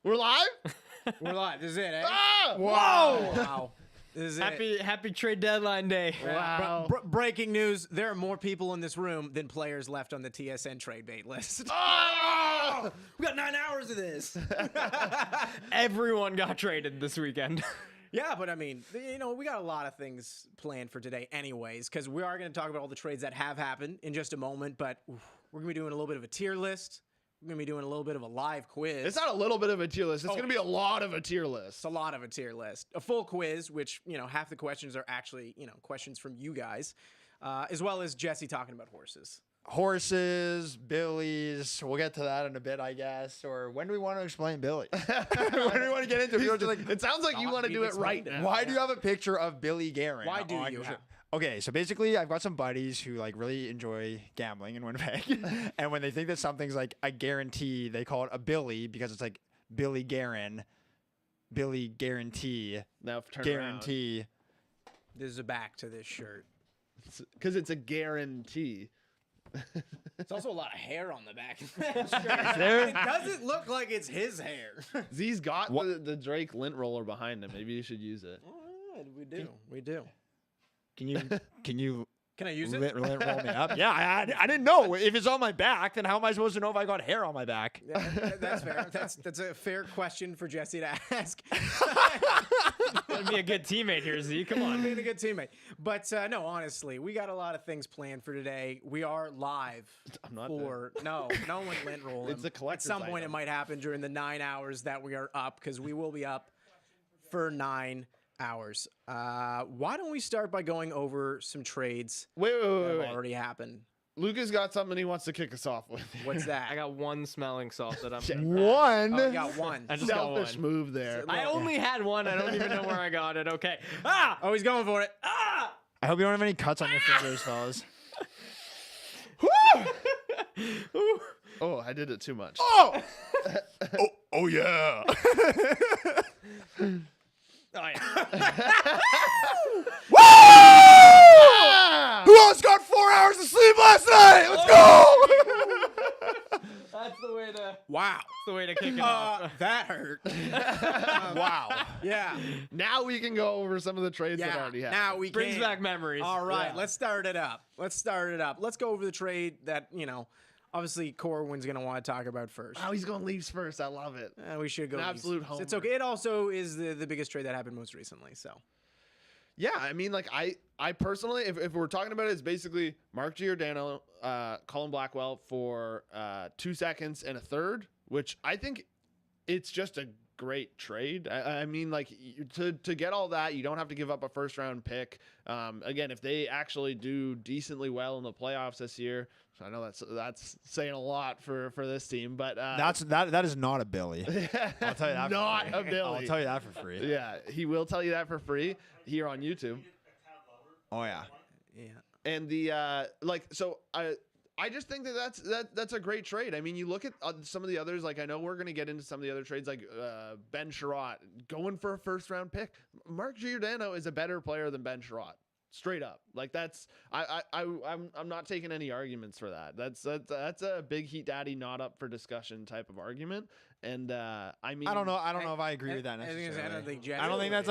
We're live? We're live. This is it, eh? Ah! Whoa! Wow. This is it. Happy trade deadline day. Wow. Breaking news. There are more people in this room than players left on the TSN trade bait list. Oh! We got 9 hours of this. Everyone got traded this weekend. Yeah, but I mean, we got a lot of things planned for today anyways, because we are going to talk about all the trades that have happened in just a moment, but we're going to be doing a little bit of a tier list. We're going to be doing a little bit of a live quiz. It's not a little bit of a tier list. It's going to be a lot of a tier list. It's a lot of a tier list. A full quiz, which, half the questions are actually, questions from you guys, as well as Jesse talking about horses. Horses, Billies. We'll get to that in a bit, I guess. Or when do we want to explain Billy? When do we want to get into it? It sounds like you want to do it right now. Why do you have a picture of Billy Guerin? Why do you have? Okay, so basically, I've got some buddies who really enjoy gambling in Winnipeg, and when they think that something's like a guarantee, they call it a Billy because it's like Billy Guerin, Billy guarantee, Now turn guarantee. There's a back to this shirt. Because it's a guarantee. It's also a lot of hair on the back. there? It doesn't look like it's his hair. Z's got the Drake lint roller behind him. Maybe you should use it. We do. We do. Can you Can I use it? roll me up? Yeah, I didn't know. If it's on my back, then how am I supposed to know if I got hair on my back? Yeah, that's fair. That's a fair question for Jesse to ask. I'd be a good teammate here, Z. Come on. Being a good teammate. But no, honestly, we got a lot of things planned for today. We are live. I'm not No one lint roll. It's a collector's At some point, item. it might happen during the 9 hours that we are up, because we will be up for 9 hours. Why don't we start by going over some trades Wait. that have already happened? Luca's got something he wants to kick us off with. What's that? I got one smelling salt that I'm. One. Oh, you got one. I just got Selfish one. move there. I only had one. I don't even know where I got it. Okay. Oh, he's going for it. I hope you don't have any cuts on your fingers, fellas. Oh, I did it too much. Oh yeah. Oh, yeah. Woo! Who else got 4 hours of sleep last night? Let's go! That's the way to. Wow. That's the way to kick it off. That hurt. Wow. Yeah. Now we can go over some of the trades that already happened. Now we Brings can. back memories. All right, Yeah. let's start it up. Let's go over the trade that, obviously Corwin's going to want to talk about first. Oh, he's going Leafs first. I love it. We should go An Leafs absolute first. It's homer. okay. It also is the biggest trade that happened most recently, so. Yeah, I mean, like I personally, if we're talking about it, it's basically Mark Giordano, Colin Blackwell for 2 seconds and a third, which I think it's just a great trade. I mean, like to get all that, you don't have to give up a first round pick. Again, if they actually do decently well in the playoffs this year, so I know that's saying a lot for this team, but That is not a Billy. I'll tell you that. Not for free. a Billy. I'll tell you that for free. Yeah, he will tell you that for free here on YouTube. Oh yeah. Yeah. And the I just think that's a great trade. I mean, you look at some of the others. Like I know we're gonna get into some of the other trades, like Ben Chiarot going for a first round pick. Mark Giordano is a better player than Ben Chiarot, straight up. Like that's I'm not taking any arguments for that. That's a big Heat Daddy not up for discussion type of argument. And I mean, I don't know if I agree with that I necessarily. don't think Jesse. I don't think that's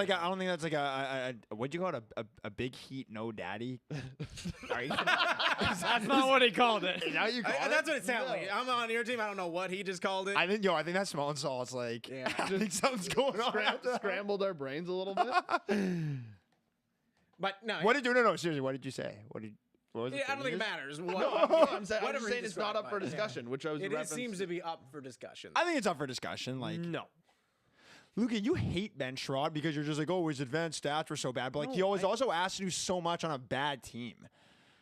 like a what'd you call it? A big heat no daddy? That's not what he called it. Is that what you call it? That's what it sounds like. I'm on your team. I don't know what he just called it. I think that's smelling salt's like. Yeah. I think something's going on. scrambled our brains a little bit. But no. What did you? No, seriously. What did you say? What was it? I don't think it matters. I'm just Whatever saying he it's not up for described, discussion, which I was. It seems to be up for discussion. I think it's up for discussion. Like, No. Luca, you hate Ben Chiarot because you're just like, oh, his advanced stats were so bad. But like, he always also asked to do so much on a bad team.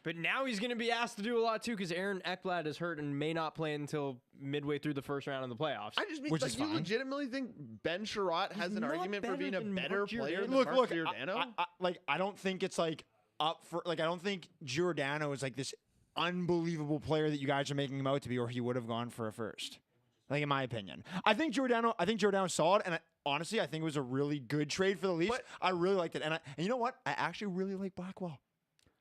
But now he's going to be asked to do a lot too because Aaron Ekblad is hurt and may not play until midway through the first round of the playoffs. I just mean, Which like, is you fine. legitimately think Ben Chiarot has an not argument for better being a than better Mark player Giordano. than Mark Giordano? I don't think it's like up for like I don't think Giordano is like this unbelievable player that you guys are making him out to be, or he would have gone for a first. Like in my opinion, I think Giordano's solid, and honestly, I think it was a really good trade for the Leafs. I really liked it, and you know what? I actually really like Blackwell.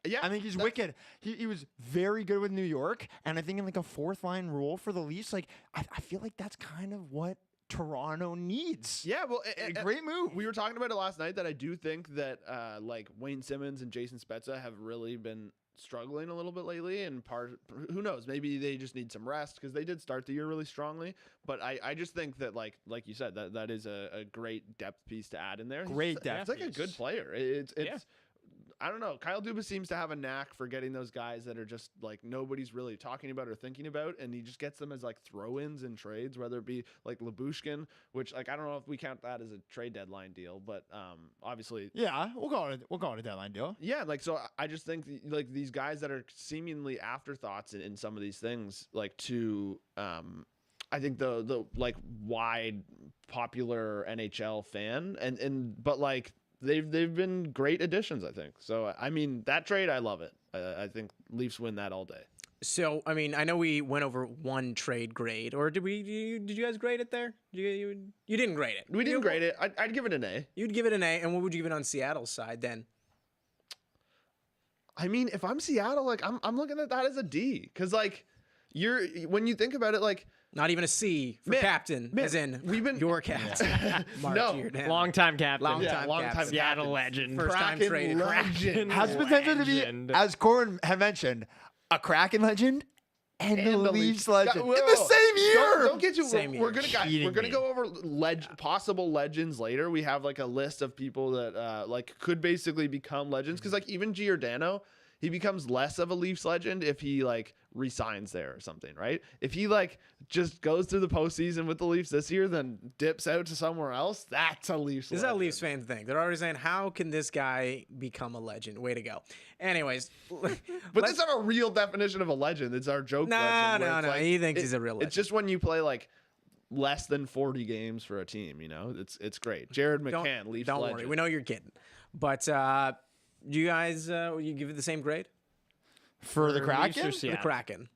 Yeah, I think he's wicked. He was very good with New York, and I think in like a fourth line role for the Leafs, like I feel like that's kind of what Toronto needs. Yeah, well, A great move. We were talking about it last night that I do think that like Wayne Simmons and Jason Spezza have really been struggling a little bit lately, and who knows, maybe they just need some rest because they did start the year really strongly. But I just think that like you said, that is a great depth piece to add in there. Great depth It's like a piece. good player. It's Yeah. I don't know. Kyle Dubas seems to have a knack for getting those guys that are just like nobody's really talking about or thinking about, and he just gets them as like throw-ins in trades, whether it be like Lyubushkin, which like I don't know if we count that as a trade deadline deal, but obviously Yeah, we'll call it a deadline deal. yeah, like so I just think like these guys that are seemingly afterthoughts in some of these things, like to I think the like wide popular NHL fan and but like they've been great additions, I think. So I mean that trade, I love it. I think Leafs win that all day. So, I mean, I know we went over one trade grade, or did you guys grade it there? You didn't grade it. We didn't grade it. I'd give it an A. You'd give it an A, and what would you give it on Seattle's side then? I mean, if I'm Seattle, like I'm looking at that as a D, because like when you think about it, like Not even a C for Man, captain, man, as in we've been- your captain. Mark No, Giordano. Long-time captain. Long-time long-time captain. Seattle legend. First time Kraken traded. legend. Has potential to be, Legend. as Corwin had mentioned, a Kraken legend and a the Leafs Leafs. legend Whoa. in the same year. Don't get you. Same We're year. gonna Cheating we're gonna me. go over possible legends later. We have like a list of people that like could basically become legends, because like even Giordano, he becomes less of a Leafs legend if he like resigns there or something, right? If he like just goes through the postseason with the Leafs this year, then dips out to somewhere else, that's a Leafs. This is how legend. Leafs fans think. They're already saying, how can this guy become a legend? Way to go. Anyways. But that's not a real definition of a legend. It's our joke No, legend. where no, it's no. like- He thinks he's a real legend. It's just when you play like less than 40 games for a team, you know, it's great. Jared McCann, Leafs Don't legend. worry. We know you're kidding. But do you guys, you give it the same grade? For the Leafs or Kraken? For the Seattle? Kraken.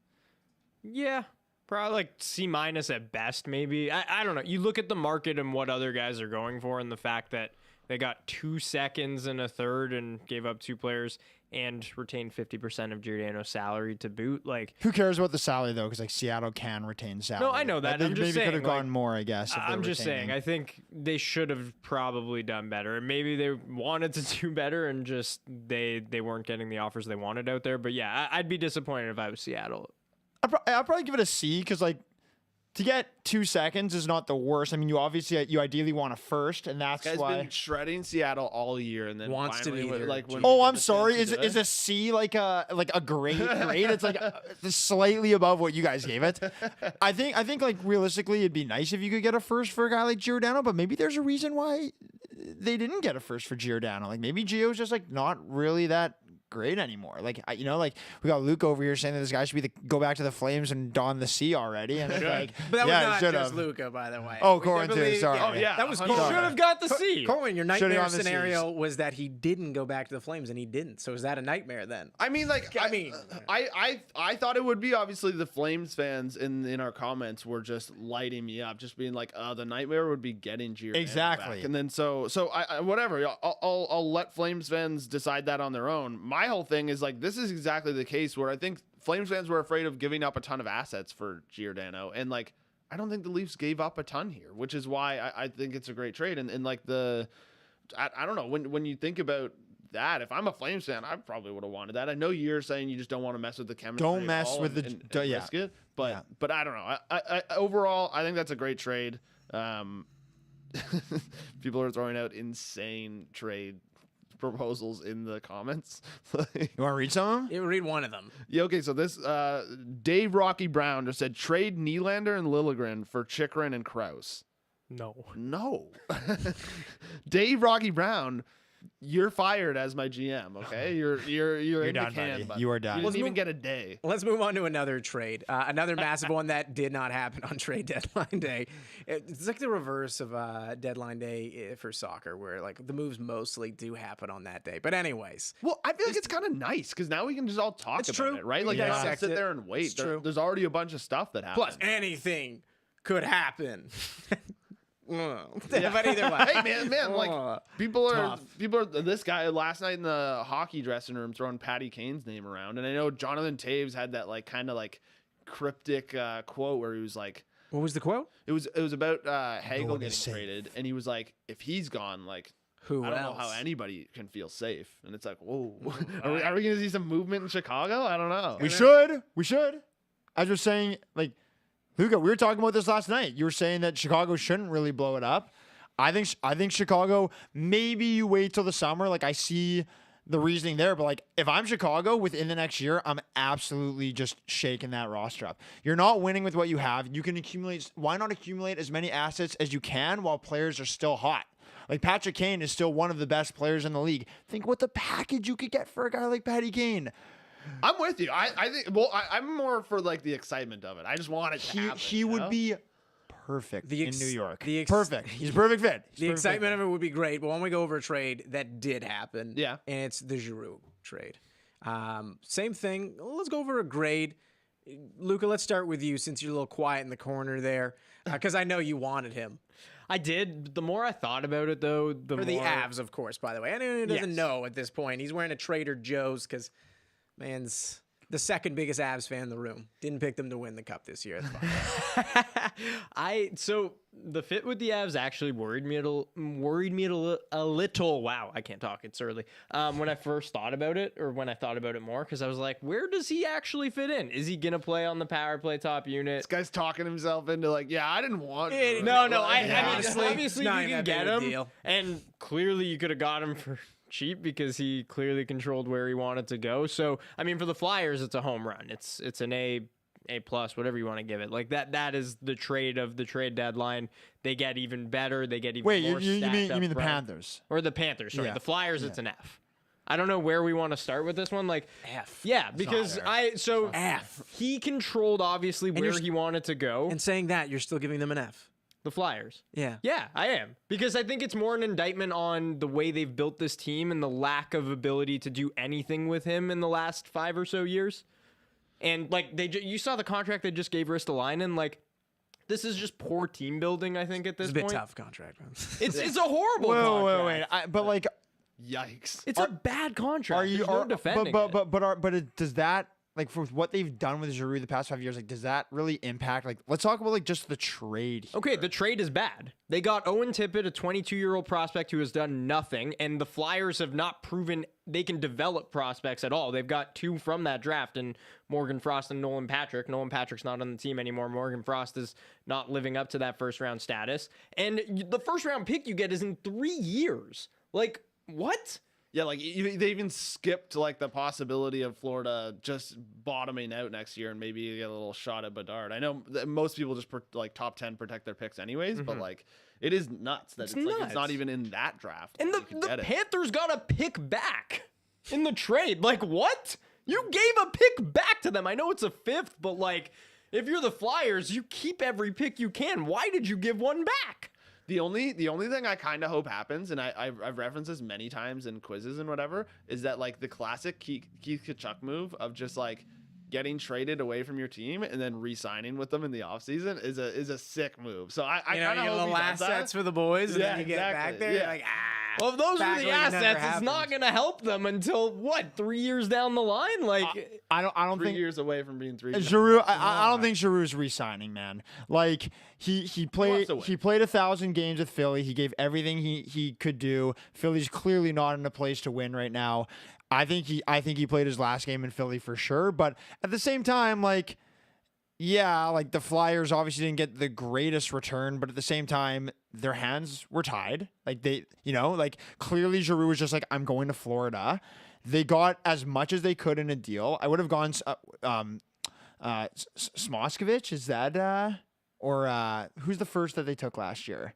Yeah, probably like C- at best, maybe. I don't know. You look at the market and what other guys are going for, and the fact that they got 2 seconds and a third and gave up 2 players and retained 50% of Giordano's salary to boot. Like, Who cares about the salary though? Because like Seattle can retain salary. No, I know that. They I'm just maybe saying, could have gone like, more, I guess. If I'm just saying, I think they should have probably done better. And maybe they wanted to do better and just they weren't getting the offers they wanted out there. But yeah, I'd be disappointed if I was Seattle. I'd probably give it a C because like to get 2 seconds is not the worst. I mean, you ideally want a first, and that's Guy's why. been shredding Seattle all year, and then Wants to finally, be when- there. like when Oh, we I'm get the sorry. chance to Is do a C like a great grade? It's like slightly above what you guys gave it. I think like realistically, it'd be nice if you could get a first for a guy like Giordano, but maybe there's a reason why they didn't get a first for Giordano. Like maybe Gio's just like not really that great anymore. Like we got Luca over here saying that this guy should go back to the Flames and don the C already, and it's like, But that was yeah, not should just have. Luca, by the way. Oh, We Corwin too, definitely- sorry. Oh yeah, That was 100%. Corwin. Should have got the C. Corwin, your Should've nightmare gone the scenario was that he didn't go back to the Flames, and he didn't. So is that a nightmare then? I mean, like, I mean- I thought it would be. Obviously, the Flames fans in our comments were just lighting me up, just being like, the nightmare would be getting Giordano Exactly. back. And then so I whatever. I'll let Flames fans decide that on their own. My whole thing is like, this is exactly the case where I think Flames fans were afraid of giving up a ton of assets for Giordano, and like, I don't think the Leafs gave up a ton here, which is why I think it's a great trade. And like I don't know, when you think about that, if I'm a Flames fan, I probably would have wanted that. I know you're saying you just don't want to mess with the chemistry. Don't at mess all with the- and yeah. risk it. But Yeah. but I don't know. I overall, I think that's a great trade. People are throwing out insane trade proposals in the comments. You want to read some of them? You read one of them. Yeah, okay, so this Dave Rocky Brown just said trade Nylander and Liljegren for Chychrun and Krause. No. No. Dave Rocky Brown, you're fired as my GM, okay? You're in done, the can, buddy. You are done. You didn't even get a day. Let's move on to another trade. Another massive one that did not happen on trade deadline day. It's like the reverse of deadline day for soccer, where like the moves mostly do happen on that day. But anyways, Well, I feel like it's kind of nice because now we can just all talk It's about true. it, right? We Like, you don't have dissect to sit it. there and wait. It's true. There's already a bunch of stuff that happens. plus anything could happen. But either way, Hey man, like Oh, people are tough. this guy last night in the hockey dressing room throwing Patty Kane's name around, and I know Jonathan Taves had that like kind of like cryptic quote where he was like, What was the quote? It was about Hagel one getting is safe. traded, and he was like, if he's gone, like Who I don't else? know how anybody can feel safe. And it's like, whoa, are we gonna see some movement in Chicago? I don't know. We should. We should. I was just saying, like, Luca, we were talking about this last night. You were saying that Chicago shouldn't really blow it up. I think Chicago, maybe you wait till the summer. Like, I see the reasoning there, but like, if I'm Chicago within the next year, I'm absolutely just shaking that roster up. You're not winning with what you have. You can accumulate. Why not accumulate as many assets as you can while players are still hot? Like, Patrick Kane is still one of the best players in the league. Think what the package you could get for a guy like Patty Kane. I'm with you. I think. Well, I'm more for like the excitement of it. I just want it to happen. He you would know? be perfect in New York. the Perfect. He's a perfect fit. The excitement of it would be great, but when we go over a trade that did happen, Yeah. and it's the Giroux trade. Same thing. Let's go over a grade. Luca, let's start with you since you're a little quiet in the corner there, because I know you wanted him. I did. The more I thought about it, though, the For more the Avs, of course, by the way. Anyone who doesn't Yes. know at this point, he's wearing a Trader Joe's because, man's the second biggest Avs fan in the room. Didn't pick them to win the cup this year. That's fine. So the fit with the Avs actually worried me a little. Wow, I can't talk. It's early. When I first thought about it, or when I thought about it more, because I was like, where does he actually fit in? Is he gonna play on the power play top unit? This guy's talking himself into like, yeah, I didn't want. Giroux. No. I Yeah. mean, Honestly, obviously not you even can that get big of a him, deal. and clearly you could have got him for cheap because he clearly controlled where he wanted to go. So I mean, for the Flyers, it's a home run. It's an A plus, whatever you want to give it. Like that is the trade of the trade deadline. They get even better. They get even Wait, more you stacked mean up the front. Panthers? Or the Panthers? Sorry, Yeah. the Flyers. It's an F. I don't know where we want to start with this one. Like F. yeah, because F. he controlled obviously where you're- he wanted to go. And saying that, you're still giving them an F. The Flyers. Yeah. Yeah, I am. Because I think it's more an indictment on the way they've built this team and the lack of ability to do anything with him in the last 5 or so years. And like you saw the contract they just gave Ristolainen. Like this is just poor team building. I think at this It's a bit point, tough contract, man. it's a horrible contract. But like, Yikes. It's a bad contract. are you? There's no defending it. Does that, like, for what they've done with Giroux the past 5 years, like, does that really impact? Like, let's talk about like just the trade. Here. Okay, the trade is bad. They got Owen Tippett, a 22-year-old prospect who has done nothing, and the Flyers have not proven they can develop prospects at all. They've got 2 from that draft, and Morgan Frost and Nolan Patrick. Nolan Patrick's not on the team anymore. Morgan Frost is not living up to that first-round status. And the first-round pick you get is in 3 years. Like, what? Yeah, like they even skipped like the possibility of Florida just bottoming out next year and maybe get a little shot at Bedard. I know that most people just like top 10 protect their picks anyways, but like it is nuts that it's like it's nuts. not even in that draft. And that you could the get it. Panthers got a pick back in the trade. Like, what? You gave a pick back to them. I know it's a 5th, but like, if you're the Flyers, you keep every pick you can. Why did you give one back? The only thing I kind of hope happens, and I've referenced this many times in quizzes and whatever, is that like the classic Keith Tkachuk move of just like getting traded away from your team and then re-signing with them in the offseason is a sick move. So I You know, kind you of get hope little he does that. assets for the boys, and Yeah, then you get back exactly. there, Yeah. you're like, Well, if those back are the like it never assets, it's not happened. going to help them until what, 3 years down the line? Like, I don't 3 think years away from being 3 years. Giroux. I don't think Giroux's re-signing, man. Like he played 1,000 games with Philly. He gave everything he could do. Philly's clearly not in a place to win right now. I think he played his last game in Philly for sure. But at the same time, like, yeah, like the Flyers obviously didn't get the greatest return, but at the same time, their hands were tied. Like they, like clearly Giroux was just like, I'm going to Florida. They got as much as they could in a deal. I would have gone Smoskovich. Is that or who's the first that they took last year?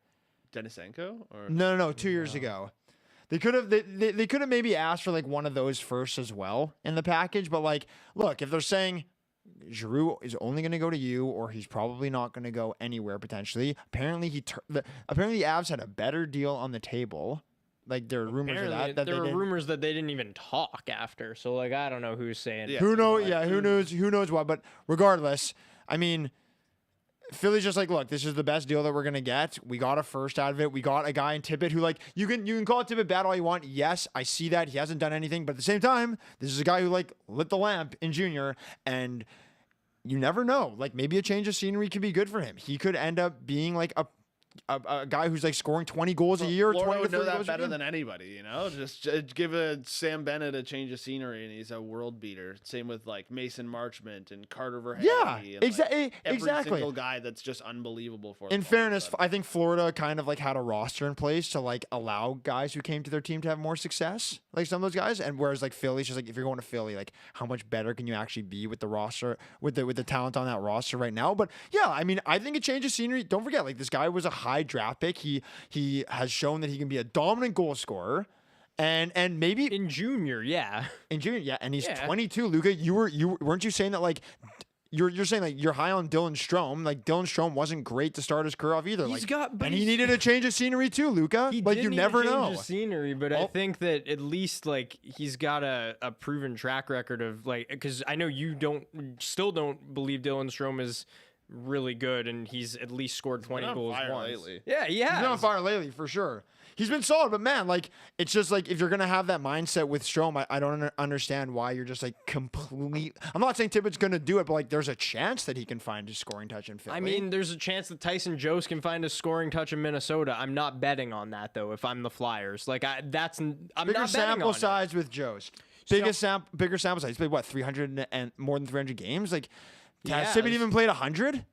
Denisenko or No, 2 years ago. They could have they could have maybe asked for like one of those first as well in the package. But like, look, if they're saying Giroux is only going to go to you, or he's probably not going to go anywhere potentially. Apparently, apparently the Avs had a better deal on the table. Like there are rumors of apparently that there they were didn't. rumors that they didn't even talk after. So, like, I don't know who's saying Yeah. Who knows? Yeah, who knows? Who knows what? But regardless, I mean, Philly's just like, look, this is the best deal that we're gonna get. We got a first out of it. We got a guy in Tippett who, like, you can call Tippett bad all you want. Yes, I see that he hasn't done anything, but at the same time, this is a guy who like lit the lamp in junior, and you never know. Like maybe a change of scenery could be good for him. He could end up being like a guy who's like scoring 20 goals a year. Florida 20 to would know 30 that goals a better game. than anybody, you know. Just give a Sam Bennett a change of scenery, and he's a world beater. Same with like Mason Marchment and Carter Verhey. Yeah, and, like, every exactly. single guy that's just unbelievable for. In them. fairness, I think Florida kind of like had a roster in place to like allow guys who came to their team to have more success, like some of those guys. And whereas like Philly's just like, if you're going to Philly, like how much better can you actually be with the roster, with the talent on that roster right now? But yeah, I mean, I think a change of scenery. Don't forget, like this guy was a high draft pick. He has shown that he can be a dominant goal scorer. And maybe In junior, yeah. And he's Yeah. 22. Luca, weren't you saying that like you're saying like you're high on Dylan Strome? Like Dylan Strome wasn't great to start his career off either. He's Like, got- but and he he's- needed a change of scenery too, Luca. He Like did you need never a change know. of scenery, but I Well- think that at least like he's got a proven track record of like, because I know you still don't believe Dylan Strome is really good, and he's at least scored 20 on goals fire once. lately. Yeah, He's been on yeah. fire lately for sure. He's been solid, but man, like it's just like if you're gonna have that mindset with Strome, I don't understand why you're just like complete. I'm not saying Tippett's gonna do it, but like there's a chance that he can find his scoring touch in Philly. I mean, there's a chance that Tyson Jost can find a scoring touch in Minnesota. I'm not betting on that though. If I'm the Flyers, like I'm bigger not betting sample on it. size with Jost. Bigger sample size. He's played what 300 and more than 300 games. Like has Yeah, Tippett it's- even played 100?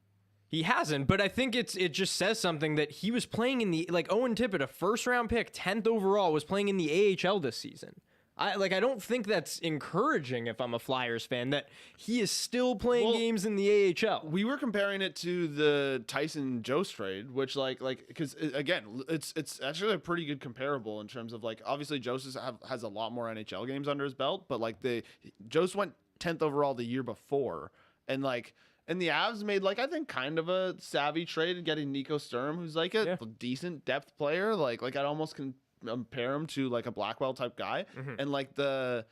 He hasn't, but I think it just says something that he was playing in the like Owen Tippett, a first round pick, 10th overall, was playing in the AHL this season. I don't think that's encouraging if I'm a Flyers fan that he is still playing games in the AHL. We were comparing it to the Tyson Jost trade, which like because again, it's actually a pretty good comparable in terms of like obviously Jost has a lot more NHL games under his belt, but like Jost went 10th overall the year before, and like. And the Avs made, like, I think kind of a savvy trade in getting Nico Sturm, who's like a decent depth player. Like I'd almost compare him to like a Blackwell type guy. And like but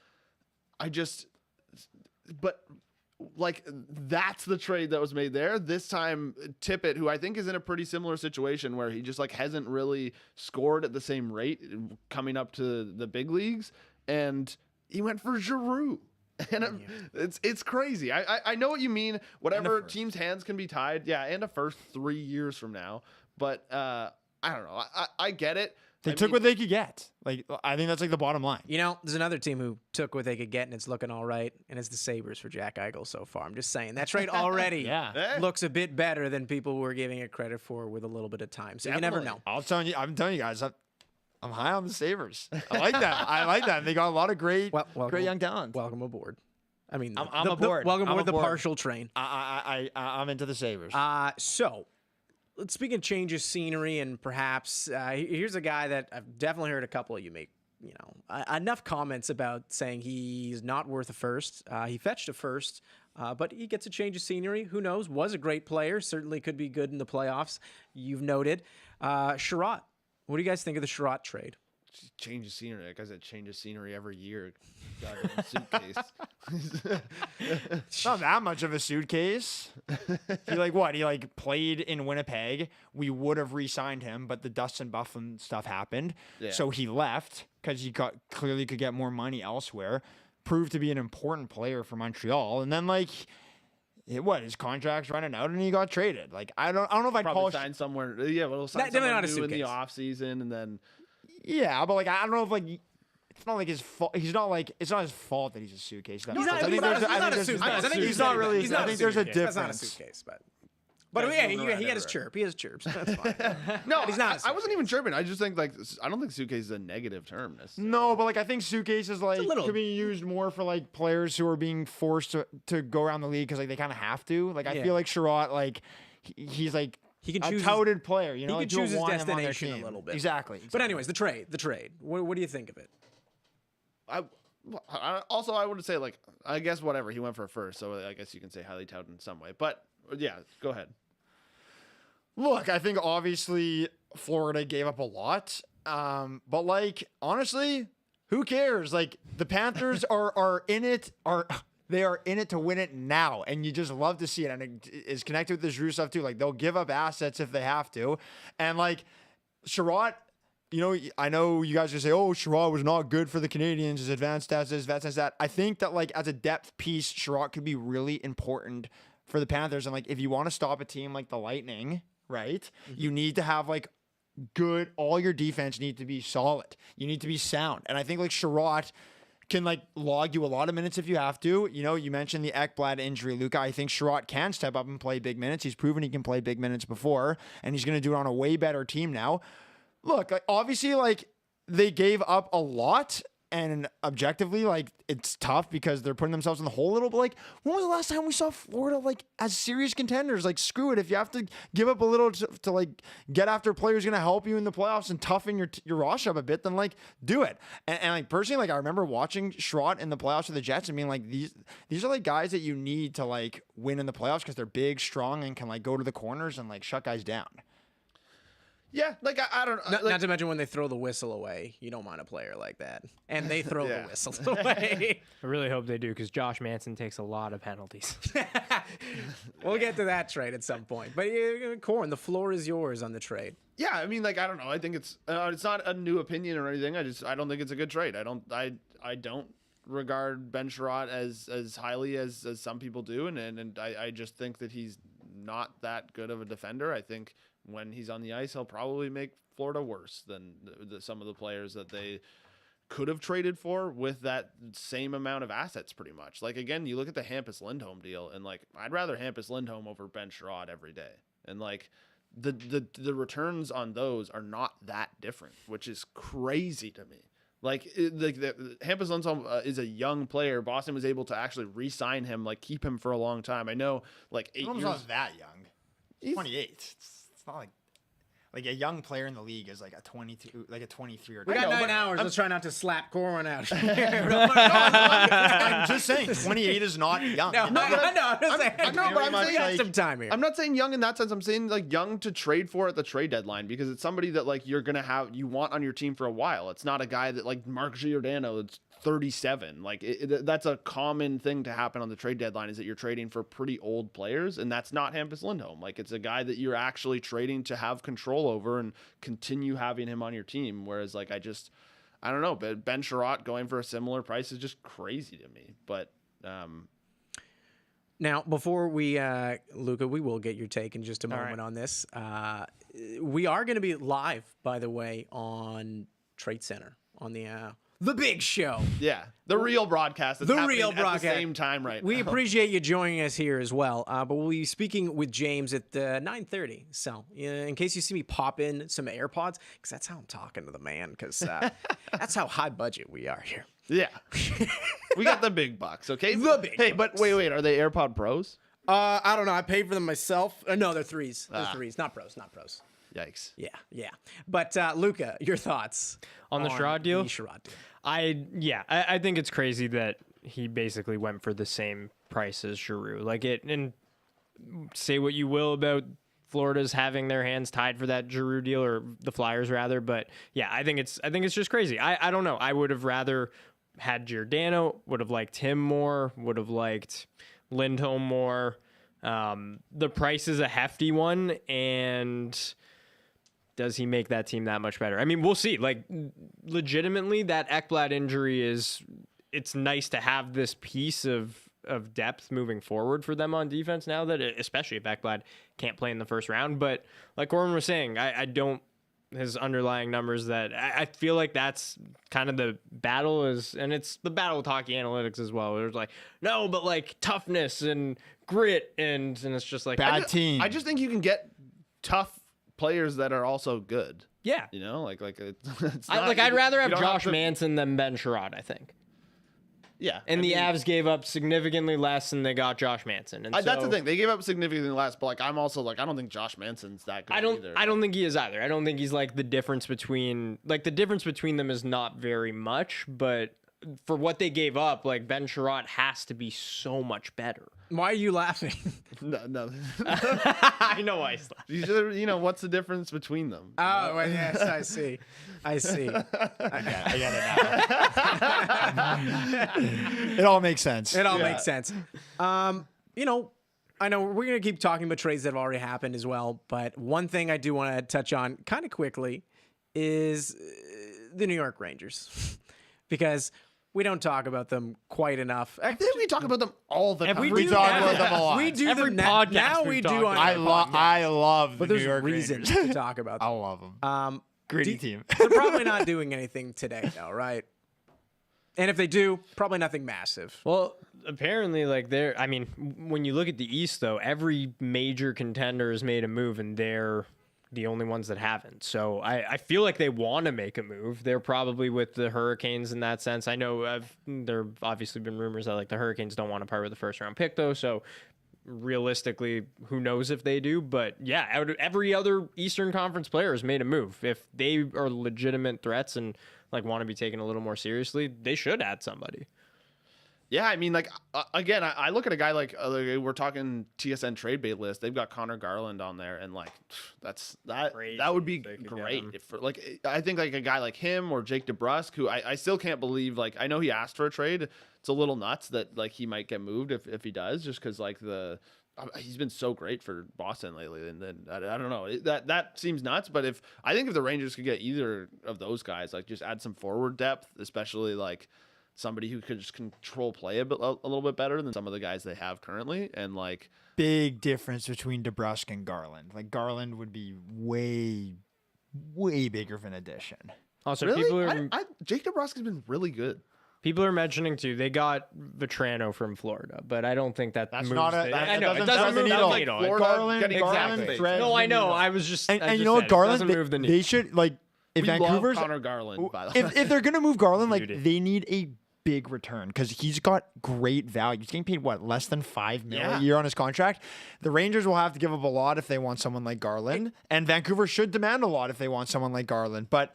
like that's the trade that was made there. This time Tippett, who I think is in a pretty similar situation where he just like hasn't really scored at the same rate coming up to the big leagues. And he went for Giroux. And it's crazy. I know what you mean. Whatever teams' hands can be tied. Yeah, and a first 3 years from now. But I don't know. I get it. They took what they could get. Like I think that's like the bottom line. You know, there's another team who took what they could get, and it's looking all right, and it's the Sabres for Jack Eichel so far. I'm just saying that trade already looks a bit better than people were giving it credit for with a little bit of time. So you never know. I'm telling you guys. I'm high on the Sabres. I like that. I like that. They got a lot of great young talent. Welcome aboard. I mean, I'm aboard. Welcome I'm aboard the aboard. partial train. I'm into the Sabres. So, let's speak of change of scenery, and perhaps here's a guy that I've definitely heard a couple of you make, enough comments about saying he's not worth a first. He fetched a first, but he gets a change of scenery. Who knows? Was a great player. Certainly could be good in the playoffs. You've noted. Chiarot. What do you guys think of the Chiarot trade? Change of scenery. That guy's a change of scenery every year. Got a suitcase. It's not that much of a suitcase. He played in Winnipeg. We would have re-signed him, but the Dustin Byfuglien stuff happened. Yeah. So he left because he clearly could get more money elsewhere. Proved to be an important player for Montreal. And then his contract's running out and he got traded. Like I don't know if I'd Probably call signed somewhere. Yeah, but he'll sign Definitely not a someone new in the suitcase. off season, and then Yeah, but I don't know if it's not like his fault. It's not his fault that he's a suitcase. He's not a suitcase. I think he's not really. He's not I a think there's a suitcase. That's difference. not a suitcase, but yeah, he had his chirp. He has chirps. That's fine. no, he's not. I wasn't even chirping. I just think I don't think suitcase is a negative term. Necessarily. No, but I think suitcase is little- could be used more for players who are being forced to go around the league because they kind of have to. I feel like Chiarot, he's He can a choose touted player. You know, he can people choose his want him on their destination a team. little bit. Exactly. But anyways, the trade. What do you think of it? I would say I guess whatever he went for a first, so I guess you can say highly touted in some way. But yeah, go ahead. Look, I think obviously Florida gave up a lot, but honestly, who cares? The Panthers are in it. They are in it to win it now, and you just love to see it. And it is connected with the Giroux stuff too. They'll give up assets if they have to, and Chiarot. I know you guys are gonna say, "Oh, Chiarot was not good for the Canadians. His advanced stats, his advanced stats, that." I think that as a depth piece, Chiarot could be really important for the Panthers. And like, if you want to stop a team like the Lightning, right, you need to have like good, all your defense need to be solid. You need to be sound. And I think like Chiarot can like log you a lot of minutes if you have to. You know, you mentioned the Ekblad injury, Luca. I think Chiarot can step up and play big minutes. He's proven he can play big minutes before, and he's going to do it on a way better team now. Look, like, obviously, like, they gave up a lot, and objectively, like, it's tough because they're putting themselves in the hole a little. But like, when was the last time we saw Florida like as serious contenders? Like, screw it. If you have to give up a little to like get after players going to help you in the playoffs and toughen your roster up a bit, then like do it. And like personally, like I remember watching Chiarot in the playoffs with the Jets and being like, these are like guys that you need to like win in the playoffs because they're big, strong, and can like go to the corners and like shut guys down. Yeah, like I don't know. Not to mention when they throw the whistle away, you don't mind a player like that, and they throw the whistle away. I really hope they do because Josh Manson takes a lot of penalties. We'll get to that trade at some point. But Corwin, the floor is yours on the trade. Yeah, I mean, like I don't know. I think it's not a new opinion or anything. I don't think it's a good trade. I don't regard Ben Chiarot as highly as some people do, and I just think that he's not that good of a defender. I think when he's on the ice, he'll probably make Florida worse than some of the players that they could have traded for with that same amount of assets, pretty much. Like, again, you look at the Hampus Lindholm deal, and, like, I'd rather Hampus Lindholm over Ben Chiarot every day. And, like, the returns on those are not that different, which is crazy to me. Like, the Hampus Lindholm is a young player. Boston was able to actually re-sign him, like, keep him for a long time. I know, like, 8 years. Not that young. He's 28. It's not like a young player in the league is like a 22, like a 23 or. We got 9 hours. Let's try not to slap Corwin out. I'm just saying, 28 is not young. No, I'm just saying. I'm saying some time here. I'm not saying young in that sense. I'm saying like young to trade for at the trade deadline because it's somebody that like you want on your team for a while. It's not a guy that like Mark Giordano that's 37. Like that's a common thing to happen on the trade deadline is that you're trading for pretty old players, and that's not Hampus Lindholm. Like it's a guy that you're actually trading to have control over and continue having him on your team. Whereas like I don't know, but Ben Chiarot going for a similar price is just crazy to me. But now, before we, Luca, we will get your take in just a moment on this. We are going to be live, by the way, on Trade Center on the big show. Yeah, the real broadcast. That's happening at the same time right now. We appreciate you joining us here as well. But we'll be speaking with James at 9:30. So in case you see me pop in some AirPods, because that's how I'm talking to the man, because that's how high budget we are here. Yeah. We got the big bucks, okay? The big Hey, but wait, are they AirPod Pros? I don't know. I paid for them myself. No, they're threes. They're threes, not pros. Yikes. Yeah. But Luca, your thoughts on the Chiarot deal? The Chiarot deal. I think it's crazy that he basically went for the same price as Giroux. Like and say what you will about Florida's having their hands tied for that Giroux deal, or the Flyers rather, but yeah, I think it's just crazy. I don't know. I would have rather had Giordano, would have liked him more, would have liked Lindholm more. The price is a hefty one, and does he make that team that much better? I mean, we'll see. Like, legitimately, that Ekblad injury it's nice to have this piece of depth moving forward for them on defense now that, especially if Ekblad can't play in the first round. But like Corwin was saying, I don't, his underlying numbers that I feel like that's kind of the battle and it's the battle with hockey analytics as well. There's like, no, but like toughness and grit and it's just like bad team. I just think you can get tough players that are also good. Yeah. You know, like it's I'd rather have Josh Manson than Ben Chiarot, I think. Yeah. And the Avs gave up significantly less than they got Josh Manson. And that's the thing. They gave up significantly less, but like I'm also like I don't think Josh Manson's that good either. I don't think he is either. I don't think he's like the difference between them is not very much, but for what they gave up, like Ben Chiarot has to be so much better. Why are you laughing? No. I know why he's laughing. You know, what's the difference between them? Oh, well, yes, I see. I get it It all makes sense. It all makes sense. You know, I know we're going to keep talking about trades that have already happened as well, but one thing I do want to touch on kind of quickly is the New York Rangers. Because we don't talk about them quite enough. I think we talk about them all the time. We talk about them a lot. We do Every them now. podcast Now we've we talked do on about every podcast. I love the But New there's York reasons Rangers. to talk about I them. love them. Gritty team. They're probably not doing anything today, though, right? And if they do, probably nothing massive. Well, apparently, like I mean, when you look at the East, though, every major contender has made a move, and they're the only ones that haven't. So I feel like they want to make a move. They're probably with the Hurricanes in that sense. I know there have obviously been rumors that like the Hurricanes don't want to part with the first round pick, though. So realistically, who knows if they do? But yeah, every other Eastern Conference player has made a move. If they are legitimate threats and like want to be taken a little more seriously, they should add somebody. Yeah, I mean, like again, I look at a guy like we're talking TSN trade bait list. They've got Connor Garland on there, and like that would be great. I think like a guy like him or Jake DeBrusk, who I still can't believe. Like I know he asked for a trade. It's a little nuts that like he might get moved if he does, just because like he's been so great for Boston lately, and then I don't know, that seems nuts. But if the Rangers could get either of those guys, like just add some forward depth, especially like somebody who could just control play a little bit better than some of the guys they have currently, and like Big difference between DeBrusk and Garland. Like Garland would be way bigger of an addition. Also, really, people are Jake DeBrusk has been really good. People are mentioning too. They got Vetrano from Florida, but I don't think that's That's moves not a. the- That, I know that it doesn't doesn't move move the the needle. needle. Florida Garland, getting Garland, exactly. threads No, the I know. needle. I was just. And I you just know said what, it Garland, doesn't move the they needle. should like if We Vancouver's love Connor Garland, by the way. if they're gonna move Garland, like Beauty. they need a big return because he's got great value. He's getting paid what, less than $5 million a year on his contract. The Rangers will have to give up a lot if they want someone like Garland, and Vancouver should demand a lot if they want someone like Garland. But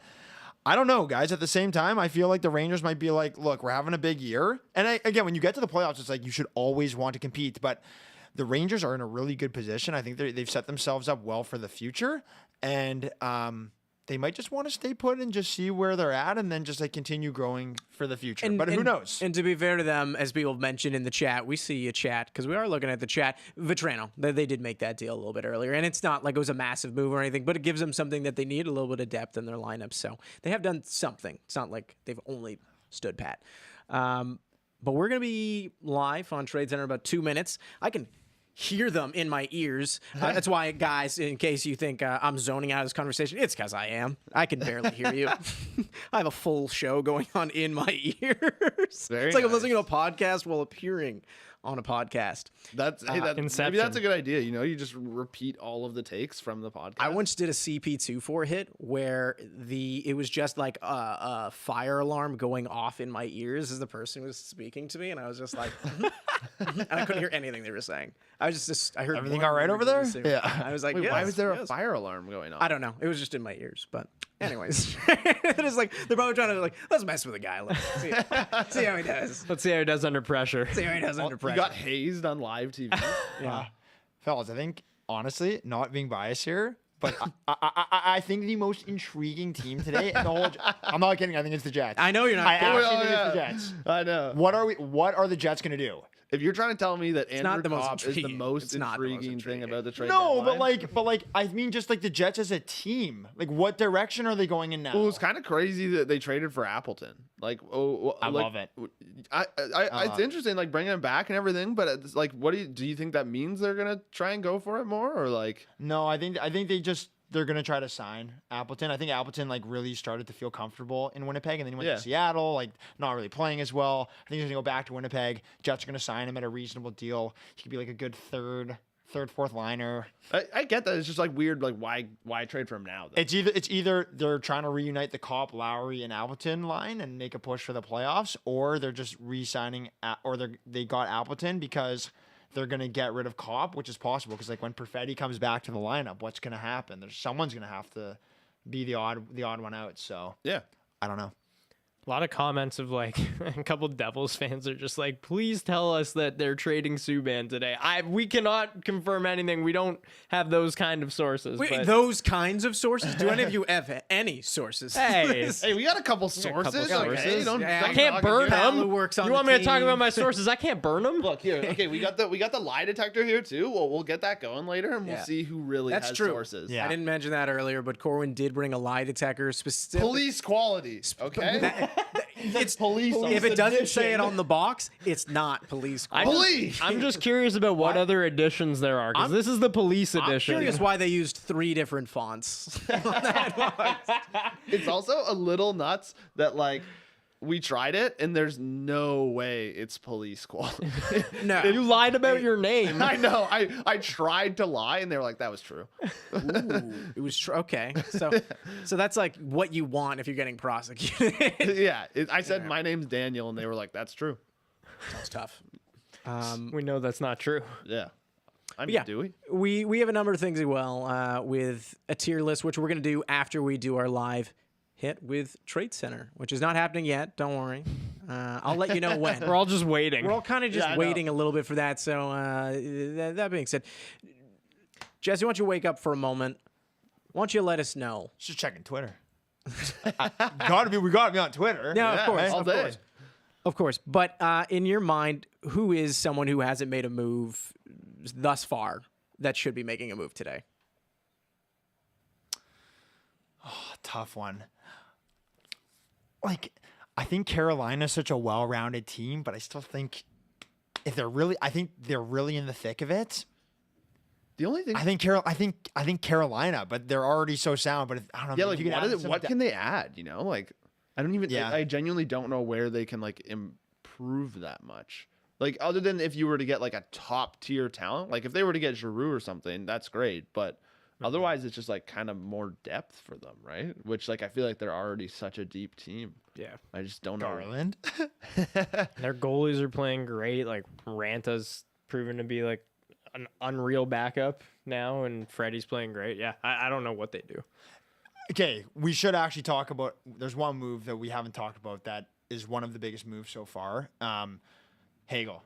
I don't know, guys. At the same time, I feel like the Rangers might be like, look, we're having a big year, and again, when you get to the playoffs, it's like you should always want to compete, but the Rangers are in a really good position. I think they've set themselves up well for the future, and they might just want to stay put and just see where they're at and then just like continue growing for the future. But who knows? And to be fair to them, as people mentioned in the chat, we see a chat because we are looking at the chat. Vetrano, they did make that deal a little bit earlier, and it's not like it was a massive move or anything, but it gives them something that they need, a little bit of depth in their lineup. So they have done something. It's not like they've only stood pat. But we're going to be live on Trade Center in about 2 minutes. I can hear them in my ears. That's why, guys, in case you think I'm zoning out of this conversation, it's because I am. I can barely hear you. I have a full show going on in my ears. It's like I'm listening to a podcast while appearing on a podcast. Maybe Inception. that's a good idea. You know, you just repeat all of the takes from the podcast. I once did a CP24 hit where it was just like a fire alarm going off in my ears as the person was speaking to me, and I was just like, and I couldn't hear anything they were saying. I heard Everything one all right word over they there? were saying. Yeah. I was like, Wait, yes, why was there a yes. fire alarm going on? I don't know. It was just in my ears, but anyways, it's like they're probably trying to like, let's mess with the guy. Let's see how he does. Let's see how he does under pressure. See how he does under You pressure. got hazed on live TV. Yeah. Fellas, I think honestly, not being biased here, but I think the most intriguing team today, and the whole, I'm not kidding. I think it's the Jets. I know you're not. I kidding. actually think it's the Jets. I know. What are the Jets gonna do? If you're trying to tell me that not Andrew the most Kopp is the intriguing. most It's not the most intriguing thing intriguing. about the trade No, deadline, but like, I mean, just like the Jets as a team. Like, what direction are they going in now? well, it was kind of crazy that they traded for Appleton. Like, I love it. It's interesting, like bringing him back and everything. But it's like, what do you think that means? They're gonna try and go for it more, or like? No, I think they're gonna try to sign Appleton. I think Appleton like really started to feel comfortable in Winnipeg, and then he went to Seattle, like not really playing as well. I think he's gonna go back to Winnipeg. Jets are gonna sign him at a reasonable deal. He could be like a good third, fourth liner. I get that. It's just like weird. Like, why trade for him now? Though? It's either they're trying to reunite the Kopp, Lowry, and Appleton line and make a push for the playoffs, or they're just re-signing, or they got Appleton because they're going to get rid of Kopp, which is possible because like when Perfetti comes back to the lineup, what's going to happen? Someone's going to have to be the odd one out. So Yeah. I don't know. A lot of comments of like a couple Devils fans are just like, please tell us that they're trading Subban today. We cannot confirm anything. We don't have those kind of sources. Wait, but those kinds of sources? Do any of you have any sources? Hey. Hey, we got a couple sources. sources. Okay, don't Yeah, I can't burn Pat them. who works on You the want me to talk team. about my sources? I can't burn them. Look here. Okay, we got the lie detector here too. We'll get that going later, and we'll Yeah. see who really That's has true. sources. Yeah. I didn't mention that earlier, but Corwin did bring a lie detector specific. Police quality. Okay. it's police. if it doesn't say it on the box, it's not police. Police. I'm just curious about what other editions there are, because this is the police I'm edition. curious why they used 3 different fonts on that box. It's also a little nuts that like we tried it and there's no way it's police quality. No, You lied about your name. I know. I tried to lie and they were like, that was true. Ooh, it was okay. So that's like what you want if you're getting prosecuted. Yeah. I said my name's Daniel and they were like, that's true. That's tough. We know that's not true. Yeah. I mean, Yeah, do we? we have a number of things as well with a tier list, which we're going to do after we do our live hit with Trade Center, which is not happening yet. Don't worry. I'll let you know when. We're all just waiting. We're all kind of just Yeah, I know. waiting a little bit for that. So that being said, Jesse, why don't you wake up for a moment? Why don't you let us know? Just checking Twitter. We gotta be on Twitter. No, of Yeah, course, all of day. course. Of course. But in your mind, who is someone who hasn't made a move thus far that should be making a move today? Tough one. Like, I think Carolina's such a well-rounded team, but I still think if they're really, I think they're really in the thick of it. The only thing. I think Carolina, but they're already so sound. But I don't know. Yeah, if like you could add what can they add? You know, like I don't even. Yeah. I genuinely don't know where they can like improve that much. Like other than if you were to get like a top tier talent, like if they were to get Giroux or something, that's great. But otherwise, it's just like kind of more depth for them, right? Which like I feel like they're already such a deep team. Yeah. I just don't know. Garland. Their goalies are playing great. Like Ranta's proven to be like an unreal backup now, and Freddie's playing great. Yeah, I don't know what they do. Okay, we should actually talk about. There's one move that we haven't talked about that is one of the biggest moves so far. Hagel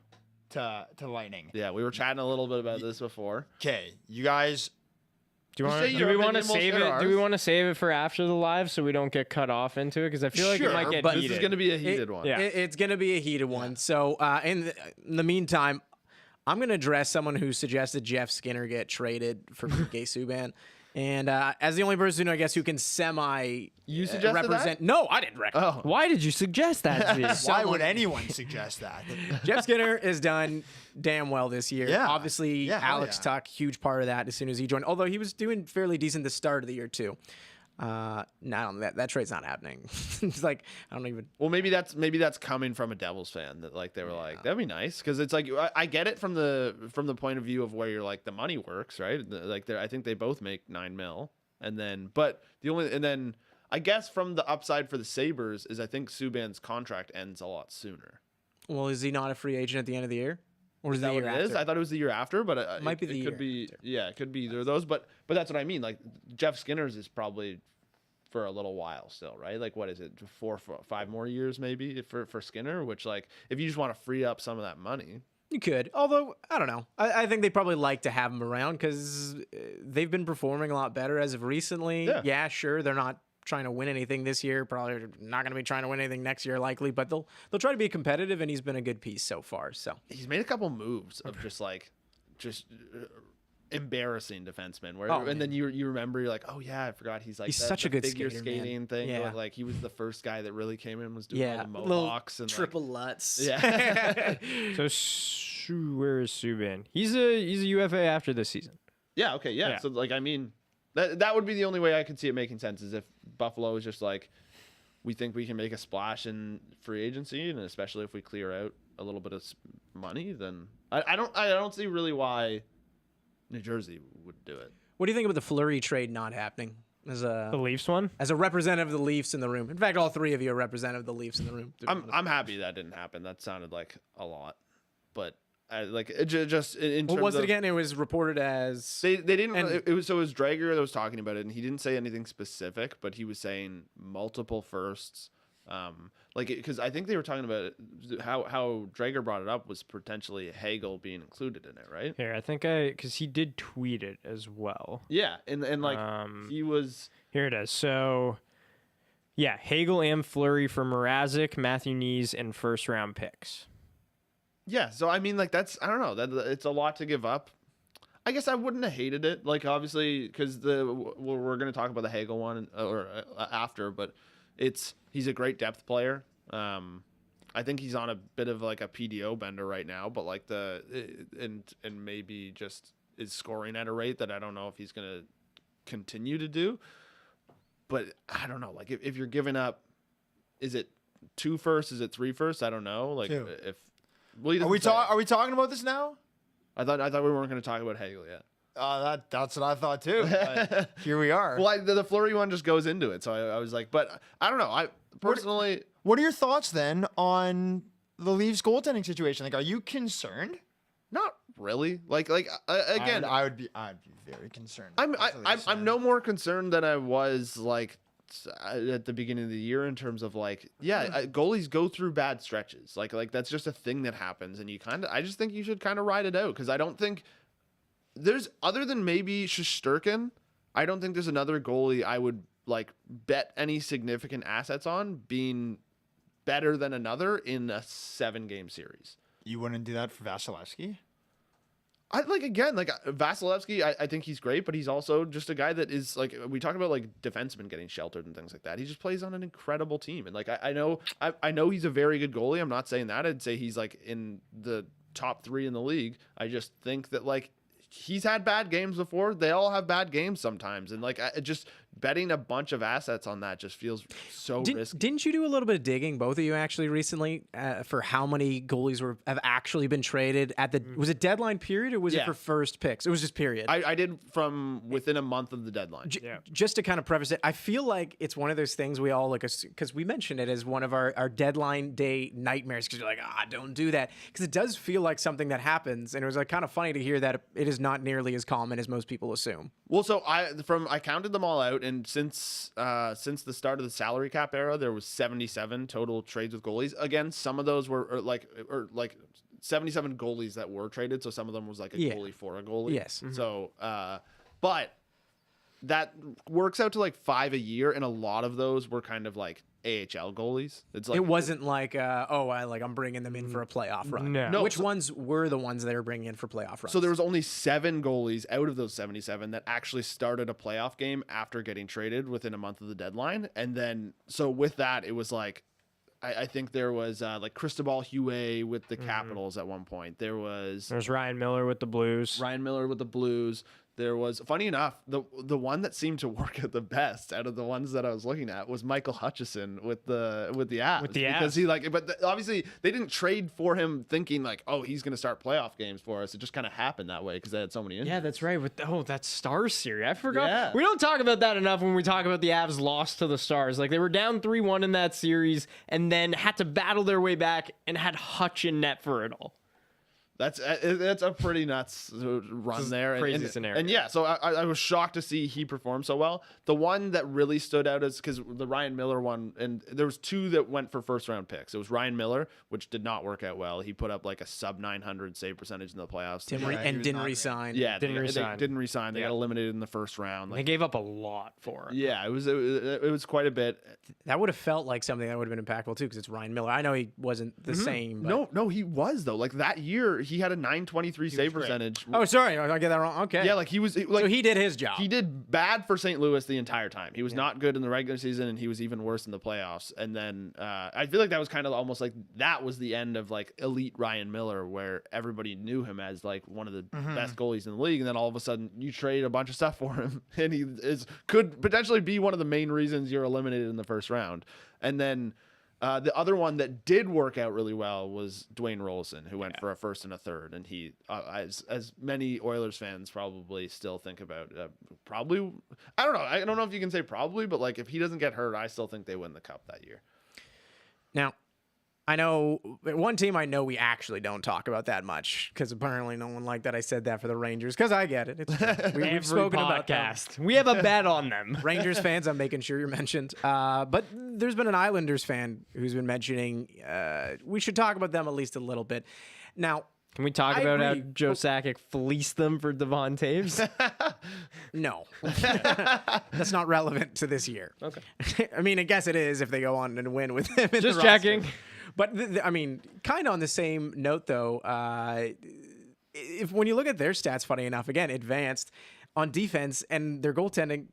to Lightning. Yeah, we were chatting a little bit about this before. Okay, you guys. Do you You want? say Do your we want to opinion, we'll save share it? Do we ours. want to save it for after the live so we don't get cut off into it? Because I feel like it might Sure, get but heated. This is going to be a heated one. Yeah. It's going to be a heated one. So in the meantime, I'm going to address someone who suggested Jeff Skinner get traded for Gay Subban. And as the only person, I guess, who can You suggested represent. No, I didn't recommend. Oh, Why did you suggest that, Z? Why would anyone suggest that? Jeff Skinner has done damn well this year. Yeah. Obviously, Yeah, hell Alex yeah. Tuck, huge part of that as soon as he joined. Although he was doing fairly decent the start of the year, too. No, that trade's not happening. It's like, I don't even. well, maybe that's coming from a Devils fan that like they were like that'd be nice because it's like I get it from the point of view of where you're like the money works, right? Like I think they both make $9 million, and then I guess from the upside for the Sabres is I think Subban's contract ends a lot sooner. Well, is he not a free agent at the end of the year? Or is Is it that the what year it is? after? I thought it was the year after, but it Might be the it year could be after. yeah, it could be either of those. But that's what I mean. Like Jeff Skinner's is probably for a little while still, right? Like what is it, 5 more years maybe for Skinner? Which like if you just want to free up some of that money, You could. Although, I don't know. I think they probably like to have him around because they've been performing a lot better as of recently. Yeah. Sure. They're not trying to win anything this year. Probably not going to be trying to win anything next year, likely. But they'll try to be competitive, and he's been a good piece so far. So he's made a couple moves of just embarrassing defensemen where Oh, and then you remember you're like, oh yeah, I forgot he's like He's the such a good figure skater, man. skating thing. Yeah. Like he was the first guy that really came in and was doing all the little mohawks and triple Lutz. Yeah. So where is Subban? He's a UFA after this season. Yeah, okay, yeah. Yeah. So like I mean that would be the only way I could see it making sense is if Buffalo is just like we think we can make a splash in free agency and especially if we clear out a little bit of money, then I don't see really why New Jersey would do it. What do you think about the Fleury trade not happening? As The a Leafs one? representative of the Leafs in the room. In fact, all three of you are representative of the Leafs in the room. to be honest. I'm happy that didn't happen. That sounded like a lot, but like it just in What terms was it of, again? It was reported as They didn't. And- it was Drager that was talking about it, and he didn't say anything specific, but he was saying multiple firsts. Because I think they were talking about it, how Drager brought it up was potentially Hagel being included in it, right? Here, I think because he did tweet it as well. Yeah, and like he was. Here it is. So, yeah, Hagel and Fleury for Mrazek, Matthew Knees, and first round picks. Yeah, so I mean, like that's I don't know that it's a lot to give up. I guess I wouldn't have hated it, like obviously because we're going to talk about the Hagel one after, but he's a great depth player, I think he's on a bit of like a PDO bender right now, but like and maybe just is scoring at a rate that I don't know if he's gonna continue to do. But I don't know. Like if you're giving up, is it 2 firsts? Is it 3 firsts? I don't know. Like 2. if well, Are we talking about this now? I thought we weren't going to talk about Hagel yet. That's what I thought too. But here we are. Well, the Fleury one just goes into it, so I was like, but I don't know. I personally, What are your thoughts then on the Leafs goaltending situation? Like, are you concerned? not really. Like again, I'd be very concerned. I'm no more concerned than I was like at the beginning of the year in terms of like, goalies go through bad stretches. Like that's just a thing that happens, and I just think you should kind of ride it out, because I don't think there's, other than maybe Shesterkin, I don't think there's another goalie I would like bet any significant assets on being better than another in a 7-game series. You wouldn't do that for Vasilevsky? Vasilevsky, I think he's great, but he's also just a guy that is like, we talk about like defensemen getting sheltered and things like that. He just plays on an incredible team. And like, I know he's a very good goalie. I'm not saying that. I'd say he's like in the top 3 in the league. I just think that like he's had bad games before. They all have bad games sometimes. And like, just betting a bunch of assets on that just feels so risky. Didn't you do a little bit of digging, both of you actually recently, for how many goalies have actually been traded at the, was it deadline period or was it for first picks? It was just period. I did from within a month of the deadline. Just to kind of preface it, I feel like it's one of those things we all like, because we mentioned it as one of our deadline day nightmares, because you're like, don't do that. Because it does feel like something that happens. And it was like kind of funny to hear that it is not nearly as common as most people assume. Well, so I counted them all out, and since the start of the salary cap era, there was 77 total trades with goalies. Again, some of those were like 77 goalies that were traded, so some of them was like a goalie for a goalie. Yes. Mm-hmm. So, but that works out to like 5 a year, and a lot of those were kind of like AHL goalies. It's like, it wasn't like I'm bringing them in for a playoff run. No. Which ones were the ones that are bringing in for playoff runs? So there was only 7 goalies out of those 77 that actually started a playoff game after getting traded within a month of the deadline. And then, so with that, it was like, I think there was like Cristobal Huet with the Capitals at one point. There's Ryan Miller with the Blues. There was, funny enough, the one that seemed to work out the best out of the ones that I was looking at was Michael Hutchison with the Avs. Because he obviously they didn't trade for him thinking like, oh, he's going to start playoff games for us. It just kind of happened that way because they had so many injuries. Yeah, that's right. That Stars series. I forgot. Yeah. We don't talk about that enough when we talk about the Avs loss to the Stars. Like they were down 3-1 in that series and then had to battle their way back and had Hutch in net for it all. That's a pretty nuts run there. Crazy scenario. And yeah, so I was shocked to see he perform so well. The one that really stood out is because the Ryan Miller one, and there was 2 that went for first round picks. It was Ryan Miller, which did not work out well. He put up like a sub 900 save percentage in the playoffs. Didn't resign. Yeah, didn't resign. They got eliminated in the first round. They gave up a lot for it. Yeah, it was quite a bit. That would have felt like something that would have been impactful too, because it's Ryan Miller. I know he wasn't the same. But... No, he was though. Like that year, he had a 923 save percentage. Oh, sorry, I get that wrong. Okay. Yeah, like he was. Like, so he did his job. He did bad for St. Louis the entire time. He was not good in the regular season, and he was even worse in the playoffs. And then I feel like that was kind of almost like that was the end of like elite Ryan Miller, where everybody knew him as like one of the best goalies in the league. And then all of a sudden, you trade a bunch of stuff for him, and he could potentially be one of the main reasons you're eliminated in the first round. And then the other one that did work out really well was Dwayne Rollison, who went for a first and a third. And he, as many Oilers fans probably still think about, probably, I don't know. I don't know if you can say probably, but like if he doesn't get hurt, I still think they win the cup that year. Now, I know one team I know we actually don't talk about that much because apparently no one liked that I said that for the Rangers because I get it. We've spoken about that. We have a bet on them. Rangers fans, I'm making sure you're mentioned. But there's been an Islanders fan who's been mentioning we should talk about them at least a little bit. Now, can we talk about how Joe Sakic fleeced them for Devon Taves? No. That's not relevant to this year. Okay. I mean, I guess it is if they go on and win with him in Just the checking. roster. But, I mean, kind of on the same note, though, when you look at their stats, funny enough, again, advanced on defense and their goaltending,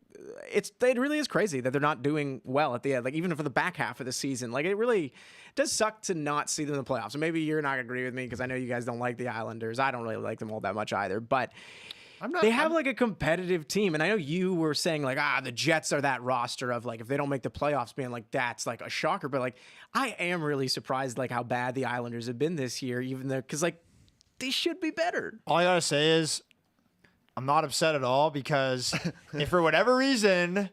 it really is crazy that they're not doing well at the end. Like even for the back half of the season, like it really does suck to not see them in the playoffs. And maybe you're not gonna agree with me because I know you guys don't like the Islanders. I don't really like them all that much either, but. They have like a competitive team, and I know you were saying like, the Jets are that roster of like if they don't make the playoffs, being like that's like a shocker. But like, I am really surprised like how bad the Islanders have been this year, even though because like they should be better. All I gotta say is, I'm not upset at all because if for whatever reason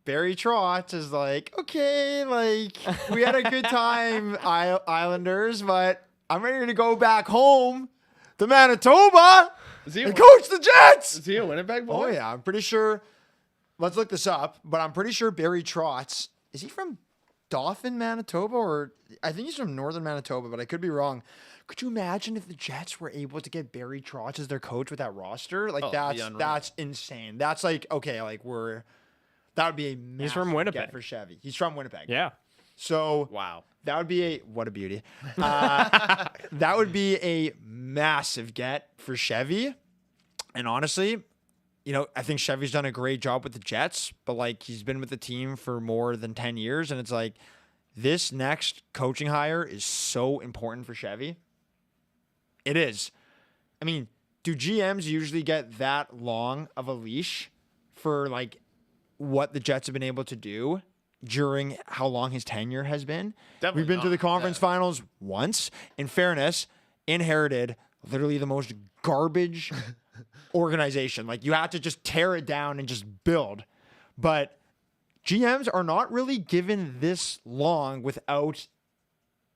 Barry Trotz is like, okay, like we had a good time, Islanders, but I'm ready to go back home to Manitoba. And coach the Jets. Is he a Winnipeg boy? Oh yeah, I'm pretty sure. Let's look this up, but I'm pretty sure Barry Trotz, is he from Dauphin, Manitoba, or I think he's from northern Manitoba, but I could be wrong. Could you imagine if the Jets were able to get Barry Trotz as their coach with that roster? Like that's insane. That's like okay, like that would be a massive He's from Winnipeg get for Chevy. He's from Winnipeg. Yeah. So wow. That would be what a beauty. That would be a massive get for Chevy. And honestly, I think Chevy's done a great job with the Jets, but like he's been with the team for more than 10 years. And it's like this next coaching hire is so important for Chevy. It is. I mean, do GMs usually get that long of a leash for like what the Jets have been able to do during how long his tenure has been? Definitely We've been to the not. conference finals once. In fairness, inherited literally the most garbage organization. Like you have to just tear it down and just build. But GMs are not really given this long without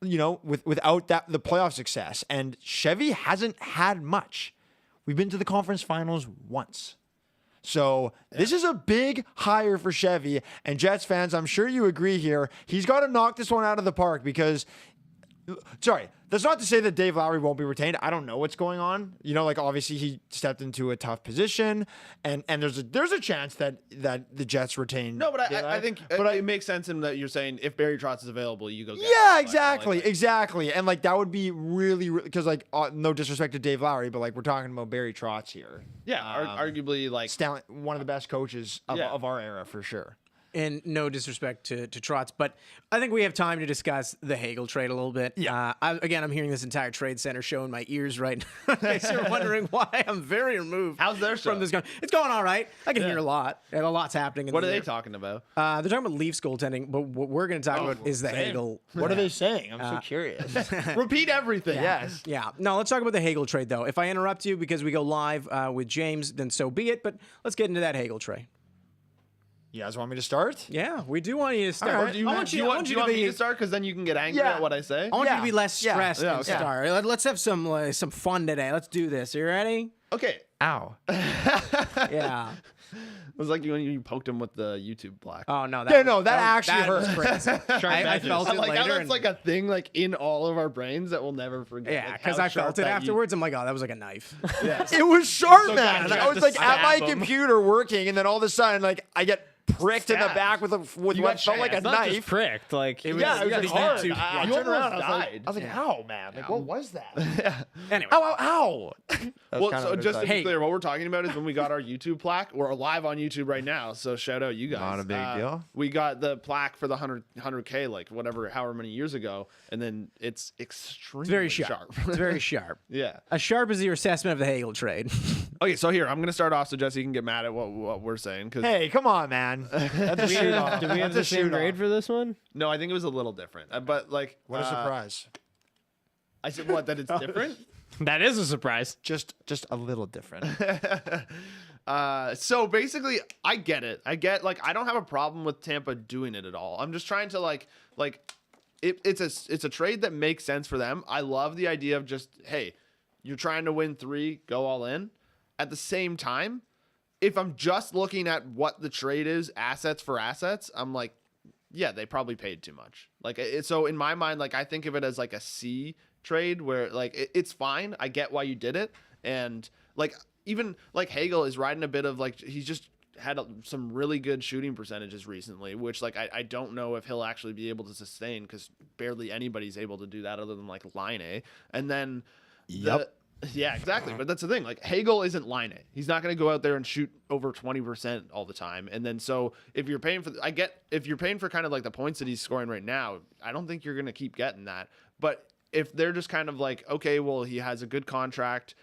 without the playoff success. And Chevy hasn't had much. We've been to the conference finals once. So this is a big hire for Chevy, and Jets fans, I'm sure you agree here. He's got to knock this one out of the park because, sorry, that's not to say that Dave Lowry won't be retained. I don't know what's going on. Like obviously he stepped into a tough position, and there's a chance that the Jets retain. No, but Dave I Lowry. think it makes sense in that you're saying if Barry Trotz is available, you go get him. Yeah, Like, exactly. And like that would be really because like no disrespect to Dave Lowry, but like we're talking about Barry Trotz here. yeah, arguably like One of the best coaches of our era for sure. And no disrespect to Trotz, but I think we have time to discuss the Hagel trade a little bit. Yeah. I'm hearing this entire Trade Center show in my ears right now. In case you're wondering why I'm very removed. How's their show? From this? It's going all right. I can hear a lot, and a lot's happening. What are they talking about? They're talking about Leafs goaltending, but what we're going to talk about is the Hagel. What are they saying? I'm so curious. Repeat everything. Yes. Yeah. No, let's talk about the Hagel trade, though. If I interrupt you because we go live with James, then so be it. But let's get into that Hagel trade. You guys want me to start? Yeah, we do want you to start. All right. Do you want me to start? Because then you can get angry at what I say. I want you to be less stressed Yeah, and okay. start. Let's have some fun today. Let's do this. You ready? Okay. Ow. Yeah. It was like when you poked him with the YouTube black. Oh no. That actually was hurt. crazy. I felt it Like how later. that's and- like a thing like in all of our brains that we'll never forget. yeah, like, because how I felt sharp it that afterwards. I'm like, oh, that was like a knife. Yes. It was sharp, man. glad you I got was to like at my stab him. computer working, and then all of a sudden, like I get pricked in the Stabbed. back with You what got felt like a stabbed. Not just knife. pricked. Like It was- Yeah, it was you like got hard. to- I you turned around. almost I was like, died. ow, man. Like, what was that? Anyway. Ow. Well, so just to be Hey. clear, what we're talking about is when we got our YouTube plaque. We're live on YouTube right now, so shout out you guys. Not a big deal. We got the plaque for the 100K, like however many years ago, and then it's extremely It's very sharp. It's very sharp. Yeah. As sharp as your assessment of the Hagel trade. Okay, so here I'm gonna start off so Jesse can get mad at what we're saying. Cause Hey, come on, man. That's a shoot off. do we have the same grade for this one? no, I think it was a little different. But like, What a surprise. I said what? That it's different. That is a surprise. Just a little different. So basically, I get it. I don't have a problem with Tampa doing it at all. I'm just trying to it's a trade that makes sense for them. I love the idea of just, hey, you're trying to win 3, go all in. At the same time, if I'm just looking at what the trade is, assets for assets, I'm like, yeah, they probably paid too much. So in my mind, I think of it as like a C trade where it's fine. I get why you did it. And even Hagel is riding a bit of he's just had some really good shooting percentages recently, which I don't know if he'll actually be able to sustain because barely anybody's able to do that other than Line A. And then Yeah, exactly. But that's the thing. Like Hagel isn't Line. He's not going to go out there and shoot over 20% all the time. And then so if you're paying for, if you're paying for kind of like the points that he's scoring right now, I don't think you're going to keep getting that. But if they're just kind of like, okay, well, he has a good contract.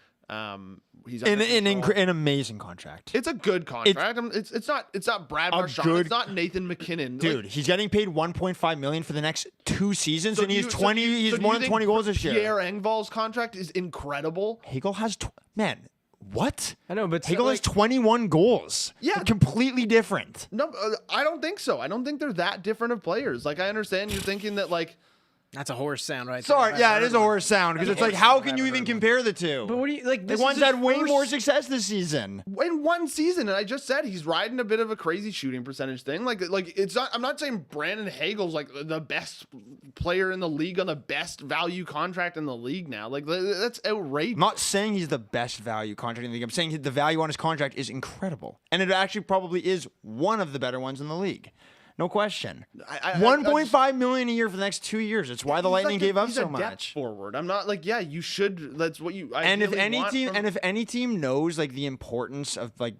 He's an amazing contract. It's a good contract. It's not Brad Marchand. It's not Nathan McKinnon. Dude, he's getting paid $1.5 million for the next 2 seasons, and he's more than 20 goals this year. Pierre Engvall's contract is incredible. Hagel has what? I know, but Hagel has 21 goals. Yeah. They're completely different. No, I don't think so. I don't think they're that different of players. Like I understand you're thinking that like. That's a horse sound, right? Sorry, yeah, it is a horse sound because it's like, how can you even compare the two? But what do you like? The one's had way more success this season. In one season, and I just said he's riding a bit of a crazy shooting percentage thing. Like it's not. I'm not saying Brandon Hagel's like the best player in the league on the best value contract in the league now. Like that's outrageous. I'm not saying he's the best value contract in the league. I'm saying the value on his contract is incredible, and it actually probably is one of the better ones in the league. No question. $1.5 million a year for the next 2 years. It's why the Lightning gave up so much. Forward. I'm not like, yeah, you should. That's what you. And if any team knows like the importance of like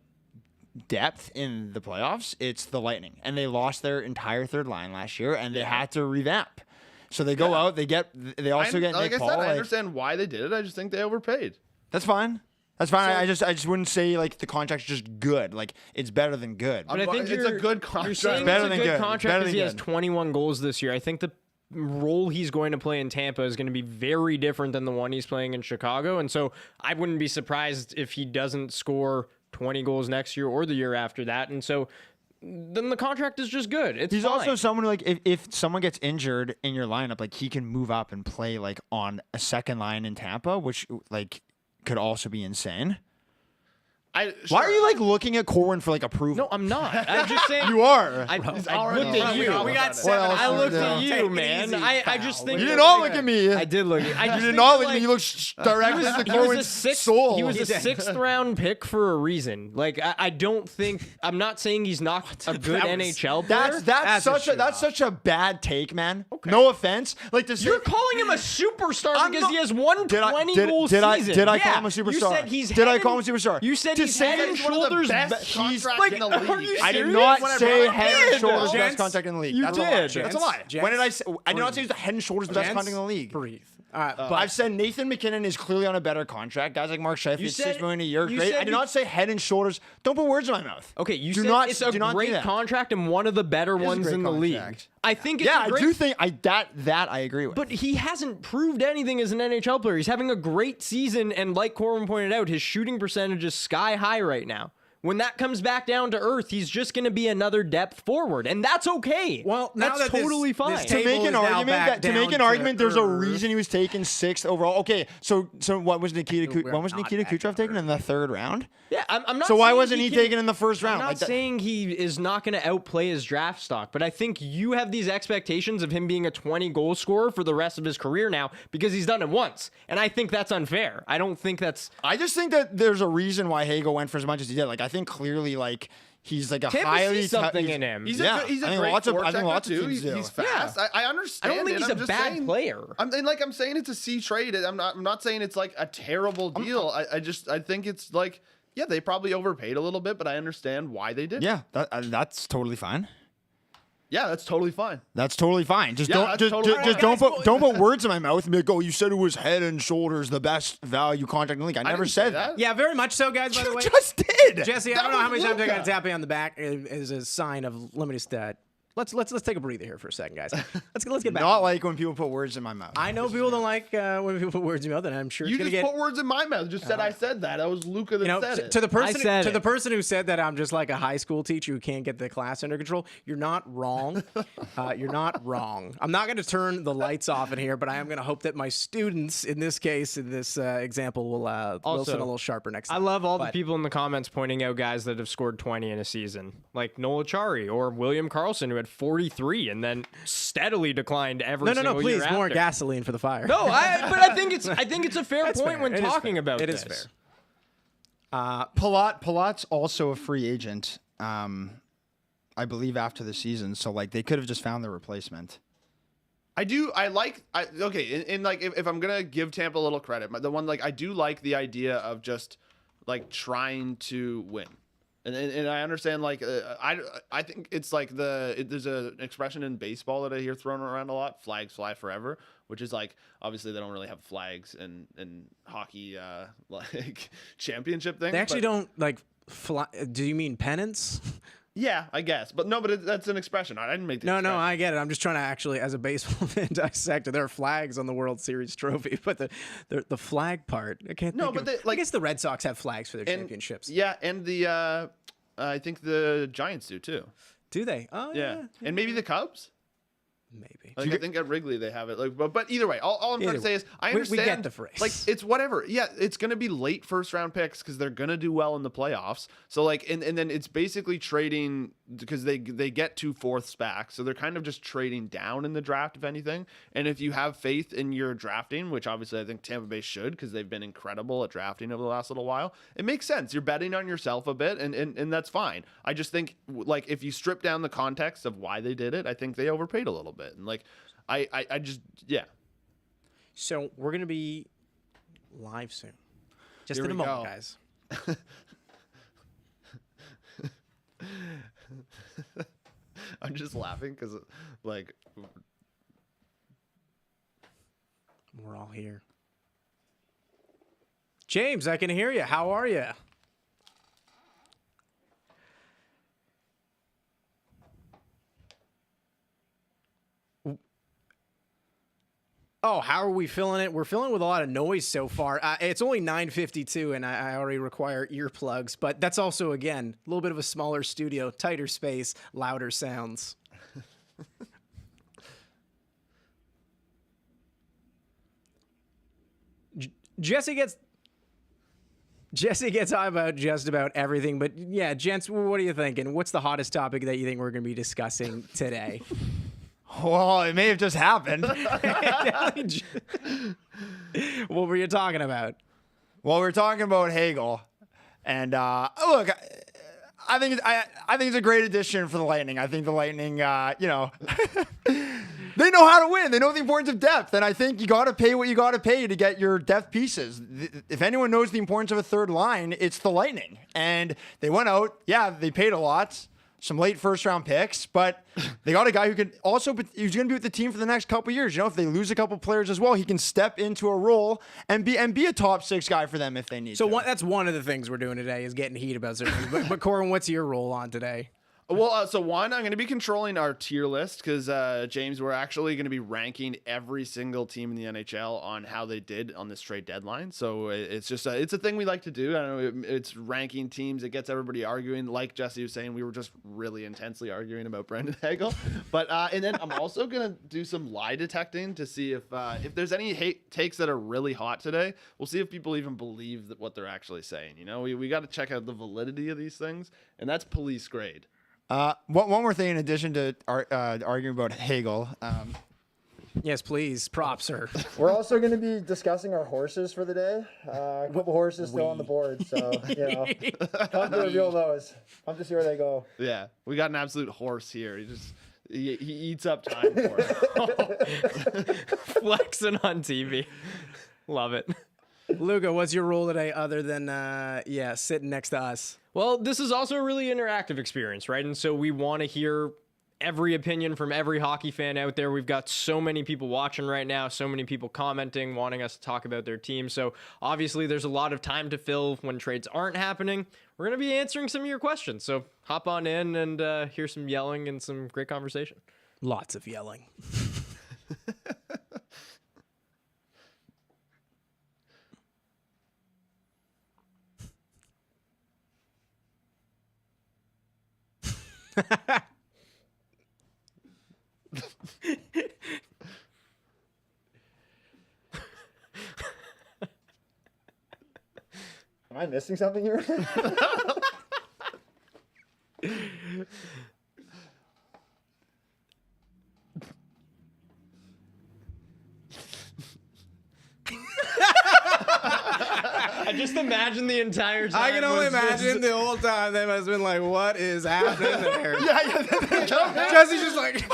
depth in the playoffs, it's the Lightning. And they lost their entire third line last year, and they had to revamp. So they go out. They also get Nick Paul. I understand why they did it. I just think they overpaid. That's fine. That's fine. I just wouldn't say like the contract's just good. Like it's better than good. But I think it's a good contract. You're saying better it's a than good good. contract because he has 21 goals this year. I think the role he's going to play in Tampa is going to be very different than the one he's playing in Chicago. And so I wouldn't be surprised if he doesn't score 20 goals next year or the year after that. And so then the contract is just good. He's also someone who, like, if someone gets injured in your lineup, like he can move up and play like on a second line in Tampa, which like could also be insane. Why are you like looking at Corwin for like approval? No, I'm not. I'm just saying. You are. I looked at you. We got 7. I looked at you, man. I just think you did not look at me. I did look. You did not look at me. You looked directly at Corwin's soul. He was a 6th round pick for a reason. Like I don't think. I'm not saying he's not a good NHL player. That's such a bad take, man. Okay. No offense. Like this. You're calling him a superstar because he has one 20-goal season. Did I call him a superstar? You said he's. Did I call him a superstar? You said he's head and shoulders best contract in the league. I did not say head and shoulders the best contract in the league. You did. That's a lie. When did I say? I did not say he's the head and shoulders the best contract in the league. Breathe. But I've said Nathan McKinnon is clearly on a better contract. Guys like Mark Scheifele, $6 million a year, great. I did not say head and shoulders. Don't put words in my mouth. Okay, you said it's a great contract and one of the better ones in the league. I think it's I do think that I agree with. But he hasn't proved anything as an NHL player. He's having a great season, and like Corwin pointed out, his shooting percentage is sky high right now. When that comes back down to earth, he's just going to be another depth forward, and that's okay. Well, that's that totally fine. To make an argument, there's a reason he was taken 6th overall. Okay, so what was Nikita Kucherov taken in the 3rd round? Yeah, I'm not. So why wasn't he taken in the 1st round? I'm not saying he is not going to outplay his draft stock, but I think you have these expectations of him being a 20-goal scorer for the rest of his career now because he's done it once, and I think that's unfair. I don't think that's. I just think that there's a reason why Hagel went for as much as he did. Like I think clearly, like he's like a highly something in him. He's a great lots of teams do. He's fast. Yeah. I understand. I don't think he's a bad player. I'm saying it's a C trade. I'm not saying it's like a terrible deal. I think it's like. Yeah, they probably overpaid a little bit, but I understand why they did. Yeah, that's totally fine. Yeah, that's totally fine. That's totally fine. Just don't put words in my mouth and be like, "Oh, you said it was head and shoulders the best value contract in the league." I never said that. Yeah, very much so, guys. By the way, you just did, Jesse. I don't know how many times I got to tap you on the back as a sign of limited stat. Let's take a breather here for a second, guys. Let's get back. Not like when people put words in my mouth. I know people don't like when people put words in my mouth, and I'm sure you just put words in my mouth. Just said I said that. That was Luca that said it. To the person who said that I'm just like a high school teacher who can't get the class under control. You're not wrong. You're not wrong. I'm not going to turn the lights off in here, but I am going to hope that my students, in this case, in this example, will sit a little sharper next time. I love all the people in the comments pointing out guys that have scored 20 in a season, like Noel Acciari or William Karlsson, who had 43 and then steadily declined every single year. No, please, after. more gasoline for the fire. No, but I think it's a fair point when talking about this. It is fair. Palat's also a free agent, I believe, after the season. So like they could have just found their replacement. Okay. And like, if I'm going to give Tampa a little credit, the one, like, I do like the idea of just like trying to win. And I understand, like, I think it's like there's an expression in baseball that I hear thrown around a lot, flags fly forever, which is like, obviously they don't really have flags in hockey, like championship things. They actually don't like fly. Do you mean pennants? Yeah, I guess. But no, that's an expression. I didn't make the No, expression. I get it. I'm just trying to actually, as a baseball fan, dissect it. There are flags on the World Series trophy, but the flag part, I can't think of. I guess the Red Sox have flags for their championships. Yeah, and the I think the Giants do too. Do they? Oh, Yeah. And maybe the Cubs? Maybe. Like, I think at Wrigley they have it. Like, but either way, all I'm trying to say is I understand. We get the phrase. Like, it's whatever. Yeah, it's gonna be late first round picks because they're gonna do well in the playoffs. So like, and then it's basically trading because they get 2 fourths back. So they're kind of just trading down in the draft, if anything. And if you have faith in your drafting, which obviously I think Tampa Bay should because they've been incredible at drafting over the last little while, it makes sense. You're betting on yourself a bit, and that's fine. I just think like if you strip down the context of why they did it, I think they overpaid a little bit. And like, I just, yeah. So we're going to be live soon. Just Here in a we moment, go. guys. I'm just laughing because, like, We're all here. James, I can hear you. How are you? Oh, how are we feeling it? We're feeling with a lot of noise so far. It's only 9:52, and I already require earplugs. But that's also, again, a little bit of a smaller studio, tighter space, louder sounds. Jesse gets high about just about everything. But yeah, gents, what are you thinking? What's the hottest topic that you think we're going to be discussing today? Well, it may have just happened. What were you talking about? Well, we're talking about Hagel, and look, I think it's a great addition for the Lightning. I think the Lightning, they know how to win. They know the importance of depth, and I think you got to pay what you got to pay to get your depth pieces. If anyone knows the importance of a third line, it's the Lightning. And they went out. Yeah, they paid a lot. Some late first-round picks, but they got a guy who can also, he's going to be with the team for the next couple of years. You know, if they lose a couple players as well, he can step into a role and be a top 6 guy for them if they need to. So that's one of the things we're doing today is getting heat about certain things. But Corwin, what's your role on today? Well, so one, I'm going to be controlling our tier list because, James, we're actually going to be ranking every single team in the NHL on how they did on this trade deadline. So it's just it's a thing we like to do. I don't know, it's ranking teams. It gets everybody arguing. Like Jesse was saying, we were just really intensely arguing about Brendan Hagel. But and then I'm also going to do some lie detecting to see if there's any hate takes that are really hot today. We'll see if people even believe that what they're actually saying. You know, we got to check out the validity of these things, and that's police grade. One more thing in addition to arguing about Hagel. Yes, please. Props, sir. We're also going to be discussing our horses for the day. A couple horses still on the board, so come to reveal those. Come to see where they go. Yeah, we got an absolute horse here. He eats up time for it. Flexing on TV. Love it. Luca, what's your role today other than sitting next to us? Well, this is also a really interactive experience, right? And so we want to hear every opinion from every hockey fan out there. We've got so many people watching right now, so many people commenting, wanting us to talk about their team. So obviously there's a lot of time to fill when trades aren't happening. We're going to be answering some of your questions. So hop on in and hear some yelling and some great conversation. Lots of yelling. Am I missing something here? just imagine the entire time. I can only was just- imagine the whole time they must have been like, what is happening there? Yeah. Jesse's just like,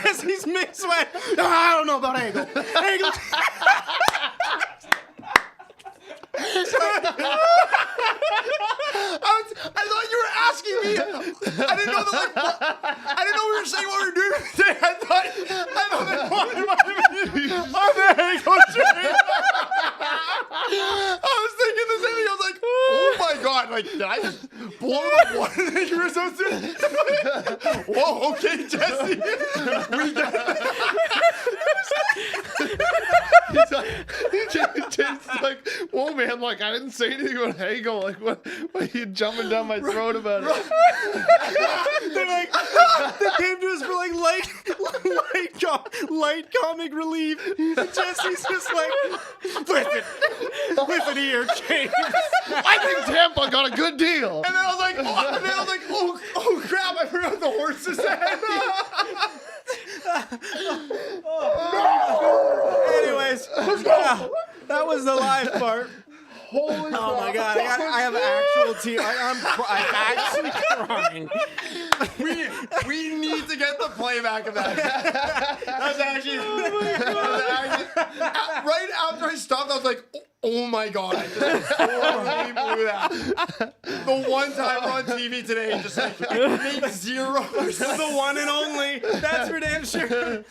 Jesse's mid-sweat. I don't know about Hagel. Hagel. I thought you were asking me. I didn't know I didn't know we were saying what we were doing today. I thought that one might have been on the Hagel train. I was thinking the same thing. I was like, oh my god, like did I just blow the one that you were supposed to? Whoa, okay, Jesse. We got Jason's like, whoa, man, like, I didn't say anything about Hagel. Like, what are you jumping down my throat about it? They came to us for like light comic relief. Jesse's just like, listen here, James. I think Tampa got a good deal. And then I was like, oh crap, I forgot the horses head. Anyways, that was the live part. Holy Oh my god, I have actual tears. I'm actually crying. We need to get the playback of that. That's actually, right after I stopped, I was like, oh my god, I just totally blew that. The one time we're on TV today, just like make zero. The one and only. That's for damn sure.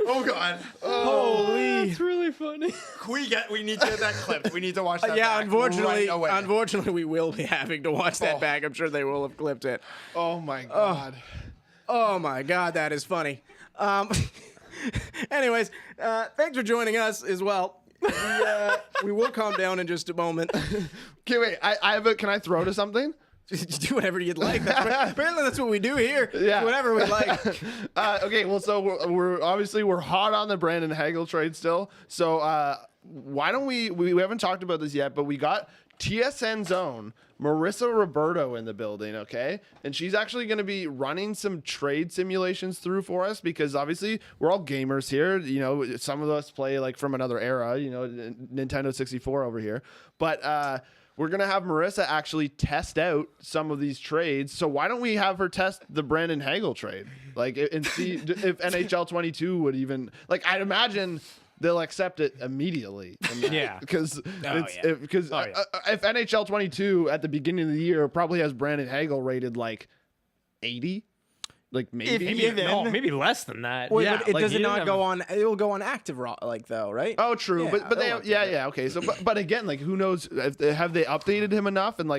Oh god. Holy. It's really funny. We need to get that clipped. We need to watch that. Yeah, back unfortunately, right away. unfortunately, we will be having to watch that back. I'm sure they will have clipped it. Oh, my God. Oh my god, that is funny. Anyways, thanks for joining us as well. We will calm down in just a moment. Okay, wait. I have a. Can I throw to something? Do whatever you'd like. Apparently, that's what we do here. Yeah. Whatever we like. Okay, well, so we're obviously we're hot on the Brandon Hagel trade still. So why don't we haven't talked about this yet, but we got TSN's own Marissa Roberto in the building, okay? And she's actually going to be running some trade simulations through for us because obviously we're all gamers here. You know, some of us play like from another era, you know, Nintendo 64 over here. But we're going to have Marissa actually test out some of these trades. So why don't we have her test the Brandon Hagel trade? Like, and see if NHL 22 would even, like, I'd imagine they'll accept it immediately. Yeah. Because if NHL 22 at the beginning of the year probably has Brandon Hagel rated like 80, like maybe. Maybe less than that. Wait, yeah, but it like, does he it didn't not have- go on? It will go on active like though, right? Oh, true. Yeah, but they they'll update yeah okay. So but again, like who knows if have they updated him enough and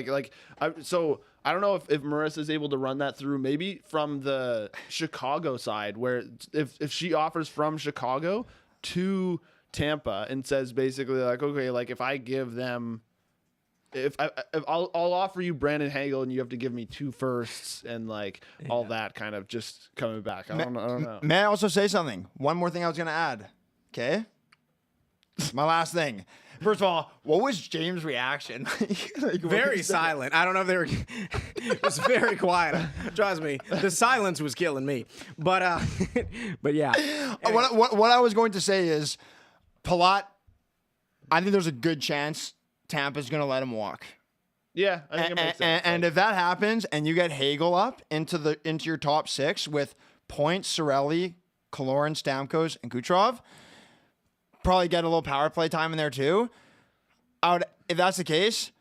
so I don't know if Marissa's able to run that through maybe from the Chicago side where if she offers from Chicago to Tampa and says basically like, okay, like if I give them if I'll offer you Brandon Hagel and you have to give me 2 firsts and like all that kind of just coming back. I don't know. May I also say something? One more thing I was going to add. Okay? My last thing. First of all, what was James' reaction? Very silent. I don't know if they were. It was very quiet. Trust me, the silence was killing me. But yeah. What I was going to say is, Palat, I think there's a good chance Tampa's going to let him walk. Yeah, I think it makes sense. And if that happens and you get Hagel up into your top 6 with Point, Cirelli, Kaloran, Stamkos, and Kucherov, probably get a little power play time in there too. If that's the case,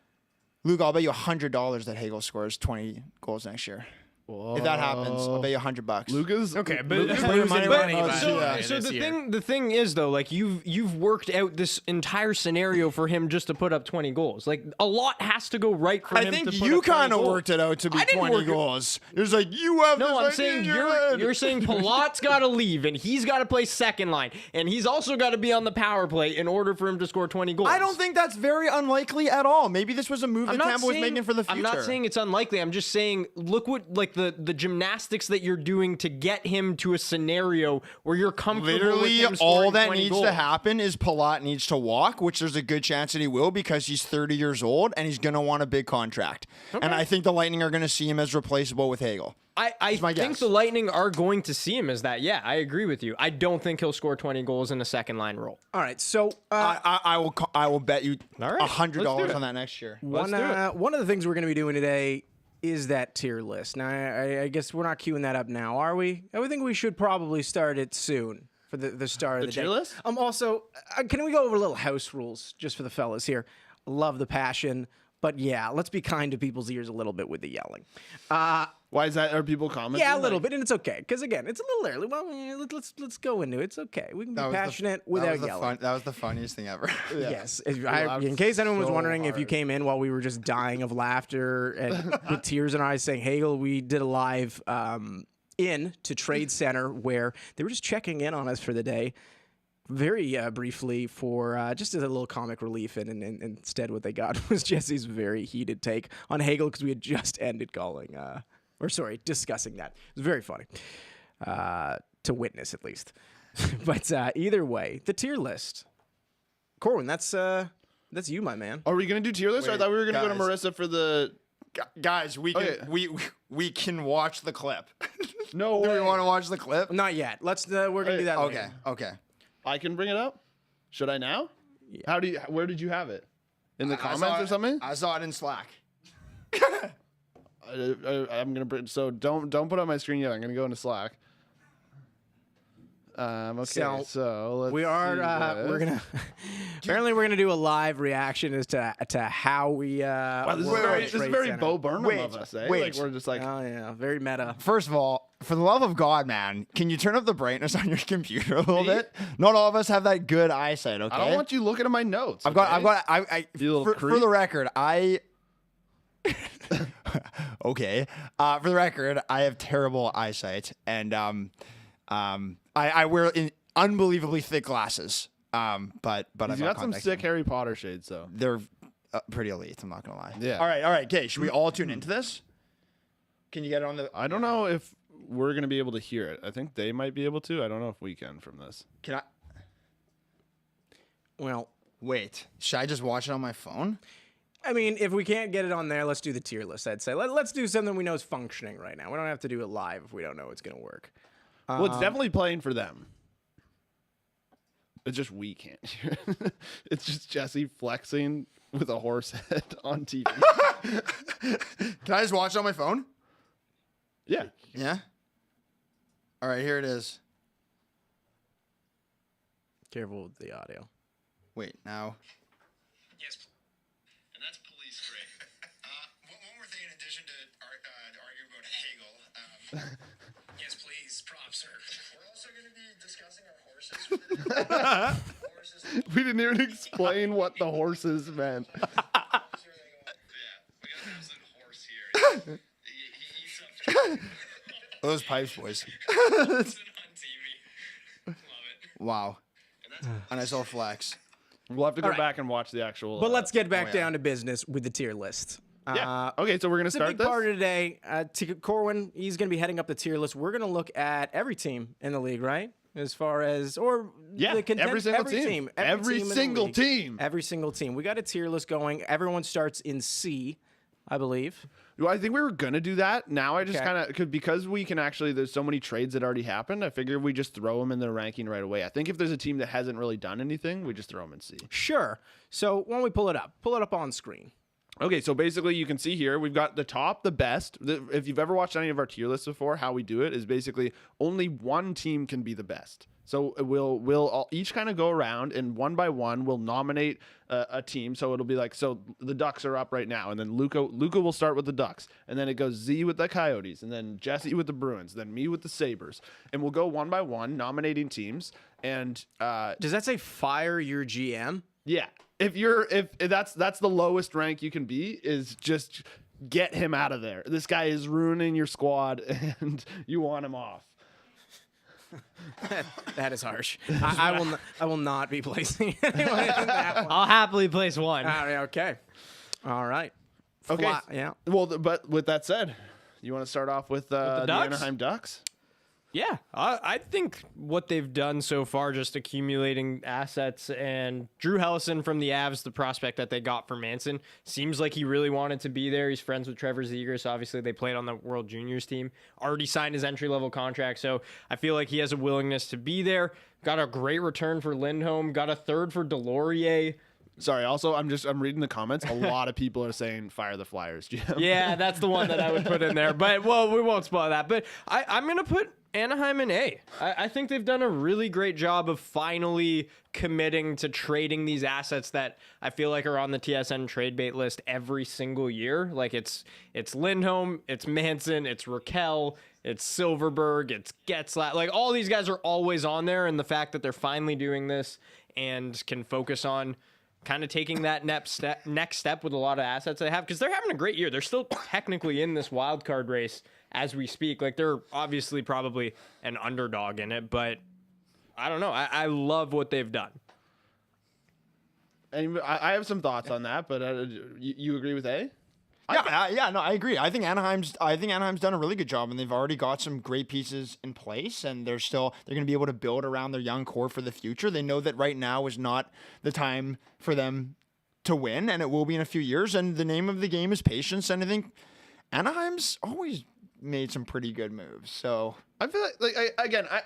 Luca, I'll bet you $100 that Hagel scores 20 goals next year. Whoa. If that happens, I'll bet you $100. Luca's Okay, but Luca's losing money by so this year. the thing is though, like you've worked out this entire scenario for him just to put up 20 goals. Like a lot has to go right for I him. think to put you up 20 kind of goals. worked it out to be I didn't 20 work it- goals. It was like you have. No, I'm this idea saying in your head. you're saying Palat's got to leave and he's got to play second line and he's also got to be on the power play in order for him to score 20 goals. I don't think that's very unlikely at all. Maybe this was a move that Tampa was making for the future. I'm not saying it's unlikely. I'm just saying look what like like the gymnastics that you're doing to get him to a scenario where you're comfortable with Literally, him all scoring that 20 needs goals. to happen is Palat needs to walk, which there's a good chance that he will because he's 30 years old and he's going to want a big contract. And I think the Lightning are going to see him as replaceable with Hagel. I my think guess. the Lightning are going to see him as that. Yeah, I agree with you. I don't think he'll score 20 goals in a second line role. All right, so I will bet you All right, let's do $100 it. on that next year. one of the things we're going to be doing today is that tier list. Now, I guess we're not queuing that up now, are we? I would think we should probably start it soon for the start of the tier day. list? Also, can we go over little house rules just for the fellas here? Love the passion, but yeah, let's be kind to people's ears a little bit with the yelling. Why is that? Are people commenting? Yeah, a little bit, and it's okay because again, it's a little early. Well, yeah, let's go into it. It's okay. We can be passionate without yelling. That was the funniest thing ever. Yes. In case anyone was so wondering, if you hard. came in while we were just dying of laughter and with tears in our eyes saying Hagel, we did a live in to Trade Center where they were just checking in on us for the day. Very briefly for just as a little comic relief, and instead what they got was Jesse's very heated take on Hagel because we had just ended discussing that. It was very funny to witness, at least. But either way, the tier list. Corwin, that's you, my man. Are we gonna do tier list? I Wait, thought we were gonna go to guys. Marissa for the. Guys, we can Okay. we can watch the clip. No Do way. we want to watch the clip? Not yet. Let's. We're gonna do that. Okay. later. Okay. I can bring it up. Should I now? How do you? Where did you have it? In the I comments saw or it- something? I saw it in Slack. I'm gonna bring. So don't put up my screen yet. I'm gonna go into Slack. Okay, so let's We are. see We're this. gonna. Apparently, we're gonna do a live reaction as to how we. Wow, this is work very, on this is Trade very Center. Bo Burnham Wait, of us, eh? wait. Like we're just like. Oh yeah, very meta. First of all, for the love of God, man, can you turn up the brightness on your computer a little Me? bit? Not all of us have that good eyesight. Okay. I don't want you looking at my notes. I've got. okay? I. You little For creep. the record, I. Okay. For the record, I have terrible eyesight, and I wear unbelievably thick glasses. But I've He's got some sick Harry Potter shades, though. They're pretty elite. I'm not gonna lie. Yeah. All right. Okay. Should we all tune into this? Can you get it on the? I don't know if we're gonna be able to hear it. I think they might be able to. I don't know if we can from this. Can I? Well, Wait. Should I just watch it on my phone? I mean, if we can't get it on there, let's do the tier list. I'd say let's do something we know is functioning right now. We don't have to do it live if we don't know it's gonna work. Well, it's definitely playing for them. It's just we can't hear it. It's just Jesse flexing with a horse head on TV. Can I just watch it on my phone? Yeah. Yeah. All right. Here it is. Careful with the audio. Wait. Now. Yes, and that's police grade. One more thing in addition to argue about Hagel. Yes, please, props, sir. We're also going to be discussing our horses for the day. Horses. We didn't even explain what the horses meant. Yeah, we got an absolute horse here. He eats up. Those pipes, boys. On TV. Love it. Wow. A nice little flex. We'll have to go right. back and watch the actual. But let's get back yeah. down to business with the tier list. Yeah. Okay, so we're gonna It's a start big this. part of today. Corwin, he's going to be heading up the tier list. We're going to look at every team in the league, right? As far as, or Yeah, the content, every single every team. every Every team in the single league. team. Every single team. We got a tier list going. Everyone starts in C, I believe. Well, I think we were gonna do that. Now I just Okay. kind of because we can actually. There's so many trades that already happened. I figure we just throw them in the ranking right away. I think if there's a team that hasn't really done anything, we just throw them in C. Sure. So why don't we pull it up? Pull it up on screen. Okay, so basically you can see here we've got the top, the best. If you've ever watched any of our tier lists before, how we do it is basically only one team can be the best. So we'll all, each kind of go around and one by one we'll nominate a team. So it'll be like, so the Ducks are up right now, and then Luca will start with the Ducks, and then it goes Z with the Coyotes, and then Jesse with the Bruins, then me with the Sabres, and we'll go one by one nominating teams. And Does that say fire your GM? yeah, if that's the lowest rank you can be, is just get him out of there. This guy is ruining your squad, and you want him off. That is harsh. I will not be placing anyone in that one. I'll happily place one. Okay. All right. Okay. Yeah. Well, but with that said, you want to start off with the the Ducks? Anaheim Ducks? Yeah, I think what they've done so far, just accumulating assets, and Drew Hellison from the Avs, the prospect that they got for Manson, seems like he really wanted to be there. He's friends with Trevor Zegras. Obviously, they played on the World Juniors team. Already signed his entry-level contract, so I feel like he has a willingness to be there. Got a great return for Lindholm. Got a third for Delorier. Sorry. Also, I'm reading the comments. A lot of people are saying fire the Flyers. Jim. Yeah, that's the one that I would put in there. But, well, we won't spoil that. But I'm going to put Anaheim in A. I think they've done a really great job of finally committing to trading these assets that I feel like are on the TSN trade bait list every single year. Like it's Lindholm, it's Manson, it's Raquel, it's Silverberg, it's Getzlaff. Like all these guys are always on there, and the fact that they're finally doing this and can focus on kind of taking that next step with a lot of assets they have, because they're having a great year. They're still technically in this wild card race as we speak. Like they're obviously probably an underdog in it, but I don't know. I love what they've done. And I have some thoughts on that, but you agree with A? No, I agree. I think Anaheim's done a really good job, and they've already got some great pieces in place, and they're going to be able to build around their young core for the future. They know that right now is not the time for them to win, and it will be in a few years. And the name of the game is patience. And I think Anaheim's always made some pretty good moves. So I feel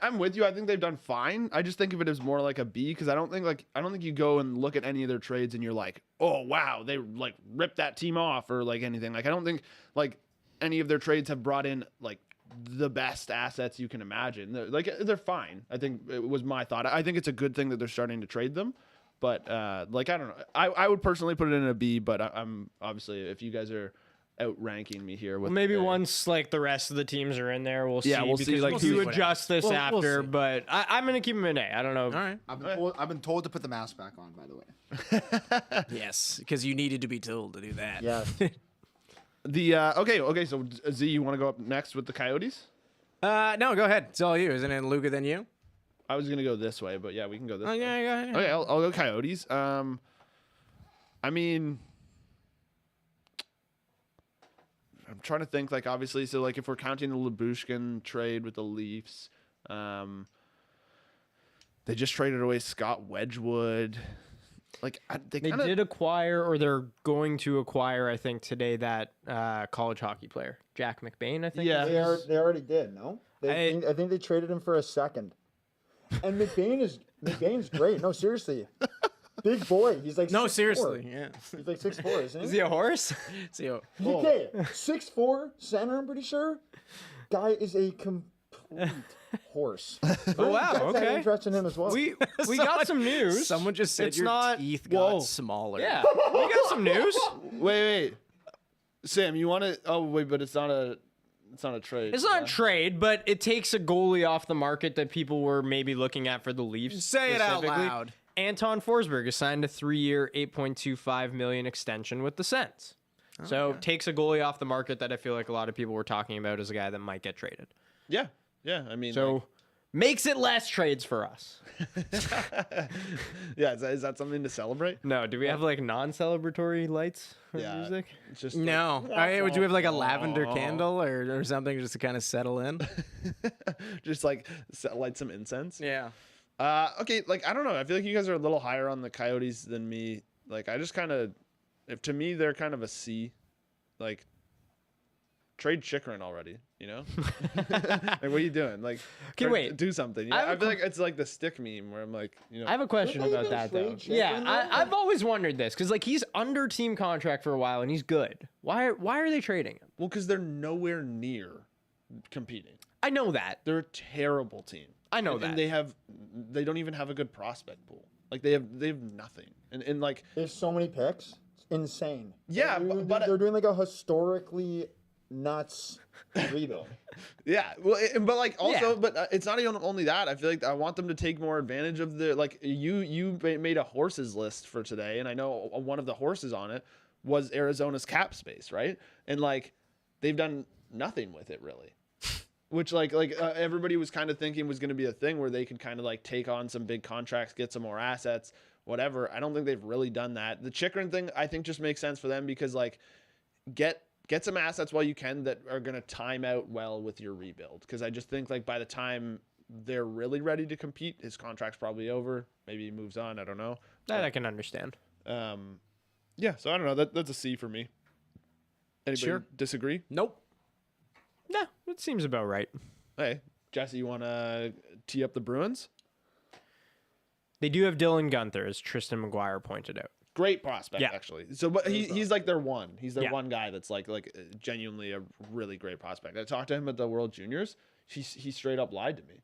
I'm with you. I think they've done fine. I just think of it as more like a B, because I don't think you go and look at any of their trades and you're like, oh wow, they like ripped that team off or like anything. Like I don't think like any of their trades have brought in like the best assets you can imagine. They're fine. I think it was my thought. I think it's a good thing that they're starting to trade them. But I don't know. I would personally put it in a B, but I'm obviously, if you guys are outranking me here with Maybe once like the rest of the teams are in there, we'll see. Yeah, we'll because see, like, we'll who- adjust this We'll after. see. But I'm gonna keep them in A. I don't know. All right. I've been told to put the mask back on, by the way. Yes, because you needed to be told to do that. Yeah. Okay. So Z, you want to go up next with the Coyotes? No, go ahead. It's all you. Isn't it Luca then you? I was gonna go this way, but yeah, we can go this Oh, way. yeah, go ahead. Okay, I'll go Coyotes. I mean, I'm trying to think. Like, obviously, so like if we're counting the Lyubushkin trade with the Leafs, they just traded away Scott Wedgwood. Like they They kinda, did acquire, or they're going to acquire, I think today, that college hockey player, Jack McBain. I think. Yeah. They already did, no? I think they traded him for a second. And McBain's great. No, seriously. Big boy. He's like No, 6'4". seriously. Yeah. He's like 6'4", isn't he? Is he a horse? See, oh, Okay, 6'4", center, I'm pretty sure. Guy is a complete horse. Oh wow. That's Okay. interest in him as well. We got some news. someone just said It's your not- teeth Whoa. got smaller. Yeah. We got some news. Wait. Sam, you want to? Oh wait, but it's not a trade. It's not a trade, but it takes a goalie off the market that people were maybe looking at for the Leafs. Say it out specifically. loud. Anton Forsberg has signed a 3-year, $8.25 million extension with the Sens. So takes a goalie off the market that I feel like a lot of people were talking about as a guy that might get traded. Yeah. I mean, So makes it less trades for us. yeah. Is that something to celebrate? No, do we have like non-celebratory lights or Yeah. music? It's just No. Would you have like a lavender candle or something just to kind of settle in? just like light some incense. Yeah. Okay, like I don't know. I feel like you guys are a little higher on the Coyotes than me. Like I just kind of, if to me they're kind of a C. Like trade Chychrun already. You know, like what are you doing? Like, Okay, wait. do something. I have I a feel like it's like the stick meme where I'm like, you know, I have a question Didn't they about even that though. trade Chychrun, Yeah, though? I've always wondered this because like he's under team contract for a while and he's good. Why are they trading him? well, because they're nowhere near competing. I know that. They're a terrible team. I know And that. they don't even have a good prospect pool. Like they have nothing. And like There's so many picks. It's insane. Yeah, but they're doing like a historically nuts rebuild. yeah, well, but like also, Yeah. but it's not even only that. I feel like I want them to take more advantage of the like you made a horses list for today, and I know one of the horses on it was Arizona's cap space, right? And like they've done nothing with it really. Which everybody was kind of thinking was going to be a thing where they could kind of like take on some big contracts, get some more assets, whatever. I don't think they've really done that. The Chychrun thing I think just makes sense for them because like get get some assets while you can that are going to time out well with your rebuild. Because I just think like by the time they're really ready to compete, his contract's probably over. Maybe he moves on. I don't know. That I can understand. Yeah, so I don't know. That's a C for me. Anybody disagree? Nope. No, it seems about right. Hey, Jesse, you want to tee up the Bruins? They do have Dylan Guenther, as Tristan McGuire pointed out. Great prospect, Yeah. actually. So, but he's like their one. He's their Yeah. one guy that's like genuinely a really great prospect. I talked to him at the World Juniors. He straight up lied to me.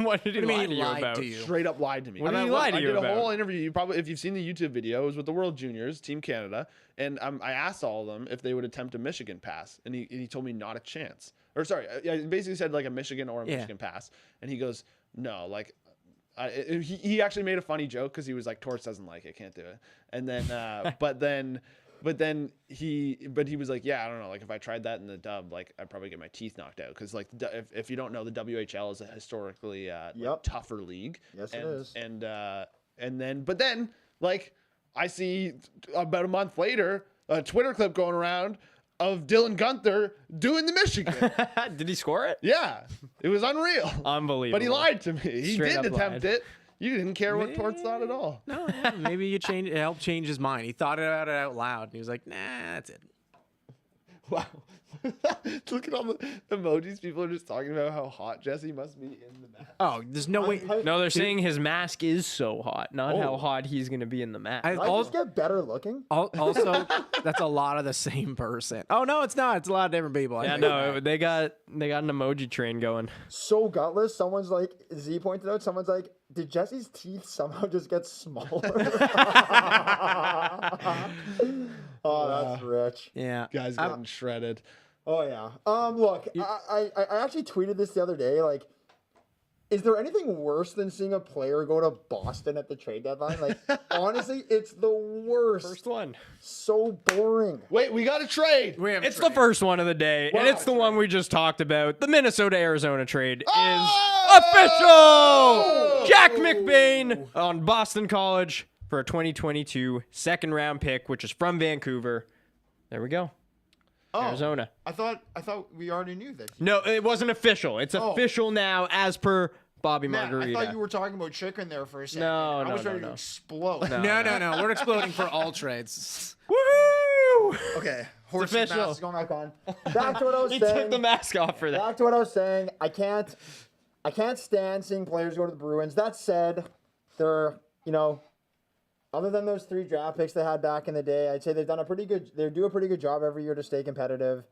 What did he What do you lie mean to he you lied about? to you? Straight up lied to me. What And did he I- lie to I you did a about? whole interview. You probably, if you've seen the YouTube video, it was with the World Juniors, Team Canada, and I asked all of them if they would attempt a Michigan pass, and he told me not a chance. Or sorry, I basically said like a Michigan or a Michigan pass, and he goes, no, like. He actually made a funny joke because he was like, Torts doesn't like it, can't do it. And then, but he was like, yeah, I don't know. Like if I tried that in the dub, like I'd probably get my teeth knocked out. Cause like if you don't know, the WHL is a historically like, tougher league. Yes, it is. But then like I see about a month later, a Twitter clip going around of Dylan Guenther doing the Michigan. Did he score it? Yeah, it was unreal. Unbelievable. But he lied to me. He Straight did up attempt lied. it. You didn't care what Torts thought at all. No, yeah, maybe it helped change his mind. He thought about it out loud. And he was like, nah, that's it. Wow. Look at all the emojis. People are just talking about how hot Jesse must be in the match. Oh, there's no way. No, they're saying his mask is so hot, not how Oh. hot he's going to be in the match. Did I just get better looking? Also, that's a lot of the same person. Oh no, it's not. It's a lot of different people. I Yeah, think. no, they got an emoji train going. So gutless. Someone's like, Z pointed out, someone's like, did Jesse's teeth somehow just get smaller? Oh, that's rich. Yeah. Guys getting shredded. Oh yeah. Look, I actually tweeted this the other day. Like, is there anything worse than seeing a player go to Boston at the trade deadline? Like, honestly, it's the worst. First one. So boring. Wait, we got a trade. We have It's the first one of the day, and it's the one we just talked about. The Minnesota-Arizona trade is official! Jack McBain on Boston College for a 2022 second-round pick, which is from Vancouver. There we go. Arizona. I thought we already knew that. No, it wasn't official. It's official now as per Bobby Man, Margarita. I thought you were talking about chicken there for a second. No, I no, was ready no. to explode. No. We're exploding for all trades. Woohoo! Okay, horse official. mask is going back on. Back to what I was He saying. took the mask off for that. Back to what I was saying. I can't stand seeing players go to the Bruins. That said, they're, other than those 3 draft picks they had back in the day, I'd say they do a pretty good job every year to stay competitive.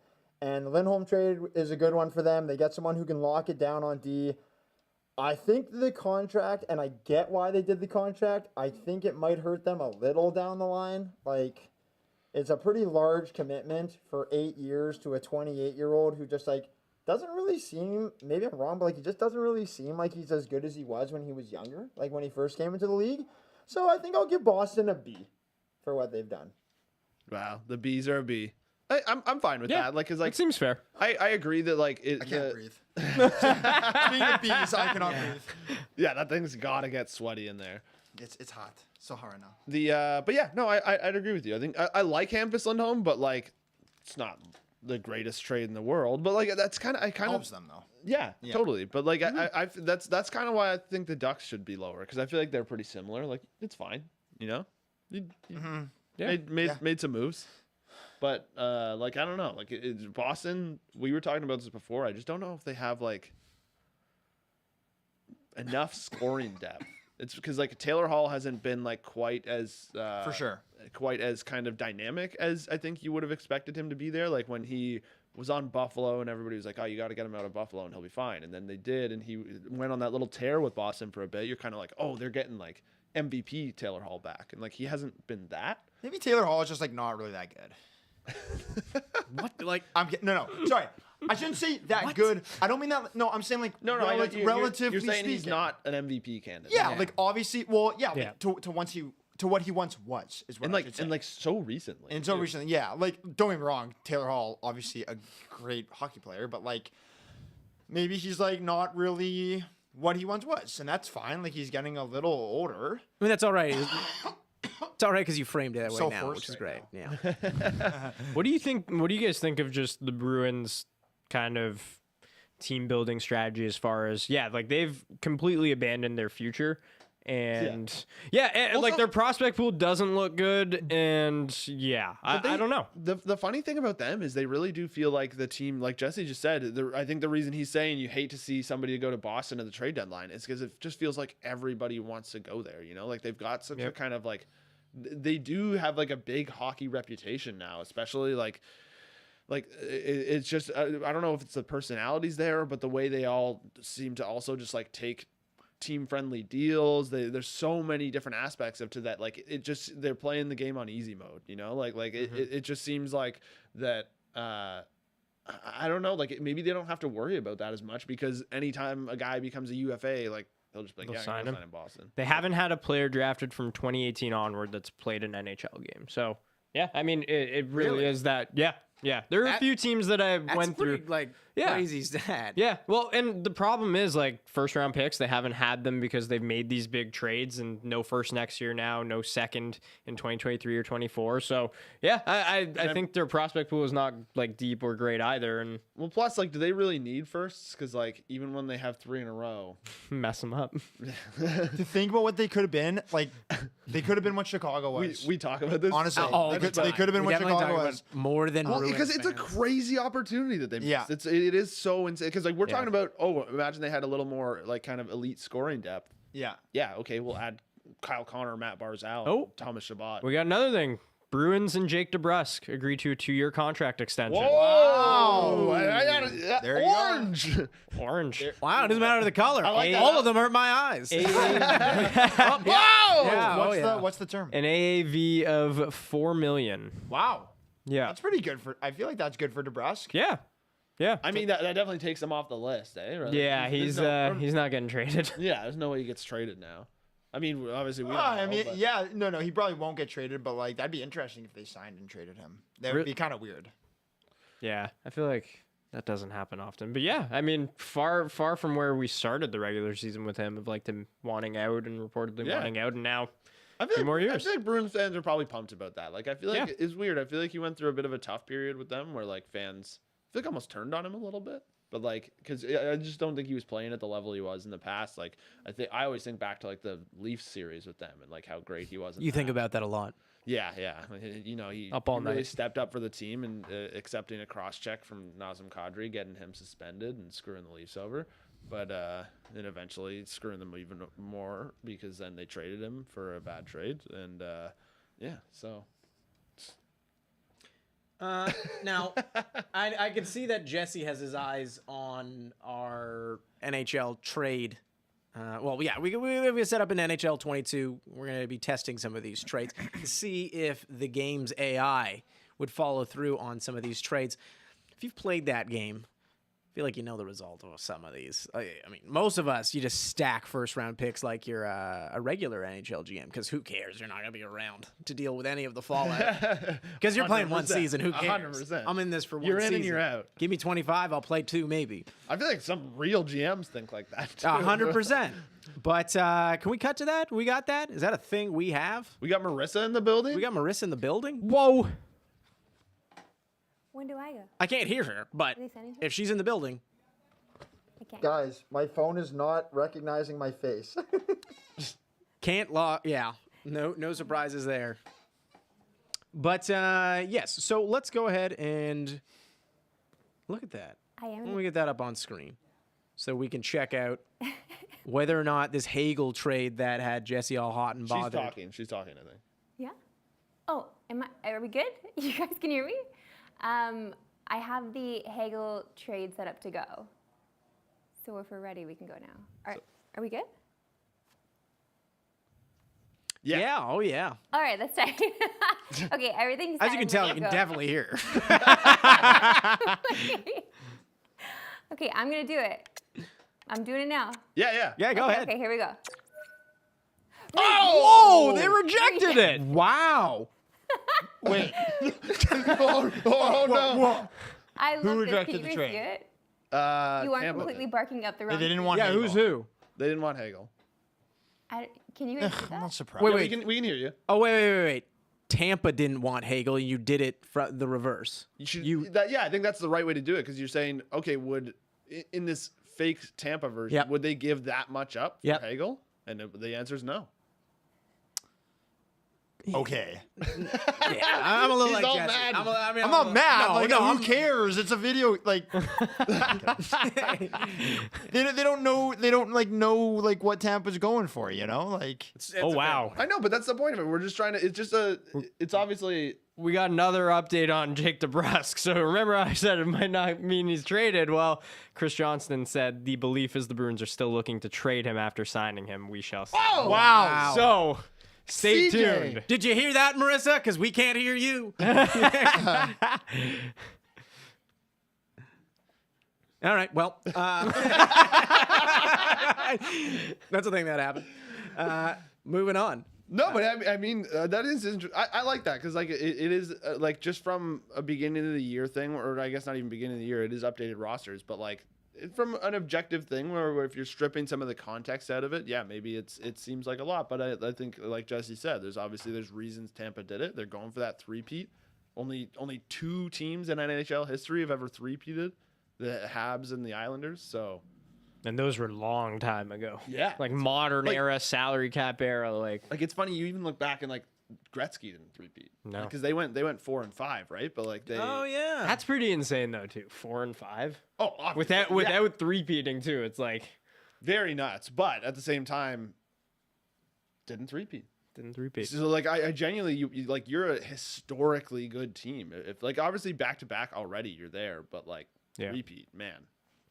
And the Lindholm trade is a good one for them. They get someone who can lock it down on D. I think the contract, and I get why they did the contract, I think it might hurt them a little down the line. Like, it's a pretty large commitment for 8 years to a 28-year-old who just, doesn't really seem, maybe I'm wrong, but, he just doesn't really seem like he's as good as he was when he was younger, like when he first came into the league. So I think I'll give Boston a B for what they've done. Wow, the B's are a B. I'm fine with that. Like, cause It seems fair. I agree that like I can't breathe. Being a bees, I cannot breathe. Yeah, that thing's gotta get sweaty in there. It's hot. So hot right now. But yeah, no, I'd agree with you. I think I like Hampus Lindholm, but like, it's not the greatest trade in the world. But like, that's kind of Helps them though. Yeah, totally. But like, that's kind of why I think the Ducks should be lower because I feel like they're pretty similar. Like, it's fine, You made some moves, but like I don't know. Like Boston, we were talking about this before. I just don't know if they have like enough scoring depth. It's because like Taylor Hall hasn't been like quite as For sure. quite as kind of dynamic as I think you would have expected him to be there. Like when he was on Buffalo and everybody was like, oh, you got to get him out of Buffalo and he'll be fine. And then they did. And he went on that little tear with Boston for a bit. You're kind of like, oh, they're getting like MVP Taylor Hall back. And like, he hasn't been that. Maybe Taylor Hall is just like not really that good. What? Like, No. Sorry. I shouldn't say that good. I don't mean that. No, I'm saying like No, I know relatively you're saying he's speaking. not an MVP candidate. Yeah, like obviously, well, yeah, Yeah. like, to what he once was is what And I like should say. and like so recently. And so recently, yeah. Like, don't get me wrong, Taylor Hall, obviously a great hockey player, but like, maybe he's like not really what he once was, and that's fine. Like, he's getting a little older. I mean, that's all right. It's all right because you framed it that way So now, forced which is right great. Yeah. What do you think? What do you guys think of just the Bruins' kind of team building strategy as far as like they've completely abandoned their future and and like their prospect pool doesn't look good and I don't know. The funny thing about them is they really do feel like the team, like Jesse just said. I think the reason he's saying you hate to see somebody go to Boston at the trade deadline is because it just feels like everybody wants to go there. You know, like they've got such a kind of like they do have like a big hockey reputation now, especially like it's just I don't know if it's the personalities there, but the way they all seem to also just like take team friendly deals. There's so many different aspects to that. Like it just they're playing the game on easy mode, you know. It just seems like that. I don't know. Like maybe they don't have to worry about that as much because anytime a guy becomes a UFA, like they'll just be like, sign him in Boston. They haven't had a player drafted from 2018 onward that's played an NHL game. So I mean it really is that. Yeah, there are a few teams that I went through. Crazy stat. Yeah, well, and the problem is like first round picks, they haven't had them because they've made these big trades and no first next year now, no second in 2023 or 24. So I think their prospect pool is not like deep or great either. And well, plus like, do they really need firsts? Because like even when they have 3 in a row, mess them up. To think about what they could have been, like they could have been what Chicago was. we talk about this Honestly, they could have been what Chicago was. More than because it's a crazy opportunity that they missed. It is so insane because like we're talking about imagine they had a little more like kind of elite scoring depth. Okay, we'll add Kyle Connor, Matt Barzal, Thomas Chabot. We got another thing. Bruins and Jake DeBrusk agreed to a 2-year contract extension. Whoa! There you Orange. Orange. Wow, it doesn't matter the color. like All of them hurt my eyes. Whoa! What's the term? An AAV of $4 million. Wow. Yeah. That's pretty good I feel like that's good for DeBrusk. Yeah. I mean that definitely takes him off the list, eh? Right? Yeah, he's not getting traded. Yeah, there's no way he gets traded now. I mean, obviously we don't I know, mean, but... he probably won't get traded, but like that'd be interesting if they signed and traded him. That would be kind of weird. Yeah, I feel like that doesn't happen often. But yeah, I mean, far from where we started the regular season with him, of like them wanting out and reportedly wanting out, and now I feel 2 more years. I feel like Bruins fans are probably pumped about that. Like, I feel like it's weird. I feel like he went through a bit of a tough period with them, where like fans, I feel like almost turned on him a little bit. But like, because I just don't think he was playing at the level he was in the past. Like, I always think back to like the Leafs series with them and like how great he was. You think about that a lot. Yeah. You know, he Up all really night. stepped up for the team and accepting a cross check from Nazem Kadri, getting him suspended and screwing the Leafs over. But then eventually screwing them even more because then they traded him for a bad trade. And so. Now, I can see that Jesse has his eyes on our NHL trade. We set up an NHL 22. We're going to be testing some of these trades to see if the game's AI would follow through on some of these trades. If you've played that game, I feel like you know the result of some of these. I mean, most of us, you just stack first-round picks like you're a regular NHL GM, because who cares? You're not going to be around to deal with any of the fallout. Because you're playing one season. Who cares? 100%. I'm in this for one You're season. in and you're out. Give me 25, I'll play 2 maybe. I feel like some real GMs think like that, too. 100%. But can we cut to that? We got that? Is that a thing we have? We got Marissa in the building? We got Marissa in the building? Whoa. When do I go? I can't hear her, but Are they sending her? if she's in the building, I can't. Guys, my phone is not recognizing my face. can't log. Yeah, no surprises there. But yes, so let's go ahead and look at that. I am. Let me get that up on screen so we can check out whether or not this Hagel trade that had Jesse all hot and bothered. She's talking, I think. Yeah. Oh, are we good? You guys can hear me? I have the Hagel trade set up to go. So if we're ready, we can go now. Are we good? Yeah. Oh yeah. All right, let's start. Okay, everything's As you can tell, ready you to can go. definitely hear. Okay, I'm gonna do it. I'm doing it now. Yeah. Yeah, go ahead. Okay, here we go. Whoa, they rejected it. Wow. Wait. Oh no. I love this. rejected Can you the guys trade? see it? You You aren't completely barking up the wrong. They didn't want Yeah, Hagel. who's who? They didn't want Hagel. Can you answer I'm that? not surprised. Wait, Yeah, wait. we can hear you. Oh, wait. Tampa didn't want Hagel. You did it the reverse. You should. Yeah, I think that's the right way to do it because you're saying, okay, would in this fake Tampa version, Yep. would they give that much up for Yep. Hagel? And the answer is no. Okay. Yeah, I'm a little He's like all Jesse. mad. I'm I'm not mad. No, like, no, who I'm cares? It's a video. Like, they don't know. They don't know what Tampa's going for. You know, like. Oh wow. I know, but that's the point of it. We're just trying to. It's just it's obviously. We got another update on Jake DeBrusk. So remember I said it might not mean he's traded. Well, Chris Johnston said the belief is the Bruins are still looking to trade him after signing him. We shall see. Oh Wow. So stay CJ. tuned. Did you hear that, Marissa? Because we can't hear you. All right. Well, that's the thing that happened. Moving on. No, but I mean that is interesting. I like that because like it is like just from a beginning of the year thing, or I guess not even beginning of the year. It is updated rosters, but like from an objective thing where if you're stripping some of the context out of it, yeah, maybe it seems like a lot. But I think like Jesse said, there's reasons Tampa did it. They're going for that three-peat. Only 2 teams in NHL history have ever three-peated, the Habs and the Islanders. So. And those were a long time ago. Yeah. Like modern Like- era, salary cap era. Like, Like it's funny, you even look back and like Gretzky didn't three-peat. No. Because they went 4 and 5, right? But like they. Oh yeah. that's pretty insane though, too. 4 and 5. Oh, obviously, Without three-peating, too. It's like, very nuts. But at the same time, didn't three-peat. didn't three-peat. So like I genuinely you like you're a historically good team. If like obviously back to back already you're there, but like Yeah. repeat, man,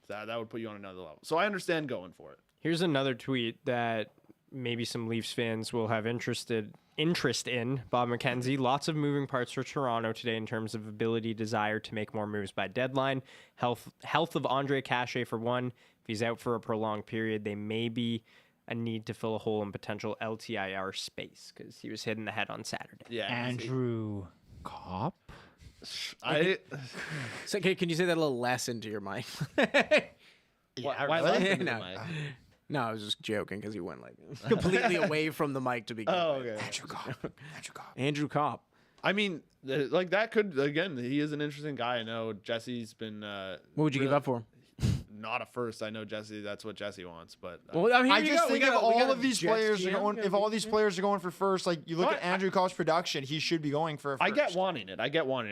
that would put you on another level. So I understand going for it. Here's another tweet that maybe some Leafs fans will have interest in. Bob McKenzie, lots of moving parts for Toronto today in terms of ability, desire to make more moves by deadline. Health of Andre Cachet for one. If he's out for a prolonged period, they may be a need to fill a hole in potential LTIR space because he was hit in the head on Saturday. Yeah, Andrew Kopp. So, can you say that a little less into your mic? Why really? left into the No. mic? No, I was just joking because he went like completely away from the mic to begin. Oh, with. okay. Andrew Kopp. I mean, like that could again. He is an interesting guy. I know Jesse's been. What would you give up for him? Not a first. I know Jesse. That's what Jesse wants. But Well, I mean, I just think if all of these players are going, if all these players. players are going for first, like you look at Andrew Kopp's production, he should be going for a first. I get wanting it.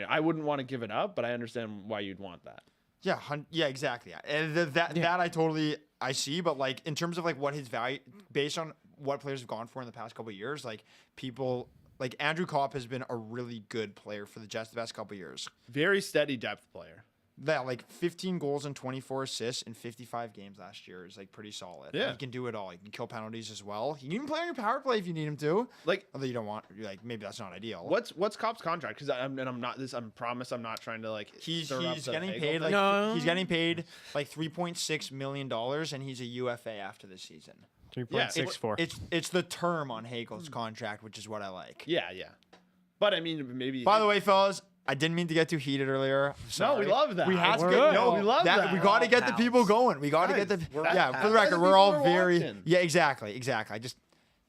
I wouldn't want to give it up, but I understand why you'd want that. Yeah, yeah, exactly. And that I totally see, but like in terms of like what his value, based on what players have gone for in the past couple of years, like people like Andrew Kopp has been a really good player for the Jets the past couple of years. Very steady depth player. That like 15 goals and 24 assists in 55 games last year is like pretty solid. Yeah. He can do it all. He can kill penalties as well. He can even play on your power play if you need him to. Like, Although you don't want, like maybe that's not ideal. what's Copp's contract? Because I'm not this. I promise I'm not trying to like. He's stir up the getting Hagel paid thing. like No. he's getting paid like $3.6 million, and he's a UFA after this season. 3.64. It's the term on Hagel's contract, which is what I like. Yeah. But I mean, maybe. By the way, fellas, I didn't mean to get too heated earlier. I'm No, we sorry. love that. We have to We're get good. No, we love that. We got to We're get the all people pals. going. We got to get the We're yeah. all For the pals. record, Let the we're all people very watching. yeah. Exactly. I just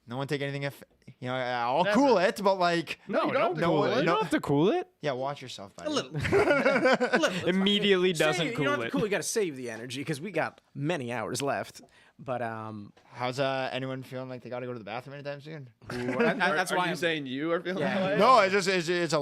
no one take anything if I'll cool it, but like No, you don't have to no, cool no, it. You don't have to cool it. yeah. Watch yourself, buddy. A little. Immediately doesn't You don't cool have to it. cool. You got to save the energy because we got many hours left. But How's anyone feeling like they got to go to the bathroom anytime soon? that's are why you I'm, saying you are feeling Yeah. that way? No, it's a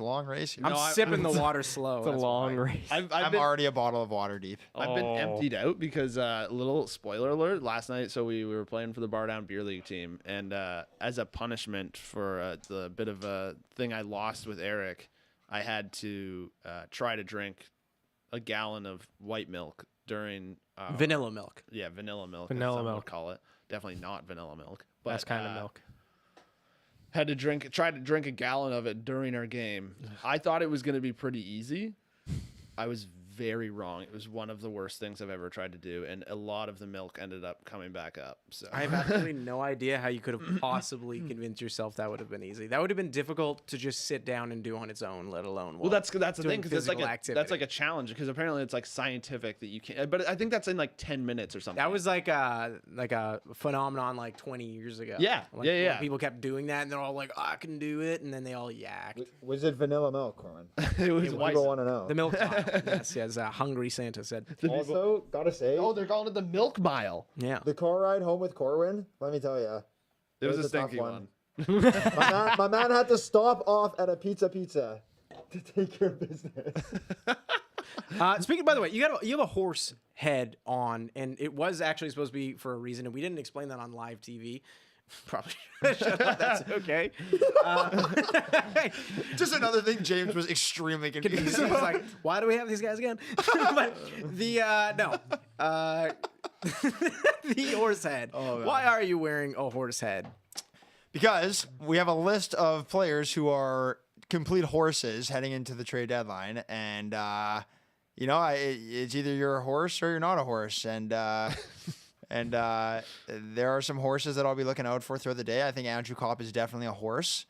long race. Here. I'm No, sipping the water slow. It's a that's long why. race. I've I'm been already a bottle of water deep. I've been Oh. emptied out because little spoiler alert last night. So we were playing for the BarDown Beer League team, and as a punishment for the bit of a thing I lost with Eric, I had to try to drink a gallon of white milk during Vanilla milk. Yeah, vanilla milk. Vanilla as some would milk. Call it definitely not vanilla milk. But, Best kind of milk. Had to try to drink a gallon of it during our game. I thought it was going to be pretty easy. I was very wrong. It was one of the worst things I've ever tried to do, and a lot of the milk ended up coming back up. So I have absolutely no idea how you could have possibly convinced yourself that would have been easy. That would have been difficult to just sit down and do on its own, let alone well, that's the doing thing, because it's like physical that's like a challenge, because apparently it's like scientific that you can't. But I think that's in like 10 minutes or something. That was like a phenomenon like 20 years ago. Yeah, Like, yeah. when people kept doing that, and they're all like, oh, I can do it, and then they all yacked. Was it vanilla milk, Corwin? it was People white. want to know. The milk mile. Yes, Hungry Santa said. Also, gotta say, Oh, they're calling it the milk mile. Yeah. the car ride home with Corwin, let me tell you, It was a tough stinky one. my man had to stop off at a pizza to take care of business. Speaking, by the way, you have a horse head on, and it was actually supposed to be for a reason, and we didn't explain that on live TV. Probably shut up. That's okay. Just another thing, James was extremely confused. He's like, why do we have these guys again? But the the horse head. Why are you wearing a horse head? Because we have a list of players who are complete horses heading into the trade deadline, and it's either you're a horse or you're not a horse, and there are some horses that I'll be looking out for throughout the day. I think Andrew Kopp is definitely a horse.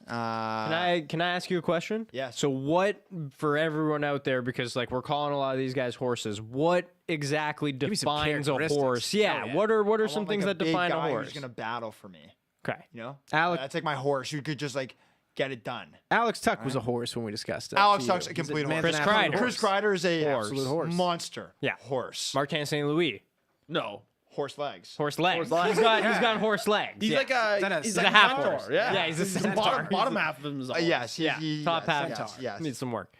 Can I ask you a question? Yes. So what, for everyone out there, because like we're calling a lot of these guys horses, what exactly me some defines a characteristics. horse? Yeah. Oh, yeah. What are I some want, things like, that big define a guy horse? who's gonna battle for me? Okay. You know, Alex- that's like my horse who could just like get it done. Alex Tuck was a horse when we discussed it. Alex to you. Tuck's a He's complete man horse. and a Chris half Kreider. horse. Chris Kreider is a Absolute horse. monster. Yeah. Horse. Martin St. Louis. No. Horse legs. Horse legs. legs. He's got horse legs. He's yeah. like a That is- he's he's like a half centaur, horse. Yeah, Yeah, he's a the centaur. bottom half of him is a horse. Yes. Yeah. Top half. Yes. Needs some work.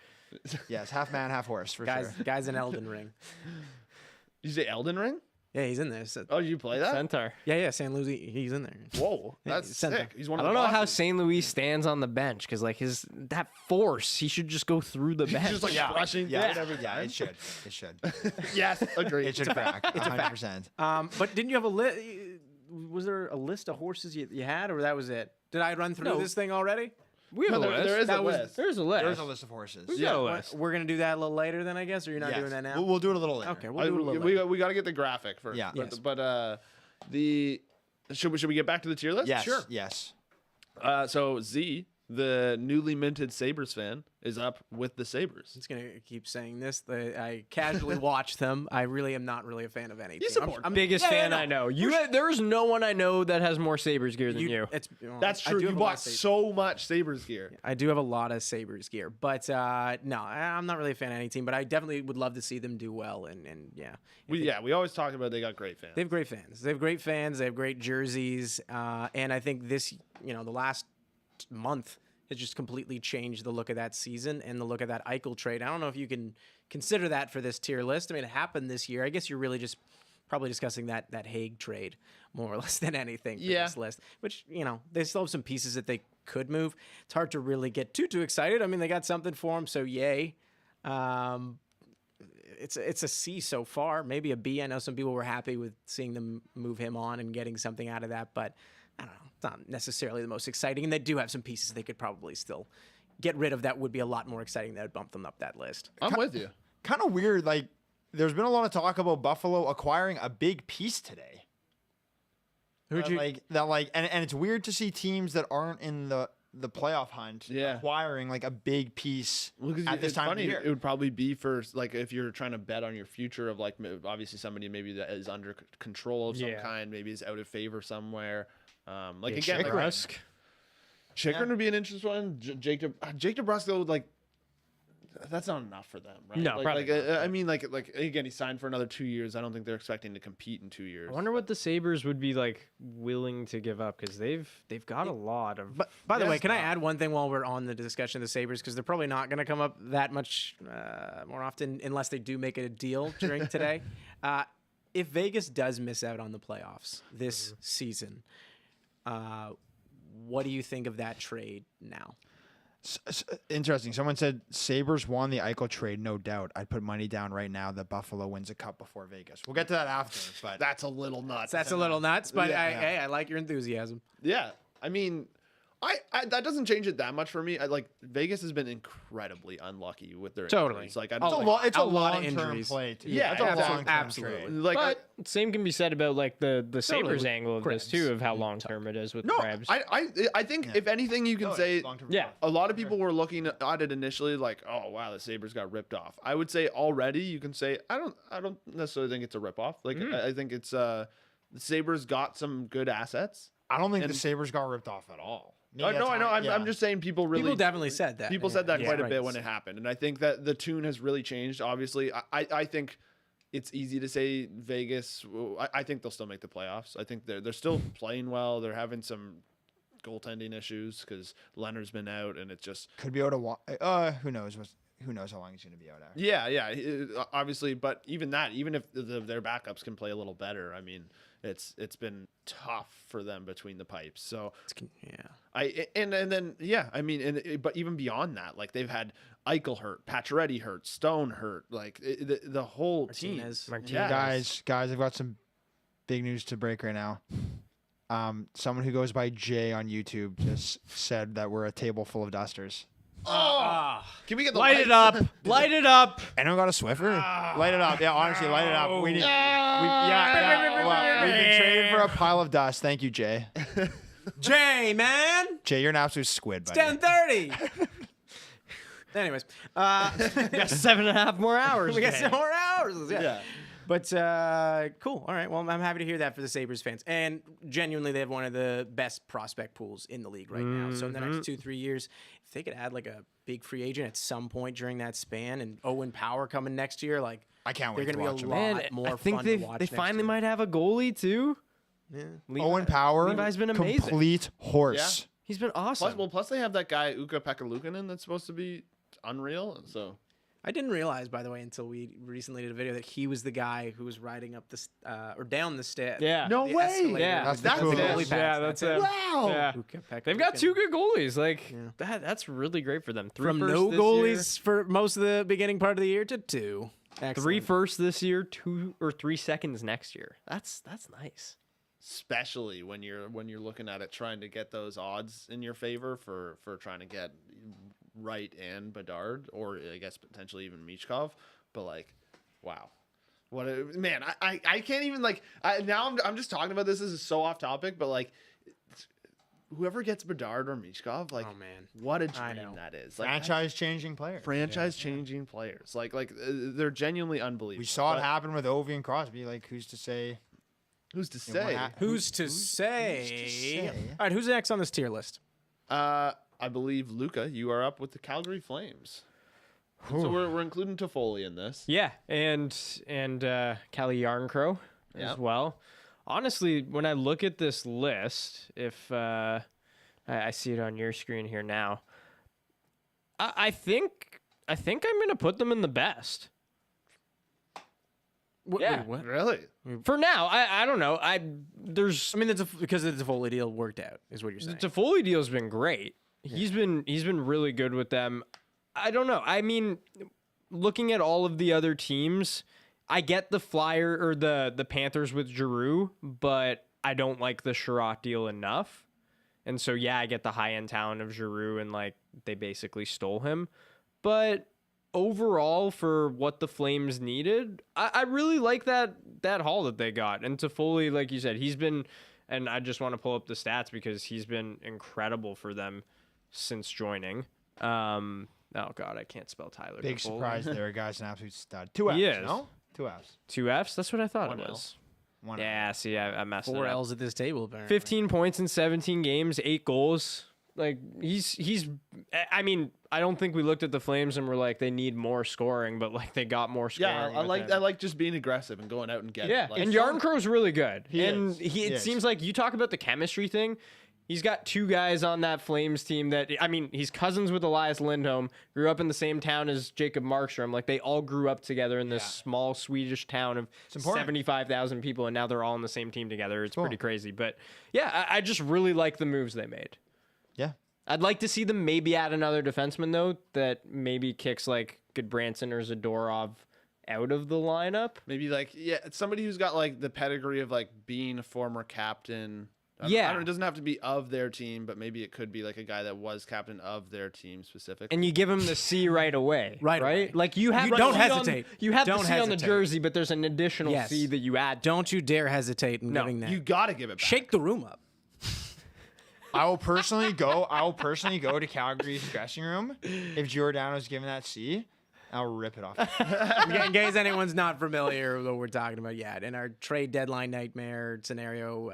Yes. Half man, half horse for Guys, sure. guys in Elden Ring. You say Elden Ring? Yeah, he's in there. So, Oh, you play that? Centaur. yeah, San Luis, he's in there. Whoa, that's Centaur. sick. He's one I of don't the know how bosses. St. Louis stands on the bench because like that force, he should just go through the bench. He's just like brushing Yeah. through it every Yeah. time. It should. It should. Yes, agreed. It should crack. It's 100%. But didn't you have a list? Was there a list of horses you had, or that was it? Did I run through No. this thing already? We have No, a list. there is a That was- list. There's a list. There's a list of horses. We've got a What- list. We're gonna do that a little later, then I guess, or you're not Yes. doing that now? We'll do it a little later. Okay, we'll do it a little we later. got to get the graphic first. Yeah. But, Yes. but should we get back to the tier list? Yes. Sure. Yes. So Z, the newly minted Sabres fan, is up with the Sabres. I'm just gonna keep saying this. I casually watch them. I really am not really a fan of any. You team. support I'm Biggest yeah, fan no. I know. There's no one I know that has more Sabres gear than you. It's, well, That's I true. do You have a lot bought of Sabres. so much Sabres gear. I do have a lot of Sabres gear, but no, I'm not really a fan of any team. But I definitely would love to see them do well. And yeah, We always talk about they got great fans. they have great fans. They have great fans. They have great jerseys. And I think this, the last month has just completely changed the look of that season and the look of that Eichel trade. I don't know if you can consider that for this tier list. I mean, it happened this year. I guess you're really just probably discussing that Hagel trade more or less than anything for this list, which, they still have some pieces that they could move. It's hard to really get too excited. I mean, they got something for him, so yay. It's a C so far, maybe a B. I know some people were happy with seeing them move him on and getting something out of that, but I don't know. It's not necessarily the most exciting, and they do have some pieces they could probably still get rid of that would be a lot more exciting that would bump them up that list. I'm with you. Kind of weird. Like, there's been a lot of talk about Buffalo acquiring a big piece today. Who'd you? And it's weird to see teams that aren't in the playoff hunt acquiring like a big piece at this time of the year. It would probably be for like if you're trying to bet on your future of like obviously somebody maybe that is under control of some kind, maybe is out of favor somewhere. Again, Rusk. Chikrin would be an interesting one. Jake DeBrusk though, like that's not enough for them, right? No, probably not. I mean, like again, he signed for another 2 years. I don't think they're expecting to compete in 2 years. I wonder what the Sabres would be like willing to give up because they've got a lot of. But by the way, can I add one thing while we're on the discussion of the Sabres? Because they're probably not going to come up that much more often unless they do make a deal during today. If Vegas does miss out on the playoffs this season, what do you think of that trade now? Interesting. Someone said Sabres won the Eichel trade, no doubt. I'd put money down right now that Buffalo wins a cup before Vegas. We'll get to that after, but That's a little nuts. That's a little nuts, but Yeah. I like your enthusiasm. Yeah, I mean, That doesn't change it that much for me. Vegas has been incredibly unlucky with their Totally. injuries. Like, I A don't lot- It's a a lot of long-term injuries. play, too. Yeah, it's a absolutely. long-term Absolutely. trade. like But same can be said about like the Sabres angle of this Krebs. too, of how long term it is with no, Krebs. I think if anything, you can say long-term Yeah. a lot of people were looking at it initially like, oh wow, the Sabres got ripped off. I would say already you can say I don't necessarily think it's a rip off. Like I think it's the Sabres got some good assets. I don't think And- the Sabres got ripped off at all. No, I know. I'm just saying people really People definitely said that. people Yeah. said that Yeah. quite a Right. bit when it happened, and I think that the tune has really changed. Obviously, I think it's easy to say Vegas. I think they'll still make the playoffs. I think they're still playing well. They're having some goaltending issues because Leonard's been out, and it's just Could be out who knows? Who knows how long he's going to be out after? yeah, obviously. But even if their backups can play a little better, I mean, it's been tough for them between the pipes. So Yeah. but even beyond that, like they've had Eichel hurt, Pacioretty hurt, Stone hurt, like the whole team. Martinez. Yeah. Guys, I've got some big news to break right now. Someone who goes by Jay on YouTube just said that we're a table full of dusters. Can we get the Light it up, light it up. Anyone got a Swiffer? Light it up. Yeah, honestly, light it up. We need. We've been traded for a pile of dust. Thank you, Jay. Jay, man. Jay, you're an absolute squid, buddy. 10:30. Anyways, We got 7.5 more hours. we got man. some more hours. Yeah. Yeah. But cool. All right. Well, I'm happy to hear that for the Sabres fans. And genuinely, they have one of the best prospect pools in the league right now. So in the next 2-3 years, if they could add like a big free agent at some point during that span, and Owen Power coming next year, like I can't they're wait going to to be watch a him. lot Man, more I think fun they to watch. they next finally year. might have a goalie too. Yeah. Owen Power, Levi's been amazing. complete horse. He's been awesome. Plus they have that guy Uka Pekka-Luukkonen that's supposed to be unreal. So I didn't realize, by the way, until we recently did a video that he was the guy who was riding up the or down the stairs. Yeah. No the way. escalator Yeah. with That's the the goalie coolest. pads. Yeah, that's it. wow. Yeah. Luca Pekka They've got Luukkonen. 2 good goalies. Like Yeah. that's really great for them. 3 From firsts no this goalies year, for most of the beginning part of the year to 2. 3 Excellent. firsts this year, 2 or 3 seconds next year. That's nice. especially when you're looking at it, trying to get those odds in your favor for trying to get Wright and Bedard, or I guess potentially even Michkov. But like, wow, what a man! I can't even like. Now I'm just talking about this. This is so off topic, but like, whoever gets Bedard or Michkov, like, Oh, man. what a I dream know. that is! Like, Franchise-changing player. franchise-changing players. Like they're genuinely unbelievable. We saw it But happen with Ovi and Crosby. Like, who's to say? Who's to it won't say? Who's to say? say? All right, who's next on this tier list? I believe Luca, you are up with the Calgary Flames. So we're including Toffoli in this. Yeah, and Callie Yarncrow Yep. as well. Honestly, when I look at this list, if I see it on your screen here now, I think I'm gonna put them in the best. Yeah. Wait, what? Really? For now, I don't know. There's I mean, that's because the Toffoli deal worked out, is what you're the saying. Toffoli deal's been great. He's been really good with them. I don't know. I mean, looking at all of the other teams, I get the Flyer or the Panthers with Giroux, but I don't like the Chiarot deal enough. And so yeah, I get the high end talent of Giroux, and like they basically stole him. But overall, for what the Flames needed, I really like that haul that they got. And Toffoli, like you said, he's been, and I just want to pull up the stats because he's been incredible for them since joining. Oh God, I can't spell Tyler. Big Toffoli. surprise there, guys. An absolute stud. 2 Fs, He is. no? 2 Fs. 2 Fs. That's what I thought 1 it L. was. 1 Yeah, see, I messed 4 it up. L's at this table, apparently. 15 points in 17 games, 8 goals. Like he's. I mean, I don't think we looked at the Flames and were like they need more scoring, but like they got more scoring. Yeah, I with him. like just being aggressive and going out and getting Yeah, it. Like, and Yarncrow's really good. He and is. It He is. seems like you talk about the chemistry thing. He's got 2 guys on that Flames team that, I mean, he's cousins with Elias Lindholm, grew up in the same town as Jacob Markstrom. Like, they all grew up together in this small Swedish town of important. 75,000 people, and now they're all on the same team together. It's Cool. pretty crazy. But, yeah, I just really like the moves they made. Yeah. I'd like to see them maybe add another defenseman, though, that maybe kicks, like, Goodbranson or Zadorov out of the lineup. maybe like somebody who's got like the pedigree of like being a former captain Yeah. It doesn't have to be of their team, but maybe it could be like a guy that was captain of their team specifically. And you give him the C right away. Right away. Like you have don't the C on- hesitate. you have Don't the C on the hesitate. jersey, but there's an additional Yes. C that you add. Don't you dare hesitate in No, giving that. You got to give it back. Shake the room up. I will personally go to Calgary's dressing room if Giordano's given that C. I'll rip it off. In case anyone's not familiar with what we're talking about yet, in our trade deadline nightmare scenario,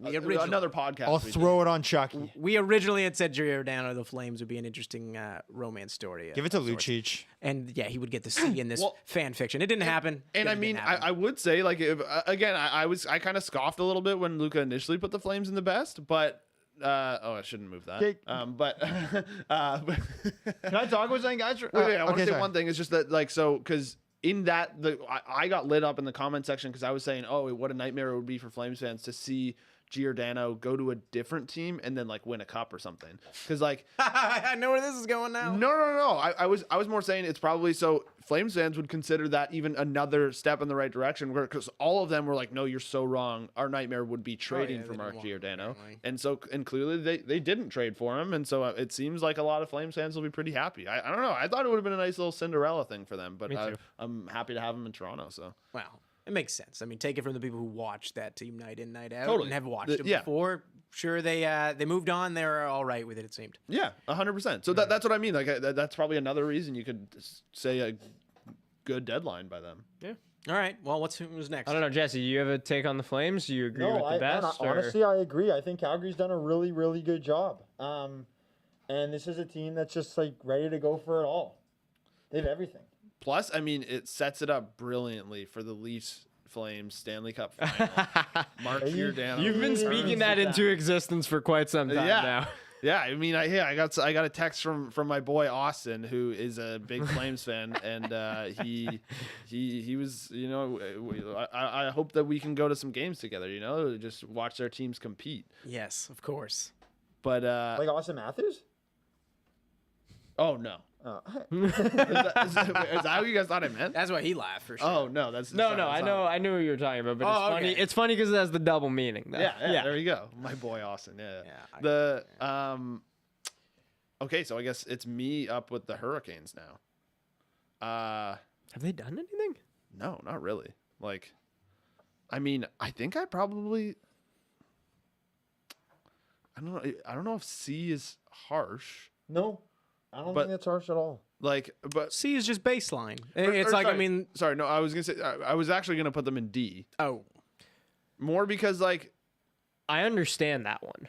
Another podcast. I'll we throw it on Chucky. we originally had said Giordano the Flames would be an interesting romance story. Give it to Lucic. And yeah, he would get the C in this Well, fan fiction. It didn't happen. And I mean, I would say like if, again, I kind of scoffed a little bit when Luca initially put the Flames in the best, but I shouldn't move that. Okay. But Can I talk about something, guys? wait, I want to say sorry. one thing. It's just that like because in that I got lit up in the comment section because I was saying, oh, what a nightmare it would be for Flames fans to see Giordano go to a different team and then like win a cup or something. Because like I know where this is going now. no. I was more saying it's probably so Flames fans would consider that even another step in the right direction. Because all of them were like, no, you're so wrong. Our nightmare would be trading for they Mark didn't want him, Giordano, apparently. and clearly they didn't trade for him, and so it seems like a lot of Flames fans will be pretty happy. I don't know. I thought it would have been a nice little Cinderella thing for them, but Me too. I'm happy to have him in Toronto. So Well, it makes sense. I mean, take it from the people who watch that team night in, night out, Totally. and have watched The- them yeah. before. Sure, they moved on. They're all right with it. It seemed. yeah, 100%. So that's what I mean. Like that's probably another reason you could say a good deadline by them. Yeah. All right. Well, who's next? I don't know, Jesse. You have a take on the Flames? Do you agree with the best? or- honestly, I agree. I think Calgary's done a really, really good job. And this is a team that's just like ready to go for it all. They have everything. Plus, I mean, it sets it up brilliantly for the Leafs Flames Stanley Cup final. Mark Giordano. You've been speaking that into existence for quite some time now. Yeah, I mean, I got a text from my boy Austin, who is a big Flames fan, and he was, you know, I hope that we can go to some games together, you know, just watch their teams compete. Yes, of course. But Like Austin Matthews? oh no, Oh. is that what you guys thought I meant? That's why he laughed for sure. Oh no, that's No, I knew what you were talking about, but it's Oh, funny. okay. It's funny because it has the double meaning. Though. Yeah, there you go, my boy Austin. Yeah. Okay, so I guess it's me up with the Hurricanes now. Have they done anything? No, not really. Like, I mean, I think I probably. I don't know if C is harsh. No, I don't But- think that's harsh at all. Like, but C is just baseline. or- It's or like, sorry, I mean, sorry, no, I was gonna say I was actually gonna put them in D oh, more because like I understand that one.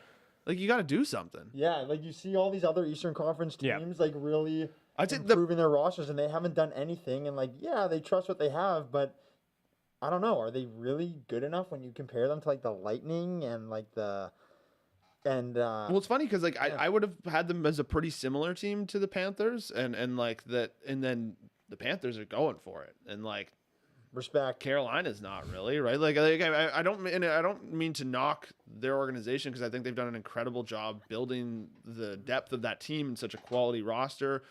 you got to do something. Yeah, like you see all these other Eastern Conference Yeah. teams like really I'd say improving their rosters, and they haven't done anything. And like, yeah, they trust what they have, but I don't know. Are they really good enough when you compare them to like the Lightning and like the Well, it's funny because like I would have had them as a pretty similar team to the Panthers, and like that, and then the Panthers are going for it, and like respect. Carolina's not really right. Like I don't mean to knock their organization because I think they've done an incredible job building the depth of that team in such a quality roster.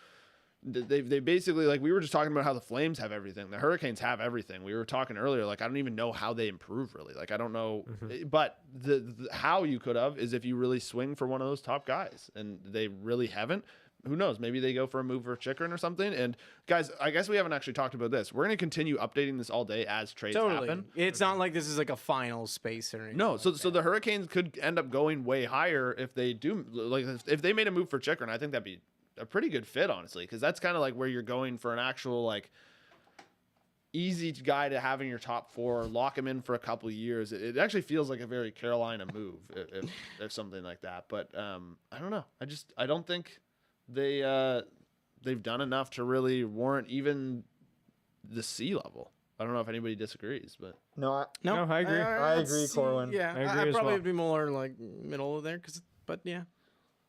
They basically, like, we were just talking about how the Flames have everything. The Hurricanes have everything. We were talking earlier, like, I don't even know how they improve, really. Like, I don't know. But the how you could have is if you really swing for one of those top guys. And they really haven't. Who knows? Maybe they go for a move for Chychrun or something. And, guys, I guess we haven't actually talked about this. We're going to continue updating this all day as trades happen. It's not like this is like a final space or anything. No, like so that. the Hurricanes could end up going way higher if they do. Like, if they made a move for Chychrun, I think that'd be a pretty good fit, honestly, because that's kind of like where you're going for an actual like easy guy to have in your top four, lock him in for a couple of years. It actually feels like a very Carolina move if something like that. But I don't know. I don't think they've done enough to really warrant even the C level. I don't know if anybody disagrees, but No, I agree. I I'd agree, see- Corwin. Yeah, I agree I as probably well. would be more like middle of there, but yeah.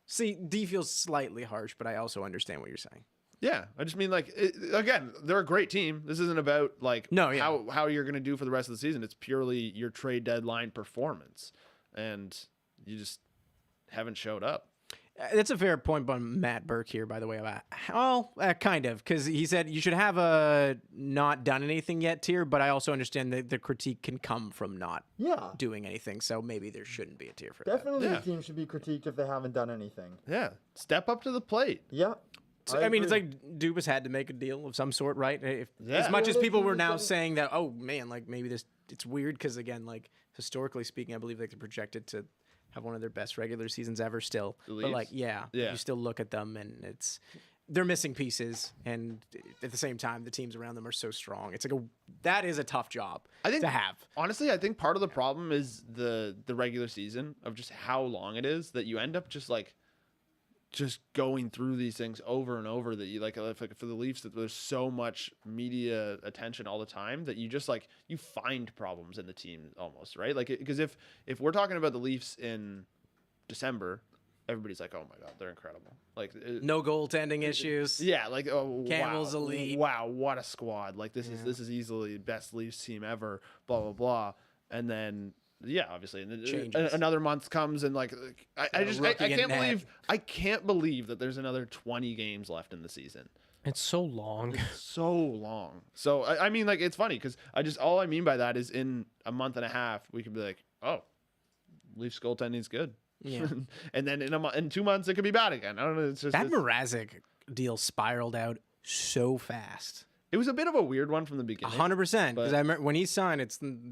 See, D feels slightly harsh, but I also understand what you're saying. yeah, I just mean like again, they're a great team. This isn't about like how you're going to do for the rest of the season. It's purely your trade deadline performance, and you just haven't showed up. That's a fair point by Matt Burke here, by the way. Kind of, because he said you should have a not done anything yet tier, but I also understand that the critique can come from not doing anything, so maybe there shouldn't be a tier for Definitely that. the team should be critiqued if they haven't done anything. Yeah, step up to the plate. Yeah. So, I mean, it's like Dubas had to make a deal of some sort, right? As much as Yeah, people were those now teams saying that, oh man, like maybe it's weird because again, like historically speaking, I believe they could project it to have one of their best regular seasons ever still. But like, yeah, you still look at them and they're missing pieces, and at the same time, the teams around them are so strong. It's like that is a tough job to have. Honestly, I think part of the problem is the regular season of just how long it is that you end up just going through these things over and over that you like for the Leafs that there's so much media attention all the time that you just like you find problems in the team almost, right? Like because if we're talking about the Leafs in December, everybody's like, oh my god, they're incredible. Like no goaltending issues. Yeah, like Campbell's elite. Wow, what a squad. Like this is easily the best Leafs team ever, blah blah blah. And then obviously, another month comes and like I can't believe that there's another 20 games left in the season. It's so long. It's so long. So I mean, like it's funny because all I mean by that is in a month and a half we could be like, oh, Leafs goaltending's good. Yeah, and then in 2 months it could be bad again. I don't know. It's just that Mrazek deal spiraled out so fast. It was a bit of a weird one from the beginning. 100%. Because I remember when he signed,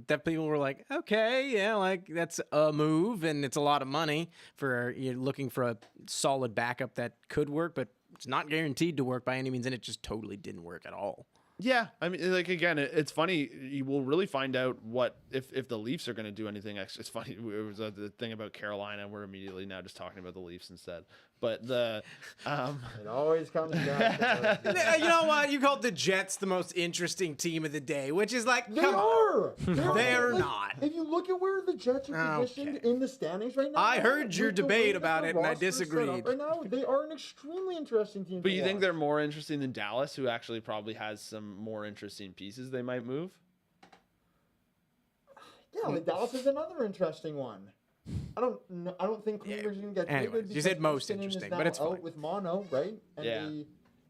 that people were like, okay, yeah, like that's a move, and it's a lot of money for you're looking for a solid backup that could work, but it's not guaranteed to work by any means, and it just totally didn't work at all. Yeah, I mean, like again, it's funny. You will really find out what if the Leafs are going to do anything. It's funny. It was the thing about Carolina. We're immediately now just talking about the Leafs instead. But it always comes down to you know what? You called the Jets the most interesting team of the day, which is like they're like, not. If you look at where the Jets are positioned in the standings right now, I heard your debate about it, and I disagreed. Right now, they are an extremely interesting team. But you think they're more interesting than Dallas, who actually probably has some more interesting pieces they might move? Yeah, like Dallas is another interesting one. I don't think Klingberg's going to get traded. You said most interesting, but it's fine. With Mono, right? And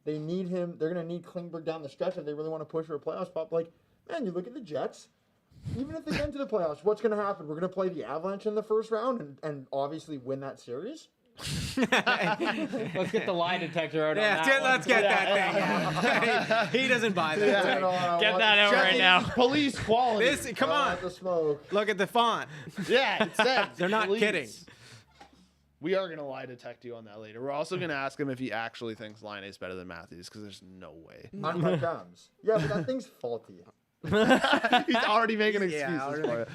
they need him. They're going to need Klingberg down the stretch if they really want to push for a playoff spot. Like, man, you look at the Jets. Even if they get into the playoffs, what's going to happen? We're going to play the Avalanche in the first round and obviously win that series. Let's get the lie detector out on that let's get that thing. He doesn't buy that. Get that out right now. Police quality. Come on. The smoke. Look at the font. Yeah, it says. They're not police. kidding. We are going to lie detect you on that later. We're also going to ask him if he actually thinks Line is better than Matthews because there's no way. On my terms. Yeah, but that thing's faulty. He's already making excuses for it.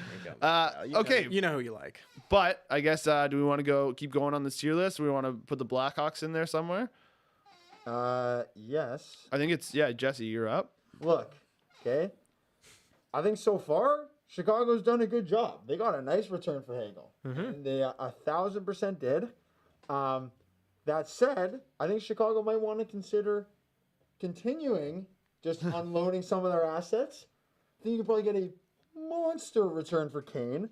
Okay. You know who you like. But I guess, do we want to keep going on this tier list? We want to put the Blackhawks in there somewhere? Yes. I think it's, Jesse, you're up. Look, okay. I think so far, Chicago's done a good job. They got a nice return for Hagel. And they 1,000% did. That said, I think Chicago might want to consider continuing just unloading some of their assets. I think you could probably get a monster return for Kane.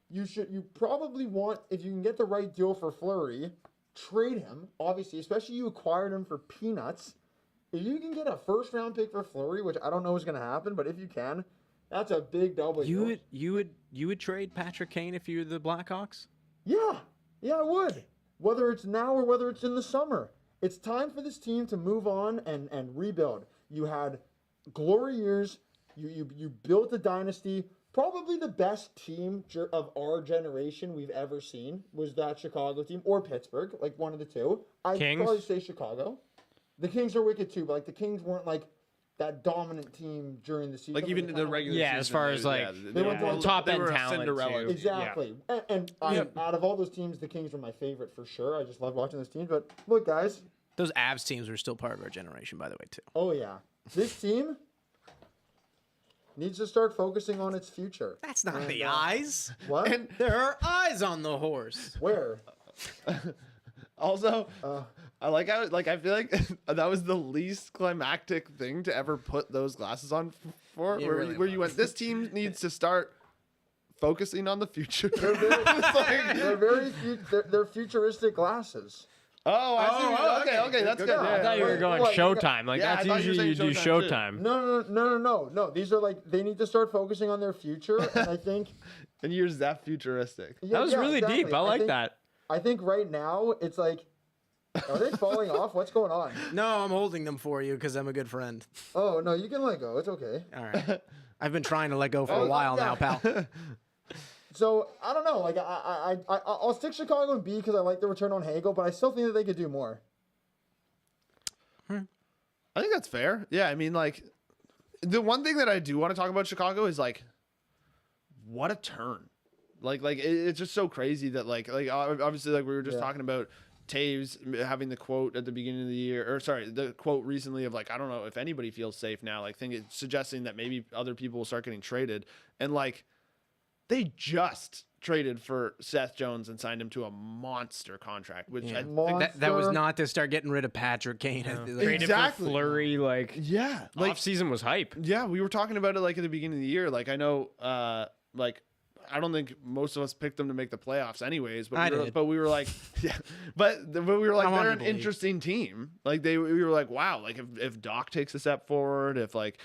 You probably want, if you can get the right deal for Fleury, trade him, obviously, especially you acquired him for peanuts. If you can get a first-round pick for Fleury, which I don't know is going to happen, but if you can, that's a big W. You would trade Patrick Kane if you're the Blackhawks? Yeah, I would. Whether it's now or whether it's in the summer. It's time for this team to move on and rebuild. You had glory years. You built a dynasty. Probably the best team of our generation we've ever seen was that Chicago team or Pittsburgh, like one of the two. I'd probably say Chicago. The Kings are wicked too, but like the Kings weren't like that dominant team during the season. Like even the regular season. As far as like top end talent too. Exactly. Yeah. And out of all those teams, the Kings were my favorite for sure. I just love watching this team. But look, guys. Those Avs teams were still part of our generation, by the way, too. Oh, yeah. This team needs to start focusing on its future. That's not the eyes. What? And there are eyes on the horse. Where? Also, I like how, I feel like that was the least climactic thing to ever put those glasses on for. Where you went, this team needs to start focusing on the future. They're futuristic glasses. Oh, I see. Oh, Okay, okay, that's good. good. I thought you were Wait, going what? Showtime. Like Yeah, that's I thought you were usually you do saying Showtime, too. Showtime. No. These are like they need to start focusing on their future, and I think And you're that futuristic. yeah, That was yeah, really exactly. deep. I like think, that. I think right now it's like, are they falling off? What's going on? No, I'm holding them for you because I'm a good friend. Oh no, you can let go. It's okay. All right. I've been trying to let go for Oh, a while yeah. now, pal. So I don't know. Like I'll stick Chicago in B because I like the return on Hagel, but I still think that they could do more. I think that's fair. Yeah, I mean, like, the one thing that I do want to talk about Chicago is like, what a turn! It's just so crazy that like obviously like we were just Yeah. talking about Taves having the quote at the beginning of the year, or sorry, the quote recently of like, I don't know if anybody feels safe now. Like, suggesting that maybe other people will start getting traded, and like, they just traded for Seth Jones and signed him to a monster contract, which I think That was not to start getting rid of Patrick Kane. Traded Exactly. for Fleury. Like yeah, like off season was hype. yeah, we were talking about it like at the beginning of the year. Like I know, like I don't think most of us picked them to make the playoffs, anyways. But I we were, did. but we were like, yeah, but we were like, I want they're to an believe. interesting team. Like we were like, wow, like if Doc takes a step forward, if like,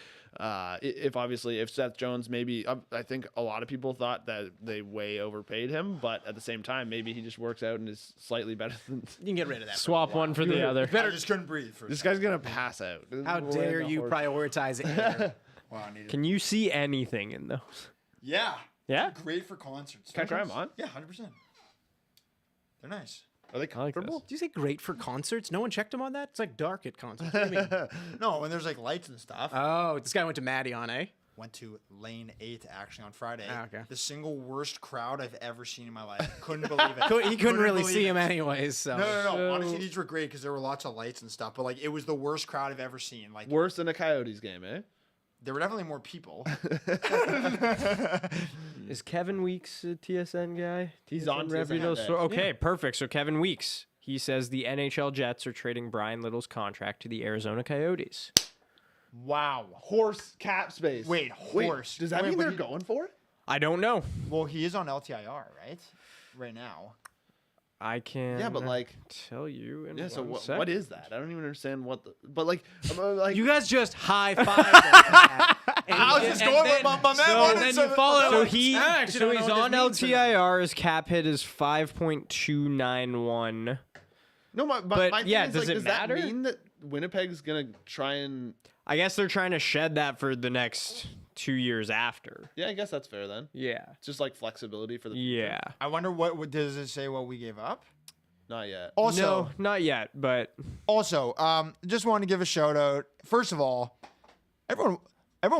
if obviously if Seth Jones maybe, I think a lot of people thought that they way overpaid him, but at the same time, maybe he just works out and is slightly better than. You can get rid of that. Swap one for the other. I just couldn't breathe for a This second. guy's gonna pass out. How We're dare in a you horse- prioritize it? Wow, I need it. Can you see anything in those? Yeah. Yeah? Great for concerts. Can I try 'em on? Yeah, 100%. They're nice. Are they I like comfortable? Did you say great for concerts? No one checked him on that? It's like dark at concerts. What do you mean? No, when there's like lights and stuff. Oh, this guy went to Maddie on, eh? Went to Lane 8 actually on Friday. Ah, okay. The single worst crowd I've ever seen in my life. Couldn't believe it. He couldn't really believe see it. him anyways. So. No. Honestly, these were great because there were lots of lights and stuff. But like, it was the worst crowd I've ever seen. Like, Worse than a Coyotes game, eh? there were definitely more people. Is Kevin Weeks a TSN guy? He's TSN on Rapid TSN. Store? Okay, perfect. So Kevin Weeks, he says the NHL Jets are trading Brian Little's contract to the Arizona Coyotes. Wow. Horse cap space. Wait, horse. Does that Wait, mean but they're he- going for it? I don't know. Well, he is on LTIR, right? Right now. I can Yeah, but like, tell you in yeah. So one what sec. is that? I don't even understand what the. But like, You guys just high five. I was just going with my man wanted and then some- you follow So it. he, I actually so don't he's know what on this means. LTIR. His cap hit is 5.291. no, But, my thing yeah, is, does like, it matter? That mean that Winnipeg's gonna try and? I guess they're trying to shed that for the next 2 years after. Yeah, I guess that's fair then. Yeah. It's just like flexibility for the. Yeah. I wonder what does it say what we gave up? Not yet. Also, No, not yet, but just want to give a shout out. First of all, everyone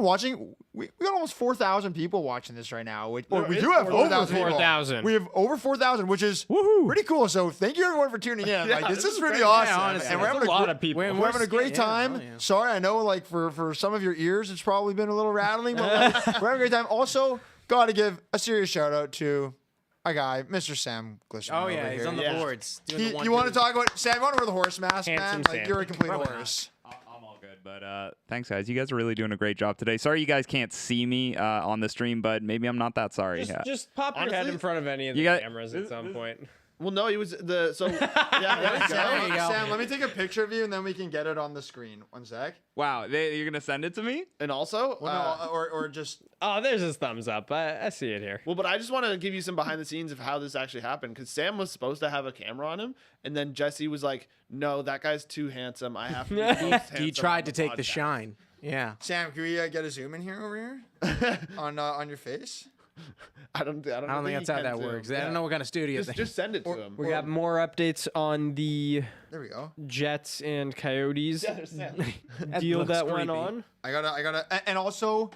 watching, we got almost 4,000 people watching this right now. We There do is have over 4,000 people. 4,000. We have over 4,000, which is Woohoo. pretty cool. So thank you everyone for tuning in. Like this this is is pretty great. awesome. Yeah, honestly, and we're That's having a lot gr- of people. We're having a great time. oh, yeah. Sorry, I know like for some of your ears, it's probably been a little rattling, but like, we're having a great time. Also, got to give a serious shout out to our guy, Mr. Sam Glishman. Oh yeah, over he's here. on the Yeah. boards. doing the You want to 1-2. talk about Sam? You want to wear the horse mask, man? Handsome Like Sam. you're a complete Probably horse. I'm all good, but thanks, guys. You guys are really doing a great job today. Sorry you guys can't see me on the stream, but maybe I'm not that sorry. just pop your head Honestly, in front of any of you the got- cameras at some point. Well, no, he was the so. Yeah, there you go. There you go. Sam, let me take a picture of you and then we can get it on the screen. One sec. Wow, you're going to send it to me? And also, Well, no, or just Oh, there's his thumbs up. I see it here. well, but I just want to give you some behind the scenes of how this actually happened because Sam was supposed to have a camera on him, and then Jesse was like, "No, that guy's too handsome. I have to." Be most He handsome tried on to take the podcast." shine. Yeah. Sam. Can we get a zoom in here over here on your face? I don't I don't think that's how that works. I don't know what kind of studio. Just send it to him. We got more updates on the There we go. Jets and Coyotes That deal looks that went creepy. on. I gotta, and also,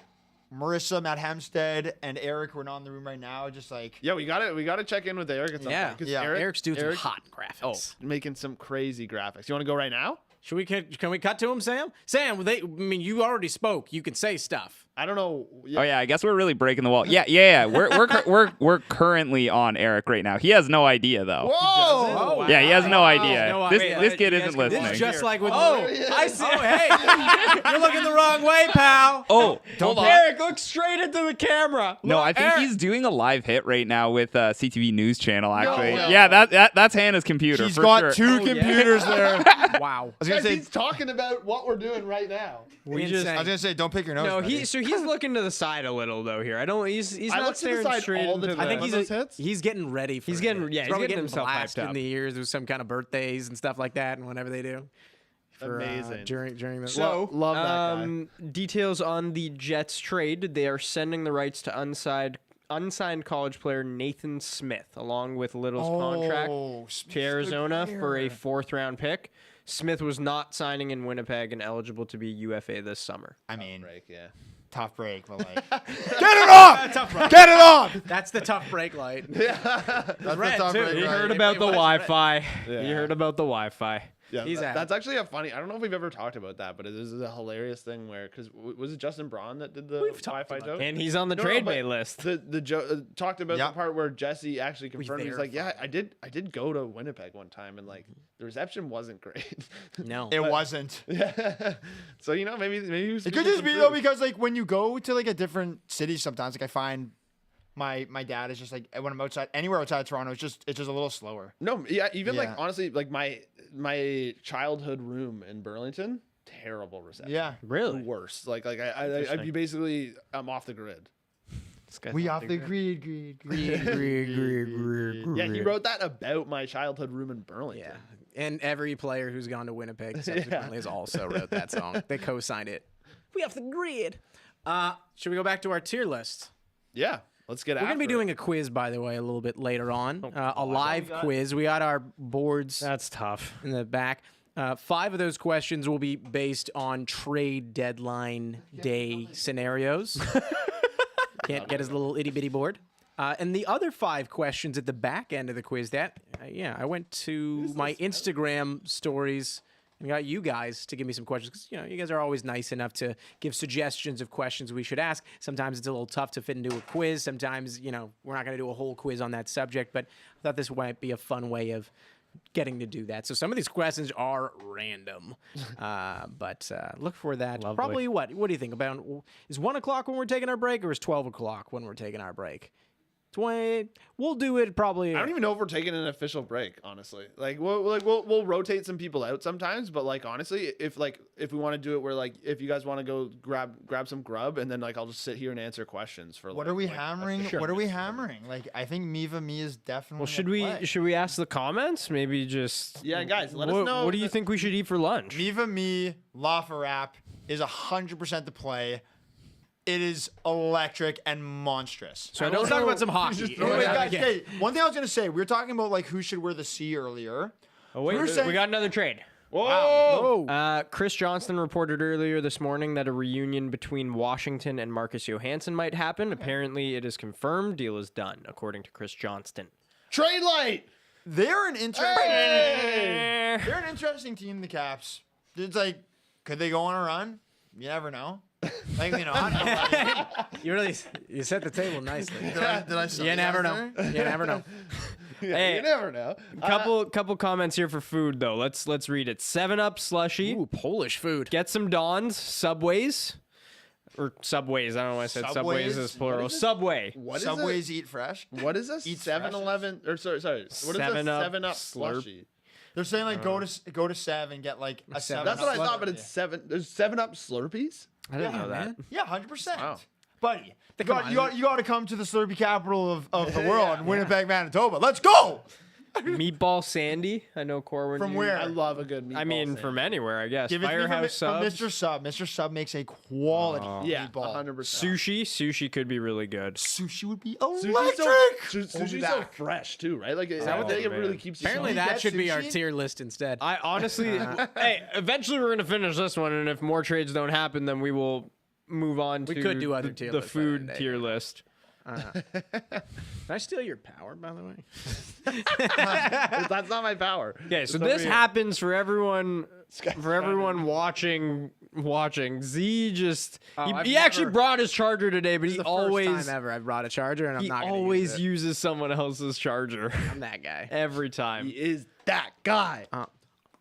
Marissa, Matt Hempstead, and Eric were not in the room right now. Just like Yeah, we got it. We got to check in with Eric at some Yeah. point. 'cause Yeah. Eric's doing some hot Oh, graphics. making some crazy graphics. You want to go right now? Can we cut to him, Sam? Sam, you already spoke. You can say stuff. I don't know. Oh yeah, I guess we're really breaking the wall. Yeah. We're currently on Eric right now. He has no idea though. Whoa! Oh, Yeah, he has no idea. No, this kid isn't listening. This is just like with. I see. Oh, hey, you're looking the wrong way, pal. Oh, hold on. Eric, look straight into the camera. No, I think he's doing a live hit right now with CTV News Channel. Actually, yeah, that's Hannah's computer. She's for got sure. two computers there. Wow. I was gonna Guys, say, he's talking about what we're doing right now. I was gonna say, don't pick your nose. No, buddy. he's looking to the side a little though here. I don't. He's I not look to the staring side straight all the into time. I think When those hits? he's getting ready for He's it. getting- yeah, he's probably getting getting himself hyped blasted up. in the ears with some kind of birthdays and stuff like that and whenever they do. Amazing. During the So, love that guy. Details on the Jets trade. They are sending the rights to unsigned college player Nathan Smith, along with Little's contract to Arizona for a 4th-round pick. Smith was not signing in Winnipeg and eligible to be UFA this summer. I mean, Break, yeah. tough break, but like, Get it off! Get it off! That's the tough brake light. That's red, the tough too. break, You right? heard about the was Wi-Fi. Yeah. You heard about the Wi-Fi. Yeah, He's out. that's actually a funny. I don't know if we've ever talked about that, but this is a hilarious thing where because was it Justin Braun that did the Wi-Fi joke? And he's on the No, trade but bay list. The joke talked about Yep. the part where Jesse actually confirmed. He's like, yeah, I did go to Winnipeg one time, and like the reception wasn't great. No. It wasn't. Yeah. So maybe he was It could just be though because like when you go to like a different city sometimes, like I find my dad is just like when I'm outside anywhere outside of Toronto, it's just a little slower. No, yeah, even like Yeah. honestly, like my childhood room in Burlington, terrible reception. Yeah. The worst. Like I basically I'm off the grid. We off the grid. Yeah, he wrote that about my childhood room in Burlington. Yeah. And every player who's gone to Winnipeg subsequently has also wrote that song. They co-signed it. We off the grid. Should we go back to our tier list? Yeah. Let's get We're going to be doing a quiz, by the way, a little bit later on. A live quiz. We got our boards That's tough. in the back. 5 of those questions will be based on trade deadline day scenarios. Can't get his little itty-bitty board. And the other 5 questions at the back end of the quiz, I went to my Instagram stories and got you guys to give me some questions because, you guys are always nice enough to give suggestions of questions we should ask. Sometimes it's a little tough to fit into a quiz. Sometimes, we're not going to do a whole quiz on that subject, but I thought this might be a fun way of getting to do that. So some of these questions are random, but look for that. Lovely. Probably what do you think about? Is 1 o'clock when we're taking our break, or is 12 o'clock when we're taking our break? 20. We'll do it probably. I don't even know if we're taking an official break, honestly. Like we'll rotate some people out sometimes, but like honestly, if we want to do it where like if you guys want to go grab some grub and then like I'll just sit here and answer questions for What like, are we like, hammering? sure. What are we hammering? Like I think Miva Me is definitely. Well, should we ask the comments? Maybe just Yeah, guys, let us know. What do you think we should eat for lunch? Miva Me Lafarap is 100% the play. It is electric and monstrous. So let's talk about some hockey. Wait, guys, okay, one thing I was gonna say, we were talking about like who should wear the C earlier. Oh wait, We're saying- we got another trade. Whoa! Chris Johnston reported earlier this morning that a reunion between Washington and Marcus Johansson might happen. Apparently, it is confirmed. Deal is done, according to Chris Johnston. Trade light. They're an interesting. Eh. They're an interesting team, the Caps. It's like, could they go on a run? You never know. Like You set the table nicely. Did I sell You never know. there? You never know. Hey, You never know. couple comments here for food though. Let's read it. 7-Up slushy. Ooh, Polish food. Get some Dons. Subways. Or Subways. I don't know why I said Subways Subways? is plural. What is it? Subway. What is Subways eat fresh. What is this? Eat 7-Eleven or sorry. What is this? 7-Up 7-Up slurp. slushy. They're saying like go to 7, get like a 7. That's what I thought, but it's 7. There's 7-Up Slurpees. I didn't know that. Yeah, 100%. Wow. Buddy, you Come on. got to come to the Slurpee capital of the world, Winnipeg, Manitoba. Let's go. Meatball Sandy. I know Corwin. From you- where? I love a good meatball. I mean, sandwich. from anywhere, I guess. Give it to me Firehouse from subs. Mr. Sub. Mr. Sub makes a quality Yeah, meatball. 100%. Sushi could be really good. Sushi would be Sushi's electric. Sushi's so fresh too, right? Like that what it man. really keeps you. Apparently going. that should be our sushi? tier list instead. I honestly, hey, eventually we're gonna finish this one, and if more trades don't happen, then we will move on We to could do other tier the lists food another day. tier list. Can I steal your power, by the way? That's not my power. Okay, so this happens for everyone. For everyone watching, Z just he actually brought his charger today, but he First always time ever I brought a charger, and I'm not gonna always use it. uses someone else's charger I'm that guy. every time. He is that guy.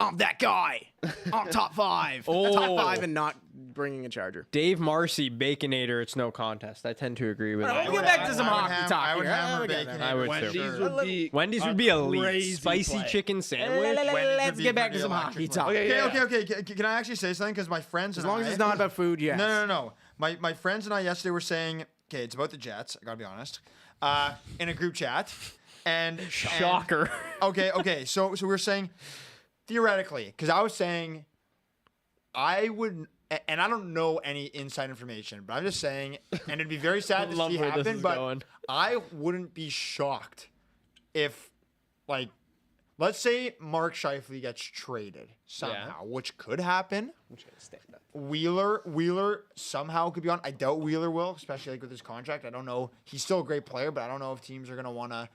I'm that guy. I'm top 5. Oh. Top 5 and not bringing a charger. Dave Marcy, Baconator, it's no contest. I tend to agree with that. We'll get back to some I would hockey talk. I would here. hammer We'll get bacon. there. I would Wendy's too. would be Wendy's would be elite. crazy Spicy play. chicken sandwich. Let's be get back to pretty some electric hockey play. talk. Okay, Okay. Can I actually say something? Because my friends As and long I, as it's not about food, yes. No. My friends and I yesterday were saying, okay, it's about the Jets. I gotta be honest. In a group chat, and Shocker. Okay. So we're saying theoretically, because I was saying I would, and I don't know any inside information, but I'm just saying, and it'd be very sad to Love see where this happen, is but going. I wouldn't be shocked if, like, let's say Mark Scheifele gets traded somehow, which could happen. Wheeler somehow could be on. I doubt Wheeler will, especially like with his contract. I don't know. He's still a great player, but I don't know if teams are gonna want to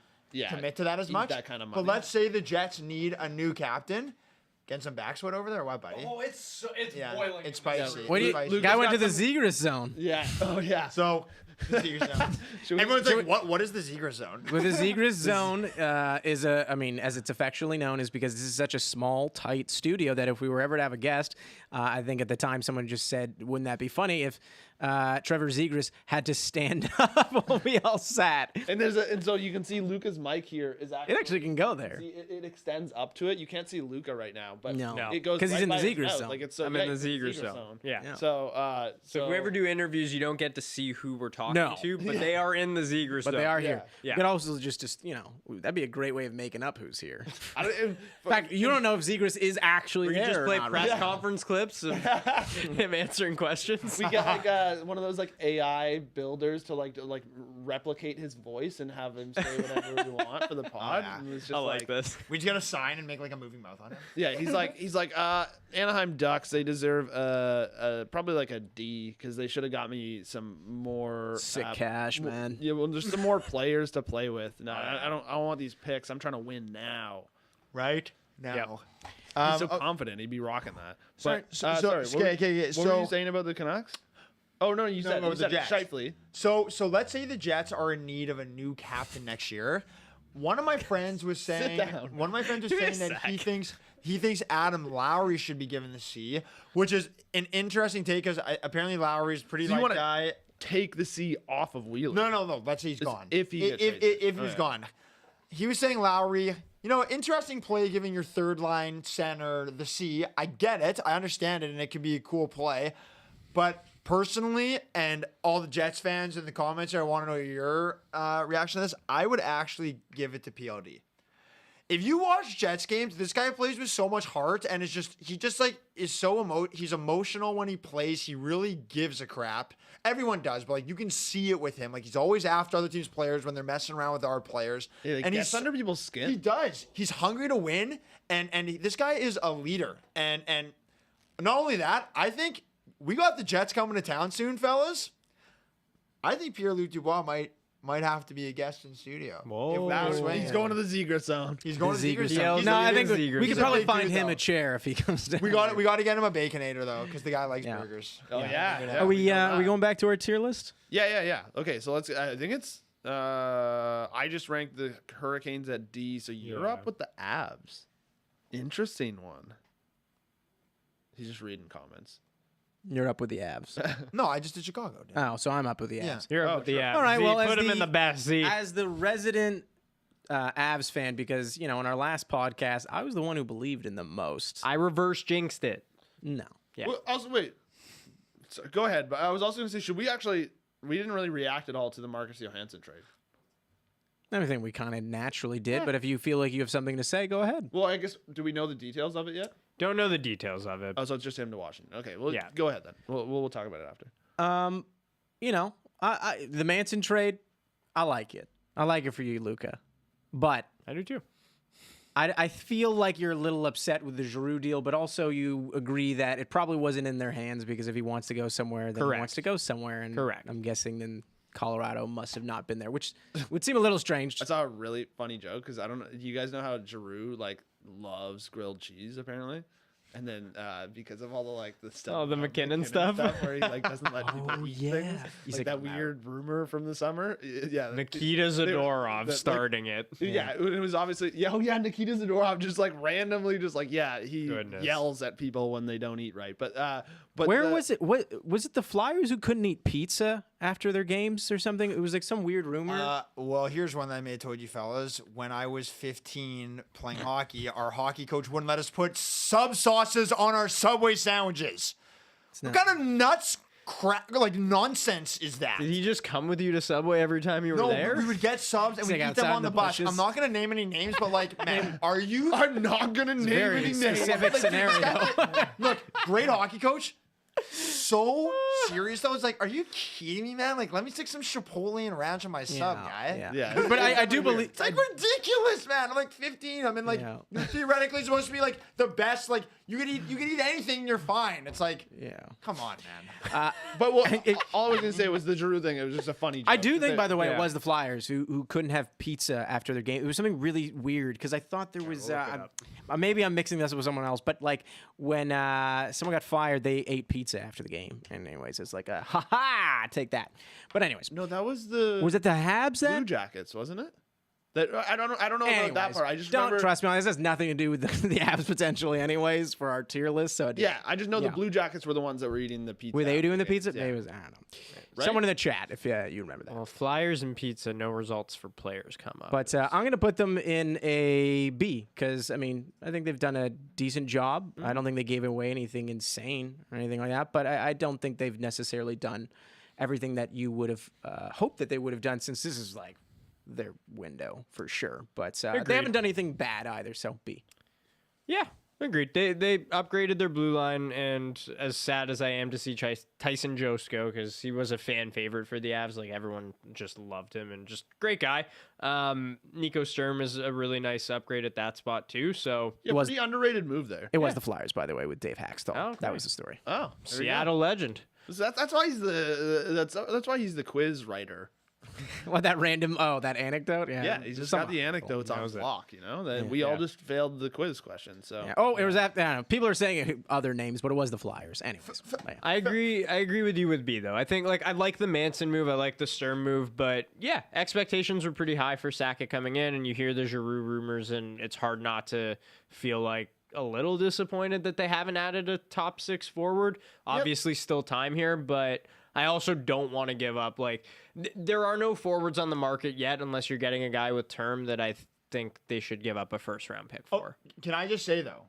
commit to that as he's much. that kind of But money. let's say the Jets need a new captain. Getting some back sweat over there, or what, buddy? it's Yeah, it's spicy. What do you, Spicy. guy went to the Zegras zone. Yeah. Oh yeah. So, the Zegras zone. Everyone's like, what is the Zegras zone? With the Zegras zone as it's affectionately known, is because this is such a small, tight studio that if we were ever to have a guest, I think at the time someone just said, wouldn't that be funny if Trevor Zegras had to stand up while we all sat? And so you can see Luca's mic here is actually. It actually can go there. See, it extends up to it. You can't see Luca right now, but No. it goes 'Cause he's right in the by his Zegras mouth. zone. Like it's so I'm in the Zegras zone. Yeah. So So if we ever do interviews, you don't get to see who we're talking No. to, but they are in the Zegras But zone. they are here. Yeah. You could also just that'd be a great way of making up who's here. in In fact, you don't know if Zegras is actually We there can just or play not, press right? conference clips of him answering questions. we get like one of those like AI builders to replicate his voice and have him say whatever we want for the pod. yeah. And it's just I like this. We just gotta sign and make like a moving mouth on it. Yeah, he's like Anaheim Ducks. They deserve probably like a D because they should have got me some more Sick cash, man. Yeah, well, there's some more players to play with. No, I don't want these picks. I'm trying to win now. Right now. He's so confident. He'd be rocking that. Sorry, But, so- sorry. What were so- you saying about the Canucks? Oh no, you said no, you the said Jets. Scheifele. So let's say the Jets are in need of a new captain next year. One of my friends was saying down. one of my friends was Give me a saying that sec. he thinks Adam Lowry should be given the C, which is an interesting take because apparently Lowry's pretty So you light wanna guy. Take the C off of Wheeler. No. Let's say he's It's gone. if he gets if traded. he's Okay. gone, he was saying Lowry. Interesting play giving your third line center the C. I get it. I understand it, and it can be a cool play. But personally, and all the Jets fans in the comments here, I want to know your reaction to this. I would actually give it to PLD. If you watch Jets games, this guy plays with so much heart, and he's emotional when he plays. He really gives a crap. Everyone does, but you can see it with him. He's always after other teams' players when they're messing around with our players. Yeah, and he's under people's skin. He does. He's hungry to win, and this guy is a leader. And not only that, I think we got the Jets coming to town soon, fellas. I think Pierre-Luc Dubois might have to be a guest in studio. Whoa. If that He's swings. going to the Zegras zone. He's going to the Zegras Yeah, zone. He's no, a I think leader. we He's could a probably big find dude, him though. a chair if he comes down. We got to get him a Baconator though, because the guy likes Yeah. burgers. Oh yeah. Are we going back to our tier list? Yeah. Okay, so let's. I think it's. I just ranked the Hurricanes at D, so you're up with the Avs. Interesting one. He's just reading comments. You're up with the Avs. No, I just did Chicago. Dude. Oh, so I'm up with the Yeah. Avs. You're Oh, up with the sure. Avs. All right, Z, well, as put him the- in the best seat. As the resident Avs fan, because in our last podcast, I was the one who believed in them most. I reverse jinxed it. No. Yeah. Well, also, wait. So, go ahead, but I was also going to say, should we actually? We didn't really react at all to the Marcus Johansson trade. I think we kind of naturally did, but if you feel like you have something to say, go ahead. Well, I guess. Do we know the details of it yet? Don't know the details of it. Oh, so it's just him to Washington. Okay. Well, Yeah. Go ahead then. We'll talk about it after. The Manson trade, I like it. I like it for you, Luca. But I do too. I feel like you're a little upset with the Giroux deal, but also you agree that it probably wasn't in their hands because if he wants to go somewhere, then he Correct. wants to go somewhere. And Correct. I'm guessing then Colorado must have not been there, which would seem a little strange. I saw a really funny joke because I don't know. You guys know how Giroux like loves grilled cheese apparently, and then because of all the like the stuff, Oh, the McKinnon stuff? where he like doesn't let people eat things. He's Like like, that weird rumor from the summer. Yeah, Nikita Zadorov starting it. Yeah, it was obviously Nikita Zadorov just like randomly just like he Goodness. yells at people when they don't eat right. But Where was it? What was it? The Flyers who couldn't eat pizza after their games or something? It was like some weird rumor. Well, here's one that I may have told you fellas. When I was 15 playing hockey, our hockey coach wouldn't let us put sub sauces on our Subway sandwiches. What kind of nuts nonsense is that? Did he just come with you to Subway every time you were No, there? we would get subs and It's we'd like eat them outside on the the bus. bushes. I'm not gonna name any names, but like, man, are you? I'm not gonna name Very any names. specific scenario. Look, great hockey coach. So serious though. It's like, are you kidding me, man? Like, let me stick some Chipotle and ranch on my sub, guy. Yeah, But I do believe. It's like ridiculous, man. I'm like 15. I'm in like you're theoretically supposed to be like the best. Like you could eat anything, and you're fine. It's like, come on, man. But all I was gonna say was the Giroux thing. It was just a funny joke. I do think, by the way, Yeah. it was the Flyers who couldn't have pizza after their game. It was something really weird because I thought there was maybe I'm mixing this with someone else, but like when someone got fired, they ate pizza after the game. And anyways, it's like take that. But anyways, No, that was it the Habs Blue then? Jackets, wasn't it? That I don't know about that part. I just don't remember. trust me. This has nothing to do with the Habs potentially, anyways, for our tier list. So Yeah, I just know the Yeah. Blue Jackets were the ones that were eating the pizza. were they doing the after pizza? games, Maybe yeah. it was, I don't know. Right? Someone in the chat, if you remember that. Well, Flyers and pizza, no results for players come up. But I'm going to put them in a B because, I mean, I think they've done a decent job. I don't think they gave away anything insane or anything like that, but I don't think they've necessarily done everything that you would have hoped that they would have done, since this is like their window for sure. But they haven't done anything bad either, so B. yeah, agreed. They upgraded their blue line, and as sad as I am to see Tyson Jost go, because he was a fan favorite for the Avs, like everyone just loved him and just great guy. Nico Sturm is a really nice upgrade at that spot too. So Yeah, was- pretty underrated move there. It was the Flyers, by the way, with Dave Haxtell. Oh, okay. That was the story. Oh, there you go. Seattle legend. So that's why he's that's why he's the quiz writer. What, that that anecdote? Yeah, he's just got the anecdotes on lock. You know, that we all just failed the quiz question. So Yeah. Oh, it was that. I don't know. People are saying other names, but it was the Flyers. Anyways. Yeah. I agree with you with B though. I think I like the Manson move, I like the Sturm move, but yeah, expectations were pretty high for Sakic coming in, and you hear the Giroux rumors, and it's hard not to feel like a little disappointed that they haven't added a top 6 forward. Obviously, still time here, but I also don't want to give up. Like, there are no forwards on the market yet, unless you're getting a guy with term that I think they should give up a first-round pick for. Can I just say though,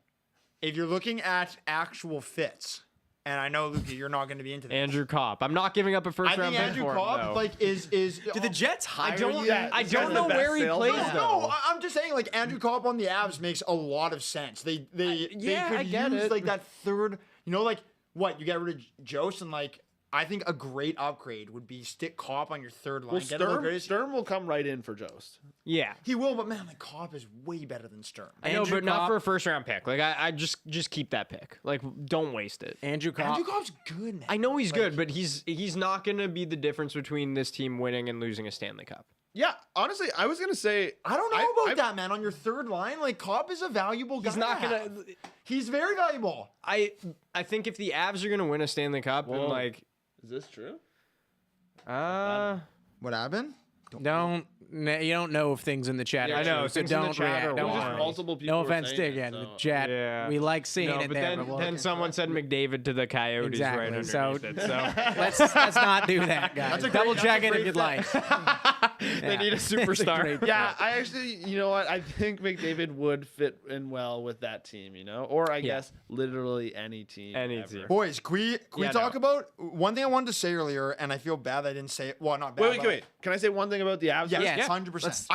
if you're looking at actual fits, and I know Luca, you're not going to be into this. Andrew Kopp. I'm not giving up a I first-round think pick Andrew for Cobb him, though. like is. Do the Jets hire don't- you? yeah, I he's don't kind know of the where he best plays, salesman. though. No, I'm just saying, like Andrew Cobb on the Avs makes a lot of sense. They yeah, could I get use it. like that third. You know, like what you get rid of Jost, and like I think a great upgrade would be stick Cobb on your third line. well, Get him the greatest- Sturm will come right in for Jost. Yeah. He will, but man, like Cobb is way better than Sturm. I know, Andrew but not Kopp- for a first-round pick. Like, I just keep that pick. Like, don't waste it. Andrew Kopp. Andrew Cobb's good, man. I know he's good, but he's not going to be the difference between this team winning and losing a Stanley Cup. Yeah, honestly, I was gonna say I don't know about that, man. On your third line, like Cobb is a valuable guy. He's not to going have. to... He's very valuable. I think if the Avs are going to win a Stanley Cup, and Whoa. like... Is this true? What happened? You don't know if things in the chat. Yeah, are I know, true, so things in the don't chat react. are Don't wild. worry. Multiple people No were offense, saying again. it, The so- chat. Yeah. We like seeing No, it but there. then, we'll- then someone said McDavid to the Coyotes Exactly, right so- underneath it. So let's not do that, guys. Double check it if you'd like. they need a superstar. great Yeah, I actually, you know what? I think McDavid would fit in well with that team, you know, or I guess literally any team. Any ever. team. Boys, can we Yeah, talk no. about one thing I wanted to say earlier, and I feel bad I didn't say it. Well, not bad. Wait. Can I say one thing about the Avs? Yeah, Yeah. 100%.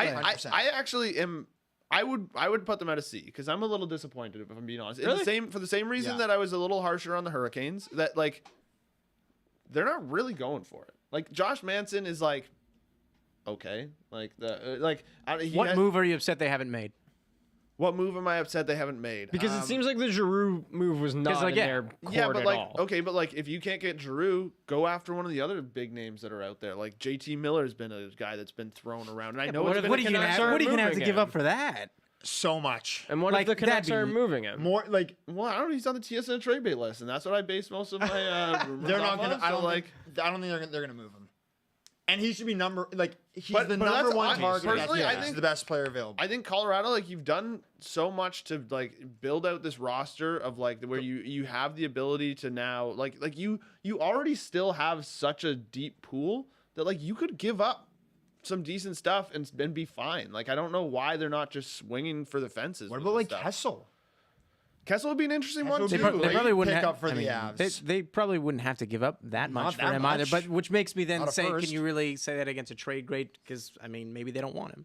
I actually am. I would put them at a C because I'm a little disappointed if I'm being honest. In Really? for the same reason Yeah. that I was a little harsher on the Hurricanes. That like they're not really going for it. Like Josh Manson is like okay, like he What had- move are you upset they haven't made? What move am I upset they haven't made? Because it seems like the Giroux move was not like, in yeah. their court yeah, but at like all. okay, but like if you can't get Giroux, go after one of the other big names that are out there. Like JT Miller's been a guy that's been thrown around, and I know what it's if- been What a are you gonna Canucks have, what are you gonna have to moving give him. up for that? So much. And what like, if the Canucks that'd are be moving him? More like Well, I don't know. He's on the TSN trade bait list, and that's what I base most of my rumors they're not off gonna. of, I so, don't like. think. I don't think they're gonna move him. And he should be he's But the that's- number one I- target. personally, I he's think- the best player available. I think Colorado, like you've done so much to like build out this roster of like where you have the ability to now like you already still have such a deep pool that like you could give up some decent stuff and be fine. Like I don't know why they're not just swinging for the fences. What with about this like stuff. Kessel? Kessel would be an interesting one Kessel too. would be They Like, probably wouldn't pick have, up for I the mean, Avs. They probably wouldn't have to give up that Not much for that him either. much. But which makes me then Not a say, first. can you really say that against a trade grade? Because I mean, maybe they don't want him.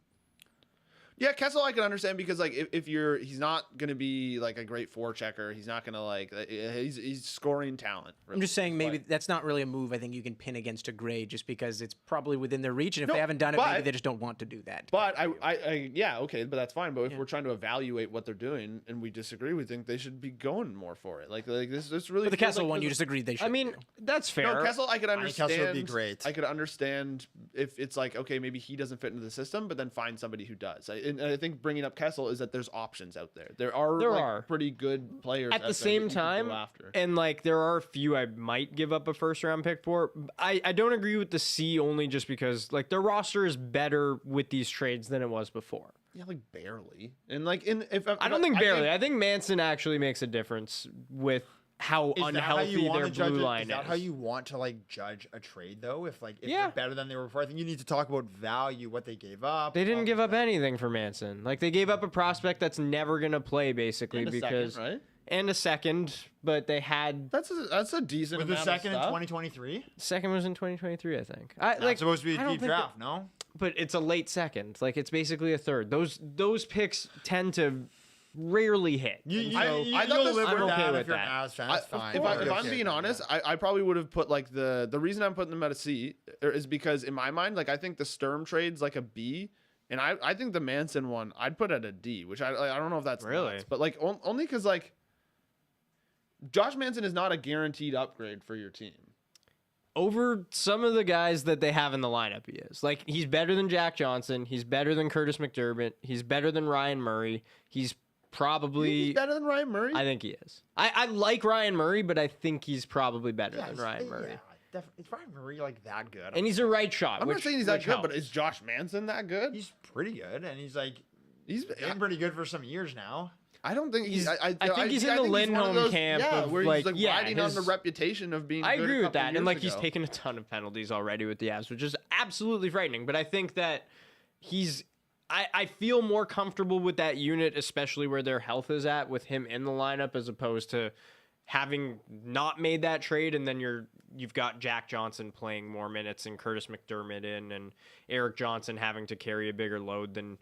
Yeah, Kessel I can understand because like if he's not gonna be like a great forechecker, he's not gonna like he's scoring talent. I'm just saying maybe But- that's not really a move I think you can pin against a grade just because it's probably within their reach. And if No, they haven't done it, maybe but- they just don't want to do that. But I yeah, okay, but that's fine. But if we're trying to evaluate what they're doing and we disagree, we think they should be going more for it. Like this really. But the feels Kessel like one, you this- just agreed they should. I mean, that's fair. No, Kessel, I could think understand. Kessel would be great. I could understand if it's like, okay, maybe he doesn't fit into the system, but then find somebody who does. And I think bringing up Kessel is that there's options out there. There are pretty good players at out the there same that you can go time, after. and like there are a few I might give up a first round pick for. I don't agree with the C only just because like their roster is better with these trades than it was before. Yeah, like barely. And like I don't think barely. I think Manson actually makes a difference with how Is that how unhealthy you want their to judge blue it? line Is that how you want to like judge a trade though? If Yeah. they're better than they were before, I think you need to talk about value, what they gave up. They all didn't this give up stuff. anything for Manson. Like they gave up a prospect that's never gonna play basically And a because second, right? and a second, but they had That's a decent With the amount second of in stuff. 2023. second was in 2023, I think. That's supposed to be I a don't deep think draft, no? but it's a late second. Like it's basically a third. Those picks tend to rarely hit. You, I you, thought you'll this- live I'm with okay that with if you're an that. Avs fan. That's fine. If I'm Okay, being yeah. honest, I probably would have put like the reason I'm putting them at a C is because in my mind, like I think the Sturm trade's like a B, and I think the Manson one I'd put at a D, which I don't know if that's Really? nuts, but like only because like Josh Manson is not a guaranteed upgrade for your team. Over some of the guys that they have in the lineup, he is. Like he's better than Jack Johnson. He's better than Curtis McDermott. He's better than Ryan Murray. He's probably He's better than Ryan Murray. I think he is. I like Ryan Murray, but I think he's probably better Yeah, than he's- Ryan Murray. Yeah, is Ryan Murray like that good? And he's a right shot. I'm not which- saying he's that which good, but helps. is Josh Manson that good? He's pretty good, and he's like He's been pretty good for some years now. I don't think he's. I think he's in the one of Lindholm those- camp Yeah, of, where like, he's like yeah, riding on the his- reputation of being. I good a agree with couple that. And years like he's ago. taken a ton of penalties already with the Avs, which is absolutely frightening. But I think that he's I feel more comfortable with that unit, especially where their health is at, with him in the lineup as opposed to having not made that trade and then you've got Jack Johnson playing more minutes and Curtis McDermott in and Eric Johnson having to carry a bigger load than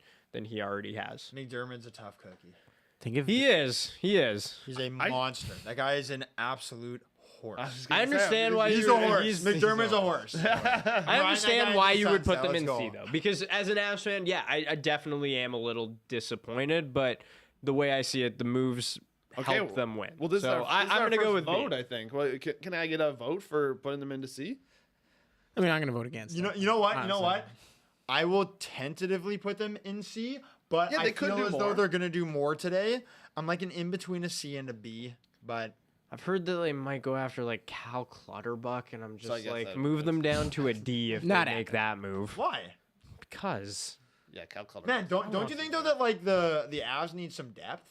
he already has. McDermott's a tough cookie. Think of He is. He's a monster. That guy is an absolute horse. I understand why He's you a horse. he's- McDermott's a horse. I understand why you would put them in Let's C go. though, because as an Avs fan, yeah, I definitely am a little disappointed, but the way I see it, the moves help them win. Well, this so is our, I'm going to go with vote. B. I think. Well, can I get a vote for putting them into C? I mean, I'm going to vote against. You know them, what? honestly. I will tentatively put them in C, but Yeah, I they could feel do as though more. they're gonna do more today. I'm like an in between a C and a B, but I've heard that they might go after like Cal Clutterbuck, and I'm So I just guess like that move them down to a D if Not they make that move. why? Because Yeah, Cal Clutterbuck. Man, don't you think though that like the Avs need some depth?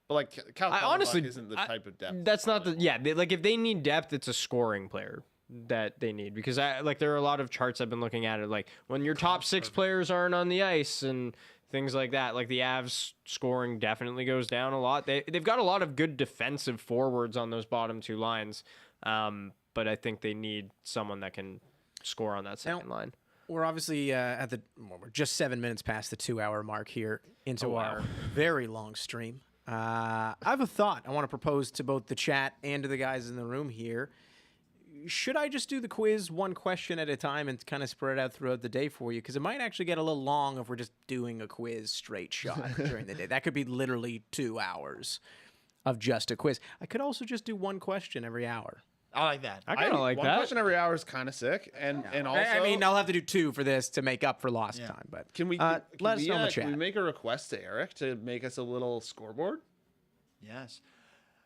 But like Cal I Clutterbuck honestly isn't the type of depth. that's not the like if they need depth, it's a scoring player that they need because there are a lot of charts I've been looking at it like when your top 6 players aren't on the ice and things like that, like the Avs scoring definitely goes down a lot. They've got a lot of good defensive forwards on those bottom 2 lines, but I think they need someone that can score on that second line. We're obviously we're just 7 minutes past the 2-hour mark here into our very long stream. I have a thought I want to propose to both the chat and to the guys in the room here. should I just do the quiz one question at a time and kind of spread it out throughout the day for you? Because it might actually get a little long if we're just doing a quiz straight shot during the day. That could be literally 2 hours of just a quiz. I could also just do one question every hour. I like that. I kind of like one that. question every hour is kind of sick, and also I mean, I'll have to do 2 for this to make up for lost time. But can we let us know in the can we chat? make a request to Eric to make us a little scoreboard? Yes.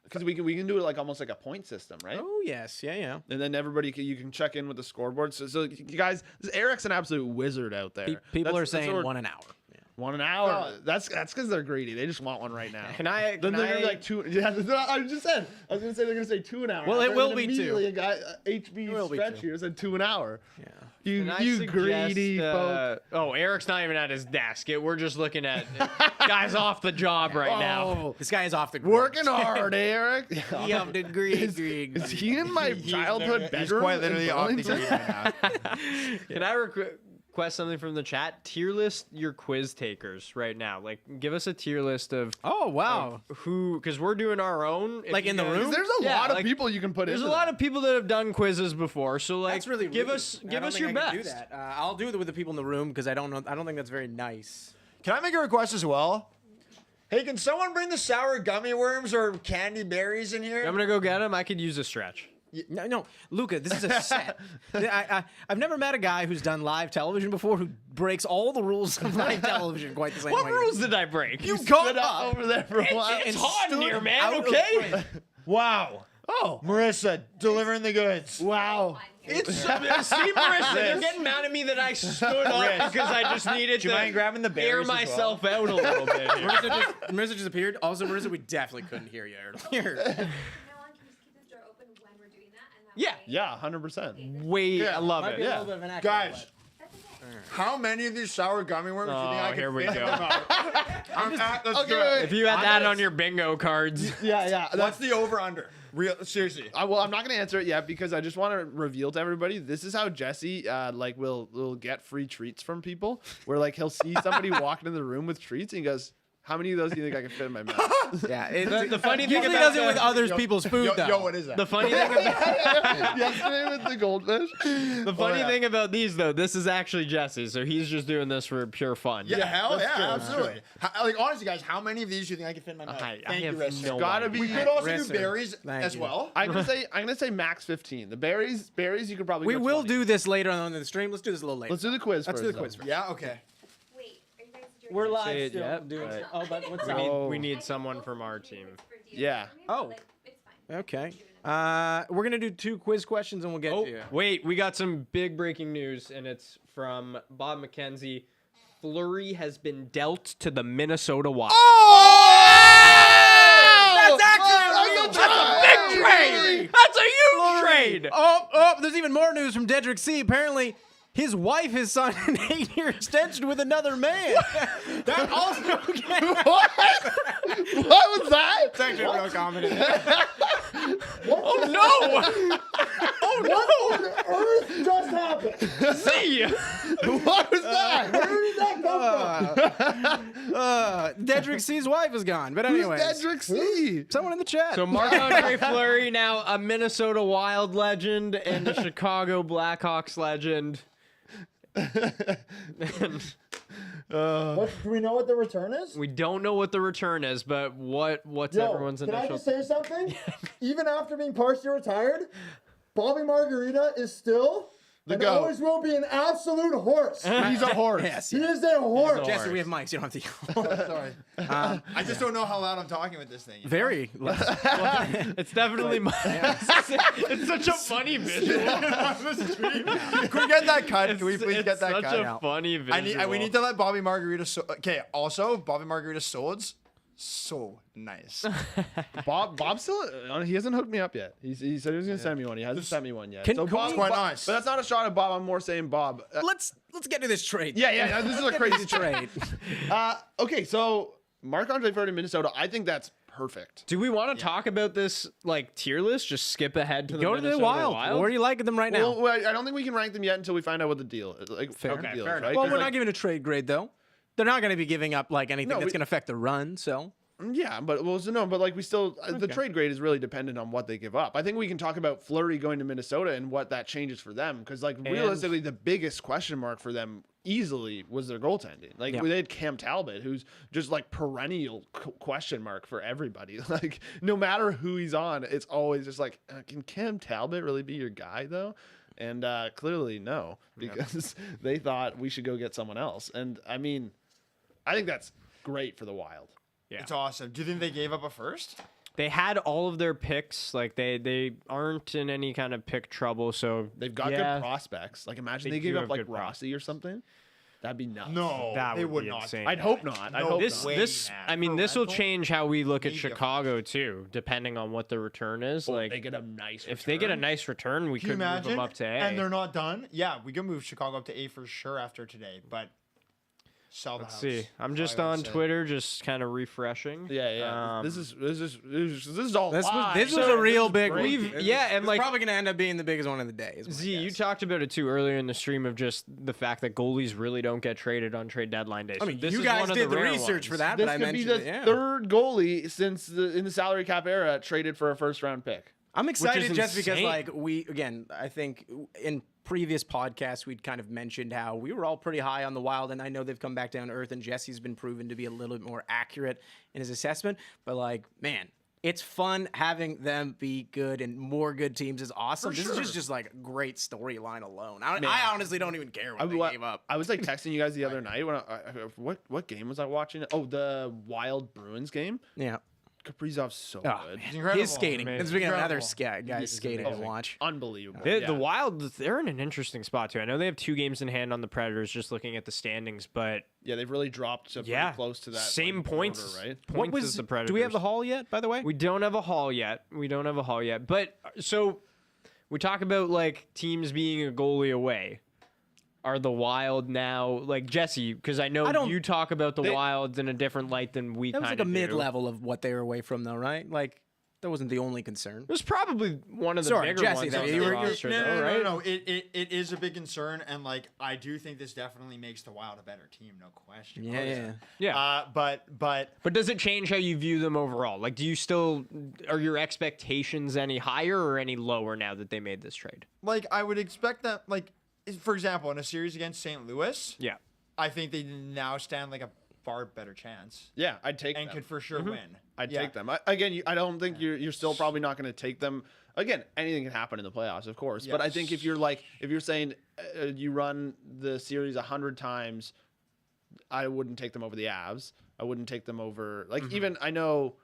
Because we can do it like almost like a point system, right? Oh yes, yeah. And then you can check in with the scoreboard. So you guys, Eric's an absolute wizard out there. People are That's saying what we're- 1 an hour. 1 an hour. That's because they're greedy. They just want one right now. Can I? Then they're gonna be like 2. Yeah, that's what I just said. I was gonna say they're gonna say 2 an hour. Well, it And will then be 2. immediately A guy, HB will be stretch 2. here said 2 an hour. Yeah. You Can I you suggest, greedy folk. Oh, Eric's not even at his desk. We're just looking at guys off the job right now. Oh, This guy is off the grid. working hard, Eric. He off the grid. Is he in my childhood He's bedroom? quite in literally off the Burlington? grid right now. Can I request something from the chat? Tier list your quiz takers right now. Like, give us a tier list of Oh wow! who, because we're doing our own. If Like you in the guys- room? There's a Yeah, lot of like, people you can put in. There's a lot of people that have done quizzes before, so like, That's really give rude. us I give don't us think your I can best. do that. I'll do it with the people in the room because I don't know. I don't think that's very nice. Can I make a request as well? Hey, can someone bring the sour gummy worms or candy berries in here? I'm gonna go get them. I could use a stretch. No, Luca, this is a set. I've never met a guy who's done live television before who breaks all the rules of live television quite the same way. What rules did I break? You got up over there for a while. It's hot in stood here, man. out of Okay. frame. Wow. Oh, Marissa, delivering the goods. wow. It's see, Marissa, they're getting mad at me that I stood up because I just needed Do you to mind grabbing the berries air as well? myself out a little bit. here. Marissa just appeared. Also, Marissa, we definitely couldn't hear you earlier. From now on, can you just keep this door open when we're doing that? And that Yeah. Yeah, 100%. Wait, I love Might it. be a Yeah. little bit of an accent, Guys, That's okay. how many of these sour gummy worms do you think I Oh, can here we fit go. in my mouth? Let's do Okay, it. If you had I'm that gonna- on your bingo cards, Yeah. What's the over-under? Real, seriously. Well, I'm not gonna answer it yet because I just want to reveal to everybody this is how Jesse will get free treats from people. Where like he'll see somebody walking in the room with treats and he goes, "How many of those do you think I can fit in my mouth?" Yeah, the funny thing usually about does it with other people's food, though. Yo, what is that? the funny thing about Yesterday with the goldfish. the funny thing about these though, this is actually Jesse, so he's just doing this for pure fun. Yeah, hell that's yeah, true, that's absolutely. Like honestly, guys, how many of these do you think I can fit in my mouth? I Thank have you, Rissa. no Gotta idea. be. We could also Rissa. do berries Thank as you. well. I'm gonna say max 15. The berries you could probably. We go will 20. do this later on in the stream. Let's do this a little later. Let's do the quiz. Let's first, do the though. quiz first. Yeah, okay. Wait, are you guys doing We're this? live Say it still. yet, Doing but- it. Oh, but what's We up? need, we I need can someone both from do our it team. for DMing Yeah. for me, Oh. but, like, it's fine. Okay. We're gonna do 2 quiz questions and we'll get Oh, to you. wait, we got some big breaking news, and it's from Bob McKenzie. Fleury has been dealt to the Minnesota Wild. That's actually a Big trade! That's a huge trade! Oh, there's even more news from Dedrick C. Apparently, his wife has signed an 8-year extension with another man. That also What was that? It's actually a real comment. Oh no! What on earth just happened? See! What was that? Where did that come from? Dedrick C's wife is gone. But Who's anyways, Dedrick C? someone in the chat. So Marc-Andre Fleury, now a Minnesota Wild legend and a Chicago Blackhawks legend. Do we know what the return is? We don't know what the return is, but what's Yo, everyone's can I initial? just say something? Even after being partially retired, Bobby Margarita is still and goat. always will be an absolute horse. He's a horse. yes, He is a horse. Jesse, we have mics. You don't have to. Sorry. I just don't know how loud I'm talking with this thing. you know? Very. It's definitely it's such a funny visual. Can we get that cut? Can we please get that such cut? a funny visual. We need to let Bobby Margarita. Okay. Also, Bobby Margarita swords. So nice. Bob still he hasn't hooked me up yet. He said he was gonna send me one. He hasn't sent me one yet. Can So we- Bob, It's quite Bob- nice. But that's not a shot at Bob. I'm more saying Bob. Let's get to this trade. Yeah. This is a crazy trade. trade. Okay, so Marc-Andre Fleury, Minnesota. I think that's perfect. Do we want to talk about this like tier list? Just skip ahead to the Go to the Minnesota Wild. Where do you like them right now? Well, I don't think we can rank them yet until we find out what the deal is. Like, Fair. what the Okay, deal fair is, enough. right? Well, 'Cause, we're like, not giving a trade grade though. They're not going to be giving up like anything No, that's we- going to affect the run. So Yeah, but like we still the trade grade is really dependent on what they give up. I think we can talk about Fleury going to Minnesota and what that changes for them because like realistically the biggest question mark for them easily was their goaltending. Like they had Cam Talbot, who's just like perennial question mark for everybody. Like no matter who he's on, it's always just like, can Cam Talbot really be your guy though? And clearly no, because they thought we should go get someone else. And I mean, I think that's great for the Wild. Yeah. It's awesome. Do you think they gave up a first? They had all of their picks. Like they aren't in any kind of pick trouble. So They've got good prospects. Like imagine they gave do up have like good Rossi or something. That'd be nuts. No, that they would would be not. insane. I'd hope not. I'd hope This, not. I mean, this will rental? change how we look at Maybe a Chicago too, depending on what the return is. Well, like they get a nice. if they get a return. nice return, we Can you could move imagine? them up to A. And they're not done. Yeah, we can move Chicago up to A for sure after today, but sell the Let's house. see. I'm That's just all I would on say. Twitter, just kind of refreshing. Yeah. This is all. This was live. this was So a real this is big great. one. and It's like probably gonna end up being the biggest one of the day. is my Z, you guess. talked about it too earlier in the stream of just the fact that goalies really don't get traded on trade deadline day. I So mean, this you is guys one of did the rare research for ones. that, This but I could be mentioned the it. Yeah. third goalie since in the salary cap era traded for a first round pick. I'm excited is just because, insane. like, I think in previous podcasts, we'd kind of mentioned how we were all pretty high on the Wild, and I know they've come back down to earth, and Jesse's been proven to be a little bit more accurate in his assessment. But, like, man, it's fun having them be good, and more good teams is awesome. This is just like a great storyline alone. I honestly don't even care what they gave up. I was like texting you guys the other night when what game was I watching? Oh, the Wild Bruins game. Yeah. Kaprizov's so Oh, good. man. incredible. His skating. Amazing. Speaking of another Incredible. guy skating to watch. Unbelievable. The Yeah. Wild, they're in an interesting spot too. I know they have 2 games in hand on the Predators, just looking at the standings, but Yeah, they've really dropped to pretty close to that. same like, points, border, right? points as the Predators. Do we have the haul yet, by the way? We don't have a haul yet. But so we talk about like teams being a goalie away. Are the Wild now like Jesse? Because I know you talk about the Wilds in a different light than we. That was kind like a of mid-level of what they were away from, though, right? Like, that wasn't the only concern. It was probably one of the Sorry, bigger Jesse, ones though, on you the were- roster, No, though, no, right? no. It is a big concern, and like I do think this definitely makes the Wild a better team, no question. Yeah. But does it change how you view them overall? Like, are your expectations any higher or any lower now that they made this trade? Like I would expect that, like for example, in a series against St. Louis, Yeah. I think they now stand like a far better chance Yeah, I'd take and them. could for sure win. I'd Yeah. take them. I don't think you're still probably not going to take them. Again, anything can happen in the playoffs, of course. But I think if you're saying you run the series 100 times, I wouldn't take them over the Avs. I wouldn't take them over even I know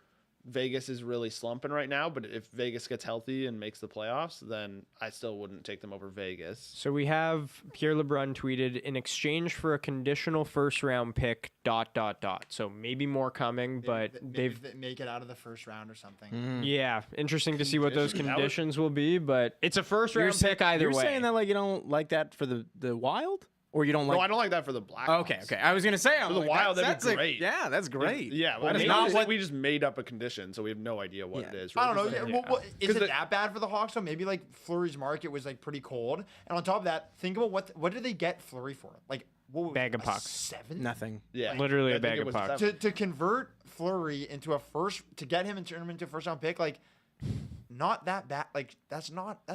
Vegas is really slumping right now, but if Vegas gets healthy and makes the playoffs, then I still wouldn't take them over Vegas. So we have Pierre LeBrun tweeted, in exchange for a conditional first-round pick, ... So maybe more coming, but Maybe they make it out of the first round or something. yeah, interesting to see what those conditions will be, but it's a first-round pick either You're way. saying that like you don't like that for the Wild? Or you don't like... No, I don't like that for the Blackhawks. Okay. I was going to say... For the Wild, that'd be great. Yeah, that's great. Yeah, Well, I mean, not what- we just made up a condition, so we have no idea what it is. I don't know. Right? Yeah, well, is it the- that bad for the Hawks? So maybe like Fleury's market was like pretty cold, and on top of that, think about what did they get Fleury for? Like what was Bag of a pucks. 7? Nothing. Yeah, Literally I a think bag it of was pucks. seven. To convert Fleury into a first, to get him and turn him into a first round pick, like not that bad. Like that's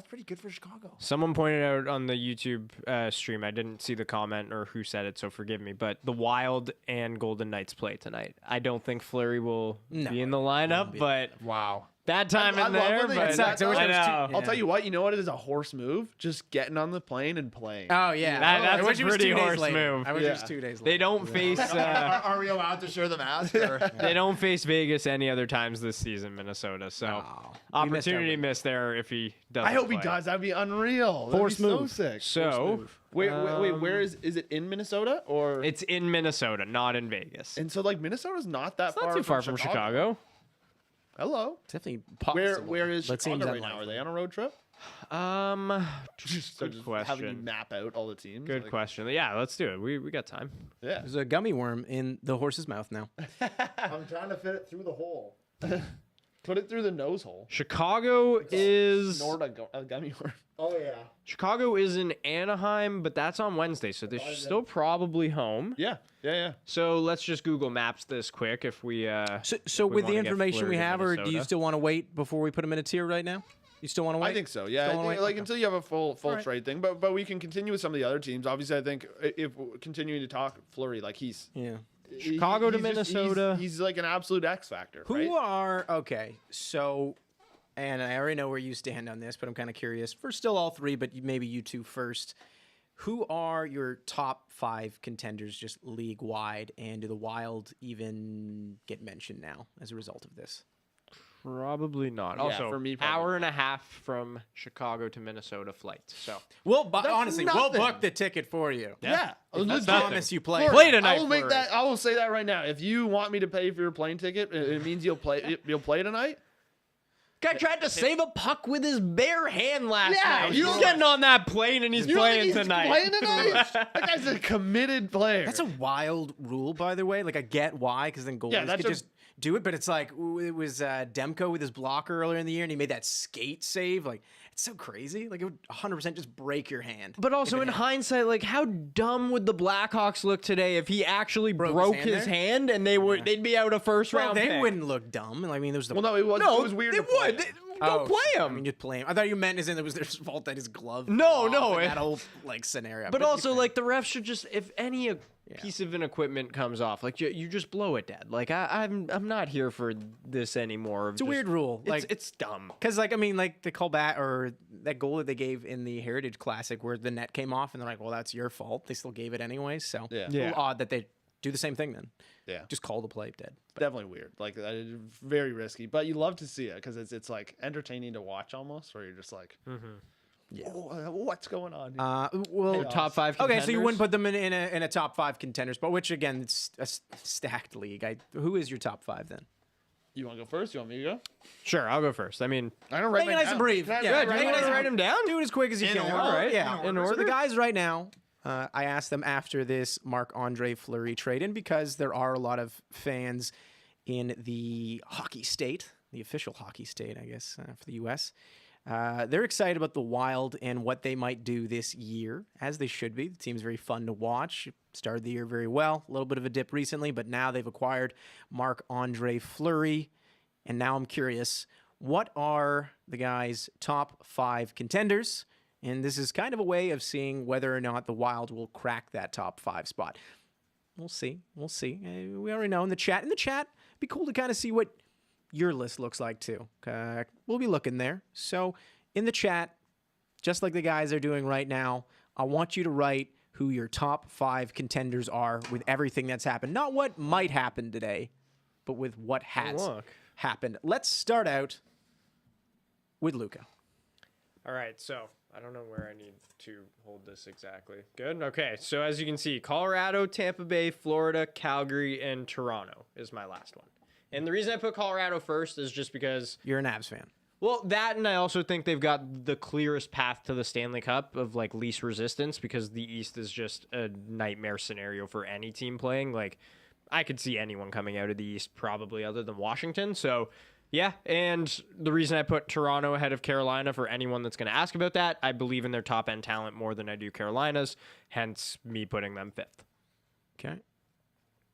pretty good for Chicago. Someone pointed out on the YouTube stream, I didn't see the comment or who said it, so forgive me, but the Wild and Golden Knights play tonight. I don't think Fleury will be in the lineup, but Wow. that time I in love there, when they but do that, I though. know. I'll tell you what. You know what? It is a horse move. Just getting on the plane and playing. Oh, yeah. That's I wish a it was pretty 2 days horse later. move. I wish it was 2 days later. They don't face Are we allowed to show the mask? Or? they don't face Vegas any other times this season, Minnesota. So opportunity missed there if he does. I hope he does. That'd be unreal. That'd Horse be so move. sick. So Wait, where is it in Minnesota or? it's in Minnesota, not in Vegas. And so like Minnesota's not that It's far. not too far from Chicago. Hello. Definitely possible. Where is but Chicago seems right now? Are they on a road trip? Good Having you question. map out all the teams. Good like, question. Yeah, let's do it. We got time. Yeah. There's a gummy worm in the horse's mouth now. I'm trying to fit it through the hole. Put it through the nose hole. Chicago is Snort a gummy worm. Oh yeah. Chicago is in Anaheim, but that's on Wednesday, so they're still probably home. Yeah. So let's just Google Maps this quick if we. So we with the wanna get information we Fleury to have, or do you Minnesota. still want to wait before we put them in a tier right now? You still want to wait? I think so. Yeah, Still wanna wait? like Okay. until you have a full right. trade thing. But we can continue with some of the other teams. Obviously, I think if we're continuing to talk Fleury, like he's Yeah. Chicago to he's just- Minnesota. he's like an absolute X factor. Who right? are okay? So, and I already know where you stand on this, but I'm kind of curious. For still all three, but maybe you two first. Who are your top 5 contenders, just league wide, and do the Wild even get mentioned now as a result of this? Probably not. Yeah, Also, for me, probably hour and a half from Chicago to Minnesota flight. So Well, That's honestly, we'll nothing. book the ticket for you. Yeah, legit. Promise you play. Fleury, Play tonight, I will make Fleury. that. I will say that right now. If you want me to pay for your plane ticket, it means you'll play. You'll play tonight. guy tried to save a puck with his bare hand last Yeah, night. you He's don't- getting on that plane and he's You don't think playing he's tonight. Playing tonight. That guy's a committed player. That's a wild rule, by the way. Like, I get why, because then goalies that's could a- just do it. But it's like, it was Demko with his blocker earlier in the year, and he made that skate save. Like, it's so crazy. Like, it would 100% just break your hand. But also if it in hit. hindsight, like how dumb would the Blackhawks look today if he actually broke his his hand hand and they'd be out a first Well, round they pick. wouldn't look dumb. I mean, there was the well, no, it was. No, it was weird. they to play would. him. Don't play I him. mean, you'd play him. I thought you meant as in it was their fault that his glove. No, fell no, off in it- that whole like scenario. But you also, can- like the refs should just, if any piece of an equipment comes off, like you just blow it dead. Like I'm not here for this anymore. it's a weird rule. Like, It's dumb. because like I mean, like the callback or that goal that they gave in the Heritage Classic where the net came off, and they're like, "Well, that's your fault." They still gave it anyway. So Yeah. a little odd that they do the same thing then. Yeah. Just call the play dead. Definitely weird. Like very risky, but you love to see it because it's like entertaining to watch almost. Where you're just like, Yeah. what's going on? Well, Chaos. Top 5 okay, contenders. so you wouldn't put them in a top 5 contenders, but which again, it's a stacked league. Who is your top 5 then? You want to go first? You want me to go? Sure, I'll go first. I mean, I don't write Make it nice and brief. Can I Yeah, write do it you down? want to write him down? Do it as quick as you In can. order. All right, Yeah, yeah. in So the order. guys right now, I asked them after this Marc-Andre Fleury trade-in because there are a lot of fans in the hockey state, the official hockey state, I guess, for the U.S. They're excited about the Wild and what they might do this year, as they should be. The team's very fun to watch. Started the year very well. A little bit of a dip recently, but now they've acquired Marc-Andre Fleury. And now I'm curious, what are the guys' top 5 contenders? And this is kind of a way of seeing whether or not the Wild will crack that top 5 spot. We'll see. We'll see. We already know in the chat. It'd be cool to kind of see what your list looks like too. We'll be looking there. So in the chat, just like the guys are doing right now, I want you to write who your top 5 contenders are with everything that's happened. Not what might happen today, but with what has look. happened. Let's start out with Luca. All right, so I don't know where I need to hold this exactly. Good. Okay, so as you can see, Colorado, Tampa Bay, Florida, Calgary, and Toronto is my last one. And the reason I put Colorado first is just because, You're an Avs fan. well, that, and I also think they've got the clearest path to the Stanley Cup of like least resistance because the East is just a nightmare scenario for any team playing. Like, I could see anyone coming out of the East probably other than Washington. So, yeah, and the reason I put Toronto ahead of Carolina for anyone that's going to ask about that, I believe in their top end talent more than I do Carolina's, hence me putting them 5th. Okay.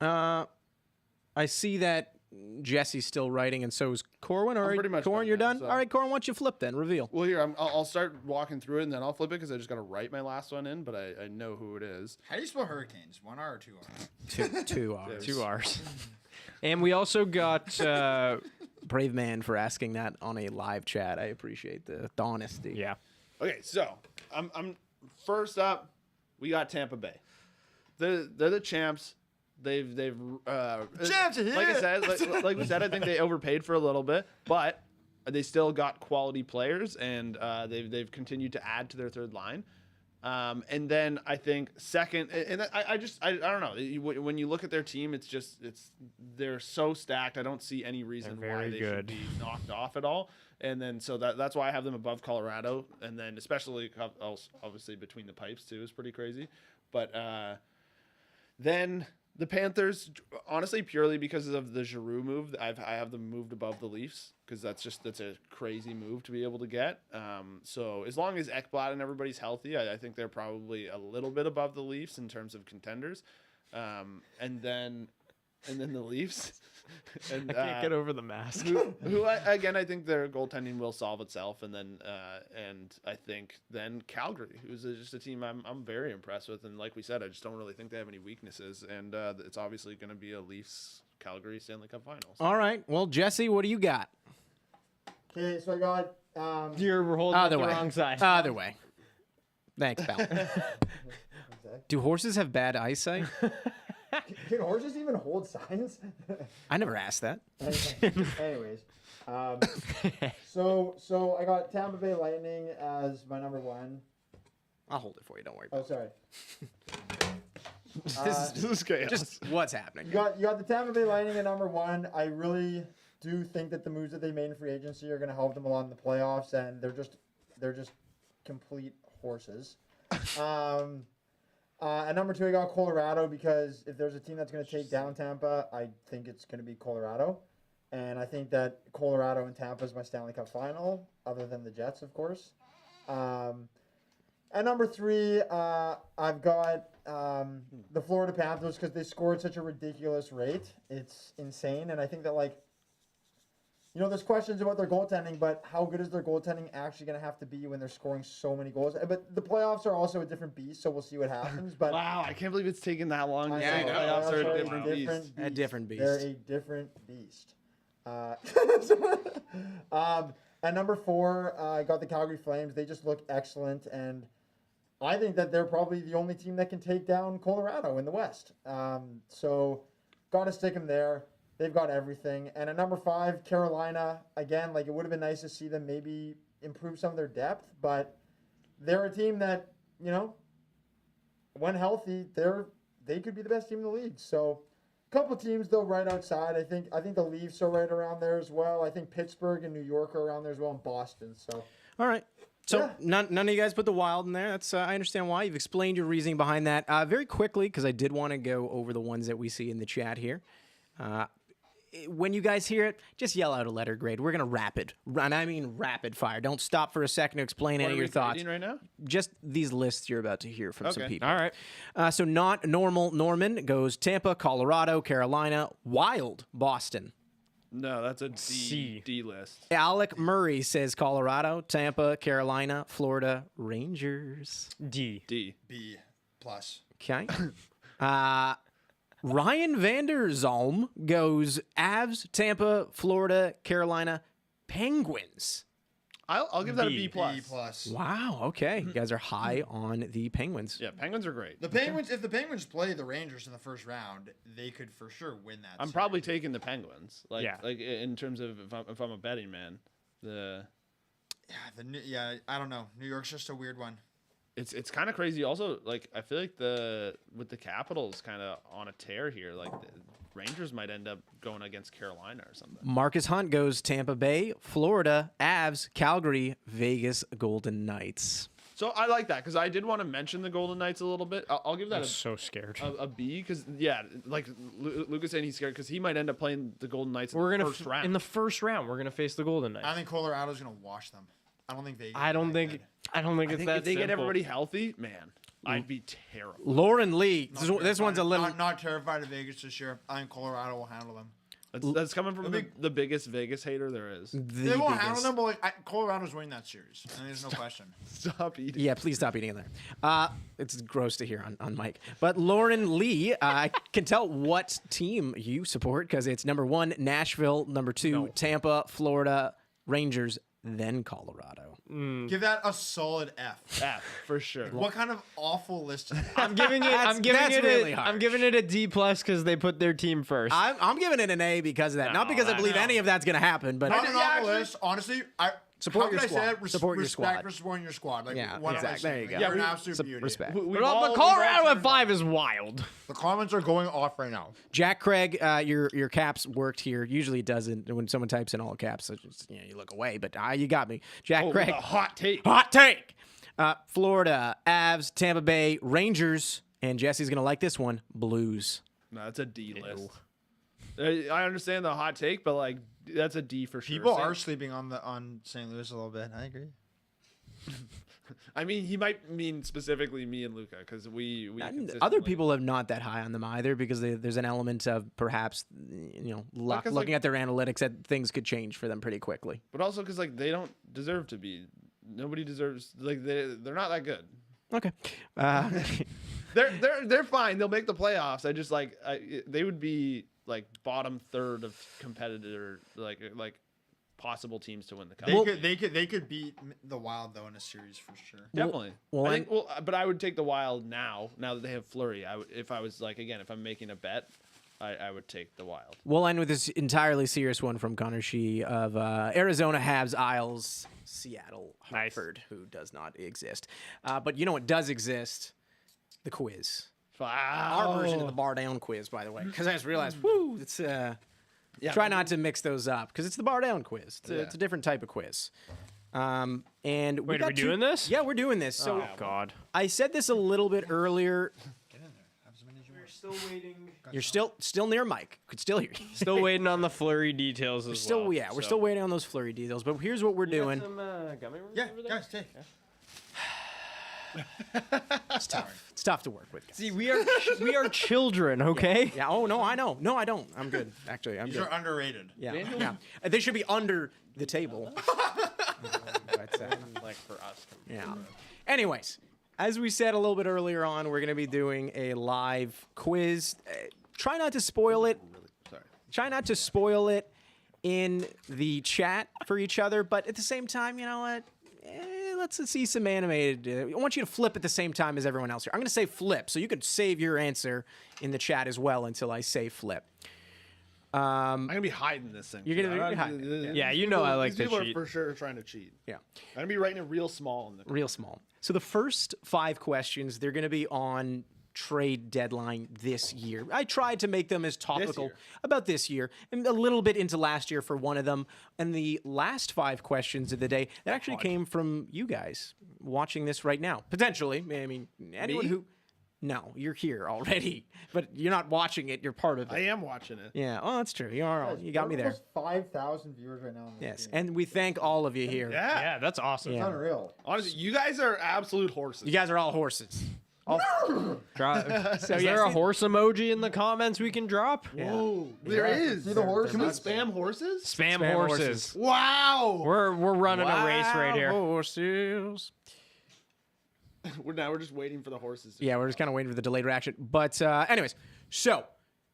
I see that Jesse's still writing, and so is Corwin. All I'm right, pretty much Corwin, done you're now, done? so- All right, Corwin, why don't you flip then? Reveal. Well, here I'll start walking through it and then I'll flip it because I just got to write my last one in, but I know who it is. How do you spell hurricanes? 1 R or 2 R? 2 hours. 2 R's. And we also got, Brave man for asking that on a live chat. I appreciate the honesty. yeah. Okay, so I'm first up. We got Tampa Bay. They're the champs. They've Champs are like I here. said, like we said, I think they overpaid for a little bit, but they still got quality players, and they've continued to add to their third line. And then I think second, and I don't know. When you look at their team, they're so stacked. I don't see any reason They're why very they good. should be knocked off at all. And then so that's why I have them above Colorado, and then especially obviously between the pipes too is pretty crazy. But then The Panthers, honestly, purely because of the Giroux move, I have them moved above the Leafs because that's a crazy move to be able to get. So as long as Ekblad and everybody's healthy, I think they're probably a little bit above the Leafs in terms of contenders. And then the Leafs. And, I can't get over the mask. I think their goaltending will solve itself, and then I think then Calgary, who's just a team I'm very impressed with, and like we said, I just don't really think they have any weaknesses, and it's obviously going to be a Leafs Calgary Stanley Cup Finals. All right. Well, Jesse, what do you got? Okay, so I got. You're holding up Other the way. wrong side. Other way. Thanks, pal. Do horses have bad eyesight? Can horses even hold signs? I never asked that. Anyways, so I got Tampa Bay Lightning as my number 1. I'll hold it for you. Don't worry. Oh, sorry. This is chaos. Just what's happening? You got the Tampa Bay Lightning at number 1. I really do think that the moves that they made in free agency are going to help them along the playoffs, and they're just complete horses. At number 2, I got Colorado because if there's a team that's going to take down Tampa, I think it's going to be Colorado. And I think that Colorado and Tampa is my Stanley Cup final, other than the Jets, of course. At number 3, I've got the Florida Panthers because they scored such a ridiculous rate. It's insane. And I think that, there's questions about their goaltending, but how good is their goaltending actually going to have to be when they're scoring so many goals? But the playoffs are also a different beast, so we'll see what happens. But wow, I can't believe it's taken that long. I say know. Playoffs are a Playoffs different beast. A different beast. They're a different beast. At number 4, I got the Calgary Flames. They just look excellent, and I think that they're probably the only team that can take down Colorado in the West. So got to stick them there. They've got everything. And at number 5, Carolina, again, it would have been nice to see them maybe improve some of their depth, but they're a team that, when healthy, they could be the best team in the league. So a couple of teams, though, right outside. I think the Leafs are right around there as well. I think Pittsburgh and New York are around there as well, and Boston. So All right. So Yeah. none of you guys put the Wild in there. That's I understand why. You've explained your reasoning behind that. Very quickly, because I did want to go over the ones that we see in the chat here. When you guys hear it, just yell out a letter grade. We're going to rapid fire. Don't stop for a second to explain any of your thoughts. Right now? Just these lists you're about to hear from some Okay. people. All right. So not normal Norman goes Tampa, Colorado, Carolina, Wild, Boston. No, that's a C. D list. Alec Murray says Colorado, Tampa, Carolina, Florida, Rangers. D. D. B plus. Okay. Ryan Vander Zalm goes Avs, Tampa, Florida, Carolina, Penguins. I'll give that a B. B plus. B plus. Wow. Okay. You guys are high on the Penguins. Yeah, Penguins are great. The Penguins, if the Penguins play the Rangers in the first round, they could for sure win that. I'm series. probably taking the Penguins. Like Yeah. In terms of if I'm a betting man, I don't know. New York's just a weird one. it's kind of crazy. Also, I feel like with the Capitals kind of on a tear here. Like the Rangers might end up going against Carolina or something. Marcus Hunt goes Tampa Bay, Florida, Avs, Calgary, Vegas, Golden Knights. So I like that because I did want to mention the Golden Knights a little bit. I'll give that I'm so scared. a B because Luca saying he's scared because he might end up playing the Golden Knights We're in the gonna first round. in the first round. We're gonna face the Golden Knights. I think Colorado's gonna wash them. I don't think Vegas. I don't is that think good. it's if that they get simple. everybody healthy, man, I'd be terrible. Lauren Lee. Not This one's a little. not terrified of Vegas this year. I think Colorado will handle them. That's coming from the biggest Vegas hater there is. They won't handle them, but Colorado's winning that series. I mean, there's no question. Stop eating. Yeah, please stop eating in there. It's gross to hear on mic. But Lauren Lee, I can tell what team you support because it's number 1, Nashville, number 2, Tampa, Florida, Rangers, then Colorado. Give that a solid F. F for sure. What kind of awful list is that? I'm giving it. That's really harsh. I'm giving it a D plus because they put their team first. I'm giving it an A because of that. Not No, because I believe no. any of that's going to happen, but Not an awful list. Honestly, Support how your can I say squad. it? Support your Respect squad. for supporting your squad. Like, Yeah, what am I exactly. saying? There you Like, go. you're an absolute beauty. respect. but Colorado at 5 is wild. The comments are going off right now. Jack Craig, your caps worked here. Usually it doesn't when someone types in all caps. So just, you look away, but you got me. Jack Craig. A hot take. Hot take. Florida, Avs, Tampa Bay, Rangers, and Jesse's going to like this one, Blues. No, that's a D list. I understand the hot take, but like that's a D for sure. People are sleeping on St. Louis a little bit. I agree. I mean, he might mean specifically me and Luca because we Other people are not that high on them either because there's an element of perhaps luck, looking at their analytics that things could change for them pretty quickly. But also because like they don't deserve to be. Nobody deserves like they're not that good. Okay. They're fine. They'll make the playoffs. I just like they would be like bottom third of competitor like possible teams to win the cup. They could beat the Wild though in a series for sure. Definitely. But I would take the Wild now that they have Fleury. If I was like again if I'm making a bet, I would take the Wild. We'll end with this entirely serious one from Connor Shee of Arizona, Habs, Isles, Seattle, Hartford, who does not exist. But you know what does exist? The quiz. Wow. Our version of the BarDown Quiz, by the way. Because I just realized, it's try not to mix those up because it's the BarDown Quiz. It's a different type of quiz. And Wait, are we doing this? Yeah, we're doing this. So God. I said this a little bit earlier. Get in there. We're still waiting. You're still near Mike. Could still hear you. Still waiting on the Flurry details as well. We're still waiting on those Flurry details. But here's what we're doing. Some, gummy worms Yeah, over there? guys, take. It's tough. It's tough to work with. Guys. See, we are children, okay? Yeah. Oh no, I know. No, I don't. I'm good. Actually, I'm These good. are underrated. Yeah. Yeah. They should be under the table. But, Like for us. yeah. Anyways, as we said a little bit earlier on, we're going to be doing a live quiz. Try not to spoil it. Sorry. Try not to spoil it in the chat for each other, but at the same time, you know what? Let's see some animated. I want you to flip at the same time as everyone else here. I'm going to say flip, so you could save your answer in the chat as well until I say flip. I'm gonna be hiding this thing. You're gonna be hiding. Yeah, you know I like to people cheat. are for sure trying to cheat. Yeah. I'm gonna be writing it real small in the Real small. So the first 5 questions, they're going to be on trade deadline this year. I tried to make them as topical about this year and a little bit into last year for one of them. And the last 5 questions of the day that actually came from you guys watching this right now. Potentially. I mean, anyone who... No, you're here already, but you're not watching it. You're part of it. I am watching it. Yeah, oh, that's true. You are. You got me there. Almost 5,000 viewers right now. On this Yes, stream. and we thank all of you here. Yeah. Yeah, that's awesome. Yeah. It's unreal. Honestly, you guys are absolute horses. You guys are all horses. Is there a horse emoji in the comments we can drop? Whoa, there is. See the horse? Can we spam horses? Spam Spam horses. Wow. We're running a race right here. Horses. We're just waiting for the horses. Yeah, we're just kind of waiting for the delayed reaction. But anyways, so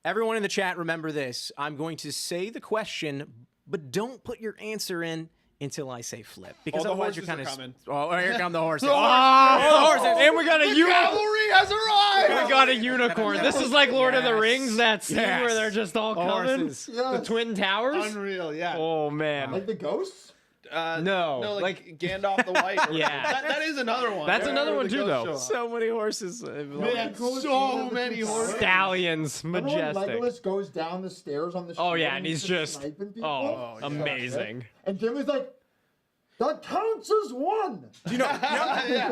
everyone in the chat, remember this. I'm going to say the question, but don't put your answer in until I say flip. Because the otherwise you're horses kind are of... coming. Oh, here come the horses. The horses. And we got a unicorn. Cavalry has arrived. We got a unicorn. This is like Lord of the Rings, that scene where they're just all coming. Horses. The Twin Towers. Unreal, yeah. Oh man. Like the ghosts? No, No, like Gandalf the White. Yeah. That is another one. That's another Where one the too, ghosts though. show up. So many horses. Man, so many horses. Stallions, Remember when majestic. Legolas goes down the stairs on the street Oh yeah, and he's just sniping people? amazing. And Jim was like, that counts as one. You know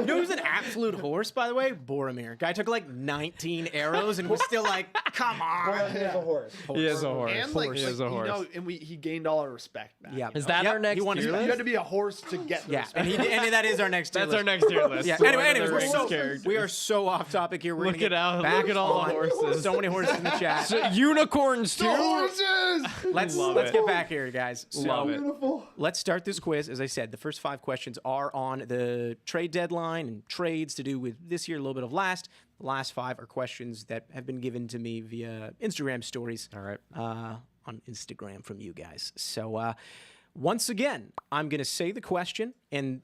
who's an absolute horse, by the way? Boromir. Guy took like 19 arrows and was still like, come on. He is a horse. He is a horse. And like, He is a horse. You know, and he gained all our respect back. Yeah. you Is know? that our next he won his tier You list? had to be a horse to get the Yeah, respect. and that is our next tier That's our list. next tier list. Yeah. Lord Anyway, of the we're Rings we are so off topic here. We're Look gonna get at all- back look at all the on- horses. So many horses in the chat. So, unicorns too. horses. Let's Love let's it. get back here, guys. So, Love it. Beautiful. let's start this quiz. As I said, the first 5 questions are on the trade deadline and trades to do with this year, a little bit of last. The last 5 are questions that have been given to me via Instagram stories. All right. On Instagram from you guys. So once again, I'm going to say the question, and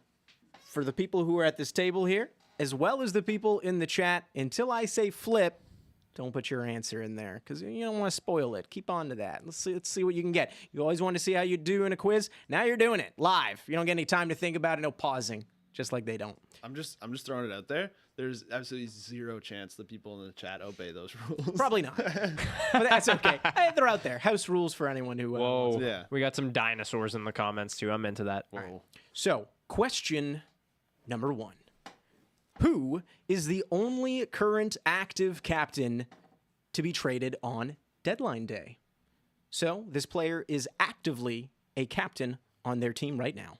for the people who are at this table here, as well as the people in the chat, until I say flip, don't put your answer in there because you don't want to spoil it. Keep on to that. Let's see what you can get. You always want to see how you do in a quiz. Now you're doing it live. You don't get any time to think about it. No pausing, just like they don't. I'm just throwing it out there. There's absolutely zero chance that people in the chat obey those rules. Probably not, but that's okay. Hey, they're out there. House rules for anyone who. Whoa. Yeah. We got some dinosaurs in the comments too. I'm into that. Whoa. So, question number 1. Who is the only current active captain to be traded on deadline day. So this player is actively a captain on their team right now.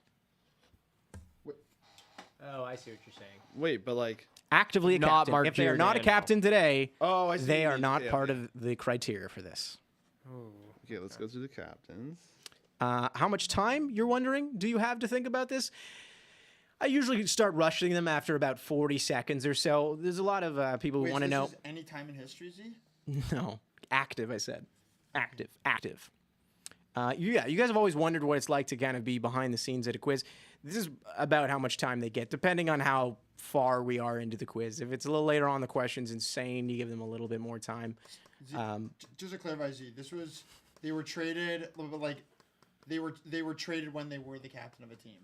Oh, I see what you're saying. Wait, but like, Actively a Not captain. Mark If they are not a Giordano. captain today, oh, I see. they what are you not mean. part Okay. of the criteria for this. Okay, let's go through the captains. How much time, you're wondering, do you have to think about this? I usually start rushing them after about 40 seconds or so. There's a lot of people who want to know. Any time in history, Z? No, active, I said. Active. You guys have always wondered what it's like to kind of be behind the scenes at a quiz. This is about how much time they get, depending on how far we are into the quiz. If it's a little later on, the question's insane. You give them a little bit more time. Just to clarify, Z, they were traded, like, they were traded when they were the captain of a team.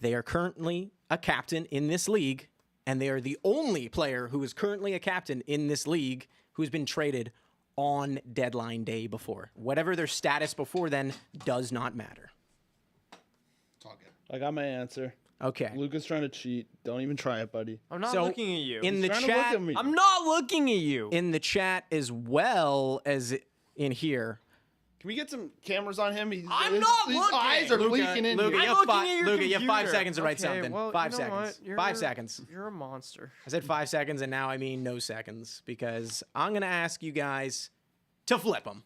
They are currently a captain in this league, and they are the only player who is currently a captain in this league who's been traded on deadline day before. Whatever their status before then does not matter. It's all good. I got my answer. Okay. Luca's trying to cheat. Don't even try it, buddy. I'm not So, looking at you. in the Trying to look chat, at me. I'm not looking at you. in the chat as well as in here. Can we get some cameras on him? I'm not his looking. eyes are Luca, leaking in Luca, here. you I'm have looking at your Luca, you have 5 computer. seconds to write Okay, something. well, 5 you know what? seconds. You're- 5 seconds. You're a monster. I said 5 seconds, and now I mean no seconds because I'm going to ask you guys to flip them.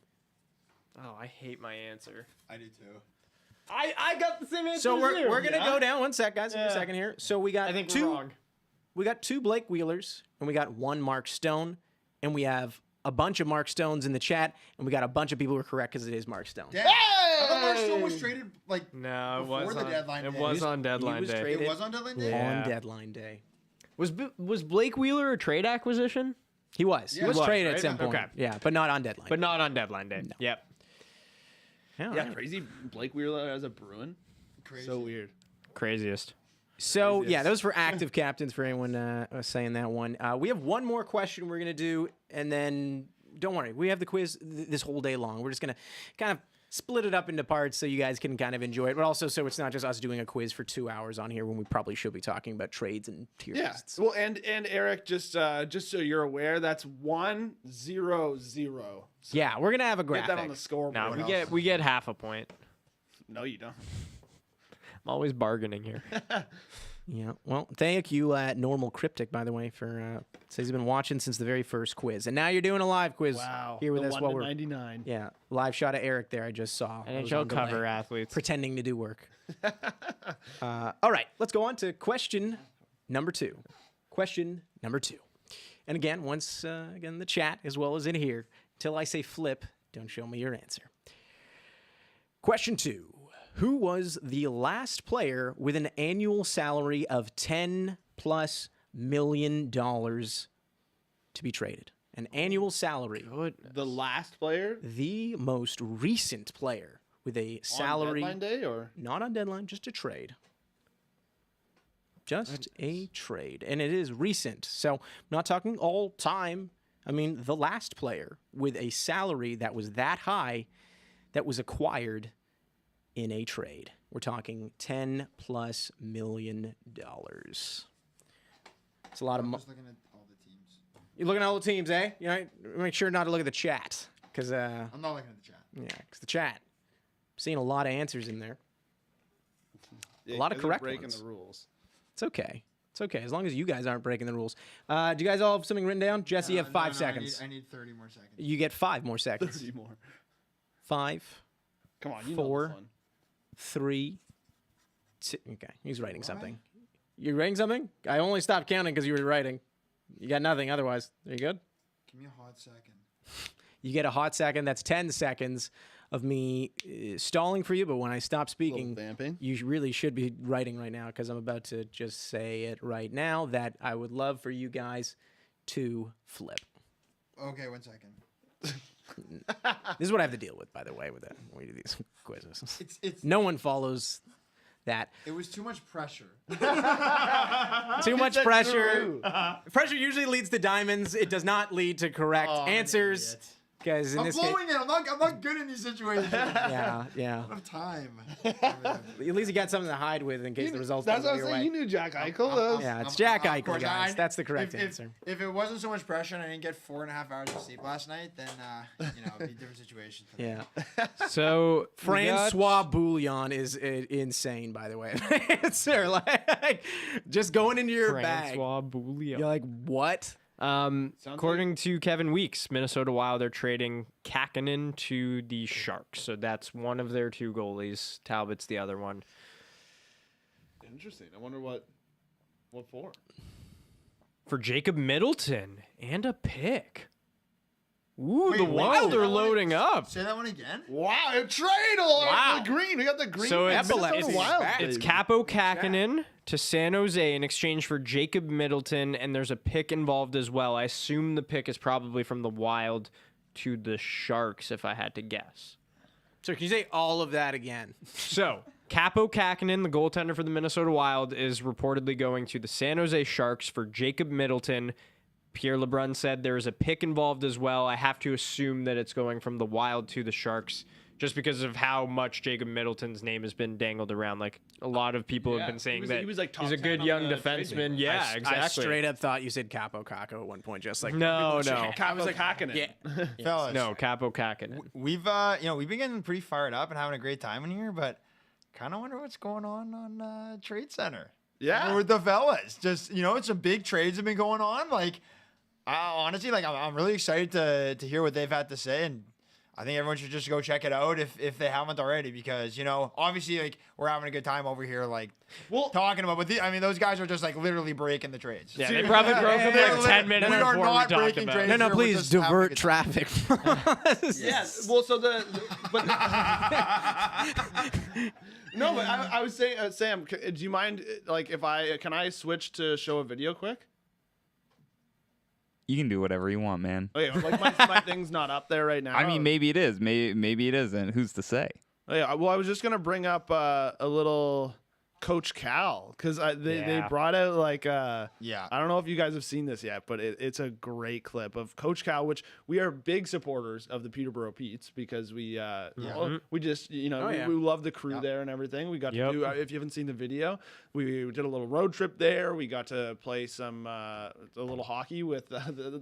Oh, I hate my answer. I do too. I got the same answer. So as we're you. going to go down one sec, guys. Give me a Yeah. second here. So we got I think two. we're wrong. We got 2 Blake Wheelers, and we got 1 Mark Stone, and we have a bunch of Mark Stones in the chat, and we got a bunch of people who are correct because it is Mark Stone. Damn. I thought Mark Stone was traded, like, No, it before was the on deadline It day. was on He deadline was day. traded it was on deadline day? Yeah. on deadline day. Was Blake Wheeler a trade acquisition? He was. Yeah, he was he was, traded right? at some point. Okay. Yeah, but not on deadline. But not on deadline day. Yep. All Yeah, right. crazy. Blake Wheeler as a Bruin. Crazy. So weird. Craziest. So yeah, those for active captains for anyone saying that one. We have one more question we're gonna do, and then don't worry, we have the quiz this whole day long. We're just gonna kind of split it up into parts so you guys can kind of enjoy it, but also so it's not just us doing a quiz for 2 hours on here when we probably should be talking about trades and tier Yeah. lists. Well, and Eric, just so you're aware, that's 1-0-0. So Yeah, we're gonna have a get graphic. that on the scoreboard. No, we get half a point. No, you don't. I'm always bargaining here. Yeah. Well, thank you, Normal Cryptic, by the way, for says he's been watching since the very first quiz, and now you're doing a live quiz Wow. here with the us 1 while to we're 99. yeah live shot of Eric there. I just saw. I was NHL on delay, cover athletes. pretending to do work. All right, let's go on to question number 2. Question number 2, and again, once again, the chat as well as in here. Till I say flip, don't show me your answer. Question 2. Who was the last player with an annual salary of $10+ million to be traded? An annual salary. The last player The most recent player with a salary. on deadline day, or Not on deadline, just a trade. Just a trade. And it is recent. So I'm not talking all time. I mean, the last player with a salary that was that high that was acquired in a trade. We're talking $10+ million. It's a lot of I'm money. just looking at all the teams. You're looking at all the teams, eh? You know, make sure not to look at the chat. Because, I'm not looking at the chat. yeah, because the chat. I'm seeing a lot of answers in there. Yeah, lot of you guys are correct breaking ones. the rules. It's okay. It's okay. As long as you guys aren't breaking the rules. Do you guys all have something written down? Jesse, you have 5 seconds. I need 30 more seconds. You get 5 more seconds. 30 more. 5, Come on, you 4, know this one. 3, 2. Okay, he's writing something. You're writing something? I only stopped counting because you were writing. You got nothing otherwise. Are you good? Give me a hot second. You get a hot second. That's 10 seconds of me stalling for you. But when I stop Little speaking, vamping. you really should be writing right now because I'm about to just say it right now that I would love for you guys to flip. Okay, 1 second. This is what I have to deal with, by the way, with that when we do these quizzes. It's No one follows that. It was too much pressure. Too much pressure. Pressure usually leads to diamonds. It does not lead to correct Oh, I'm an answers. idiot. Guys, in I'm this case, blowing it. I'm not good in these situations. I yeah. don't have time. At least you got something to hide with in case the results That's don't what I go was your saying. way. You knew Jack Eichel. Yeah, it's Jack Of Eichel, course, guys. That's the correct if, answer. If it wasn't so much pressure and I didn't get 4.5 hours of sleep last night, then it'd be a different situation. Yeah. So we got- Francois Bouillon is insane, by the way. Sir, like, just going into your bag. Francois Bouillon. You're like, what? According to Kevin Weeks, Minnesota Wild are trading Kakkonen to the Sharks. So that's one of their two goalies. Talbot's the other one. Interesting. I wonder what for. For Jacob Middleton and a pick. Ooh, Wait, the what? Wild Say are that one- loading up. Say that one again. Wow, a trade alert. Wow. The green. We got the green. So it's, Epilepsy it's, is back. it's baby. Capo Kakkonen to San Jose in exchange for Jacob Middleton, and there's a pick involved as well. I assume the pick is probably from the Wild to the Sharks, if I had to guess. So can you say all of that again? So, Capo Kakkonen, the goaltender for the Minnesota Wild, is reportedly going to the San Jose Sharks for Jacob Middleton. Pierre LeBrun said there is a pick involved as well. I have to assume that it's going from the Wild to the Sharks just because of how much Jacob Middleton's name has been dangled around. Like, a lot of people have been saying that he was like top he's a 10 good on young the trade defenseman. name. Yeah, I exactly. straight up thought you said Capo Caco at one point, just like No. I was like hacking it. Yeah. Fellas, No, Capo Kakkonen. we've been getting pretty fired up and having a great time in here, but kind of wonder what's going on Trade Center. Yeah. With the fellas, just some big trades have been going on. Like, honestly, like I'm really excited to hear what they've had to say, and I think everyone should just go check it out if they haven't already, because obviously like we're having a good time over here, like talking about. But those guys are just like literally breaking the trades. Yeah, they probably broke him like 10 minutes we are before not we talked breaking about trades. it. No, Here, we're please just having a divert good time. traffic from us. Yes. Well, so but no, but I was saying, Sam, do you mind like if can I switch to show a video quick? You can do whatever you want, man. Oh, yeah, like my thing's not up there right now. I mean, maybe it is. Maybe it isn't. Who's to say? Oh, yeah, well, I was just gonna bring up a little Coach Cal because they brought out like I don't know if you guys have seen this yet, but it's a great clip of Coach Cal, which we are big supporters of the Peterborough Petes because we we just we love the crew there and everything. We got to do if you haven't seen the video, we did a little road trip there. We got to play some a little hockey with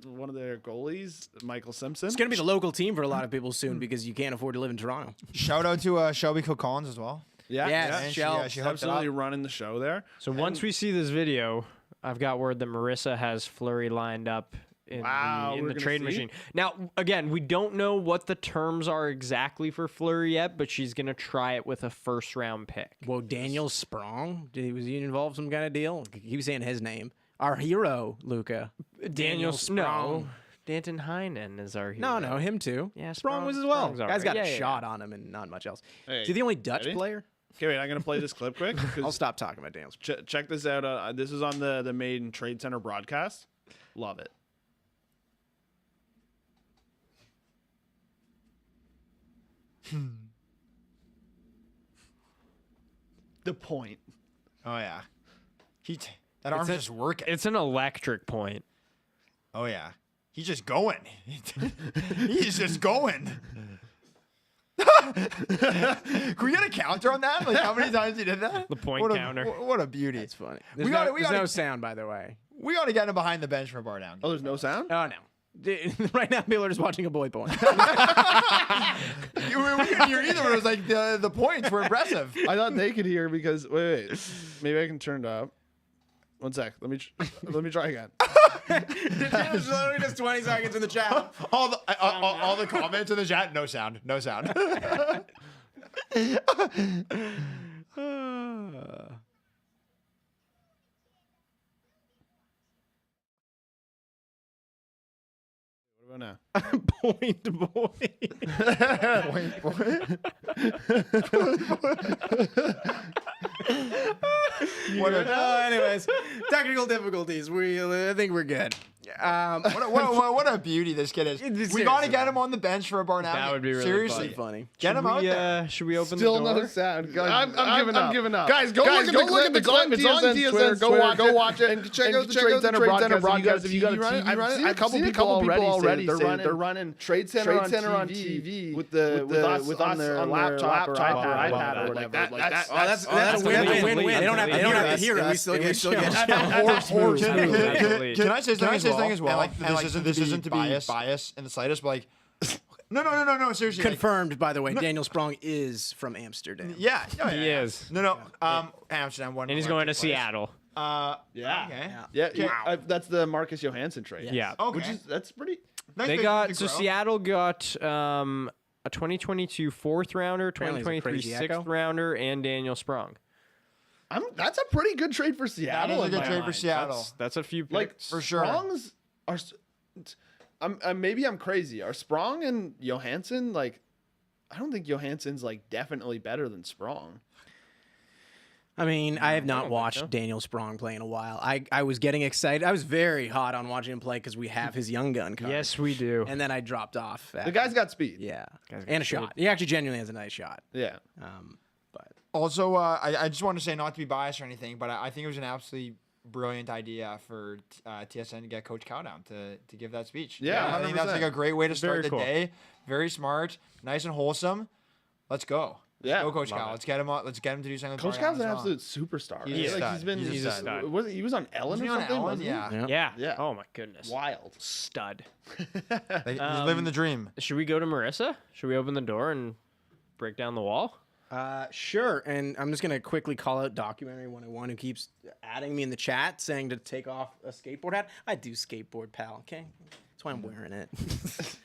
one of their goalies, Michael Simpson. It's gonna be the local team for a lot of people soon because you can't afford to live in Toronto. Shout out to Shelby Cook-Collins as well. Yeah, Yes, she Shell. hooked it up. absolutely running the show there. So once we see this video, I've got word that Marissa has Fleury lined up in Wow, the we're gonna trade see? machine. Now, again, we don't know what the terms are exactly for Fleury yet, but she's going to try it with a first-round pick. Whoa, Daniel Sprong? Was he involved in some kind of deal? He was saying his name. Our hero, Luca. Daniel No. Sprong. Danton Heinen is our hero. No, him too. Yeah, Sprong was as well. Sprong's all Guy's right. got Yeah, a yeah, shot on him and not much else. Hey, Is he the only Dutch ready? player? Okay, wait, I'm gonna play this clip quick. 'cause I'll stop talking about Daniel Sprong. check this out. This is on the Maiden Trade Center broadcast. Love it. The point. Oh yeah, that arm's just working. It's an electric point. Oh yeah, he's just going. He's just going. Can we get a counter on that? Like how many times he did that? The point What a- counter. What a beauty. It's funny. We There's, gotta- no, we there's gotta- no sound, by the way. We got to get him behind the bench for BarDown. Oh, there's no sound. Oh, no. Right now, people are just watching a boy point. You couldn't hear either. But it was like the points were impressive. I thought they could hear because wait, maybe I can turn it up. One sec. Let me try again. There's literally just 20 seconds in the chat. All the comments in the chat, no sound, no sound. What about now? Point boy. Anyways, technical difficulties. I think we're good. What a beauty this kid is. We got to get him on the bench for a BarDown. That would be really Seriously funny. Get him out there. Should we open Still the door? another sound. I'm giving up. Guys, Go look at the clip. It's on TSN's Twitter. Go watch it. And check out the Trade Center broadcast. If you got a TV running, I've seen a couple people already say they're running Trade Center on TV with us on their laptop or iPad or whatever. That's a win-win. They don't have to hear it. We still get Can I say something as well? Like, this isn't to be biased in the slightest, but like, no, seriously. Confirmed, by the way. Daniel Sprong is from Amsterdam. Yeah, He is. No. Amsterdam won. And he's going to Seattle. Yeah. That's the Marcus Johansson trade. Yeah. Okay. That's pretty. Seattle got a 2022 fourth rounder, Apparently it's a 2023 crazy sixth echo. rounder, and Daniel Sprong. That's a pretty good trade for Seattle. That is a in good my trade for mind. Seattle. That's a few picks. Like For sure. Sprong's are. Maybe I'm crazy. Are Sprong and Johansson like? I don't think Johansson's like definitely better than Sprong. I mean, I have not think watched so. Daniel Sprong play in a while. I was getting excited. I was very hot on watching him play because we have his young gun card. Yes, we do. And then I dropped off. The guy's got speed. Yeah. Guy's got And a speed. shot. He actually genuinely has a nice shot. Yeah. But Also, I just want to say, not to be biased or anything, but I think it was an absolutely brilliant idea for TSN to get Coach Cowdown to give that speech. Yeah, I think that's like a great way to start Very the cool. day. Very smart, nice and wholesome. Let's go. Yeah. Go, Coach Love Cow. it. Let's get him on. Let's get him to do something. Coach with Cal's an BarDown as well. absolute superstar. He's a Like, stud. he's been. He's a stud. He was on Ellen Was he or on something. Ellen? Wasn't he? Yeah. Yeah. Yeah. Oh my goodness. Wild. Stud. He's living the dream. Should we go to Marissa? Should we open the door and break down the wall? sure. And I'm just going to quickly call out Documentary 101 who keeps adding me in the chat saying to take off a skateboard hat. I do skateboard, pal. Okay. That's why I'm wearing it.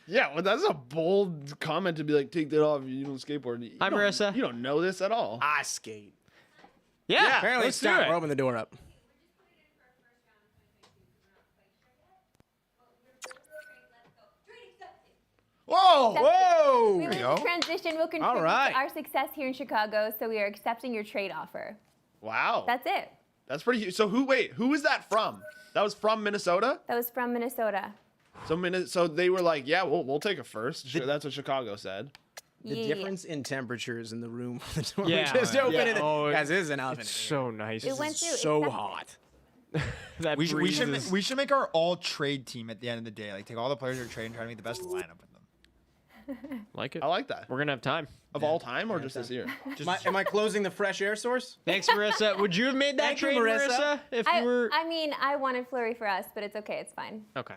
Yeah, well, that's a bold comment to be like, take that off. You don't skateboard. You Hi, don't- Marissa. You don't know this at all. I skate. Yeah. Apparently let's it's do time. it. We're opening the door up. Whoa! Whoa! We go. will transition. We'll contribute right. to our success here in Chicago, so we are accepting your trade offer. Wow. That's it. That's pretty huge. So who is that from? That was from Minnesota? That was from Minnesota. So they were like, yeah, we'll take a first. Sure, that's what Chicago said. The Yeah. difference in temperatures in the room. The door Yeah. just opened. Yeah. And Oh, guys, this is an oven. It's so nice. It went through. so it's hot. That We breeze should is- we should make our all trade team at the end of the day. Like take all the players who are trading, try to make the best lineup with them. like it. I like that. We're gonna have time. Of all time or just this year? Am I closing the fresh air source? Thanks, Marissa. Would you have made that Thank you, trade, Marissa. Marissa? If I, you were I mean, I wanted Fleury for us, but it's okay. It's fine. okay.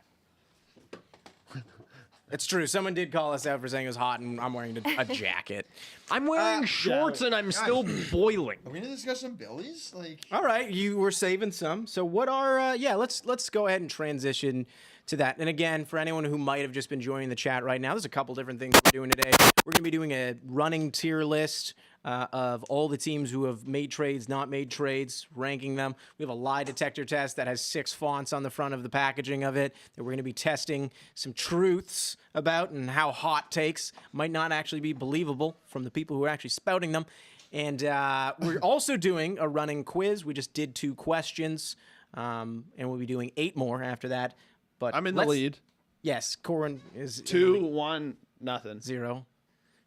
It's true. Someone did call us out for saying it was hot, and I'm wearing a jacket. I'm wearing shorts and I'm still boiling. Are we gonna discuss some Billies? Like All right, you were saving some. So what are let's go ahead and transition to that. And again, for anyone who might have just been joining the chat right now, there's a couple different things we're doing today. We're going to be doing a running tier list of all the teams who have made trades, not made trades, ranking them. We have a lie detector test that has 6 fonts on the front of the packaging of it that we're going to be testing some truths about and how hot takes might not actually be believable from the people who are actually spouting them. And we're also doing a running quiz. We just did 2 questions, and we'll be doing 8 more after that. But I'm in the lead. Yes, Corwin is 2-1, nothing. 0.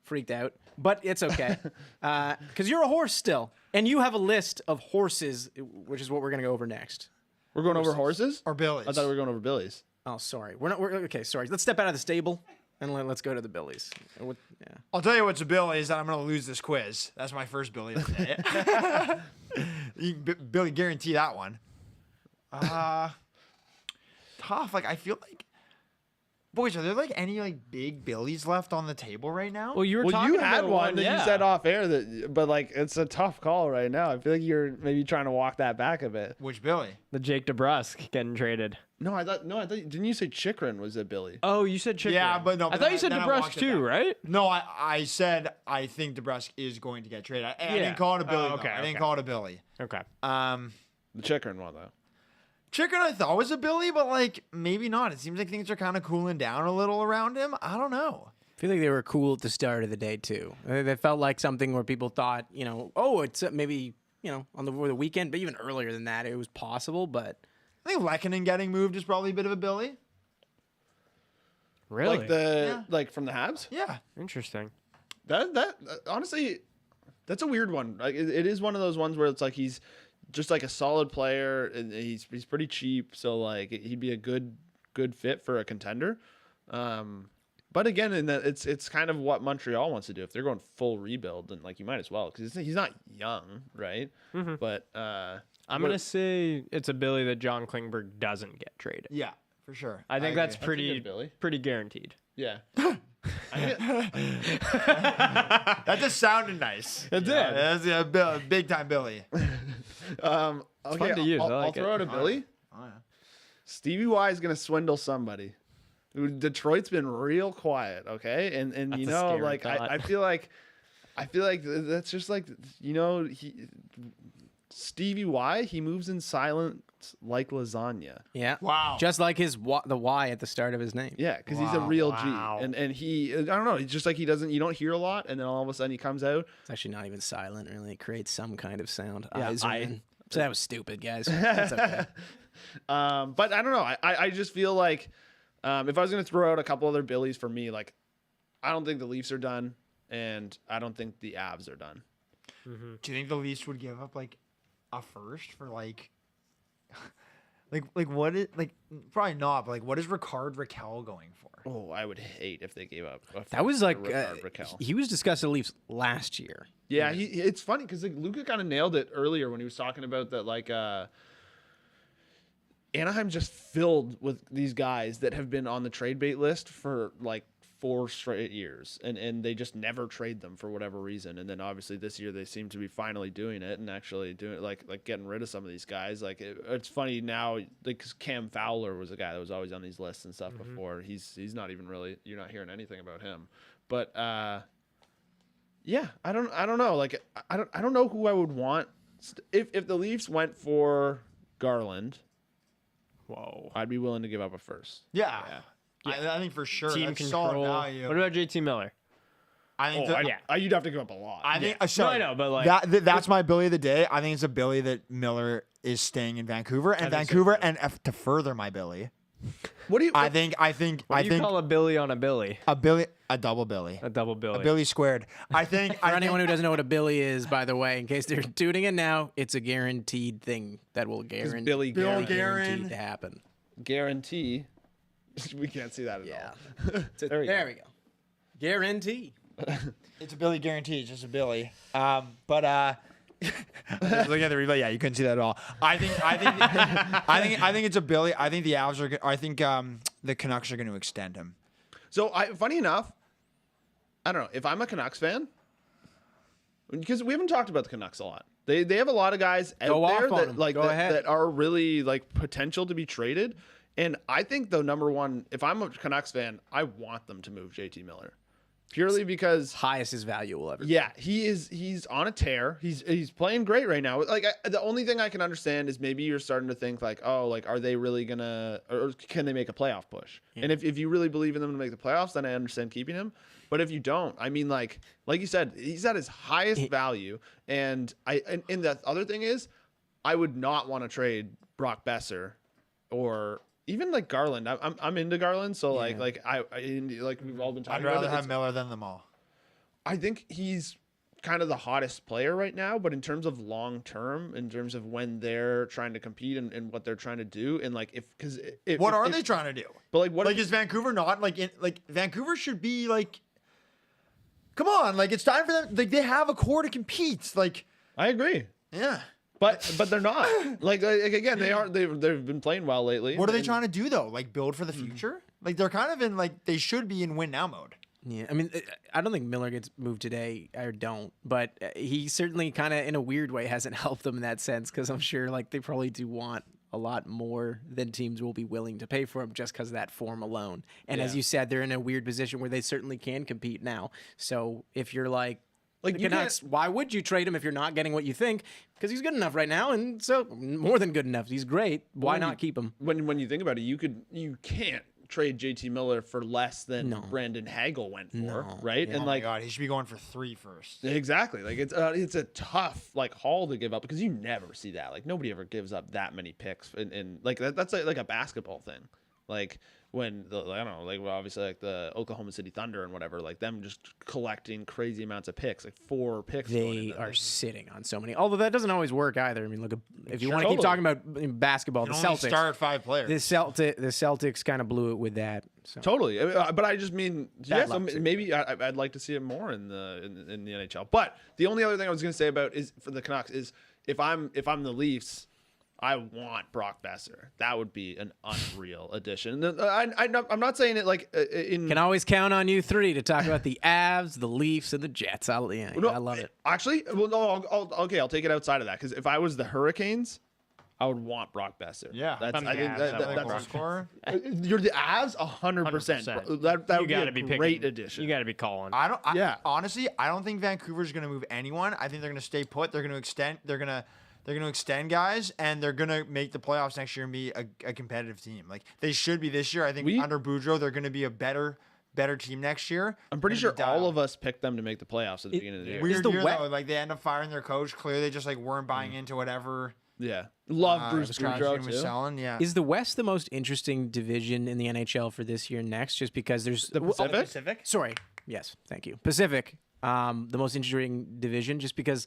Freaked out. But it's okay. Because you're a horse still. And you have a list of horses, which is what we're going to go over next. We're going over horses? or Billies? I thought we were going over Billies. Oh, sorry. Okay, sorry. Let's step out of the stable and let's go to the Billies. Yeah. I'll tell you what's a Billy is that I'm gonna lose this quiz. That's my first Billy of the day. Billy, guarantee that one. Tough. Like I feel like, boys, are there like any like big Billies left on the table right now? Well, you were Well, talking you had about one that yeah. you said off air but like it's a tough call right now. I feel like you're maybe trying to walk that back a bit. Which Billy? The Jake DeBrusk getting traded. No, I thought didn't you say Chikrin was a Billy? Oh, you said Chick. Yeah, but no, I but thought then you said then I DeBrusk walked it too, back. right? No, I said I think DeBrusk is going to get traded. I Yeah. didn't call it a Billy. Oh, okay, though. I didn't okay. call it a Billy. Okay. The Chikrin one though. Chicken I thought was a Billy, but like maybe not. It seems like things are kind of cooling down a little around him. I don't know. I feel like they were cool at the start of the day, too. They felt like something where people thought, oh, it's maybe, on the weekend, but even earlier than that, it was possible, but I think Lehkonen getting moved is probably a bit of a Billy. Really? Like from the Habs. Yeah. Interesting. That honestly, that's a weird one. Like it is one of those ones where it's like he's just like a solid player and he's pretty cheap, so like he'd be a good fit for a contender. But again, in that it's kind of what Montreal wants to do. If they're going full rebuild, then like you might as well because he's not young, right? Mm-hmm. But I'm gonna say it's a Billy that John Klingberg doesn't get traded. Yeah, for sure. I think that's That's a good Billy. pretty guaranteed. Yeah. That just sounded nice. It did. That's a big time Billy. Okay, fun to use. I I'll like throw out it. a Billy. Oh, yeah. Stevie Y is gonna swindle somebody. Detroit's been real quiet, okay, and That's you a know, scary like thought. I feel like that's just like Stevie Y. He moves in silence like lasagna. Yeah. Wow. Just like the Y at the start of his name. Yeah, because he's a real Wow. G, and he I don't know. He's just like he doesn't. You don't hear a lot, and then all of a sudden he comes out. It's actually not even silent, really. It creates some kind of sound. Yeah, Eyes are in. So that was stupid, guys. That's okay. But I don't know. I just feel like if I was gonna throw out a couple other Billies for me, like I don't think the Leafs are done, and I don't think the Avs are done. Mm-hmm. Do you think the Leafs would give up like a first for like what is like probably not, but like what is Ricard Raquel going for? Oh, I would hate if they gave up. That was like Raquel. he was discussing the Leafs last year. Yeah, it's funny because like Luca kind of nailed it earlier when he was talking about that like Anaheim's just filled with these guys that have been on the trade bait list for like 4 straight years, and they just never trade them for whatever reason. And then obviously this year they seem to be finally doing it and actually doing it, like getting rid of some of these guys. Like it's funny now, like 'cause Cam Fowler was a guy that was always on these lists and stuff before. He's not even really, you're not hearing anything about him. But yeah, I don't know. Like I don't know who I would want if the Leafs went for Garland. Whoa. I'd be willing to give up a first. Yeah. I think for sure. Team that's control. solid value. What about JT Miller? I think You'd have to give up a lot. I think No, sorry, I know, but like that's my Billy of the day. I think it's a Billy that Miller is staying in Vancouver, and think so, Vancouver, and to further my Billy, What do you? I think what do you call a Billy on a Billy? a Billy, a double Billy, A double Billy. a Billy squared. I think For anyone who doesn't know what a Billy is, by the way, in case they're tuning in now, it's a guaranteed thing that will guarantee Billy Bill Guerin. Guerin. to happen. guarantee. We can't see that at Yeah. all. There we go. Guarantee. It's a Billy guarantee. It's just a Billy. But look at the replay. Yeah, you couldn't see that at all. I think it's a Billy. I think the Avs are. I think the Canucks are going to extend him. So funny enough, I don't know if I'm a Canucks fan, because we haven't talked about the Canucks a lot. They have a lot of guys out Go there off on that them. like Go ahead. that are really like potential to be traded. And I think the number one, if I'm a Canucks fan, I want them to move JT Miller, purely because Highest his value will ever. yeah, he's on a tear. He's playing great right now. Like the only thing I can understand is maybe you're starting to think like, oh, like are they really gonna, or can they make a playoff push? Yeah. And if you really believe in them to make the playoffs, then I understand keeping him. But if you don't, I mean, like you said, he's at his highest value. And and the other thing is, I would not want to trade Brock Besser or even like Garland. I'm into Garland, so like we've all been talking I'd rather about it. have Miller than them all. I think he's kind of the hottest player right now, but in terms of long term, in terms of when they're trying to compete and what they're trying to do, and like What are they trying to do? But like what is Vancouver not like Vancouver should be like? Come on, like it's time for them. Like they have a core to compete. Like I agree, yeah. but they're not. like again, they've been playing well lately. What are they trying to do though? Like build for the future? Like they're kind of in like they should be in win now mode. Yeah, I mean, I don't think Miller gets moved today. I don't, but he certainly kind of, in a weird way, hasn't helped them in that sense. Because I'm sure, like, they probably do want a lot more than teams will be willing to pay for him just because of that form alone. And as you said, they're in a weird position where they certainly can compete now. So if you're like the Canucks, why would you trade him if you're not getting what you think? Because he's good enough right now, and so more than good enough. He's great. Why not keep him? When you think about it, you can't trade JT Miller for less than Brandon Hagel went for, right? Oh And my like, God, he should be going for 3 first. exactly, like it's a tough like haul to give up because you never see that. Like nobody ever gives up that many picks, and like that's like a basketball thing, like. When I don't know, like obviously like the Oklahoma City Thunder and whatever, like them just collecting crazy amounts of picks, like 4 picks. They are sitting on so many. Although that doesn't always work either. I mean, look, if you want to keep talking about basketball, the Celtics start 5 players. The Celtics kind of blew it with that. So. Totally, but I just mean, Bad so luck, too. maybe I'd like to see it more in the NHL. But the only other thing I was going to say about is for the Canucks is if I'm the Leafs, I want Brock Besser. That would be an unreal addition. I'm not saying it like in. Can always count on you 3 to talk about the Avs, the Leafs, and the Jets. I love it. Actually, well, no, I'll take it outside of that because if I was the Hurricanes, I would want Brock Besser. Yeah, that's I'm I think the Avs, that, I that's like scorer. You're the Avs, 100%. That would be a great addition. You got to be calling. Honestly, I don't think Vancouver's going to move anyone. I think they're going to stay put. They're going to extend. They're going to extend guys, and they're going to make the playoffs next year and be a competitive team. Like they should be this year. I think under Boudreau, they're going to be a better team next year. I'm pretty sure all of us picked them to make the playoffs at the beginning of the year. Weird year, though. Like they end up firing their coach. Clearly, they just like weren't buying into whatever. Yeah, love Bruce Boudreau was selling. Yeah, is the West the most interesting division in the NHL for this year? Next, just because there's the Pacific. Sorry, yes, thank you. Pacific, the most interesting division, just because.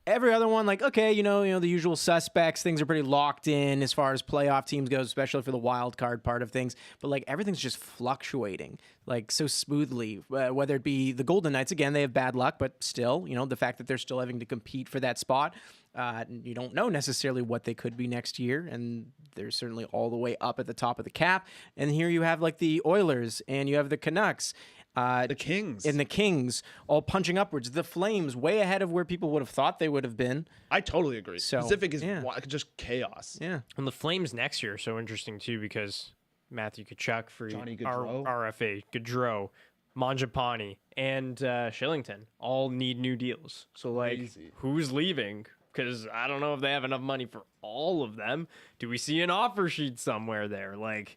Every other one, like, okay, you know, the usual suspects, things are pretty locked in as far as playoff teams goes, especially for the wild card part of things. But like everything's just fluctuating like so smoothly, whether it be the Golden Knights, again, they have bad luck, but still, the fact that they're still having to compete for that spot, you don't know necessarily what they could be next year. And they're certainly all the way up at the top of the cap. And here you have like the Oilers and you have the Canucks. The Kings. And the Kings all punching upwards. The Flames way ahead of where people would have thought they would have been. I totally agree. So, Pacific is just chaos. Yeah. And the Flames next year are so interesting too because Matthew Tkachuk for Johnny Gaudreau. RFA, Gaudreau, Mangiapane, and Shillington all need new deals. So like, who's leaving? Because I don't know if they have enough money for all of them. Do we see an offer sheet somewhere there? Like.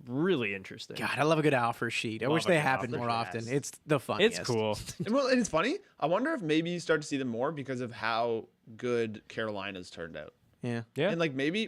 Really interesting. God, I love a good offer sheet. I wish they happened more often. It's the funniest. It's cool. Well, and it's funny. I wonder if maybe you start to see them more because of how good Carolina's turned out. Yeah. And like maybe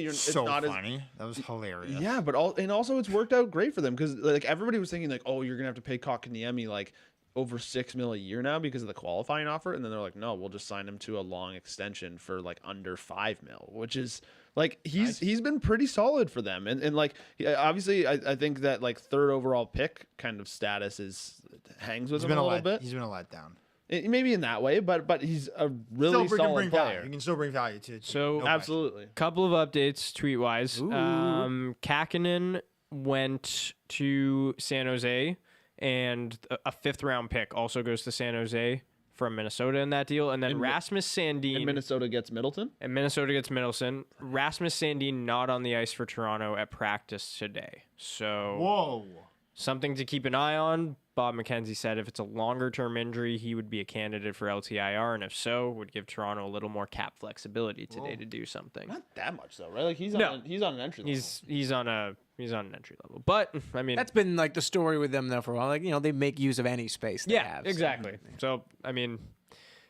it's so not funny. That was hilarious. Yeah, but also it's worked out great for them because like everybody was thinking like, oh, you're gonna have to pay Kotkaniemi like over $6 million a year now because of the qualifying offer, and then they're like, no, we'll just sign him to a long extension for like under $5 million, which is. Like he's been pretty solid for them, and like obviously I think that like 3rd overall pick kind of status hangs with him a little bit. He's been a letdown. Maybe in that way, but he's a really solid player. He can still bring value to. So absolutely, couple of updates tweet wise. Kakinen went to San Jose, and a 5th round pick also goes to San Jose. From Minnesota in that deal, and then Rasmus Sandin. And Minnesota gets Middleton. Rasmus Sandin not on the ice for Toronto at practice today. So something to keep an eye on. Bob McKenzie said if it's a longer-term injury, he would be a candidate for LTIR, and if so, would give Toronto a little more cap flexibility today to do something. Not that much though, right? Like he's on an entry level. He's on an entry level, but I mean that's been like the story with them though for a while. Like they make use of any space they have. Exactly. So I mean,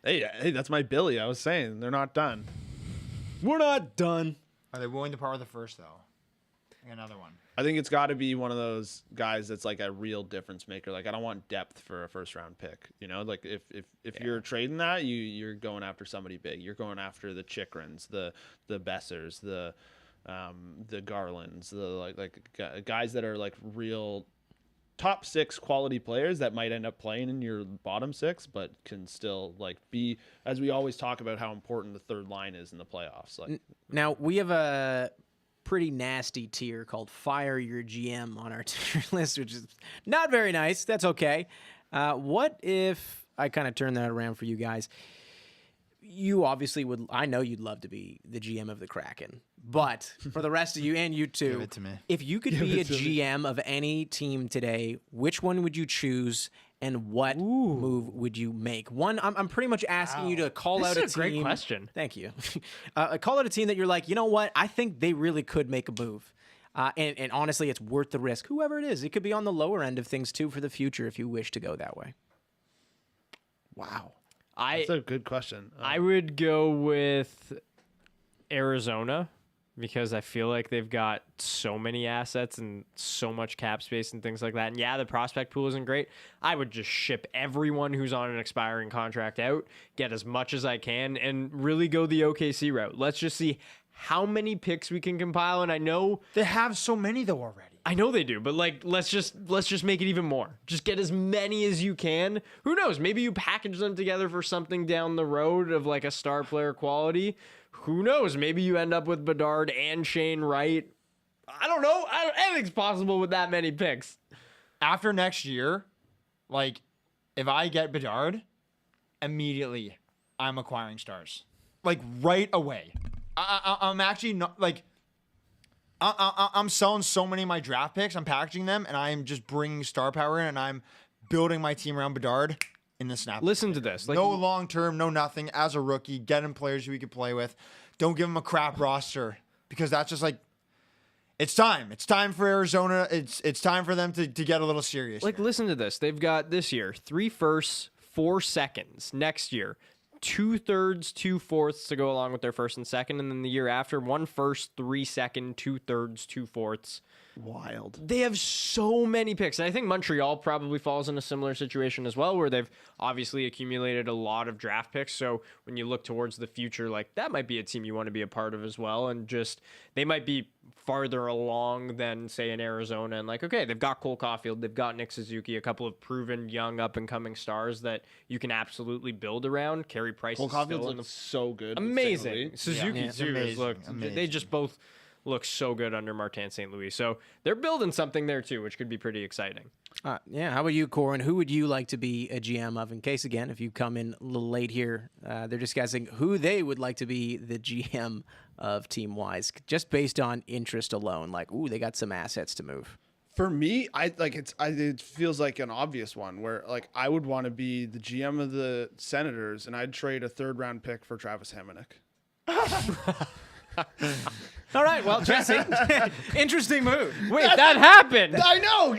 hey, that's my Billy. I was saying they're not done. We're not done. Are they willing to part with the first though? Another one. I think it's got to be one of those guys that's like a real difference maker. Like I don't want depth for a 1st round pick. Like if you're trading that, you're going after somebody big. You're going after the Chykrins, the Bessers, the Garlands, the guys that are like real top 6 quality players that might end up playing in your bottom 6, but can still like be, as we always talk about how important the 3rd line is in the playoffs. Like now we have a pretty nasty tier called Fire Your GM on our tier list, which is not very nice. That's okay. What if I kind of turn that around for you guys? You obviously would. I know you'd love to be the GM of the Kraken, but for the rest of you and you too, give it to me. If you could be a GM of any team today, which one would you choose? And what move would you make? One, I'm pretty much asking you to call out a team. This is a great question. Thank you. Call out a team that you're like, you know what? I think they really could make a move. And honestly, it's worth the risk. Whoever it is, it could be on the lower end of things too for the future if you wish to go that way. Wow. That's a good question. I would go with Arizona because I feel like they've got so many assets and so much cap space and things like that. And yeah, the prospect pool isn't great. I would just ship everyone who's on an expiring contract out, get as much as I can, and really go the OKC route. Let's just see how many picks we can compile. And I know They have so many though already. I know they do, but like let's just make it even more. Just get as many as you can. Who knows? Maybe you package them together for something down the road of like a star player quality. Who knows? Maybe you end up with Bedard and Shane Wright. I don't know. Anything's possible with that many picks. After next year, like if I get Bedard, immediately I'm acquiring stars. Like right away. I'm actually not like I'm selling so many of my draft picks. I'm packaging them, and I'm just bringing star power in, and I'm building my team around Bedard in the snap. Listen to this. Like, No long term, no nothing. As a rookie, get him players who he could play with. Don't give him a crap roster because that's just like it's time. It's time for Arizona. It's time for them to get a little serious. Like, listen to this. They've got this year 3 firsts, 4 seconds. Next year, 2 thirds, 2 fourths to go along with their first and second, and then the year after, 1 first, 3 second, 2 thirds, 2 fourths. Wild. They have so many picks. And I think Montreal probably falls in a similar situation as well, where they've obviously accumulated a lot of draft picks. So when you look towards the future, like that might be a team you want to be a part of as well. And just they might be farther along than say in Arizona. And like, okay, they've got Cole Caulfield, they've got Nick Suzuki, a couple of proven young up and coming stars that you can absolutely build around. Carey Price Cole is Caulfield's still in looks so good. with amazing. St. Louis. Suzuki Yeah, too has looked. They amazing. just both look so good under Martin St. Louis. So they're building something there too, which could be pretty exciting. Yeah, how about you, Corwin? Who would you like to be a GM of? In case, again, if you come in a little late here, they're discussing who they would like to be the GM of Team Wise, just based on interest alone. Like, ooh, they got some assets to move. For me, it feels like an obvious one where like I would want to be the GM of the Senators and I'd trade a 3rd round pick for Travis Hamonic. All right, well, Jesse, interesting move. Wait, that happened. I know.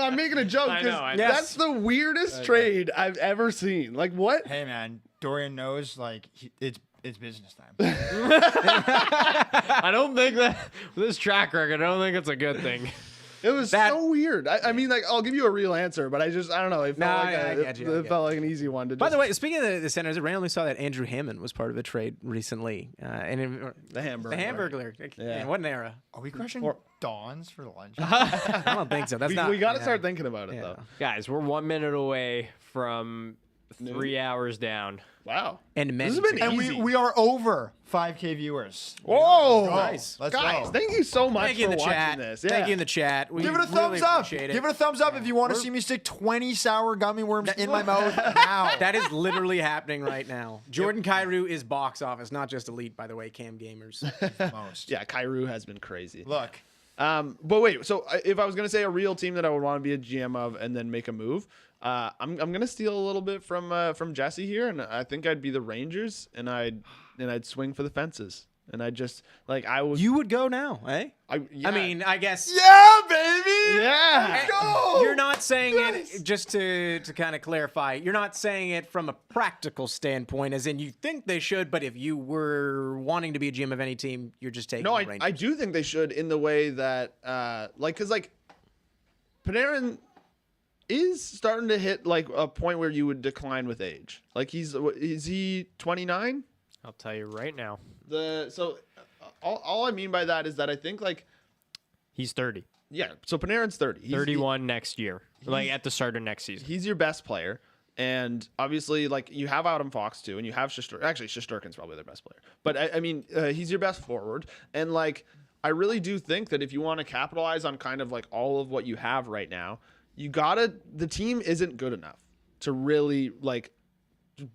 I'm making a joke I because know, I know. that's the weirdest trade I've ever seen. Like what? hey man, Dorian knows like it's business time. I don't think that with this track record, I don't think it's a good thing. It was so weird. I mean, like, I'll give you a real answer, but I don't know. It felt it felt like an easy one to. By the way, speaking of the Senators, I randomly saw that Andrew Hammond was part of a trade recently. the Hamburger. The Hamburglar. Yeah. What an era. Are we crushing Dawns for lunch? I don't think so. That's not. We got to start thinking about it though. Guys, we're 1 minute away from 3 hours down. Wow. And This has been and easy. we are over 5K viewers. Whoa, Nice. Let's guys! go. Thank you so much Thank you for in the watching chat. this. Thank you in the chat. We Give it a really thumbs up. appreciate Give it a thumbs up if you want to see me stick 20 sour gummy worms in my mouth now. That is literally happening right now. Jordan Giroux is box office, not just elite, by the way, Cam Gamers. Most. Yeah, Giroux has been crazy. Look, But wait, so if I was gonna say a real team that I would want to be a GM of and then make a move, I'm gonna steal a little bit from Jesse here, and I think I'd be the Rangers, and I'd swing for the fences, and I just like I would. You would go now, eh? Yeah. I mean, I guess. yeah, baby. yeah. Go. You're not saying it, just to kind of clarify, you're not saying it from a practical standpoint, as in you think they should, but if you were wanting to be a GM of any team, you're just taking No, the Rangers. I do think they should in the way that because Panarin is starting to hit like a point where you would decline with age. Like is he 29? I'll tell you right now. All I mean by that is that I think like He's 30. yeah. So Panarin's 30. He's 31 next year. Like at the start of next season. He's your best player. And obviously, like, you have Adam Fox, too, and you have Shesterkin. Actually, Shesterkin's probably their best player. But, I mean, he's your best forward. And, like, I really do think that if you want to capitalize on kind of, like, all of what you have right now, the team isn't good enough to really, like,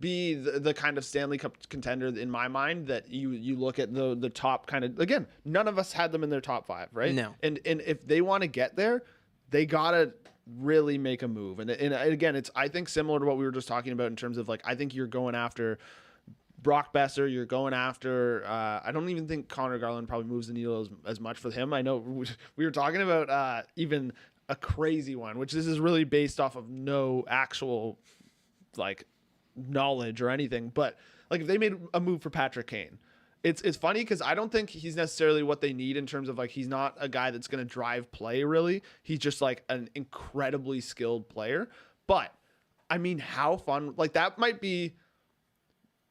be the kind of Stanley Cup contender in my mind that you look at the top kind of, again, none of us had them in their top 5, right? No. And if they want to get there, they got to really make a move. And again, it's, I think, similar to what we were just talking about in terms of, like, I think you're going after Brock Besser, you're going after. I don't even think Connor Garland probably moves the needle as much for him. I know we were talking about even a crazy one, which this is really based off of no actual like knowledge or anything. But like if they made a move for Patrick Kane, it's funny because I don't think he's necessarily what they need in terms of like he's not a guy that's going to drive play really. He's just like an incredibly skilled player. But I mean, how fun, like that might be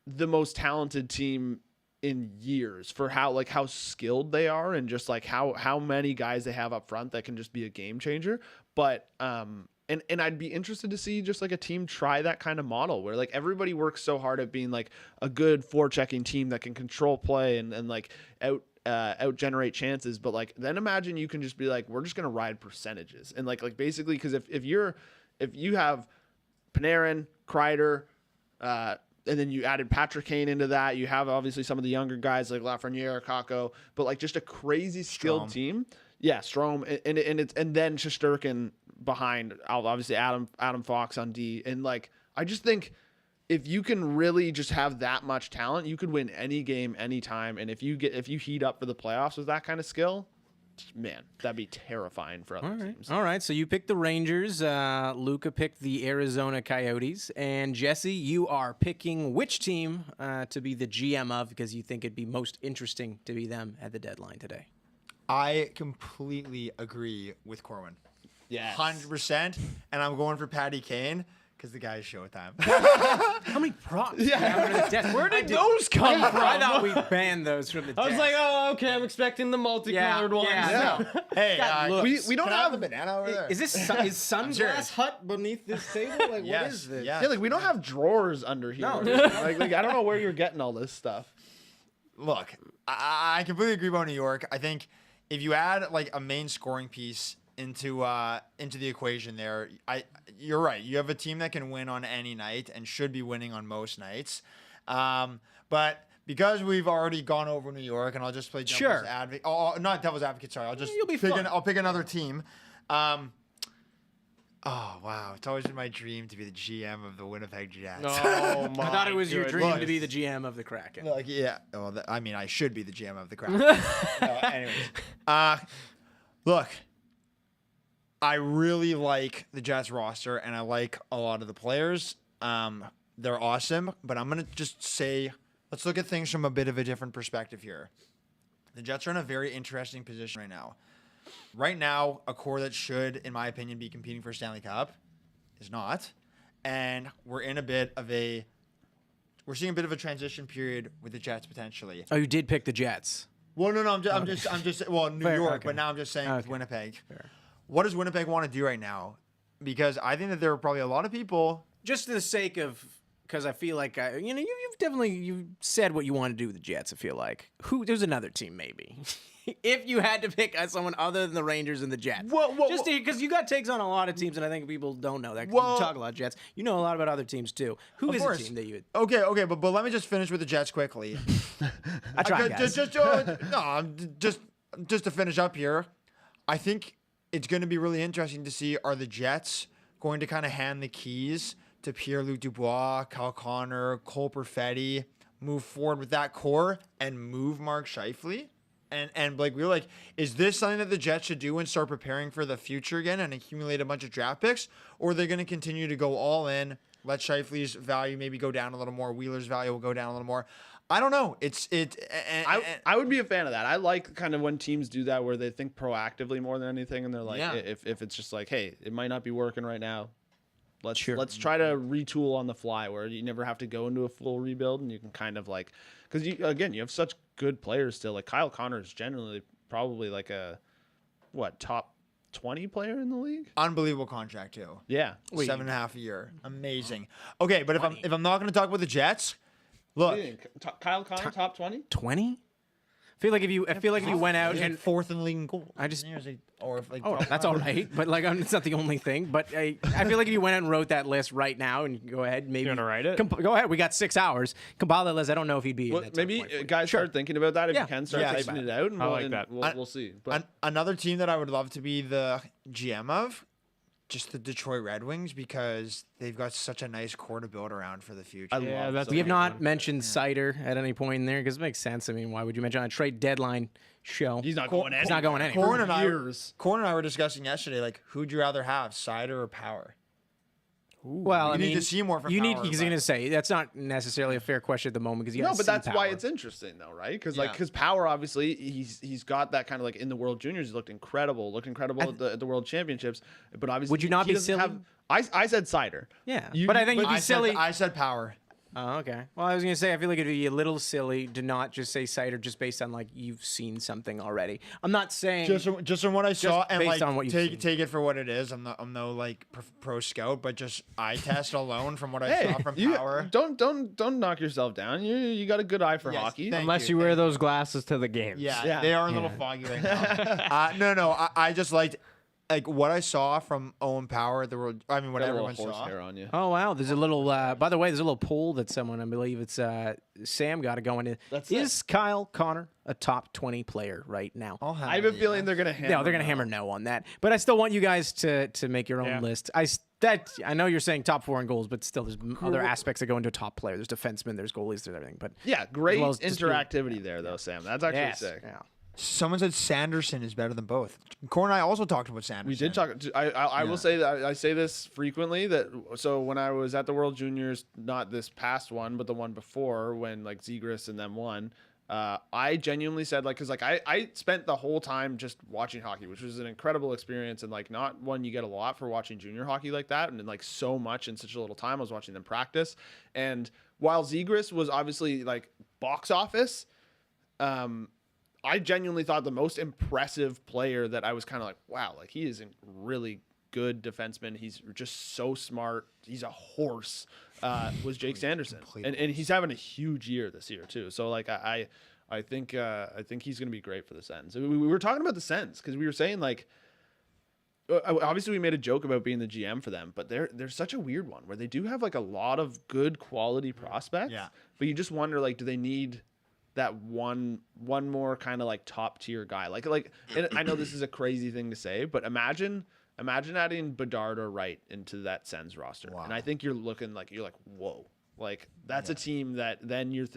the most talented team in years for how skilled they are and just like how many guys they have up front that can just be a game changer. But and I'd be interested to see just like a team try that kind of model where like everybody works so hard at being like a good forechecking team that can control play and like out generate chances. But like then imagine you can just be like, we're just gonna ride percentages and like basically because if you have Panarin, Kreider, and then you added Patrick Kane into that. You have obviously some of the younger guys like Lafreniere, Kakko, but like just a crazy skilled team. Yeah, Strome, and then Shesterkin behind. Obviously Adam Fox on D, and like I just think if you can really just have that much talent, you could win any game, anytime. And if you heat up for the playoffs with that kind of skill, man, that'd be terrifying for other teams. All right, so you picked the Rangers. Luca picked the Arizona Coyotes. And Jesse, you are picking which team to be the GM of because you think it'd be most interesting to be them at the deadline today? I completely agree with Corwin. Yeah, 100%. And I'm going for Patty Kane because the guy's Showtime. How many props? Yeah. Where did those come from? I thought we banned those from the desk. I was like, oh, okay, I'm expecting the multicolored ones. Yeah. Hey, we don't have the banana over there. Is this Sunglass Hut beneath this table? Like, what is this? Yes. Yeah, like we don't have drawers under here. No. like I don't know where you're getting all this stuff. Look, I completely agree about New York. I think if you add like a main scoring piece into the equation there, you're right. You have a team that can win on any night and should be winning on most nights. But because we've already gone over New York, and I'll just play devil's advocate. Oh, not devil's advocate. Sorry, I'll pick another team. Oh wow, it's always been my dream to be the GM of the Winnipeg Jets. Oh my! I thought it was your dream Look, to be the GM of the Kraken. Like, yeah. Well, I mean, I should be the GM of the Kraken. Anyways, look. I really like the Jets roster, and I like a lot of the players. They're awesome, but I'm going to just say, let's look at things from a bit of a different perspective here. The Jets are in a very interesting position right now. Right now, a core that should, in my opinion, be competing for a Stanley Cup is not. And we're seeing a bit of a transition period with the Jets potentially. Oh, you did pick the Jets. Well, no, I'm just well, New Fair, York, okay. but now I'm just saying with Winnipeg. Fair. What does Winnipeg want to do right now? Because I think that there are probably a lot of people. Just for the sake of, because I feel like you've said what you want to do with the Jets. I feel like there's another team maybe. If you had to pick someone other than the Rangers and the Jets, just because you got takes on a lot of teams, and I think people don't know that. 'Cause you talk a lot of Jets. You know a lot about other teams too. Who is a team that you would? Okay, but let me just finish with the Jets quickly. I tried, guys. Just to finish up here, I think it's going to be really interesting to see, are the Jets going to kind of hand the keys to Pierre-Luc Dubois, Kyle Connor, Cole Perfetti, move forward with that core and move Mark Scheifele? And like we were like, is this something that the Jets should do and start preparing for the future again and accumulate a bunch of draft picks? Or are they going to continue to go all in, let Scheifele's value maybe go down a little more, Wheeler's value will go down a little more? I don't know. I would be a fan of that. I like kind of when teams do that where they think proactively more than anything, and they're like, if it's just like, hey, it might not be working right now, let's try to retool on the fly, where you never have to go into a full rebuild, and you can kind of like, because you have such good players still. Like Kyle Connor is generally probably like a top 20 player in the league. Unbelievable contract too. Yeah, 7.5 a year, amazing. Okay, but if I'm not going to talk about the Jets. Look, Kyle Connor, top 20? 20? I feel like if you went out and fourth in the league in goal. that's all right. But like, it's not the only thing. But I feel like if you went out and wrote that list right now, and you can go ahead, maybe you want to write it. Go ahead. We got 6 hours. Compile that list. I don't know if he'd be. Well, maybe guys start thinking about that. If you can start typing it out, and I like that. We'll see. But another team that I would love to be the GM of just the Detroit Red Wings because they've got such a nice core to build around for the future. love that's We have a good not one. mentioned Cider at any point in there because it makes sense. I mean, why would you mention on a trade deadline show? He's not going He's not going anywhere. Corwin and I were discussing yesterday, like, who'd you rather have, Cider or Power? Well, I You need mean, to see more from you need. Power, He's but- going to say that's not necessarily a fair question at the moment because you No, gotta but see that's why Power. it's interesting though, right? Because Yeah. Power obviously he's got that kind of like in the World Juniors he looked incredible at the World Championships, but obviously Would you not he be doesn't silly? I said Cider. Yeah, You- but I think but you'd be I silly. said Power. Oh, okay. Well, I was gonna say I feel like it'd be a little silly to not just say Cider just based on like you've seen something already. I'm not saying Just from what I saw, and based like on what you've seen. take it for what it is. I'm no like pro scout, but just eye test alone from what I saw from Power. Don't knock yourself down. You got a good eye for Yes, hockey. thank Unless you wear those glasses to the games. Yeah, Yeah. they are a little foggy right now. No, I just liked like what I saw from Owen Power at the World. I mean, what Got a little everyone saw. horsehair on you. Oh wow, there's a little. By the way, there's a little poll that someone, I believe it's Sam, got to go into. That's Is Kyle Connor a top 20 player right now? I have a feeling they're gonna hammer. No, they're gonna hammer no on that. But I still want you guys to make your own Yeah. list. I know you're saying top 4 in goals, but still, there's other aspects that go into a top player. There's defensemen, there's goalies, there's everything. But Yeah, great well as dispute. interactivity there though, Sam. That's actually yes, sick. yeah. Someone said Sanderson is better than both. Corwin and I also talked about Sanderson. We did talk. I will say that I say this frequently. That so when I was at the World Juniors, not this past one, but the one before, when like Zakrzewski and them won, I genuinely said like, because like I spent the whole time just watching hockey, which was an incredible experience and like not one you get a lot for watching junior hockey like that, and then like so much in such a little time. I was watching them practice, and while Zakrzewski was obviously like box office, I genuinely thought the most impressive player that I was kind of like, wow, like he is a really good defenseman. He's just so smart. He's a horse. Was Jake Sanderson, and he's having a huge year this year too. So like I think he's gonna be great for the Sens. We were talking about the Sens because we were saying like, obviously we made a joke about being the GM for them, but they're such a weird one where they do have like a lot of good quality prospects. Yeah. But you just wonder like, do they need that one more kind of like top tier guy? Like and I know this is a crazy thing to say, but imagine adding Bedard or Wright into that Sens roster. Wow. And I think you're like, whoa, like that's a team that then you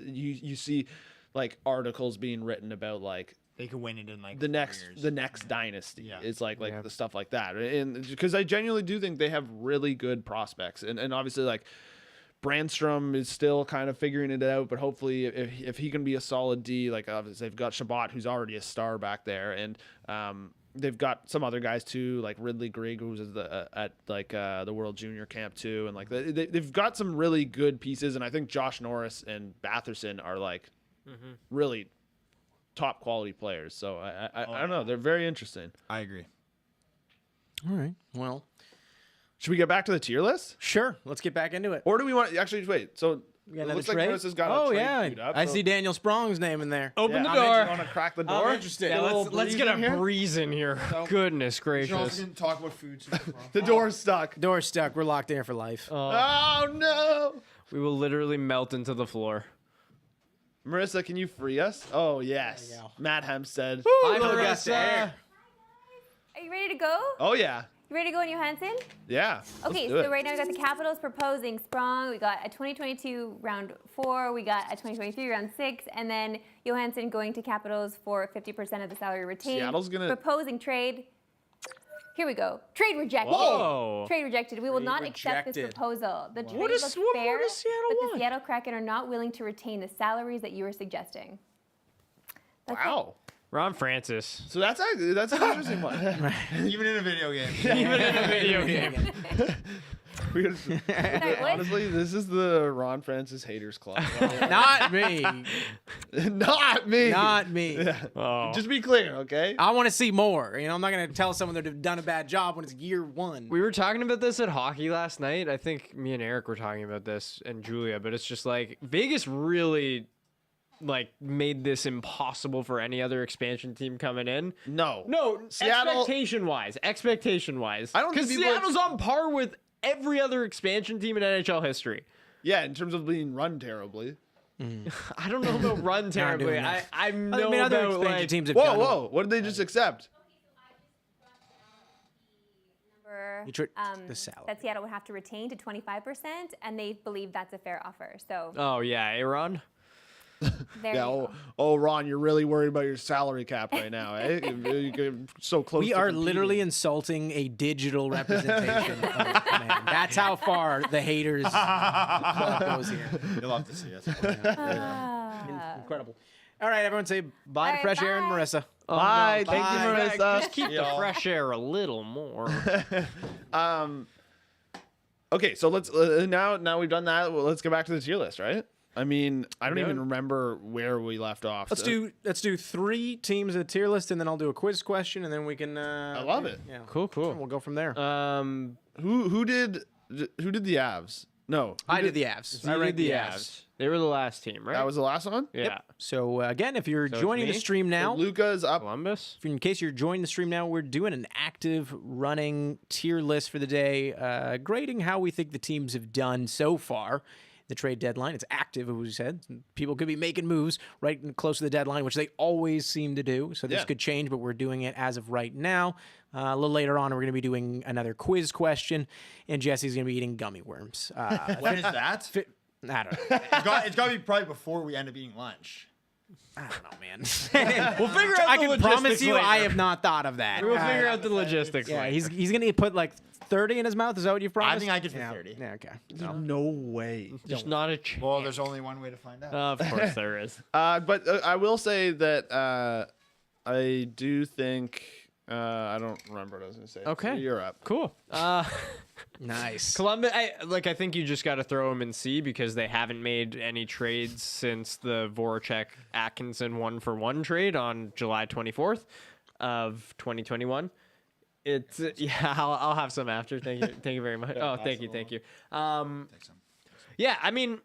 see like articles being written about like They could win it in like the next years. dynasty. Yeah. It's like the stuff like that. And because I genuinely do think they have really good prospects. And obviously like Brandstrom is still kind of figuring it out, but hopefully if he can be a solid D, like obviously they've got Shabbat, who's already a star back there, and they've got some other guys too, like Ridley Grigg, who's at the World Junior Camp too, and like they've got some really good pieces, and I think Josh Norris and Batherson are like really top quality players. So I don't know, they're very interesting. I agree. All right. Well, Should we get back to the tier list, sure. Let's get back into it. or do we want actually wait? So We got it another looks like trade? Marissa's got a Oh trade yeah, queued up, I so- see Daniel Sprong's name in there. Open the I'm door. interested. Want to crack the door? I'm interested. Yeah, Get a little let's get breeze a in here? breeze in here. Goodness gracious. talk about food. The door's stuck. Door's stuck. We're locked in here for life. Oh no! We will literally melt into the floor. Marissa, can you free us? Oh hi you go. Matt Hempstead. Hi, Marissa. Are you ready to go? Oh yeah. You ready to go in Johansson? Yeah. Okay, let's do so it. right now we got the Capitals proposing Sprong. We got a 2022 round 4. We got a 2023 round 6, and then Johansson going to Capitals for 50% of the salary retained. Seattle's gonna- proposing trade. Here we go. Trade rejected. Whoa. Trade rejected. We will Trade not accept this rejected. proposal. The trade What looks does Seattle fair, but the want? Seattle Kraken are not willing to retain the salaries that you were suggesting. That's it. Wow. Ron Francis. So that's an interesting one. Even in a video game. Even in a video game. Sorry, what? Honestly, this is the Ron Francis haters club. Not me. Not me. Not me. Oh. Just be clear, okay? I want to see more. You know, I'm not going to tell someone that they've done a bad job when it's year 1. We were talking about this at hockey last night. I think me and Eric were talking about this and Julia, but it's just like Vegas really like made this impossible for any other expansion team coming in. No. No, Seattle- expectation wise. I don't think because people Seattle's on par with every other expansion team in NHL history. Yeah, in terms of being run terribly. I don't know about run terribly. doing that. I know I mean, other about expansion like, teams have Whoa, done whoa. What did they just accept? Number the salary. that Seattle would have to retain to 25%, and they believe that's a fair offer. So Oh yeah, Aaron. there Yeah. you Oh, Ron, you're really worried about your salary cap right now, eh? You're so close. We to are competing. literally insulting a digital representation of man. That's how far the haters goes here. You'll have to see it. Incredible. All right, everyone say bye All to right, Fresh Air and bye. Marissa. Bye. Thank you, Bye. Marissa. Just keep the fresh air a little more. Okay, so let's now we've done that. Well, let's get back to the tier list, right? I mean, I don't even remember where we left off. Let's do 3 teams of the tier list, and then I'll do a quiz question, and then we can. I love it. Yeah, Cool. we'll go from there. Who did the Avs? No, I did the Avs. I I ranked the the Avs. They were the last team, right? that was the last one. yeah. So again, if you're it's joining the me? stream now, Luca's up. Columbus. in case you're joining the stream now, we're doing an active running tier list for the day, grading how we think the teams have done so far. The trade deadline. It's active, as we said. People could be making moves right close to the deadline, which they always seem to do. So this Yeah. could change, but we're doing it as of right now. A little later on, we're going to be doing another quiz question, and Jesse's going to be eating gummy worms. When is that? I don't know. It's got to be probably before we end up eating lunch. I don't know, man. We'll figure out I the can promise logistics you, later. I have not thought of that. We'll figure out the logistics. Yeah, later. he's going to put like 30 in his mouth. Is that what you've promised? I think I get to yeah. 30. Yeah, okay. No way. There's not a chance. Well, there's only one way to find out. Of course there is. But I will say that I do think I don't remember what I was going to say. Okay. You're up. Cool. Nice. Columbus, I think you just got to throw them in C because they haven't made any trades since the Voracek-Atkinson 1-for-1 trade on July 24th of 2021. It's yeah, I'll have some after. Thank you very much. Oh, thank you. Yeah, I mean,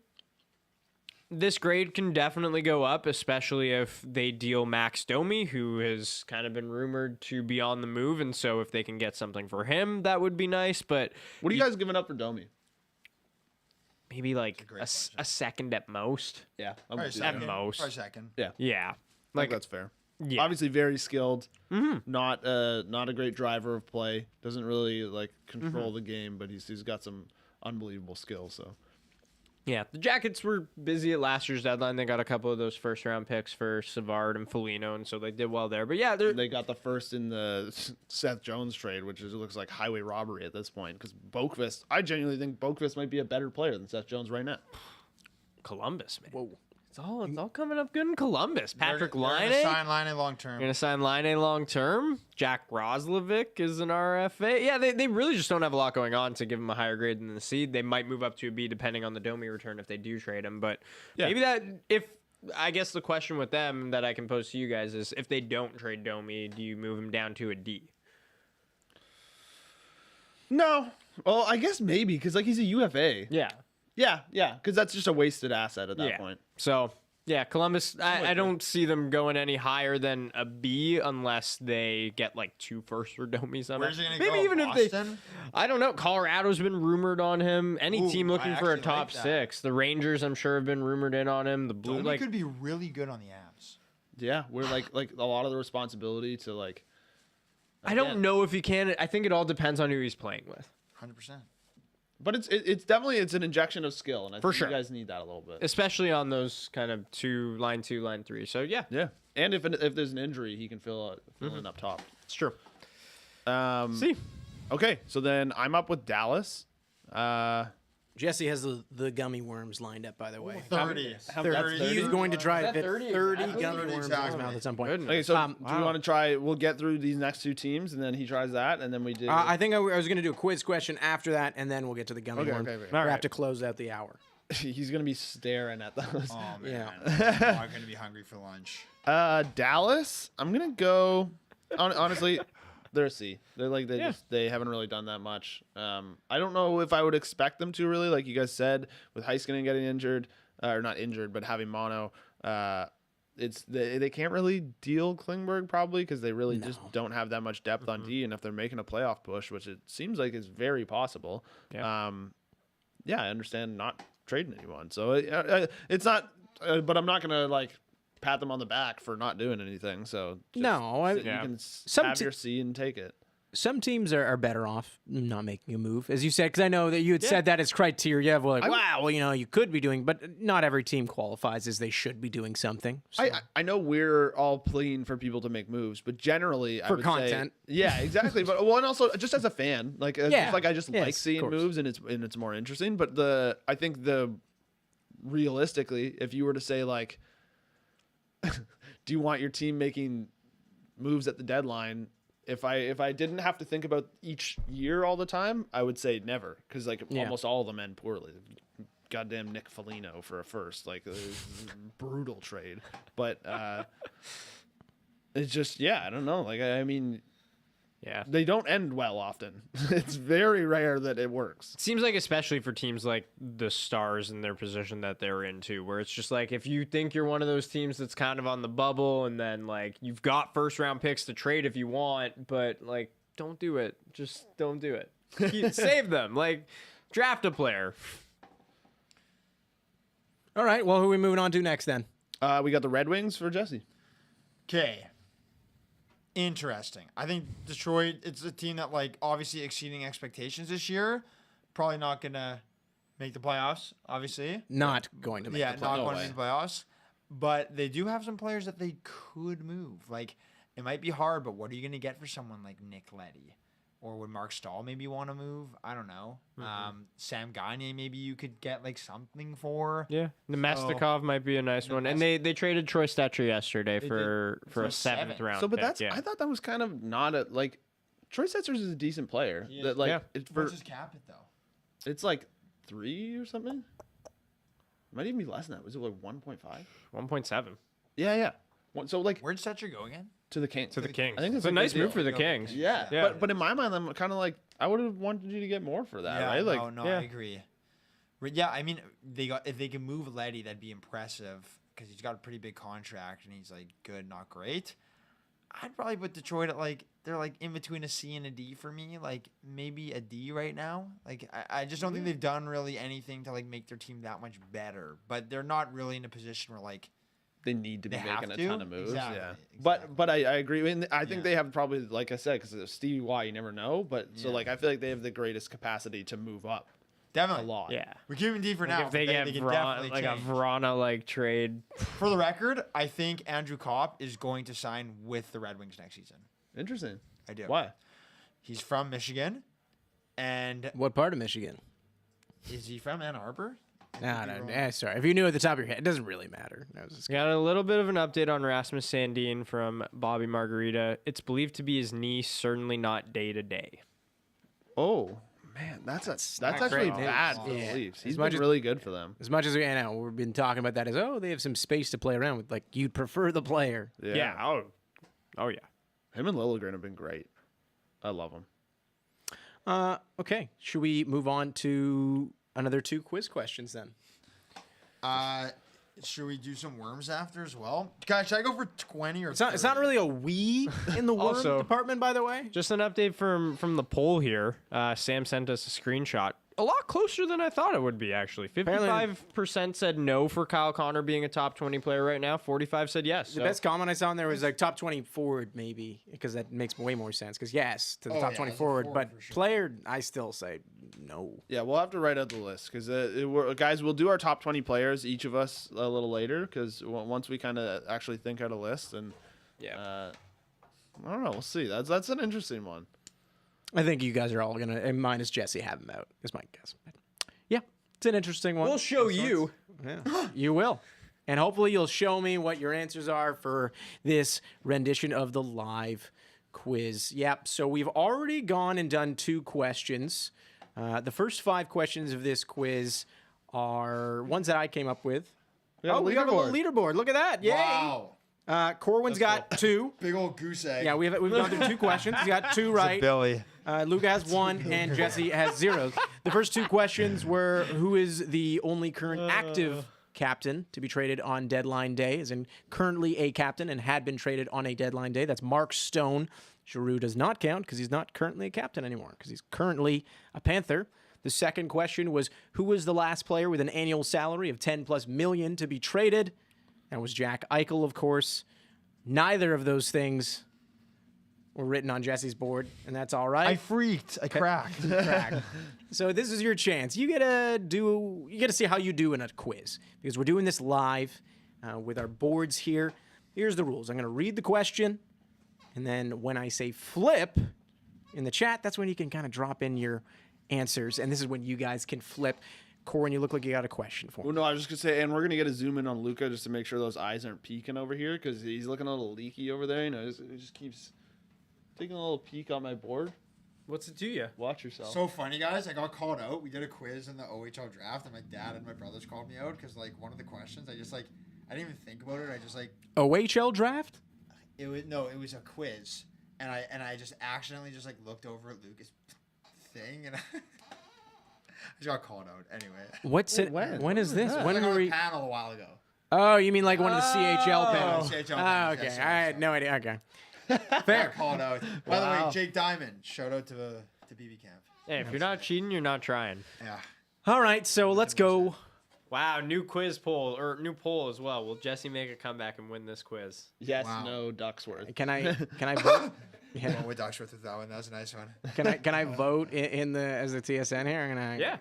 this grade can definitely go up, especially if they deal Max Domi, who has kind of been rumored to be on the move, and so if they can get something for him, that would be nice. But What are you guys giving up for Domi? maybe like a second at most. Yeah, Probably At second. most. Probably second. Yeah, like that's fair. yeah. Obviously, very skilled. Not a great driver of play. Doesn't really like control the game, but he's got some unbelievable skills. So Yeah, the Jackets were busy at last year's deadline. They got a couple of those first-round picks for Savard and Foligno, and so they did well there. But yeah, they got the first in the Seth Jones trade, which looks like highway robbery at this point. Because Boqvist, I genuinely think Boqvist might be a better player than Seth Jones right now. Columbus, man. Whoa. It's all coming up good in Columbus. Patrick They're Laine. gonna sign Laine long term. You're going to sign Laine long term. Jack Roslovic is an RFA. Yeah, they really just don't have a lot going on to give him a higher grade than the C. They might move up to a B depending on the Domi return if they do trade him. But maybe I guess the question with them that I can pose to you guys is if they don't trade Domi, do you move him down to a D? No. Well, I guess maybe because he's a UFA. Yeah. Yeah. Because that's just a wasted asset at that point. So, yeah, Columbus, I don't see them going any higher than a B unless they get like 2 firsts for Domi somehow. Where's he gonna Maybe go? even Boston? if I don't know. Colorado's been rumored on him. Any Ooh, team looking I for a actually top like that. 6. The Rangers, I'm sure, have been rumored in on him. The Blue, Domi could be really good on the Avs. Yeah, we're like a lot of the responsibility to like. I don't know if he can. I think it all depends on who he's playing with. 100%. But it's definitely an injection of skill, and I think sure. you guys need that a little bit. Especially on those kind of line 2, line 3. So, yeah, Yeah, and if there's an injury, he can fill in up top. it's true. See. Okay, so then I'm up with Dallas. Jesse has the gummy worms lined up, by the way. 30. 30. He was going to try to Is that fit 30? 30 That's gummy 30 worms in his exactly. mouth at some point. Okay, so do wow. you want to try? We'll get through these next 2 teams, and then he tries that, and then we do. I think I was going to do a quiz question after that, and then we'll get to the gummy Okay, worm. okay. We have to close out the hour. He's gonna be staring at those. Oh, man. Yeah. I'm going to be hungry for lunch. Dallas. I'm gonna go. Honestly, they're a C. They're like they haven't really done that much. I don't know if I would expect them to really, like you guys said, with Heiskanen getting injured, or not injured, but having mono. They can't really deal Klingberg probably because they really just don't have that much depth on D. And if they're making a playoff push, which it seems like is very possible, I understand not trading anyone. So it's not. But I'm not gonna like pat them on the back for not doing anything. So just No, you can have your C and take it. some teams are better off not making a move, as you said, because I know that you had said that as criteria of like, wow, well, you could be doing, but not every team qualifies as they should be doing something. So. I know we're all pleading for people to make moves, but generally, I For would content. say, yeah, exactly. But and also just as a fan, like, Yeah. I just Yes, like of seeing course. moves, and it's more interesting. But I think realistically, if you were to say like, do you want your team making moves at the deadline? If I didn't have to think about each year all the time, I would say never, because almost all of them end poorly. Goddamn Nick Foligno for a first, like a brutal trade. But it's just I don't know. Like I mean, they don't end well often. It's very rare that it works. It seems like especially for teams like the Stars in their position that they're into, where it's just like if you think you're one of those teams that's kind of on the bubble, and then like you've got first round picks to trade if you want, but like don't do it. Just don't do it. Save them. Like draft a player. All right, well, who are we moving on to next then? We got the Red Wings for Jesse. Okay. Interesting. I think Detroit, it's a team that, like, obviously exceeding expectations this year. Probably not going to make the playoffs, obviously. Not going to make the Not going to make the playoffs. But they do have some players that they could move. Like, it might be hard, but what are you going to get for someone like Nick Leddy? Or would Mark Stahl maybe want to move? I don't know. Sam Gagner, maybe you could get like something for. Yeah, Nemestikov might be a nice one, and they traded Troy Stetcher yesterday for a seventh round. So, but pick, I thought that was kind of not a like. Troy Setzers is a decent player. That like it's What's his cap it though? it's like 3 or something. Might even be less than that. Was it like 1.5? 1.7 Yeah. So like Where'd Stetcher go again? to the Kings. to the Kings. I think It's that's a nice good deal. move for the Kings. Yeah. Yeah. But in my mind, I'm kind of like I would have wanted you to get more for that, right? Like I agree. But yeah, I mean, if they can move Leddy, that'd be impressive because he's got a pretty big contract and he's like good, not great. I'd probably put Detroit at like they're like in between a C and a D for me, like maybe a D right now. Like I just don't think they've done really anything to like make their team that much better. But they're not really in a position where like they need to be They have making a to? ton of moves. Exactly, Yeah. exactly. But I agree. And I think they have probably, like I said, because of Stevie Y, you never know. But so like I feel like they have the greatest capacity to move up definitely a lot. Yeah. We're keeping D for Like now. if they but get can Vrana, definitely like a change. Vrana like trade. For the record, I think Andrew Kopp is going to sign with the Red Wings next season. Interesting. I do. Why? He's from Michigan, and What part of Michigan? is he from Ann Arbor? Sorry. If you knew at the top of your head, it doesn't really matter. I was just Got a little bit of an update on Rasmus Sandin from Bobby Margarita. It's believed to be his niece, certainly not day to day. Oh man, that's actually great news. bad for the Yeah. Leafs. As He's much been as- really good for them. As much as we know, we've been talking about that as, they have some space to play around with. Like, you'd prefer the player. Yeah. Oh yeah. Him and Liljegren have been great. I love him. Okay. Should we move on to another 2 quiz questions then? Should we do some worms after as well? Guys, should I go for 20 or It's not really a we in the worm Also- department, by the way. Just an update from the poll here. Sam sent us a screenshot. A lot closer than I thought it would be, actually. 55% said no for Kyle Connor being a top 20 player right now. 45 said yes. The best comment I saw in there was like top 20 forward, maybe, because that makes way more sense. Because yes, to the top 20 as a forward, forward, but for sure. player, I still say no. Yeah, we'll have to write out the list because guys, we'll do our top 20 players, each of us, a little later because once we kind of actually think out a list and I don't know, we'll see. That's an interesting one. I think you guys are all gonna, and minus Jesse, have him out. Is my guess. But yeah, it's an interesting one. We'll show you. Yeah, you will. And hopefully you'll show me what your answers are for this rendition of the live quiz. Yep, so we've already gone and done 2 questions. The first 5 questions of this quiz are ones that I came up with. We have a we got a little leaderboard. leaderboard. Look at that. Yay. Wow. Corwin's got 2. Big old goose egg. Yeah, we've gone through 2 questions. He's got 2 right. Billy. Luca has 1, and Jesse has 0. The first 2 questions were, who is the only current active captain to be traded on deadline day, as in currently a captain and had been traded on a deadline day? That's Mark Stone. Giroux does not count because he's not currently a captain anymore because he's currently a Panther. The second question was, who was the last player with an annual salary of $10+ million to be traded? That was Jack Eichel, of course. Neither of those things were written on Jesse's board, and that's all right. I freaked. I cracked. Crack. So this is your chance. You get to see how you do in a quiz because we're doing this live with our boards here. Here's the rules. I'm going to read the question, and then when I say flip in the chat, that's when you can kind of drop in your answers, and this is when you guys can flip. Corwin, you look like you got a question for me. Well, no, I was just gonna say, and we're gonna get a zoom in on Luca just to make sure those eyes aren't peeking over here because he's looking a little leaky over there. You know, he just keeps taking a little peek on my board. What's it to you? Watch yourself. So funny, guys. I got called out. We did a quiz in the OHL draft, and my dad and my brothers called me out because like one of the questions, I didn't even think about it. I just like OHL draft? it was a quiz, and I just accidentally just like looked over at Lucas' thing, and I just got called out. Anyway, What's it? When is this? I When was were on we? a panel a while ago. Oh, you mean like one of the CHL panels? CHL Oh, panels, okay. yes, I had no idea. Okay. Fair. Got called out. By the way, Jake Diamond, shout out to BB Camp. Hey, if you're not cheating, you're not trying. Yeah. All right, so let's go. Wow, new quiz poll or new poll as well. Will Jesse make a comeback and win this quiz? Yes, Wow. no, Ducksworth. Can I vote? Yeah. Going with Ducksworth with that one. That was a nice one. Can I vote in the as a TSN here? I'm gonna. Yeah.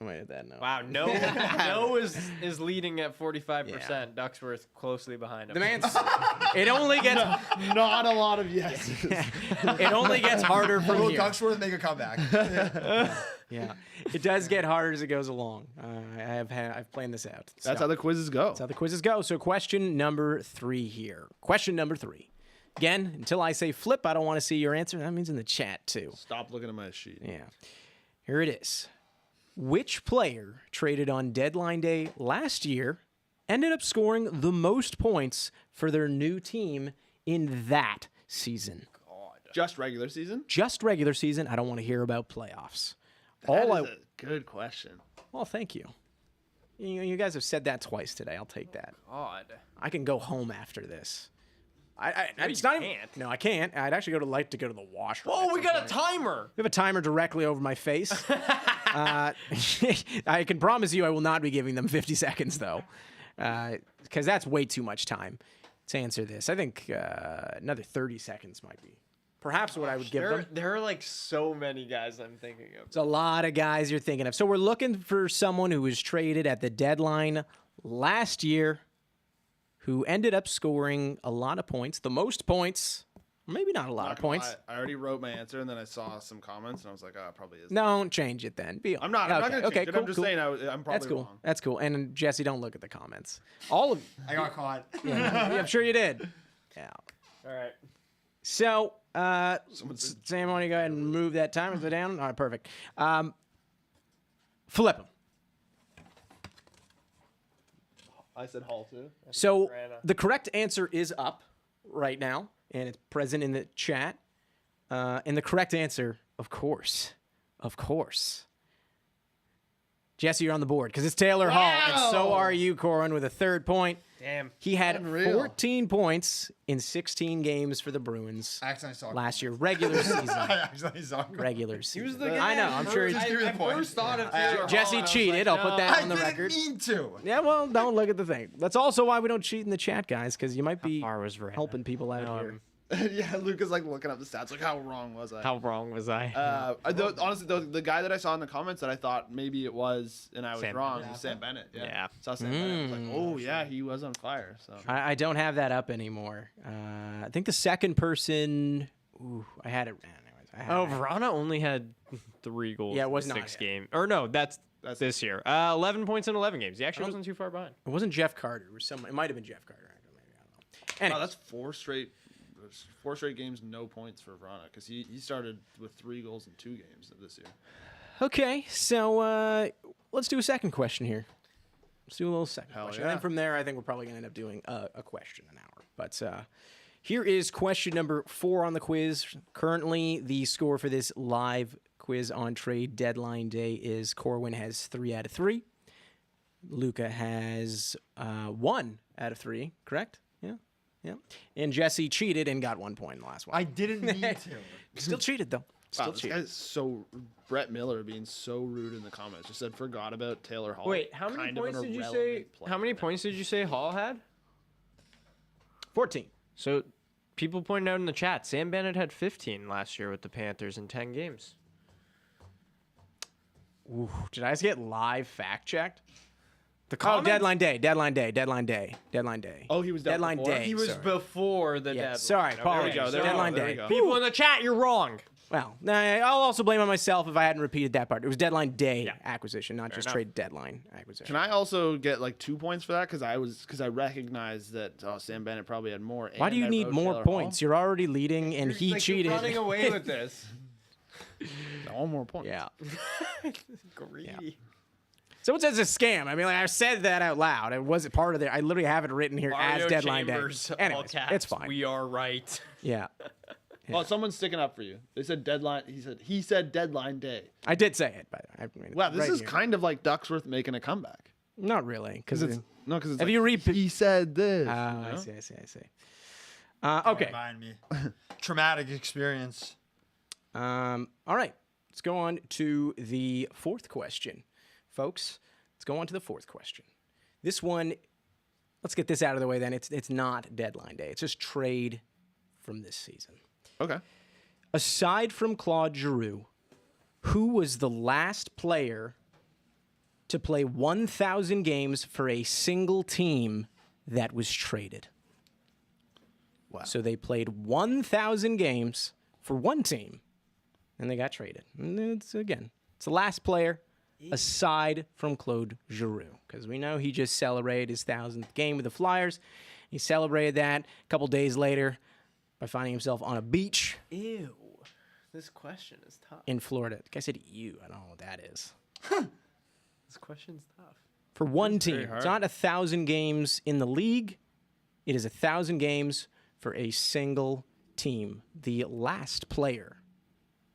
Wait at that. No. Wow, no is leading at 45%. Yeah. Ducksworth closely behind him. The man's. It only gets. Not a lot of yeses. It only gets harder from Will here. Ducksworth make a comeback? Yeah, it does get harder as it goes along. I've planned this out. That's how the quizzes go. That's how the quizzes go. So question number 3 here. Question number 3. Again, until I say flip, I don't want to see your answer. That means in the chat too. Stop looking at my sheet. Yeah. Here it is. Which player traded on deadline day last year ended up scoring the most points for their new team in that season? Just regular season? Just regular season. I don't want to hear about playoffs. That is a good question. Well, thank you. You guys have said that twice today. I'll take that. God. I can go home after this. It's you not even, can't. no, I can't. I'd actually like to go to the washroom. Oh, we got a timer. We have a timer directly over my face. I can promise you I will not be giving them 50 seconds, though, because that's way too much time to answer this. I think another 30 seconds might be perhaps what I would give them. There are like so many guys I'm thinking of. It's a lot of guys you're thinking of. So we're looking for someone who was traded at the deadline last year who ended up scoring a lot of points, the most points, maybe not a lot of points. I already wrote my answer, and then I saw some comments, and I was like, oh, it probably is. Don't change it then. I'm not going to change it. Cool, I'm just cool. saying I'm probably That's cool. wrong. That's cool. And Jesse, don't look at the comments. All of I got caught. yeah, I'm sure you did. Yeah. All right. So, Sam, why don't you go ahead and move that timer down? All right, perfect. Flip them. I said Hall too. So the correct answer is up right now, and it's present in the chat. And the correct answer, of course, Jesse, you're on the board because it's Taylor Hall, and so are you, Corwin, with a 3rd point. Damn. He had Unreal. 14 points in 16 games for the Bruins I accidentally saw last year, regular season. I accidentally saw Regular season. He was the guy. I know. I'm sure. Just give me the point. First thought of Yeah. Taylor Hall, Jesse and I was cheated. like, I'll put that I on the didn't record. mean to. Yeah, well, don't look at the thing. That's also why we don't cheat in the chat, guys, because you might be far was Verena? helping people out here. Yeah, Luca's like looking up the stats. Like, how wrong was I? How wrong was I? Honestly, the guy that I saw in the comments that I thought maybe it was, and I was Sam wrong, Bennett. was Sam Bennett. Yeah. Saw Sam Bennett. I was like, oh, yeah, he was on fire. So I don't have that up anymore. I think the second person. Ooh, I had it. Anyways, Oh, Verona only had 3 goals. Yeah, it was in not 6 yet. games. Or no, that's this year. 11 points in 11 games. He actually wasn't too far behind. It wasn't Jeff Carter. It was someone. It might have been Jeff Carter. Maybe, I don't know. wow, Anyways, that's 4 straight games, no points for Verona because he started with 3 goals in 2 games this year. okay, so let's do a second question here. Let's do a little second Hell question. yeah. And then from there, I think we're probably going to end up doing a question an hour. But here is question number 4 on the quiz. Currently, the score for this live quiz on trade deadline day is Corwin has 3 out of 3. Luca has 1 out of 3, correct? Yeah. And Jesse cheated and got 1 point in the last one. I didn't mean to. Still cheated, though. Wow, Still this cheated. guy's so Brett Miller being so rude in the comments. Just said forgot about Taylor Hall. Wait, how many Kind of points an did you say? irrelevant player. How many points did you say Hall had? 14. So people pointed out in the chat, Sam Bennett had 15 last year with the Panthers in 10 games. Ooh, did I just get live fact checked? The Deadline day. Oh, he was done deadline before? day. He was sorry. before the Yeah, deadline. sorry, apologies. There we go. Deadline There we day. go. People in the chat, you're wrong. Well, I'll also blame on myself if I hadn't repeated that part. It was deadline day acquisition, not just enough. trade deadline acquisition. Can I also get like 2 points for that? Because I recognized that Sam Bennett probably had more. Why do you and I need wrote more Taylor points? You're already leading, and he cheated. You're running away with this. Hall? All more points. Yeah. Greedy. So it says a scam. I mean, like, I said that out loud. It wasn't part of there. I literally have it written here as Mario deadline Chambers, day. all Anyways, caps, it's fine. We are right. Yeah. Oh, someone's sticking up for you. They said deadline. He said deadline day. I did say it, but I mean, Wow, this right is here. kind of like Ducksworth making a comeback. Not really, because Because it's Have like, you he said this. I you know? see. Okay. Remind me. Traumatic experience. All right. Let's go on to the fourth question, folks. Let's go on to the fourth question. This one, let's get this out of the way. Then it's not deadline day. It's just trade from this season. Okay. Aside from Claude Giroux, who was the last player to play 1,000 games for a single team that was traded? Wow. So they played 1,000 games for one team, and they got traded. And it's the last player aside from Claude Giroux, because we know he just celebrated his 1,000th game with the Flyers. He celebrated that a couple days later by finding himself on a beach Ew. This question is tough. in Florida. The guy said ew. I don't know what that is. This question's tough. For one very team. hard. It's not 1,000 games in the league. It is 1,000 games for a single team. The last player.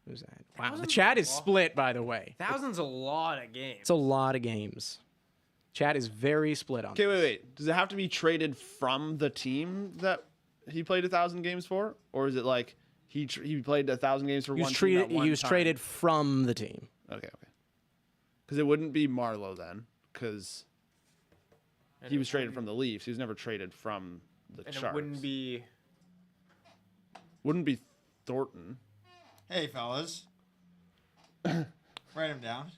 Who's that? Wow. The chat is split, by the way. Thousands a lot of games. It's a lot of games. Chat is very split on Okay, this. wait. Does it have to be traded from the team that he played 1,000 games for, or is it like he played 1,000 games for He one was, team at one he was time? traded from the team. Okay. Because it wouldn't be Marlowe then, because he was traded from the Leafs. He was never traded from the And Sharks. it wouldn't be. Wouldn't be Thornton. Hey, fellas. Write him down.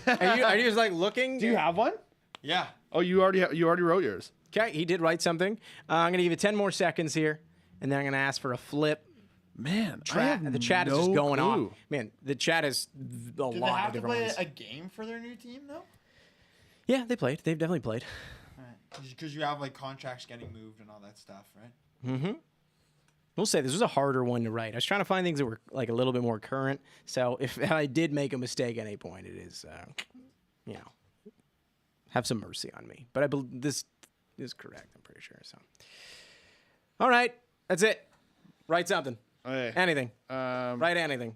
Are you just like looking? Do you have one? Yeah. Oh, you already wrote yours. Okay, he did write something. I'm going to give you 10 more seconds here, and then I'm going to ask for a flip. Man, The chat is just going off. Man, the chat is a Do they lot have of to different play ones. a game for their new team, though? Yeah, they played. They've definitely played. Because you have, like, contracts getting moved and all that stuff, right? Mm-hmm. We'll say this was a harder one to write. I was trying to find things that were like a little bit more current. So if I did make a mistake at any point, it is, have some mercy on me. But I believe this is correct. I'm pretty sure. So, all right, that's it. Write something. Okay. Anything. Right. Write anything.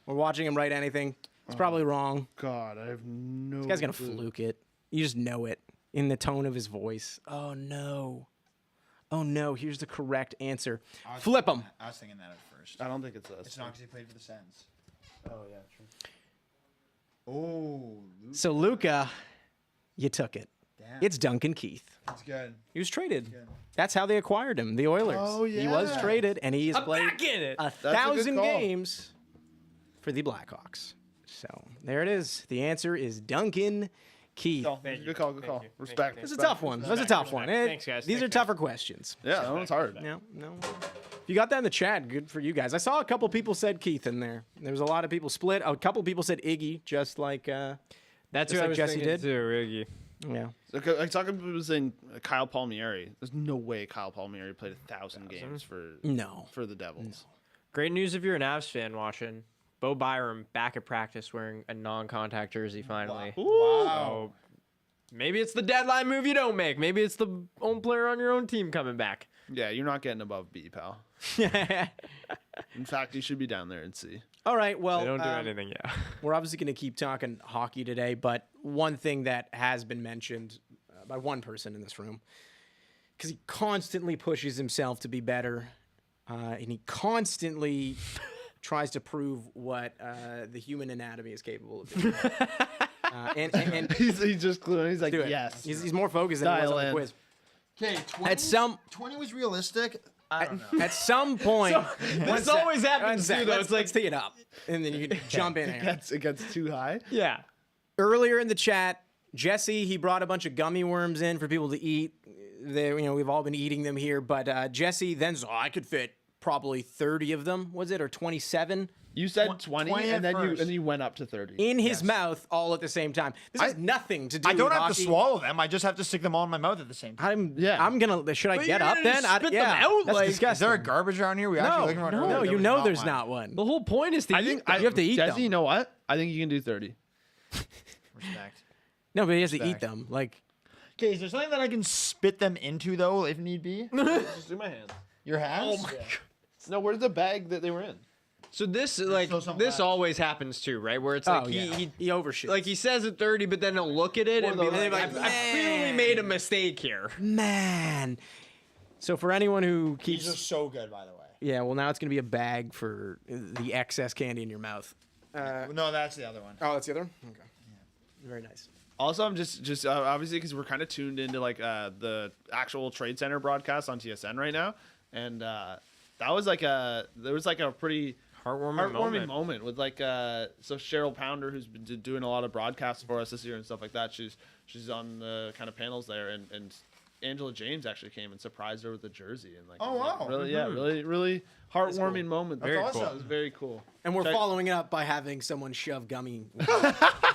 We're watching him write anything. It's probably wrong. God, I have no. This guy's gonna clue. fluke it. You just know it in the tone of his voice. Oh no. Oh no. Here's the correct answer. Flip him. I was thinking that at first. I don't think it's this. It's not because he played for the Sens. Oh yeah, true. Oh, So Luca, you took it. damn. It's Duncan Keith. That's good. He was traded. That's how they acquired him, the Oilers. Oh, He was yeah. traded, and he has I'm played back in it. 1,000 call. games for the Blackhawks. So there it is. The answer is Duncan Keith. Good call. Good call. Respect. That's a tough one. That's a tough one. Thanks, guys. These are Thanks, tougher questions. Yeah, that one's hard. No. If you got that in the chat, good for you guys. I saw a couple people said Keith in there. There was a lot of people split. A couple people said Iggy, just like That's Just who I like was Jesse thinking did? too, Iggy. yeah. Okay, like talking people saying Kyle Palmieri. There's no way Kyle Palmieri played 1,000 games for No. the Devils. Great news if you're an Avs fan watching. Bo Byram back at practice wearing a non-contact jersey finally. Wow. So maybe it's the deadline move you don't make. Maybe it's the own player on your own team coming back. Yeah, you're not getting above B, pal. In fact, you should be down there and C. All right. Well, They don't do anything yet. we're obviously going to keep talking hockey today, but one thing that has been mentioned by one person in this room, because he constantly pushes himself to be better, and he constantly tries to prove what the human anatomy is capable of doing. And He's just cluing. He's like, do it. yes. He's more focused than he was Dial on the in. quiz. Okay, 20, At some 20 was realistic. At some point, This always happens too, though. It's like, let's tee it up, and then you can jump in here. It gets too high. yeah. Earlier in the chat, Jesse, he brought a bunch of gummy worms in for people to eat. We've all been eating them here, but Jesse then said, I could fit probably 30 of them, was it, or 27? You said 20 at and then first. you went up to 30. In his mouth all at the same time. This has nothing to do I don't with have hockey. to swallow them. I just have to stick them all in my mouth at the same time. I'm gonna. Should I But get you up didn't then? spit them yeah, out, that's like- disgusting. Is there a garbage around here? We actually looking around earlier. no, There you was know not there's one. not one. The whole point is to I eat think them. You have to eat Jesse, them. you know what? I think you can do 30. Respect. No, but he has to eat Respect. them. Like, Okay, is there something that I can spit them into though, if need be? Just do my hands. Your hands? Oh my God. No, where's the bag that they were in? So this something this left. always happens too, right? Where it's like he overshoots. like he says at 30, but then he'll look at it and be those- like, And they're like, I clearly made a mistake here. man. So for anyone who These are keeps, so good, by the way. yeah, well now it's gonna be a bag for the excess candy in your mouth. No, that's the other one. Oh, that's the other one. Okay. Yeah. Very nice. Also, I'm just obviously because we're kind of tuned into like the actual Trade Center broadcast on TSN right now, and there was like a pretty Heartwarming moment with like so Cheryl Pounder, who's been doing a lot of broadcasts for us this year and stuff like that. She's on the kind of panels there, and Angela James actually came and surprised her with a jersey and like Oh, it was, like, wow. really really heartwarming moment. That's Very awesome. cool. It was very cool. And we're Check- following it up by having someone shove gummy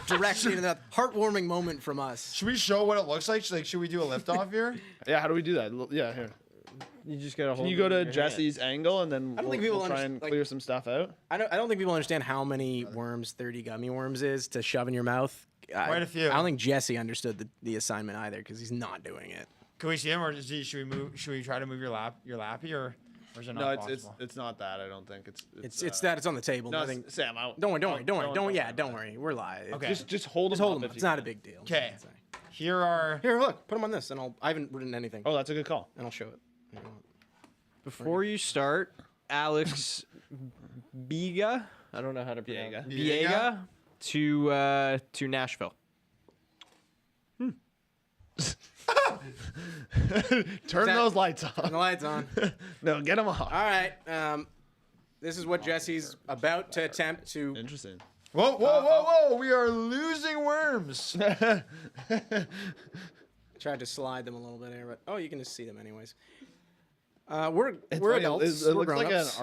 directly into that heartwarming moment from us. Should we show what it looks like? Should we do a lift off here? Yeah, how do we do that? Yeah, here. You just gotta hold. Can you go to Jesse's angle and then I don't we'll, think people we'll try understand, and like- clear some stuff out? I don't think people understand how many worms 30 gummy worms is to shove in your mouth. Quite a few. I don't think Jesse understood the assignment either because he's not doing it. Can we see him, or should we move? Should we try to move your lappy, or is it not No, possible? it's not that. I don't think It's that it's on the table. No, Nothing. Sam. Don't worry. We're live. Okay. Just hold Just them hold up them. if It's you not can. a big deal. Okay. Here are. Here, look. Put them on this, and I haven't written anything, Oh, that's a good call. and I'll show it. Before you start, Alex Biega, I don't know how to pronounce Biega. Biega to Nashville. Turn those lights Turn the on. lights on. No, get them off. All right. This is what Jesse's about to attempt to. Interesting. Whoa! We are losing worms. Tried to slide them a little bit here, but you can just see them anyways. We're It's we're funny, adults. It we're looks like an grown-ups.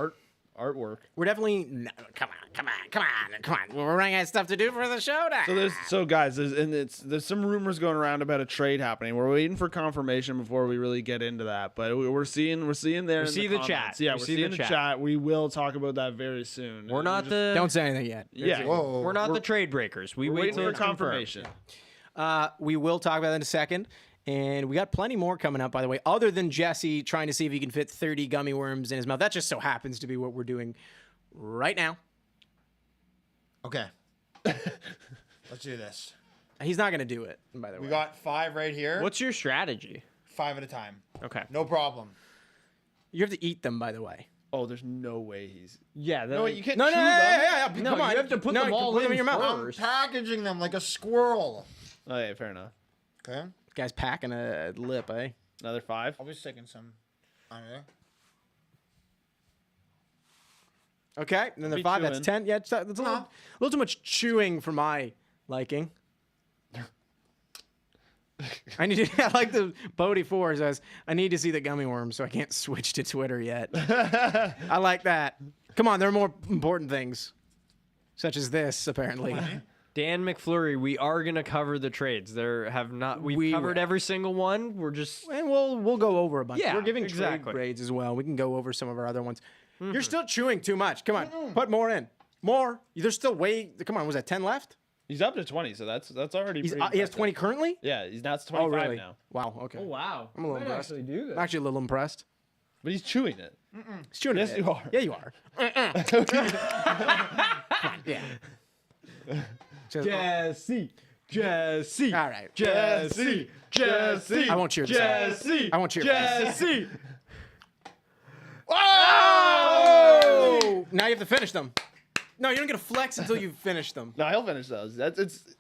artwork. We're definitely come on. We're running out of stuff to do for the show now. So guys, there's some rumors going around about a trade happening. We're waiting for confirmation before we really get into that. But we're seeing there. see in the comments. chat. Yeah, We we're see seeing the the chat. chat. We will talk about that very soon. We're not the Don't say anything yet. Yeah. Whoa. we're not the trade breakers. We We're wait waiting till for it's confirmed. confirmation. We will talk about that in a second. And we got plenty more coming up, by the way, other than Jesse trying to see if he can fit 30 gummy worms in his mouth. That just so happens to be what we're doing right now. Okay. Let's do this. He's not going to do it, by the way. We got 5 right here. What's your strategy? 5 at a time? Okay. No problem. You have to eat them, by the way. Oh, there's no way he's. Yeah. No, you can't. No, chew them. yeah. No, Come on. you have to put No, them you all put them in your mouth. first. Packaging them like a squirrel. Oh, yeah, fair enough. Okay. Guy's packing a lip, eh? Another 5. I'll be sticking some on there. Okay, and then the Be 5, that's chewing. 10. Yeah, that's a little too much chewing for my liking. I like the Bodie 4 says, I need to see the gummy worms, so I can't switch to Twitter yet. I like that. Come on, there are more important things, such as this, apparently. Dan McFlurry, we are gonna cover the trades. We've We covered will. every single one. We're just And we'll go over a bunch. Yeah, We're giving exactly. trade grades as well. We can go over some of our other ones. You're still chewing too much. Come on, put more in. More. There's still come on, was that 10 left? He's up to 20, so that's already. He pretty has impressive. 20 currently? Yeah, that's 25 really? now. Wow, okay. wow. I'm a little impressed. do I'm actually a little impressed. But he's chewing it. He's chewing Yes, it. you are. Yeah, you are. Yeah. Just- Jesse. All right. Jesse. I won't cheer this out. I won't cheer this. Jesse. Oh! Now you have to finish them. No, you don't get a flex until you finish them. No, he'll finish those.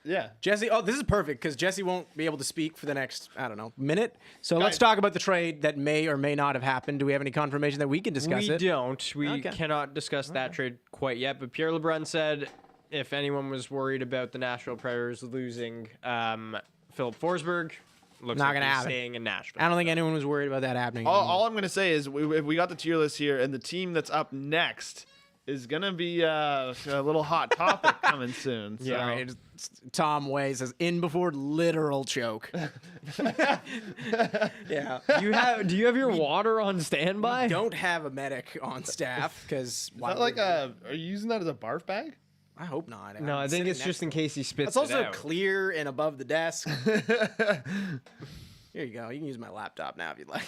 Yeah. Jesse, this is perfect because Jesse won't be able to speak for the next, I don't know, minute. So let's talk about the trade that may or may not have happened. Do we have any confirmation that we can discuss We it? don't. We cannot discuss that trade quite yet. But Pierre LeBrun said if anyone was worried about the Nashville Predators losing Philip Forsberg, looks Not like gonna he's happen. staying in Nashville. I don't think anyone was worried about that happening. All I'm going to say is we got the tier list here, and the team that's up next is going to be a little hot topic coming soon. So. Yeah, right. Tom Way says in before literal choke. Yeah. Do you have your water on standby? Don't have a medic on staff because Is that like are you using that as a barf bag? I hope not. No, I think it's just in case he spits It's also it out. clear and above the desk. Here you go. You can use my laptop now if you'd like.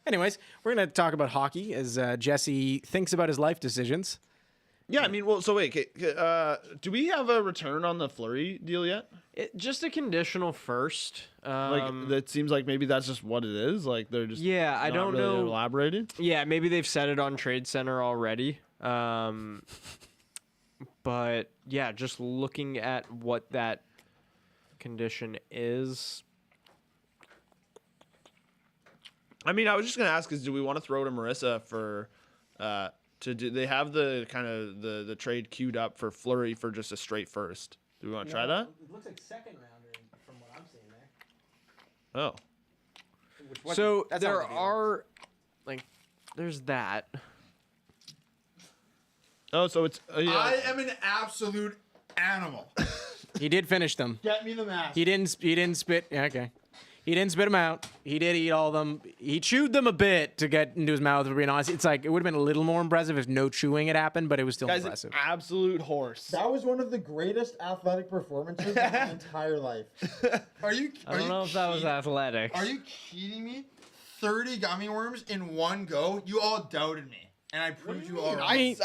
Anyways, we're going to talk about hockey as Jesse thinks about his life decisions. Yeah, I mean, well, so wait, do we have a return on the Fleury deal yet? Just a conditional first. That seems like maybe that's just what it is. Like they're just I not don't really know. elaborating. Yeah, maybe they've said it on Trade Center already. But yeah, just looking at what that condition is. I mean, I was just gonna ask: do we want to throw to Marissa for to do? They have the kind of the trade queued up for Fleury for just a straight first. Do we want to try that? It looks like second rounder from what I'm seeing there. Oh, So that's there not the deal. are, there's that. oh, so it's yeah. I am an absolute animal. He did finish them. Get me the mask. He didn't spit. Yeah, okay. He didn't spit them out. He did eat all of them. He chewed them a bit to get into his mouth, for being honest. It's like, it would have been a little more impressive if no chewing had happened, but it was still Guy's impressive. an absolute horse. That was one of the greatest athletic performances of my entire life. Are you? I don't know if that was athletics. Are you kidding me? 30 gummy worms in one go. You all doubted me, and I proved you all wrong. I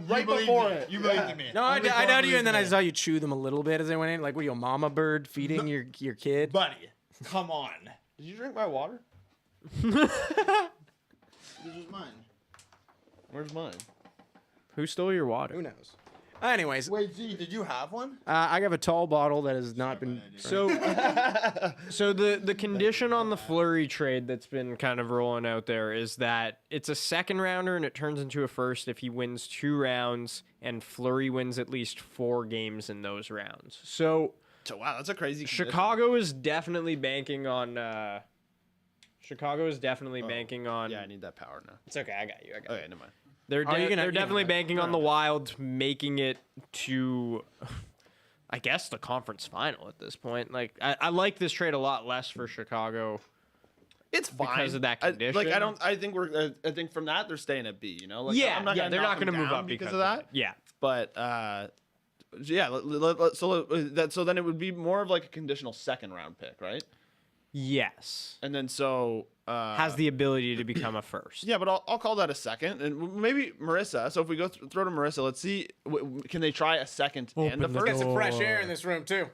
right believed before me. it. You believed me. No, I Only doubted God you, and then I believed saw you chew them a little bit as I went in. Like, what are you, a mama bird feeding your kid? me. Buddy, come on. Did you drink my water? This is mine. Where's mine? Who stole your water? Who knows? Anyways, Wait, Z, did you have one? I have a tall bottle that has not been. So the condition on the Fleury trade that's been kind of rolling out there is that it's a second rounder and it turns into a first if he wins 2 rounds and Fleury wins at least 4 games in those rounds. So Wow, that's a crazy. condition. Chicago is definitely banking on. Banking on. Yeah, I need that power now. It's okay. I got you. Okay, never mind. They're Oh, you're gonna- they're you're definitely gonna- banking on the Wild making it to, I guess, the conference final at this point. Like I like this trade a lot less for Chicago. It's fine Because of that I condition. think from that they're staying at B. You know, like, Yeah, I'm not yeah, gonna they're knock not going to them move down up because of that. it. Yeah. But so then it would be more of like a conditional second round pick, right? Yes. And then so Has the ability to become a first. yeah, but I'll call that a second, and maybe Marissa. So if we go throw to Marissa, let's see, can they try a second and a Open the first? Get some fresh air in this room too.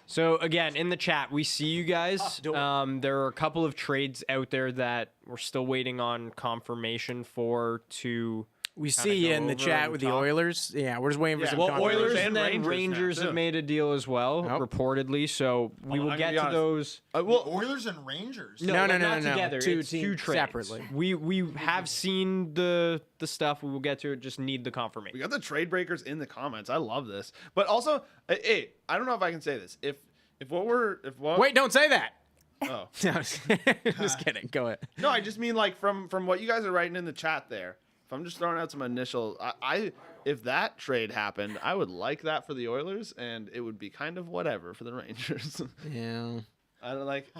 So again, in the chat, we see you guys. There are a couple of trades out there that we're still waiting on confirmation for to. We kinda see you go in the over chat and with the talk. Oilers. Yeah, we're just waiting for Yeah, some well, confirmation. Oilers and then Rangers Rangers now, have too. made a deal as well, Nope. reportedly. So we will I'm get gonna be to honest. those. Well, Oilers and Rangers. No, like, no, not no. together. Two It's teams two trades. separately. We have seen the stuff. We will get to it. Just need the we confirmation. got the trade breakers in the comments. I love this, but also, hey, I don't know if I can say this. If what Wait, don't say that. oh No, just kidding. Go ahead. no, I just mean like from what you guys are writing in the chat there. If I'm just throwing out some initial, if that trade happened, I would like that for the Oilers, and it would be kind of whatever for the Rangers. Yeah. I don't like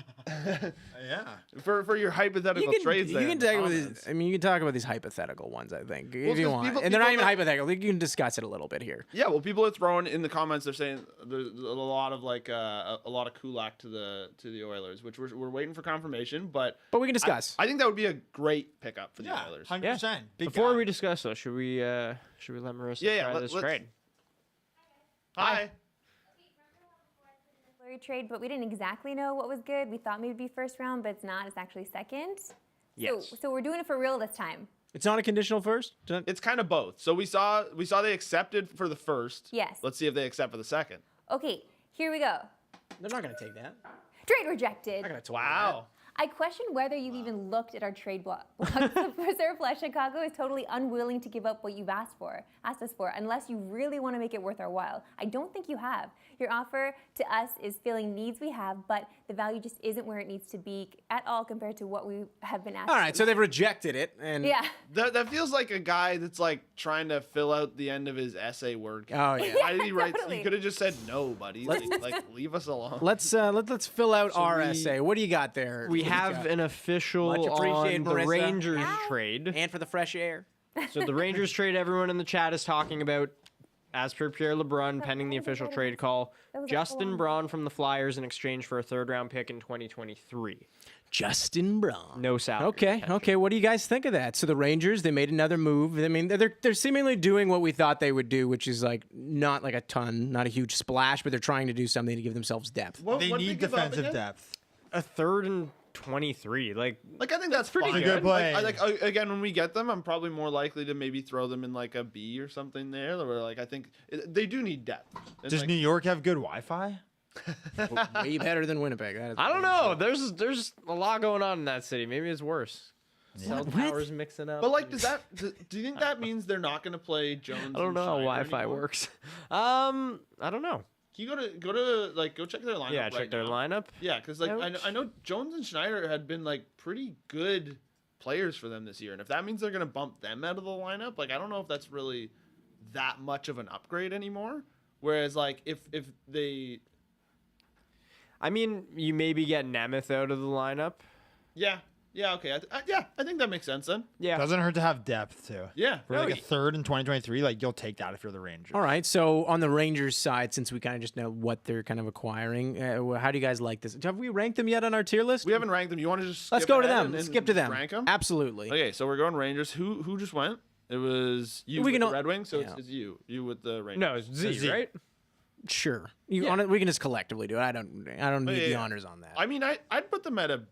Yeah. for your hypothetical trades. You there can in the talk about comments. these. I mean, you can talk about these hypothetical ones. I think if Well, you 'cause want, people- and they're not people even that- hypothetical. You can discuss it a little bit here. Yeah, well, people are throwing in the comments. They're saying there's a lot of like a lot of Kulak to the Oilers, which we're waiting for confirmation. But But we can discuss. I think that would be a great pickup for the Yeah. Oilers. 100%. Big Before guy. we discuss though, should we let Marissa Yeah, try let's- this trade? Hi. Fleury trade, but we didn't exactly know what was good. We thought maybe it'd be first round, but it's not. It's actually second. Yes. So we're doing it for real this time. It's not a conditional first? It's kind of both. So we saw they accepted for the first. Yes. Let's see if they accept for the second. Okay, here we go. They're not going to take that. Trade rejected. Not going to Wow. I question whether you've even looked at our trade block. The preserve flesh Chicago is totally unwilling to give up what you've asked us for, unless you really want to make it worth our while. I don't think you have. Your offer to us is filling needs we have, but the value just isn't where it needs to be at all compared to what we have been asked. All right, so they've rejected it. And Yeah. That feels like a guy that's like trying to fill out the end of his essay word. Oh, yeah. Why did he write? Totally. You could have just said no, buddy. Like leave us alone. Let's fill out our we- essay. What do you got there? We What do you have got? an official Much appreciated, on the Marissa. Rangers Yeah. trade. And for the fresh air. So the Rangers trade everyone in the chat is talking about, as per Pierre LeBrun, pending the official trade call, That was a Justin full-on- Braun from the Flyers in exchange for a third-round pick in 2023. Justin Braun. No salary. Okay, retention. okay. What do you guys think of that? So the Rangers, they made another move. I mean, they're seemingly doing what we thought they would do, which is like not like a ton, not a huge splash, but they're trying to do something to give themselves depth. What- They what'd need give up defensive again? depth. A third and 23. Like, Like I think that's pretty fine. good. Like again, when we get them, I'm probably more likely to maybe throw them in like a B or something there. Where like I think they do need depth. And, Does like, New York have good Wi-Fi? Way better than Winnipeg. That is I don't know. There's a lot going on in that city. Maybe it's worse. Cell What? towers mixing up. But like, do you think that means they're not going to play Jones? I don't and know how Schneider Wi-Fi anymore? works. I don't know. Can you go check their lineup? Yeah, right check their now? lineup. Yeah, because like I know Jones and Schneider had been like pretty good players for them this year, and if that means they're gonna bump them out of the lineup, like I don't know if that's really that much of an upgrade anymore. Whereas like if they, I mean, you maybe get Nemeth out of the lineup. yeah, okay, I think that makes sense then. Yeah. Doesn't hurt to have depth too. Yeah, For like a third in 2023, like you'll take that if you're the Rangers. All right, so on the Rangers side, since we kind of just know what they're kind of acquiring, how do you guys like this? Have we ranked them yet on our tier list? we haven't ranked them. You want to just Let's skip go to ahead them. and Let's then skip to just them. Rank them. Absolutely. Okay, so we're going Rangers. Who just went? It was you We with can the al- Red Wings, so yeah. it's you with the Rangers. No, it's Z, Z. right? Sure. We can just collectively do it. I don't need the yeah. honors on that. I mean, I'd put them at a.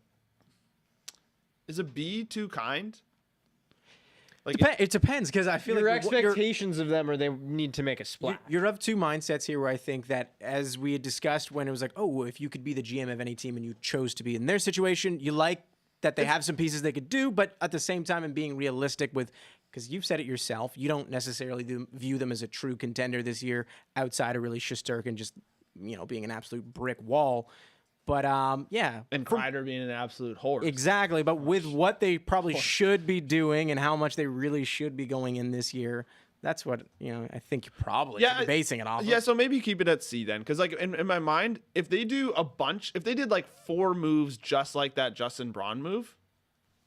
Is a B too kind? Like It depends because I feel Your like expectations of them are they need to make a you're, splash. you're of two mindsets here where I think that as we had discussed when it was like, oh, well, if you could be the GM of any team and you chose to be in their situation, you like that they have some pieces they could do, but at the same time and being realistic with, because you've said it yourself, you don't necessarily view them as a true contender this year outside of really Shesterkin just, being an absolute brick wall. But yeah. and Kreider being an absolute horse. Exactly, but with what they probably should be doing and how much they really should be going in this year, that's what I think you probably should be basing it off. Yeah, of. so maybe keep it at C then, because like in my mind, if they do a bunch, if they did like 4 moves just like that Justin Braun move,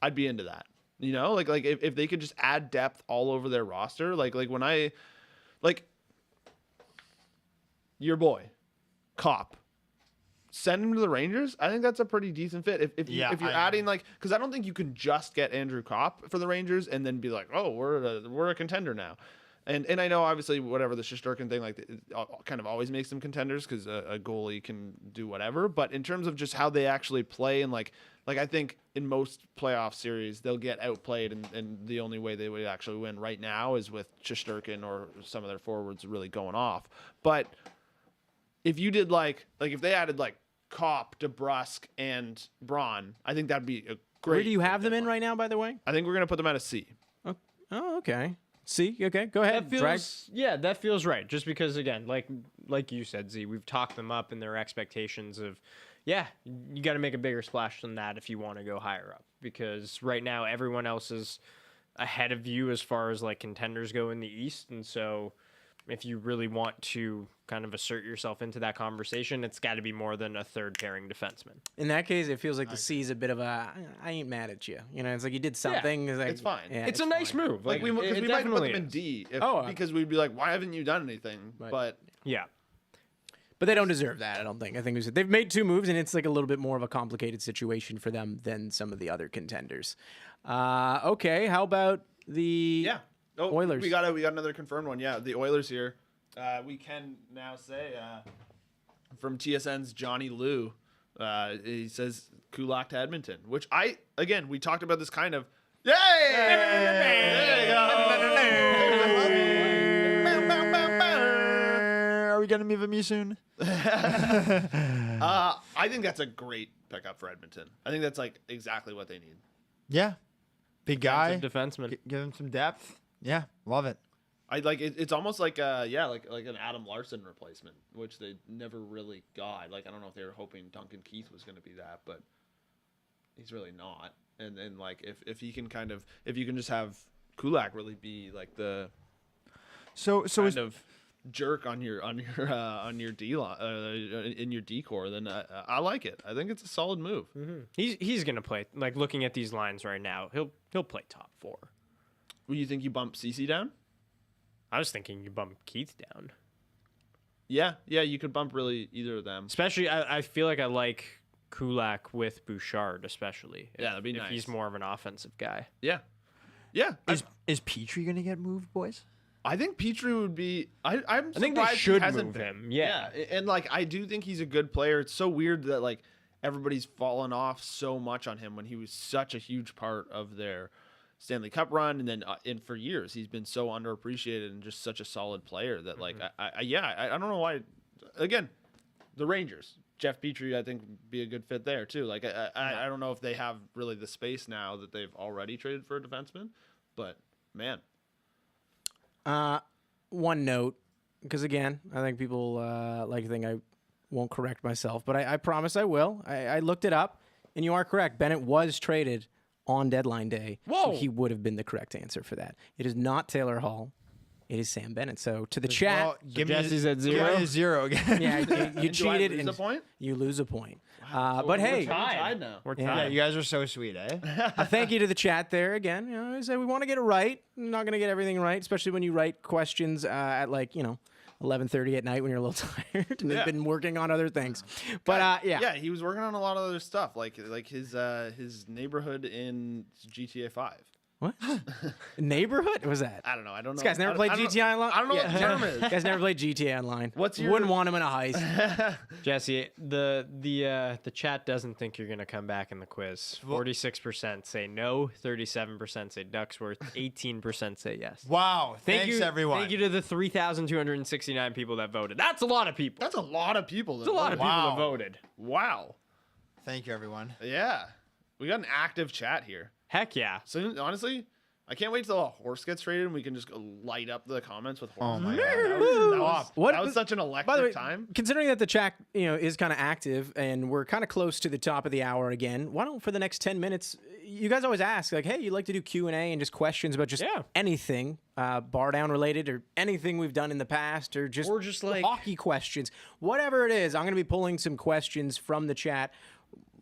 I'd be into that. Like if they could just add depth all over their roster, like when I like your boy, Kopp. Send him to the Rangers. I think that's a pretty decent fit. If you're adding like, because I don't think you can just get Andrew Kopp for the Rangers and then be like, oh, we're a contender now. And I know obviously whatever the Shesterkin thing like it kind of always makes them contenders because a goalie can do whatever. But in terms of just how they actually play and like I think in most playoff series they'll get outplayed and the only way they would actually win right now is with Shesterkin or some of their forwards really going off. But if you did like if they added like Kopp, DeBrusk, and Braun, I think that'd be a great. Where do you have them in right now, by the way? I think we're gonna put them at a C. Oh, okay. C. Okay, go ahead. That feels right. Just because again, like you said, Z, we've talked them up in their expectations of, you got to make a bigger splash than that if you want to go higher up. Because right now everyone else is ahead of you as far as like contenders go in the East, and so if you really want to kind of assert yourself into that conversation, it's got to be more than a third pairing defenseman. In that case, it feels like the C is a bit of a, I ain't mad at you. It's like you did something. It's, like, it's fine. Yeah, it's a nice fine. move. Like we might put definitely them in is. D Oh, because we'd be like, why haven't you done anything? But Yeah. But they don't deserve that, I don't think. I think they've made 2 moves, and it's like a little bit more of a complicated situation for them than some of the other contenders. Okay, how about the Oilers? We got another confirmed one. Yeah, the Oilers here. We can now say from TSN's Johnny Liu, he says Kulak to Edmonton, which we talked about this kind of. Yay! There you go. Are we gonna move me soon? I think that's a great pickup for Edmonton. I think that's like exactly what they need. Yeah, big guy. Defenseman. Give him some depth. Yeah, love it. I like it, it's almost like like an Adam Larson replacement, which they never really got. Like I don't know if they were hoping Duncan Keith was going to be that, but he's really not. And then like if he can if you can just have Kulak really be like the So kind of jerk on your D line in your decor, then I like it. I think it's a solid move. Mm-hmm. He's gonna play, like looking at these lines right now. He'll play top 4. Well, you think you bump CC down? I was thinking you bump Keith down. Yeah, you could bump really either of them. Especially, I feel like I like Kulak with Bouchard, especially. Yeah, that'd be if nice. He's more of an offensive guy. Yeah. is Petrie gonna get moved, boys? I think Petrie would be. I think they should move him. Yeah. And like I do think he's a good player. It's so weird that like everybody's fallen off so much on him when he was such a huge part of their Stanley Cup run, and then for years he's been so underappreciated and just such a solid player that like I don't know why. Again, the Rangers, Jeff Petrie, I think would be a good fit there too. Like I don't know if they have really the space now that they've already traded for a defenseman, but man. One note, because again, I think people like to think I won't correct myself, but I promise I will. I looked it up, and you are correct. Bennett was traded on deadline day. Whoa. So he would have been the correct answer for that. It is not Taylor Hall. It is Sam Bennett. So to the chat, Well, give Jesse's me at give me 0. a 0 again. yeah, you Do I cheated lose and a point? you lose a point. So But we're hey, tied now. We're Yeah. tied. Yeah, you guys are so sweet, eh? a thank you to the chat there again. You know, I say we want to get it right. I'm not going to get everything right, especially when you write questions at 11:30 at night when you're a little tired and Yeah. have been working on other things. But Yeah, he was working on a lot of other stuff, like his neighborhood in GTA 5. What neighborhood what was that? I don't know. I don't know. This guy's never played GTA Online. I don't know what the term is. This guy's never played GTA Online. What's your- Wouldn't want him in a heist. Jesse, the chat doesn't think you're gonna come back in the quiz. 46% say no, 37% say Ducksworth, 18% say yes. Wow. Thanks, everyone. Thank you to the 3,269 people that voted. That's a lot of people. That's a lot of people. That's a lot of people Wow. that voted. Wow. Thank you, everyone. Yeah, we got an active chat here. Heck yeah. So honestly, I can't wait till a horse gets traded and we can just go light up the comments with horses. Oh my What- that was such an electric By the way, time. considering that the chat, is kind of active and we're kind of close to the top of the hour again, why don't for the next 10 minutes, you guys always ask like, hey, you'd like to do Q&A and just questions about just anything, BarDown related or anything we've done in the past or just like hockey questions, whatever it is. I'm going to be pulling some questions from the chat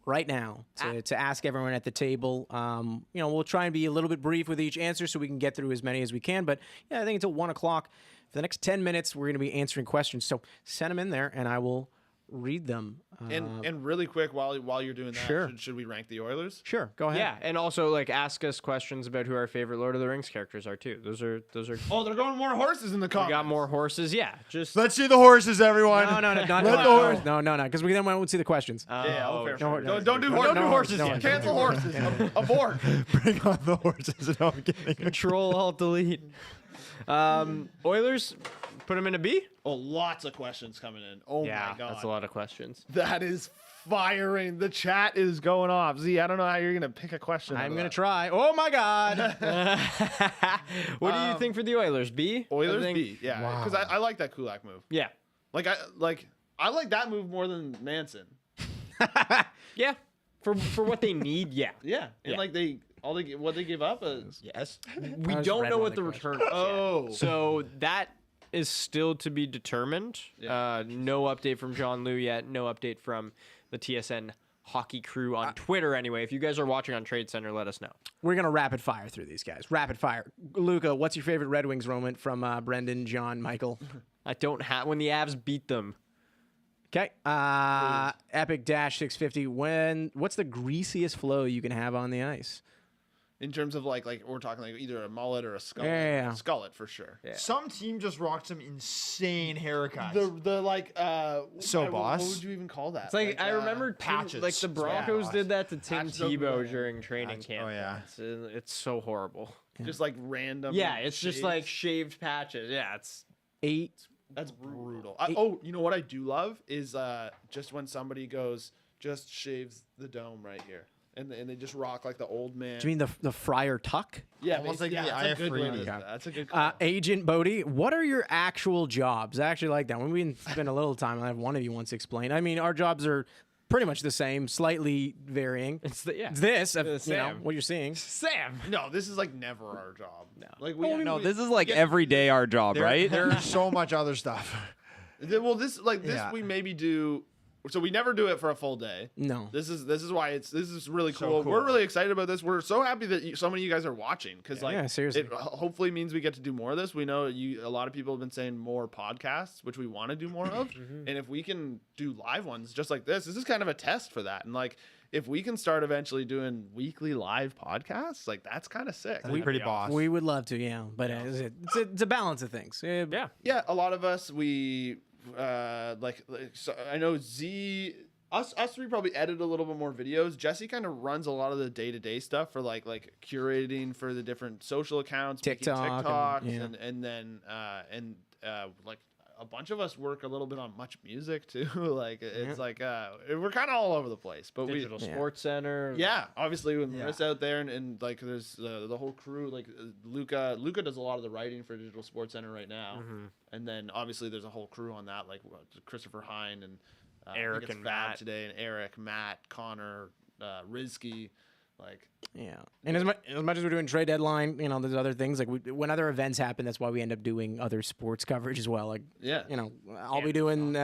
right now to ask everyone at the table. We'll try and be a little bit brief with each answer so we can get through as many as we can. But yeah, I think until 1 o'clock for the next 10 minutes, we're going to be answering questions. So send them in there and I will read them. And really quick, while you're doing that, Sure. should we rank the Oilers? Sure, go ahead. Yeah, and also ask us questions about who our favorite Lord of the Rings characters are too. Those are. Oh, they're going more horses in the comments. We got more horses. Yeah, just Let's see the horses, everyone. No, not Let the the horse. horse- No, because we then won't see the questions. Yeah, Oh, fair. no, Don't do no, horses. no, horses. no, no, Cancel horses. Abort. Bring on the horses. No, I'm kidding. Control Alt Delete. Oilers, put them in a B. Oh, lots of questions coming in. Oh Yeah, my god, that's a lot of questions. That is firing. The chat is going off. Z, I don't know how you're gonna pick a question. I'm going to try. Oh, my God. What do you think for the Oilers? B. Oilers I think- B. Yeah, because I like that Kulak move. Yeah. I like that move more than Manson. Yeah. For what they need, yeah. Yeah, and Yeah. what they give up is Yes. We I just don't read know one what of the the return is. Oh. Yet. So that is still to be determined. Yeah. No update from John Liu yet. No update from the TSN hockey crew on Twitter anyway. If you guys are watching on Trade Center, let us know. We're going to rapid fire through these guys. Rapid fire. Luca, what's your favorite Red Wings moment from Brendan, John, Michael? I don't have when the Avs beat them. Okay. Epic Dash 650. What's the greasiest flow you can have on the ice? in terms of like we're talking like either a mullet or a skullet. Yeah. Skullet for sure. Some team just rocked some insane haircuts. The like So what boss? would you even call that? It's like I remember patches. like the Broncos Yeah. did that to Tim Patches over Tebow the- during training camp. Oh, yeah. It's so horrible. just like random. Yeah, it's just like shades. shaved patches. Yeah, it's 8. That's brutal. You know what I do love is just when somebody goes just shaves the dome right here. And they just rock like the old man. Do you mean the Friar Tuck? Yeah, Almost basically, like the that's a good way to- IF3. That's a good call. Agent Bodie, what are your actual jobs? I actually like that. When we spend a little time, I have one of you once explain. I mean, our jobs are pretty much the same, slightly varying. it's It's this, you know, Sam. what you're seeing. Sam. No, this is like never our job. No, like No, this is like every day our job, right? There's so much other stuff. Well, this Yeah. we maybe do. So we never do it for a full day. No. This is why this is really So cool. cool. We're really excited about this. We're so happy that so many of you guys are watching because like Yeah, seriously. it hopefully means we get to do more of this. We know a lot of people have been saying more podcasts, which we want to do more of. And if we can do live ones just like this is kind of a test for that. And like if we can start eventually doing weekly live podcasts, like that's kind of sick. That'd be pretty boss. We would love to, yeah. But it's a balance of things. Yeah. Yeah, a lot of us we so I know us three probably edit a little bit more videos. Jesse kind of runs a lot of the day-to-day stuff for like curating for the different social accounts, making TikTok TikToks, and- and then like a bunch of us work a little bit on Much Music too. Like it's like we're kind of all over the place, but Digital Sports Center. yeah, obviously with Marissa out there and like there's the whole crew like Luca does a lot of the writing for Digital Sports Center right now, and then obviously there's a whole crew on that like Christopher Hine and Eric I think it's and Fab Matt. today, and Eric, Matt, Connor, Rizky, like Yeah, and as much as we're doing trade deadline, you know, there's other things like when other events happen. That's why we end up doing other sports coverage as well. Like, yeah, you know, I'll be doing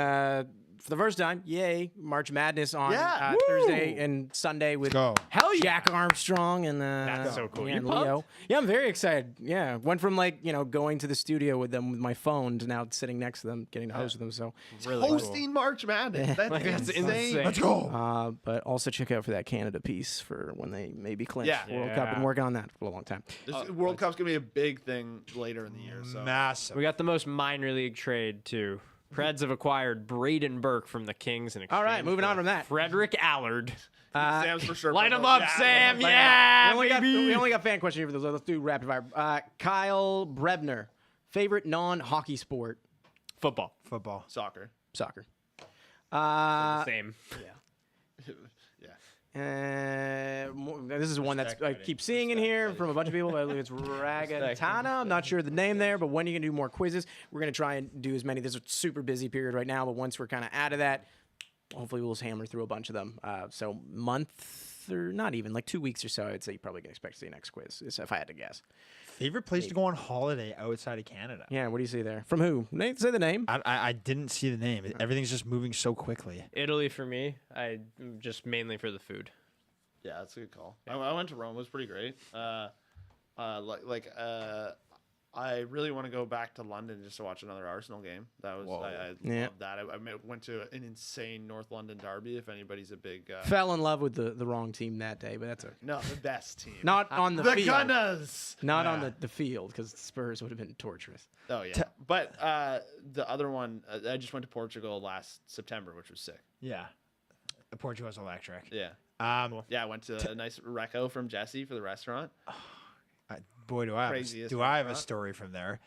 for the first time, yay, March Madness on Yeah. Thursday and Sunday with Go. hell yeah. Jack Armstrong and That's so cool. yeah, You and Leo. pumped? Yeah, I'm very excited. Yeah, went from like going to the studio with them with my phone to now sitting next to them, getting to host with them. So, Really hosting March Madness. That's, That's insane. insane. Let's go. but also check out for that Canada piece for when they maybe clinch Yeah. World Cup. Been Yeah. working on that for a long time. This World Cup's gonna be a big thing later in the year. So Massive. We got the most minor league trade too. Preds have acquired Braden Burke from the Kings in exchange. All right, moving on for from that. Frederick Allard. Sam's for sure. Light him promoting- up, Sam. light 'em up. Yeah, We only got fan question here for those. Let's do rapid fire. Kyle Brebner, favorite non-hockey sport? Football. Football. Soccer. Soccer. Same. This is one that's I keep seeing in here from a bunch of people. I believe it's Ragatana. I'm not sure the name there, but when you can do more quizzes, we're going to try and do as many. This is a super busy period right now, but once we're kind of out of that, hopefully we'll just hammer through a bunch of them. So month or not even, like 2 weeks or so, I'd say you probably can expect to see the next quiz, if I had to guess. Favorite place to go on holiday outside of Canada? Yeah, what do you see there? From who? Nate, say the name. I didn't see the name. Everything's just moving so quickly. Italy for me. I just mainly for the food. Yeah, that's a good call. I went to Rome. It was pretty great. I really want to go back to London just to watch another Arsenal game. That was I Yeah. loved that. I went to an insane North London derby. If anybody's a big Fell in love with the wrong team that day, but that's okay. no, the best team. Not on the the field. Gunners. Not on the field, because the Spurs would have been torturous. Oh yeah, but the other one, I just went to Portugal last September, which was sick. Yeah. Portugal's electric. Yeah, Yeah. I went to a nice reco from Jesse for the restaurant. Boy, do I have Craziest a restaurant. story from there.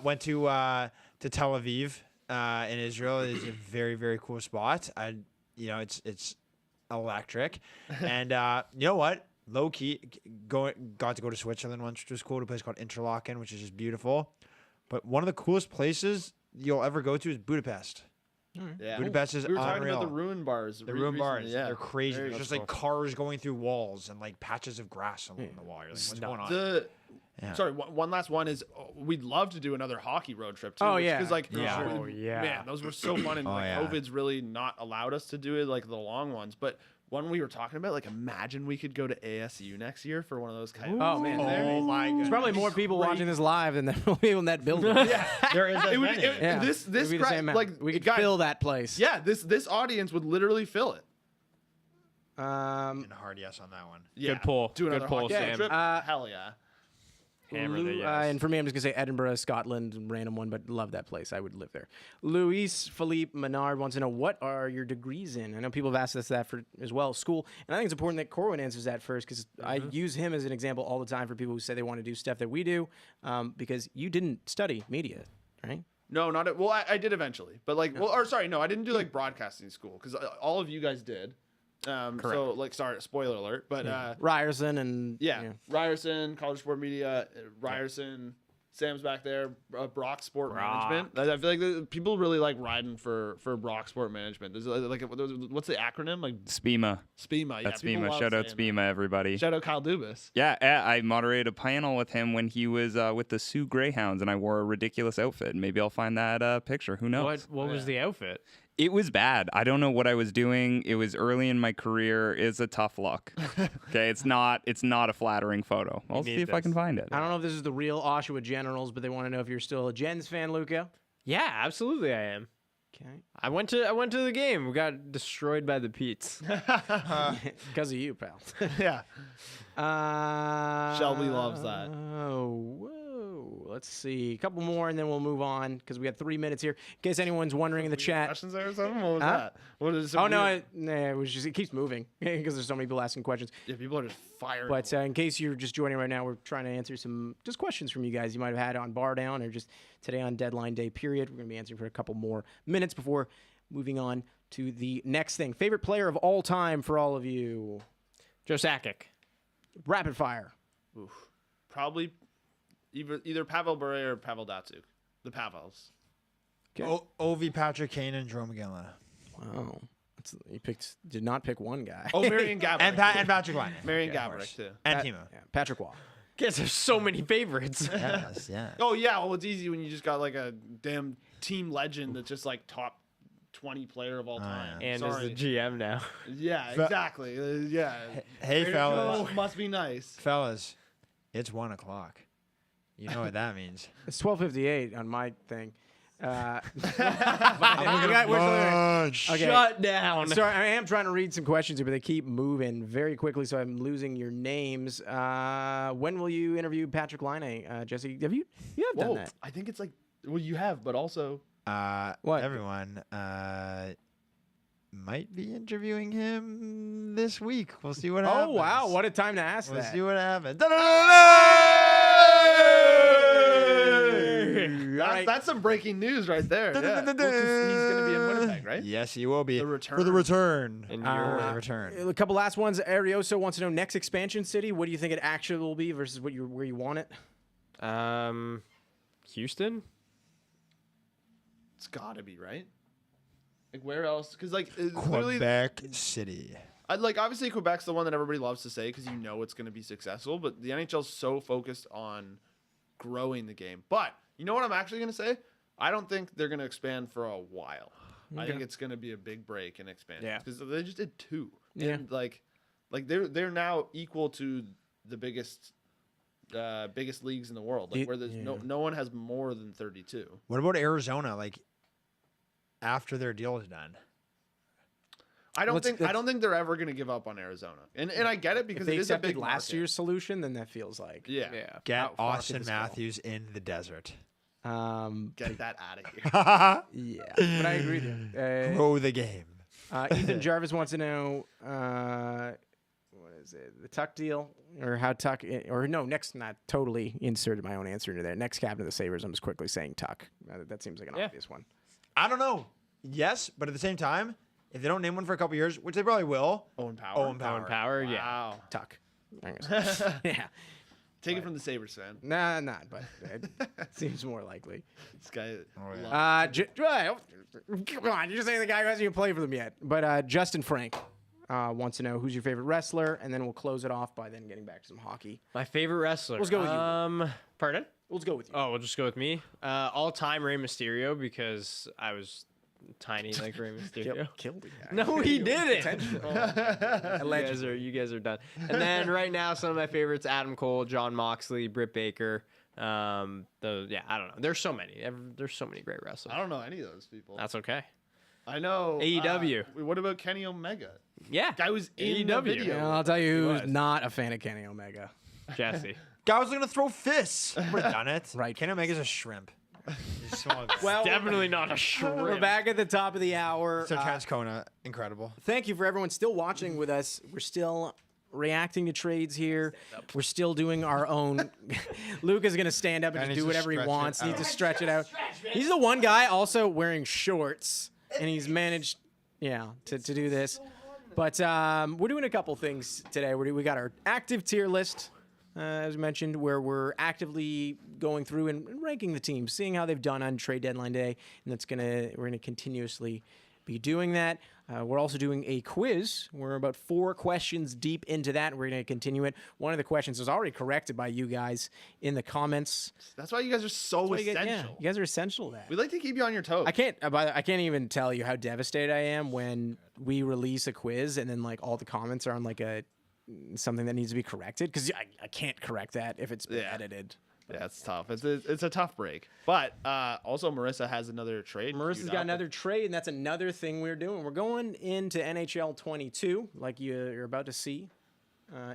Went to Tel Aviv in Israel. It's a very, very cool spot. It's electric, and you know what? Low key, got to go to Switzerland once, which was cool. To a place called Interlaken, which is just beautiful. But one of the coolest places you'll ever go to is Budapest. Yeah, Budapest is we were talking unreal. about the ruin bars. The ruin bars, Yeah, they're crazy. Very There's just cool. like cars going through walls and like patches of grass along the wall. You're like, what's going on? The sorry, one last one is we'd love to do another hockey road trip too. Oh, yeah. because like Oh, yeah. man, those were so fun and like yeah. COVID's really not allowed us to do it like the long ones. But one we were talking about, like imagine we could go to ASU next year for one of those kind of Oh, man. Oh my goodness. There's probably more people watching this live than there will be in that building. There is It would, many. Yeah. This It'd be the cra- same amount. like we could guys, fill that place. Yeah, this audience would literally fill it. And a hard yes on that one. Yeah. Good pull. Do another Good pull, hockey Sam. trip? Hell yeah. Hammer the yes. And for me, I'm just gonna say Edinburgh, Scotland, random one, but love that place. I would live there. Luis Philippe Menard wants to know, what are your degrees in? I know people have asked us that for as well, school, and I think it's important that Corwin answers that first because I use him as an example all the time for people who say they want to do stuff that we do, because you didn't study media, right? No, not at, well, I did eventually, but like, well, or sorry, no, I didn't do like broadcasting school because all of you guys did. So like, sorry, spoiler alert, but Ryerson and Ryerson, College Sport Media, Ryerson, Sam's back there, Brock Sport Management. I feel like people really like riding for Brock Sport Management. There's like what's the acronym? Like SPIMA. SPIMA. That's people SPIMA. love Shout out saying SPIMA, that. everybody. Shout out Kyle Dubas. Yeah, I moderated a panel with him when he was with the Sioux Greyhounds, and I wore a ridiculous outfit. Maybe I'll find that picture. Who knows? What was the outfit? It was bad. I don't know what I was doing. It was early in my career. It's a tough look. Okay, it's not a flattering photo. I'll see if I can find it. I don't know if this is the real Oshawa Generals, but they want to know if you're still a Gens fan, Luca. Yeah, absolutely I am. Okay. I went to the game. We got destroyed by the Pete's. Because of you, pal. Yeah. Shelby loves that. Oh, whoa. Let's see. A couple more, and then we'll move on because we got 3 minutes here. In case anyone's wondering in the chat. Questions there or something? What was that? What is it was just, it keeps moving because there's so many people asking questions. Yeah, people are just firing. But in case you're just joining right now, we're trying to answer some just questions from you guys you might have had on BarDown or just today on deadline day period. We're going to be answering for a couple more minutes before moving on to the next thing. Favorite player of all time for all of you? Joe Sakic. Rapid fire. Oof. Probably either Pavel Bure or Pavel Datsuk. The Pavels. Okay. Ovi, Patrick Kane, and Joe McGinley. Wow. Did not pick one guy. Oh, Marion Gaborik. and Patrick Laine. Marion Gaborik, too. And Timo. Yeah, Patrick Waugh. Guess there's so many favorites. Yes, yeah. Oh, yeah. Well, it's easy when you just got like a damn team legend that's just like top 20 player of all time. And Sorry. is the GM now. Yeah, exactly. Yeah. Hey, fellas. Must be nice. Fellas, it's 1 o'clock. You know what that means. It's 12:58 on my thing. I'm looking at lunch. Okay. Shut down. Sorry, I am trying to read some questions here, but they keep moving very quickly, so I'm losing your names. When will you interview Patrick Laine, Jesse? You have done that? I think it's like, well, you have, but also. What? Everyone might be interviewing him this week. We'll see what happens. Oh, wow. What a time to ask We'll that. see what happens. That's some breaking news right there. Yeah. Well, 'cause he's going to be in Winnipeg, right? Yes, he will be. The return. For the return. And For the return. A couple last ones. Arioso wants to know next expansion city. What do you think it actually will be versus where you want it? Houston? It's got to be, right? Like, where else? Because, like, clearly. Quebec City. Like, obviously, Quebec's the one that everybody loves to say because you know it's going to be successful, but the NHL's so focused on growing the game. But you know what I'm actually going to say? I don't think they're going to expand for a while. Okay. I think it's going to be a big break in expansion because they just did 2. Yeah. And like they're now equal to the biggest leagues in the world. Like where there's no one has more than 32. What about Arizona? Like after their deal is done. I don't think they're ever going to give up on Arizona. And I get it because if they it is a accepted big last market. year's solution, then that feels like Yeah. Get How far could Austin this go? Matthews in the desert. Get that out of here. Yeah, but I agree with you. Grow the game. Ethan Jarvis wants to know what is it? The Tuck deal or how Tuck or no next not totally inserted my own answer into there. Next captain of the Sabres. I'm just quickly saying Tuck. That seems like an obvious one. I don't know. Yes, but at the same time, if they don't name one for a couple years, which they probably will. Owen Power. Owen Power, yeah. Wow. Tuck. Yeah. Take it from the Sabres fan. Nah, not, but it seems more likely. This guy. Come on, you're just saying the guy who hasn't even played for them yet. But Justin Frank wants to know who's your favorite wrestler, and then we'll close it off by then getting back to some hockey. My favorite wrestler. Let's go with you. Pardon? Let's go with you. Oh, we'll just go with me. All-time Rey Mysterio because I was tiny like Rey Mysterio. Killed the guy. No, he didn't. Allegedly. You guys are done. And then right now, some of my favorites: Adam Cole, John Moxley, Britt Baker. I don't know. There's so many. There's so many great wrestlers. I don't know any of those people. That's okay. I know. AEW. What about Kenny Omega? Yeah. Guy was in the AEW. video. Yeah, I'll tell you He who's was. not a fan of Kenny Omega. Jesse. Guy was gonna throw fists. We're done it. Right. Kenny Omega's a shrimp. He's small. Well, Definitely not a shrimp. we're back at the top of the hour. So Transcona, incredible. Thank you for everyone still watching with us. We're still reacting to trades here. We're still doing our own. Luca's going to stand up and And just do needs to whatever he stretch it wants. Needs out. to stretch it out. He's the one guy also wearing shorts, and he's managed, to do this. But we're doing a couple things today. We got our active tier list, as mentioned, where we're actively going through and ranking the teams, seeing how they've done on trade deadline day, and we're gonna continuously be doing that. We're also doing a quiz. We're about 4 questions deep into that. We're going to continue it. One of the questions was already corrected by you guys in the comments. That's why you guys are so essential. You guys are essential to that. We like to keep you on your toes. I can't even tell you how devastated I am when we release a quiz and then like all the comments are on like something that needs to be corrected, because I can't correct that if it's been edited. Yeah, it's tough. It's a tough break. But also, Marissa has another trade. Marissa's got another trade, and that's another thing we're doing. We're going into NHL 22, like you're about to see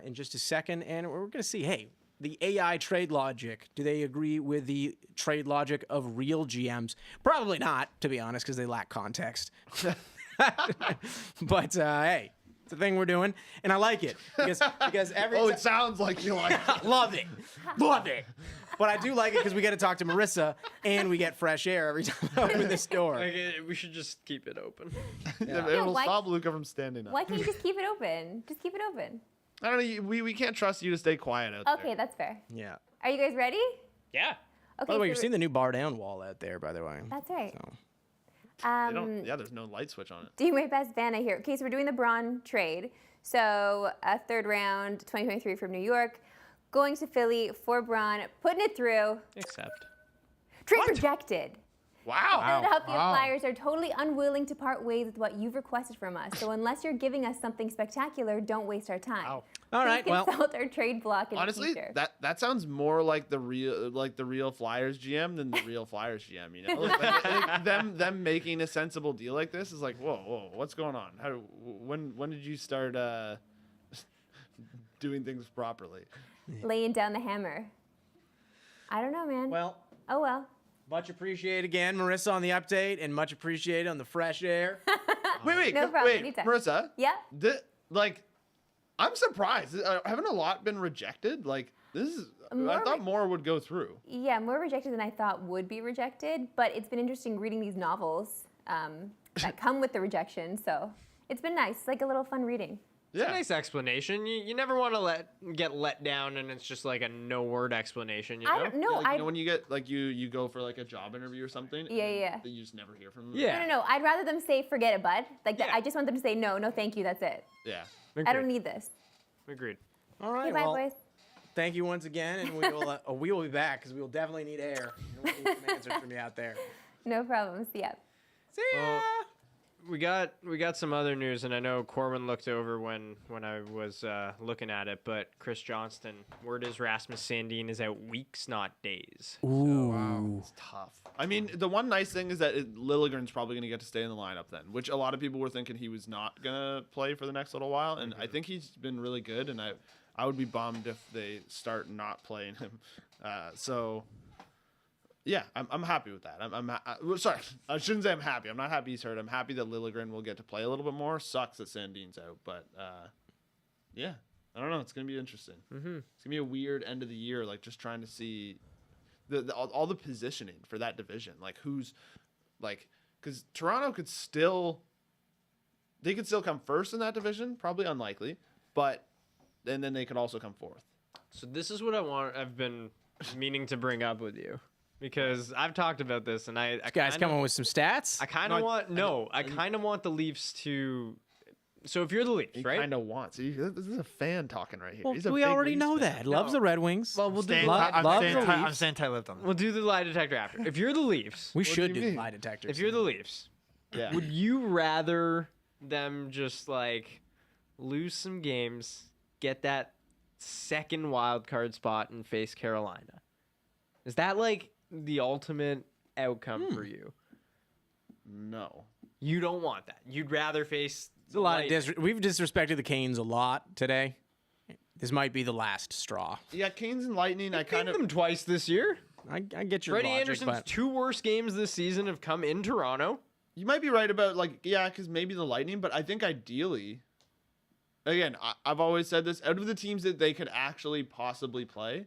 in just a second, and we're going to see, hey, the AI trade logic, do they agree with the trade logic of real GMs? Probably not, to be honest, because they lack context. But, hey, it's a thing we're doing, and I like it, because every Oh, it sounds like you like it. Love it. Love it. But I do like it because we get to talk to Marissa and we get fresh air every time I open this door. We should just keep it open. It will why- stop Luca from standing up. Why can't you just keep it open? Just keep it open. I don't know. We can't trust you to stay quiet out Okay, there. that's fair. Yeah. Are you guys ready? Yeah. Okay. By the way, you're so seeing the new BarDown wall out there, by the way. That's right. So. They don't, there's no light switch on it. Doing my best Vanna here. Okay, so we're doing the Braun trade. So a 3rd round, 2023 from New York, going to Philly for Braun, putting it through. Accept. Trade rejected. Wow. Philadelphia Flyers are totally unwilling to part ways with what you've requested from us. So unless you're giving us something spectacular, don't waste our time. All Please right, well, consult our trade block in Honestly, the future. that sounds more like the real Flyers GM than the real Flyers GM. You know, like, them making a sensible deal like this is like, whoa, what's going on? When did you start doing things properly? Laying down the hammer. I don't know, man. well, Oh well. much appreciated again, Marissa, on the update, and much appreciated on the fresh air. Wait, No problem, wait, anytime. Marissa. Yeah. I'm surprised. Haven't a lot been rejected? Like this is. I thought more would go through. Yeah, more rejected than I thought would be rejected, but it's been interesting reading these novels that come with the rejection. So it's been nice, like a little fun reading. It's a nice explanation. You never want to get let down, and it's just like a no-word explanation. You know? I don't know. Like, you know when you get like you go for like a job interview or something. Yeah, and yeah. You just never hear from them. Yeah. No. I'd rather them say, forget it, bud. Like, Yeah. I just want them to say, no, thank you, that's it. Yeah. I don't need this. Agreed. All right, Okay, bye, well, boys. thank you once again, and we will be back because we will definitely need air. And we'll need some answers from you out there. No problem. See ya. See ya. We got some other news, and I know Corwin looked over when I was looking at it, but Chris Johnston, word is Rasmus Sandin is out weeks, not days. Ooh. It's tough. I mean, the one nice thing is that Liljegren's probably going to get to stay in the lineup then, which a lot of people were thinking he was not going to play for the next little while, and I think he's been really good, and I would be bummed if they start not playing him. Yeah, I'm happy with that. Sorry, I shouldn't say I'm happy. I'm not happy he's hurt. I'm happy that Liljegren will get to play a little bit more. Sucks that Sandin's out, but yeah, I don't know. It's gonna be interesting. Mm-hmm. It's gonna be a weird end of the year, like just trying to see all the positioning for that division. Like who's like, because Toronto could still come first in that division, probably unlikely, but and then they could also come fourth. So this is what I've been meaning to bring up with you. Because I've talked about this, and I Guys, come on with some stats. I kind of want the Leafs to. So if you're the Leafs, He right? kind of wants. This is a fan talking right here. Well, He's a we big already Leafs know fan. that. Loves the Red Wings. Well, we'll do I'm saying Ty lived on that. we'll do the lie detector after. If you're the Leafs, We should do you do mean? lie detectors. if you're the Leafs, Yeah. would you rather them just like lose some games, get that second wild card spot, and face Carolina? Is that like the ultimate outcome for you? No. You don't want that. You'd rather face. It's a lot of we've disrespected the Canes a lot today. This might be the last straw. Yeah, Canes and Lightning. I kind Beat of them twice this year. I get your Freddie logic, Anderson's but 2 worst games this season have come in Toronto. You might be right about because maybe the Lightning, but I think ideally, again, I've always said this: out of the teams that they could actually possibly play,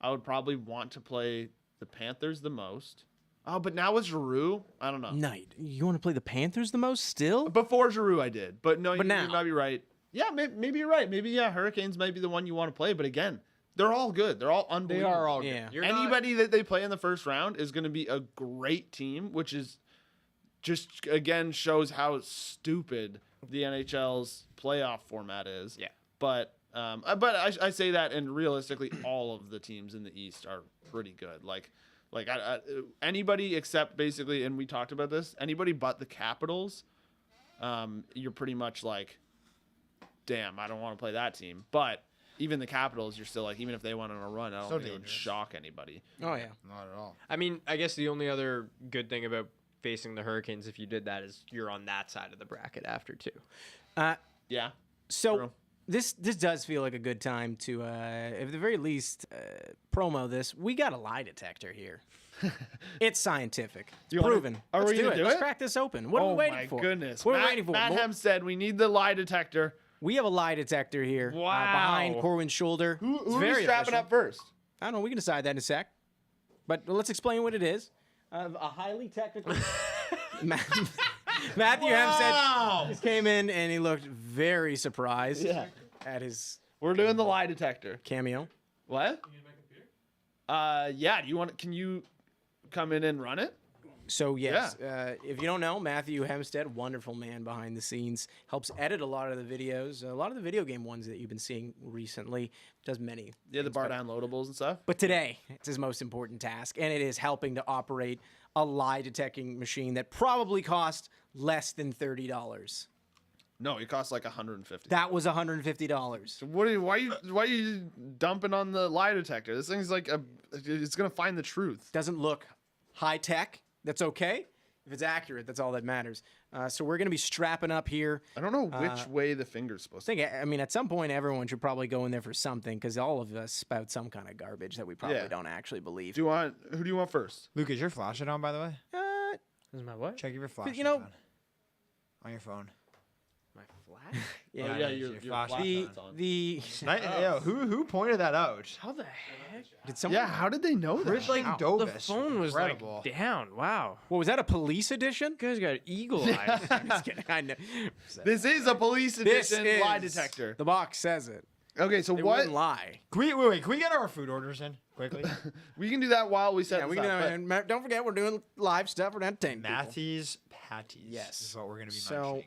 I would probably want to play the Panthers the most. Oh, but now with Giroux, I don't know. Night. You want to play the Panthers the most still? Before Giroux, I did, but no, But you now. might be right. Yeah, maybe you're right. Maybe Hurricanes might be the one you want to play, but again, they're all good. They're all They unbelievable. are all Yeah. good. Anybody that they play in the first round is going to be a great team, which is just again shows how stupid the NHL's playoff format is. Yeah. But I say that, and realistically, all of the teams in the East are pretty good. Anybody except basically, and we talked about this, anybody but the Capitals, you're pretty much like, damn, I don't want to play that team. But even the Capitals, you're still like, even if they went on a run, I don't think it would shock anybody. Oh yeah. Not at all. I mean, I guess the only other good thing about facing the Hurricanes, if you did that, is you're on that side of the bracket after too. Yeah. So True. this does feel like a good time to, at the very least, promo this. We got a lie detector here. It's scientific. It's proven. Are Let's we do gonna it. do Let's it? crack this open. What are we waiting for? Oh my goodness. What are we waiting for? Matt Mo- Hem said we need the lie detector. We have a lie detector here behind Wow. Corwin's shoulder. Who It's are we very strapping official. up first? I don't know. We can decide that in a sec. But let's explain what it is. A highly technical. Matthew Hem just came in and he looked very surprised at his We're doing the lie detector. cameo. What? Yeah. Do you want? Can you come in and run it? So yes, if you don't know, Matthew Hempstead, wonderful man behind the scenes, helps edit a lot of the videos, a lot of the video game ones that you've been seeing recently. Does many. Yeah, the bar downloadables and stuff. But today, it's his most important task, and it is helping to operate a lie detecting machine that probably cost less than $30. No, it costs like $150. That was $150. What? Why are you dumping on the lie detector? This thing's like it's gonna find the truth. Doesn't look high tech. That's okay. If it's accurate, that's all that matters. So we're going to be strapping up here. I don't know which way the finger's supposed to. I mean, at some point, everyone should probably go in there for something because all of us spout some kind of garbage that we probably Yeah. don't actually believe. Who do you want first? Luke, is your flashlight on, by the way? This is my what? Check if your flashlight know- on your phone. My flash? Yeah, Oh, yeah, your your flashlight's flashlight's on. the Yo, who pointed that out? How the heck? did someone? Yeah, how did they know that? Chris like The Dobis. phone was Incredible. like down. Wow. What was that? A police edition? You guys got eagle eyes. I'm just kidding. I know. This is a police This edition is lie detector. The box says it. Okay, so They what? wouldn't lie. Can we get our food orders in quickly? We can do that while we set Yeah, this we can. up, but- And don't forget, we're doing live stuff. We're entertaining people. Matthys Patties. Yes. Is what we're gonna be So- munching.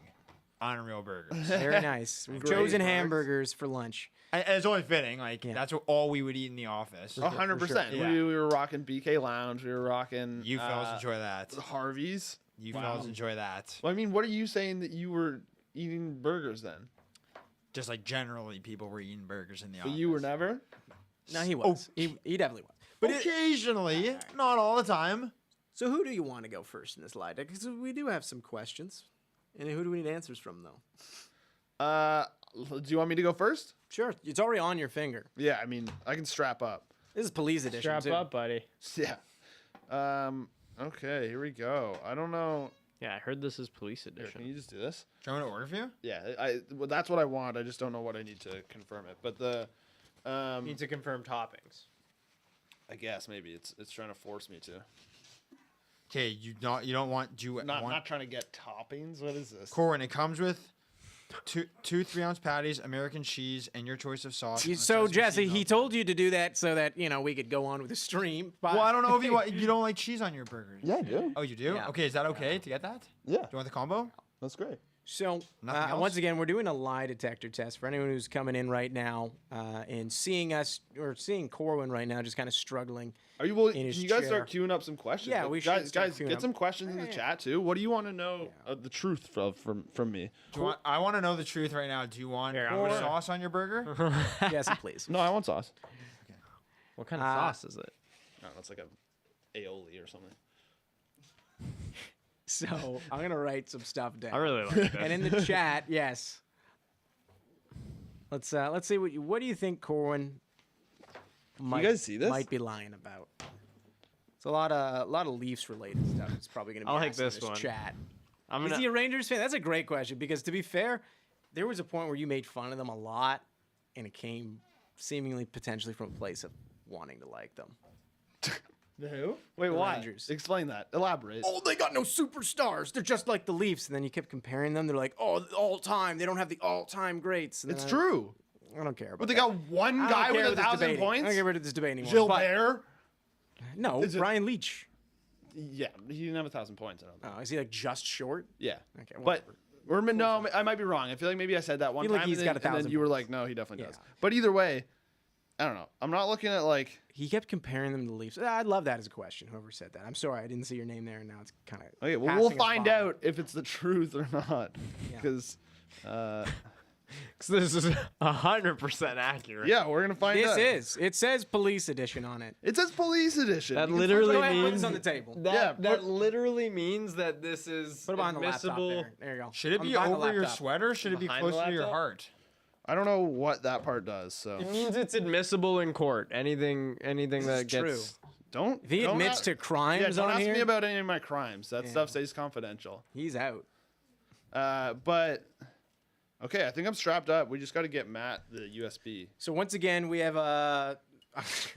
Unreal burgers. Very nice. We've Great chosen burgers. hamburgers for lunch. And it's only fitting. Like Yeah. that's what all we would eat in the office. 100%. Yeah. We were rocking BK Lounge. We were rocking. You fellas enjoy that. Harvey's. You fellas enjoy that. Well, I mean, what are you saying that you were eating burgers then? Just like generally, people were eating burgers in the But office. you were never. No, he was. He definitely was. but occasionally, not all the time. So who do you want to go first in this lie deck? Because we do have some questions. And who do we need answers from, though? Do you want me to go first? Sure. It's already on your finger. Yeah, I mean, I can strap up. This is police edition, Strap too. up, buddy. Yeah. Okay, here we go. I don't know. Yeah, I heard this is police Here, edition. can you just do this? Do you want me to order for you? Yeah, well, that's what I want. I just don't know what I need to confirm it. But the, Need to confirm toppings. I guess maybe it's trying to force me to. Okay, you don't want Not trying to get toppings. What is this? Corwin, it comes with two 3-ounce patties, American cheese, and your choice of sauce. and a So, sesame Jesse, seed he milk. told you to do that so that, we could go on with the stream. But Well, I don't know if you don't like cheese on your burgers. Yeah, I do. Oh, you do? Yeah. Okay, is that okay to get that? Do Yeah, you want the combo? that's great. So, Nothing else? once again, we're doing a lie detector test for anyone who's coming in right now and seeing us or seeing Corwin right now just kind of struggling. Are you? Well, In can his you guys chair. start queuing up some questions? Yeah, Like, we should guys. start Guys, queuing get up. some questions in the chat too. What do you want to know the truth from me? I want to know the truth right now. Do you want Here, I'm more gonna- sauce on your burger? Jesse, please. No, I want sauce. What kind of sauce is it? No, it's like a aioli or something. So I'm gonna write some stuff down. I really like this. And in the chat, yes. Let's see what do you think Corwin might, guys see this? might be lying about. It's a lot of Leafs related stuff. It's probably gonna be I like asked in this one. chat. I'm Is gonna, he a Rangers fan? That's a great question because to be fair, there was a point where you made fun of them a lot, and it came seemingly potentially from a place of wanting to like them. The who? Wait, The why? Rangers. Explain that. Elaborate. Oh, they got no superstars. They're just like the Leafs. And then you kept comparing them. They're like, oh, all time. They don't have the all time greats. And It's then true. I don't care about But they that. got one I don't guy care with about this 1,000 debate. I points. don't care about this debate anymore. Gilbert. But, no, Is it- Brian Leach. Yeah, he didn't have 1,000 points. I don't think. Oh, is he like just short? Yeah. Okay, But whatever. no, I might be wrong. I feel like maybe I said that one feel like time, he's and, got then, and 1,000 then you were points. like, no, he definitely does. Yeah. But either way, I don't know. I'm not looking at like. He kept comparing them to the Leafs. I'd love that as a question, whoever said that. I'm sorry, I didn't see your name there, and now it's kind of. Okay, well, we'll find out if it's the truth or not, Yeah. because. this is 100% accurate. Yeah, we're gonna find out. It says police edition on it. It says police edition. That You can literally Go ahead, put means this on the table. that Yeah, literally means that this is Put it behind the laptop admissible. there you go. Should it I'm be behind the over your laptop. sweater? Or should it be Behind the closer to your laptop? heart? I don't know what that part does. So It means it's admissible in court. Anything that true. gets don't. If he don't admits a- to crimes yeah, don't on ask here, me about any of my crimes. That stuff stays confidential. he's out. But okay, I think I'm strapped up. We just got to get Matt the USB. So once again, we have a.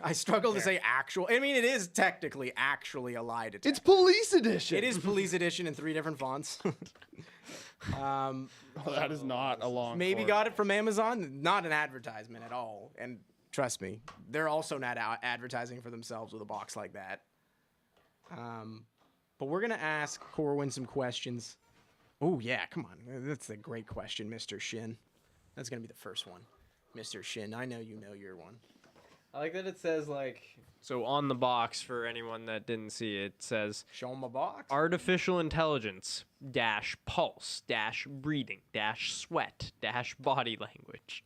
I struggle to say actual. I mean, it is technically actually a lie detector. It's police edition. It is police edition in 3 different fonts. Oh, that is not a long. Maybe form. got it from Amazon. Not an advertisement at all. And trust me, they're also not advertising for themselves with a box like that. But we're gonna ask Corwin some questions. Oh yeah, come on, that's a great question, Mr. Shin. That's gonna be the first one, Mr. Shin. I know you know your one. I like that it says so on the box for anyone that didn't see it says Show him a box. artificial intelligence dash pulse dash breathing dash sweat dash body language.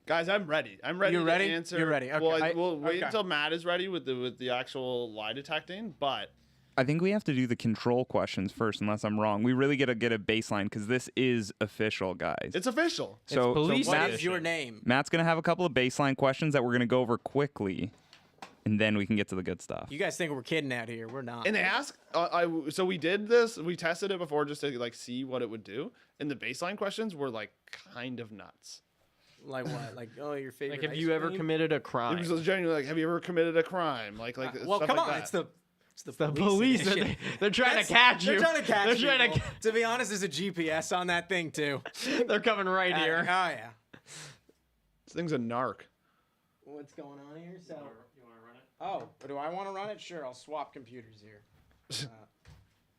Guys, I'm ready. I'm ready. You're ready? To answer. You're ready. Okay. Well, we'll wait okay. until Matt is ready with the actual lie detecting. But I think we have to do the control questions first, unless I'm wrong. We really got to get a baseline because this is official, guys. it's official. So, police What edition. is your name? Matt's going to have a couple of baseline questions that we're going to go over quickly, and then we can get to the good stuff. You guys think we're kidding out here? We're not. And they ask. So we did this. We tested it before just to see what it would do. And the baseline questions were kind of nuts. Like what? Like your favorite. Have ice you ever cream? committed a It crime? was genuinely have you ever committed a crime? Well, Well, stuff come like on. that. It's the The police, edition. they're trying That's- to catch you. They're trying to catch They're trying people. To be honest, there's a GPS on that thing too. They're coming right Oh here. yeah. This thing's a narc. What's going on here? So. Oh, do I want to run it? Sure, I'll swap computers here.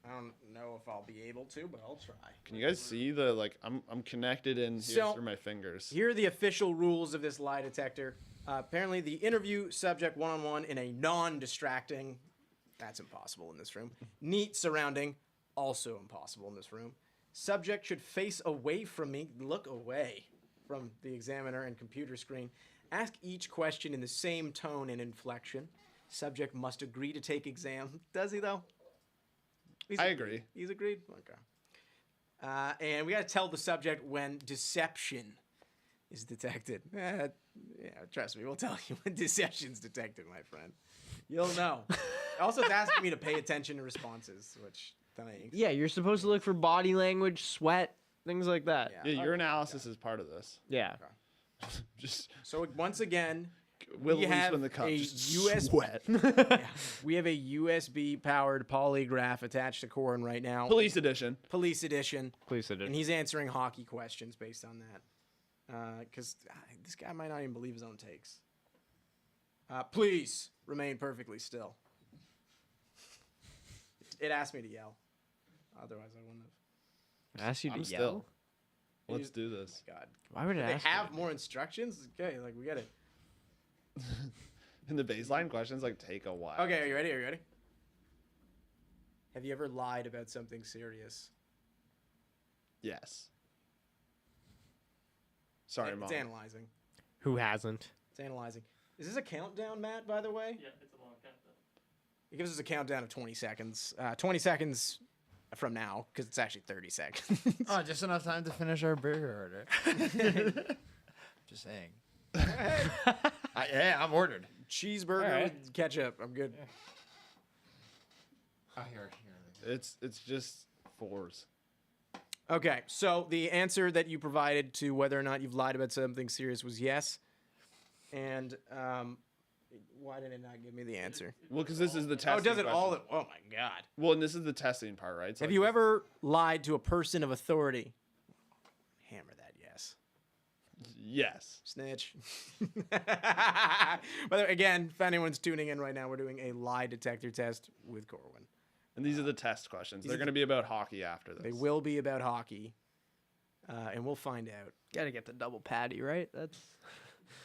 I don't know if I'll be able to, but I'll try. Can you guys see the I'm connected in here So- through my fingers. Here are the official rules of this lie detector. Apparently, the interview subject one-on-one in a non-distracting, that's impossible in this room. Neat surrounding, also impossible in this room. Subject should face away from me, look away from the examiner and computer screen. Ask each question in the same tone and inflection. Subject must agree to take exam. Does he though? I agree. He's agreed? Okay. And we got to tell the subject when deception is detected. Yeah, trust me, we'll tell you when deception's detected, my friend. You'll know. Also, it's asking me to pay attention to responses, which, thanks. Yeah, you're supposed to look for body language, sweat, things like that. Yeah, your analysis is part of this. Yeah. Just So once again, Will we have when the cup a just US sweat. we have a USB powered polygraph attached to Corwin right now. Police edition. Police edition. Police edition. And he's answering hockey questions based on that. Because this guy might not even believe his own takes. Please remain perfectly still. It asked me to yell. Otherwise, I wouldn't have. I asked you to I'm yell. still. Let's do this. God. Why would it They ask you? have more instructions? Okay, we got it. And the baseline questions take a while. Okay, are you ready? Are you ready? Have you ever lied about something serious? Yes. Sorry, It's Mom. analyzing. Who hasn't? It's analyzing. Is this a countdown, Matt, by the way? Yeah, it's a long countdown. It gives us a countdown of 20 seconds. 20 seconds from now because it's actually 30 seconds. Oh, just enough time to finish our burger order. Just saying. I'm ordered. Cheeseburger with ketchup. I'm good. Oh, here. It's just 4s. Okay, so the answer that you provided to whether or not you've lied about something serious was yes. And why did it not give me the answer? Well, because this is the testing. Oh, does it question. all? Oh my God. Well, and this is the testing part, right? So Have like, you ever lied to a person of authority? Hammer that yes. Yes. Snitch. But again, if anyone's tuning in right now, we're doing a lie detector test with Corwin. And these are the test questions. They're going to be about hockey after this. They will be about hockey, and we'll find out. Gotta get the double patty, right? That's.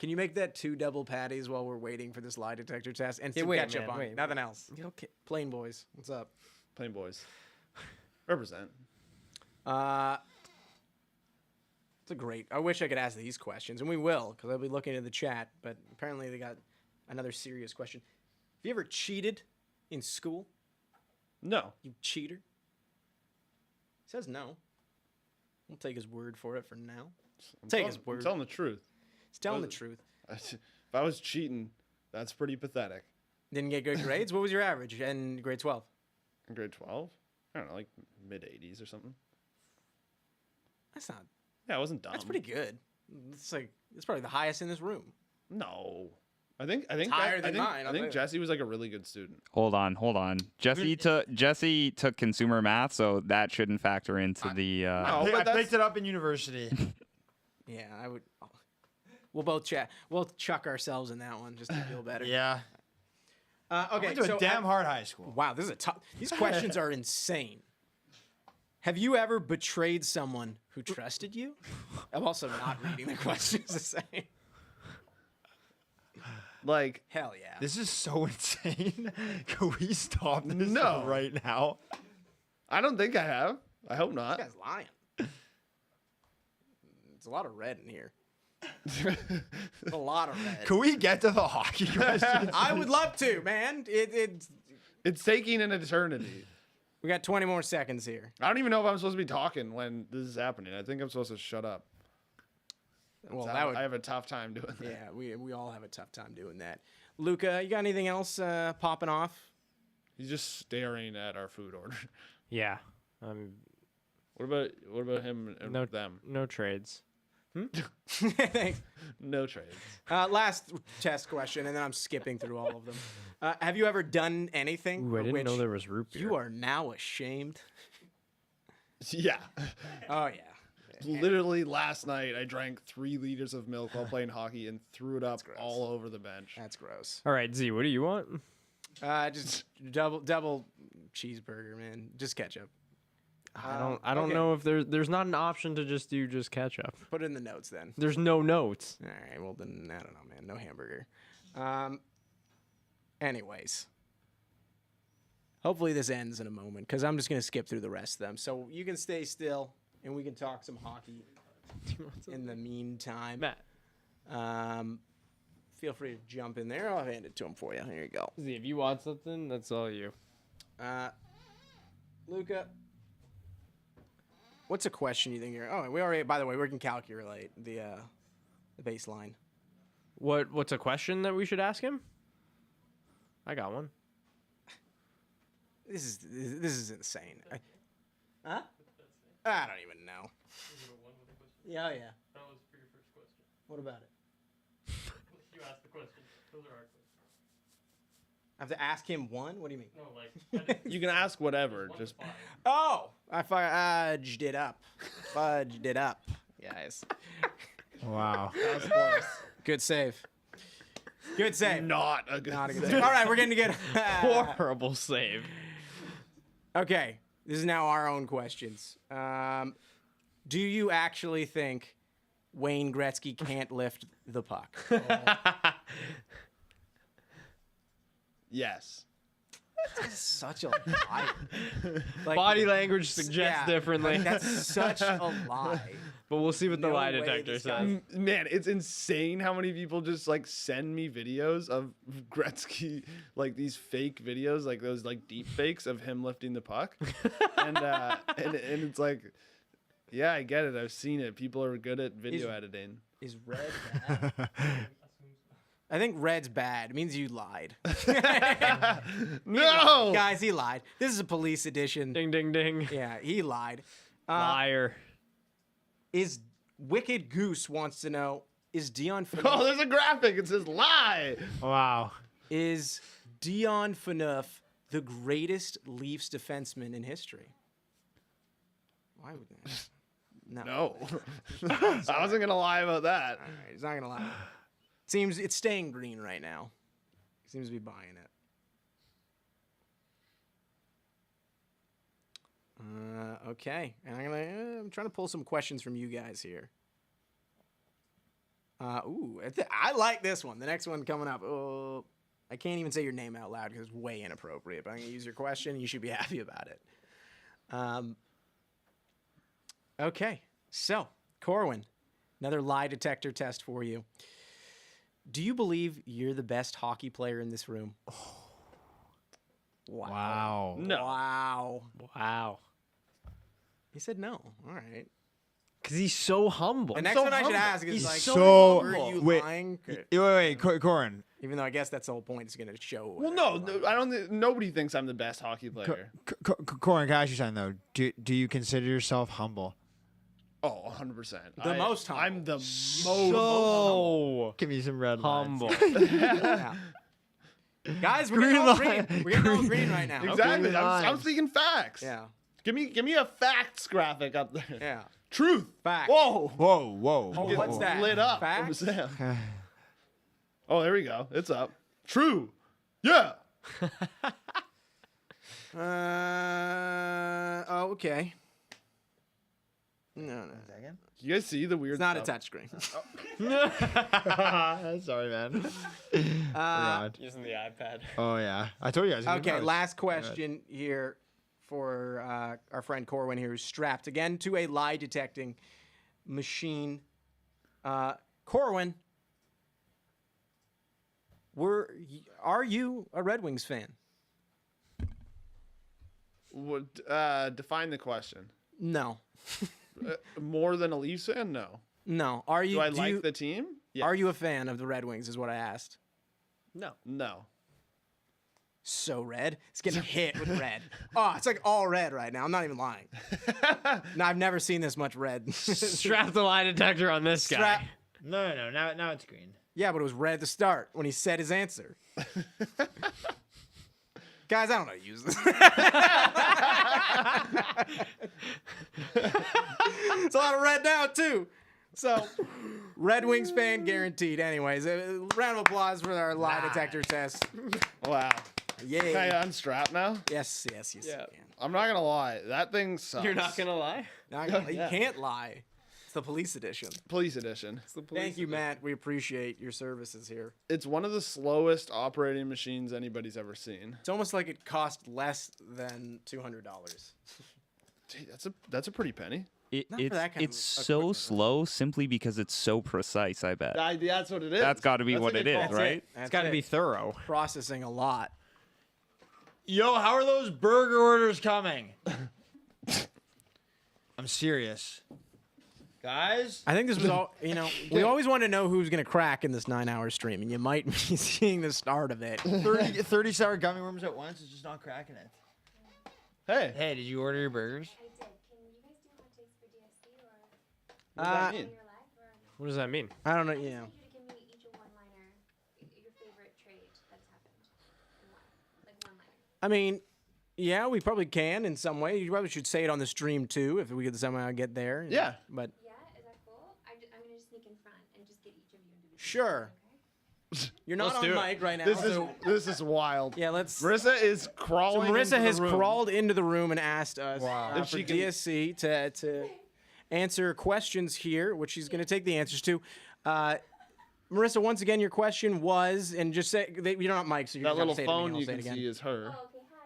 Can you make that 2 double patties while we're waiting for this lie detector test? And some wait, ketchup man, on wait, it. Nothing else. Okay. Plain boys. What's up? Plain boys. Represent. It's a great. I wish I could ask these questions, and we will, because I'll be looking at the chat. But apparently, they got another serious question. Have you ever cheated in school? No. You cheater. He says no. We'll take his word for it for now. Take his word. I'm telling the truth. He's telling the truth. If I was cheating, that's pretty pathetic. Didn't get good grades. What was your average in grade 12? In grade 12? I don't know, like mid-80s or something. That's not. Yeah, it wasn't dumb. That's pretty good. It's probably the highest in this room. No. I think higher than mine, I I'll think tell you. Jesse was like a really good student. Hold on. Jesse took consumer math, so that shouldn't factor into the. No, I but that's- picked it up in university. Yeah, I would. We'll both chat. We'll chuck ourselves in that one just to feel better. Yeah. Okay. Went to So a damn hard high school. Wow, this is a tough. These questions are insane. Have you ever betrayed someone who trusted you? I'm also not reading the questions the same. Like, Hell yeah. This is so insane. Can we stop this No. right now? I don't think I have. I hope This not. guy's lying. It's a lot of red in here. It's a lot of red. Can we get to the hockey questions? I would love to, man. It's taking an eternity. We got 20 more seconds here. I don't even know if I'm supposed to be talking when this is happening. I think I'm supposed to shut up. Well, So that would. I have a tough time doing that. Yeah, we all have a tough time doing that. Luca, you got anything else popping off? He's just staring at our food order. Yeah. What about him and No them? No trades. Thanks. No trades. Last test question, and then I'm skipping through all of them. Have you ever done anything Ooh, I for didn't know which there was root beer. you are now ashamed? Yeah. Oh, yeah. Literally last night, I drank 3 liters of milk while playing hockey and threw it up gross. all over the bench. That's gross. All right, Z, what do you want? Just double cheeseburger, man. Just ketchup. I don't okay. know if there's not an option to just do ketchup. Put it in the notes then. There's no notes. All right. Well, then I don't know, man. No hamburger. Anyways. Hopefully this ends in a moment because I'm just going to skip through the rest of them. So you can stay still and we can talk some hockey in the meantime. Matt. Feel free to jump in there. I'll hand it to him for you. Here you go. Z, if you want something, that's all you. Luca, what's a question you think you're? Oh, we already. By the way, we can calculate the baseline. What's a question that we should ask him? I got one. This is insane. Huh? I don't even know. Yeah, oh yeah. That was for your first question. What about it? You asked the question. Those are our questions. I have to ask him one. What do you mean? No, like You can ask whatever. Just Oh, I fudged it up. Fudged it up, guys. Wow. that was close. Good save. Good save. Not a good. Not a good save. save. All right, we're getting to get. horrible save. Okay, this is now our own questions. Do you actually think Wayne Gretzky can't lift the puck? Yes. That's such a lie. Like, Body language suggests yeah, differently. like, that's such a lie. But we'll see what the No lie way detector this says. guy- Man, it's insane how many people just like send me videos of Gretzky, like these fake videos, like those like deep fakes of him lifting the puck, and it's like, yeah, I get it. I've seen it. People are good at video editing. Is red bad? I think red's bad. It means you lied. No, Guys, he lied. This is a police edition. Ding, ding, ding. Yeah, he lied. Liar. Is Wicked Goose wants to know, is Dion Oh, Phaneuf, there's a graphic. It says lie. Wow. is Dion Phaneuf the greatest Leafs defenseman in history? Why would that? No, I wasn't gonna lie about that. All right, he's not gonna lie. Seems it's staying green right now. Seems to be buying it. Okay, and I'm trying to pull some questions from you guys here. I like this one. The next one coming up. Oh, I can't even say your name out loud because it's way inappropriate. But I'm gonna use your question. You should be happy about it. Okay, so Corwin, another lie detector test for you. Do you believe you're the best hockey player in this room? Wow. No. Wow. Wow. He said no. All right. Because he's so humble. The next so one I should humble. ask is He's like, so were you wait, lying? wait, Corin. Even though I guess that's the whole point. It's going to show. Well, no, I don't. Nobody thinks I'm the best hockey player. Corin, can I ask you something though? Do you consider yourself humble? Oh, 100%. The most humble. I'm the most so Give me some red lines. humble. Yeah. Guys, we're getting all green. We're getting all green right now. Exactly. Green I'm lines. speaking facts. Yeah. Give me a facts graphic up there. Yeah. Truth. Facts. Whoa. Whoa. Oh, Get what's that? Lit up. Facts? from Sam. Oh, there we go. It's up. True. Yeah. Oh, okay. No. You guys see the weird It's not a stuff? touchscreen. Sorry, man. Using the iPad. Oh yeah, I told you guys. Okay, last question here for our friend Corwin here, who's strapped again to a lie detecting machine. Corwin, are you a Red Wings fan? Would define the question. No. More than a Leafs fan? No. No. Are you? Do I do like you- the team? Yeah. Are you a fan of the Red Wings? Is what I asked. No. So red. It's getting hit with red. Oh, it's like all red right now. I'm not even lying. No, I've never seen this much red. Strap the lie detector on this guy. Strap- No. Now it's green. Yeah, but it was red at the start when he said his answer. Guys, I don't know how to use this. It's a lot of red now, too. So, Red Wings fan guaranteed. Anyways, a round of applause for our lie detector test. Wow. Can Yay. I unstrap now? Yes, you can. I'm not gonna lie. That thing sucks. You're not gonna lie. You can't lie. It's the police edition. Police edition. Thank you, Matt. We appreciate your services here. It's one of the slowest operating machines anybody's ever seen. It's almost like it cost less than $200. Gee, that's a pretty penny. Not for that kind It's of so equipment. slow simply because it's so precise, I bet. That's what it is. That's got to be That's what a it good is, call. right? That's It's got to it. be thorough. Processing a lot. Yo, how are those burger orders coming? I'm serious. Guys? I think this was all, we always want to know who's going to crack in this 9-hour stream, and you might be seeing the start of it. 30 sour gummy worms at once is just not cracking it. Hey, Hey, did you order your burgers? I did. Can you guys do hot takes for DSC or what does that mean? in your life? Or What does that mean? I don't know, I need you to give me each a one-liner, your favorite trade that's happened. In one. Like one-liner. I mean, yeah, we probably can in some way. You probably should say it on the stream, too, if we could somehow get there. Yeah. But, Yeah, is that cool? I'm going to just sneak in front and just get each of you individually. sure. Okay? You're not Let's on do it. mic right now. This is wild. Yeah, let's... Marissa is So crawling. Marissa into has the room. crawled into the room and asked us If for she can- DSC to answer questions here, which she's going to take the answers to. Marissa, once again, your question was, and just say you don't have mics, so you're That gonna little say it to me, phone I'll you say it can again. see is her. Oh, okay. Hi.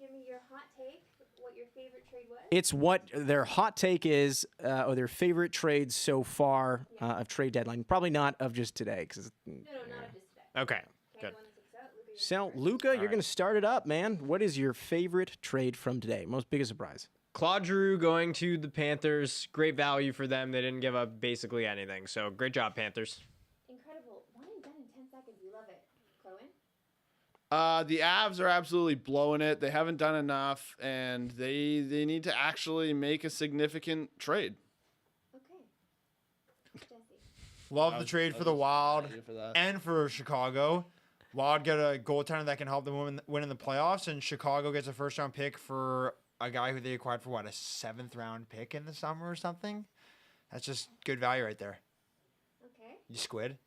give me your hot take? What your favorite trade was? It's what their hot take is, or their favorite trades so far of trade deadline. Probably not of just today, because. No, not of just today. Okay. Good. So, Luca, you're going to start it up, man. What is your favorite trade from today? Most biggest surprise? Claude Giroux going to the Panthers. Great value for them. They didn't give up basically anything. So great job, Panthers. Incredible. 1 and done in 10 seconds. You love it. Corwin? The Avs are absolutely blowing it. They haven't done enough, and they need to actually make a significant trade. Okay. Jesse? Love the trade for the Wild For that. and for Chicago. Wild get a goaltender that can help them win in the playoffs, and Chicago gets a first-round pick for a guy who they acquired for, what, a 7th-round pick in the summer or something? That's just good value right there. Okay. You squid.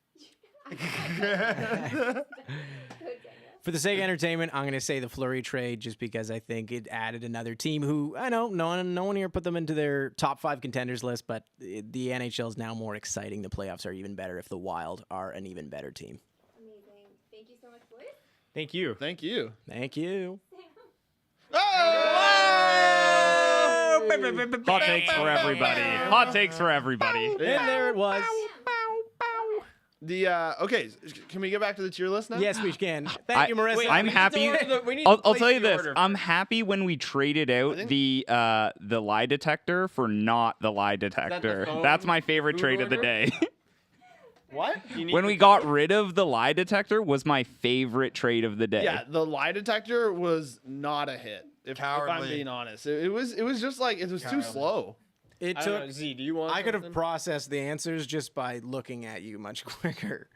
Good, Daniel. For the sake of entertainment, I'm going to say the Fleury trade just because I think it added another team who, I know, no one here put them into their top 5 contenders list, but the NHL is now more exciting. The playoffs are even better if the Wild are an even better team. Amazing. Thank you so much, boys. Thank you. Thank you. Thank you. Hot takes for everybody. Hot takes for everybody. And there it was. The okay, can we get back to the tier list now? Yes, we can. Thank you, Marissa. I'm happy. I'll tell you this. I'm happy when we traded out the lie detector for not the lie detector. phone That's my favorite food trade of the order? day. What? When we got rid of the lie detector was my favorite trade of the day. Yeah, the lie detector was not a hit. If I'm Cowardly. being honest, it was just like it was too slow. It I don't took. know, Z, do you want I could have something? processed the answers just by looking at you much quicker.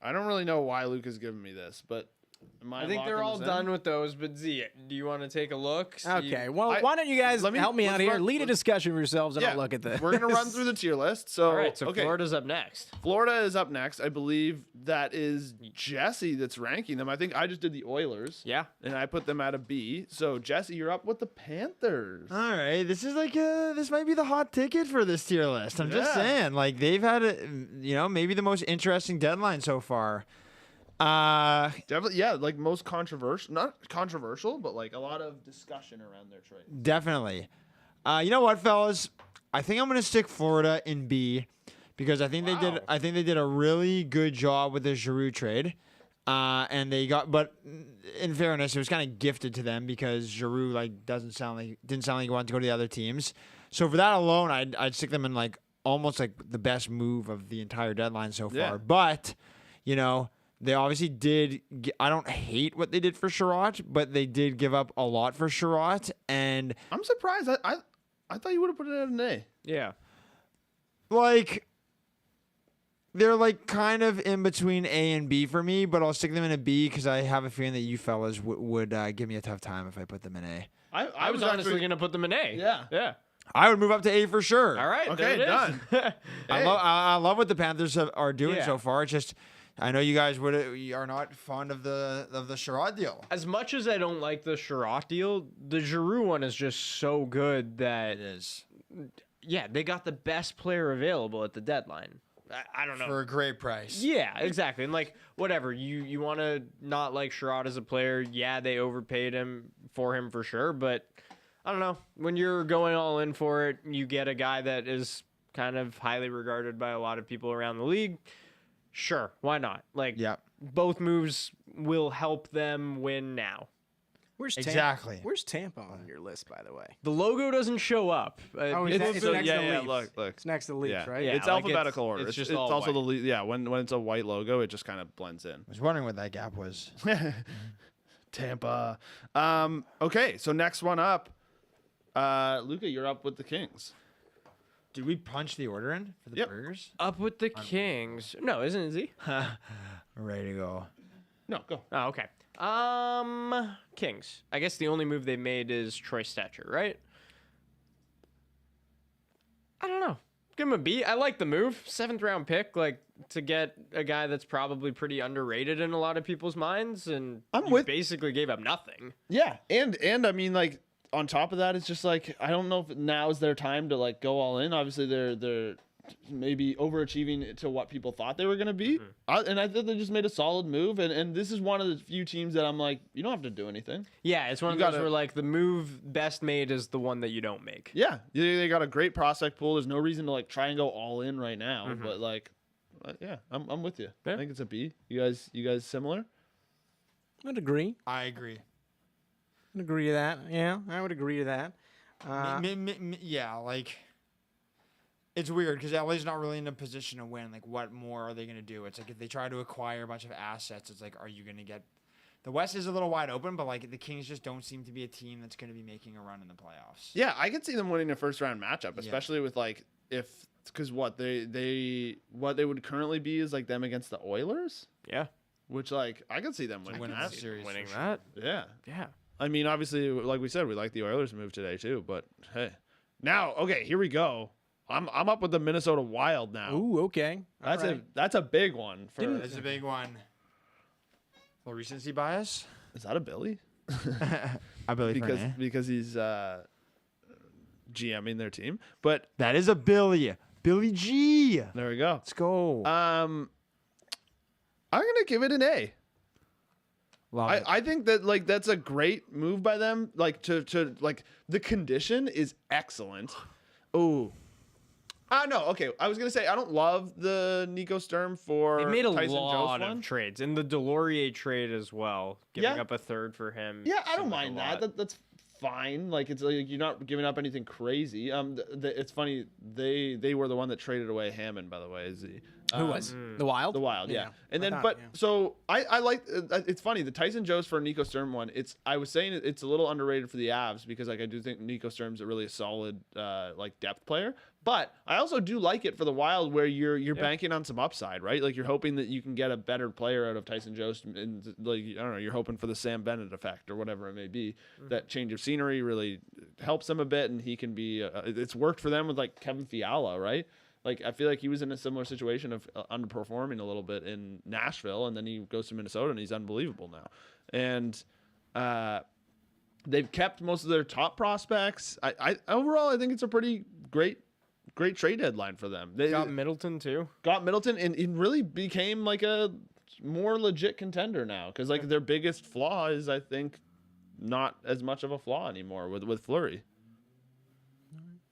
I don't really know why Luca's giving me this, but am I think they're locking all this done in? with those, but Z, do you want to take a look? See- Okay, well, I- why don't you guys let me- help me out let's here? run- Lead a let's- discussion for yourselves, and Yeah, I'll look at this. we're gonna run through the tier list. So, All right, so okay. Florida's up next. Florida is up next. I believe that is Jesse that's ranking them. I think I just did the Oilers. Yeah. And I put them at a B. So Jesse, you're up with the Panthers. All right, this is like this might be the hot ticket for this tier list. I'm just Yeah. saying, like they've had maybe the most interesting deadline so far. Definitely, yeah, like most controversial, not controversial, but like a lot of discussion around their trade. Definitely. You know what, fellas? I think I'm gonna stick Florida in B because I think they did a really good job with the Giroux trade. And they got, but in fairness, it was kind of gifted to them because Giroux didn't sound like he wanted to go to the other teams. So for that alone, I'd stick them in like almost like the best move of the entire deadline so far. Yeah. But they obviously did. I don't hate what they did for Chiarot, but they did give up a lot for Chiarot, and I'm surprised. I thought you would have put it at an A. Yeah. like they're like kind of in between A and B for me, but I'll stick them in a B because I have a feeling that you fellas would give me a tough time if I put them in A. I was honestly going to put them in A. Yeah. Yeah. I would move up to A for sure. All right. Okay, there it done. is. I love what the Panthers are doing Yeah. so far. It's just I know you guys are not fond of the Chiarot deal. As much as I don't like the Chiarot deal, the Giroux one is just so good that It is yeah, they got the best player available at the deadline. I don't know. for a great price. Yeah, exactly. And like whatever, you want to not like Chiarot as a player, yeah, they overpaid him for sure, but I don't know. When you're going all in for it, you get a guy that is kind of highly regarded by a lot of people around the league. Sure, why not? Like Yeah. both moves will help them win now. Where's Tampa? Exactly. Where's Tampa on your list, by the way? The logo doesn't show up. Oh, It's- it's next to yeah, Leafs. look. It's next to the Leafs, Yeah. right? Yeah. It's like alphabetical order. it's It's just it's all also white. when it's a white logo, it just kind of blends in. I was wondering what that gap was. Tampa. Okay, so next one up, Luca, you're up with the Kings. Did we punch the order in for the Yep. burgers? Up with the Kings. No, isn't it Z? We're ready to go. No, go. Oh, okay. Kings. I guess the only move they made is Troy Stetcher, right? I don't know. Give him a B. I like the move. 7th round pick, like to get a guy that's probably pretty underrated in a lot of people's minds, and I'm you with- basically gave up nothing. Yeah, and I mean, like, on top of that, it's just like I don't know if now is their time to like go all in. Obviously, they're maybe overachieving to what people thought they were going to be. And I thought they just made a solid move. And this is one of the few teams that I'm like, you don't have to do anything. Yeah, it's one of those where like the move best made is the one that you don't make. Yeah, they got a great prospect pool. There's no reason to like try and go all in right now. But like, yeah, I'm with you. Yeah. I think it's a B. You guys similar? I'd agree. I agree. I'd agree to that. Yeah, I would agree to that. Yeah, like it's weird because LA's not really in a position to win. Like, what more are they gonna do? It's like if they try to acquire a bunch of assets, it's like, are you gonna get? The West is a little wide open, but like the Kings just don't seem to be a team that's gonna be making a run in the playoffs. Yeah, I could see them winning a first round matchup, especially with like because what they would currently be is like them against the Oilers. Yeah. Which like I could see them winning that series. Winning that. Yeah. Yeah. I mean, obviously, like we said, we like the Oilers move today too. But hey, now okay, here we go. I'm up with the Minnesota Wild now. Ooh, okay. That's a big one. That's a big one. Well, recency bias. Is that a Billy? I believe because he's GMing their team. But that is a Billy G. There we go. Let's go. I'm gonna give it an A. I think that like that's a great move by them. Like to like the condition is excellent. Oh. No, okay. I was gonna say I don't love the Nico Sturm for They made a Tyson lot Jost one. of trades. In the Delorier trade as well. Giving up a third for him. Yeah, I don't seemed like mind a lot. that. That's fine. Like it's like you're not giving up anything crazy. It's funny. They were the one that traded away Hammond, by the way. Is he? Who was the Wild? The Wild, yeah. And I then, thought, so I like. It's funny the Tyson Jost for Nico Sturm one. I was saying it's a little underrated for the Avs because like I do think Nico Sturm's a really solid like depth player. But I also do like it for the Wild where you're banking on some upside, right? Like you're hoping that you can get a better player out of Tyson Jost, and like I don't know, you're hoping for the Sam Bennett effect or whatever it may be. That change of scenery really helps him a bit, and he can be. It's worked for them with like Kevin Fiala, right? Like I feel like he was in a similar situation of underperforming a little bit in Nashville, and then he goes to Minnesota and he's unbelievable now. And they've kept most of their top prospects. I overall I think it's a pretty great trade deadline for them. They got Middleton too. Got Middleton, and it really became like a more legit contender now because like their biggest flaw is I think not as much of a flaw anymore with Fleury.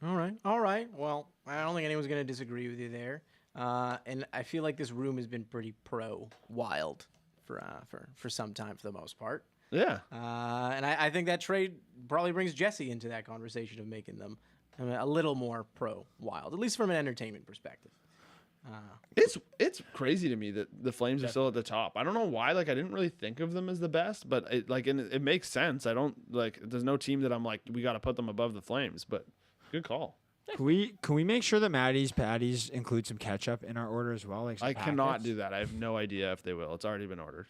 All right. Well, I don't think anyone's going to disagree with you there. And I feel like this room has been pretty pro Wild for some time for the most part. Yeah. And I think that trade probably brings Jesse into that conversation of making them a little more pro Wild, at least from an entertainment perspective. It's crazy to me that the Flames are still at the top. I don't know why. Like I didn't really think of them as the best, but it makes sense. I don't like. There's no team that I'm like we got to put them above the Flames, but. Good call. Can we make sure that Maddie's Patties include some ketchup in our order as well? Like I cannot do that. I have no idea if they will. It's already been ordered.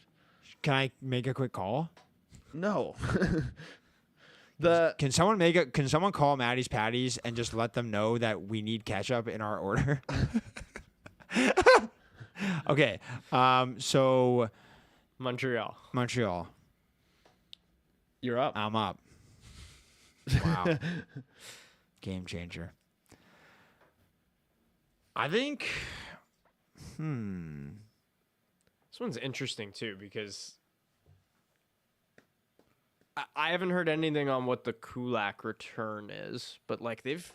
Can I make a quick call? No. Can someone call Maddie's Patties and just let them know that we need ketchup in our order? Okay. So Montreal. You're up. I'm up. Wow. Game changer. I think. This one's interesting too because I haven't heard anything on what the Kulak return is, but like they've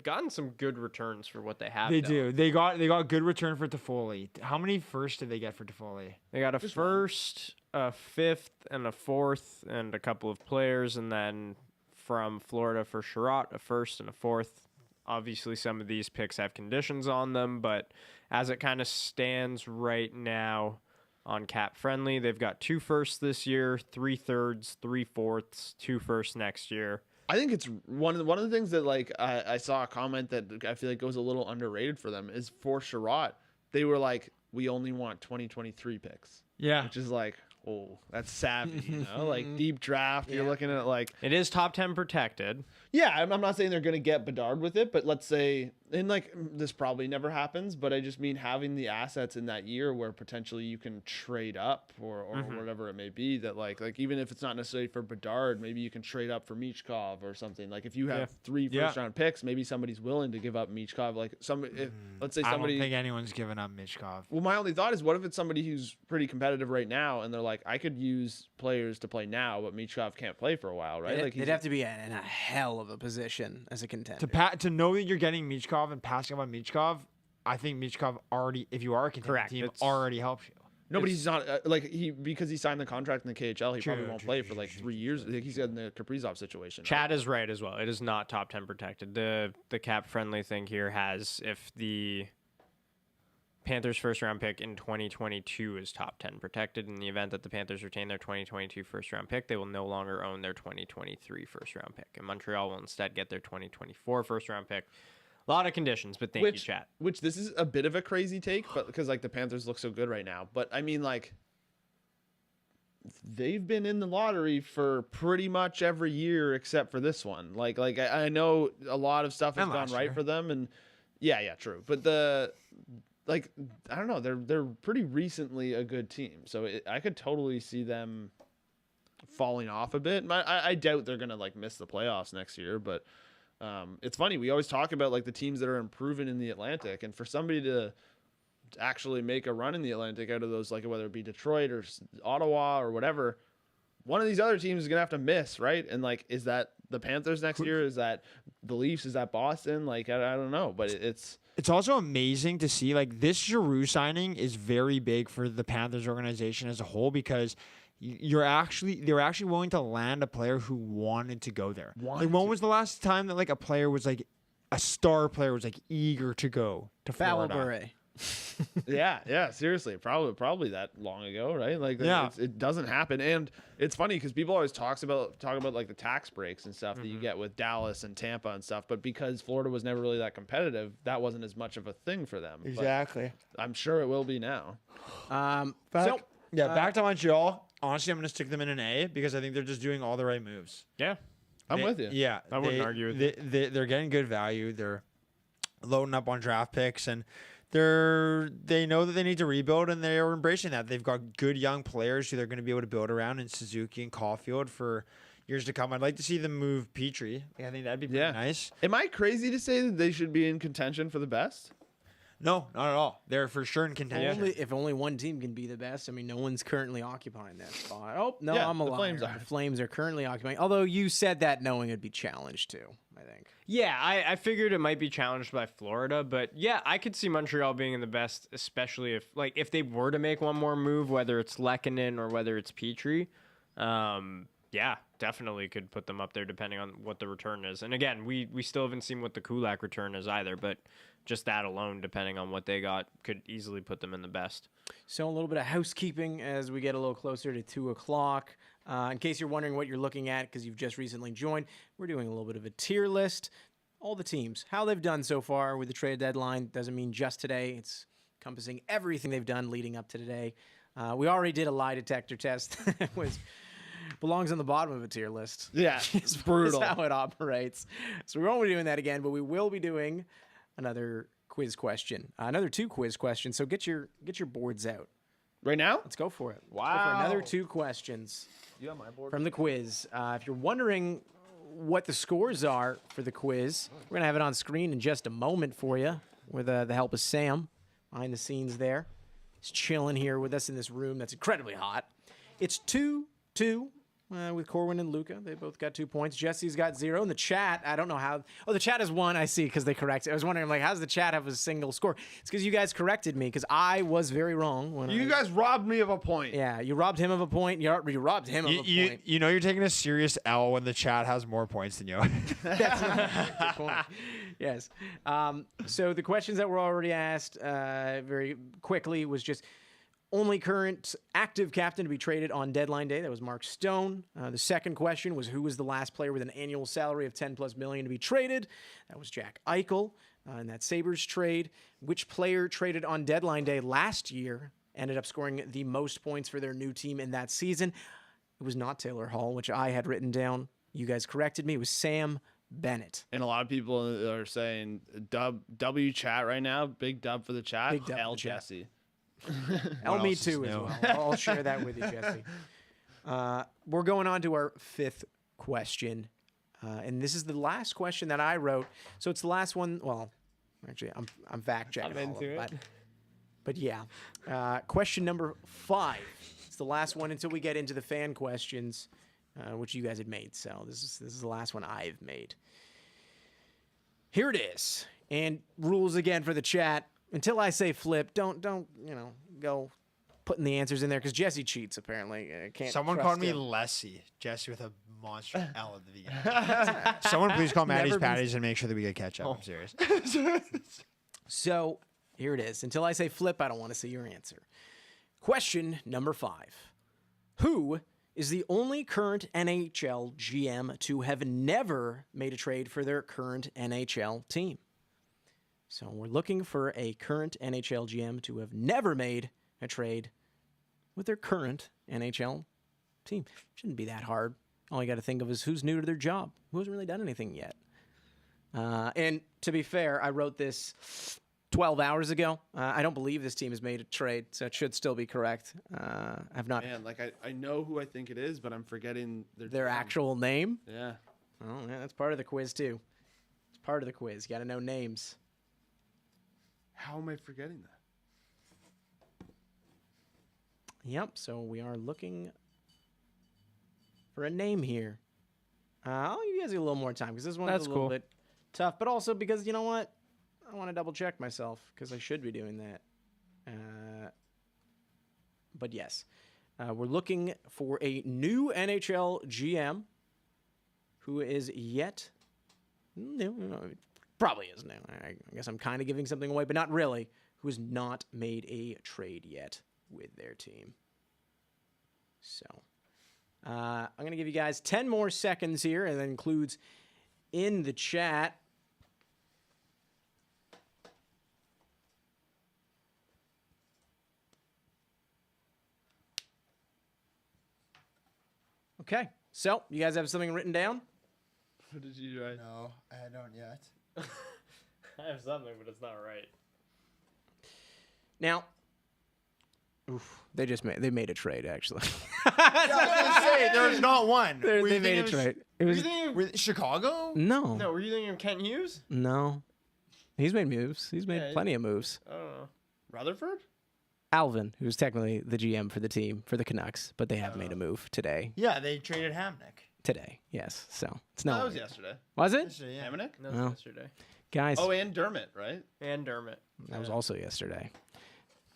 gotten some good returns for what they have. They do. They got good return for Toffoli. How many firsts did they get for Toffoli? They got a first, a fifth, and a fourth, and a couple of players, and then from Florida for Chiarot, a first and a fourth. Obviously, some of these picks have conditions on them, but as it kind of stands right now on Cap Friendly, they've got 2 firsts this year, 3 thirds, 3 fourths, 2 firsts next year. I think it's one of the things that like I saw a comment that I feel like goes a little underrated for them is for Chiarot. They were like, we only want 2023 picks. Yeah, which is like, oh, that's savvy, you know, like deep draft. You're looking at like it is top 10 protected. Yeah, I'm not saying they're going to get Bedard with it, but let's say and like this probably never happens, but I just mean having the assets in that year where potentially you can trade up or whatever it may be, that like even if it's not necessarily for Bedard, maybe you can trade up for Michkov or something. Like if you have 3 first round picks, maybe somebody's willing to give up Michkov. Like let's say somebody. I don't think anyone's giving up Michkov. Well, my only thought is, what if it's somebody who's pretty competitive right now, and they're like, I could use players to play now, but Michkov can't play for a while, right? Like they'd have to be in a hell of a position as a contender. To know that you're getting Michkov and passing up on Michkov, I think Michkov already, if you are a contender team, already helps you. No, but he's not because he signed the contract in the KHL. He probably won't play for like 3 years. I think he's in the Kaprizov situation. Chad is right as well. It is not top 10 protected. The cap friendly thing here has, if the Panthers first round pick in 2022 is top 10 protected, in the event that the Panthers retain their 2022 first round pick, they will no longer own their 2023 first round pick, and Montreal will instead get their 2024 first round pick. A lot of conditions, but thank you, chat. Which this is a bit of a crazy take, but because like the Panthers look so good right now. But I mean, like, they've been in the lottery for pretty much every year except for this one. Like I know a lot of stuff has gone right for them, and yeah, true. But I don't know, they're pretty recently a good team, so I could totally see them falling off a bit. I doubt they're gonna like miss the playoffs next year, but. It's funny. We always talk about like the teams that are improving in the Atlantic, and for somebody to actually make a run in the Atlantic out of those, like whether it be Detroit or Ottawa or whatever, one of these other teams is gonna have to miss, right? And like, is that the Panthers next year? Is that the Leafs? Is that Boston? Like, I don't know, but it's also amazing to see like this Giroux signing is very big for the Panthers organization as a whole, because they're actually willing to land a player who wanted to go there. Like, when was the last time that like a player was like a star player was like eager to go to Florida? Beret. yeah, seriously, probably that long ago, right? Like, it doesn't happen, and it's funny because people always talk about like the tax breaks and stuff that you get with Dallas and Tampa and stuff, but because Florida was never really that competitive, that wasn't as much of a thing for them. Exactly. But I'm sure it will be now. Back to Montreal. Honestly, I'm going to stick them in an A because I think they're just doing all the right moves. Yeah. I'm with you. Yeah. I wouldn't argue with you. They're getting good value. They're loading up on draft picks, and they know that they need to rebuild, and they are embracing that. They've got good young players who they're going to be able to build around in Suzuki and Caulfield for years to come. I'd like to see them move Petrie. I think that'd be pretty nice. Am I crazy to say that they should be in contention for the best? No, not at all. They're for sure in contention. If only one team can be the best. I mean, no one's currently occupying that spot. Oh, no, I'm a liar. The Flames are currently occupying. Although you said that knowing it'd be challenged too, I think. Yeah, I figured it might be challenged by Florida, but yeah, I could see Montreal being in the best, especially if they were to make one more move, whether it's Lehkonen or whether it's Petrie. Yeah, definitely could put them up there depending on what the return is. And again, we still haven't seen what the Kulak return is either, but just that alone, depending on what they got, could easily put them in the best. So a little bit of housekeeping as we get a little closer to 2 o'clock. In case you're wondering what you're looking at because you've just recently joined, we're doing a little bit of a tier list. All the teams, how they've done so far with the trade deadline. Doesn't mean just today. It's encompassing everything they've done leading up to today. We already did a lie detector test. It belongs on the bottom of a tier list. Yeah, it's brutal. That's how it operates. So we won't be doing that again, but we will be doing another quiz question, another 2 quiz questions. So get your boards out right now. Let's go for it. Wow, let's go for another 2 questions. You have my board from the quiz. If you're wondering what the scores are for the quiz, we're gonna have it on screen in just a moment for you with the help of Sam behind the scenes there. He's chilling here with us in this room that's incredibly hot. It's 2-2. With Corwin and Luca. They both got 2 points. Jesse's got 0. In the chat, I don't know how. Oh, the chat has 1, I see, because they corrected. I was wondering, like, how does the chat have a single score? It's because you guys corrected me, because I was very wrong. When you guys robbed me of a point. Yeah, you robbed him of a point. You robbed him of a point. You know you're taking a serious L when the chat has more points than you. That's a good point. Yes. So the questions that were already asked very quickly was just, only current active captain to be traded on deadline day. That was Mark Stone. The second question was, who was the last player with an annual salary of $10+ million to be traded? That was Jack Eichel in that Sabres trade. Which player traded on deadline day last year ended up scoring the most points for their new team in that season? It was not Taylor Hall, which I had written down. You guys corrected me. It was Sam Bennett. And a lot of people are saying W chat right now. Big dub for the chat. Big dub for L the chat. Jesse. Me too as well. I'll share that with you, Jesse. We're going on to our 5th question. And this is the last question that I wrote. So it's the last one. Well, actually, I'm fact checking. I'm into it. But yeah. Question number 5. It's the last one until we get into the fan questions, which you guys had made. So this is the last one I've made. Here it is. And rules again for the chat. Until I say flip, don't go putting the answers in there because Jesse cheats apparently. Can't. Someone trust called me him. Lessie, Jesse with a monster L at the beginning. Someone please call Maddie's Never been- Patties and make sure that we get ketchup. I'm serious. So here it is. Until I say flip, I don't want to see your answer. Question number 5. Who is the only current NHL GM to have never made a trade for their current NHL team? So we're looking for a current NHL GM to have never made a trade with their current NHL team. Shouldn't be that hard. All you got to think of is who's new to their job, who hasn't really done anything yet. And to be fair, I wrote this 12 hours ago. I don't believe this team has made a trade, so it should still be correct. I've not Man, like I know who I think it is, but I'm forgetting their name. actual name. Yeah. Oh, yeah, that's part of the quiz too. It's part of the quiz. You got to know names. How am I forgetting that? Yep, so we are looking for a name here. I'll give you guys a little more time because this one's That's a little cool. bit tough, but also because, you know what? I want to double check myself because I should be doing that. But yes, we're looking for a new NHL GM who is yet new. Probably is new. I guess I'm kind of giving something away, but not really. Who has not made a trade yet with their team. So I'm going to give you guys 10 more seconds here, and that includes in the chat. Okay, so you guys have something written down? What did you write? No, I don't yet. I have something, but it's not right. Now, they made a trade actually. There's not one. They made a trade. It was Chicago? no, No, were you thinking of Kent Hughes? no. He's made moves. He's made Yeah, plenty of moves. I don't know. Rutherford? Alvin, who's technically the GM for the team for the Canucks, but they have made a move today. Yeah, they traded Hamnick. Today, yes. So it's no. That was yesterday. Was it, Yeah. Hamonic? No, Oh. yesterday. guys? Oh, and Dermott, right? And Dermott. That was also yesterday.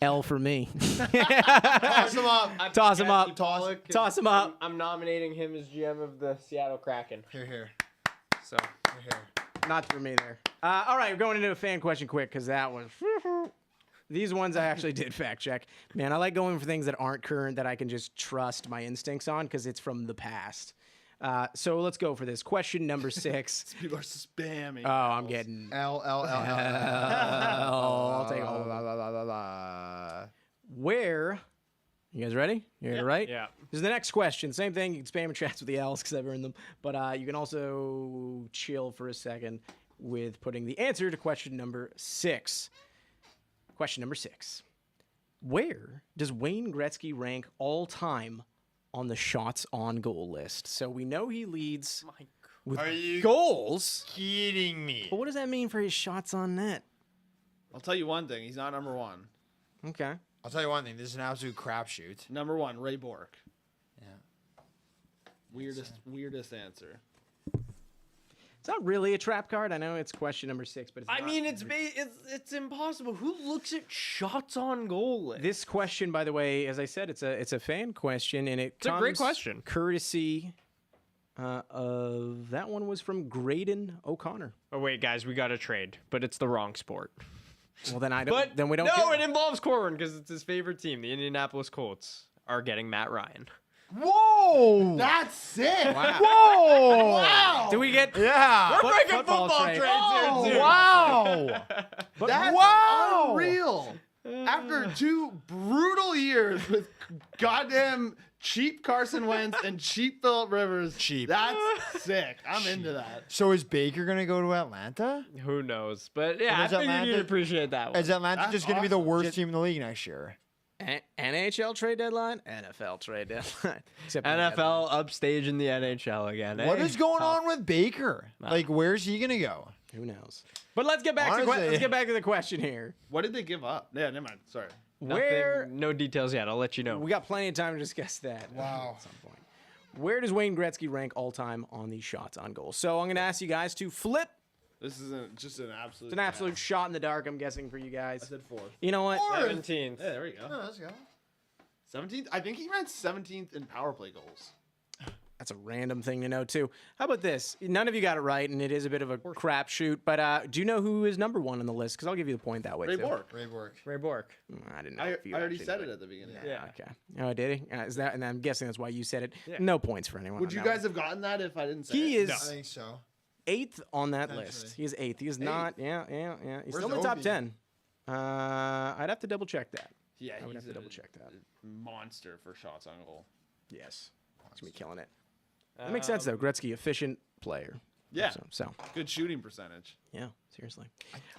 L for me. Toss them up. Toss him up. Pollock, Toss him up. I'm nominating him as GM of the Seattle Kraken. Here. So Not for me there. All right, we're going into a fan question quick because that was. These ones I actually did fact check. Man, I like going for things that aren't current that I can just trust my instincts on because it's from the past. So let's go for this. Question number 6. People are spamming. Oh, I'm getting. L. I'll take all of them. Where? You guys ready? You ready to write? yeah. This is the next question. Same thing. You can spam and chats with the L's because I've earned them. But you can also chill for a second with putting the answer to question number 6. Question number 6. Where does Wayne Gretzky rank all time on the shots on goal list? So we know he leads with Are you goals. kidding me? But what does that mean for his shots on net? I'll tell you one thing. He's not number one. Okay. I'll tell you one thing. This is an absolute crapshoot. Number one, Ray Bork. Yeah. Weirdest answer. It's not really a trap card. I know it's question number 6, but it's I not. mean, it's impossible. Who looks at shots on goal list? This question, by the way, as I said, it's a fan question, and it's a great question. Courtesy of that one was from Graydon O'Connor. Oh wait, guys, we got to trade, but it's the wrong sport. Well, then I don't. But then we don't. No, care. it involves Corwin because it's his favorite team. The Indianapolis Colts are getting Matt Ryan. Whoa! That's sick. Wow. Whoa! Wow! Do we get? Yeah! We're breaking football football trade. trades Oh, here too. wow! That's Wow! unreal. After 2 brutal years with goddamn cheap Carson Wentz and cheap Phillip Rivers. Cheap. That's sick. I'm into that. So is Baker gonna go to Atlanta? Who knows? But yeah, I is figured Atlanta- you'd appreciate that one. Is Atlanta That's just gonna be the awesome. worst team in the league next year? NHL trade deadline, NFL trade deadline. Except for the NFL upstage in the NHL again. What eh? is going Tough. on with Baker? Like, where's he gonna go? Who knows? But let's get back to Honestly- let's get back to the question here. What did they give up? Yeah, never mind. Sorry. Where No details yet. I'll let you know. we got plenty of time to discuss that. Wow. At some point. Where does Wayne Gretzky rank all time on the shots on goal? So I'm going to ask you guys to flip. This isn't just an absolute. It's an absolute shot in the dark, I'm guessing, for you I guys. said 4th. You know what? 17th. Yeah, there we go. Let's go. 17th. I think he ran 17th in power play goals. That's a random thing to know, too. How about this? None of you got it right, and it is a bit of a crapshoot. But do you know who is number 1 on the list? Because I'll give you the point that way, Ray too. Bork. Ray Bork. Ray Bork. I didn't know. I if you already actually said knew it at the beginning. Yeah. Okay. Oh, did he? Is that? And I'm guessing that's why you said it. No points for anyone. Would on you that one. guys have gotten that if I didn't say He it? is I think so. 8th on that Potentially. list. He is 8th. He is not. Yeah. He's still in the Where's top Ovi? 10. I'd have to double check that. Yeah, I would he's have to a double check that. monster for shots on goal. Yes. He's gonna be killing it. That makes sense though. Gretzky, efficient player. Yeah, So good shooting percentage. yeah, seriously.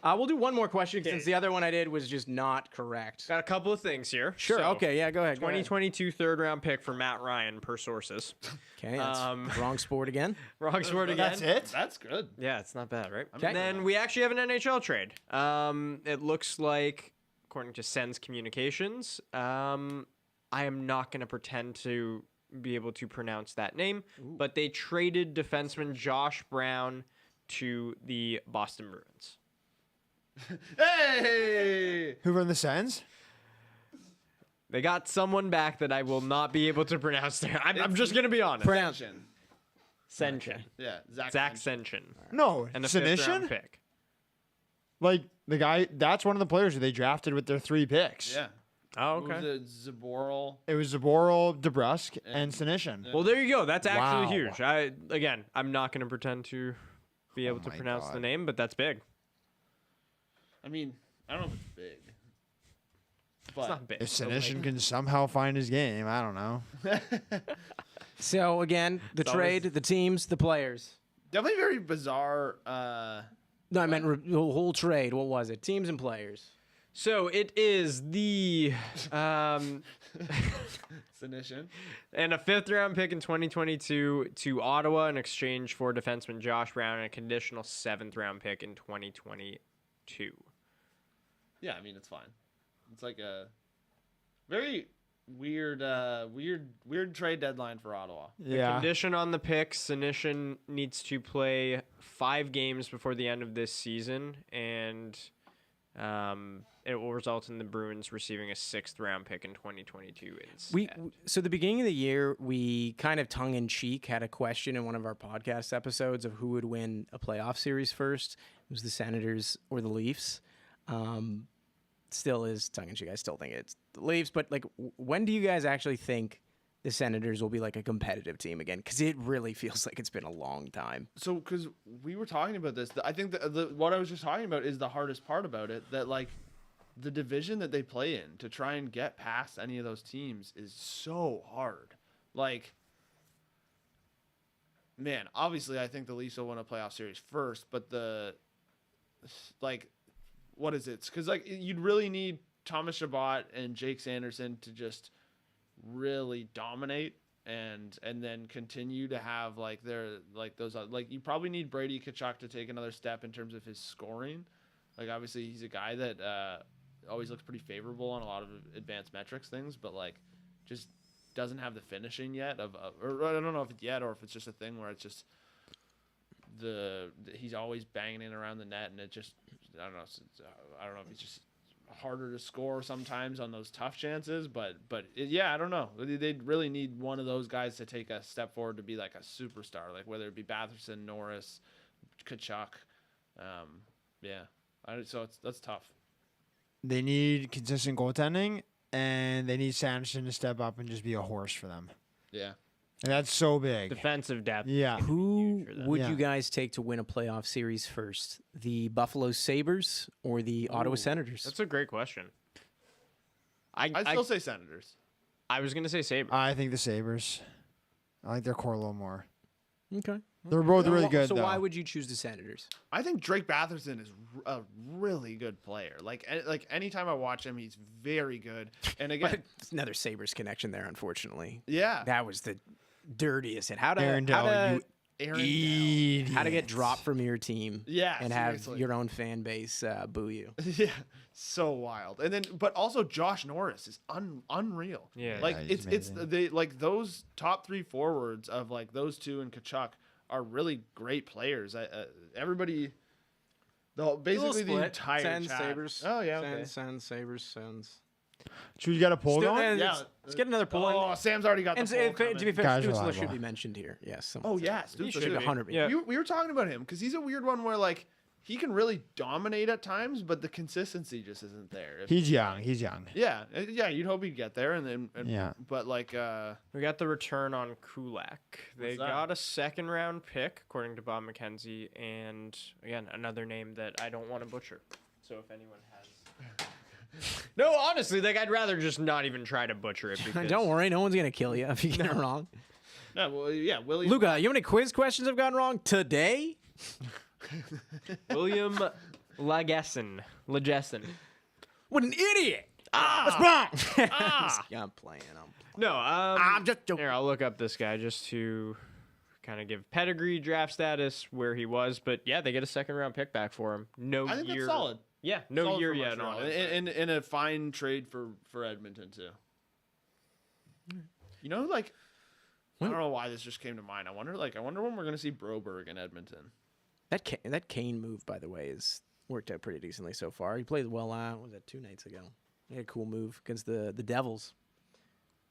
We'll do one more question since the other one I did was just not correct. Got a couple of things here. Sure. So, Okay. Yeah. Go ahead. 2022 third round pick for Matt Ryan per sources. Okay. That's wrong sport again. Wrong sport again. That's it? That's good. Yeah, it's not bad, right? Okay. And then we actually have an NHL trade. It looks like, according to Sens Communications, I am not going to pretend to be able to pronounce that name, but they traded defenseman Josh Brown to the Boston Bruins. Hey! Who run the Sens? They got someone back that I will not be able to pronounce there. I'm just going to be honest. Pronounce. Senchen. Yeah, Zach Senchen. No, And a fifth round Sinishin? pick. Like the guy, that's one of the players who they drafted with their 3 picks. Yeah. Oh, Who was okay. it? Zaboral. It was Zaboral, DeBrusque, and Sinishin. Well, there you go. That's actually Wow. huge. I'm not going to pretend to be able to my pronounce the God. name, but that's big. I mean, I don't know if it's big. But It's not big. If but, Sinishin like, can somehow find his game, I don't know. So again, the trade, the teams, the players. definitely very bizarre. No, I meant the whole trade. What was it? Teams and players. So it is the Submission. and a fifth round pick in 2022 to Ottawa in exchange for defenseman Josh Brown and a conditional 7th round pick in 2022. Yeah, I mean it's fine. It's like a very weird trade deadline for Ottawa. Yeah. Condition on the pick: Sinishin needs to play 5 games before the end of this season, and it will result in the Bruins receiving a 6th round pick in 2022 instead. So the beginning of the year, we kind of tongue in cheek had a question in one of our podcast episodes of who would win a playoff series first. It was the Senators or the Leafs. Still is tongue in cheek. I still think it's the Leafs. But like, when do you guys actually think the Senators will be like a competitive team again? Because it really feels like it's been a long time. So, because we were talking about this, I think what I was just talking about is the hardest part about it. That like the division that they play in to try and get past any of those teams is so hard. Like, man, obviously, I think the Leafs will win a playoff series first, but what is it? Because like you'd really need Thomas Chabot and Jake Sanderson to just really dominate and then continue to have like their like those like you probably need Brady Tkachuk to take another step in terms of his scoring. Like obviously he's a guy that always looks pretty favorable on a lot of advanced metrics things, but like just doesn't have the finishing yet or I don't know if it's yet or if it's just a thing where it's just he's always banging in around the net and it just I don't know if he's just harder to score sometimes on those tough chances, but yeah, I don't know. They'd really need one of those guys to take a step forward to be like a superstar, like whether it be Batherson, Norris, Tkachuk. So that's tough. They need consistent goaltending, and they need Sanderson to step up and just be a horse for them. Yeah. And that's so big. Defensive depth. Yeah. Who would Yeah. you guys take to win a playoff series first? The Buffalo Sabres or the Ottawa Senators? That's a great question. I'd still say Senators. I was gonna say Sabres. I think the Sabres. I like their core a little more. Okay. They're both really good. So though. why would you choose the Senators? I think Drake Batherson is a really good player. Like anytime I watch him, he's very good. And again, It's another Sabres connection there, unfortunately. yeah, That was the dirtiest hit. How Aaron to Dell, Aaron idiot. how to get dropped from your team? Yeah, and have seriously. your own fan base boo you. Yeah, so wild. And then, but also Josh Norris is unreal. Yeah. like Yeah, he's it's amazing. they like those top 3 forwards of like those two and Kachuk are really great players. Everybody, basically the entire Sens, chat. Sabres. Oh yeah, okay. Sens, Sabres, Sens. Should we get a poll going? Yeah, Let's get another poll. Oh, Sam's already got the And poll to coming. be fair, Guys are Stützle liable. should be mentioned here. Yes. Oh yeah, He Stützle should should be be. 100. Yeah. We were talking about him because he's a weird one where like he can really dominate at times, but the consistency just isn't there. He's young. He's young. Yeah, you'd hope he'd get there, and then Yeah. But like, We got the return on Kulak. They What's that? got a 2nd-round pick, according to Bob McKenzie, and again, another name that I don't want to butcher. So if anyone has... No, honestly, like I'd rather just not even try to butcher it. Because... Don't worry, no one's gonna kill you if you get it wrong. no, well, yeah, William. Luca, you have any quiz questions I've gotten wrong today? William Lagesson. What an idiot! What's wrong? Yeah, I'm playing. No, I'm just joking. Here, I'll look up this guy just to kind of give pedigree, draft status, where he was. But yeah, they get a 2nd-round pick back for him. No I think year. that's solid. Yeah, no Solid year for yet Montreal. on it. And a fine trade for Edmonton too. You know, like I don't know why this just came to mind. I wonder when we're gonna see Broberg in Edmonton. That Kane move, by the way, has worked out pretty decently so far. He played well. What was that 2 nights ago? He had a cool move against the Devils.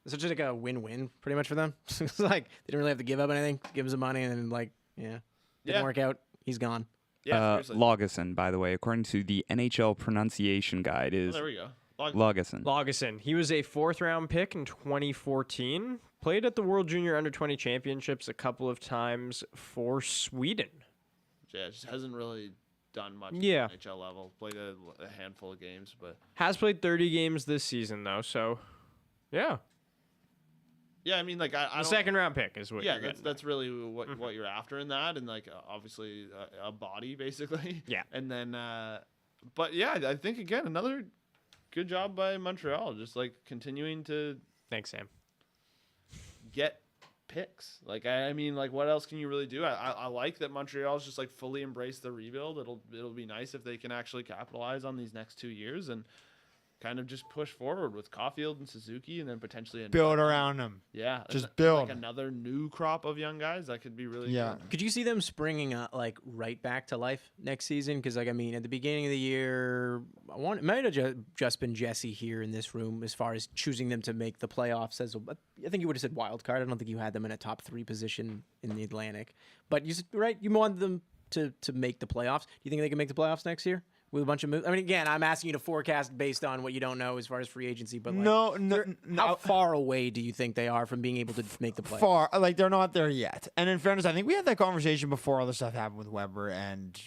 It's such like a win-win, pretty much for them. It's like they didn't really have to give up anything. Give him some money, and then didn't Yeah. work out. He's gone. Yeah, seriously. Lagesson, by the way, according to the NHL pronunciation guide, Oh, is there we go. Lagesson. Lagesson. He was a 4th-round pick in 2014. Played at the World Junior Under-20 Championships a couple of times for Sweden. Yeah, just hasn't really done much Yeah. at the NHL level. Played a handful of games, but Has played 30 games this season, though, so yeah. yeah, I mean, like I The don't, 2nd-round pick is what yeah, you're getting. that's really what you're after in that, and like obviously a body basically. Yeah. And then, but yeah, I think again another good job by Montreal, just like continuing to Thanks, Sam. get picks. Like I mean, like what else can you really do? I like that Montreal's just like fully embraced the rebuild. It'll be nice if they can actually capitalize on these next 2 years and kind of just push forward with Caulfield and Suzuki, and then potentially Build around him. Yeah, Just like build. another new crop of young guys that could be really Yeah. good. Could you see them springing like right back to life next season? Because like I mean, at the beginning of the year, it might have just been Jesse here in this room as far as choosing them to make the playoffs. I think you would have said wild card. I don't think you had them in a top 3 position in the Atlantic. But you wanted them to make the playoffs. Do you think they can make the playoffs next year with a bunch of moves? I mean, again, I'm asking you to forecast based on what you don't know as far as free agency. But like, No. how far away do you think they are from being able to make the playoffs? Far. Like they're not there yet. And in fairness, I think we had that conversation before all this stuff happened with Weber and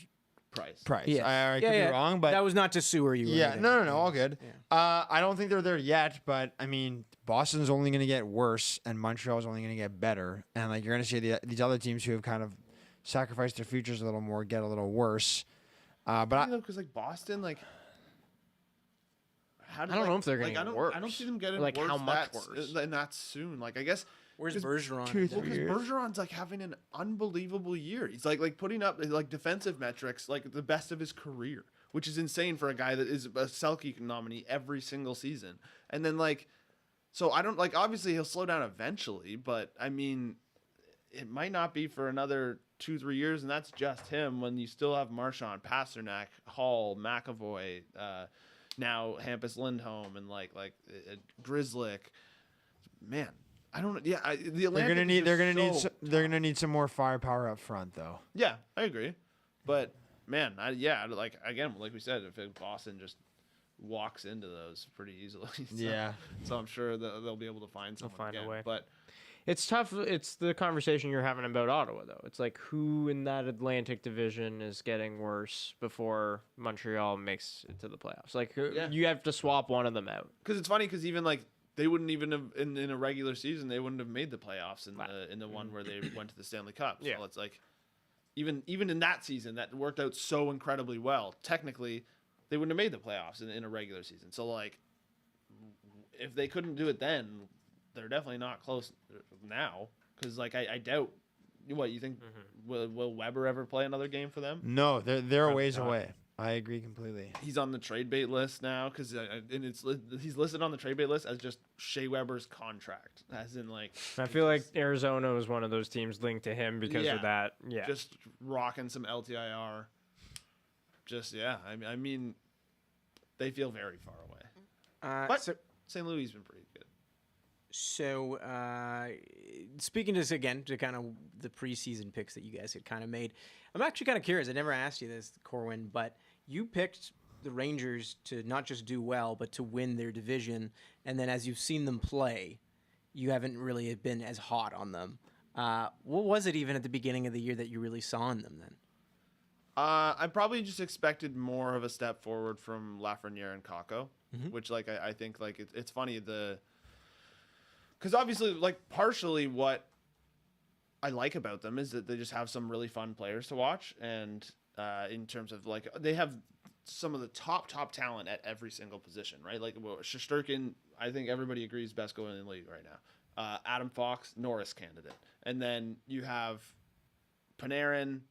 Price. Yes. I could be wrong, but that was not to sewer you. or yeah, anything. no, all good. I don't think they're there yet, but I mean, Boston's only going to get worse, and Montreal's only going to get better. And like you're going to see these other teams who have kind of sacrificed their futures a little more get a little worse. But because like Boston, like how I don't know if they're getting I don't worse. see them getting Like, worse how much that, worse? and that soon. Like I guess Where's Bergeron? because Bergeron's like having an unbelievable year. He's like putting up like defensive metrics like the best of his career, which is insane for a guy that is a Selke nominee every single season. And then like, so I don't like obviously he'll slow down eventually, but I mean, it might not be for another 2-3 years, and that's just him. When you still have Marchand, Pasternak, Hall, McAvoy, now Hampus Lindholm, and like Grizzlick. Man, I don't. Yeah, the Atlantic. they're gonna need some more firepower up front, though. Yeah, I agree, but man, like again, like we said, if Boston just walks into those pretty easily, so I'm sure that they'll be able to find a way. But It's tough. It's the conversation you're having about Ottawa, though. It's like who in that Atlantic division is getting worse before Montreal makes it to the playoffs. Like you have to swap one of them out. because it's funny because even like they wouldn't even have in a regular season. They wouldn't have made the playoffs in the one where they went to the Stanley Cup. So it's like even in that season that worked out so incredibly well. Technically, they wouldn't have made the playoffs in a regular season. So like, if they couldn't do it then, they're definitely not close now. Because like I doubt. What you think? Will Weber ever play another game for them? No, they're a ways away. I agree completely. He's on the trade bait list now because he's listed on the trade bait list as just Shea Weber's contract, as in like. I feel like Arizona was one of those teams linked to him because of that. Yeah, just rocking some LTIR. I mean, they feel very far away. But St. Louis has been pretty good. So, speaking just again to kind of the preseason picks that you guys had kind of made, I'm actually kind of curious. I never asked you this, Corwin, but you picked the Rangers to not just do well, but to win their division. And then as you've seen them play, you haven't really been as hot on them. What was it even at the beginning of the year that you really saw in them then? I probably just expected more of a step forward from Lafreniere and Kakko, which like I think like it's funny because obviously like partially what I like about them is that they just have some really fun players to watch, and in terms of like they have some of the top talent at every single position, right? Like Shesterkin, I think everybody agrees best goalie in the league right now. Adam Fox, Norris candidate, and then you have Panarin.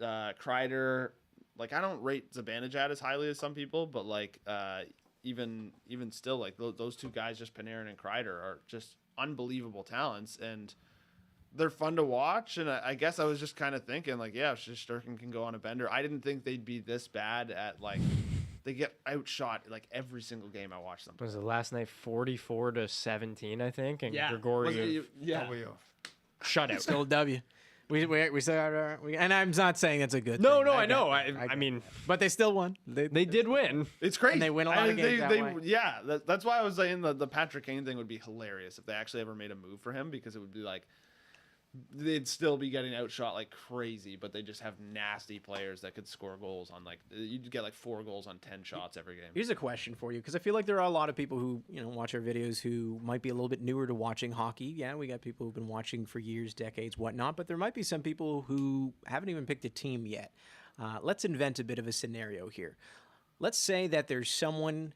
Kreider, like I don't rate Zibanejad as highly as some people, but like even still, like those two guys, just Panarin and Kreider, are just unbelievable talents, and they're fun to watch. And I guess I was just kind of thinking like, yeah, if Shesterkin can go on a bender, I didn't think they'd be this bad at like they get outshot like every single game I watch them. Was it last night 44-17, I think, and Yeah. Grigoriev shutout. Still a W. We said, and I'm not saying it's a good thing. I know. I mean, but they still won. They did win. It's crazy. And they win a lot of games that way. Yeah, that's why I was saying the Patrick Kane thing would be hilarious if they actually ever made a move for him, because it would be like they'd still be getting outshot like crazy, but they just have nasty players that could score goals on like you'd get like 4 goals on 10 shots every game. Here's a question for you, because I feel like there are a lot of people who watch our videos who might be a little bit newer to watching hockey. Yeah, we got people who've been watching for years, decades, whatnot, but there might be some people who haven't even picked a team yet. Let's invent a bit of a scenario here. Let's say that there's someone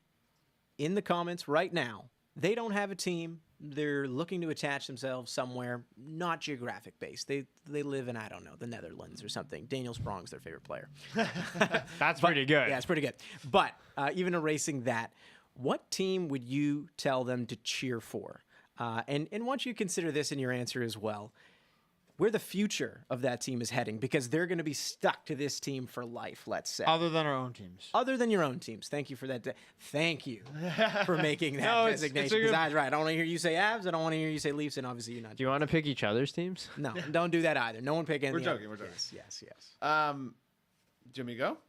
in the comments right now. They don't have a team. They're looking to attach themselves somewhere, not geographic based. They live in, I don't know, the Netherlands or something. Daniel Sprong's their favorite player. That's pretty good. Yeah, it's pretty good. But even erasing that, what team would you tell them to cheer for? And once you consider this in your answer as well, where the future of that team is heading, because they're going to be stuck to this team for life, let's say. Other than our own teams. Other than your own teams. Thank you for that. Thank you for making that designation. Because I was right. I don't want to hear you say Avs. I don't want to hear you say Leafs, and obviously you're not. Do you want to pick each other's teams? No, don't do that either. No one pick any. We're joking. Yes. Jimmy, go.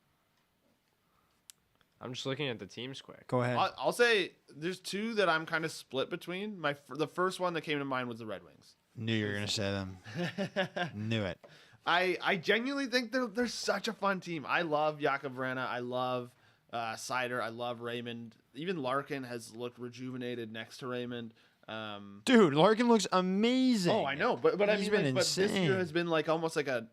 I'm just looking at the teams quick. Go ahead. I'll say there's 2 that I'm kind of split between. The first one that came to mind was the Red Wings. Knew you were gonna say them. Knew it. I genuinely think they're such a fun team. I love Jakub Vrana. I love Seider. I love Raymond. Even Larkin has looked rejuvenated next to Raymond. Dude, Larkin looks amazing. Oh, I know, but I He's mean, been but this insane. year has been like almost like a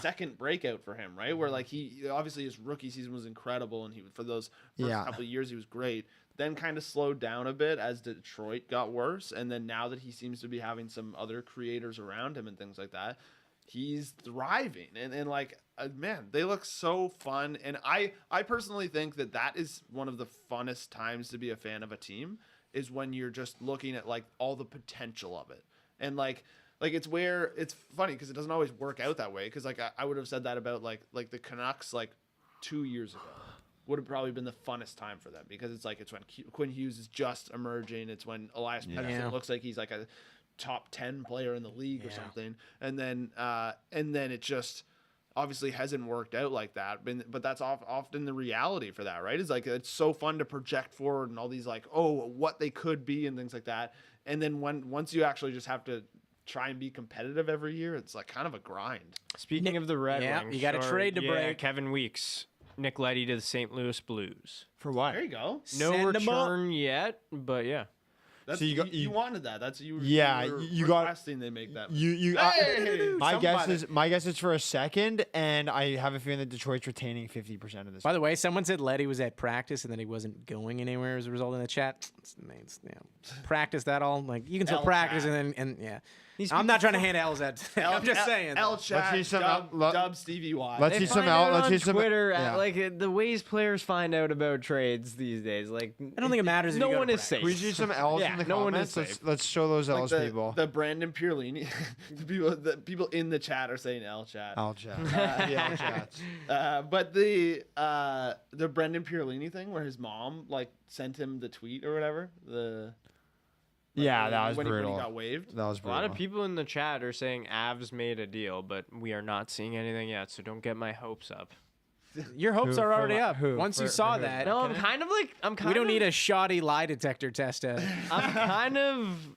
second breakout for him, right? Where like he obviously his rookie season was incredible, and he for those first couple of years he was great. Then kind of slowed down a bit as Detroit got worse, and then now that he seems to be having some other creators around him and things like that, he's thriving. And like man, they look so fun. And I personally think that is one of the funnest times to be a fan of a team, is when you're just looking at like all the potential of it. And like it's where it's funny because it doesn't always work out that way. Because like I would have said that about like the Canucks like 2 years ago. Would have probably been the funnest time for them, because it's like it's when Quinn Hughes is just emerging. It's when Elias Pettersson looks like he's like a top 10 player in the league or something, and then it just obviously hasn't worked out like that. But that's often the reality for that, right? It's like it's so fun to project forward and all these like what they could be and things like that, and then once you actually just have to try and be competitive every year, it's like kind of a grind. Speaking of the Red Wings, you got a trade to break. Kevin Weeks. Nick Leddy to the St. Louis Blues. For what? There you go. No Send 'em up. return yet, but yeah. That's, So you wanted that. That's you. Yeah, you were you got- requesting they make that. My guess Somebody. my guess is for a second, and I have a feeling that Detroit's retaining 50% of this. By the way, someone said Letty was at practice and that he wasn't going anywhere as a result in the chat. Practice that all. Like you can still L practice chat. and yeah. I'm not trying to hand L's at. I'm just saying. L chat. see some Dub Stevie Y. Let's see some out. Let's see some Twitter. yeah. Like the ways players find out about trades these days. Like I don't think it matters if No you go one to is practice. safe. Can we see some L's Yeah, in the no one comments? is safe. Let's show those Like L's, the, people. the Brandon Pierlini, the people in the chat are saying L chat. L chat. Yeah, L chats. But the Brendan Pierlini thing, where his mom like sent him the tweet or whatever. Yeah, that was when brutal. He got waived. That was A brutal. lot of people in the chat are saying Avs made a deal, but we are not seeing anything yet. So don't get my hopes up. Your hopes Who, are for already what? up. Who? Once you For saw who? that, No, I'm kind of. we don't need a shoddy lie detector test. I'm kind of.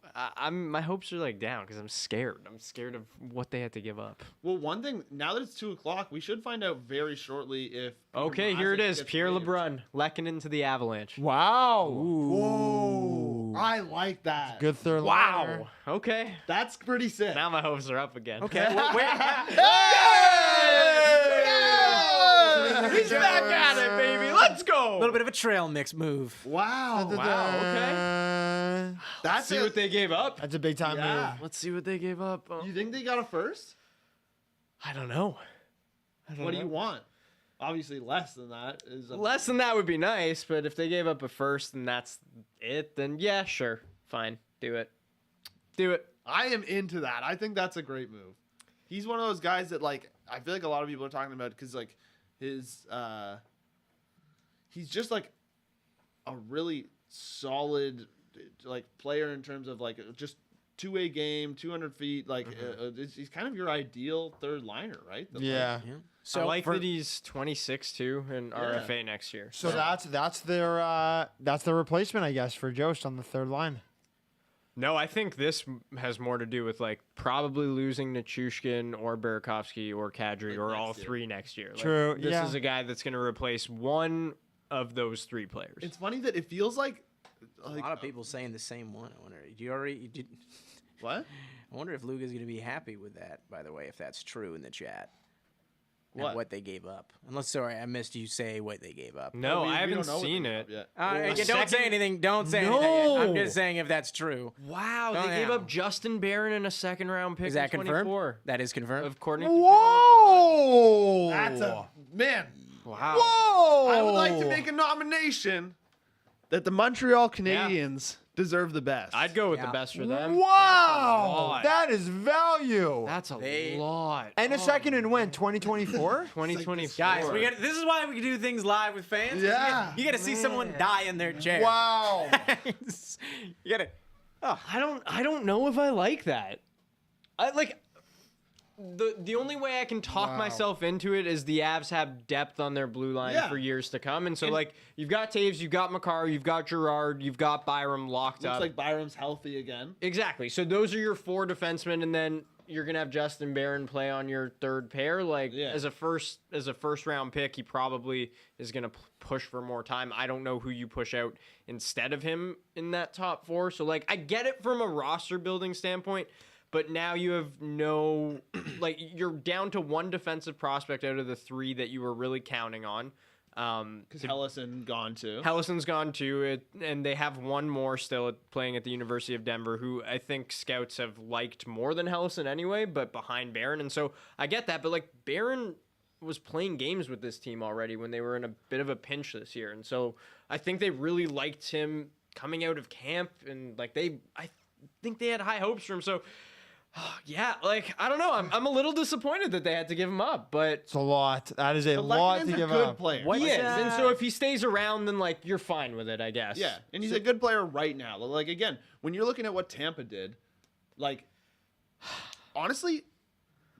My hopes are like down because I'm scared. I'm scared of what they had to give up. Well, one thing now that it's 2:00, we should find out very shortly if. Okay, here it is. Pierre LeBrun, Lekanen to the Avalanche. Wow. Whoa! I like that. Good third liner. Wow. Okay. That's pretty sick. Now my hopes are up again. okay, wait. He's back at it, baby. Let's go. A little bit of a trail mix move. Wow. Okay. That's See what they gave up. That's a big time Yeah. move. Let's see what they gave up. You think they got a first? I don't know. What do you want? Obviously, less than that is. Less than that would be nice, but if they gave up a first and that's it, then yeah, sure, fine, do it. Do it. I am into that. I think that's a great move. He's one of those guys that like I feel like a lot of people are talking about because like his he's just like a really solid like player in terms of like just two-way game, 200 feet. Like he's kind of your ideal third liner, right? That, Yeah. So I like that he's 26 too in RFA next year. So that's their replacement, I guess, for Jost on the third line. No, I think this has more to do with like probably losing Nichushkin or Burakovsky or Kadri Like or next all year. three next year. Like, True, This yeah. is a guy that's going to replace one of those three players. It's funny that it feels like A lot of people saying the same one. I wonder. You did. What? I wonder if Luca's going to be happy with that. By the way, if that's true in the chat. And What? what they gave up. Unless, sorry, I missed you say what they gave up. No, We I haven't don't know what seen they it. gave up Don't second- say anything. Don't say anything. Yet. I'm No. just saying if that's true. Wow, Oh, they gave yeah. up Justin Barron and a second round pick Is that in confirmed? 24. That is confirmed. According to Whoa! That's a man. Wow. Whoa! I would like to make a nomination that the Montreal Canadiens deserve the best. I'd go with Yeah. the best for them. Wow! lot. That is value. That's a They- lot. And a second and when? 2024? 2024. Guys, this is why we do things live with fans. Yeah. You got to see someone die in their chair. Wow. You got to. I don't know if I like that. I like the only way I can talk myself into it is the Avs have depth on their blue line Yeah. for years to come, and so like you've got Taves, you've got Makar, you've got Girard, you've got Byram locked Looks up. like Byram's healthy again. Exactly. So those are your four defensemen, and then you're gonna have Justin Barron play on your third pair. Like Yeah. as a first round pick, he probably is gonna push for more time. I don't know who you push out instead of him in that top four. So like I get it from a roster building standpoint, but now you have no like you're down to one defensive prospect out of the three that you were really counting on. Because Hellison gone too. Hellison's gone too, and they have one more still playing at the University of Denver, who I think scouts have liked more than Hellison anyway, but behind Barron. And so I get that, but like Barron was playing games with this team already when they were in a bit of a pinch this year, and so I think they really liked him coming out of camp, and like I think they had high hopes for him. So. Yeah, like I don't know. I'm a little disappointed that they had to give him up, but It's a lot. That is a But lot Lekkonen's to a give good up. player. he is. And so if he stays around, then like you're fine with it, I guess. Yeah, and he's a good player right now. Like again, when you're looking at what Tampa did, like honestly,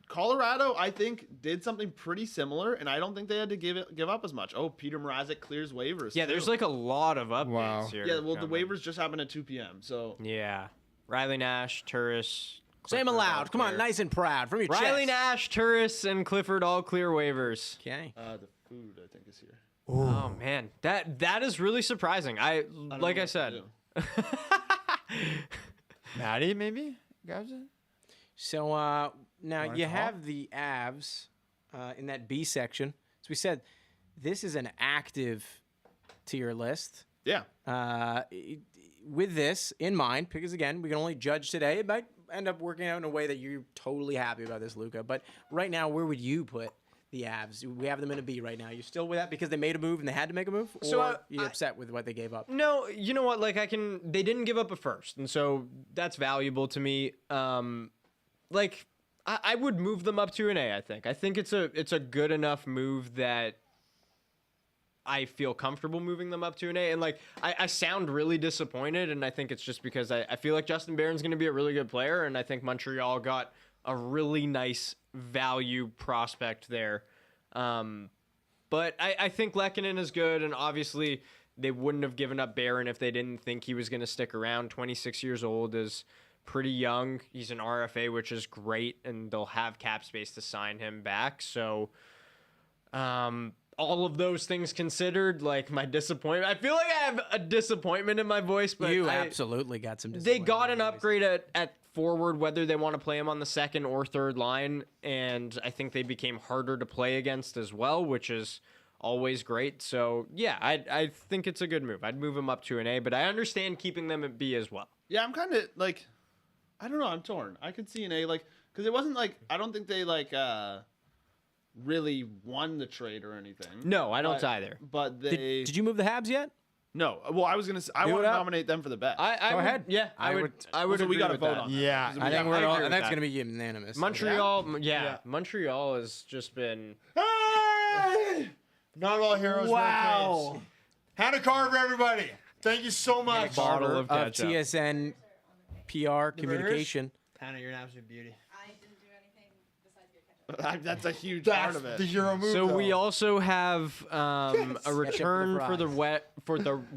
Colorado I think did something pretty similar, and I don't think they had to give up as much. Oh, Peter Mrazek clears waivers. Yeah, too. there's like a lot of updates Wow. here. yeah. Well, the coming. waivers just happened at 2 p.m. So Yeah. Riley Nash, Turris. Say them Clifford, all aloud. Come on, clear. nice and proud from your Riley chest. Nash, Turris, and Clifford all clear waivers. Okay. the food I think is here. Oh man, that is really surprising. I don't like know I what to said. do. Maddie, maybe? Guys? So now Wanna you call? have the Avs in that B section. As we said, this is an active tier list. Yeah. With this in mind, because again, we can only judge today. It might end up working out in a way that you're totally happy about this, Luca. But right now, where would you put the Avs? We have them in a B right now. You're still with that because they made a move and they had to make a move? Or So, you upset with what they gave up? No, you know what? Like they didn't give up a first, and so that's valuable to me. Like I would move them up to an A. I think it's a good enough move that I feel comfortable moving them up to an A. And like I sound really disappointed, and I think it's just because I feel like Justin Barron's going to be a really good player, and I think Montreal got a really nice value prospect there. But I think Lehkonen is good, and obviously they wouldn't have given up Barron if they didn't think he was going to stick around. 26 years old is pretty young. He's an RFA, which is great, and they'll have cap space to sign him back. So all of those things considered, like my disappointment, I feel like I have a disappointment in my voice, but You absolutely got some they disappointment got in an your voice. upgrade at forward, whether they want to play him on the second or third line, and I think they became harder to play against as well, which is always great. So yeah, I think it's a good move. I'd move them up to an A, but I understand keeping them at B as well. Yeah, I'm kind of like, I don't know. I'm torn. I could see an A, like, because it wasn't like, I don't think they like really won the trade or anything. No, I don't But- either. But they Did you move the Habs yet? no. Well, I was gonna say I Do want it to up. nominate them for the best. I Go would- ahead. Yeah, I would. I would. So we agree got to with vote that. on that. Yeah, Because I think we we're got- all, agree with that's that. going to be unanimous. Montreal, Yeah. Montreal has just been. Hey! Not all heroes Wow. wear capes. Hannah Carver, everybody. Thank you so much. Bottle of of ketchup. TSN PR communication. Hannah, you're an absolute beauty. I didn't do anything besides get ketchup. That's a huge That's part of it. the hero move. So we though. also have a return for the fries.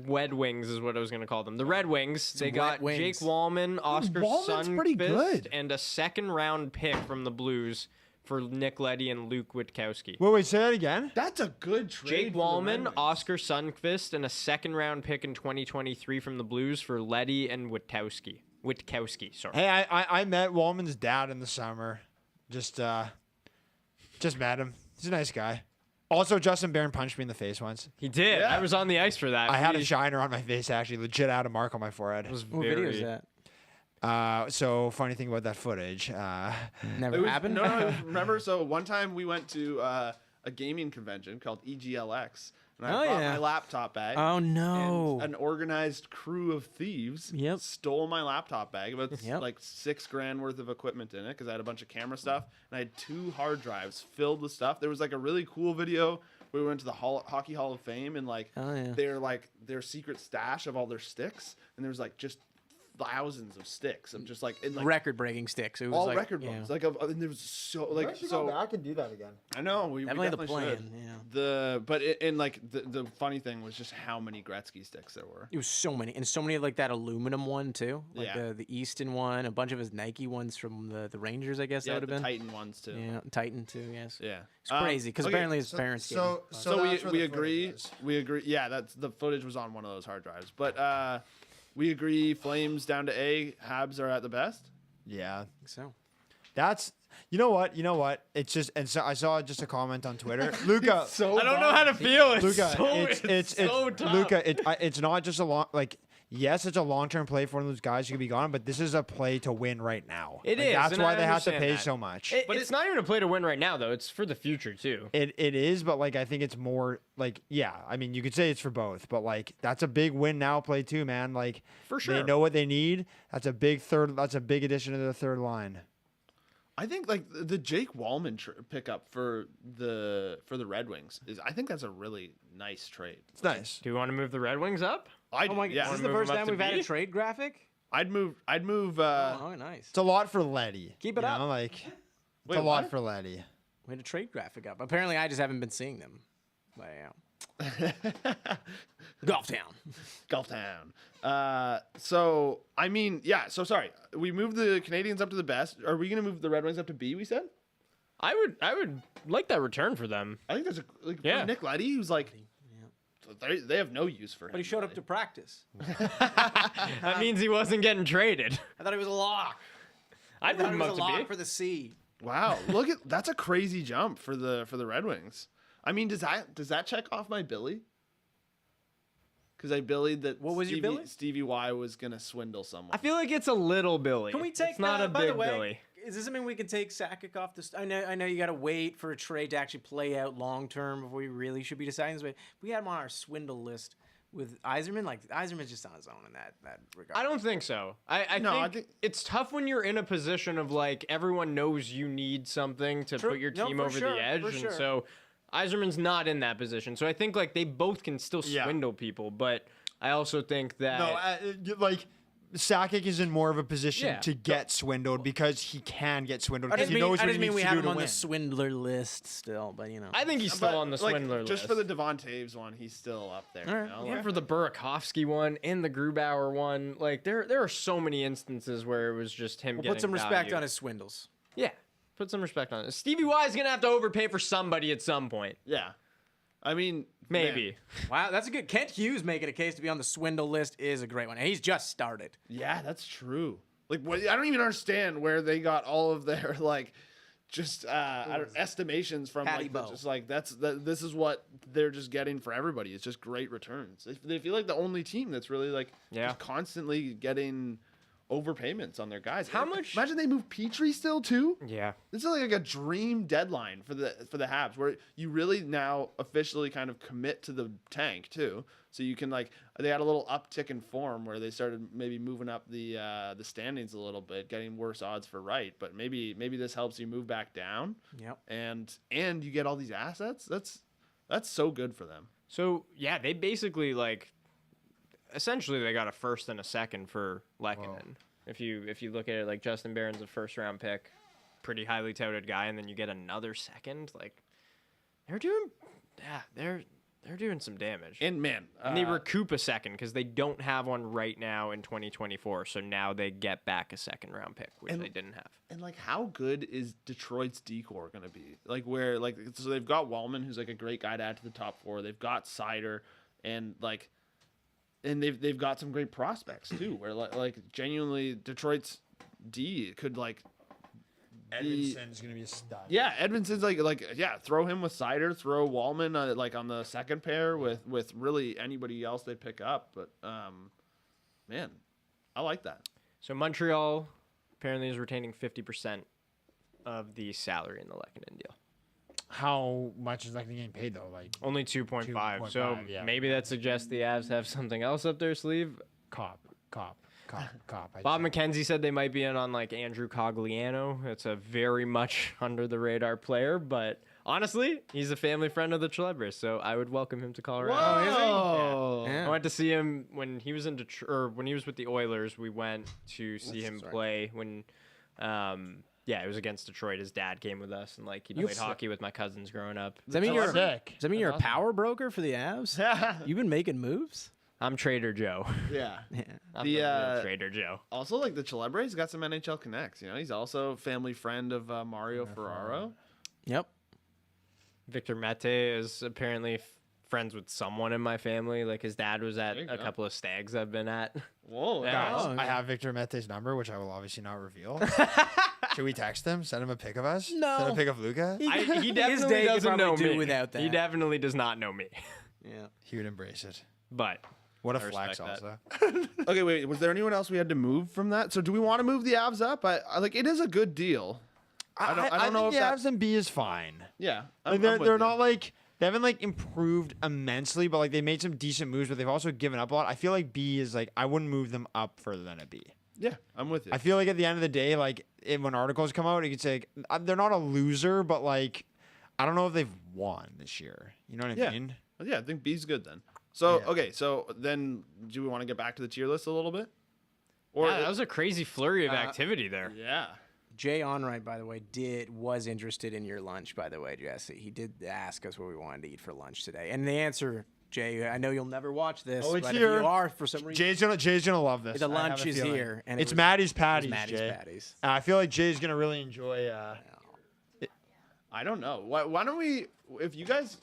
Red Wings is what I was going to call them. The Red Wings. They wet got wings. Jake Wallman, Oscar Wallman's pretty Sundqvist, good. and a second round pick from the Blues for Nick Leddy and Luke Witkowski. Wait, say that again. That's a good trade. Jake for the Wallman, Red Wings. Oscar Sundqvist, and a second round pick in 2023 from the Blues for Leddy and Witkowski. Sorry. Hey, I met Wallman's dad in the summer. Just met him. He's a nice guy. Also, Justin Barron punched me in the face once. He did. Yeah. I was on the ice for that. I had a He- shiner on my face, actually. Legit had a mark on my forehead. It was What video is very. that? So, funny thing about that footage. Never It was, happened? No, it was, remember? So one time we went to a gaming convention called EGLX, and I Oh, brought yeah. my laptop bag. Oh, no. And an organized crew of thieves Yep. stole my laptop bag. About Yep. like $6,000 worth of equipment in it because I had a bunch of camera stuff and I had 2 hard drives filled with stuff. There was like a really cool video where we went to the Hockey Hall of Fame and like Oh, yeah. their secret stash of all their sticks, and there was like just thousands of sticks of just like, in, like Record-breaking sticks. It was all like, record yeah. ones. Like and there was so We like should so. go back and do that again. I know we Definitely the definitely plan, should. yeah. And like the funny thing was just how many Gretzky sticks there were. It was so many, and so many of like that aluminum one too, like Yeah. the Easton one, a bunch of his Nike ones from the Rangers, I guess Yeah, that would the have been. Titan ones too. Yeah, Titan too. Yes. Yeah. It's crazy because okay, apparently his parents gave him. So that's where we the agree. footage is. We agree. Yeah, that's the footage was on one of those hard drives. But we agree. Flames down to A. Habs are at the best. yeah. So That's you know what? It's just and so I saw just a comment on Twitter. Luca, I don't know how to feel. It's Luca, so, it's so tough. Luca. It's not just a long like. Yes, it's a long-term play for one of those guys who could be gone, but this is a play to win right now. It Like, is, That's and why I they have to understand pay that. so much. It's not even a play to win right now, though. It's for the future too. It is, but like I think it's more like yeah. I mean, you could say it's for both, but like that's a big win now play too, man. Like For sure. they know what they need. That's a big third. That's a big addition to the third line. I think like the Jake Wallman pickup for the Red Wings is. I think that's a really nice trade. It's nice. Do you want to move the Red Wings up? oh my god, yeah. this is Wanna the move first him up time to we've had a B? trade graphic. I'd move. Oh, nice. It's a lot for Letty. Keep it you up. know, like it's Wait, a lot what? for Letty. We had a trade graphic up. Apparently, I just haven't been seeing them. But yeah. Golf Town. Golf Town. So I mean, yeah. So sorry, we moved the Canadians up to the best. Are we gonna move the Red Wings up to B? We said. I would like that return for them. I think there's a like Yeah. Nick Leddy who's like they have no use for him. But he showed up to really. practice. That means he wasn't getting traded. I thought he was a lock. I'd I move thought he him was up a to lock B. for the C. Wow, that's a crazy jump for the Red Wings. I mean, does that check off my Billy? Because I Billied that What was your Billy? Stevie Y was gonna swindle someone. I feel like it's a little Billy. Can we take? It's not a by big the way, Billy. Is this something we can take Sakic off the? I know you got to wait for a trade to actually play out long term before you really should be deciding this. But we had him on our swindle list with Yzerman. Like Yzerman's just on his own in that regard. I don't think so. I No, think it's tough when you're in a position of like everyone knows you need something to True. put your No, team for over sure, the edge, for and sure. so Yzerman's not in that position. So I think like they both can still Yeah. swindle people, but I also think that No, like Sakic is in more of a position Yeah. to get swindled because he can get swindled I because just he mean, knows I what just he mean needs we to have do him to on win. the swindler list still, but you know. I think he's still But, on the like, swindler just list. for the Devon Taves one, he's still up there. All right, you know? yeah. And for the Burakovsky one and the Grubauer one, like there are so many instances where it was just him We'll getting put some respect value. on his swindles. Yeah, put some respect on it. Stevie Y is gonna have to overpay for somebody at some point. Yeah, I mean, Maybe. Wow, that's a good. Kent Hughes making a case to be on the swindle list is a great one, and he's just started. yeah, that's true. Like, I don't even understand where they got all of their like, just estimations from. Patty Like, Bow. just like this is what they're just getting for everybody. It's just great returns. They feel like the only team that's really like just constantly getting overpayments on their guys. How much- Imagine they move Petrie still too. Yeah. This is like a dream deadline for the Habs, where you really now officially kind of commit to the tank too. So you can like they had a little uptick in form where they started maybe moving up the standings a little bit, getting worse odds for right. But maybe this helps you move back down. Yep. And you get all these assets. That's so good for them. So yeah, they basically like essentially they got a first and a second for Lehkonen. If you look at it, like Justin Barron's a first round pick, pretty highly touted guy, and then you get another second. Like they're doing some damage. And man, And they recoup a second because they don't have one right now in 2024. So now they get back a second round pick, which And- they didn't have. And like, how good is Detroit's decor going to be? Like, where like so they've got Wallman, who's like a great guy to add to the top four. They've got Sider, and they've got some great prospects too. Where like genuinely Detroit's D could like. Edmondson's gonna be a stud. Yeah, Edmondson's throw him with Sider, throw Wallman on the second pair with really anybody else they pick up. But man, I like that. So Montreal apparently is retaining 50% of the salary in the Lehkonen deal. How much is like getting paid though? Like Only 2.5. So 2.5, yeah. maybe that suggests the Avs have something else up their sleeve. cop. Bob McKenzie said they might be in on like Andrew Cogliano. It's a very much under the radar player, but honestly, he's a family friend of the Celebre, so I would welcome him to Colorado. Whoa. Yeah. I went to see him when he was in Detroit, or when he was with the Oilers. We went to see him play when, it was against Detroit. His dad came with us, and like he played hockey with my cousins growing up. Does that mean you're sick. Does that mean you're a power broker for the Avs? You've been making moves. I'm Trader Joe. Yeah. I'm The, the real Trader Joe. Also, like the Celebre's got some NHL connects. You know, he's also a family friend of Mario Ferraro. Yep. Victor Mete is apparently friends with someone in my family. Like his dad was at There you a go. couple of stags I've been at. Whoa, Yeah. guys. Oh, I have Victor Mete's number, which I will obviously not reveal. Should we text him? Send him a pic of us? No. Send a pic of Luca? He His definitely day could doesn't know probably do me. without He that. definitely does not know me. Yeah. He would embrace it. But What a I flex respect also. Okay, wait. Was there anyone else we had to move from that? So, do we want to move the Avs up? I like it is a good deal. I don't know think if the that. Avs and B is fine. Yeah, Like they're not like they haven't like improved immensely, but like they made some decent moves, but they've also given up a lot. I feel like B is like I wouldn't move them up further than a B. Yeah, I'm with you. I feel like at the end of the day, like when articles come out, you could say they're not a loser, but like I don't know if they've won this year. You know what I Yeah. mean? Yeah, I think B's good then. So Yeah. okay, so then do we want to get back to the tier list a little bit? Or yeah, that was a crazy flurry of activity there. yeah. Jay Onright, by the way, was interested in your lunch, by the way, Jesse. He did ask us what we wanted to eat for lunch today. And the answer, Jay, I know you'll never watch this, Oh, it's but here. if you are, for some reason, Jay's gonna love this. the I have lunch a is feeling. here. And It's it was, Maddie's it was patties, Maddie's Jay. patties. I feel like Jay's gonna really enjoy. I don't know. Why don't we? If you guys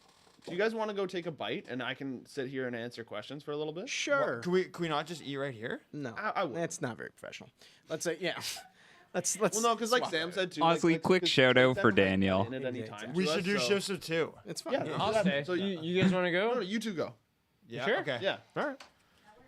Do you guys want to go take a bite and I can sit here and answer questions for a little bit? Sure. Can we not just eat right here? No, I would. that's not very professional. Let's say, yeah. Let's. Well, no, because like swap Sam it. said too. Honestly, like, quick because shout out Sam for might cut Daniel. in at any Yeah, time exactly. to We should us, do so- shifts of 2. It's fine. Yeah, Yeah. I'll stay. So You guys want to go? No, you two go. Yeah. Sure. Okay. Yeah. All right.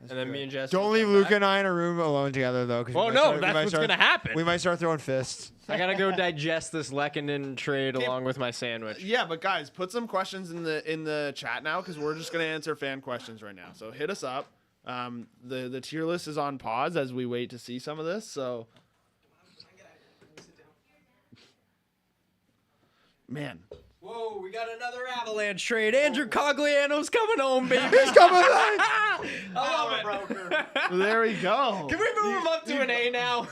And then me and Jesse. Don't will leave come Luca back. and I in a room alone together though. 'Cause we Oh might no, start- we that's might what's start- gonna happen. We might start throwing fists. I gotta go digest this Lekanen trade along with my sandwich. Yeah, but guys, put some questions in the chat now because we're just gonna answer fan questions right now. So hit us up. The tier list is on pause as we wait to see some of this. So, man, Whoa, we got another Avalanche trade. Andrew Cogliano's coming home, baby. He's coming back. I love it. there we go. Can we move him up to an A now?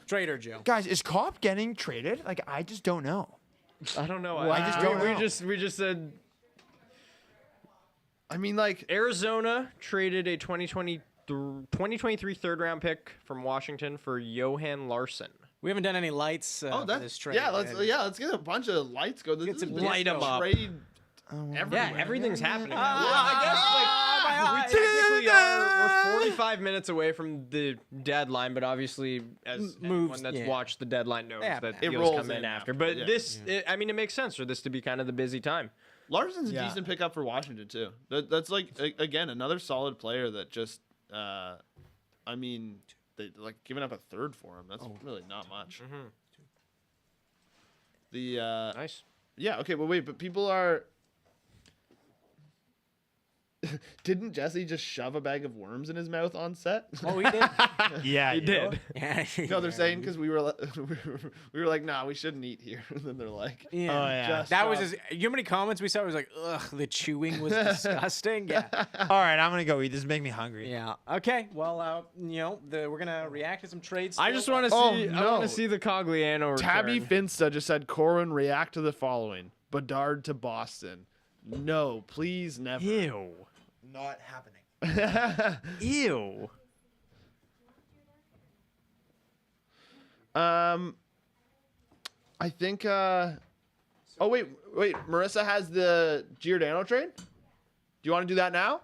Trader Joe. Guys, is Kopp getting traded? Like, I just don't know. I don't know. I just don't know. We just said I mean, like, Arizona traded a 2023 third round pick from Washington for Johan Larson. We haven't done any lights for this trade. let's get a bunch of lights go. This Get is some this light 'em up. trade Yeah, everywhere. everything's happening. now. my We technically we're 45 minutes away from the deadline, but obviously, as Moves, anyone that's yeah. watched the deadline knows, Yeah, that it deals rolls come in in after. after, But yeah. it makes sense for this to be kind of the busy time. Larson's a Yeah. decent pickup for Washington too. That's like again another solid player that just I mean they like giving up a third for him. That's really not much. The Nice. yeah, okay, but wait, but people are didn't Jesse just shove a bag of worms in his mouth on set? Oh, he did. Yeah, He did. Yeah. No, they're saying because we were like, nah, we shouldn't eat here. And then they're like, Yeah. Oh, yeah. just That was shove- his. You know how many comments we saw? It was like, ugh, the chewing was disgusting. Yeah. All right, I'm gonna go eat. This is making me hungry. Yeah. Okay. Well, we're gonna react to some trades. I just want to see. Oh, I no. want to see the Cogliano return. Tabby Finsta just said, Corwin, react to the following. Bedard to Boston. No, please never. Ew. Not happening. Ew. I think oh wait, Marissa has the Giordano trade? Do you want to do that now?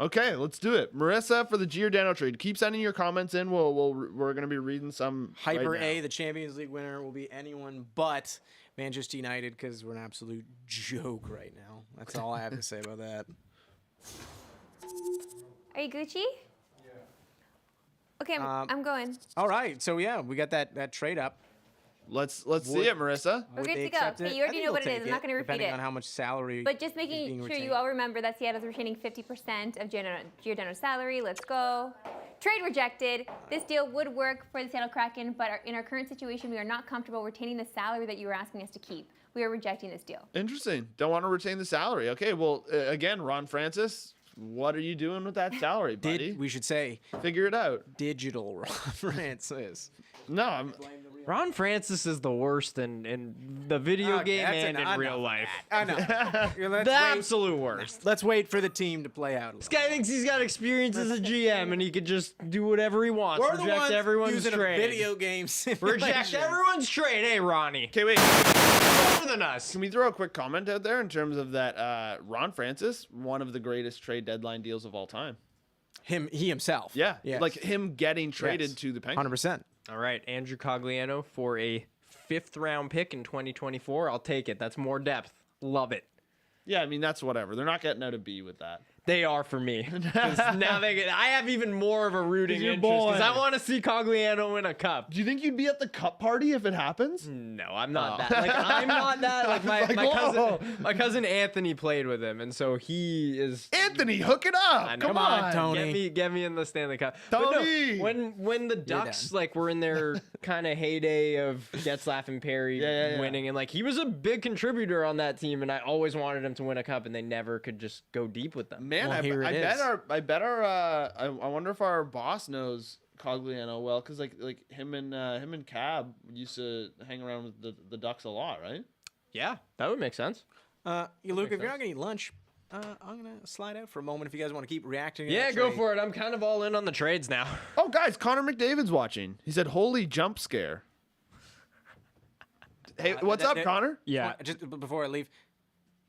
Okay, let's do it. Marissa for the Giordano trade. Keep sending your comments in. We're going to be reading some Hyper right A, now. the Champions League winner, will be anyone but Manchester United because we're an absolute joke right now. That's all I have to say about that. Are you Gucci? Yeah. Okay, I'm going. All right. So yeah, we got that trade up. Let's see it, Marissa. We're Would good they to go. accept Okay, it? you already I think know what they'll it is. take I'm not going to repeat depending it. on how much salary. But just is being making sure retained. you all remember that Seattle's retaining 50% of Giordano's salary. Let's go. Trade rejected. This deal would work for the Seattle Kraken, but in our current situation, we are not comfortable retaining the salary that you were asking us to keep. We are rejecting this deal. Interesting. Don't want to retain the salary. Okay, well, again, Ron Francis, what are you doing with that salary, buddy? We should say Figure it out. digital Ron Francis. No, I'm. Ron Francis is the worst in the video Okay, game that's and in enough real of life. I know. Yeah, let's The wait. absolute worst. Let's wait for the team to play out. This guy thinks he's got experience as a GM and he could just do whatever he wants. We're the Reject ones everyone's using trade. a video game simulation. Reject everyone's trade. Hey, Ronnie. Okay, wait. Better than us. Can we throw a quick comment out there in terms of that? Ron Francis, one of the greatest trade deadline deals of all time. He himself. Yeah, Yes. like him getting traded Yes. to the Penguins. 100%. All right, Andrew Cogliano for a 5th round pick in 2024. I'll take it. That's more depth. Love it. Yeah, I mean that's whatever. They're not getting out a B with that. They are for me. 'Cause now I have even more of a rooting 'Cause you're interest because I bored. want to see Cogliano win a cup. Do you think you'd be at the cup party if it happens? No, I'm not Oh. that. Like I'm not that. Like I was like, my cousin Anthony played with him, and so he is. Anthony, hook it up. I know. Come Come on, on, Tony. Get me in the Stanley Cup. But no, Tony! when the Ducks like were in their kind of heyday of Getzlaf and Perry Yeah. winning, and like he was a big contributor on that team, and I always wanted him to win a cup, and they never could just go deep with them. Man, Well, I here it bet is. I wonder if our boss knows Cogliano well, because like him and Cab used to hang around with the Ducks a lot, right? Yeah, that would make sense. Luke, if makes you're not going to eat lunch, I'm going to slide out for a moment if you guys want to keep reacting. to Yeah, that go trade. for it. I'm kind of all in on the trades now. Oh, guys, Connor McDavid's watching. He said, "Holy jump scare." Hey, what's up, Connor? Yeah. Just before I leave,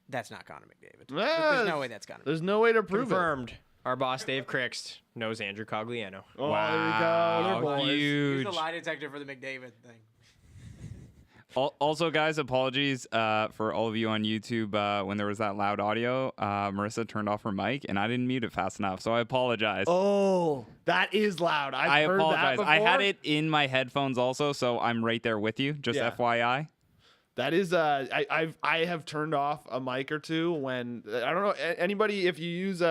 That's not Connor McDavid. Ah, There's no way that's Connor. There's no way to prove Confirmed. Our boss Dave Crixt knows Andrew Cogliano. Oh, there we go. They're boys. He's Huge. the lie detector for the McDavid thing. Also, guys, apologies for all of you on YouTube when there was that loud audio. Marissa turned off her mic, and I didn't mute it fast enough, so I apologize. Oh, that is loud. I I've heard apologize. that I had before. it in my headphones also, so I'm right there with you. Just Yeah. FYI. That is I have turned off a mic or two when I don't know anybody if you use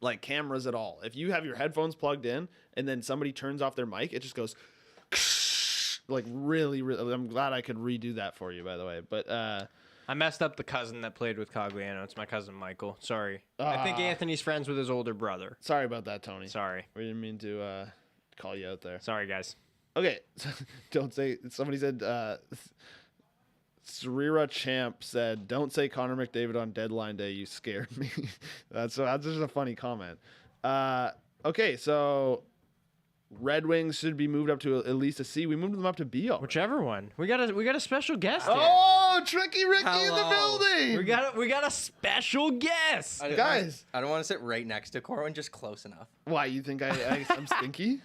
like cameras at all. If you have your headphones plugged in and then somebody turns off their mic, it just goes like really. I'm glad I could redo that for you, by the way. But I messed up the cousin that played with Cogliano. It's my cousin Michael. Sorry. I think Anthony's friends with his older brother. sorry about that, Tony. Sorry. We didn't mean to call you out there. Sorry, guys. Okay, don't say. Somebody said. Sarira Champ said, "Don't say Connor McDavid on deadline day. You scared me." that's just a funny comment. Okay, so Red Wings should be moved up to at least a C. We moved them up to B. Already. Whichever one. We got a special guest here. Oh, Tricky Ricky in the Hello. building. We got a special guest. Guys. I don't want to sit right next to Corwin, just close enough. Why you think I'm stinky?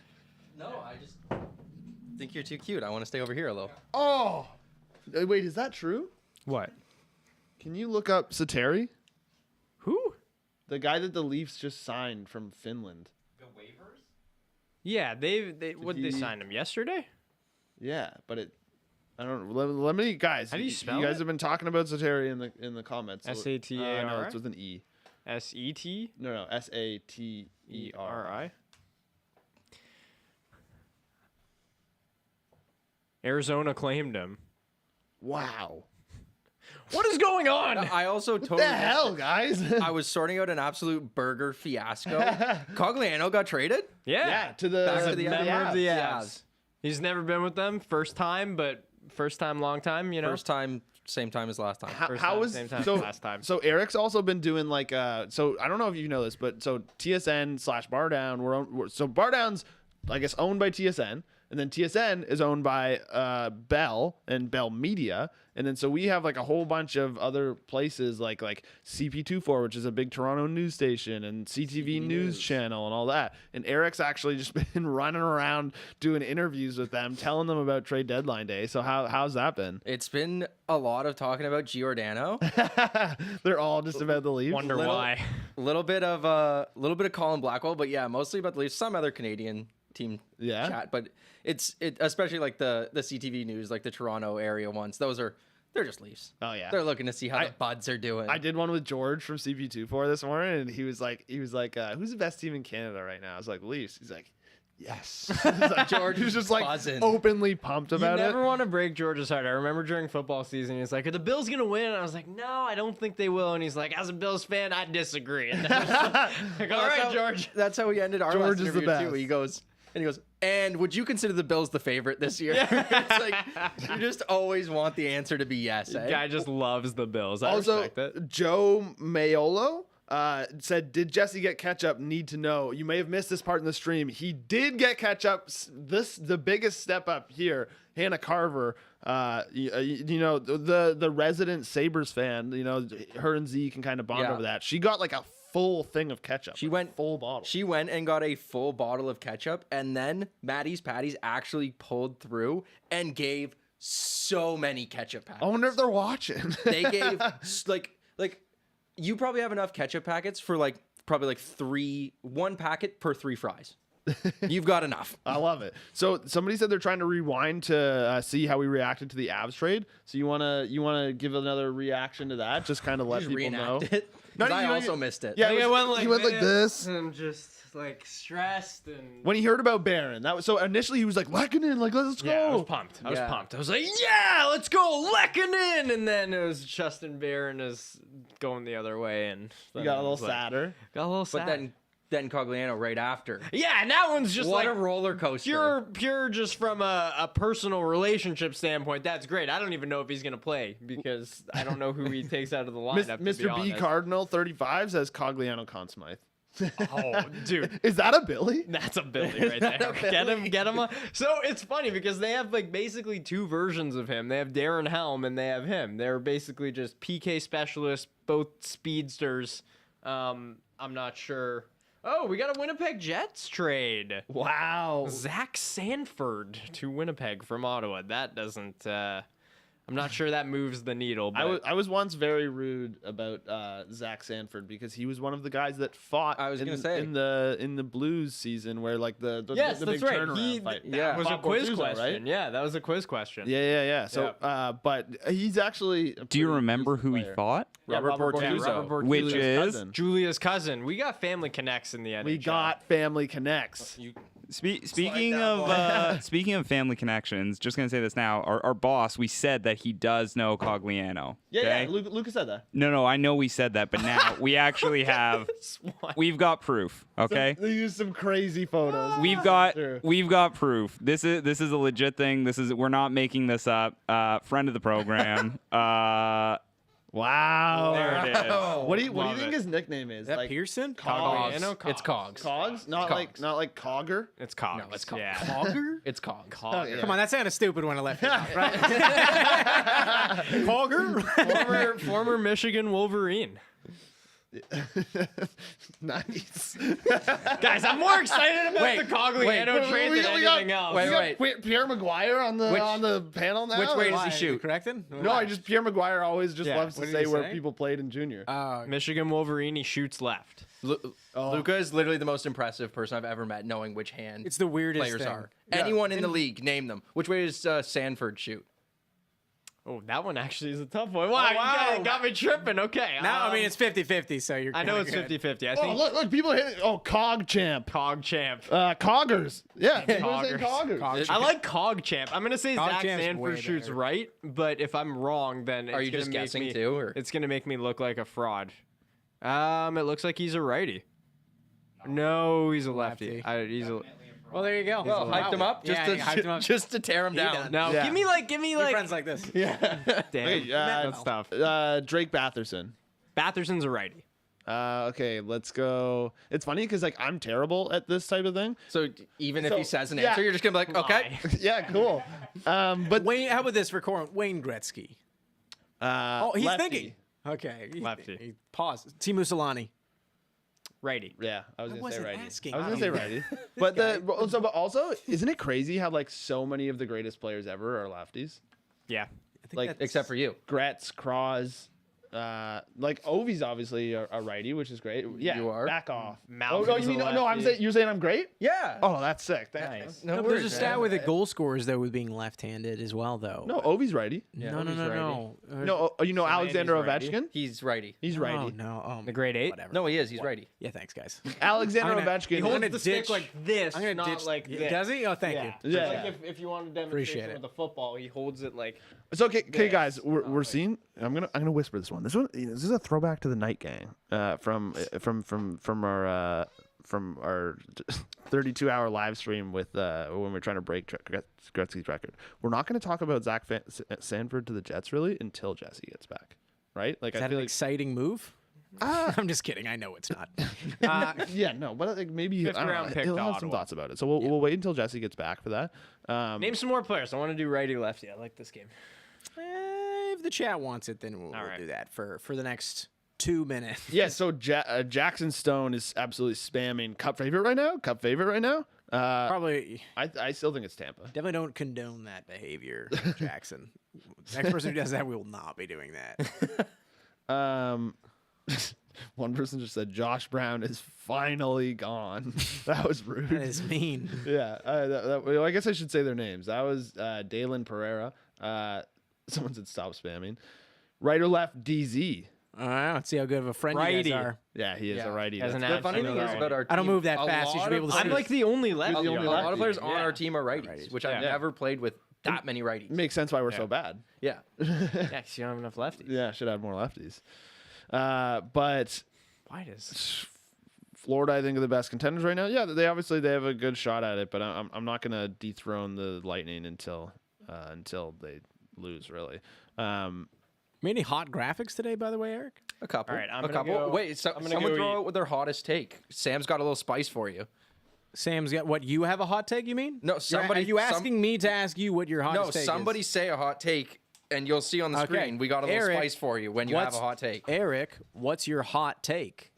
No, I just think you're too cute. I want to stay over here a little. Oh, wait, is that true? What? Can you look up Sateri? Who? The guy that the Leafs just signed from Finland. Yeah, they he- sign him yesterday? Yeah, but I don't know. Let me guys. How do you spell You guys it? have been talking about Sateri in the comments. S-A-T-A-R-I? No, it's with an E. SETERI? No, SATER. Arizona claimed him. Wow. What is going on? I also What totally the hell, guys? I was sorting out an absolute burger fiasco. Cogliano got traded. Yeah, to the Back to the Member of the Avs. Avs. He's never been with them. First time, long time, you know? First time, same time as last time. First How time, was same time, so last time. So Eric's also been doing like so I don't know if you know this, but so TSN / BarDown so BarDown's I guess owned by TSN, and then TSN is owned by Bell and Bell Media, and then so we have like a whole bunch of other places like CP24, which is a big Toronto news station, and CTV News Channel and all that. And Eric's actually just been running around doing interviews with them, telling them about trade deadline day. So how's that been? It's been a lot of talking about Giordano. They're all just about the Leafs. Wonder why. A little bit of Colin Blackwell, but yeah, mostly about the Leafs. Some other Canadian team chat, but it especially like the CTV News, like the Toronto area ones. They're just Leafs. Oh yeah, They're looking to see how the buds are doing. I did one with George from CP24 this morning, and he was like, who's the best team in Canada right now? I was like, Leafs. He's like, yes. George he was just like buzzing. openly pumped You about never it. want to break George's heart. I remember during football season, he was like, "Are the Bills gonna win?" And I was like, "No, I don't think they will." And he's like, "As a Bills fan, I disagree." And I was like, all right, George. That's how we ended our George last is the interview too. best. He goes, and would you consider the Bills the favorite this year? It's like you just always want the answer to be yes. Eh? Guy just loves the Bills. I Also, respect it. Joe Mayolo said, "Did Jesse get ketchup? Need to know. You may have missed this part in the stream. He did get ketchup. The biggest step up here. Hannah Carver, you know, the resident Sabres fan. You know, her and Z can kind of bond over that. She got like a full thing of ketchup. She went full bottle. She went and got a full bottle of ketchup, and then Maddie's Patties actually pulled through and gave so many ketchup packets. I wonder if they're watching. They gave like you probably have enough ketchup packets for one packet per 3 fries. You've got enough. I love it. So somebody said they're trying to rewind to see how we reacted to the Avs trade. So you wanna give another reaction to that? Just kind of let Just people know. reenact it. No, 'Cause I you- also missed it. Yeah, Like, it I was- went like he went like this. and just like stressed and. When he heard about Barron, that was so initially he was like Lekanen, like let's go. Yeah, I was pumped. I was pumped. I was like, yeah, let's go, Lekanen. And then it was Justin Barron is going the other way, and You got a then it little was like- sadder. Got a little But sad. then Cogliano right after. Yeah, and that one's just What like a roller coaster. pure just from a personal relationship standpoint. That's great. I don't even know if he's gonna play because I don't know who he takes out of the lineup. to be Mr. B honest. Cardinal 35 says Cogliano Conn Smythe. Oh, dude. Is that a Billy? That's a Billy right there. Get him. So it's funny because they have like basically two versions of him. They have Darren Helm and they have him. They're basically just PK specialists, both speedsters. I'm not sure. Oh, we got a Winnipeg Jets trade. Wow. Zach Sanford to Winnipeg from Ottawa. That doesn't. I'm not sure that moves the needle. But I was once very rude about Zach Sanford because he was one of the guys that fought. I was gonna say. in the Blues season where like the yes, the that's big right. turnaround fight. That was a Fought quiz Bortuzzo, question. right? Yeah, that was a quiz question. Yeah. So, but he's actually. Do you remember who he fought? Yeah, Robert Bortuzzo. Bortuzzo. Robert Bortuzzo. Which is Julia's cousin. We got family connects in the NHL. We got family connects. Speaking of family connections, just gonna say this now. Our boss, we said that he does know Cogliano. Yeah. Luca said that. No, I know we said that, but now we actually have. We've got proof. Okay. They used some crazy photos. We've got proof. This is a legit thing. We're not making this up. Friend of the program. Wow. There it is. What do you Love think it. his nickname is? Is that Like Pearson? Cogs. It's Cogs. Cogs? Not Cogs. like Cogger. It's Cogs. No, it's Cogs. Yeah. Cogger? It's Cogs. Yeah. Come on, that sounded stupid when I left it out, right? Cogger? Former Michigan Wolverine. Nice. Guys, I'm more excited about the Cogliano trade than anything else. Wait, Pierre Maguire on the panel now. Which way does Why? he shoot? Correcting? No, Pierre Maguire always just Yeah. loves to What did say he where say? people played in junior. Michigan Wolverine, he shoots left. Luca is literally the most impressive person I've ever met, knowing which hand It's the weirdest players thing. are. Anyone in the league, name them. Which way does Sanford shoot? Oh, that one actually is a tough one. Wow, you got me tripping. Okay. Now, I mean, it's 50-50, so you're I know it's kinda good. 50-50. I Oh, think look, people hit it. Oh, Cog Champ. Cog Champ. Coggers. Yeah, people are saying Coggers. Coggers. I like Cog Champ. I'm gonna say Cog Zach Champ's way Sanford shoots better. right, but if I'm wrong, then it's Are you gonna just make guessing me, too, or? It's gonna make me look like a fraud. It looks like he's a righty. No, he's a lefty. Lefty. He's a. Well, there you go. Well, hyped him up just Yeah, you hyped him up. just to tear him down. done. No, Yeah. give me like. We're friends like this. Damn, Okay, that's tough. Drake Batherson. Batherson's a righty. Okay, let's go. It's funny because like I'm terrible at this type of thing. So even if So, he says an yeah. answer, you're just gonna be like, okay. Yeah, cool. But Wayne, how about this for Corwin? Wayne Gretzky. Oh, he's lefty. thinking. Okay. Lefty. Pause. Timu Solani. Righty. Yeah, I was gonna say wasn't righty. asking. I was gonna say righty. But but also, isn't it crazy how like so many of the greatest players ever are lefties? Yeah. I think Like, that's- Except for you. Gretz, Kraz, like Ovi's obviously a righty, which is great. Yeah, You are? back off. Malcolm's Oh no, you mean a no? I'm lefty. saying you're saying I'm great. Yeah. Oh, that's sick. Thanks. No, but there's a stat with the goal scorers though with being left-handed as well though. No, Ovi's righty. no, Ovi's no. No, you know Alexander righty. Ovechkin. He's righty. He's Oh, righty. no. The grade 8. Whatever. No, he is. He's righty. Yeah, thanks, guys. Alexander I'm gonna- Ovechkin. I'm gonna the stick ditch- like this, I'm gonna not ditch. like this. Does he? Oh, thank you. Yeah. Like if you want to demonstrate Appreciate it it. with a football, he holds it like. So okay, guys, we're seeing. I'm gonna whisper this one. This one, this is a throwback to the Night Gang from our 32-hour live stream with when we're trying to break Gretzky's record. We're not going to talk about Zach Sanford to the Jets really until Jesse gets back, right? Like Is I that feel an like exciting move? I'm just kidding. I know it's not. yeah, no, but like maybe Fifth I don't round know, pick he'll to have some Ottawa. thoughts about it. So we'll wait until Jesse gets back for that. Name some more players. I want to do righty lefty. I like this game. If the chat wants it, then we'll right. do that for the next 2 minutes. Yeah, so Jackson Stone is absolutely spamming cup favorite right now. Probably. I still think it's Tampa. Definitely don't condone that behavior, Jackson. Next person who does that will not be doing that. One person just said Josh Brown is finally gone. That was rude. That is mean. Yeah, well, I guess I should say their names. That was Dalen Pereira. Someone said stop spamming. Right or left, DZ. All right, let's see how good of a friend you Righty. guys are. Yeah, he is a righty. As an That's- The funny I know thing that is one. about our team. I don't move that a fast. You lot should be of able to I'm see like the only lefty. A the only lot of lefty. players on Yeah. our team are righties, Righties. which I've Yeah. never played with that many righties. Makes sense why we're so bad. Yeah. Yeah, 'cause you don't have enough lefties. Yeah, should have more lefties. But Why does? Florida, I think, are the best contenders right now. Yeah, they have a good shot at it, but I'm not gonna dethrone the Lightning until they lose. Really. Any hot graphics today, by the way, Eric? A couple. All right, I'm a gonna couple. go- Wait, I'm gonna someone go throw eat- out with their hottest take. Sam's got a little spice for you. Sam's got what? You have a hot take? You mean? No, somebody- Are you some- asking me to ask you what your hottest No, take somebody is? say a hot take, and you'll see on the Okay. screen. We got a little Eric, spice for you when you have a what's- hot take. Eric, what's your hot take?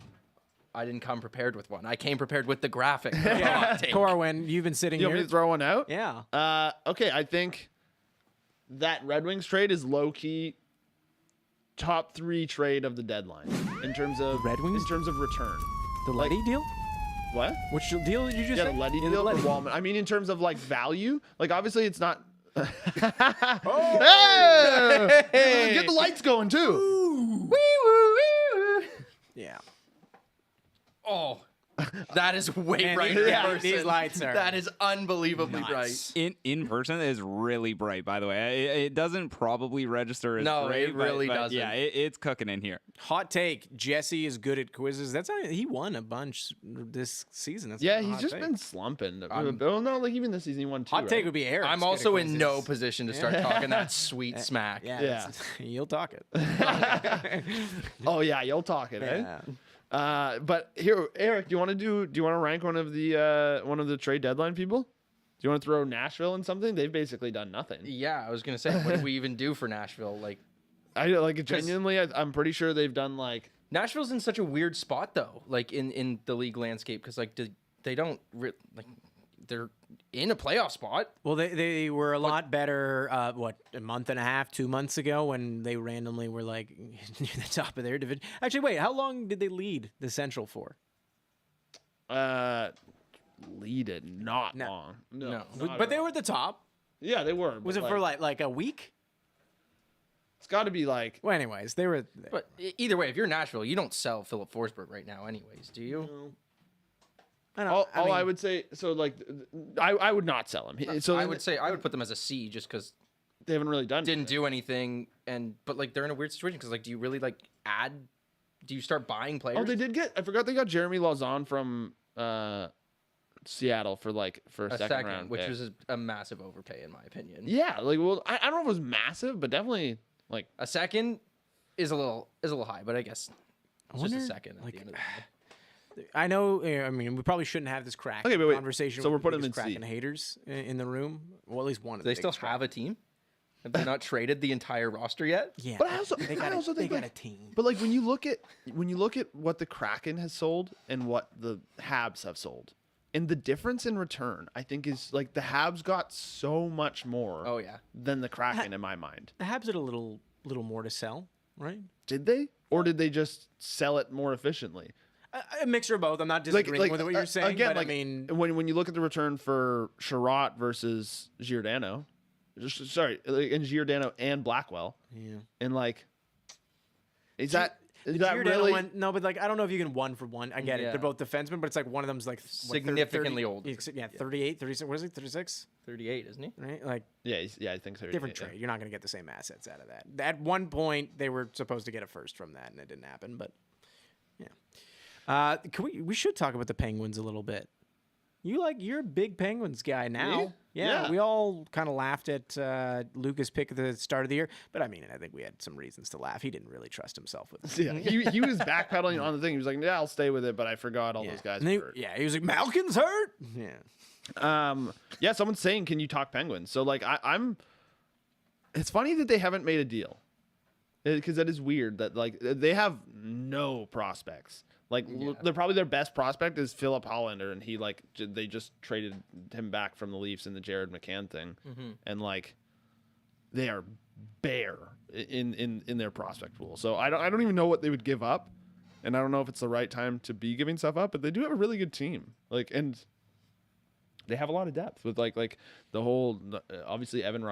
I didn't come prepared with one. I came prepared with the graphic. of a hot take. Corwin, you've been sitting You want here. me to throw one out? Yeah. Okay, I think that Red Wings trade is low key top 3 trade of the deadline in terms of Red Wings? in terms of return. The Letty deal? What? Which deal did you just Yeah, say? the Letty Yeah, deal Letty. for Wallman. I mean, in terms of like value, like obviously it's not. Hey! Get the lights going too. Yeah. Oh, that is way Man, brighter these- in yeah, person. these lights are That is unbelievably nuts. In person is really bright, by the way. It doesn't probably register as No, great, it really but doesn't. Yeah, it's cooking in here. Hot take. Jesse is good at quizzes. That's not, he won a bunch this season. That's Yeah, not a he's hot just take. been slumping. Well, no, like even this season he won 2. Hot take right? would be Eric. I'm also in no position to start talking that sweet smack. Yeah. Yeah. that's- You'll talk it. Oh yeah, you'll talk it, eh? Yeah. But here, Eric, do you want to rank one of the trade deadline people? Do you want to throw Nashville in something? They've basically done nothing. Yeah, I was gonna say, what do we even do for Nashville? Like, I like genuinely. I'm pretty sure they've done like. Nashville's in such a weird spot though, like in the league landscape, because like they don't like they're in a playoff spot. Well, they were a lot better, a month and a half, 2 months ago when they randomly were like near the top of their division. Actually, wait, how long did they lead the Central for? Lead it not No. long. No. not But at they all. were at the top. Yeah, they were. Was but, it for like a week? It's got to be like. Well, anyways, they were. But either way, if you're Nashville, you don't sell Philip Forsberg right now, anyways, do you? All I would say, so like, I would not sell him. So I would say I would put them as a C just because they haven't really done. didn't do anything, but like they're in a weird situation because like, do you really like add? Do you start buying players? Oh, they did get. I forgot they got Jeremy Lauzon from Seattle for a second round, which pick. was a massive overpay in my opinion. Yeah, like well, I don't know if it was massive, but definitely like A second is a little high, but I guess it's just a wonder, second. At like, the end of the day. I know. I mean, we probably shouldn't have this crack Okay, wait. conversation. So with we're the putting them biggest in C. cracking haters in the room. Well, at least one of Do them. they still have a team? Have they not traded the entire roster yet? Yeah, But I also they got, think they got like, a team. But like when you look at what the Kraken has sold and what the Habs have sold, and the difference in return, I think is like the Habs got so much more. Oh yeah. Than the Kraken in my mind. The Habs had a little more to sell, right? Did they, or did they just sell it more efficiently? A mixture of both. I'm not disagreeing with what you're saying. Again, but like I mean, when you look at the return for Chiarot versus Giordano, and Giordano and Blackwell, yeah. and like, is that Giordano really? one, no, but like I don't know if you can 1 for 1. I get it. Yeah. They're both defensemen, but it's like one of them's like Significantly older. Yeah, 38, 36. What is it? 36, 38, isn't he? right? Like Yeah, I think so. different trade. You're not going to get the same assets out of that. At one point, they were supposed to get a first from that, and it didn't happen. But yeah, we should talk about the Penguins a little bit. You're a big Penguins guy now. Me? Yeah. We all kind of laughed at Luca's pick at the start of the year, but I mean, I think we had some reasons to laugh. He didn't really trust himself with it. Yeah, he was backpedaling on the thing. He was like, "Yeah, I'll stay with it," but I forgot all those guys. And he, were hurt. he was like, Malkin's hurt. Yeah. Yeah. Someone's saying, "Can you talk Penguins?" So like, I'm. It's funny that they haven't made a deal, because that is weird. That like they have no prospects. Like they're probably their best prospect is Philip Hollander, and he like they just traded him back from the Leafs in the Jared McCann thing, and like they are bare in their prospect pool. So I don't even know what they would give up, and I don't know if it's the right time to be giving stuff up. But they do have a really good team, like and they have a lot of depth with like the whole obviously Evan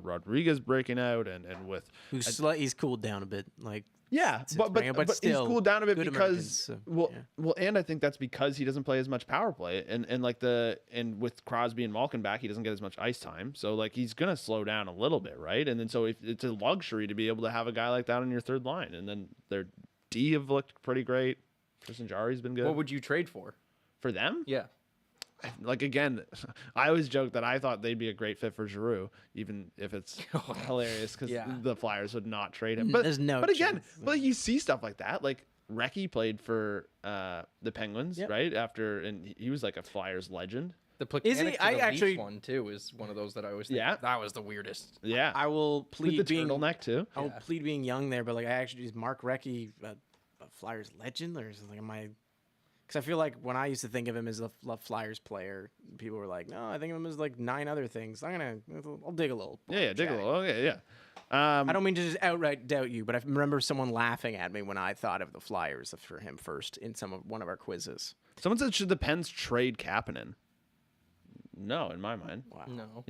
Rodriguez breaking out and with He's cooled down a bit, like. Yeah, but he's still cooled down a bit good because Americans, so, well, and I think that's because he doesn't play as much power play, and like and with Crosby and Malkin back, he doesn't get as much ice time, so like he's gonna slow down a little bit, right? And then so if it's a luxury to be able to have a guy like that on your third line, and then their D have looked pretty great. Tristan Jarry's been good. What would you trade for? For them? Yeah. like again, I always joke that I thought they'd be a great fit for Giroux, even if it's hilarious because the Flyers would not trade him. But There's no But again, chance. but you see stuff like that. Like Recchi played for the Penguins, right? After, and he was like a Flyers legend. The Is he? Plekanec to I the actually- Leafs one too is one of those that I always think Yeah. that was the weirdest. Yeah, I will with plead the being turtleneck too. I will plead being young there, but like I actually is Mark Recchi a Flyers legend or something? Am I? Because I feel like when I used to think of him as a Flyers player, people were like, "No, I think of him as like 9 other things." I'll dig a little. Yeah, dig a little. Okay, yeah. I don't mean to just outright doubt you, but I remember someone laughing at me when I thought of the Flyers for him first in one of our quizzes. Someone said, should the Pens trade Kapanen? No, in my mind. Wow. No.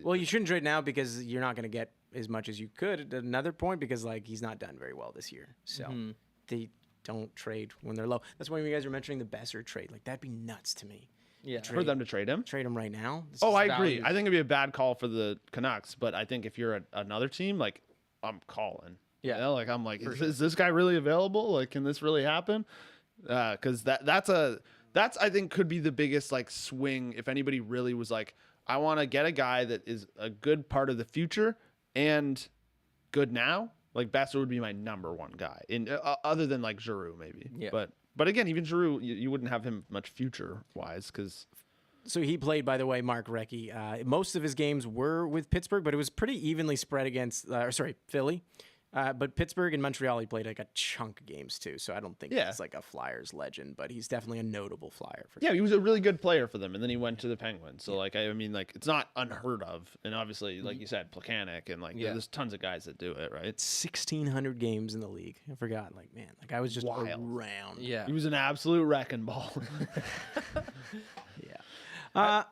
Well, you shouldn't trade now because you're not going to get as much as you could at another point because like he's not done very well this year. So they don't trade when they're low. That's why you guys are mentioning the Besser trade. Like that'd be nuts to me. Yeah. for them to trade him. Trade him right now. Oh, I agree. values. I think it'd be a bad call for the Canucks, but I think if you're another team, like I'm calling. Yeah. You know, like I'm like, is this guy really available? Like, can this really happen? Because that's I think could be the biggest like swing if anybody really was like, I want to get a guy that is a good part of the future and good now. Like Besser would be my number one guy, in other than like Giroux maybe. Yeah. But again, even Giroux, you wouldn't have him much future wise because. So he played, by the way, Mark Recchi. Most of his games were with Pittsburgh, but it was pretty evenly spread against, Philly. But Pittsburgh and Montreal, he played like a chunk of games too. So I don't think he's like a Flyers legend, but he's definitely a notable Flyer. For Yeah, he was a really good player for them, and then he went to the Penguins. So like, I mean, like it's not unheard of, and obviously, like you said, Plekanec, and like there's tons of guys that do it, right? 1,600 games in the league. I forgot. Like man, like I was just around. Yeah. He was an absolute wrecking ball. Oh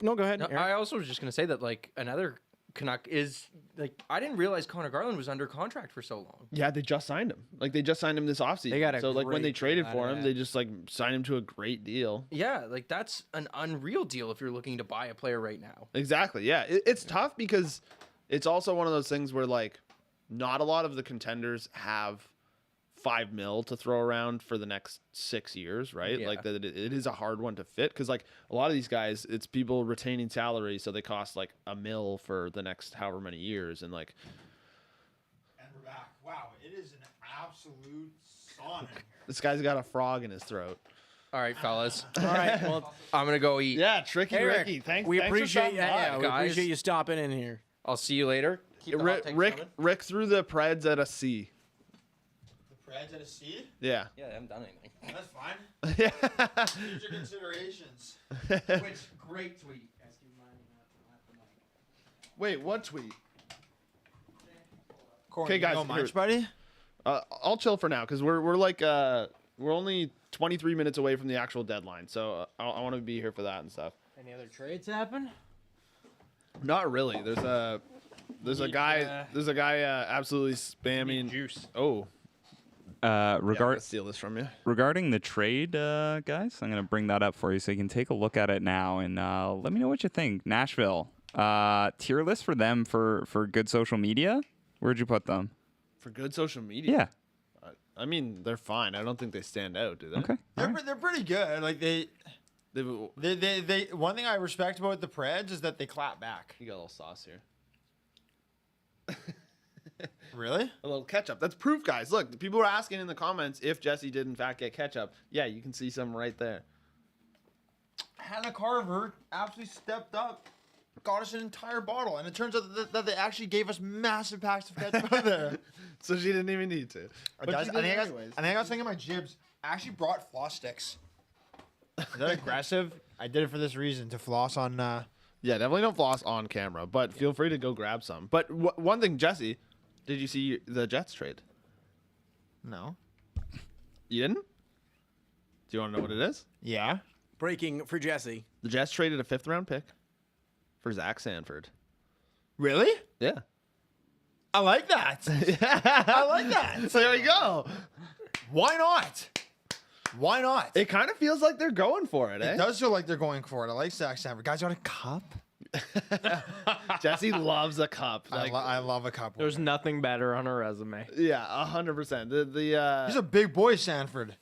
no, go ahead. No, Aaron. I also was just gonna say that like another Canuck is like I didn't realize Connor Garland was under contract for so long. Yeah, they just signed him. Like they just signed him this offseason. They got a so like when great they traded deal for out of him, that. they just like signed him to a great deal. Yeah, like that's an unreal deal if you're looking to buy a player right now. Exactly. Yeah, it's tough because it's also one of those things where like not a lot of the contenders have $5 million to throw around for the next 6 years, right? Yeah. Like that, it is a hard one to fit because like a lot of these guys, it's people retaining salary, so they cost like $1 million for the next however many years, and like. And we're back. Wow, it is an absolute sauna. This guy's got a frog in his throat. All right, fellas. All right. Well, I'm gonna go eat. Yeah, tricky Eric, Ricky. Thanks. we thanks for appreciate stopping by. we guys. appreciate you stopping in here. I'll see you later. Keep the hot takes Rick coming. Rick threw the Preds at a C. The Preds at a C? Yeah. Yeah, I haven't done anything. That's fine. Yeah. Future considerations. Which great tweet. Wait, what tweet? Corwin, Okay, you guys, know here- much, buddy? I'll chill for now because we're like we're only 23 minutes away from the actual deadline, so I want to be here for that and stuff. Any other trades happen? Not really. There's a guy absolutely spamming Juice. Oh, yeah, Regard steal this from you. regarding the trade, guys, I'm gonna bring that up for you so you can take a look at it now and let me know what you think. Nashville, tier list for them for good social media. Where'd you put them? For good social media. Yeah. I mean, they're fine. I don't think they stand out, do they? Okay. They're pretty good. Like they They've, one thing I respect about the Preds is that they clap back. you got a little sauce here. Really? A little ketchup. That's proof, guys. Look, the people were asking in the comments if Jesse did in fact get ketchup. Yeah, you can see some right there. Hannah Carver absolutely stepped up, got us an entire bottle, and it turns out that they actually gave us massive packs of ketchup out there. So she didn't even need to. But Guys, she I did think anyways. I got something in my jibs. I actually brought floss sticks. Is that aggressive? I did it for this reason, to floss on. Yeah, definitely don't floss on camera, but feel free to go grab some. But one thing, Jesse, did you see the Jets trade? No. You didn't? Do you want to know what it is? Yeah. Breaking for Jesse. The Jets traded a 5th round pick for Zach Sanford. Really? Yeah. I like that. I like that. So there you go. Why not? Why not? It kind of feels like they're going for it, eh? It does feel like they're going for it. I like Zach Sanford. Guys, you want a cup? Jesse loves a cup. Like, I love a cup. There's nothing better on a resume. yeah, 100%. The He's a big boy, Sanford.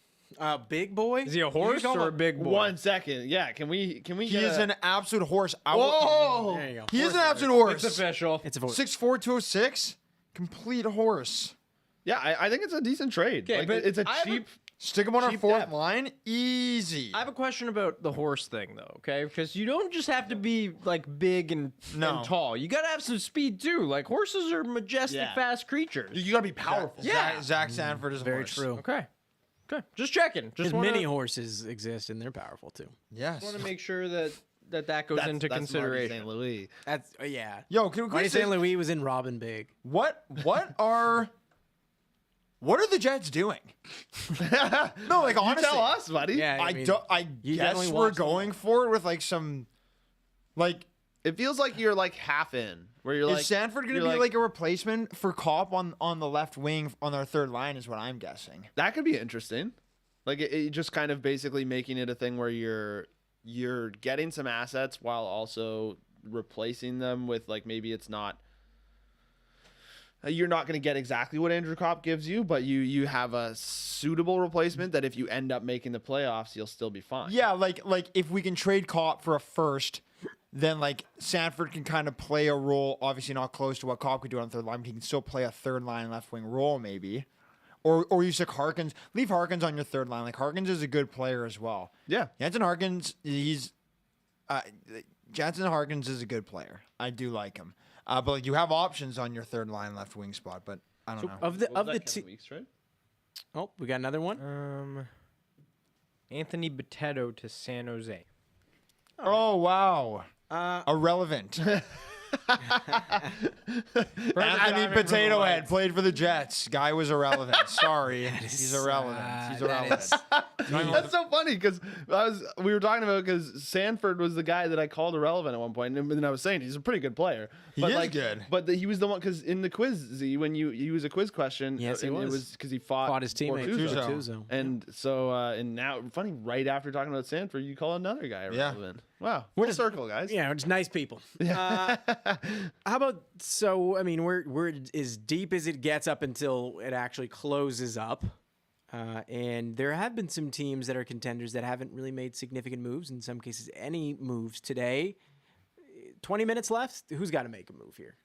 Big boy. Is he a horse or a big boy? 1 second. Yeah, can we He get is an absolute horse. Whoa! There you go. He is an absolute horse. It's official. It's a voice. 6'4", 206. Complete horse. Yeah, I think it's a decent trade. Okay, Like, but it's a I have cheap. Stick him on our Cheap fourth depth. line. Easy. I have a question about the horse thing, though, okay? Because you don't just have to be, like, big and tall. You got to have some speed, too. Like, horses are majestic, Yeah. fast creatures. You gotta be powerful. Yeah. Zach Sanford is a Very horse. true. Okay. Okay. Just checking. Just Because wanna, mini horses exist and they're powerful too. Yes. want to make sure that goes into That's consideration. St. Louis. That's yeah. Yo, can we Marty say St. Louis was in Robin Big. what are the Jets doing? No, like honestly, Tell us, buddy. Yeah, I mean, don't. I you guess definitely we're watched them. going for it with like some, like. It feels like you're like half in, where you're like Is Sanford going to you're be like a replacement for Kopp on the left wing on our third line? Is what I'm guessing. that could be interesting. Like it just kind of basically making it a thing where you're getting some assets while also replacing them with like maybe it's not. You're not going to get exactly what Andrew Kopp gives you, but you have a suitable replacement that if you end up making the playoffs, you'll still be fine. Yeah, like if we can trade Kopp for a first, then like Sanford can kind of play a role. Obviously not close to what Kopp could do on the third line, but he can still play a third line left wing role maybe. Or you stick Harkins. Leave Harkins on your third line. Like Harkins is a good player as well. Yeah. Jansen Harkins, Jansen Harkins is a good player. I do like him. But like you have options on your third line left wing spot. But I don't know. Of the Weeks, right? Oh, we got another one. Anthony Boteto to San Jose. Oh wow, irrelevant. Anthony Potato Head played for the Jets. Guy was irrelevant. Sorry, he's irrelevant. He's irrelevant. That's so funny because we were talking about because Sanford was the guy that I called irrelevant at one point, and then I was saying he's a pretty good player. He But is like, good. But he was the one because in the quiz, Z, when he was a quiz question, Yes, he and was. It was because he fought his teammate Bortuzzo. Bortuzzo. And so and now funny right after talking about Sanford, you call another guy irrelevant. Wow, full circle, guys. Yeah, we're just nice people. How about I mean, we're as deep as it gets up until it actually closes up. And there have been some teams that are contenders that haven't really made significant moves. In some cases, any moves today. 20 minutes left. Who's got to make a move here,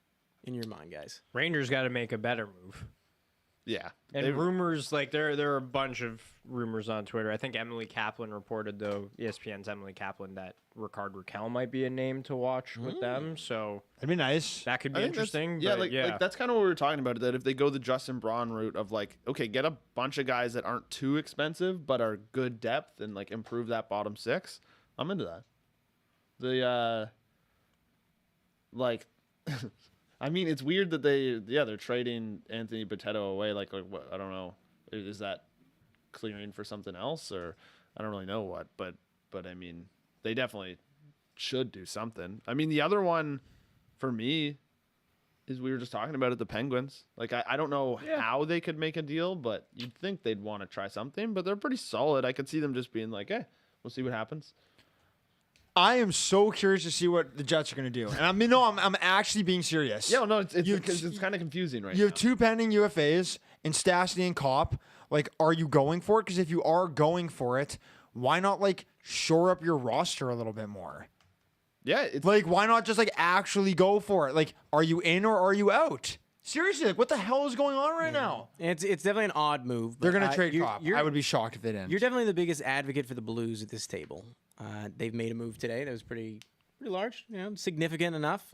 in your mind, guys? Rangers got to make a better move. Yeah, And rumors, like there are a bunch of rumors on Twitter. I think Emily Kaplan reported, though, ESPN's Emily Kaplan, that Ricard Raquel might be a name to watch with them. So That'd be nice. that could I be think that's- interesting. Yeah, but like that's kind of what we were talking about. That if they go the Justin Braun route of like, okay, get a bunch of guys that aren't too expensive but are good depth and like improve that bottom six, I'm into that. Like, I mean, it's weird that they're trading Anthony Boteto away. Like what? I don't know. Is that clearing for something else, or I don't really know what. But I mean, they definitely should do something. I mean, the other one for me is we were just talking about it, the Penguins. Like I don't know how they could make a deal, but you'd think they'd want to try something. But they're pretty solid. I could see them just being like, hey, we'll see what happens. I am so curious to see what the Jets are going to do. And I mean, no, I'm actually being serious. Yeah, no, it's because it's kind of confusing right You now. have two pending UFAs in Stastny and Kopp. Like, are you going for it? Because if you are going for it, why not like shore up your roster a little bit more? Yeah, it's Like, why not just like actually go for it? Like, are you in or are you out? Seriously, like, what the hell is going on right now? It's definitely an odd move. They're but, going to trade you're- Kopp. you're- I would be shocked if they didn't. You're definitely the biggest advocate for the Blues at this table. They've made a move today that was pretty large, significant enough.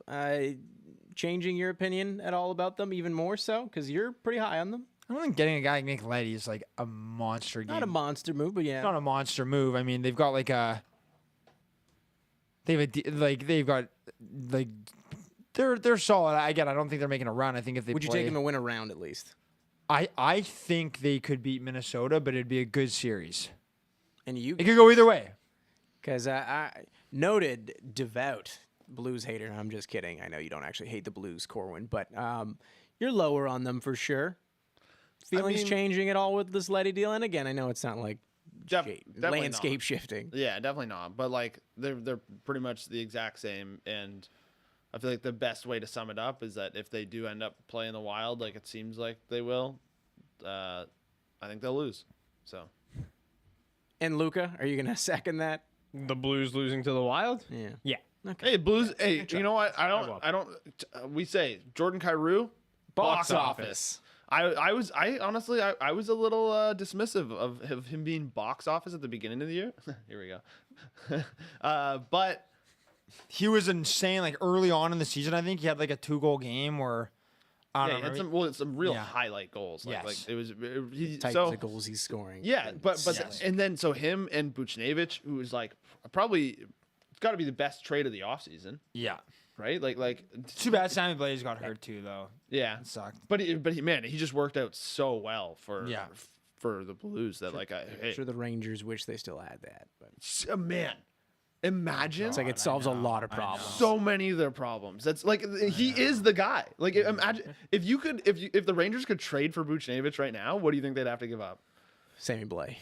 Changing your opinion at all about them, even more so, because you're pretty high on them. I don't think getting a guy like Nick Leddy is like a monster game. Not a monster move, but yeah. It's not a monster move. I mean, they've got like a. They've got like. They're solid. I don't think they're making a run. I think if they Would you take them to win a round at least? I think they could beat Minnesota, but it'd be a good series. And you, It could go either way. because I noted devout Blues hater. I'm just kidding. I know you don't actually hate the Blues, Corwin, but you're lower on them for sure. Feelings mean- changing at all with this Leddy deal? And again, I know it's not like definitely landscape not. shifting. Yeah, definitely not. But like they're pretty much the exact same, and I feel like the best way to sum it up is that if they do end up playing the Wild, like it seems like they will, I think they'll lose. So And Luca, are you gonna second that? The Blues losing to the Wild? Yeah. Yeah. Okay. Hey, Blues. Hey, you know what? I don't. We say Jordan Giroux, box office. I honestly was a little dismissive of him being box office at the beginning of the year. Here we go. But he was insane. Like early on in the season, I think he had like a 2-goal game where. He had some real highlight goals. Like it was the goals he's scoring. Yeah, but and then so him and Buchnevich, who was like probably it's got to be the best trade of the offseason. Yeah. Right? Like too bad Sammy Blais got hurt too though. Yeah. It sucked. But he just worked out so well for the Blues that I'm sure the Rangers wish they still had that. But man. Imagine. It's like it solves a lot of problems. So many of their problems. That's like he is the guy. Like imagine if the Rangers could trade for Buchnevich right now, what do you think they'd have to give up? Sammy Blais.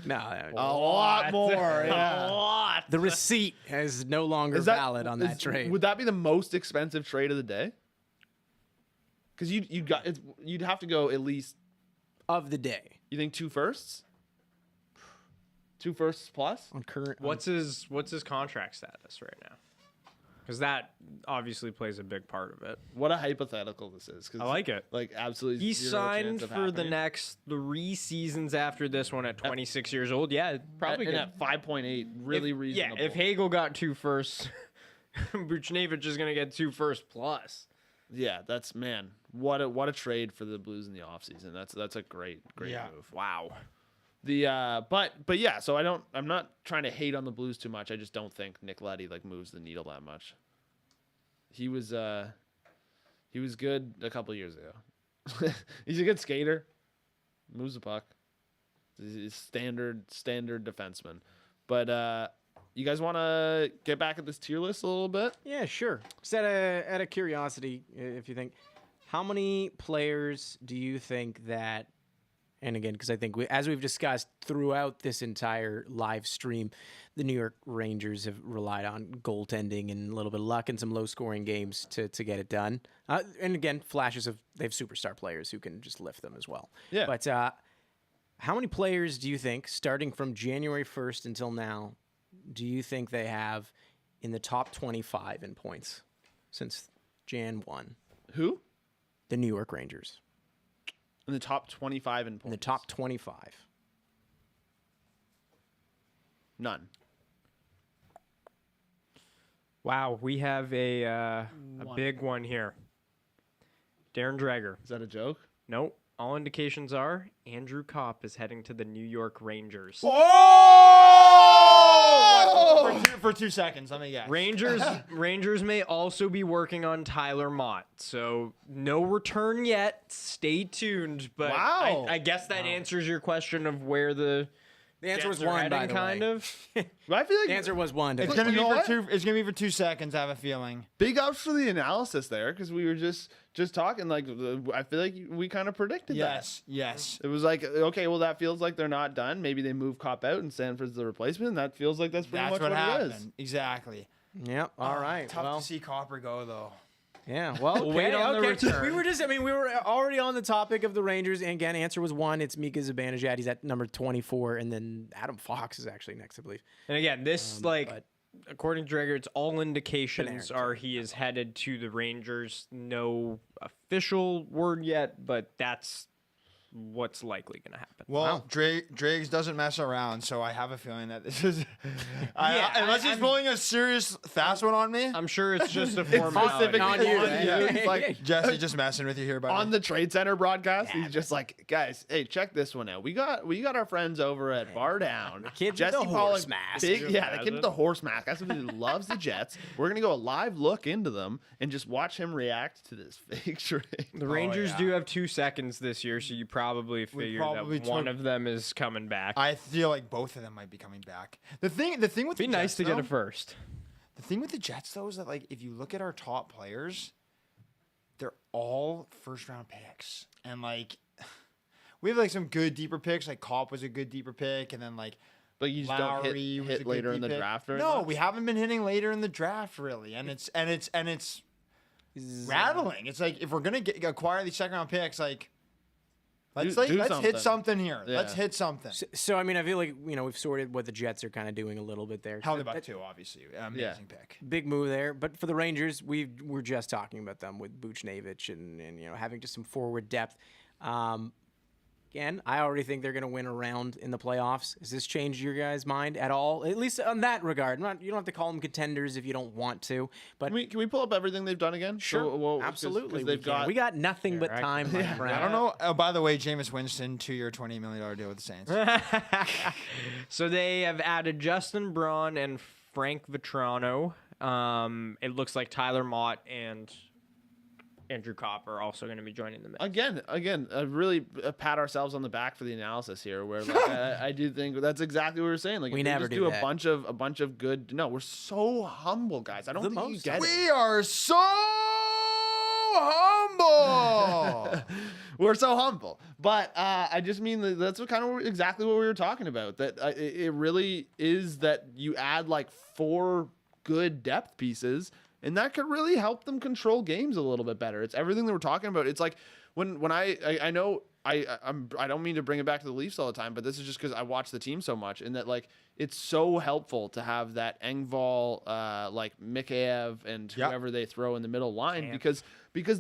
No, a lot more. Yeah. A lot. The receipt is no longer valid on that trade. Would that be the most expensive trade of the day? Because you'd have to go at least of the day. You think 2 firsts? 2 firsts plus on current. What's his contract status right now? Because that obviously plays a big part of it. What a hypothetical this is. 'Cause I like it. Like absolutely. He zero signed chance of for happening. the next 3 seasons after this one at 26 years old. Yeah, probably and good. at 5.8, really reasonable. Yeah, if Hagel got 2 firsts, Buchnevich is gonna get 2 first plus. Yeah, that's what a trade for the Blues in the offseason. That's a great move. Wow. The but yeah, so I'm not trying to hate on the Blues too much. I just don't think Nick Leddy moves the needle that much. He was good a couple years ago. He's a good skater. Moves the puck. He's standard defenseman. But you guys want to get back at this tier list a little bit? Yeah, sure. Just out of curiosity, if you think, how many players do you think that? And again, because I think as we've discussed throughout this entire live stream, the New York Rangers have relied on goaltending and a little bit of luck and some low-scoring games to get it done. And again, flashes of they have superstar players who can just lift them as well. Yeah. But how many players do you think, starting from January 1st until now, do you think they have in the top 25 in points since Jan 1? Who? The New York Rangers. In the top 25 in points. In the top 25. None. Wow, we have a big one here. Darren Dreger. Is that a joke? Nope. All indications are Andrew Kopp is heading to the New York Rangers. For 2 seconds, let me guess. Rangers may also be working on Tyler Mott, so no return yet. Stay tuned. But wow. I guess that answers your question of where the answer was Jets are 1, by heading, the kind way. of. But I feel like The answer was 1. It's gonna be for 2. It's gonna be for 2 seconds. I have a feeling. big ups for the analysis there because we were just talking I feel like we kind of predicted that. Yes. It was like, okay, well, that feels like they're not done. Maybe they move Kopp out and Sanford's the replacement. And that feels like that's pretty much what happened. it is. Exactly. Yep. All right. Tough well, to see Copper go though. Yeah. Well, We'll wait on the return. We were already on the topic of the Rangers. And again, answer was 1. It's Mika Zibanejad. He's at number 24. And then Adam Fox is actually next, I believe. And again, this according to Dreger, it's all indications are he is headed to the Rangers. No official word yet, but that's what's likely going to happen. Well, Drags doesn't mess around, so I have a feeling that this is. Unless he's pulling a serious fast one on me. I'm sure it's just a formality. on you. It's like Jesse just messing with you here, buddy. on the Trade Center broadcast, he's just like, guys, hey, check this one out. We got our friends over at BarDown. kid with Jesse the Pollock, horse mask. the kid with the horse mask. That's what he loves the Jets. We're gonna go a live look into them and just watch him react to this fake trade. The Rangers do have 2 seconds this year, so you probably figure that one of them is coming back. I feel like both of them might be coming back. The thing with Be the nice Jets, to get though, a first. The thing with the Jets though is that if you look at our top players, they're all first round picks, and we have some good deeper picks. Like Kopp was a good deper pick, and then But you just don't Lowry was a hit good later in the pick. draft. Very No, much? we haven't been hitting later in the draft really, and it's rattling. It's like if we're gonna acquire these second round picks, Let's do hit something. something here. Yeah. Let's hit something. So I mean, I feel like we've sorted what the Jets are kind of doing a little bit there. Hellebuyck too, obviously. Amazing pick. Big move there, but for the Rangers, we're just talking about them with Buchnevich and having just some forward depth. Again, I already think they're going to win a round in the playoffs. Has this changed your guys' mind at all? At least on that regard. You don't have to call them contenders if you don't want to. But Can we pull up everything they've done again? Sure, So, absolutely. Because We got nothing but time. My friend. I don't know. Oh, by the way, Jameis Winston, 2-year, $20 million deal with the Saints. So they have added Justin Braun and Frank Vetrano. It looks like Tyler Mott and Andrew Kopp are also going to be joining the mix. Again, really pat ourselves on the back for the analysis here. Where like, I do think that's exactly what we're saying. Like We if they never just do do that. a bunch of good. No, we're so humble, guys. I don't The think you most get it. We are so humble. We're so humble, but I just mean that's exactly what we were talking about. That it really is that you add like 4 good depth pieces, and that could really help them control games a little bit better. It's everything that we're talking about. It's like when I know I don't mean to bring it back to the Leafs all the time, but this is just because I watch the team so much, and that like it's so helpful to have that Engvall, like Mikheyev and whoever they throw in the middle line because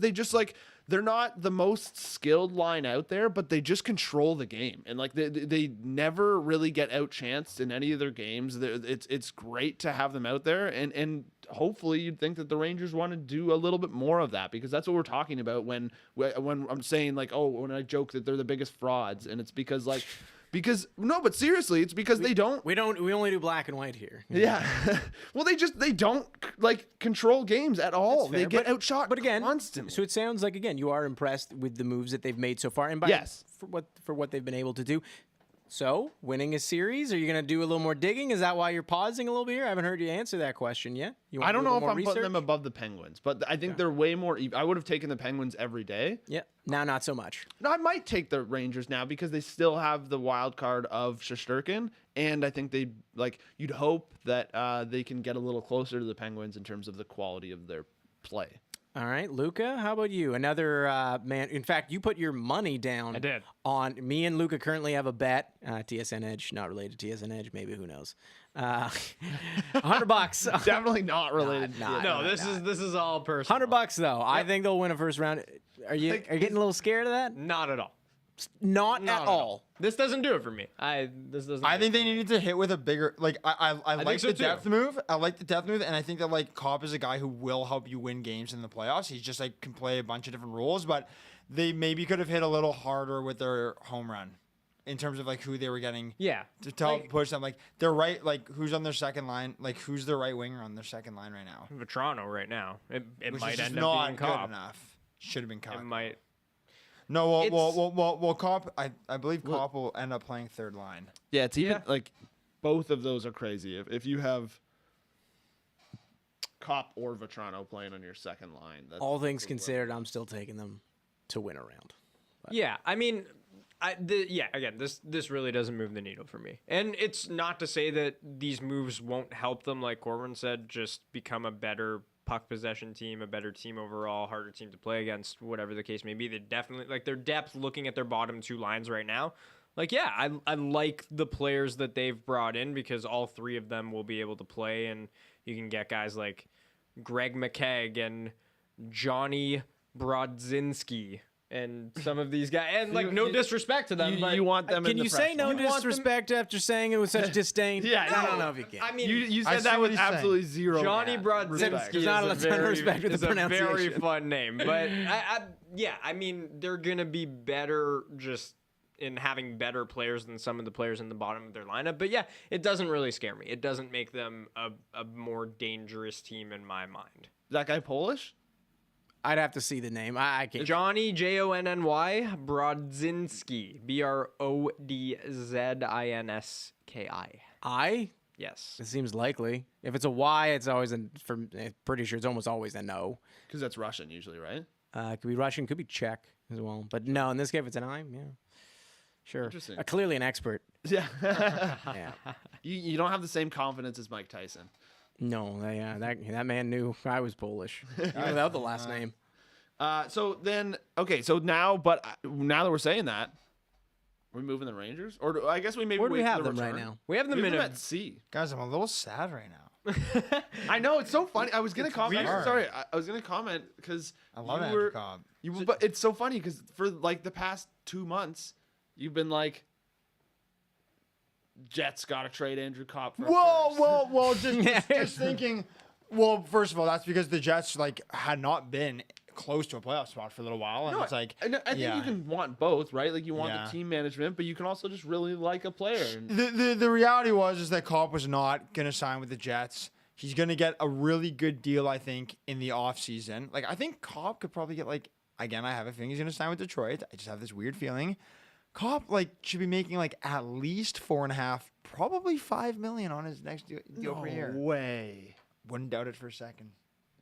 they just like. They're not the most skilled line out there, but they just control the game. And like they never really get outchanced in any of their games. It's great to have them out there. And hopefully you'd think that the Rangers want to do a little bit more of that, because that's what we're talking about when I'm saying like, oh, when I joke that they're the biggest frauds. And it's because like, no, but seriously, it's because they don't. We only do black and white here. Yeah. Well, they don't like control games at all. That's fair, They get but- outshot but again, constantly. So it sounds like again you are impressed with the moves that they've made so far, and by Yes. for what they've been able to do. So winning a series, are you going to do a little more digging? Is that why you're pausing a little bit here? I haven't heard you answer that question yet. You I don't know if I'm research? putting them above the Penguins, but I think they're way more. I would have taken the Penguins every day. Yeah, now not so much. No, I might take the Rangers now because they still have the wild card of Shesterkin, and I think you'd hope that they can get a little closer to the Penguins in terms of the quality of their play. All right, Luca, how about you? Another man. In fact, you put your money down. I did. On me and Luca currently have a bet. TSN Edge, not related to TSN Edge, maybe, who knows? $100. Definitely not related. No, this is all personal. $100 though. I think they'll win a first round. Are you getting a little scared of that? Not at all. Not at all. This doesn't do it for me. I think they needed to hit with a bigger I like so the too. depth move. I like the depth move, and I think that like Kopp is a guy who will help you win games in the playoffs. He's just like can play a bunch of different roles, but they maybe could have hit a little harder with their home run in terms of like who they were getting. Yeah. To help push them, like they're right. Like who's on their second line? Like who's their right winger on their second line right now? Vetrano right now. It Which might is just end up not being good Kopp. enough. Should have been Kopp. It might. No, well, Kopp. I believe Kopp will end up playing third line. Yeah, it's even like both of those are crazy. If you have Kopp or Vetrano playing on your second line, that's All things considered, I'm still taking them to win a round. Yeah, I mean, again, this really doesn't move the needle for me. And it's not to say that these moves won't help them, like Corwin said, just become a better puck possession team, a better team overall, harder team to play against, whatever the case may be. They definitely, like their depth, looking at their bottom 2 lines right now, like, yeah, I like the players that they've brought in because all 3 of them will be able to play, and you can get guys like Greg McKegg and Johnny Brodzinski and some of these guys, and like no disrespect to them, but you want them. Can in the you say no disrespect after saying it with such disdain? Yeah, I don't know if you can. I mean, You I said see that what with he's saying. absolutely zero. Johnny respect. Brodzinski There's not a ton of respect with the is a very pronunciation. fun name, but I mean, they're gonna be better just in having better players than some of the players in the bottom of their lineup. But yeah, it doesn't really scare me. It doesn't make them a more dangerous team in my mind. Is that guy Polish? I'd have to see the name. I can't. Johnny Jonny Brodzinski, Brodzinski. Yes. It seems likely. If it's a Y, it's always pretty sure it's almost always a no. Because that's Russian usually, right? Could be Russian, could be Czech as well. But no, in this case, if it's an I, yeah. Sure. Interesting. Clearly an expert. Yeah. Yeah. You don't have the same confidence as Mike Tyson. No, that man knew I was Polish, even without the last name. So now that we're saying that, we're moving the Rangers, or I guess we maybe Where do we wait for have the them right return. now? We have them in at C. Guys, I'm a little sad right now. I know, it's so funny. I was gonna comment. weird. Sorry, I was gonna comment because I love you Andrew were. Cobb. But it's so funny because for like the past 2 months, you've been like, Jets got to trade Andrew Cobb. For Well, just thinking. Well, first of all, that's because the Jets like had not been close to a playoff spot for a little while, and it's like I think you can want both, right? Like you want Yeah. the team management, but you can also just really like a player. And the reality is that Cobb was not gonna sign with the Jets. He's gonna get a really good deal, I think, in the offseason. Like I think Cobb could probably get like again. I have a feeling he's gonna sign with Detroit. I just have this weird feeling. Cobb like should be making like at least $4.5, probably $5 million on his next deal per year. way. Wouldn't doubt it for a second.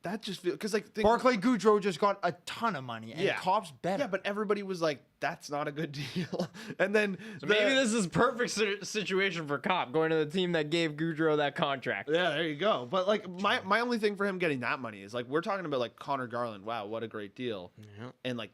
That just feels because like Barclay Goodrow just got a ton of money, and Cobb's better. Yeah, but everybody was like, "That's not a good deal." And then Maybe this is perfect situation for Cobb going to the team that gave Goudreau that contract. Yeah, there you go. But like my only thing for him getting that money is like we're talking about like Connor Garland. Wow, what a great deal. Yeah. And like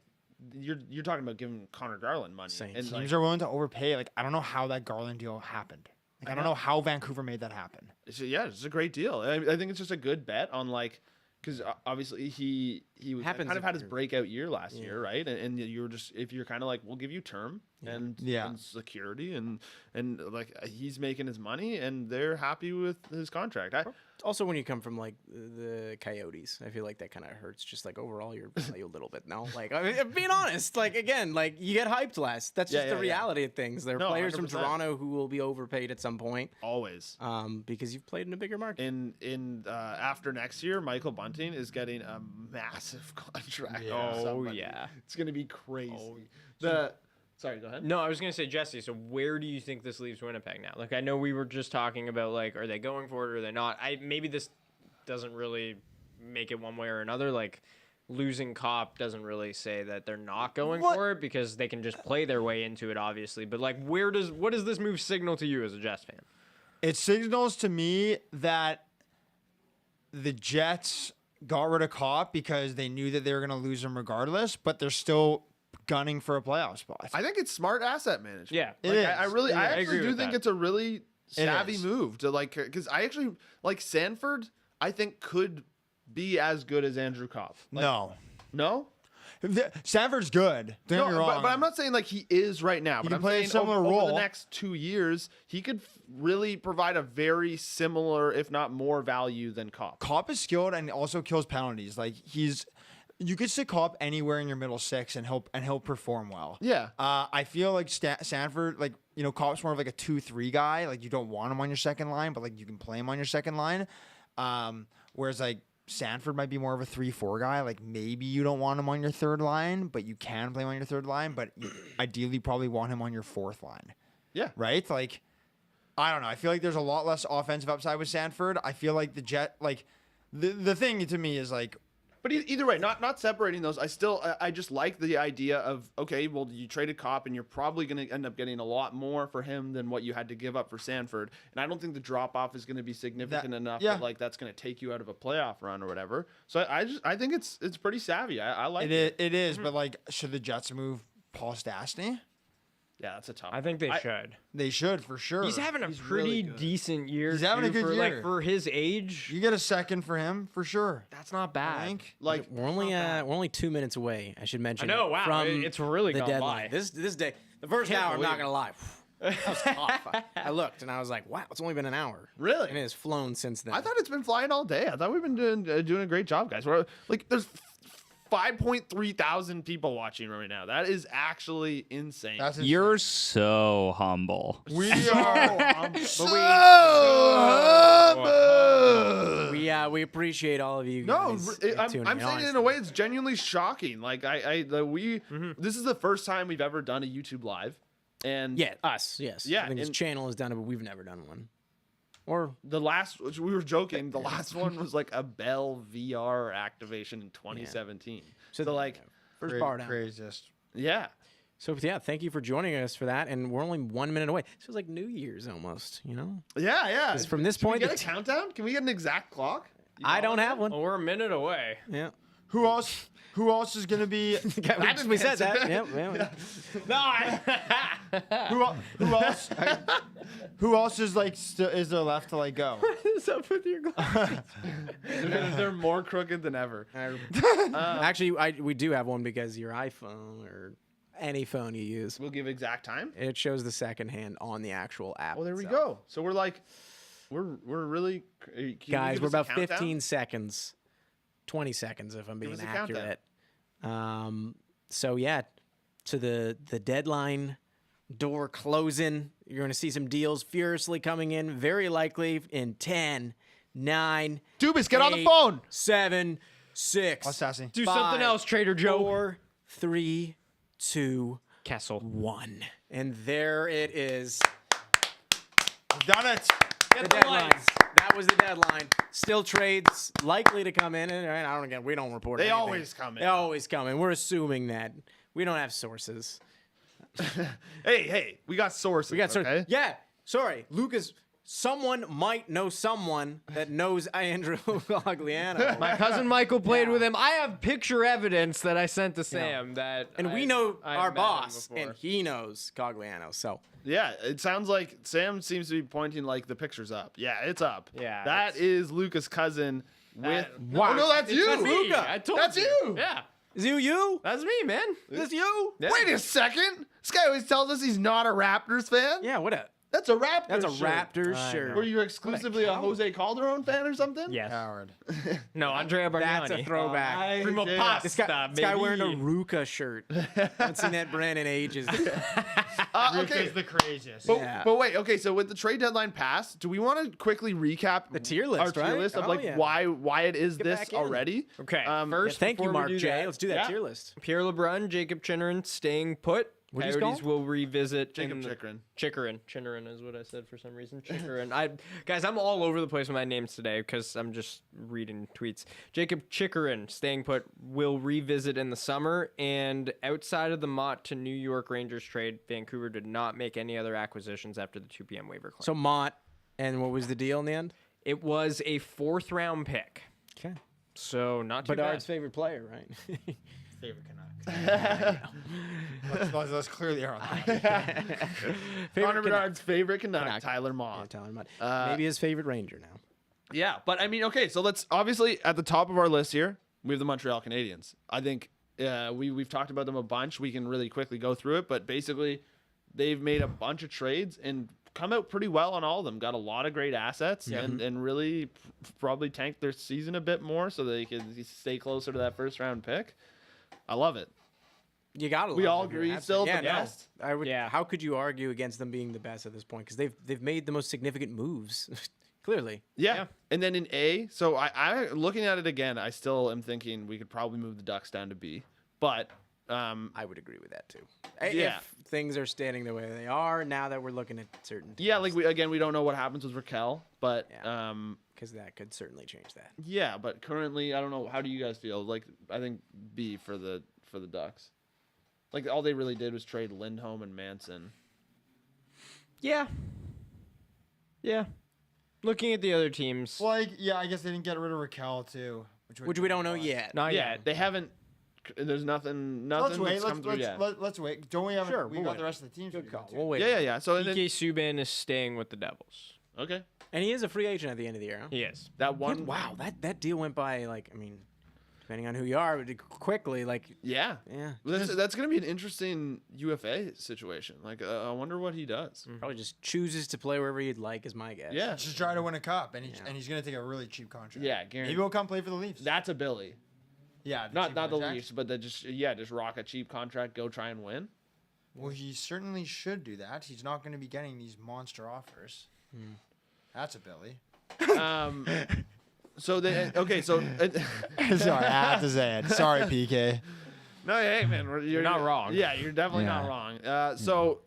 you're talking about giving Connor Garland money. Same. And Teams like, are willing to overpay. Like I don't know how that Garland deal happened. Like I don't know how Vancouver made that happen. it's a great deal. I think it's just a good bet on like. Because obviously he was Happens kind of if had his you're- breakout year last year, right? And you were just if you're kind of like we'll give you term and security and like he's making his money and they're happy with his contract. Also, when you come from like the Coyotes, I feel like that kind of hurts. Just like overall, you're a little bit. No, like I mean, being honest, like again, like you get hyped less. That's just the reality of things. There are players from 100%. Toronto who will be overpaid at some point. Always. Because you've played in a bigger market. In after next year, Michael Bunting is getting a massive contract. Yeah. from somebody. Yeah. It's gonna be crazy. Sorry, go ahead. No, I was gonna say, Jesse. So where do you think this leaves Winnipeg now? Like I know we were just talking about like, are they going for it or are they not? Maybe this doesn't really make it one way or another. Like losing Cobb doesn't really say that they're not going for it because they can just play their way into it, obviously. But like, what does this move signal to you as a Jets fan? It signals to me that the Jets got rid of Cobb because they knew that they were going to lose him regardless, but they're still gunning for a playoff spot. I think it's smart asset management. Yeah, like, I agree actually do with think that. it's a really savvy is. move to like because I actually like Sanford. I think could be as good as Andrew Cobb. Like, no. Sanford's good. Don't get me wrong. But I'm not saying like he is right now. But can I'm play a saying similar over role. the next 2 years, he could really provide a very similar, if not more, value than Cobb. Cobb is skilled and also kills penalties. Like you could stick Cobb anywhere in your middle six and he'll perform well. Yeah. I feel like Sanford, like Cobb's more of like a 2-3 guy. Like you don't want him on your second line, but like you can play him on your second line. Whereas like Sanford might be more of a 3-4 guy. Like maybe you don't want him on your third line, but you can play him on your third line. But you ideally probably want him on your fourth line. Yeah. Right? Like, I don't know. I feel like there's a lot less offensive upside with Sanford. I feel like the thing to me is like, But either way, not separating those. I just like the idea of, okay, well, you traded Cobb and you're probably going to end up getting a lot more for him than what you had to give up for Sanford. And I don't think the drop off is going to be significant enough that like that's going to take you out of a playoff run or whatever. So I think it's pretty savvy. I like it. It is, but like, should the Jets move Paul Stastny? Yeah, that's a tough. I think they should. They should for sure. He's having a pretty decent year. He's having a good for, year. like for his age. You get a second for him for sure. That's not bad. Like we're only 2 minutes away. I should mention. I know. Wow, from it's really the gone deadline. by. This day, the first hour. I'm not gonna lie. That was tough. I looked and I was like, wow, it's only been an hour. Really? And it has flown since then. I thought it's been flying all day. I thought we've been doing a great job, guys. We're like there's 5.3 thousand people watching right now. That is actually insane. You're so humble. We are we appreciate all of you. No, guys I'm tuning saying in, it in honestly. a way it's genuinely shocking. Like this is the first time we've ever done a YouTube live, and Yeah, us. Yes. Yeah, I think his and- channel has done it, but we've never done one. Or the last we were joking. The last one was like a Bell VR activation in 2017. So like first BarDown. Craziest. yeah. So yeah, thank you for joining us for that, and we're only 1 minute away. This feels like New Year's almost, you know. Yeah. 'Cause from this Should point, we get a countdown? Can we get an exact clock? I don't have one. Well, we're a minute away. Yeah. Who else? Who else is gonna be? we said that. Yep. Who else? Who else is like? Is there left to like go? What's up with your glasses? They're more crooked than ever. Actually, we do have one because your iPhone or any phone you use, We'll give exact time. it shows the second hand on the actual app. Well, there we itself. go. So we're like, we're really can you Guys, give we're us a about countdown? 15 seconds, 20 seconds if I'm being us a countdown. accurate. So yeah, to the deadline door closing. You're going to see some deals furiously coming in, very likely in 10, 9, Dubas, get on the 8, phone. 7, 6, What's Sassy? Do something else, Trader Joe. 4, 3, 2, Kessel. 1. And there it is. We've done it. The deadline. That was the deadline. Still trades likely to come in, and I don't again. We don't report. They anything. always come in. They always come in. We're assuming that we don't have sources. Hey, we got sources. We got sources. okay? Yeah. Sorry, Lucas. Someone might know someone that knows Andrew Cogliano. My cousin Michael played with him. I have picture evidence that I sent to Sam that, and we I- know I our met him boss, before. and he knows Cogliano. So Yeah, it sounds like Sam seems to be pointing like the picture's up. Yeah, it's up. Yeah, that is Luca's cousin with. Wow. Oh no, that's you, That's me. Luca. I told That's you. Yeah, is you? that's me, man. Is you? Yeah. Wait a second. This guy always tells us he's not a Raptors fan. Yeah. What a. That's a Raptors. That's a shirt. Raptors shirt. Were you exclusively a Jose Calderon fan or something? Yes. Howard. No, Andrea Bargnani. That's a throwback. Primo Yeah. pasta, This guy wearing a baby. Ruka shirt. Haven't seen that brand in ages. Okay. the craziest. But, Yeah. but wait, okay. So with the trade deadline passed, do we want to quickly recap The tier our list, tier right? list of Oh, like yeah. why it is Get this back in. already? Okay, Yeah, first, thank you, before we Mark do J. that, Let's do that Yeah. tier list. Pierre LeBrun, Jacob Chinnerin staying put. What'd you Coyotes call? will revisit Jacob in the- Chikrin. Chikrin is what I said for some reason. Chikrin. Guys, I'm all over the place with my names today because I'm just reading tweets. Jacob Chikrin, staying put, will revisit in the summer. And outside of the Mott to New York Rangers trade, Vancouver did not make any other acquisitions after the 2 p.m. waiver claim. So Mott, and what was the deal in the end? It was a 4th round pick. Okay. So not too Bedard's bad. favorite player, right? Favorite Canuck. let's clearly err on that. Connor Canuck. Bedard's favorite Canuck, Canuck. Tyler Yeah, Mott. Tyler Mott. Maybe his favorite Ranger now. Yeah, but I mean, okay, so let's obviously at the top of our list here, we have the Montreal Canadiens. I think we've talked about them a bunch. We can really quickly go through it, but basically they've made a bunch of trades and come out pretty well on all of them. Got a lot of great assets and really probably tanked their season a bit more so they could stay closer to that first round pick. I love it. You got to. We all agree still yeah, the no. best? I would. Yeah. How could you argue against them being the best at this point? Because they've made the most significant moves. Clearly. Yeah. And then in A, so I looking at it again, I still am thinking we could probably move the Ducks down to B. But I would agree with that too. Yeah. If things are standing the way they are now that we're looking at certain. yeah, like we don't know what happens with Raquel, but because that could certainly change that. yeah, but currently I don't know. How do you guys feel? Like I think B for the Ducks. Like all they really did was trade Lindholm and Manson. Yeah. Yeah. Looking at the other teams. Like, yeah, I guess they didn't get rid of Raquel too, Which we don't know yet. Not Yeah, yet. they haven't. There's nothing. Let's wait. that's come through yet. Let's wait. Don't we have? Sure, We we'll got wait. the rest of the teams. Good we call. got to. We'll wait. Yeah. So and then, PK Subban is staying with the Devils. okay, And he is a free agent at the end of the year. Huh? He is. that one. Wow, that deal went by like depending on who you are, but quickly. Like Yeah. yeah, That's gonna be an interesting UFA situation. Like I wonder what he does. probably just chooses to play wherever he'd like, is my guess. Yeah. Just try to win a cup, and he's gonna take a really cheap contract. Yeah, Maybe guaranteed. he'll come play for the Leafs. That's a Billy. Yeah, Not cheap the contract. Leafs, but just rock a cheap contract, go try and win. Well, he certainly should do that. He's not going to be getting these monster offers. That's a Billy. So they okay. So Sorry, I have to say it. Sorry, PK. no, hey man, you're not wrong. Yeah, you're definitely not Yeah. wrong. So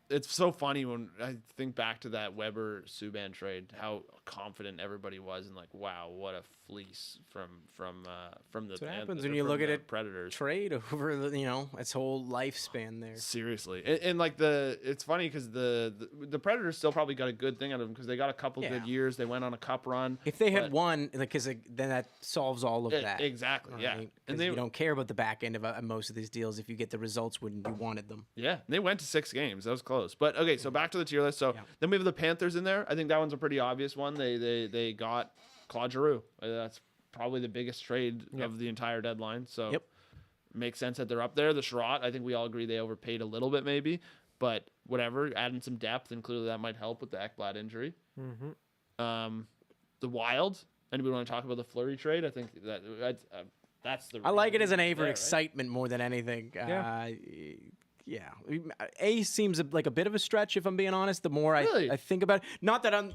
it's so funny when I think back to that Weber Subban trade. How confident everybody was, and like, wow, what a fleece from the That's what Panthers, happens when or you from look at the it Predators. trade over its whole lifespan there. Seriously, and like it's funny because the Predators still probably got a good thing out of them because they got a couple good years. They went on a cup run. If they had won, because then that solves all of that. Exactly, yeah. And you don't care about the back end of most of these deals if you get the results when you wanted them. Yeah, they went to 6 games. That was close. But okay, so back to the tier list. So then we have the Panthers in there. I think that one's a pretty obvious one. They got Claude Giroux. That's probably the biggest trade of the entire deadline. So makes sense that they're up there. The Chiarot, I think we all agree they overpaid a little bit maybe, but whatever, adding some depth, and clearly that might help with the Ekblad injury. The Wild. Anybody want to talk about the Fleury trade? I think that's the. I like it as an A for there, right? excitement more than anything. Yeah. A seems like a bit of a stretch, if I'm being honest. The more I think about it, not that I'm,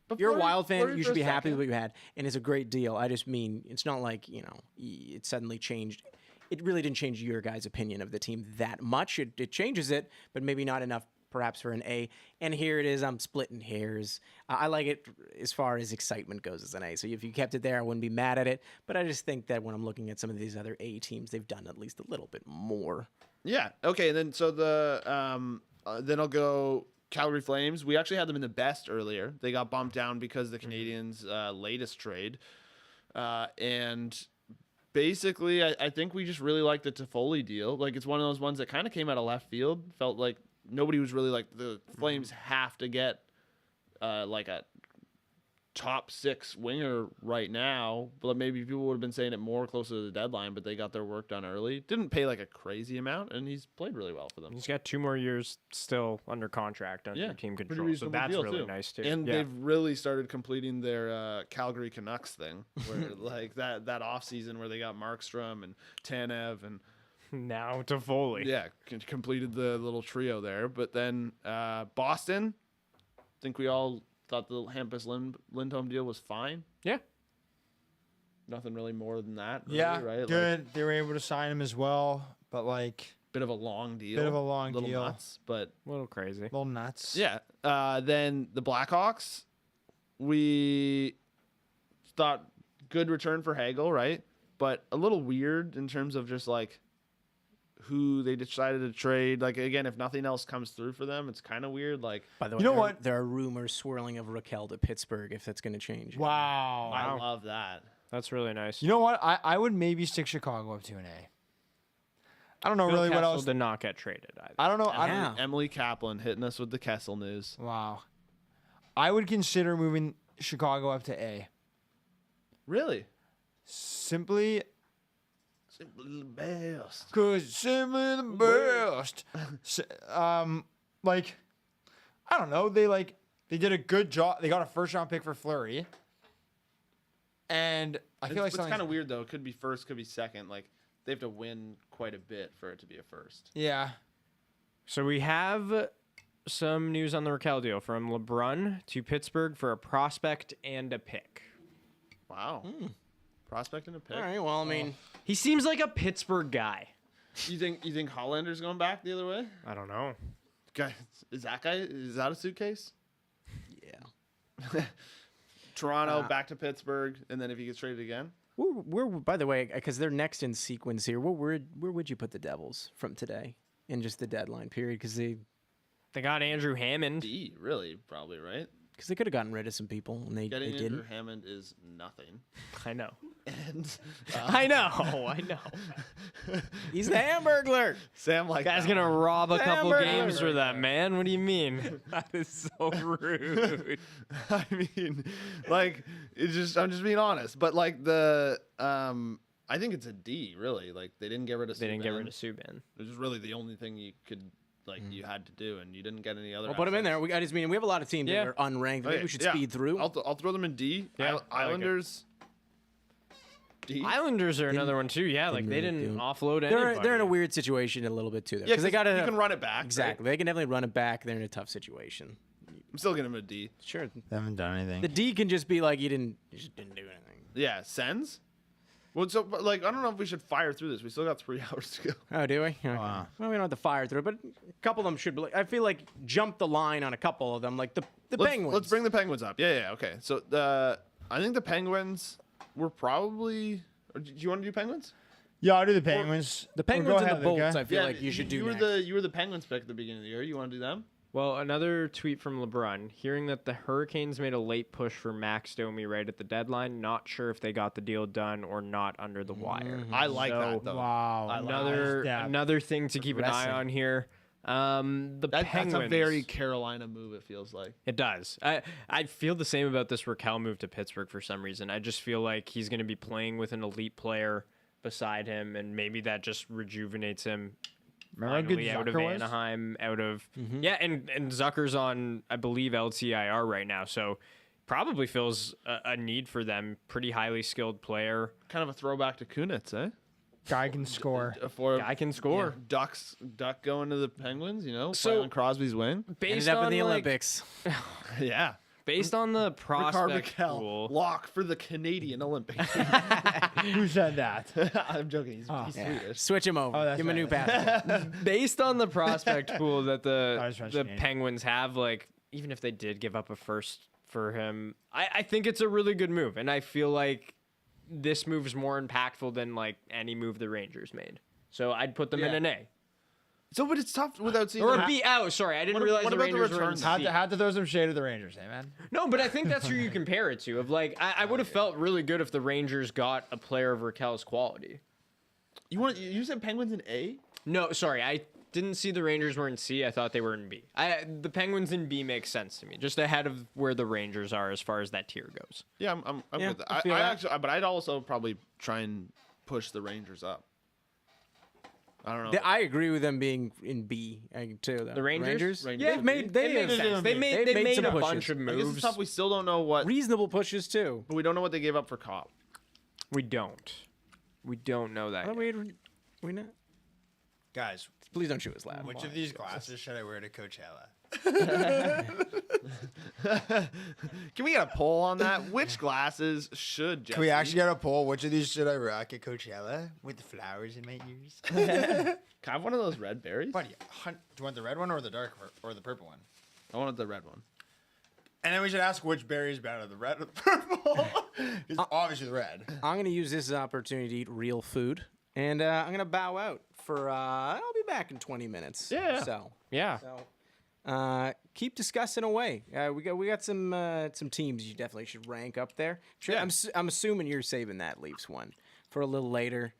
But you're a Fleury- Wild fan, Fleury you for should a be happy second. with what you had, and it's a great deal. I just mean it's not like it suddenly changed. It really didn't change your guys' opinion of the team that much. It changes it, but maybe not enough, perhaps, for an A. And here it is. I'm splitting hairs. I like it as far as excitement goes as an A. So if you kept it there, I wouldn't be mad at it. But I just think that when I'm looking at some of these other A teams, they've done at least a little bit more. Yeah. Okay. And then so then I'll go Calgary Flames. We actually had them in the best earlier. They got bumped down because of the Canadians' latest trade, and basically, I think we just really like the Toffoli deal. Like, it's one of those ones that kind of came out of left field. Felt like nobody was really like, the Flames have to get like a top 6 winger right now. But maybe people would have been saying it more closer to the deadline, but they got their work done early. Didn't pay like a crazy amount, and he's played really well for them. He's got 2 more years still under contract under team pretty control, so reasonable that's deal, really too. nice too. And they've really started completing their Calgary Canucks thing, where like that off season where they got Markstrom and Tanev and now Toffoli. Yeah, completed the little trio there. But then Boston, I think we all thought the Hampus Lindholm deal was fine. Yeah. Nothing really more than that. Really, Yeah, right? good. They were able to sign him as well, but like Bit of a long deal. little little nuts, but A little crazy. little nuts. yeah. Then the Blackhawks, we thought good return for Hagel, right? But a little weird in terms of just like who they decided to trade. Like, again, if nothing else comes through for them, it's kind of weird. Like, By the way, You know what? there are rumors swirling of Raquel to Pittsburgh if that's going to change. Wow. I love that. That's really nice. You know what? I would maybe stick Chicago up to an A. I don't know really what else. did not get traded either. I don't know. I Yeah. don't. Emily Kaplan hitting us with the Kessel news. Wow. I would consider moving Chicago up to A. Really? Simply Simply the best. because simply the best. Like, I don't know. They did a good job. They got a first-round pick for Fleury. And I feel like It's something's- kind of weird, though. It could be first, could be second. Like, they have to win quite a bit for it to be a first. Yeah. So we have some news on the Raquel deal from LeBrun to Pittsburgh for a prospect and a pick. Wow. Prospect and a pick. All right, well, I mean, He seems like a Pittsburgh guy. You think Hollander's going back the other way? I don't know. Guy, is that a suitcase? yeah. Toronto back to Pittsburgh, and then if he gets traded again, We're by the way, because they're next in sequence here. Where would you put the Devils from today in just the deadline period? Because they got Andrew Hammond. D really probably right. could have gotten rid of some people and they Getting didn't. Andrew Hammond is nothing, I know. and I know. He's the Hamburglar. Sam like Guy's that gonna one. rob a couple Hamburger. games for that, man. What do you mean? That is so rude. I mean, like, I'm just being honest, but like I think it's a D really. Like they didn't get rid of. They didn't get Subban. rid of Subban. Which is really the only thing you could you had to do, and you didn't get any other. We'll put him in there. assets. I just mean we have a lot of teams Yeah. that are unranked. Maybe Okay, we should yeah. speed through. I'll throw them in D. Yeah, I like it. Islanders. D. Islanders are another one too. Yeah, like they really didn't do. offload anybody. They're in a weird situation a little bit too. Yeah, Because they got you can run it back. exactly. right? They can definitely run it back. They're in a tough situation. I'm still giving him a D. Sure. They haven't done anything. The D can just be like you just didn't do anything. Yeah, Sens. Well, so but, like I don't know if we should fire through this. We still got 3 hours to go. Oh, do we? Okay. Wow. Well, we don't have to fire through it, but a couple of them should be. I feel like jump the line on a couple of them, like the Penguins. Let's bring the Penguins up. Yeah. Okay. So I think the Penguins were probably. Or do you want to do Penguins? Yeah, I'll do the Penguins. The Penguins Go and the ahead, Bolts. Luca. I feel like you should do. You were next. the Penguins pick at the beginning of the year. You want to do them? Well, another tweet from LeBron, hearing that the Hurricanes made a late push for Max Domi right at the deadline. Not sure if they got the deal done or not under the wire. I like that though. Wow. Another thing to keep an eye on here. The Penguins. That's a very Carolina move. It feels like it does. I feel the same about this Raquel move to Pittsburgh for some reason. I just feel like he's going to be playing with an elite player beside him, and maybe that just rejuvenates him. Remember how good Out of Zucker was? Anaheim, out of and Zucker's on, I believe, LTIR right now, so probably feels a need for them. Pretty highly skilled player, kind of a throwback to Kunitz, eh? Guy can score. Guy can score. Duck going to the Penguins, So- playing on Crosby's wing. Based Ended up on in the like, Olympics. Yeah. Based on the Rickard prospect McCall, pool, lock for the Canadian Olympics. Who said that? I'm joking. He's Swedish. Switch him over. Oh, that's Give him a right, new that's passport. based on the prospect pool that I was the Canadian. Penguins have, like even if they did give up a first for him, I think it's a really good move, and I feel like this move is more impactful than like any move the Rangers made. So I'd put them in an A. So, but it's tough without seeing. Or them- a B. Oh, sorry, I didn't What realize about the the Rangers were in returns? C. Had to throw some shade at the Rangers, eh, man? No, but I think that's who you compare it to. Of like, I would have felt really good if the Rangers got a player of Raquel's quality. You said Penguins in A? No, sorry, I didn't see the Rangers were in C. I thought they were in B. The Penguins in B makes sense to me, just ahead of where the Rangers are as far as that tier goes. Yeah, I'm Yeah, with that. I feel I that. actually, but I'd also probably try and push the Rangers up. I don't know. I agree with them being in B too. Though. The Rangers? Yeah, they've made. They It makes have- sense. They made some a pushes. bunch of I guess it's moves. tough. We still don't know what. reasonable pushes too. But we don't know what they gave up for Cobb. We don't know that. Oh, yet. we not. Guys, Please don't shoot us loud. which of these glasses should I wear to Coachella? Can we get a poll on that? Which glasses should Jesse? Can we actually get a poll? Which of these should I rock at Coachella with the flowers in my ears? Can I have one of those red berries? Buddy, do you want the red one or the dark or the purple one? I wanted the red one. And then we should ask which berry is better, the red or the purple. It's obviously the red. I'm gonna use this opportunity to eat real food, and I'm gonna bow out for. I'll be back in 20 minutes. Yeah. So. Yeah. Keep discussing away. We got some teams you definitely should rank up there. Sure, Yeah. I'm assuming you're saving that Leafs one for a little later,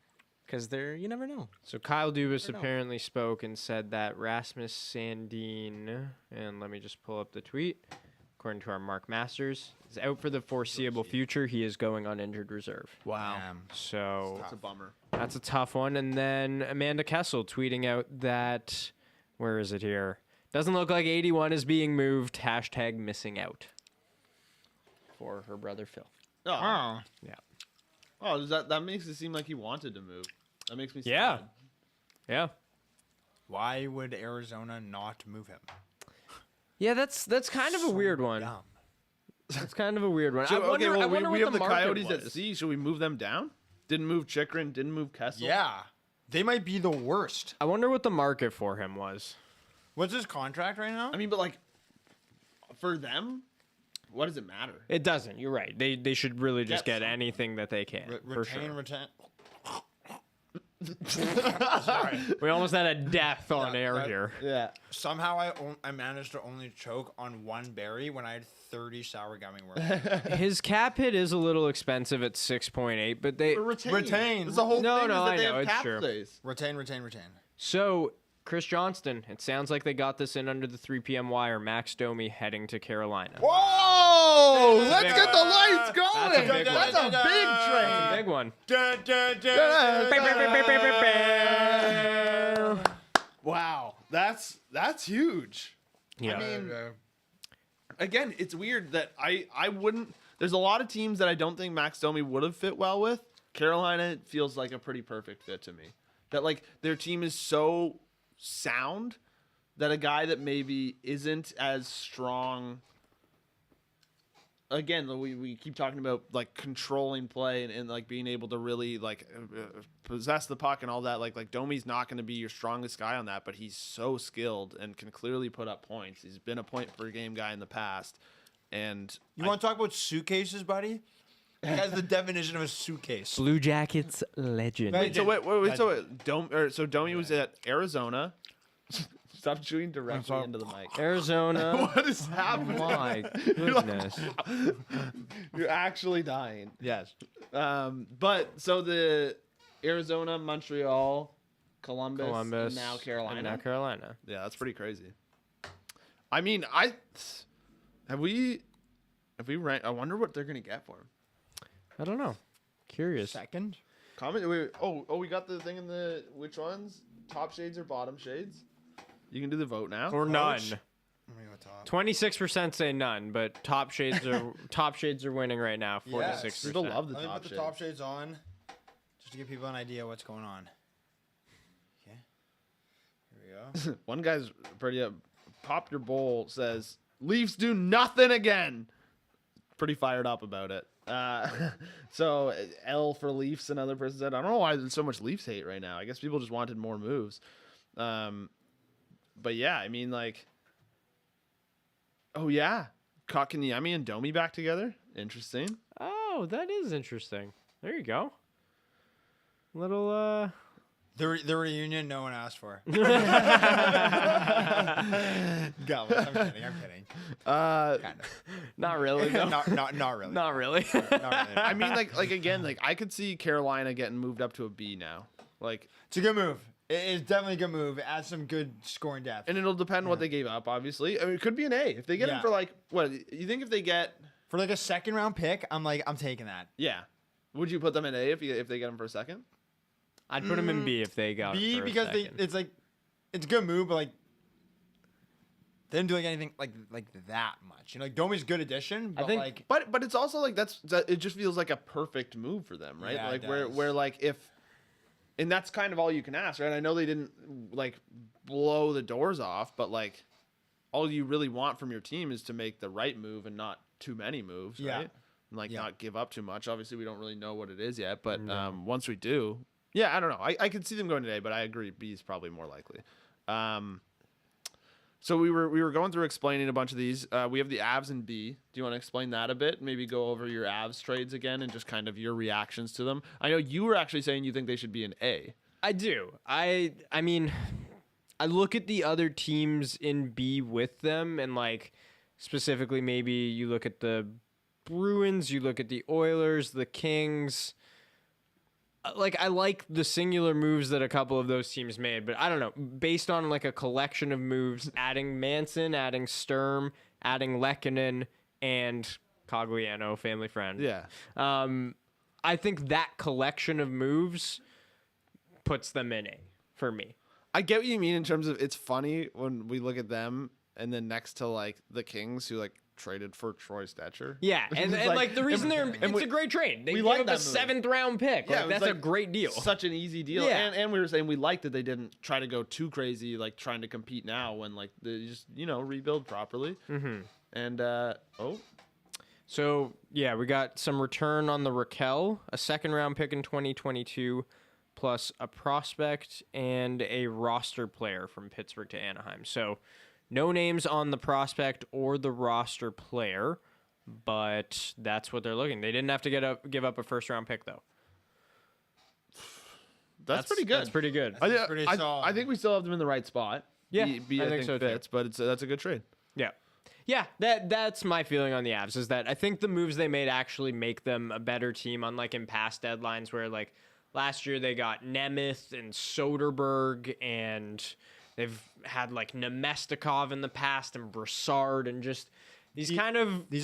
because you never know. So Kyle Dubas apparently spoke and said that Rasmus Sandin, and let me just pull up the tweet, according to our Mark Masters, is out for the foreseeable future. He is going on injured reserve. Wow. So That's a bummer. that's a tough one. And then Amanda Kessel tweeting out that, where is it here? Doesn't look like 81 is being moved. Hashtag missing out for her brother Phil. Oh, Yeah. oh, that makes it seem like he wanted to move. That makes me sad. Yeah. Yeah. Why would Arizona not move him? Yeah, that's kind of a weird one. Dumb. That's kind of a weird one. So, I wonder, I wonder we what have the market Coyotes was. at C. Should we move them down? Didn't move Chikrin. Didn't move Kessel. Yeah. They might be the worst. I wonder what the market for him was. What's his contract right now? I mean, but like, for them, what does it matter? It doesn't. You're right. They should really just Get get anything that they can. For sure. Retain. We almost had a death on air that- here. Yeah. Somehow I managed to only choke on one berry when I had 30 sour gummy worms. His cap hit is a little expensive at 6.8, but they Retain. It's the whole No, thing no, is that I they know, have it's cap true. plays. retain. So Chris Johnston. It sounds like they got this in under the 3 p.m. wire. Max Domi heading to Carolina. Whoa! Let's big get one. the lights going. That's a big That's one. a big train. Big one. Wow, that's huge. Yeah. I mean, again, it's weird that I wouldn't. There's a lot of teams that I don't think Max Domi would have fit well with. Carolina feels like a pretty perfect fit to me. That like their team is so sound that a guy that maybe isn't as strong again, we keep talking about like controlling play and like being able to really like possess the puck and all that. Like Domi's not going to be your strongest guy on that, but he's so skilled and can clearly put up points. He's been a point per game guy in the past. And you want to talk about suitcases, buddy? That's the definition of a suitcase. Blue Jackets legend. So Domi was at Arizona. Stop chewing directly into the mic. Arizona. What is happening? My goodness. You're actually dying. Yes. But so the Arizona, Montreal, Columbus, and now Carolina. Yeah, that's pretty crazy. I mean, have we ranked? I wonder what they're gonna get for him. I don't know. Curious. Second. Comment. We got the thing in the which ones? Top shades or bottom shades? You can do the vote now. Or none. I'm gonna go top. 26% say none, but top shades are winning right now. 46%. People love the Let me top put the shades. top shades on, just to give people an idea what's going on. Okay. Here we go. One guy's pretty Pop Your Bowl says Leafs do nothing again. Pretty fired up about it. So L for Leafs, another person said. I don't know why there's so much Leafs hate right now. I guess people just wanted more moves. But yeah, I mean, like, oh yeah, Kotkaniemi and Domi back together. Interesting. Oh, that is interesting. There you go. Little The reunion no one asked for. Go. I'm kidding. Kind of. Not really. Though. not really. Not really. Not really. I mean, like again, like I could see Carolina getting moved up to a B now. Like it's a good move. It's definitely a good move. It adds some good scoring depth. And it'll depend what they gave up, obviously. I mean, it could be an A. If they get him for like, what, you think if they get... For like a second round pick, I'm taking that. Yeah. Would you put them in A if they get him for a second? I'd put them in B if they got B him for because a second. it's like, it's a good move, but like, they didn't do like anything like that much. You know, like Domi's a good addition, but like... But it's also like, it just feels like a perfect move for them, right? Yeah, like it where like if... And that's kind of all you can ask, right? I know they didn't like blow the doors off, but like all you really want from your team is to make the right move and not too many moves, right? And like not give up too much. Obviously, we don't really know what it is yet, but once we do, I don't know. I could see them going today, but I agree B is probably more likely. So we were going through explaining a bunch of these. We have the Avs in B. Do you want to explain that a bit? Maybe go over your Avs trades again and just kind of your reactions to them. I know you were actually saying you think they should be an A. I do. I mean, I look at the other teams in B with them, and like specifically, maybe you look at the Bruins, you look at the Oilers, the Kings. Like, I like the singular moves that a couple of those teams made, but I don't know. Based on like a collection of moves, adding Manson, adding Sturm, adding Lehkonen, and Cogliano, family friend. Yeah. I think that collection of moves puts them in A for me. I get what you mean in terms of it's funny when we look at them and then next to like the Kings who like traded for Troy Stetcher. Yeah, and like the reason it's a great trade. They gave up a 7th round pick. Yeah, like, that's like a great deal. Such an easy deal. Yeah. And we were saying we liked that they didn't try to go too crazy, like trying to compete now when like they just, rebuild properly. Mm-hmm. And so yeah, we got some return on the Raquel, a 2nd round pick in 2022, plus a prospect and a roster player from Pittsburgh to Anaheim. So no names on the prospect or the roster player, but that's what they're looking. They didn't have to give up a 1st round pick though. That's pretty good. That's pretty good. That's pretty solid. I think we still have them in the right spot. Yeah, I think so fits, too. But that's a good trade. Yeah. Yeah, that's my feeling on the Avs, is that I think the moves they made actually make them a better team, unlike in past deadlines where like last year they got Nemeth and Soderberg, and they've had like Nemestikov in the past and Brassard, and just these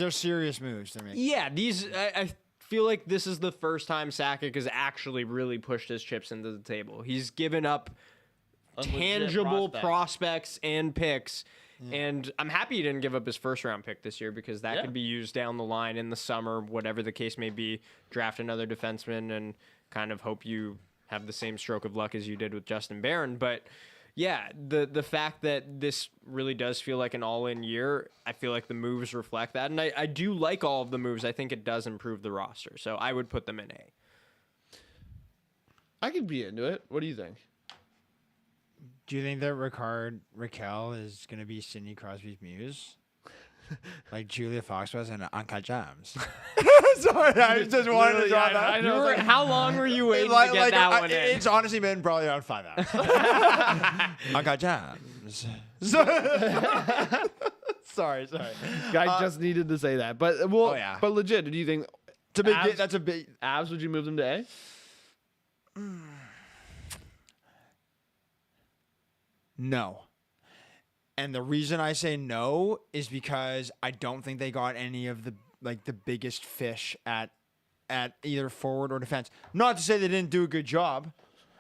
are serious moves to me. Yeah, I feel like this is the first time Sakic has actually really pushed his chips into the table. He's given up tangible prospects and picks. And I'm happy he didn't give up his 1st round pick this year, because that could be used down the line in the summer, whatever the case may be. Draft another defenseman and kind of hope you have the same stroke of luck as you did with Justin Barron. But yeah, the fact that this really does feel like an all-in year, I feel like the moves reflect that. And I do like all of the moves. I think it does improve the roster. So I would put them in A. I could be into it. What do you think? Do you think that Raquel is going to be Sidney Crosby's muse? Like Julia Fox was in Uncut Gems. Sorry, I just wanted to draw that. How long were you waiting to get that one in? It's honestly been probably around 5 hours. Uncut Gems. Sorry. Guy just needed to say that. But but legit, do you think that's a big Avs, would you move them to A? No. And the reason I say no is because I don't think they got any of the biggest fish at either forward or defense. Not to say they didn't do a good job,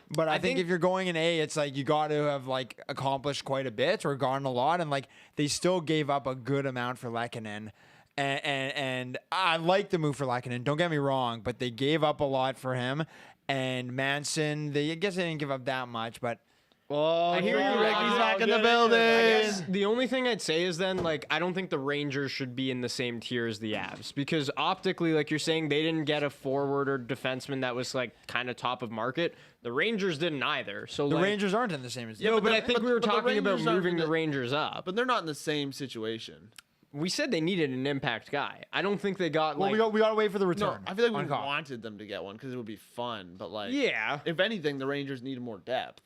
but I think if you're going in A, it's like you got to have like accomplished quite a bit or gotten a lot, and like they still gave up a good amount for Lehkonen. And I like the move for Lehkonen, don't get me wrong, but they gave up a lot for him. And Manson, I guess they didn't give up that much, but Oh, I hear you, Ricky's back in the building. I guess the only thing I'd say is then, like, I don't think the Rangers should be in the same tier as the Avs because optically, like you're saying, they didn't get a forward or defenseman that was like kind of top of market. The Rangers didn't either. So the like, Rangers aren't in the same as no, but I think we were but the talking about Rangers aren't moving in the Rangers up. But they're not in the same situation. We said they needed an impact guy. I don't think they got like. Well, we got to wait for the return. No, I feel like we on Cobb. wanted them to get one because it would be fun. But like, Yeah. if anything, the Rangers needed more depth.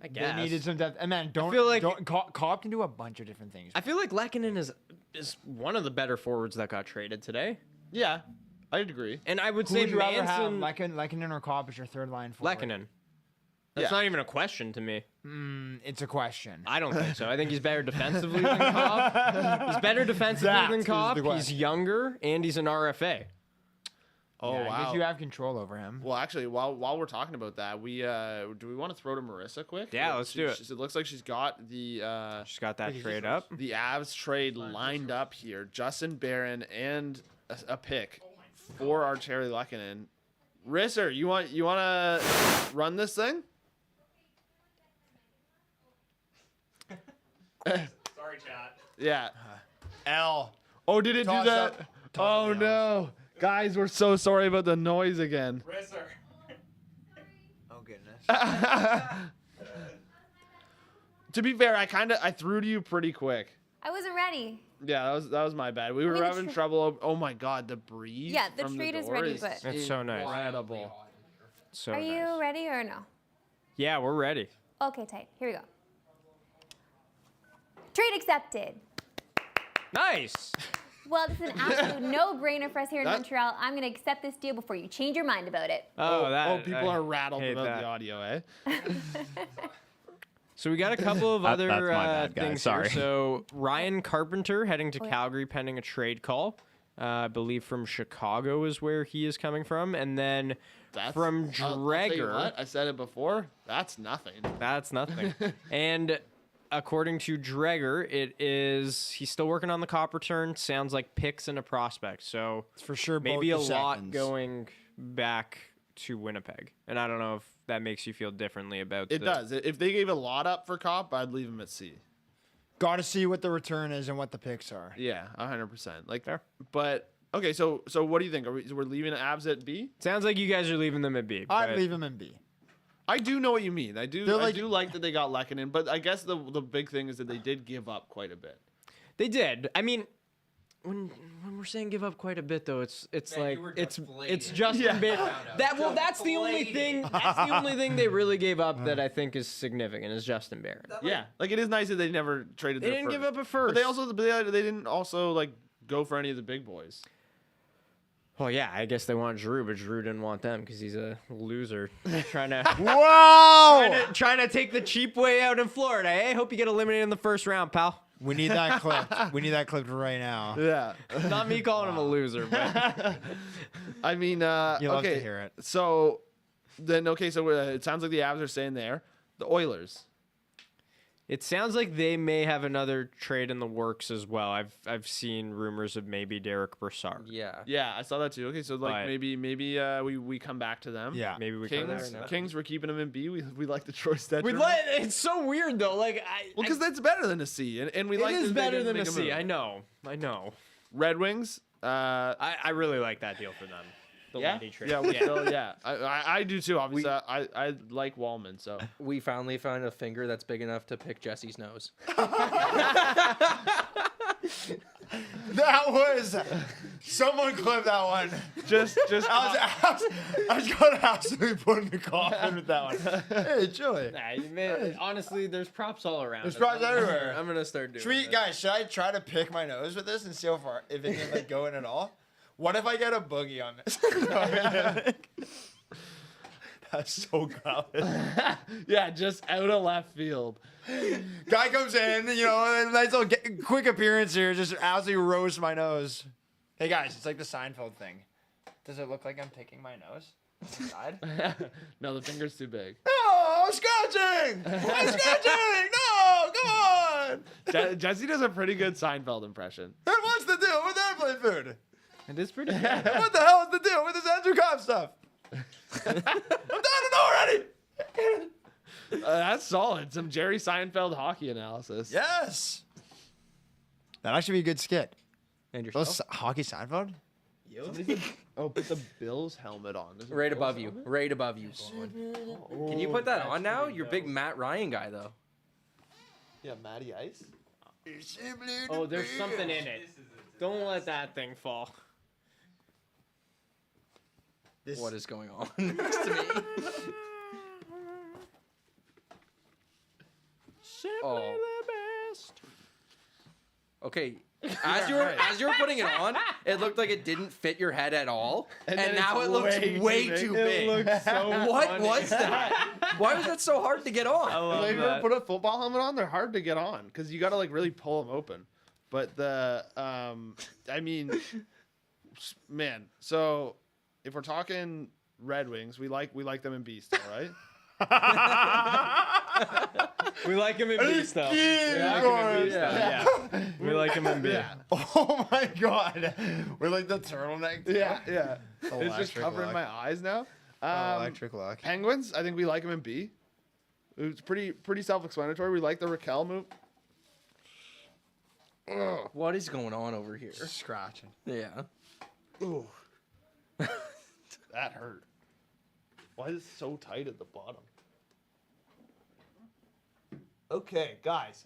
I guess. They needed some depth. And man, Cobb can do a bunch of different things. I feel like Lehkonen is one of the better forwards that got traded today. Yeah, I'd agree. And I would Who say would you rather have, Manson. Lehkonen or Cobb as your third line forward? Lehkonen. That's Yeah. not even a question to me. It's a question. I don't think so. I think he's better defensively than Cobb. He's better defensively than is Cobb. the He's question. younger, and he's an RFA. Oh Yeah, wow. because you have control over him. Well, actually, while we're talking about that, we do we want to throw to Marissa quick? Yeah, let's do it. It looks like she's got the She's got that trade up. the Avs trade lined up here. Justin Barron and a pick for our Cherry Lehkonen. Risser, you want to run this thing? Sorry, chat. Yeah. L. Oh, did it Toss do that? up. Oh no, guys, we're so sorry about the noise again. Risser. Oh goodness. To be fair, I threw to you pretty quick. I wasn't ready. Yeah, that was my bad. We were mean, the having trouble. Oh my god, the breeze. Yeah, the from trade is door ready, but- That's so nice. Incredible. So Are nice. you ready or no? Yeah, we're ready. Okay, tight. Here we go. Trade accepted. Nice. Well, this is an absolute no-brainer for us here in That- Montreal. I'm going to accept this deal before you change your mind about it. People are rattled hate about that. the audio, eh? So we got a couple of other that's my bad, guys. things Sorry. here. So Ryan Carpenter heading to Oh, yeah. Calgary pending a trade call. I believe from Chicago is where he is coming from. And then from I'll tell you Dreger. what, I said it before. That's nothing. That's nothing. And according to Dreger, he's still working on the cop return. Sounds like picks and a prospect. So It's for sure maybe a both the lot seconds. going back to Winnipeg. And I don't know if that makes you feel differently about It does. If they gave a lot up for Cop, I'd leave him at C. Got to see what the return is and what the picks are. Yeah, 100%. Like, Fair. but okay. So what do you think? We're leaving Avs at B? Sounds like you guys are leaving them at B. I'd but- leave him in B. I do know what you mean. I do. They're I like- do like that they got Lehkonen, but I guess the big thing is that they did give up quite a bit. They did. I mean, when we're saying give up quite a bit, though, it's like you were it's just flayed. Justin Barron. That's the only thing. That's the only thing they really gave up that I think is significant is Justin Barron. Yeah, like it is nice that they never traded. They their didn't give first. up a first. But they didn't also like go for any of the big boys. Well, yeah, I guess they want Giroux, but Giroux didn't want them because he's a loser trying to Whoa! trying to take the cheap way out in Florida. Hey, hope you get eliminated in the first round, pal. We need that clipped. We need that clipped right now. Yeah. Not me calling him a loser, but I mean, You love okay. to hear it. So then, so it sounds like the Avs are staying there. The Oilers. It sounds like they may have another trade in the works as well. I've seen rumors of maybe Derek Brassard. Yeah, I saw that too. Okay, so like But- maybe we come back to them. Yeah. Maybe we can. Kings, we're keeping them in B. We like the Troy Stetcher. It's so weird though. Like Well, because that's better than a C, and we like it is to better make than a make C. move. I know. Red Wings. I really like that deal for them. The Yeah, Landy trade. yeah, yeah. I do too. Obviously, I like Wallman. So We finally found a finger that's big enough to pick Jesse's nose. That was someone clip that one. just I was going to absolutely put in the coffin with that one. Hey, Joey. Honestly, there's props all around. There's props everywhere. I'm gonna start doing. Sweet guys, should I try to pick my nose with this and see how far if it can like go in at all? What if I get a boogie on this? That's so valid. yeah, just out of left field. Guy comes in, you know, a nice little quick appearance here, just absolutely roast my nose. Hey guys, it's like the Seinfeld thing. Does it look like I'm picking my nose? Side? No, the finger's too big. No, I'm scratching! I'm scratching! No, come on! Jesse does a pretty good Seinfeld impression. And what's the deal with airplane food? It is pretty good. What the hell is the deal with this Andrew Cobb stuff? I'm dying to know already! That's solid. Some Jerry Seinfeld hockey analysis. Yes! That'd actually be a good skit. And Those yourself? hockey Seinfeld? Oh, put the Bills helmet on. Is it Right Bills above you. helmet? Right above you. Can you put that on now? You're a big Matt Ryan guy, though. Yeah, Matty Ice. Oh, there's something in it. Don't let that thing fall. What is going on next to me? Oh. Okay. As you were putting it on, it looked like it didn't fit your head at all, and then now it's it looks way too too big. big. It looks so What funny. was that? Why was that so hard to get on? Like, if you ever put a football helmet on, they're hard to get on because you got to like really pull them open. But the, I mean, man. So if we're talking Red Wings, we like them in B still, right? We like him in B stuff. Yeah. We like him in B. Yeah. Oh my god. We're like the turtleneck. Yeah. It's just Electric covering look. my eyes now. Electric look. Penguins, I think we like them in B. It's pretty self-explanatory. We like the Raquel move. Ugh. What is going on over here? Scratching. Yeah. Ooh. That hurt. Why is it so tight at the bottom? Okay, guys.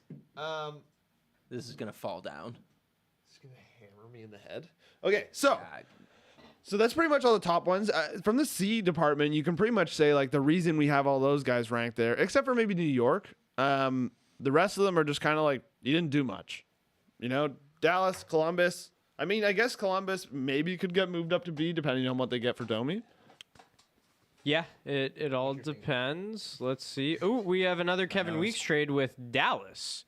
This is gonna fall down. It's gonna hammer me in the head. Okay, so that's pretty much all the top ones. From the C department, you can pretty much say like the reason we have all those guys ranked there, except for maybe New York. The rest of them are just kind of like you didn't do much. You know, Dallas, Columbus. I mean, I guess Columbus maybe could get moved up to B depending on what they get for Domi. Yeah, it all depends. Let's see. Oh, we have another Kevin Weeks trade with Dallas.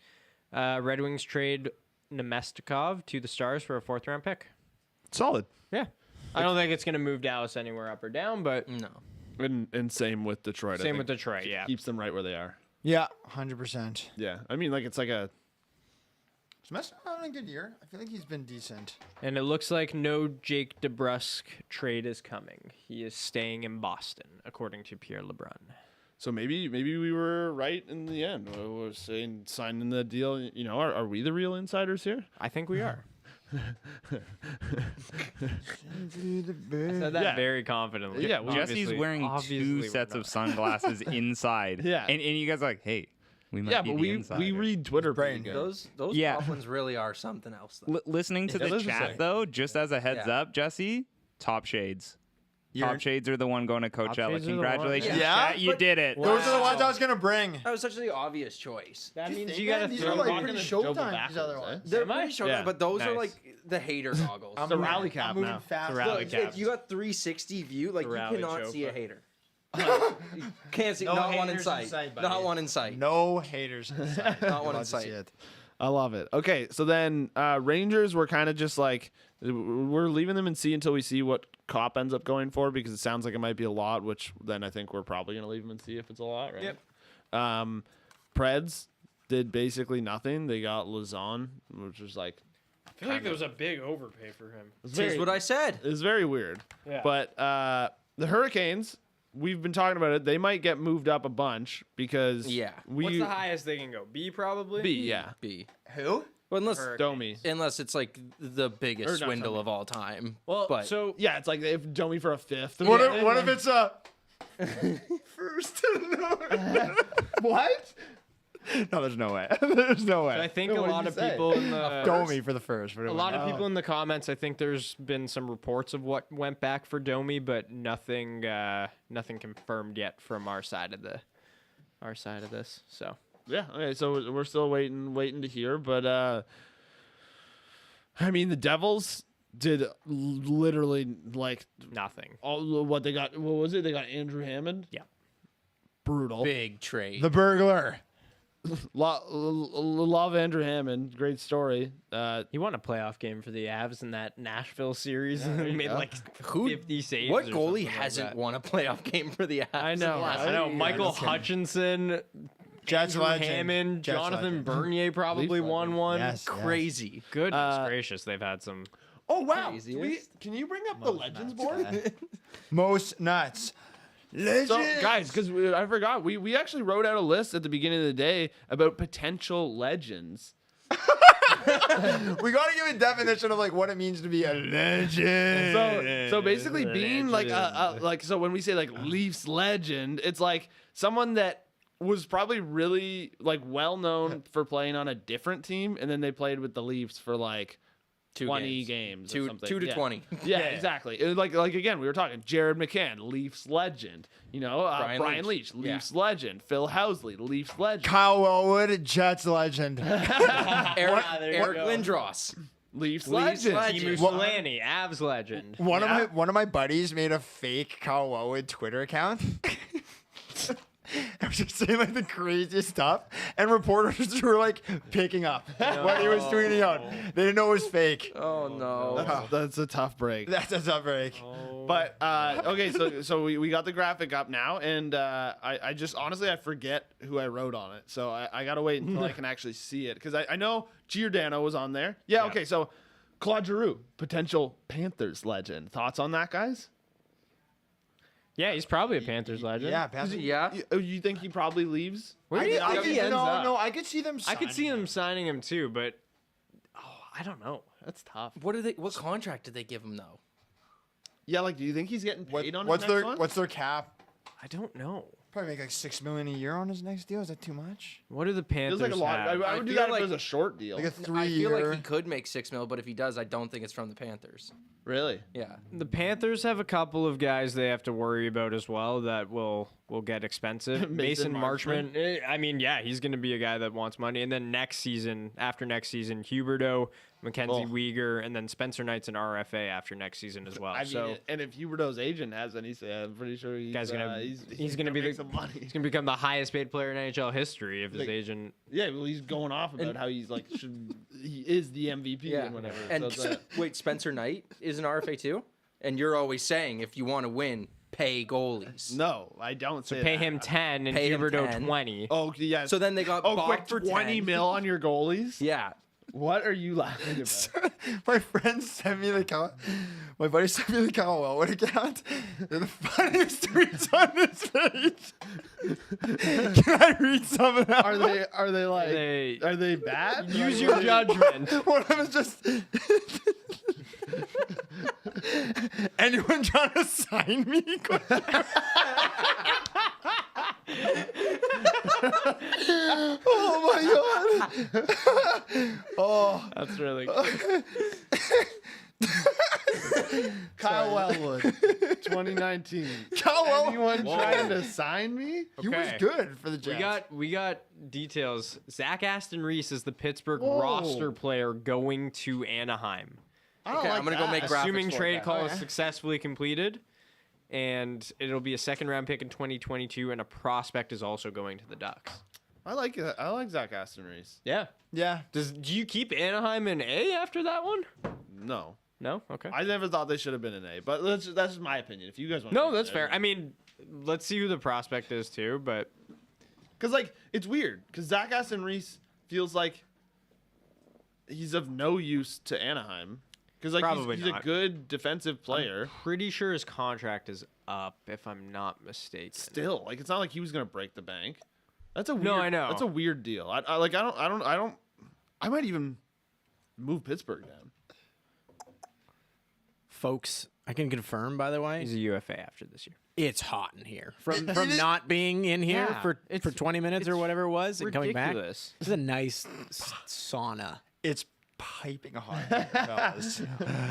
Red Wings trade Nemestikov to the Stars for a 4th-round pick. Solid. Yeah. I don't think it's going to move Dallas anywhere up or down, but No. And same with Detroit. I same think. with Detroit, yeah. Keeps them right where they are. Yeah, 100%. Yeah. I mean, like it's like a Is having a good year? I feel like he's been decent. And it looks like no Jake DeBrusk trade is coming. He is staying in Boston, according to Pierre LeBrun. So maybe we were right in the end. We're saying signing the deal. You know, are we the real insiders here? I think we are. I said that very confidently. Yeah, well, Jesse's wearing obviously two we're sets not. of sunglasses inside. Yeah. And you guys are like, hey, we might Yeah, be but the we insiders. read Twitter pretty good. Those Yeah. Goblins really are something else. Though. Listening to Yeah, the let's just chat, say. though, just as a heads Yeah. up, Jesse, top shades. You're- Top shades are the one going to Top Coachella. shades are the one. Congratulations, Yeah, chat. You but- did it. Those are the ones I was going to bring. That was such the obvious choice. That means think you got to these throw are like rocking pretty the double showtime. These backwards, other eh? ones. They're Am I? pretty short, Yeah. but those are Nice. like the hater goggles. I'm the moving- rally cap I'm moving now. fast. The rally Look, caps. you got 360 view. Like The you rally cannot see a chauffeur. hater. You can't see. No not one in haters sight. in sight, buddy. Not one in sight. No haters. Not one in Love to see sight. it. I love it. Okay, so then Rangers were kind of just like we're leaving them in C until we see what Kopp ends up going for because it sounds like it might be a lot, which then I think we're probably gonna leave them in C if it's a lot, right? Yep. Preds, did basically nothing. They got Lazon, which was like I feel like there was a big overpay for him. Here's what I said. It's very weird. Yeah. But the Hurricanes, we've been talking about it. They might get moved up a bunch because What's the highest they can go? B probably. B, yeah. B. Who? Well, unless Domi. Unless it's like the biggest Or not swindle Domi. of all time. Well, but so Yeah, it's like if Domi for a fifth. What if it's a first? What? No, there's no way. There's no way. I think No, a what did lot you of say? people in the Domi for the first. a lot of people in the comments. I think there's been some reports of what went back for Domi, but nothing confirmed yet from our side of this. So Yeah. Okay. So we're still waiting to hear. But I mean, the Devils did literally like nothing. all what they got. What was it? They got Andrew Hammond. Yeah. Brutal. big trade. The burglar. Love Andrew Hammond. Great story. He won a playoff game for the Avs in that Nashville series. He made like 50 saves. What or goalie something like hasn't that. won a playoff game for the Avs? I know. I know. Michael Hutchinson, Jets Andrew legend. Hammond, Jets Jonathan legend. Bernier probably won one. Yes. Crazy. Goodness gracious, they've had some. Oh wow! Craziest. Can you bring up the Legends board? Most nuts. Legend. So guys, because I forgot, we actually wrote out a list at the beginning of the day about potential legends. We gotta give a definition of like what it means to be a legend. So basically, being like so when we say like Leafs legend, it's like someone that was probably really like well known for playing on a different team, and then they played with the Leafs for like 20 games or something. 2 to Yeah. 20. Yeah, exactly. It was like again, we were talking Jared McCann, Leafs legend. You know, Brian Leach, Leafs legend. Phil Housley, Leafs legend. Kyle Wellwood, Jets legend. Eric Lindros. Leafs Leafs legend. legend. Teemu Selanne, Avs legend. One of my buddies made a fake Kyle Wellwood Twitter account. I was just saying like the craziest stuff, and reporters were like picking up what he was tweeting out. They didn't know it was fake. Oh no. That's a tough break. That's a tough break. But okay, so we got the graphic up now, and I just honestly I forget who I wrote on it, so I gotta wait until I can actually see it because I know Giordano was on there. Yeah, okay, so Claude Giroux, potential Panthers legend. Thoughts on that, guys? Yeah, he's probably a Panthers legend. Yeah, Panthers. Yeah. You think he probably leaves? Where do you think he ends up? No, I could see them. I could see them signing him too, but I don't know. That's tough. What contract did they give him though? Yeah, like do you think he's getting paid on what's his next their one? what's their cap? I don't know. Probably make like $6 million a year on his next deal. Is that too much? What do the Panthers Feels like a lot. have? I would do feel that if like- it was a short deal. Like a I 3-year. feel like he could make $6 million, but if he does, I don't think it's from the Panthers. Really? Yeah. The Panthers have a couple of guys they have to worry about as well that will get expensive. Mason Marchment. I mean, yeah, he's going to be a guy that wants money. And then after next season, Huberdeau, Mackenzie Weegar, and then Spencer Knight's an RFA after next season as well. I mean, and if Huberdeau's agent has any say, I'm pretty sure he's gonna be make some money. He's gonna become the highest paid player in NHL history if his agent. Yeah, well, he's going off about how he's like he is the MVP and whatever. And So it's, wait, Spencer Knight is an RFA too? And you're always saying if you want to win, pay goalies. no, I don't say Pay that. him 10 and Pay him Huberdeau 10. 20. Oh yeah. So then they got quick Bob for 20 10. mil on your goalies. Yeah. What are you laughing about? My friend sent me my buddy sent me the Kyle Wellwood account. They're the funniest tweets on this page. Can I read some of them? Are they like? Are they bad? Use your judgment. One of them is just. Anyone trying to sign me? Oh my god! Oh, That's really good. Kyle Wellwood, 2019. Kyle Wellwood. Anyone trying to sign me? He was Okay. good for the Jets. We got details. Zach Aston Reese is the Pittsburgh Whoa. roster player going to Anaheim. I don't Okay, like I'm gonna go that. make graphics Assuming for trade that. call is successfully completed, and it'll be a second round pick in 2022, and a prospect is also going to the Ducks. I like it. I like Zach Aston Reese. Yeah. Yeah. Do you keep Anaheim in A after that one? No, No. Okay. I never thought they should have been an A. But that's just my opinion. If you guys want, No, that's fair. I mean, let's see who the prospect is too, but Because, like, it's weird. Because Zach Aston Reese feels like he's of no use to Anaheim. Because, like, he's a good defensive player. I'm pretty sure his contract is up, if I'm not mistaken. Still, like, it's not like he was going to break the bank. That's a weird, No, I know. That's a weird deal. I might even move Pittsburgh down. Folks, I can confirm, by the way, He's a UFA after this year. it's hot in here. From not being in here Yeah, for it's- 20 minutes or whatever it was and coming back. ridiculous. This is a nice sauna. It's piping hot. in here, fellas.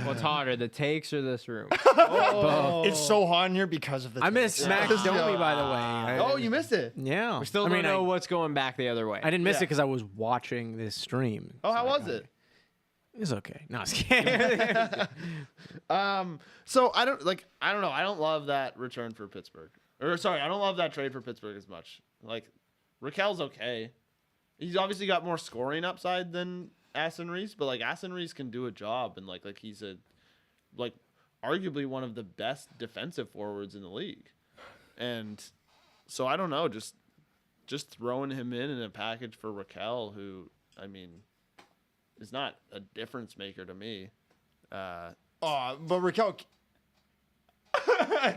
What's hotter, the takes or this room? It's so hot in here because of the. I missed Smack Domi, by the way. Oh, you missed it. Yeah. We still don't know what's going back the other way. I didn't miss it because I was watching this stream. Oh, how was it? It's okay. No, I was kidding. So I don't know. I don't love that return for Pittsburgh. Or sorry, I don't love that trade for Pittsburgh as much. Like, Raquel's okay. He's obviously got more scoring upside than Aston Reese, but like Aston Reese can do a job, and like he's arguably one of the best defensive forwards in the league. And so I don't know, just throwing him in a package for Raquel, who I mean is not a difference maker to me. But Raquel.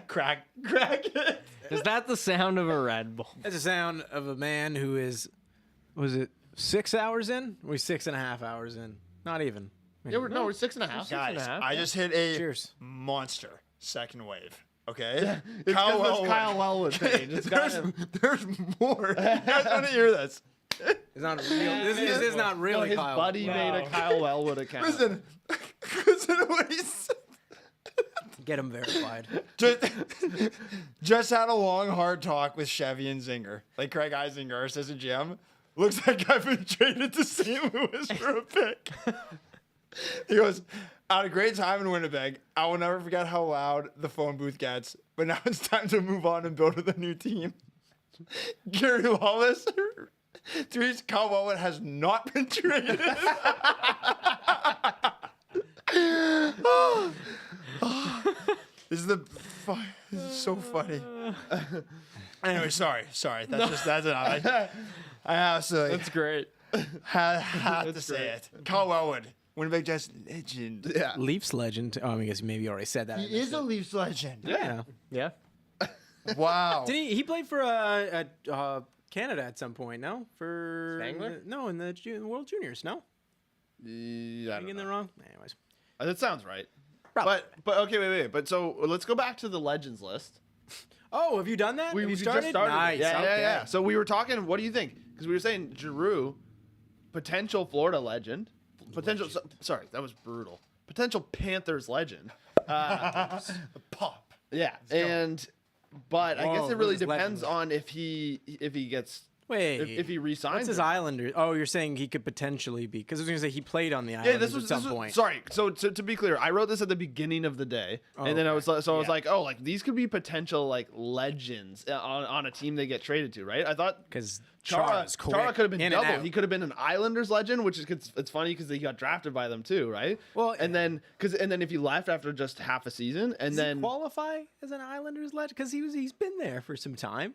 crack it. Is that the sound of a Red Bull? That's the sound of a man who is, was it 6 hours in? Or 6.5 hours in? Not even. Yeah, we're 6.5. Guys, I just hit a Cheers. monster second wave. Okay, It's Kyle Wellwood page. There's more. You guys want to hear this? It's not real. This is not really His Kyle. buddy made a Kyle Wellwood account. Listen what he said. Get him verified. Just had a long, hard talk with Chevy and Zinger. Like Craig Isinger says in GM, looks like I've been traded to St. Louis for a pick. He goes, I had a great time in Winnipeg. I will never forget how loud the phone booth gets. But now it's time to move on and build with a new team. Gary Lawless tweets, Kyle Wellwood has not been traded. This is so funny. Anyway, sorry. That's enough. I absolutely That's great. have to say it. Kyle Wellwood, Winnipeg Jets legend. Yeah. Leafs legend. Oh, I guess maybe you already said that. He is a Leafs legend. Yeah. Yeah. Wow. Did he played for Canada at some point? No, for Spangler? No, in the World Juniors. No, Yeah, I am I don't getting know. that wrong? Anyways, That sounds right. Probably. But okay, wait. But so let's go back to the legends list. oh, have you done that? We have you just started? started. Nice. Yeah, okay. yeah. So we were talking. What do you think? Because we were saying Giroux, potential Florida legend, potential. Sorry, that was brutal. Potential Panthers legend. Pop. Yeah, but I guess Whoa, it really those depends legends. on if he gets Wait, if he resigns. what's his or not. Islander? Oh, you're saying he could potentially be because I was going to say he played on the Islanders Yeah, this was at some point. Sorry. So to be clear, I wrote this at the beginning of the day, and then I was like, oh, like these could be potential like legends on a team they get traded to, right? I thought because Chara could have been in and double. out. He could have been an Islanders legend, which is it's funny because he got drafted by them too, right? Well, and then if he left after just half a season, and Does then he qualify as an Islanders legend? Because he's been there for some time.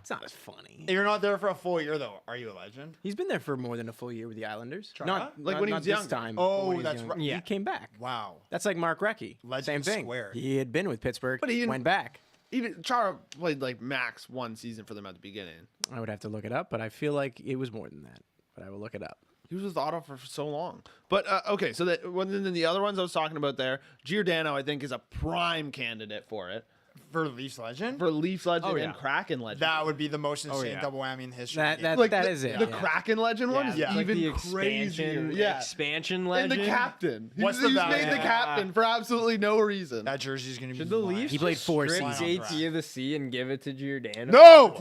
It's not as funny. You're not there for a full year though. Are you a legend? He's been there for more than a full year with the Islanders. Chara? Like when he was this young. time. Oh, but when he was that's young. right. He came back. Wow. That's like Mark Recchi. Legend Same thing. squared. He had been with Pittsburgh, But he didn't- went back. even Chara played like max one season for them at the beginning. I would have to look it up, but I feel like it was more than that. But I will look it up. He was with Ottawa for so long. But okay, so that then the other ones I was talking about there, Giordano I think is a prime candidate for it. For Leafs legend? For Leafs legend Oh, yeah. and Kraken legend. That would be the most insane yeah. double whammy in history. That is it. The yeah. Kraken legend one is Yeah. Like even the crazier. expansion And legend. the captain. What's He's the value? made the Yeah. captain for absolutely no reason. That jersey's gonna be. Should the wild. Leafs He played 4 strip seasons. JT of the sea and give it to Giordano? No!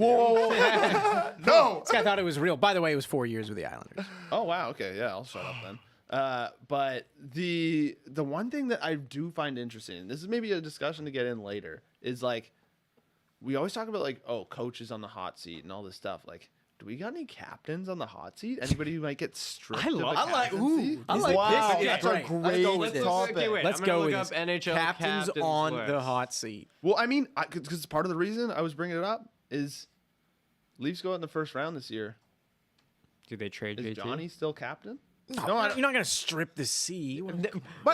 No. This guy thought it was real. By the way, it was 4 years with the Islanders. Oh wow, okay, yeah, I'll shut up then. But the one thing that I do find interesting, and this is maybe a discussion to get in later, is like we always talk about like, oh, coaches on the hot seat and all this stuff. Like, do we got any captains on the hot seat? Anybody who might get stripped? I of like- a I like- captaincy? I like Wow, this. Okay, that's a right. great topic. Okay, wait, Let's I'm gonna go look with up this. NHL Captains captains on list. the hot seat. Well, I mean, because part of the reason I was bringing it up is Leafs go out in the first round this year. Do they trade Is JT? Johnny still captain? No, No, you're not gonna strip the C. But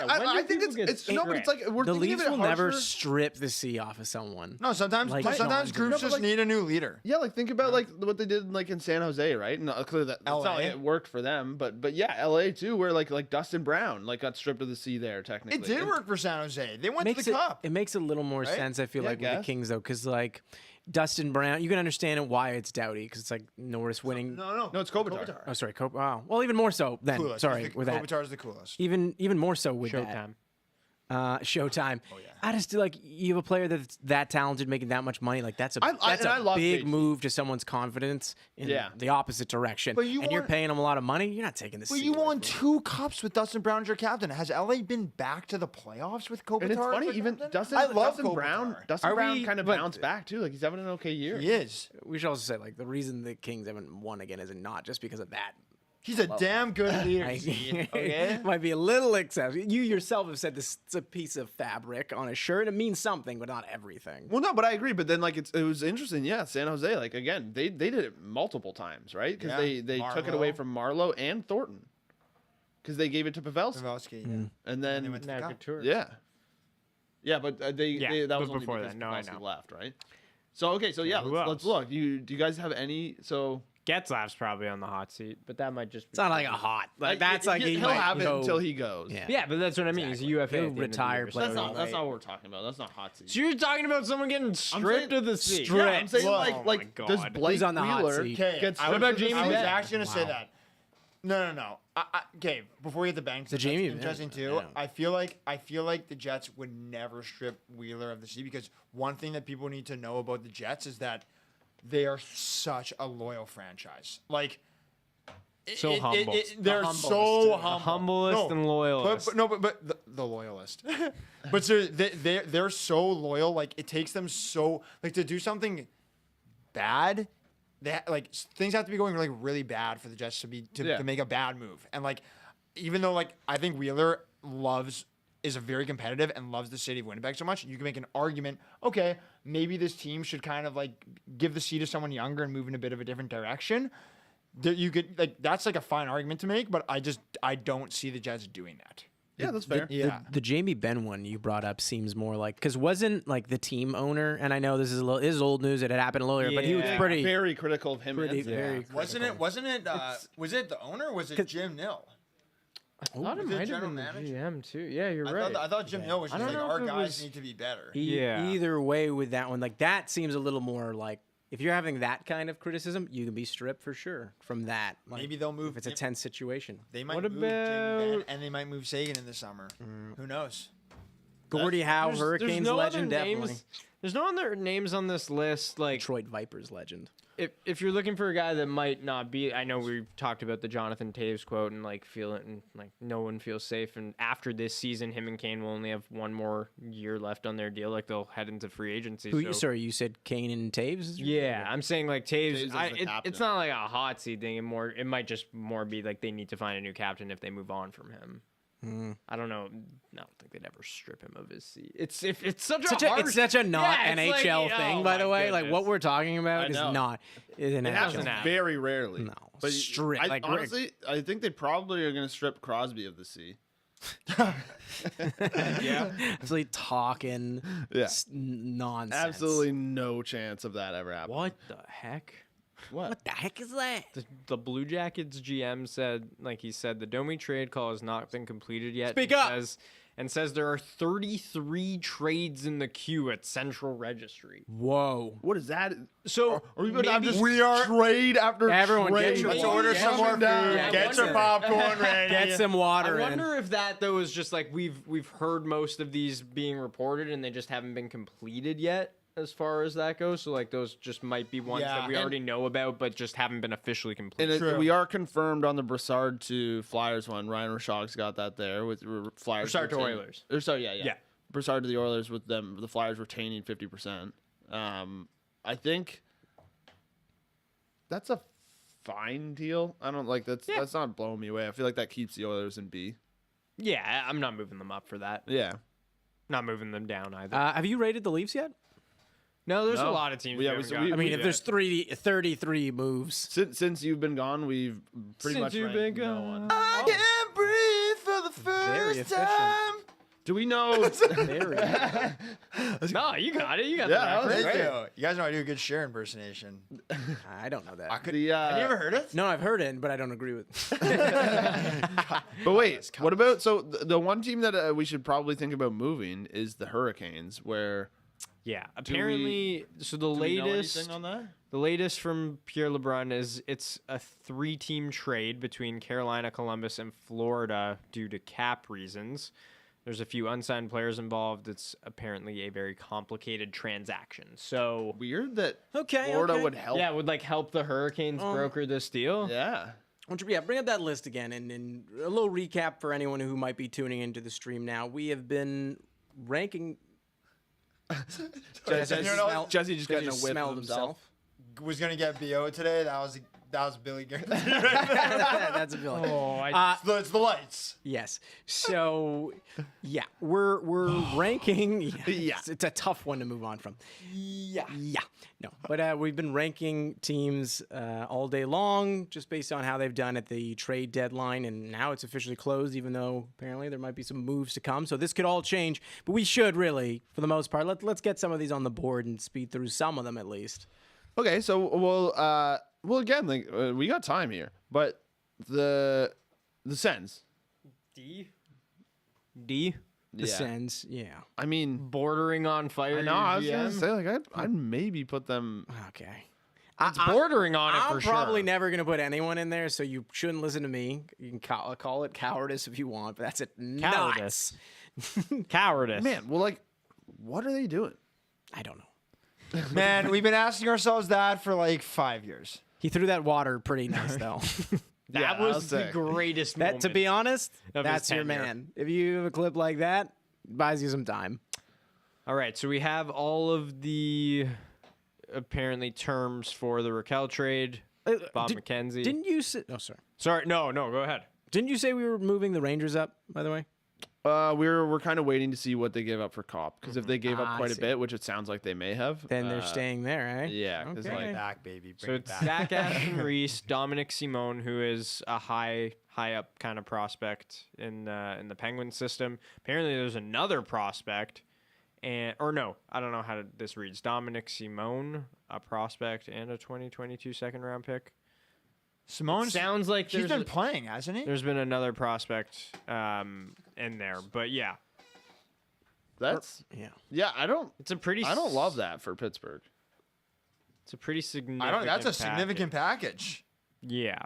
Yeah, when I do think people get it's no, but it's like we're The thinking Leafs of it will never harsher. strip the C off of someone. No, sometimes Like sometimes John groups did. just need a new leader. Yeah, like think about like what they did like in San Jose, right? And clearly that's not LA. like it worked for them, but yeah, LA too, where like Dustin Brown like got stripped of the C there technically. It did work for San Jose. They went to Makes the it, cup. it makes a little more Right? sense, I feel Yeah, like, I with the guess. Kings though, because like Dustin Brown, you can understand why it's Doughty, because it's like Norris winning. No, No, it's Kopitar. Oh, sorry, wow. Well, even more so then. Coolest. Sorry, with that. Kopitar's the coolest. Even more so with that. Showtime. Showtime. Oh, yeah. I just feel like you have a player that's that talented, making that much money. Like that's a and I a love big JT. move to someone's confidence in Yeah. the opposite direction. But you and you're want- paying him a lot of money. You're not taking this. But you won 2 cups with Dustin Brown as your captain. Has LA been back to the playoffs with Kopitar? And it's funny, as even captain? Dustin, I love Dustin Brown. Kopitar. Dustin Are Brown we- kind of but- bounced back too. Like he's having an okay year. He is. We should also say like the reason the Kings haven't won again is not just because of that. He's a damn good leader. I- Zeke, okay. Might be a little excessive. You yourself have said this is a piece of fabric on a shirt. It means something, but not everything. Well, no, but I agree. But then, like, it was interesting. Yeah, San Jose, like, again, they did it multiple times, right? Because Yeah, they took it away Marleau. from Marlowe and Thornton. Because they gave it to Pavelski. Pavelski, Mm. And they then, went to the cup. yeah. Yeah, but that Yeah, was but only before because that, no, I Pavelski know. left, right? So, okay, so yeah, who let's else? look. Do you guys have any? So, Getzlaf's probably on the hot seat, but that might just be. It's not like a hot. Like that's like he he'll might have it go- until he goes. Yeah. Yeah, but that's what I mean. He's a UFA. He'll at the end of the retire year, so- player. That's not, Right. what we're talking about. That's not hot seat. So you're talking about someone getting stripped saying- of the seat. Yeah, I'm saying Look. like Oh my does God. Blake Who's on the hot Wheeler seat? Okay, get I stripped was, of the I was seat? actually gonna say Wow. that. No. Okay, before we get the banks, The that's Jamie interesting Benn, too. yeah. I feel like the Jets would never strip Wheeler of the seat because one thing that people need to know about the Jets is that they are such a loyal franchise. Like. So humble. They're The so humblest, humble. humblest and loyalist. But the loyalist. But so they're so loyal. Like it takes them so like to do something bad. Things have to be going like really bad for the Jets to make a bad move. And like even though like I think Wheeler is very competitive and loves the city of Winnipeg so much, you can make an argument. Okay, maybe this team should kind of like give the seat to someone younger and move in a bit of a different direction. You could like that's like a fine argument to make, but I don't see the Jets doing that. Yeah, that's fair. Yeah. The Jamie Benn one you brought up seems more like because wasn't like the team owner, and I know this is old news. It had happened earlier, but he was Yeah. pretty. very critical of him. Pretty- and very Zach. Wasn't it? Was it the owner? Or was it Jim Nill? I thought it was it might have general been the manager? GM too. Yeah, you're right. I thought Jim Nill was I just don't like know our if it guys was- need to be better. Yeah. Either way, with that one, like that seems a little more like if you're having that kind of criticism, you can be stripped for sure from that. Like, Maybe they'll move. if it's a tense situation. They might What move Jamie Benn, about- and they might move Sagan in the summer. Who knows? Gordie Howe, Hurricanes no legend, other definitely. names. There's no other names on this list. Like Detroit Vipers legend. if you're looking for a guy that might not be, I know we've talked about the Jonathan Taves quote and like feeling like no one feels safe. And after this season, him and Kane will only have one more year left on their deal. Like they'll head into free agency. Who? so- Sorry, you said Kane and Taves? Yeah, I'm saying like Taves. Taves is the captain. It's not like a hot seat thing. It might just more be like they need to find a new captain if they move on from him. I don't know. I don't think they'd ever strip him of his seat. It's such a harsh, it's such a not Yeah, it's NHL like, thing, oh by the my way. Like what goodness. we're talking about I is know. not an It NHL. happens happen. very rarely. No, but strip. I, Like, honestly, I think they probably are going to strip Crosby of the C. yeah. Absolutely talking Yeah. nonsense. Absolutely no chance of that ever happening. What the heck? What the heck is that? The Blue Jackets GM said, like he said, the Domi trade call has not been completed yet. Speak and up. Says there are 33 trades in the queue at Central Registry. Whoa. What is that? So Are we going to have maybe- just trade after Everyone get trade? your- Let's order some more food. Yeah, Get your popcorn ready. Get some water I in. wonder if that though is just like we've heard most of these being reported and they just haven't been completed yet as far as that goes. So like those just might be ones Yeah. that we And- already know about but just haven't been officially And completed. True. we are confirmed on the Brassard to Flyers one. Ryan Rashog's got that there with Flyers. Brassard to retaining- Oilers. Or sorry, yeah. Yeah. Brassard to the Oilers with them. The Flyers retaining 50%. I think that's a fine deal. I don't like that's not blowing me away. I feel like that keeps the Oilers in B. Yeah, I'm not moving them up for that. Yeah. Not moving them down either. Have you rated the Leafs yet? No, there's a No. lot of teams. Yeah, we we- haven't gotten. I mean, if there's 33 moves. Since you've been gone, we've pretty much ranked no one. I can't breathe for the Very first efficient. time. Do we know? Very. No, you got it. You got Yeah, the reference. Thank you. You guys know I do a good Cher impersonation. I don't know that. Have you ever heard it? No, I've heard it, but I don't agree with. But wait, what about the one team that we should probably think about moving is the Hurricanes, where Yeah, we- apparently. So the do we know latest, anything on that? the latest from Pierre LeBrun is it's a 3-team trade between Carolina, Columbus, and Florida due to cap reasons. There's a few unsigned players involved. It's apparently a very complicated transaction. So Weird that Okay, Florida okay. would help. yeah, would like help the Hurricanes broker this deal. Yeah. Bring up that list again, and a little recap for anyone who might be tuning into the stream now. We have been ranking. Jesse You know, Jesse just got in a just whiff smelled of himself. Was gonna get BO today. That was Billy Garrett. That's a feeling. It's the lights. Yes. So, yeah, we're ranking. Yeah, it's a tough one to move on from. Yeah. No, but we've been ranking teams all day long, just based on how they've done at the trade deadline, and now it's officially closed. Even though apparently there might be some moves to come, so this could all change. But we should really, for the most part, let's get some of these on the board and speed through some of them at least. Okay, so well again, like we got time here, but the Sens. D. The Yeah. Sens, yeah. I mean, Bordering on fire. I know. I was gonna GM. say like I'd maybe put them. Okay. It's bordering on it I'm for probably sure. never going to put anyone in there, so you shouldn't listen to me. You can call it cowardice if you want, but that's it. Cowardice. Nuts. Cowardice. Man, well, like, what are they doing? I don't know. Man, we've been asking ourselves that for like 5 years. He threw that water pretty nice, though. that Yeah, was the sick. greatest That, moment. to be honest, of his that's your tenure. man. If you have a clip like that, buys you some time. All right, so we have all of the apparently terms for the Raquel trade. Bob McKenzie. Didn't you say? Oh, sorry. Sorry, no, go ahead. Didn't you say we were moving the Rangers up? By the way. We're kind of waiting to see what they give up for Cop, because if they gave up I quite a see. bit, which it sounds like they may have, Then they're staying there, eh? Yeah, because Okay. like Back, baby. So Bring it it's back. Zach Aston Reese, Dominic Simone, who is a high up kind of prospect in the Penguin system. Apparently, there's another prospect, I don't know how this reads. Dominic Simone, a prospect and a 2022 second round pick. Simone Sounds like he's there's been playing, hasn't he? there's been another prospect in there, but yeah, that's Yeah. I don't I don't love that for Pittsburgh. It's a pretty significant. I don't. That's a significant package. Yeah.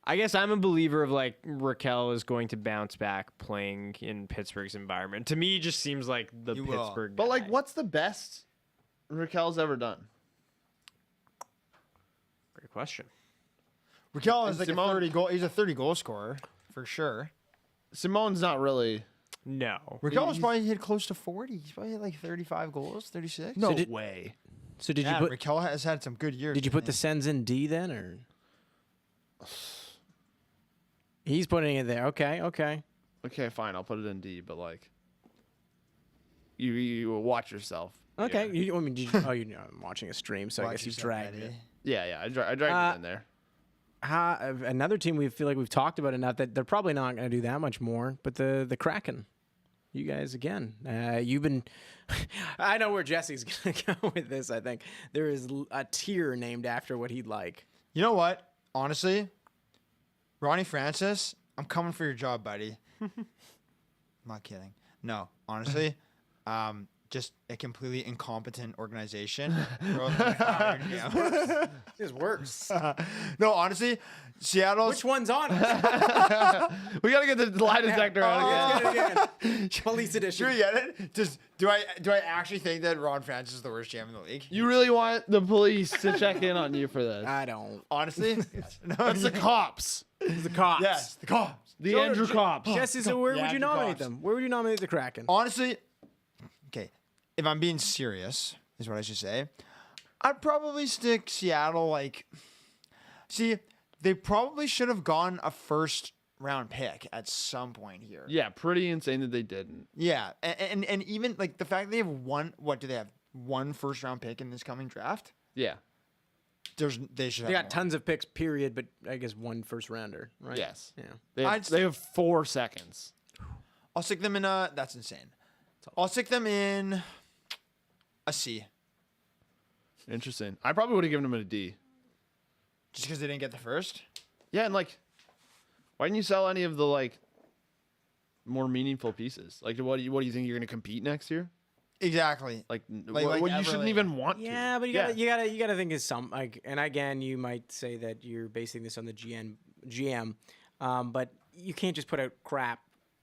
I guess I'm a believer of like Raquel is going to bounce back playing in Pittsburgh's environment. To me, it just seems like the You will. Pittsburgh. But like, guy. what's the best Raquel's ever done? Great question. Raquel is And like Simone- a 30 goal. He's a 30 goal scorer for sure. Simone's not really. No. Raquel's probably hit close to 40. He's probably hit like 35 goals, 36. No did- way. So did Yeah, you put? Raquel has had some good years. Did you put the hasn't Sens in D then, or? He's putting it there. Okay. Okay, fine. I'll put it in D, but like, you watch yourself. Okay. Yeah. You, I mean, did you, I'm watching a stream, so I guess you dragged it. Yeah. I dragged it in there. Another team we feel like we've talked about enough that they're probably not going to do that much more, but the Kraken. You guys again. You've been. I know where Jesse's going to go with this. I think there is a tier named after what he'd like. You know what? Honestly, Ronnie Francis, I'm coming for your job, buddy. I'm not kidding. No, honestly, just a completely incompetent organization. This works. No, honestly, Seattle's. Which one's on? We gotta get the lie detector out again. Police Do edition. you get it? Just do I actually think that Ron Francis is the worst GM in the league? You really want the police to check in on you for this? I don't. Honestly, no, That's the cops. The cops. yes, the cops. The Andrew cops. Jesse, so where Yeah, would you the nominate cops. them? Where would you nominate the Kraken? Honestly, okay, if I'm being serious, is what I should say. I'd probably stick Seattle. Like, see, they probably should have gone a first round pick at some point here. Yeah, pretty insane that they didn't. Yeah, and even like the fact that they have one. What do they have? one first-round pick in this coming draft, Yeah. they should. They have got more. tons of picks, period, but I guess one first rounder, right? Yes. Yeah. They have 4 seconds. I'll stick them in a. That's insane. I'll stick them in a C. Interesting. I probably would have given them a D. Just because they didn't get the first. Yeah, and like, why didn't you sell any of the like more meaningful pieces? Like, what do you think you're going to compete next year? Exactly. Like like you shouldn't Everly. even want to. Yeah, but you gotta think of some like, and again, you might say that you're basing this on the GM, but you can't just put out crap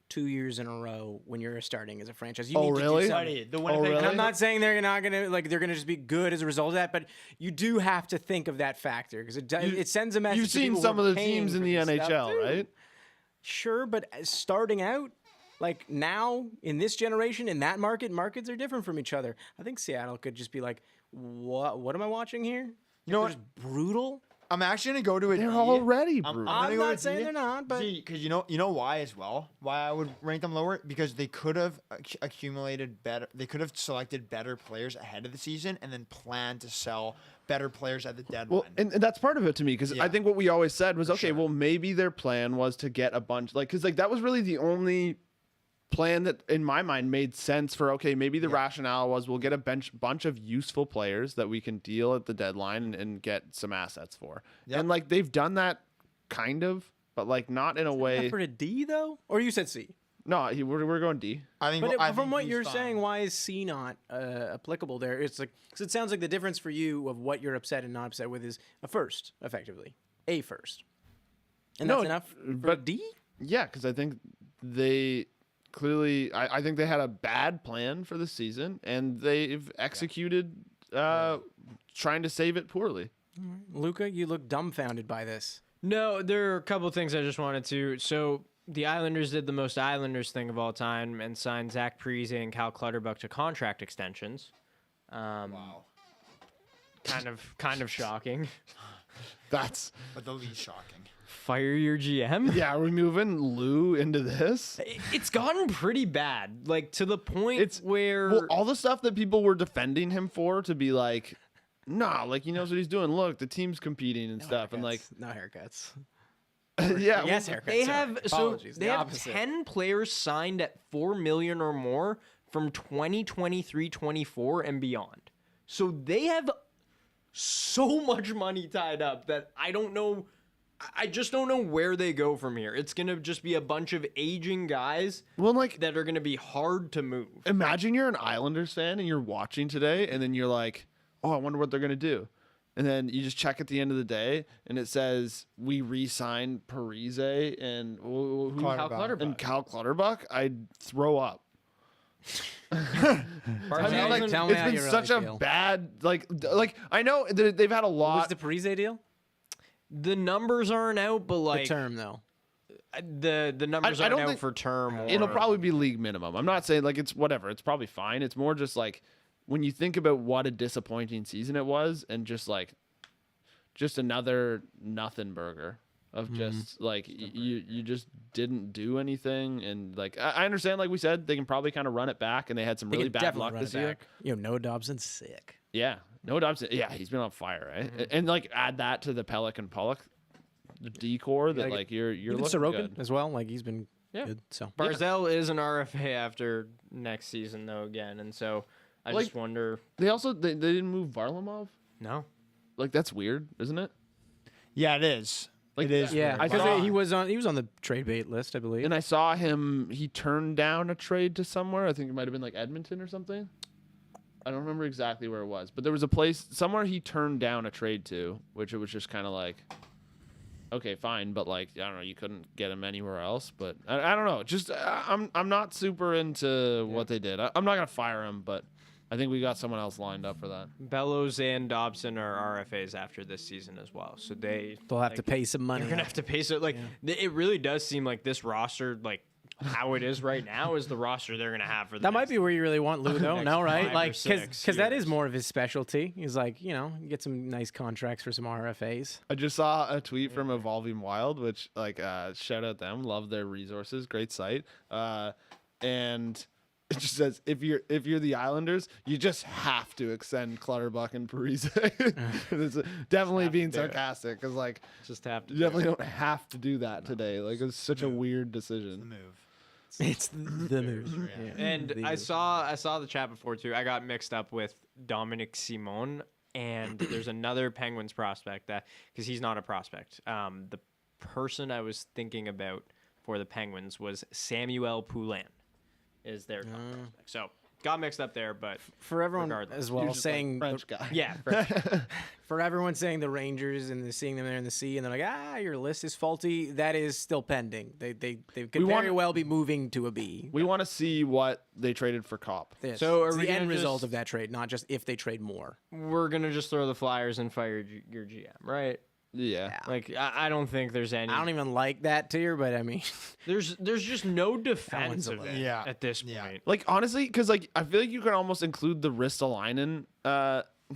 2 years in a row when you're starting as a franchise. You need really? To do something. The Winnipeg really? And I'm not saying they're not gonna they're gonna just be good as a result of that, but you do have to think of that factor because it sends a message. You've to seen people who some are of the paying teams in for the this stuff, NHL, too. right? Sure, but starting out. Like now in this generation, in that markets are different from each other. I think Seattle could just be like, what am I watching here? You know They're what? just brutal. I'm actually gonna go to a They're D. already I'm brutal. gonna I'm go to not saying D. they're not, but because you know why as well. Why I would rank them lower because they could have accumulated better. They could have selected better players ahead of the season and then planned to sell better players at the deadline. Well, and that's part of it to me because Yeah. I think what we always said was, okay, Sure. well, maybe their plan was to get a bunch, like, because like that was really the only plan that in my mind made sense for, okay, maybe the rationale was we'll get a bunch of useful players that we can deal at the deadline and get some assets for. Yep. And like they've done that kind of, but like not in a way. for a D though, or you said C. No, we're going D. I think. But I from think what he's you're fine. saying, why is C not applicable there? It's like because it sounds like the difference for you of what you're upset and not upset with is a first, effectively, a first, and No, that's enough for a but- D. Yeah, because I think they clearly, I think they had a bad plan for the season and they've executed trying to save it poorly. Luca, you look dumbfounded by this. No, there are a couple of things I just wanted to. So the Islanders did the most Islanders thing of all time and signed Zach Parise and Cal Clutterbuck to contract extensions. Wow. Kind of shocking. That's But the least shocking. Fire your GM. yeah. Are we moving Lou into this? It's gotten pretty bad, like to the point where Well, all the stuff that people were defending him for to be like, nah, like he knows what he's doing. Look, the team's competing and stuff, and like, no haircuts. yeah, Yes, well, haircuts. they sorry. have Apologies, they the have opposite. 10 players signed at $4 million or more from 2023-24 and beyond. So they have so much money tied up that I don't know. I just don't know where they go from here. It's gonna just be a bunch of aging guys well, like that are gonna be hard to move. imagine you're an Islanders fan and you're watching today, and then you're like, oh, I wonder what they're gonna do. And then you just check at the end of the day, and it says we re-signed Parise and Cal Clutterbuck. and Cal Clutterbuck. I'd throw up. I mean, like, Tell me it's how been you really such a feel. bad like I know they've had a What lot. was the Parise deal? The numbers aren't out, but The like term though. the numbers I aren't don't out think- for term. It'll or- probably be league minimum. I'm not saying like it's whatever. It's probably fine. It's more just like when you think about what a disappointing season it was, and just another nothing burger of just like you just didn't do anything. And like I understand, like we said, they can probably kind of run it back, and they had some They really can bad definitely luck run it this year. back. Noah Dobson's sick. Yeah, no doubt. Yeah, he's been on fire, right? And like add that to the Pellick and Pollock decor that Yeah, like you're Even looking Sorokin good. as well. Like he's been Yeah. good. So Barzell is an RFA after next season though again, and so I Like- just wonder. They also they didn't move Varlamov. No, Like that's weird, isn't it? Yeah, it is. Like, It is. yeah, I because saw- he was on the trade bait list, I believe. And I saw him. He turned down a trade to somewhere. I think it might have been like Edmonton or something. I don't remember exactly where it was, but there was a place somewhere he turned down a trade to, which it was just kind of like, okay, fine, but like I don't know, you couldn't get him anywhere else. But I don't know. Just I'm not super into what they did. I'm not gonna fire him, but I think we got someone else lined up for that. Bellows and Dobson are RFAs after this season as well, so They'll have to pay some money. They're gonna have to pay so like it really does seem like this roster like how it is right now is the roster they're gonna have for the That might next- be where you really want Lou, though. next No, right? 5 or Like, 6 because that years. is more of his specialty. He's like, you get some nice contracts for some RFAs. I just saw a tweet from Evolving Wild, which like shout out them, love their resources, great site. And It just says if you're the Islanders, you just have to extend Clutterbuck and Parise. It's definitely being sarcastic because like Just have to. you definitely don't have to do that today. Like it's such a weird decision. Move. It's the move. Yeah. And I saw the chat before too. I got mixed up with Dominic Simon, and there's another Penguins prospect that because he's not a prospect. The person I was thinking about for the Penguins was Samuel Poulin, is their top prospect. So got mixed up there, but For everyone regardless. as well, You're just saying like French guy. yeah, for everyone saying the Rangers and seeing them there in the sea, and they're like, your list is faulty. That is still pending. They could very well be moving to a B. We want to see what they traded for Kopp. Yes. So are It's we the end gonna result just- of that trade, not just if they trade more. we're gonna just throw the Flyers and fire your GM, right? Yeah. Like I don't think there's any. I don't even like that tier, but I mean, There's just no defense a of little- it Yeah. at this Yeah. point. Like honestly, because like I feel like you can almost include the Ristolainen.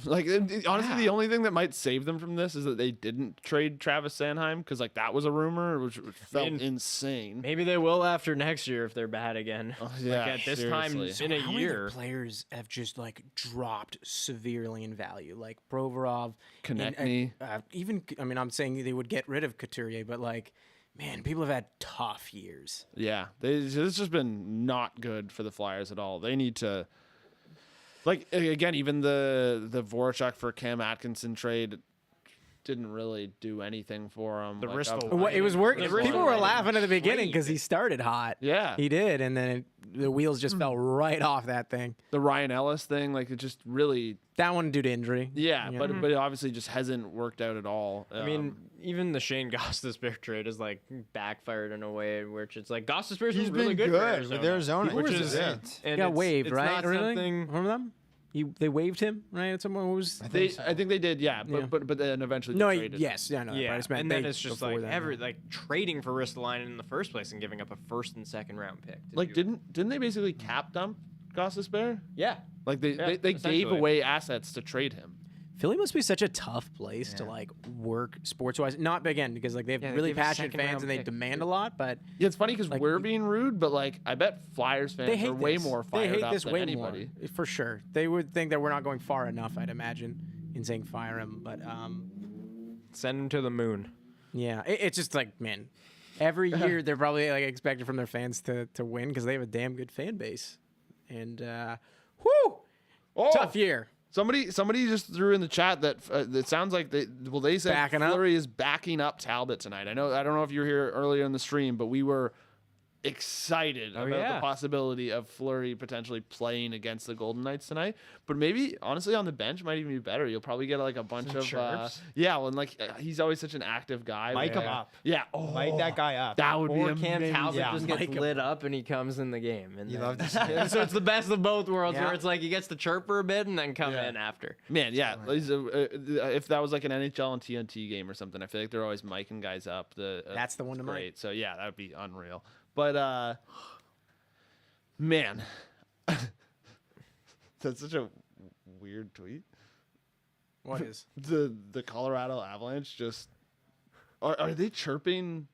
Like honestly, the only thing that might save them from this is that they didn't trade Travis Sanheim because like that was a rumor, which felt insane. Maybe they will after next year if they're bad again. yeah, like at this seriously. time in a how many year. of the players have just like dropped severely in value, like Provorov, Konechny. even I mean, I'm saying they would get rid of Couturier, but like, man, people have had tough years. Yeah, it's just been not good for the Flyers at all. They need to, like again, even the Voracek for Cam Atkinson trade didn't really do anything for him. The Like, Ristolainen. Well, it was working. The People were Ristolainen laughing at the beginning trade. because he started hot. Yeah, He did, and then the wheels just fell right off that thing. the Ryan Ellis thing, like it just really, That one due to injury. yeah, but it obviously just hasn't worked out at all. I mean, even the Shane Gostisbehere trade is like backfired in a way which it's like Gostisbehere's He's been really been good, good with Arizona. which People is resist. and He got it's- waived, it's right? not Really? something- Remember them? They waived him, right? At someone was. I think they did, yeah, Yeah. but then eventually No, they traded. yes, yeah, no. Yeah, I just meant and then they- it's just before like that, like trading for Ristolainen in the first place and giving up a first and second round pick. to Like do it. didn't they basically cap dump Gostisbehere? yeah. Like they gave essentially. away assets to trade him. Philly must be such a tough place to like work sports wise. Not again because like they have Yeah, they really give a passionate second-round fans and they pick, demand too. a lot, but Yeah, it's funny because Like, we're being rude, but like I bet Flyers they fans hate are way this. more They fired hate up this than way anybody. more for sure. They would think that we're not going far enough, I'd imagine, in saying fire him. But Send him to the moon. yeah, it's just like man, every year they're probably like expected from their fans to win because they have a damn good fan base, and tough year. Somebody just threw in the chat that it sounds like they said Backing up? Fleury is backing up Talbot tonight. I don't know if you were here earlier in the stream, but we were excited about the yeah. possibility of Fleury potentially playing against the Golden Knights tonight. But maybe honestly on the bench might even be better. You'll probably get like a bunch of chirps. and like he's always such an active guy. Mic him Yeah. up. Yeah, Light that guy up. that would Or be Cam amazing. Talbot Yeah. just gets Mike him lit up and he comes in the game. And You then- love to see it. so it's the best of both worlds Yeah. where it's like he gets to chirp for a bit and then come in after. Man, yeah. If that was like an NHL and TNT game or something, I feel like they're always micing guys up. That's the one to mic. great. So yeah, that would be unreal. But man, that's such a weird tweet. What is? The Colorado Avalanche just are they chirping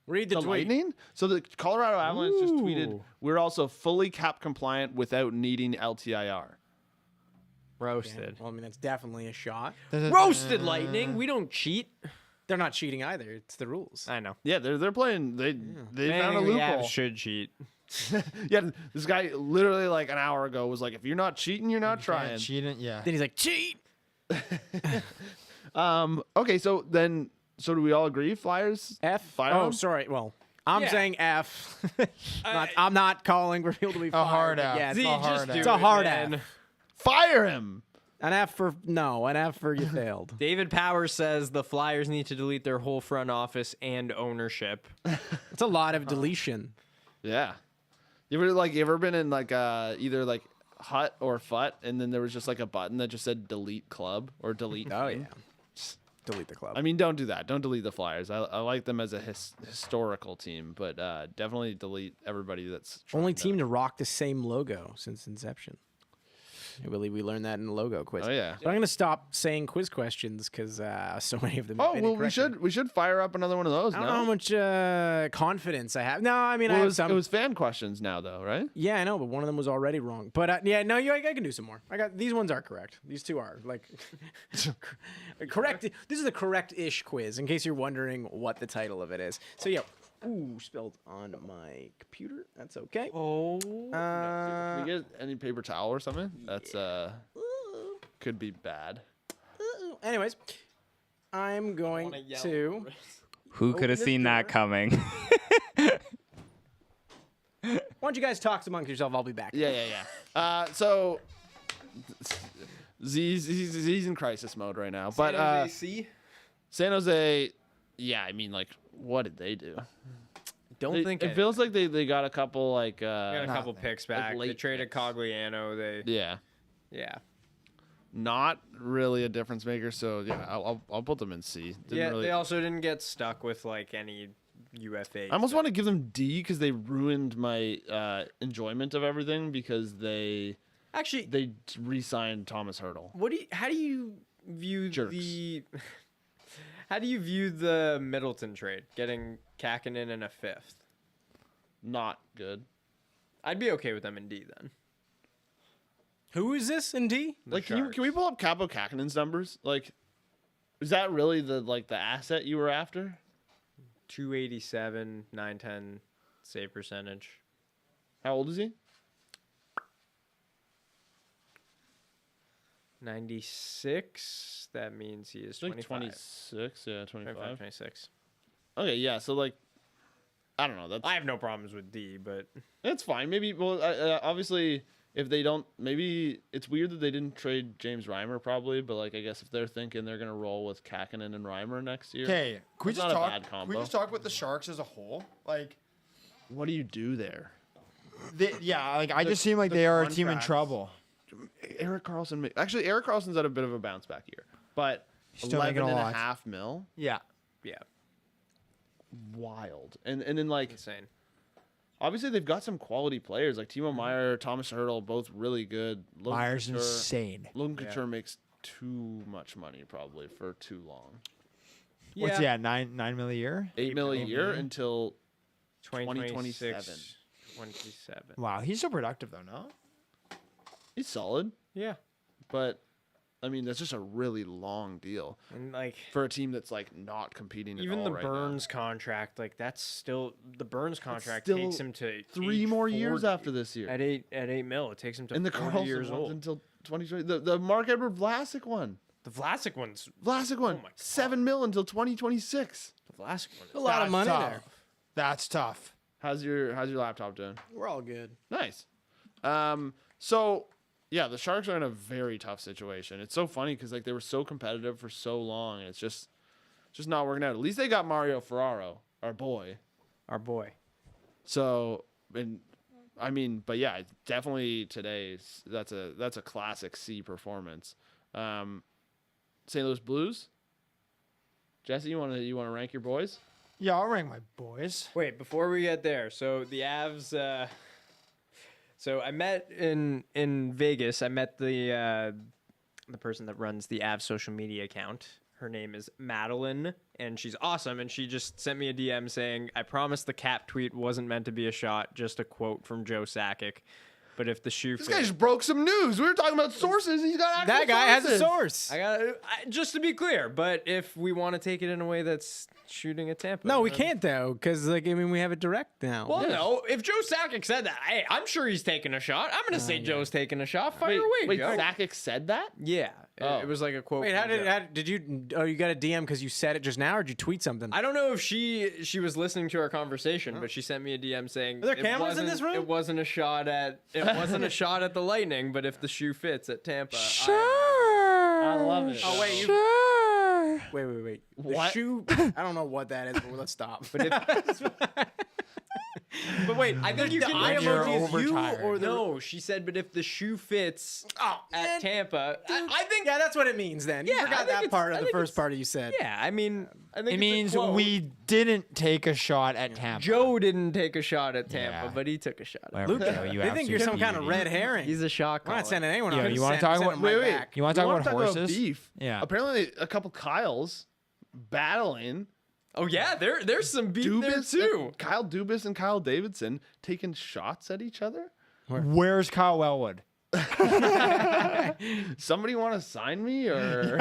Read the the tweet. Lightning? So the Colorado Avalanche just tweeted, Ooh. "We're also fully cap compliant without needing LTIR." Roasted. Well, I mean that's definitely a shot. Roasted Lightning. We don't cheat. They're not cheating either. It's the rules. I know. Yeah, they're playing. They found a Anything we have loophole. should cheat. Yeah, this guy literally like an hour ago was like, "If you're not cheating, you're not trying." Cheating, yeah. Then he's like, cheat. Okay, so do we all agree? Flyers F. Fire Oh, him? sorry. Well, I'm Yeah. saying F. I'm not calling for people to be fired. hard but F. Yeah, Z, it's a hard just F. do It's a it, hard man. F. fire him. An F for no. An F for you failed. David Powers says the Flyers need to delete their whole front office and ownership. It's a lot of deletion. Yeah. You ever been in like either like Hut or Fut, and then there was just like a button that just said delete club or delete. Oh team? yeah. Delete the club. I mean, don't do that. Don't delete the Flyers. I like them as a historical team, but definitely delete everybody that's Only trying to- team to rock the same logo since inception. I believe we learned that in the logo quiz. Oh yeah. But I'm gonna stop saying quiz questions because so many of them. Oh have been well, incorrect. we should fire up another one of those. I don't know how much confidence I have. No, I mean Well, I it have was, some. it was fan questions now though, right? Yeah, I know, but one of them was already wrong. But yeah, no, I can do some more. I got these ones are correct. These two are like correct. This is a correct-ish quiz, in case you're wondering what the title of it is. So yeah, ooh, spilled on my computer. That's okay. Oh. Can we get any paper towel or something? That's could be bad. Anyways, I'm going to. Who could have seen that coming? Why don't you guys talk amongst yourself? I'll be back. Yeah. So Z's in crisis mode right now, but San Jose. Yeah, I mean, like, what did they do? It feels like they got a couple like got a couple picks back. They traded Cogliano. Yeah. Not really a difference maker. So yeah, I'll put them in C. They also didn't get stuck with like any UFA. I almost want to give them D because they ruined my enjoyment of everything because they re-signed Thomas Hertl. How do you view Jerks. How do you view the Middleton trade? Getting Kakinen in a fifth. Not good. I'd be okay with them in D then. Who is this in D? Like, can we pull up Capo Kakinen's numbers? Like, is that really the asset you were after? 287, 910 save percentage. How old is he? 96. That means he is 25. 26. Yeah, 25. 26. Okay, yeah. So like, I don't know. I have no problems with D, but it's fine. Maybe. Well, obviously, if they don't, maybe it's weird that they didn't trade James Reimer. Probably, but like, I guess if they're thinking they're gonna roll with Kakinen and Reimer next year. Okay, can we that's just not talk? a bad combo. Can we just talk about the Sharks as a whole? Like, what do you do there? I just seem like they are a team in trouble. Erik Karlsson. Actually, Erik Karlsson's had a bit of a bounce back year, but Still making a lot. $11.5 million. Yeah. Wild. And then like insane. Obviously, they've got some quality players like Timo Meier, Thomas Hertl, both really good. Meier's insane. Logan Couture makes too much money probably for too long. What's that? $9 million a year? $8 million a year until 2027. 2027. Wow, he's so productive though, no? He's solid. Yeah. But I mean, that's just a really long deal. And like for a team that's like not competing even at all the right Burns now. Contract, like that's still the Burns contract still takes him to 3 more years after this year. At 8 mil, it takes him to and the 40 years Karlsson old. one's until 2020. The Mark Edward Vlasic one. The Vlasic one's Vlasic one. Oh my God. $7 million until 2026. The Vlasic one. A lot of money there. That's tough. How's your laptop doing? We're all good. Nice. So yeah, the Sharks are in a very tough situation. It's so funny because like they were so competitive for so long, and it's just not working out. At least they got Mario Ferraro, our boy. So, and I mean, but yeah, definitely today's that's a classic C performance. St. Louis Blues. Jesse, you wanna rank your boys? Yeah, I'll rank my boys. Wait, before we get there, so the Avs. So I met in Vegas. I met the person that runs the Avs social media account. Her name is Madeline, and she's awesome. And she just sent me a DM saying, "I promise the cap tweet wasn't meant to be a shot, just a quote from Joe Sakic. But if the shoe This fits, guy just broke some news. We were talking about sources. He's got actual That guy has a sources. source. just to be clear. But if we want to take it in a way that's shooting at Tampa, No, we can't though, because we have it direct now. Well, no. If Joe Sakic said that, hey, I'm sure he's taking a shot. I'm gonna say Joe's taking a shot. Fire away, Wait, Joe. Sakic said that? Yeah, Oh. it was like a quote. Wait, from Joe. how did you? Oh, you got a DM because you said it just now, or did you tweet something? I don't know if she was listening to our conversation, but she sent me a DM saying Are there cameras in this room? It wasn't a shot at at the Lightning, but if the shoe fits at Tampa, I love it. Oh wait, Sure. wait. The What? shoe? I don't know what that is, but let's stop. But But wait, I think you the can eye you're emoji is you overtired. or the No, she said, but if the shoe fits at man. Tampa, I think. Yeah, that's what it means then. You Yeah, I forgot think that it's- part I of the think first it's- part of you said. Yeah, I mean, I think It it's a means quote. we didn't take a shot at Tampa. Joe didn't take a shot at Tampa, Yeah. but he took a shot. At Whatever, Luca, Joe, you they think you're absolute some kind of beauty. red herring. He's a shot We're caller. not sending anyone Yeah, on. you wanna talk about- Wait. You want to talk wanna about horses? beef? Yeah. Apparently, a couple Kyles battling. Oh yeah, there's some beef there too. Kyle Dubas and Kyle Davidson taking shots at each other. Where's Kyle Wellwood? Somebody want to sign me or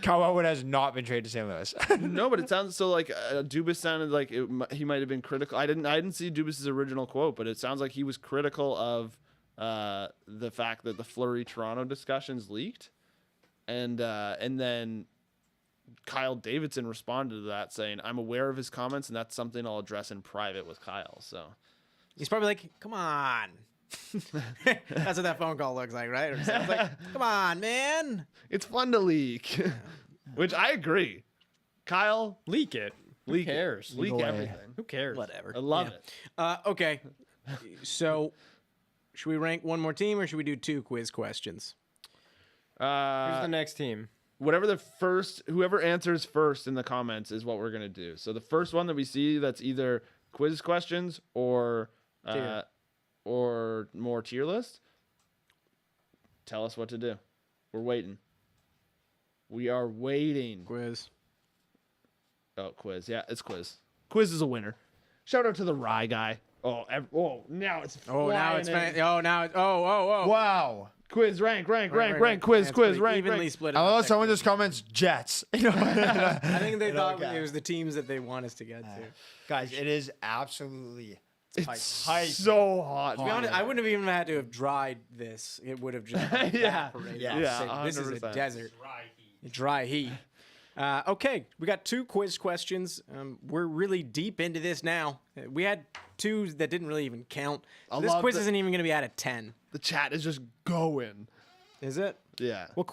Kyle Wellwood has not been traded to St. Louis. no? But it sounds so like Dubas sounded like he might have been critical. I didn't see Dubas's original quote, but it sounds like he was critical of the fact that the Fleury Toronto discussions leaked, and then Kyle Davidson responded to that saying, "I'm aware of his comments, and that's something I'll address in private with Kyle." So He's probably like, come on. That's what that phone call looks like, right? Or it sounds like, come on, man. it's fun to leak, which I agree. Kyle, Leak it. leak Who cares? it. Leak away. everything. Who cares? Whatever. I love it. Okay. So, should we rank one more team or should we do 2 quiz questions? Who's the next team? Whoever answers first in the comments is what we're gonna do. So the first one that we see that's either quiz questions or more tier list. Tell us what to do. We're waiting. We are waiting. Quiz. Oh, quiz. Yeah, it's quiz. Quiz is a winner. Shout out to the Rye guy. Now it's Oh, now it's flying in. oh. Wow. Quiz rank Rank, quiz Yeah, it's quiz pretty rank evenly rank. split. I up love there. someone just comments Jets. I think they thought okay. it was the teams that they want us to get to. Guys, it is absolutely It's hype. so hot. To be honest, I wouldn't have even had to have dried this. It would have just evaporated. Yeah, This is a 100%. desert. Dry heat. Okay, we got 2 quiz questions. We're really deep into this now. We had 2 that didn't really even count. So this love quiz the- isn't even going to be out of 10. The chat is just going. Is it? Yeah. Well,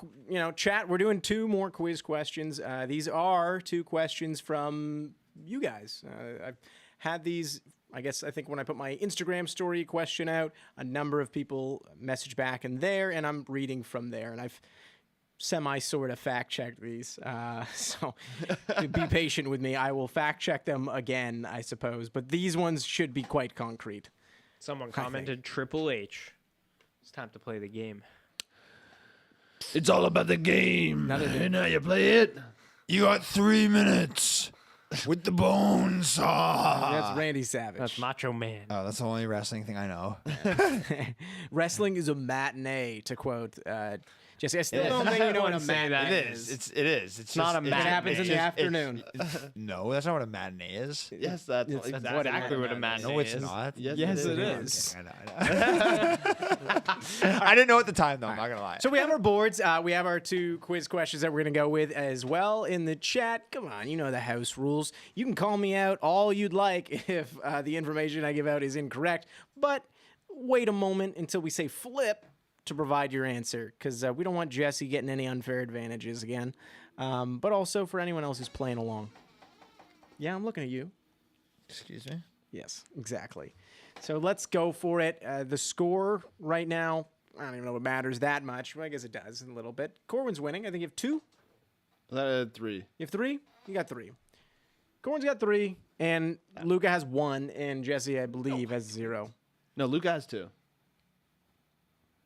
chat, we're doing 2 more quiz questions. These are 2 questions from you guys. I've had these, I think when I put my Instagram story question out, a number of people message back in there, and I'm reading from there. And I've sort of fact checked these. So be patient with me. I will fact check them again, I suppose. But these ones should be quite concrete. Someone commented Triple H. It's time to play the game. It's all about the game. And how you play it. You got 3 minutes with the bone saw. That's Randy Savage. That's Macho Man. Oh, that's the only wrestling thing I know. Wrestling is a matinee, to quote Jesse. I still don't think you know what a wouldn't say that. matinee It is. is. It is. It's not just- a It matinee. happens in the afternoon. No, that's not what a matinee is. Yes, that's It's Exactly what a matinee No, it's is. not. Yes, it Okay, is. I know. I didn't know at the time, though. I'm not going to lie. So we have our boards. We have our 2 quiz questions that we're going to go with as well in the chat. Come on, you know the house rules. You can call me out all you'd like if the information I give out is incorrect. But wait a moment until we say flip to provide your answer, because we don't want Jesse getting any unfair advantages again. But also for anyone else who's playing along. Yeah, I'm looking at you. Excuse me? Yes, exactly. So let's go for it. The score right now, I don't even know if it matters that much. Well, I guess it does a little bit. Corwin's winning. I think you have 2. That had 3. You have 3? You got 3. Corwin's got 3, and Luca has 1, and Jesse, I believe, has 0. No, Luca has 2.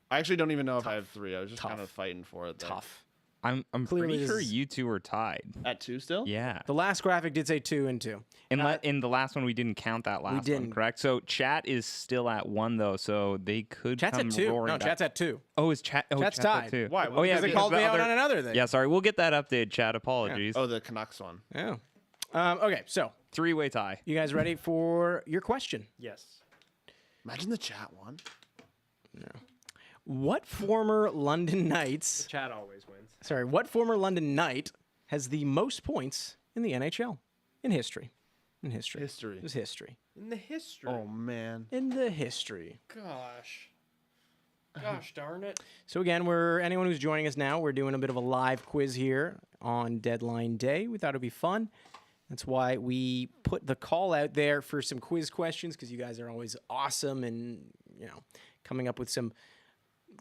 I actually don't even know if I have 3. I was just kind of fighting for it there. Tough. I'm Clearly pretty sure this is- you 2 are tied. At 2 still? Yeah. The last graphic did say 2 and 2. In the last one, we didn't count that last one, didn't. correct? So chat is still at 1 though, so they could Chat's come at 2. roaring No, back. chat's at 2. Oh, is chat? Oh, Chat's at tied. 2. Why? Oh yeah, Because they because called the me out other- on another thing. Yeah, sorry. We'll get that updated. Chat. Apologies. Oh, the Canucks one. Yeah. Okay, so 3-way tie. you guys ready for your question? Yes. Imagine the chat one. What former London Knights... Chat always wins. Sorry, what former London Knight has the most points in the NHL in history? In history. History. It's history. In the history. Oh, man. In the history. Gosh darn it. So again, anyone who's joining us now, we're doing a bit of a live quiz here on deadline day. We thought it'd be fun. That's why we put the call out there for some quiz questions, because you guys are always awesome and, coming up with some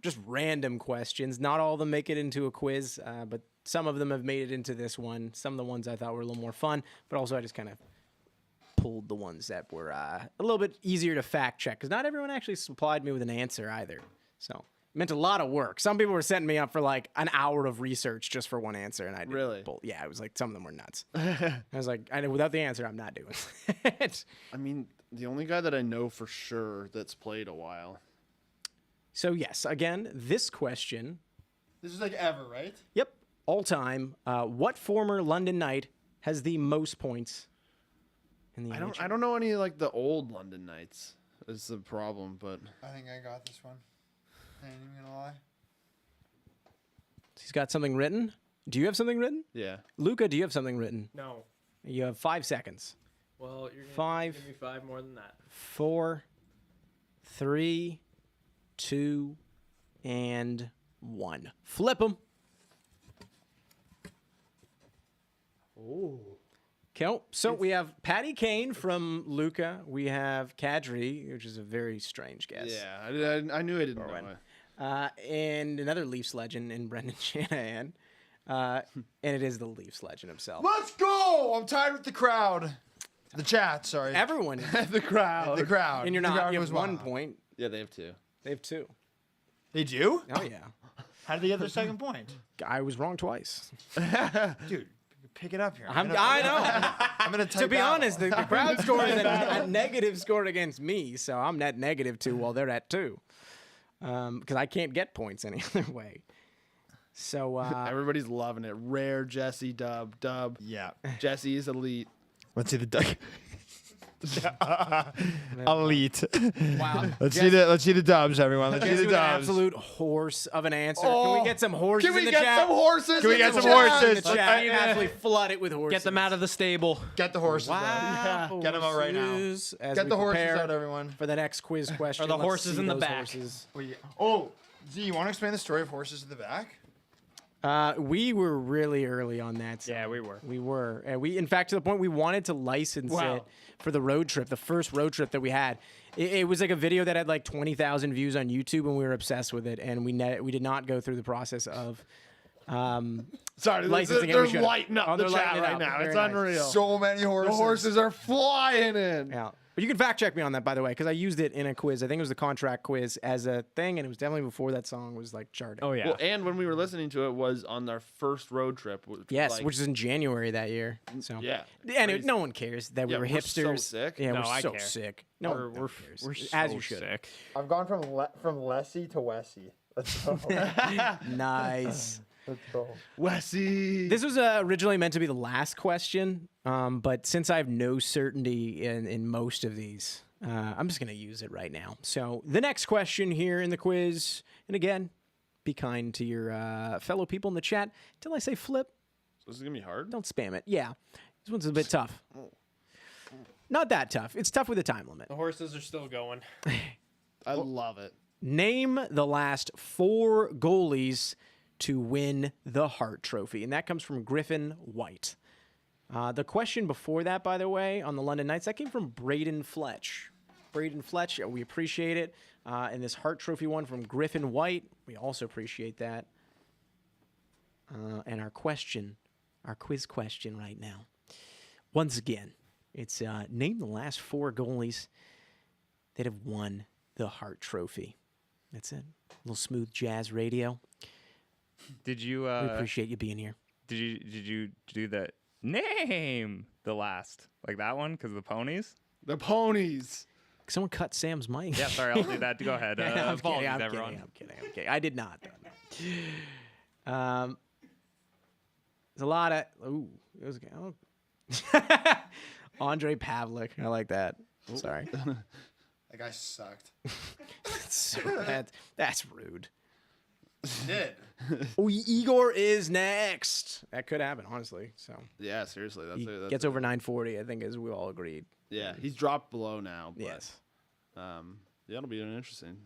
just random questions. Not all of them make it into a quiz, but some of them have made it into this one. Some of the ones I thought were a little more fun, but also I just kind of pulled the ones that were a little bit easier to fact check, because not everyone actually supplied me with an answer either. So it meant a lot of work. Some people were setting me up for like an hour of research just for one answer, and I did. Really? Yeah, it was like some of them were nuts. I was like, without the answer, I'm not doing it. I mean, the only guy that I know for sure that's played a while. So yes, again, this question. This is like ever, right? Yep, all time. What former London Knight has the most points in the NHL? I don't know any like the old London Knights. Is the problem, but I think I got this one. I ain't even gonna lie. He's got something written. Do you have something written? yeah. Luca, do you have something written? No. You have 5 seconds. Well, you're gonna 5, give me 5 more than that. 4, 3, 2, and 1. Flip them. Oh. Okay, so we have Patty Kane from Luca. We have Kadri, which is a very strange guess. Yeah, I knew I didn't know it. And another Leafs legend in Brendan Shanahan. And it is the Leafs legend himself. Let's go! I'm tied with the crowd. The chat, sorry. Everyone. The crowd. The crowd. And you're The not. crowd You goes have 1 wild. point. Yeah, they have 2. They have 2. They do? Oh, yeah. How did they get their second point? I was wrong twice. Dude, pick it up here. I know. I'm gonna type To be out. honest, the crowd scored a negative scored against me, so I'm at -2 while they're at 2. Because I can't get points any other way. So Everybody's loving it. Rare Jesse dub. Yeah. Jesse is elite. Let's see the duck. Elite. wow. Let's see the dubs, everyone. Let's see Jesse the with an dubs. absolute horse of an answer. Can Oh, we get some horses Can we in the get chat? some horses? Can we in get the some chat? horses? The chat absolutely flood it with horses. Get them out of the stable. Get the horses out. Wow. Get them out right now. Horses as Get we the horses prepare out, everyone. for the next quiz question. Are the Let's horses see in the those back? horses. Oh, Z, you want to explain the story of horses in the back? We were really early on that. Yeah, we were. We were. And in fact, to the point we wanted to license Wow. it for the road trip, the first road trip that we had. It was like a video that had like 20,000 views on YouTube, and we were obsessed with it. And we did not go through the process of Sorry, licensing it. they're We should've. lighting up Oh, the they're chat lighting it right up. now. Very It's nice. unreal. So many horses. The horses are flying in. Yeah. But you can fact check me on that, by the way, because I used it in a quiz. I think it was the contract quiz as a thing, and it was definitely before that song was like charting. Oh yeah. Well, and when we were listening to it was on our first road trip. Yes, like, which is in January that year. So yeah. and crazy. no one cares that we Yeah, were we're so hipsters. sick. Yeah, No, we're I so care. sick. No, we're one cares. we're as so you should. sick. I've gone from Lessie to Wessie. Let's go. Nice. Let's go. Wessie. This was originally meant to be the last question, but since I have no certainty in most of these, I'm just going to use it right now. So the next question here in the quiz, and again, be kind to your fellow people in the chat until I say flip. So this is gonna be hard. Don't spam it. Yeah, this one's a bit tough. Not that tough. It's tough with a time limit. The horses are still going. I love it. Name the last 4 goalies to win the Hart Trophy, and that comes from Griffin White. The question before that, by the way, on the London Knights, that came from Braden Fletch. Braden Fletch, we appreciate it. And this Hart Trophy one from Griffin White, we also appreciate that. And our quiz question right now. Once again, it's name the last 4 goalies that have won the Hart Trophy. That's it. A little smooth jazz radio. Did you We appreciate you being here. did you do that? Name the last like that one because of the ponies. The ponies. Someone cut Sam's mic. Yeah, sorry, I'll do that. Go ahead. I'm Apologies, kidding, everyone. I'm kidding. I did not. There's a lot of. Ooh, it was. Oh. Andre Pavlik. I like that. Sorry. That guy sucked. That's rude. He did. Oh, Igor is next. That could happen, honestly. So Yeah, seriously. he That's gets over 940, I think, as we all agreed. Yeah, he's dropped below now. But, Yes. Yeah, it'll be an interesting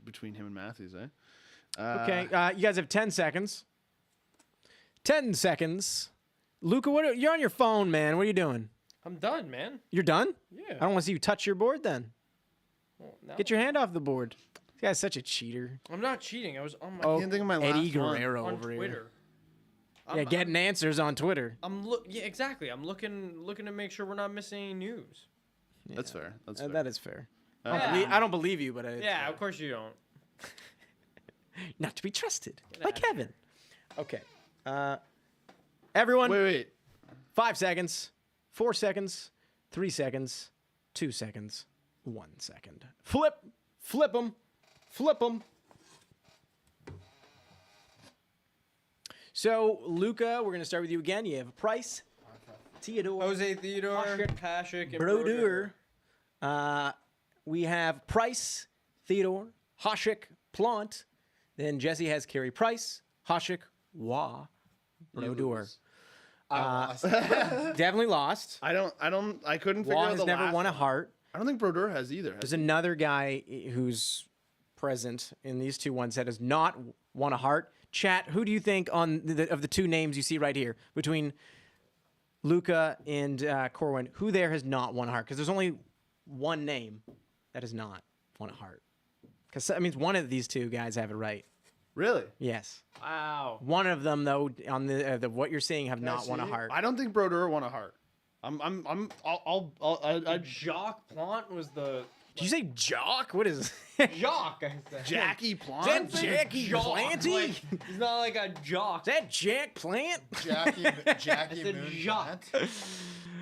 between him and Matthews, eh? Okay, you guys have 10 seconds. 10 seconds. Luca, you're on your phone, man. What are you doing? I'm done, man. You're done? Yeah. I don't want to see you touch your board then. Well, no. Get your hand off the board. This guy's such a cheater. I'm not cheating. I was on my Oh, can't think of my Eddie last one. Guerrero on over Twitter. here. Yeah, getting answers on Twitter. Yeah, exactly. I'm looking to make sure we're not missing any news. That's fair. That's fair. That is fair. Yeah. I don't believe you, but Yeah, of course you don't. not to be trusted by Kevin. Okay. Everyone. Wait. 5 seconds, 4 seconds, 3 seconds, 2 seconds, 1 second. Flip them. So, Luca, we're going to start with you again. You have Price, Theodore, Jose Theodore, Hasek, and Brodeur. We have Price, Theodore, Hasek, Plant. Then Jesse has Carey Price, Hasek, Wah, Brodeur. Definitely lost. I couldn't figure Wah out has the never last won a one. heart. I don't think Brodeur has either. There's another guy who's present in these two ones that has not won a heart. Chat, who do you think of the two names you see right here between Luca and Corwin, who there has not won a heart? Because there's only one name that has not won a heart. Because that means one of these two guys have it right. Really? Yes. Wow. One of them, though, on the what you're seeing, have not won a heart. I don't think Brodeur won a heart. Jacques Plant was the. Did you say Jock? What is Jock? I said. Jackie Plant. Is that Jackie Planty? Like, he's not like a jock. Is that Jack Plant? Jackie said Moon Jacques.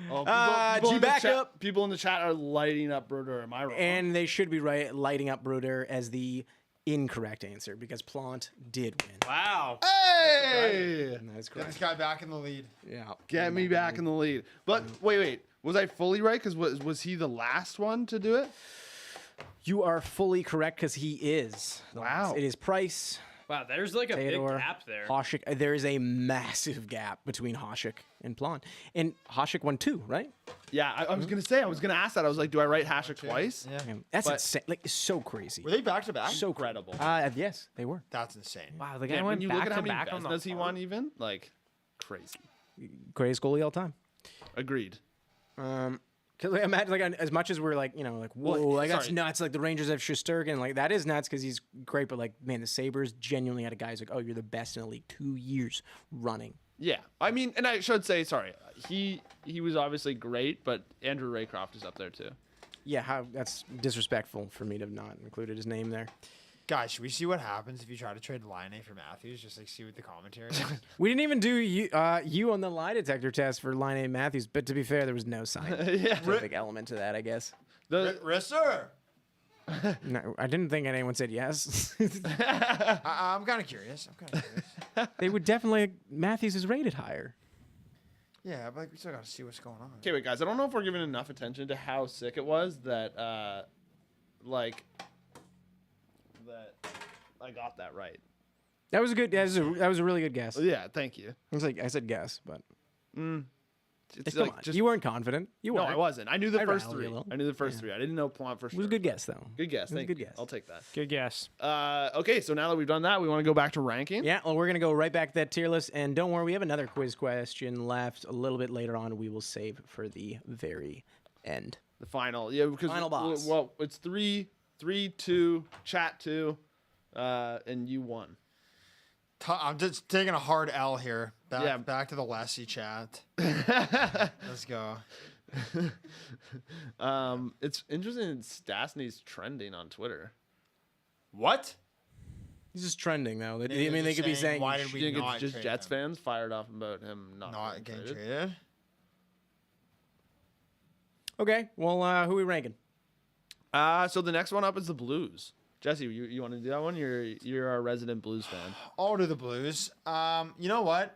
Plant. People in the chat are lighting up Brodeur. Am I wrong? And they should be lighting up Brodeur as the incorrect answer because Plant did win. Wow. Hey! And that is Get correct. this guy back in the lead. Yeah. Get me back in the lead. But wait. Was I fully right? Because was he the last one to do it? You are fully correct because he is. Wow. It is Price, Wow, there's like a Theodore, big gap there. Hasek. There is a massive gap between Hasek and Plant. And Hasek won 2, right? Yeah, I was gonna say. I was gonna ask that. I was like, do I write Hasek twice? Yeah. That's But- insane. Like, it's so crazy. Were they back to back? So Incredible. Yes, they were. That's insane. Wow, the guy Yeah, when went you look back at how to many back on the Vezinas he heart. won, even like crazy. Greatest goalie all time. Agreed. Because like, imagine, like, as much as we're like, like, whoa, Well, like that's sorry. nuts. Like the Rangers have Shesterkin, like that is nuts because he's great. But like, man, the Sabres genuinely had a guy who's like, oh, you're the best in the league 2 years running. Yeah, I mean, and I should say, sorry, he was obviously great, but Andrew Raycroft is up there too. Yeah, that's disrespectful for me to have not included his name there. Guys, should we see what happens if you try to trade Line for Matthews? Just like see what the commentary is. We didn't even do you on the lie detector test for Line A Matthews, but to be fair, there was no scientific element to that, I guess. Risser! No, I didn't think anyone said yes. I'm kind of curious. They would definitely. Matthews is rated higher. Yeah, but we still got to see what's going on. Okay, wait, guys, I don't know if we're giving enough attention to how sick it was that, that I got that right. That was a good. That was a really good guess. Yeah, thank you. I said guess, but It's come like on. just You weren't confident. You no, weren't. I wasn't. I knew the I first rattled you three. a little. I knew the first three. I didn't know Plant for sure. It was a good guess, though. Good guess. It was a Thank good you. guess. I'll take that. Good guess. Okay, so now that we've done that, we want to go back to ranking. Yeah, well, we're going to go right back to that tier list. And don't worry, we have another quiz question left a little bit later on. We will save for the very end. The final. Yeah, because Final boss. Well, it's 3-2, chat 2, and you won. I'm just taking a hard L here. Yeah. Back to the Lassie chat. Let's go. It's interesting that Stastny's trending on Twitter. What? He's just trending, though. I They're mean, they just could be saying, why did You we think not it's just trade Jets him? fans fired off about him Not getting traded? traded? okay, well, who are we ranking? So the next one up is the Blues. Jesse, you want to do that one? You're our resident Blues fan. I'll do the Blues. You know what?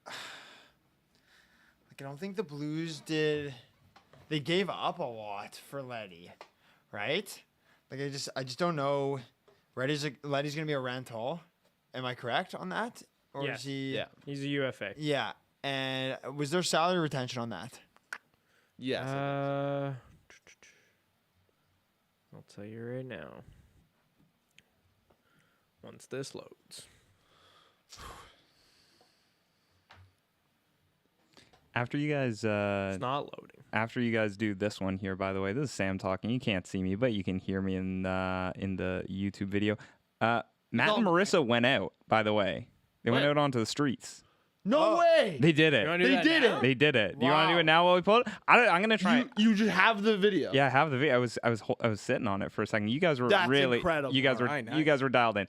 Like, I don't think the Blues did. They gave up a lot for Letty, right? Like I just don't know. Letty's gonna be a rental. Am I correct on that? Or Yes. is he? Yeah. He's a UFA. Yeah. And was there salary retention on that? Yes. I'll tell you right now. Once this loads. After you guys, It's not loading. after you guys do this one here, by the way, this is Sam talking. You can't see me, but you can hear me in the YouTube video. Matt and Marissa went out. By the way, they went out onto the streets. No way. They did it. They did it. They did it. Do you want to do it now while we pull it? I'm gonna try. You just have the video. Yeah, I have the video. I was sitting on it for a second. You guys were That's really incredible. You guys were Right, you guys were dialed in.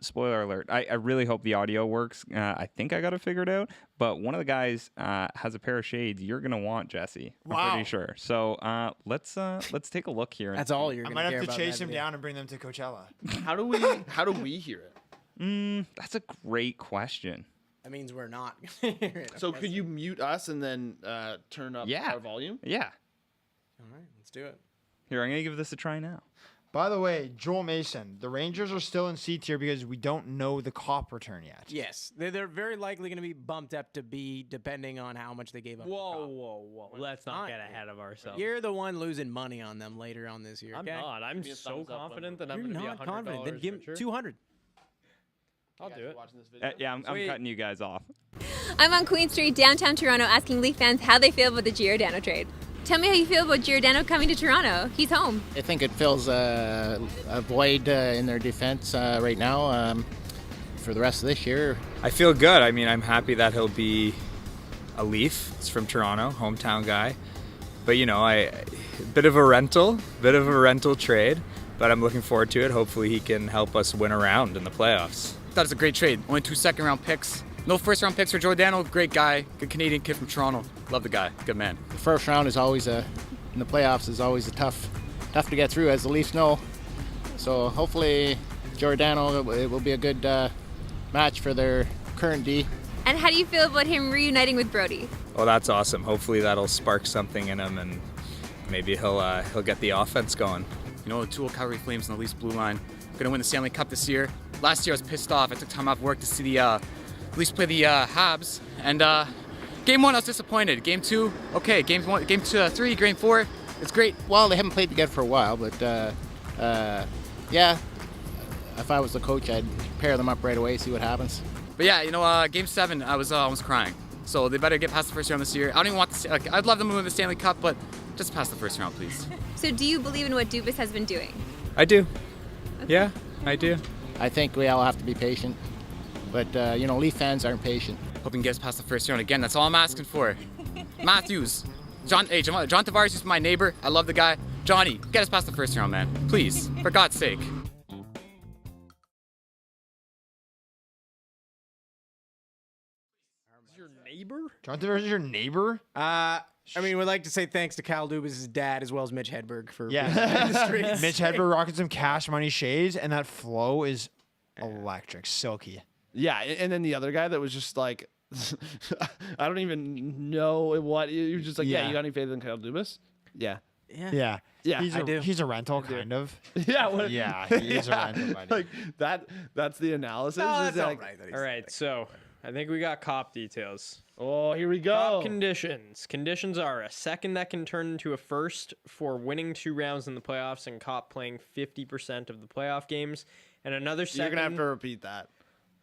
Spoiler alert. I really hope the audio works. I think I got it figured out. But one of the guys has a pair of shades you're gonna want, Jesse. I'm pretty sure. So let's take a look here. That's all you're I gonna might care have to about chase that him video. down and bring them to Coachella. How do we hear it? That's a great question. That means we're not. gonna hear it. So could you mute us and then turn up Yeah. our volume? Yeah. All right, let's do it. Here, I'm gonna give this a try now. By the way, Joel Mason, the Rangers are still in C tier because we don't know the cop return yet. Yes, they're very likely going to be bumped up to B depending on how much they gave up. for Whoa, Cobb. whoa. Let's not get ahead of ourselves. You're the one losing money on them later on this year. I'm Okay? not. I'm me a so thumbs up confident that You're I'm going to be not $100 confident. Then give him richer. 200. I'll do it. Watching this video? Yeah, I'm Sweet. cutting you guys off. I'm on Queen Street, downtown Toronto, asking Leaf fans how they feel about the Giordano trade. Tell me how you feel about Giordano coming to Toronto. He's home. I think it fills a void in their defense right now for the rest of this year. I feel good. I mean, I'm happy that he'll be a Leaf. It's from Toronto, hometown guy. But bit of a rental trade. But I'm looking forward to it. Hopefully, he can help us win a round in the playoffs. I thought it was a great trade. Only 2 second-round picks. No first-round picks for Giordano. Great guy. Good Canadian kid from Toronto. Love the guy. Good man. The first round is always in the playoffs is always a tough to get through, as the Leafs know. So hopefully, Giordano it will be a good match for their current D. And how do you feel about him reuniting with Brody? Well, that's awesome. Hopefully, that'll spark something in him, and maybe he'll get the offense going. The two old Calgary Flames on the Leafs blue line. Going to win the Stanley Cup this year. Last year I was pissed off. I took time off work to see the Leafs play the Habs. And game 1 I was disappointed. Game 2, okay. Game 3, game 4, it's great. Well, they haven't played together for a while, but yeah, if I was the coach, I'd pair them up right away, see what happens. But yeah, game 7 I was almost crying. So they better get past the first round this year. I don't even want to. I'd love them to win the Stanley Cup, but just pass the first round, please. So do you believe in what Dubas has been doing? I do. Yeah, I do. I think we all have to be patient, but Leaf fans aren't patient. Hope he can get us past the first round again. That's all I'm asking for. Matthews, John Tavares is my neighbor. I love the guy. Johnny, get us past the first round, man. Please, for God's sake. Your neighbor? John Tavares is your neighbor? We'd like to say thanks to Kyle Dubas' dad as well as Mitch Hedberg for Yeah. being in the streets. Mitch Hedberg rocking some cash money shades, and that flow is electric, silky. Yeah, and then the other guy that was just like, I don't even know what he was just like. Yeah, Yeah. you got any faith in Kyle Dubas? Yeah, Yeah. Yeah, He's I a, do. He's a rental, kind of. yeah, what, Yeah, he is a rental, buddy. Like that's the analysis. No, is that's like, all right. that he's- All right, so I think we got cop details. Oh, here we go. Cop conditions. Conditions are a second that can turn into a first for winning 2 rounds in the playoffs and cop playing 50% of the playoff games, and another second. You're gonna have to repeat that.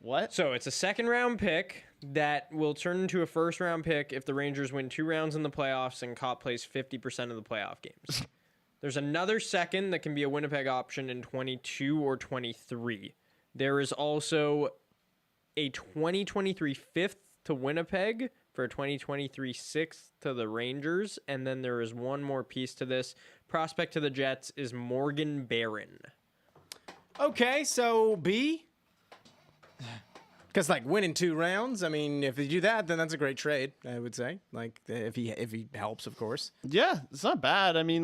What? So it's a second round pick that will turn into a first round pick if the Rangers win 2 rounds in the playoffs and cop plays 50% of the playoff games. There's another second that can be a Winnipeg option in 22 or 23. There is also a 2023 fifth to Winnipeg for a 2023 sixth to the Rangers. And then there is one more piece to this. Prospect to the Jets is Morgan Barron. Okay, so B. Because winning 2 rounds, I mean, if you do that, then that's a great trade. I would say, if he helps, of course. Yeah, it's not bad. I mean,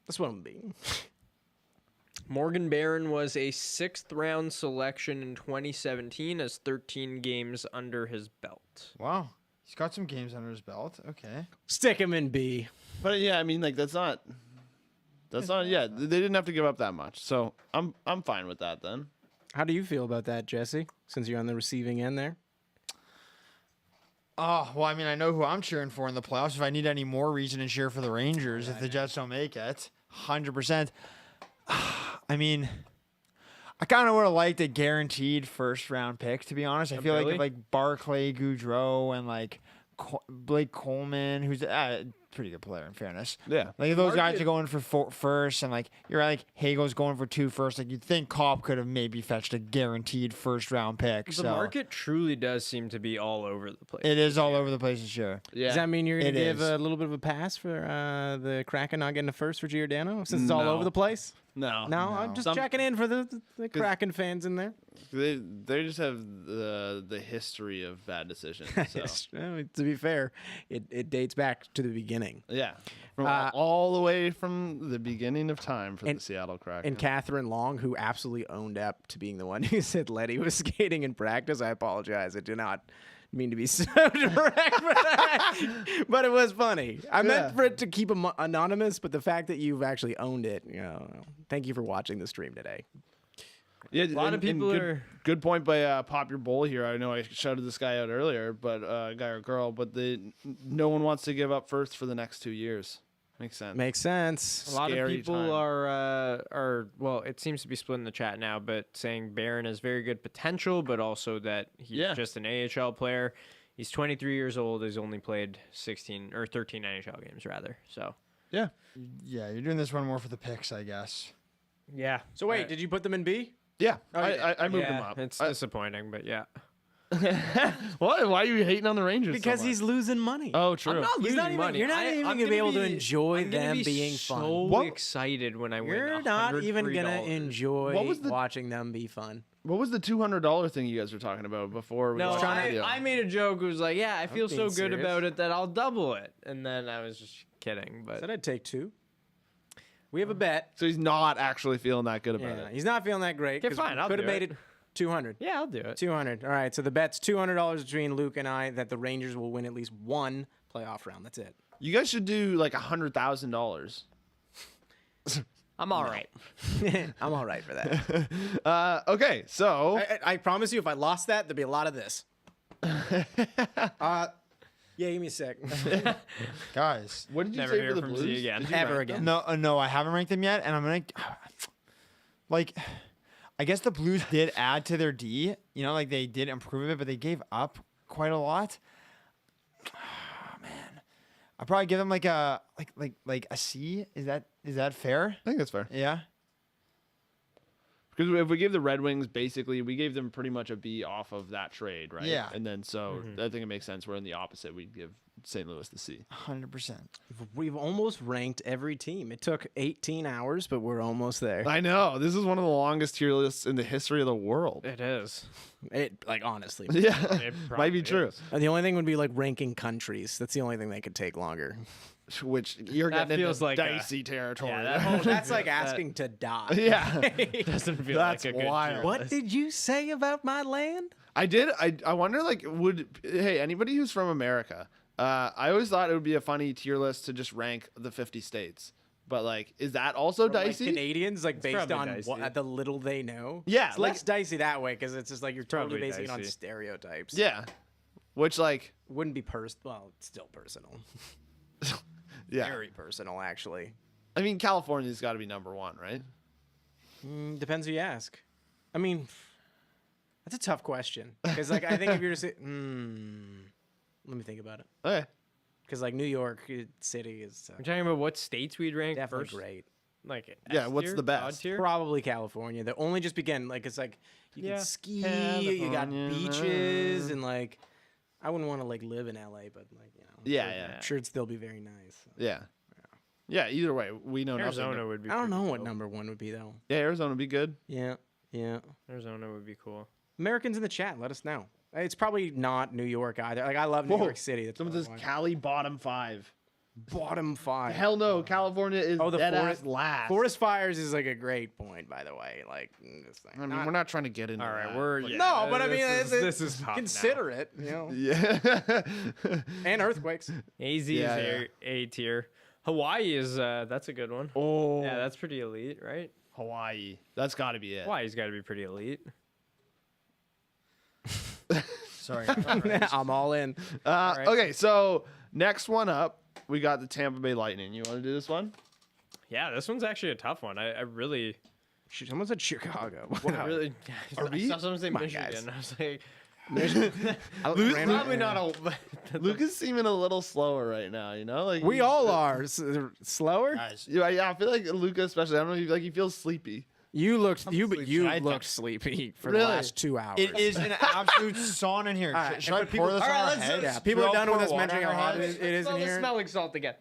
That's what I'm being. Morgan Barron was a 6th round selection in 2017, has 13 games under his belt. Wow. He's got some games under his belt. Okay. Stick him in B. But yeah, I mean, that's not. Yeah, they didn't have to give up that much, so I'm fine with that then. How do you feel about that, Jesse? Since you're on the receiving end there. Oh, well, I mean, I know who I'm cheering for in the playoffs. If I need any more reason to cheer for the Rangers, if the Jets don't make it, 100%. I mean, I kind of would have liked a guaranteed first-round pick, to be honest. I feel like if, Barclay, Goudreau, and, Blake Coleman, who's a pretty good player in fairness. Yeah. Like if those guys are going for first, and like you're like Hagel's going for 2 first, like you'd think Kopp could have maybe fetched a guaranteed first round pick. The market truly does seem to be all over the place. It is all over the place this year. Yeah. Does that mean you're going to give a little bit of a pass for the Kraken not getting a first for Giordano since it's all over the place? No. I'm just checking in for the Kraken fans in there. They just have the history of bad decisions. So. To be fair, it dates back to the beginning. Yeah. From all the way from the beginning of time for the Seattle Kraken. And Catherine Long, who absolutely owned up to being the one who said Letty was skating in practice. I apologize. I do not mean to be so direct, but it was funny. I meant for it to keep anonymous, but the fact that you've actually owned it, thank you for watching the stream today. Yeah, a lot of people are. Good point by Pop Your Bowl here. I know I shouted this guy out earlier, but guy or girl, but no one wants to give up first for the next 2 years. Makes sense. Makes sense. A lot of people are well, it seems to be split in the chat now, but saying Barron has very good potential, but also that he's just an AHL player. He's 23 years old. He's only played 13 NHL games rather. So yeah, you're doing this one more for the picks, I guess. Yeah. So wait, did you put them in B? Yeah, I moved him up. It's disappointing, but yeah. What? Why are you hating on the Rangers? Because so much? he's losing money. Oh, true. I'm not losing money. You're not even going to be able to enjoy them being fun. So excited when I win. You're not even going to enjoy watching them be fun. What was the $200 thing you guys were talking about before? No, I made a joke. It was like, yeah, I feel so good about it that I'll double it, and then I was just kidding. But said I'd take 2. We have a bet. So he's not actually feeling that good about it. He's not feeling that great. Okay, fine. I'll could have made it 200. Yeah, I'll do it. 200. All right. So the bet's $200 between Luke and I that the Rangers will win at least one playoff round. That's it. You guys should do like $100,000. I'm all right. I'm all right for that. Okay, so I promise you, if I lost that, there'd be a lot of this. Yeah, give me a sec. Guys, what did you Never say hear for the from Blues? Z again. Ever again. No, I haven't ranked them yet, and I'm gonna like. I guess the Blues did add to their D. Like they did improve it, but they gave up quite a lot. Oh, man, I'd probably give them like a C. Is that fair? I think that's fair. Yeah. Because if we give the Red Wings, basically, we gave them pretty much a B off of that trade, right? Yeah. And then I think it makes sense. We're in the opposite. We'd give St. Louis the C. 100%. We've almost ranked every team. It took 18 hours, but we're almost there. I know. This is one of the longest tier lists in the history of the world. It is. Honestly. Yeah. It Might be true. And the only thing would be like ranking countries. That's the only thing that could take longer. Which you're That getting feels into like dicey territory. Yeah, That's like asking to die. Yeah. Doesn't feel That's like a good wild. tier What list. did you say about my land? I did. I wonder, hey, anybody who's from America, I always thought it would be a funny tier list to just rank the 50 states. But, is that also dicey? Canadians, based probably on dicey. the little they know? Yeah, It's less dicey that way because it's just like you're totally Probably basing it on dicey. stereotypes. Yeah. Which, Wouldn't be well, it's still personal. yeah. Very personal, actually. I mean, California's got to be number 1, right? Depends who you ask. I mean, that's a tough question. Because, I think if you're to say, let me think about it. Okay. Because, New York City is We're talking about what states we'd rank definitely first. great. Yeah, S what's tier? the best? Odd tier? Probably California. The only just begin it's you Yeah. can ski, you got California. beaches, and I wouldn't want to live in LA, but Yeah. I'm sure it'd still be very nice. Yeah. Yeah, either way, we know Arizona nothing. would be I don't pretty know what cool. number 1 would be though. Yeah, Arizona would be good. Yeah. Arizona would be cool. Americans in the chat, let us know. It's probably not New York either. I love New Whoa. York City. That's Someone what I says want. Cali bottom 5. Bottom 5. Hell no, California is Oh, the dead forest- ass last. Forest fires is a great point, by the way. I mean, we're not trying to get into All right, that. No, but I mean, this is tough consider now. it. Yeah. And earthquakes. AZ Yeah, is A tier. Hawaii is that's a good one. Oh. Yeah, that's pretty elite, right? Hawaii. That's got to be it. Hawaii's got to be pretty elite. Sorry. I'm all in. right. Okay, so next one up, we got the Tampa Bay Lightning. You want to do this one? Yeah, this one's actually a tough one. I really, Someone said Chicago. I really. Are we? I saw someone say Come on, Michigan. guys. I was like, Probably not a. Luca's seeming a little slower right now. You know, like We all are slower. Yeah, I feel like Luca, especially. I don't know. Like he feels sleepy. You looked sleepy for the last 2 hours. It is an absolute sauna in here. Right, Should I people- pour this all on right, our let's- heads? yeah, people Should are we all done with pour us water mentioning on how our hot heads? it is in the here. smelling salt again.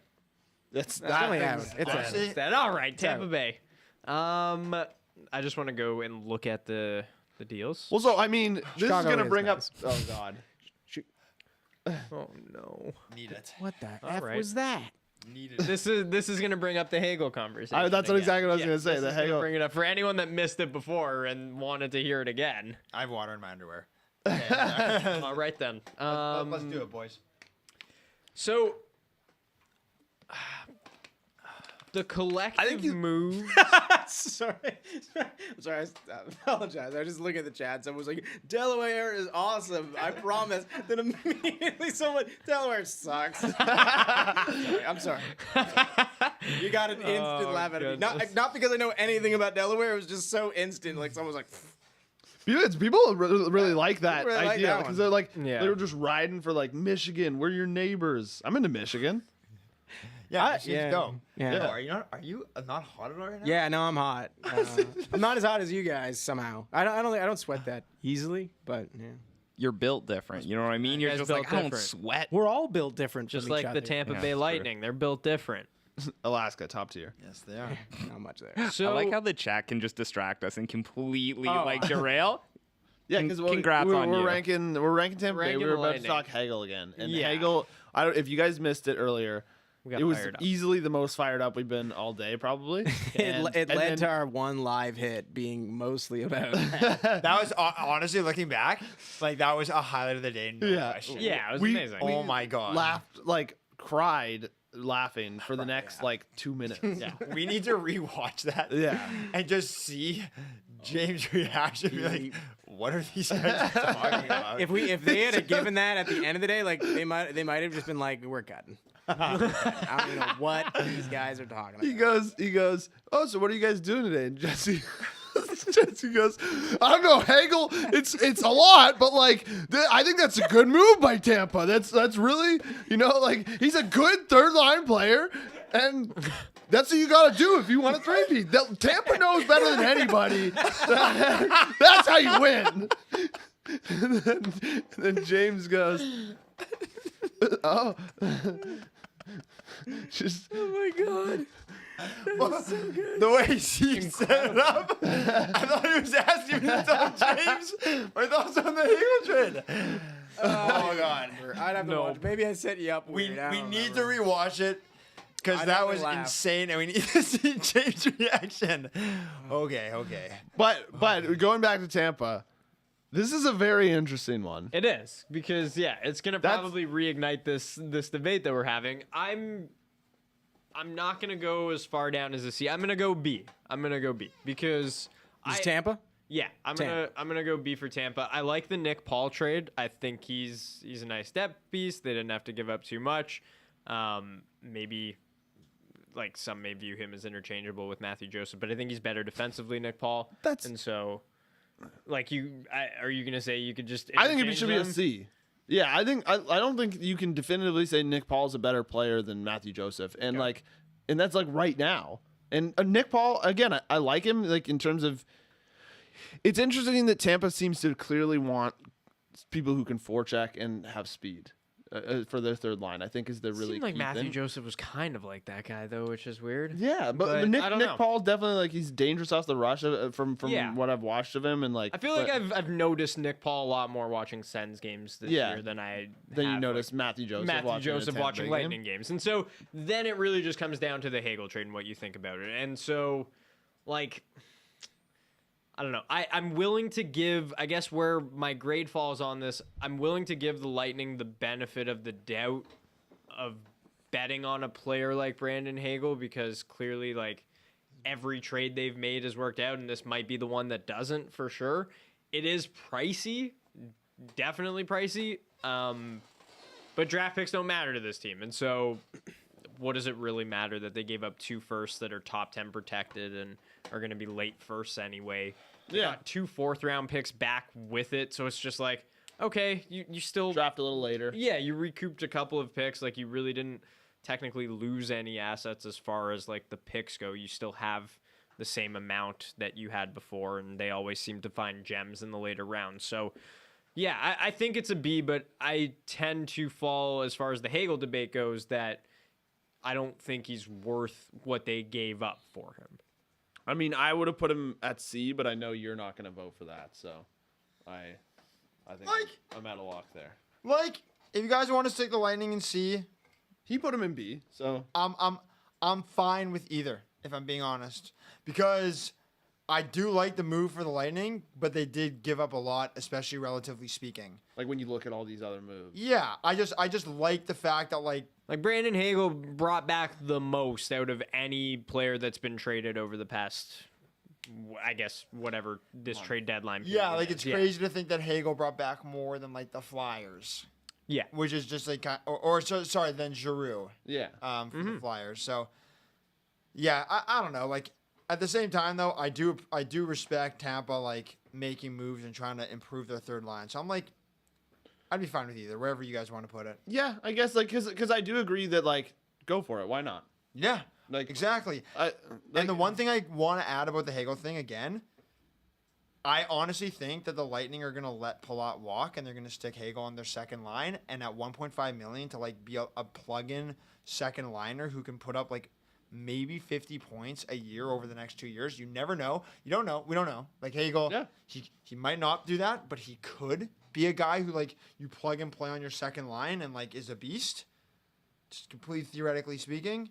That's definitely that happening. It's honestly- happening. That all right, Tampa Bay. I just want to go and look at the deals. Well, so I mean, this Chicago is gonna is bring nice. up. Oh God. Oh no. Need it. What the All F right. was that? Need This is gonna bring up the Hagel conversation. That's what again. exactly what I was gonna say. This The is gonna Hagel. bring it up for anyone that missed it before and wanted to hear it again. I have water in my underwear. All right then. Let's do it, boys. So the collective move. Sorry. I apologize. I was just looking at the chat. Someone was like, Delaware is awesome. I promise. Then immediately someone, Delaware sucks. Sorry, I'm sorry. You got an instant laugh out of me. Not because I know anything about Delaware. It was just so instant. Like someone was like, People really like that Really like idea that because one. they're like Yeah. they were just riding for like Michigan. We're your neighbors. I'm into Michigan. Yeah, Michigan's dope. Yeah. Oh, are you not hot at all right now? Yeah, no, I'm hot. I'm not as hot as you guys somehow. I don't sweat that easily, but yeah. You're built different. You know what I mean? You're guys just built like, I don't different. sweat. We're all built different, Just from each like the other. Tampa Yeah, Bay that's true. Lightning, they're built different. Alaska, top tier. Yes, they are. Not much there. So I like how the chat can just distract us and completely like derail. Yeah, because Congrats on we're you. ranking Tampa Bay. Ranking We were the about to Lightning. talk Hagel again, and Yeah. Hagel. If you guys missed it earlier, got it was fired up. easily the most fired up we've been all day, probably. And It led then- to our one live hit being mostly about That was honestly looking back, like that was a highlight of the day. No Yeah. question. Yeah, it was We- amazing. Oh my god. laughed cried laughing for the next like 2 minutes. Yeah. We need to rewatch that. Yeah. And just see James' reaction. Be like, what are these guys talking about? if they had given that at the end of the day, like they might have just been like, we're cutting. I don't even know what these guys are talking about. He goes, oh, so what are you guys doing today? And Jesse goes, I don't know, Hagel, it's a lot, but like I think that's a good move by Tampa. That's really, like he's a good third line player, and that's what you got to do if you want to three-peat. Tampa knows better than anybody. That's how you win. And then James goes, oh. Just, Oh my god. The way she set it up, I thought he was asking me to tell James my thoughts on the Hagel trade. Oh my god. I'd have to watch. Maybe I set you up. We weird. I don't need to remember. rewatch it because I'd that have to was laugh. insane, and we need to see James' reaction. Okay. but going back to Tampa, this is a very interesting one. It is because it's gonna That's- probably reignite this debate that we're having. I'm not gonna go as far down as a C. I'm gonna go B. Because Is Tampa? Yeah, I'm gonna go B for Tampa. I like the Nick Paul trade. I think he's a nice depth piece. They didn't have to give up too much. Maybe like some may view him as interchangeable with Matthew Joseph, but I think he's better defensively, Nick Paul. And so, like are you gonna say you could just? I think it should be a interchange them? C. Yeah, I don't think you can definitively say Nick Paul's a better player than Matthew Joseph, and and that's like right now. And Nick Paul, again, I like him like in terms of. It's interesting that Tampa seems to clearly want people who can forecheck and have speed for their third line. I think is the really Seemed like key Matthew thing. Joseph was kind of like that guy though, which is weird. Yeah, but I Nick don't know. Paul definitely like he's dangerous off the rush from Yeah. what I've watched of him, and like I feel like I've noticed Nick Paul a lot more watching Sens games this year than you have, noticed Matthew Joseph watching Lightning games. And so then it really just comes down to the Hagel trade and what you think about it. And so, like, I don't know. I'm willing to give, I guess where my grade falls on this, I'm willing to give the Lightning the benefit of the doubt of betting on a player like Brandon Hagel because clearly, like, every trade they've made has worked out, and this might be the one that doesn't for sure. It is pricey, definitely pricey, but draft picks don't matter to this team. And so what does it really matter that they gave up 2 firsts that are top 10 protected and are going to be late firsts anyway? They got 2 4th-round picks back with it, so it's just like, okay, you still draft a little later. Yeah, you recouped a couple of picks. Like, you really didn't technically lose any assets as far as like the picks go. You still have the same amount that you had before, and they always seem to find gems in the later rounds. So yeah, I think it's a B, but I tend to fall, as far as the Hagel debate goes, that I don't think he's worth what they gave up for him. I mean, I would have put him at C, but I know you're not going to vote for that, so I think I'm at a lock there. Like, if you guys want to stick the Lightning in C, he put him in B, so I'm fine with either, if I'm being honest, because I do like the move for the Lightning, but they did give up a lot, especially relatively speaking. Like when you look at all these other moves. Yeah, I just like the fact that like Brandon Hagel brought back the most out of any player that's been traded over the past, I guess, whatever this trade dedeadline period. Yeah, like it's crazy to think that Hagel brought back more than like the Flyers. Yeah, which is just like than Giroux. Yeah, for the Flyers. So yeah, I don't know. Like at the same time though, I do respect Tampa like making moves and trying to improve their third line. So I'm like, I'd be fine with either, wherever you guys want to put it. Yeah, I guess like because I do agree that like go for it. Why not? Yeah, like exactly. And the one thing I want to add about the Hagel thing again, I honestly think that the Lightning are gonna let Palat walk and they're gonna stick Hagel on their second line, and at $1.5 million to like be a plug-in second liner who can put up like maybe 50 points a year over the next 2 years. You never know. You don't know. We don't know. Like Hagel, he might not do that, but he could be a guy who like you plug and play on your second line and like is a beast. Just completely theoretically speaking,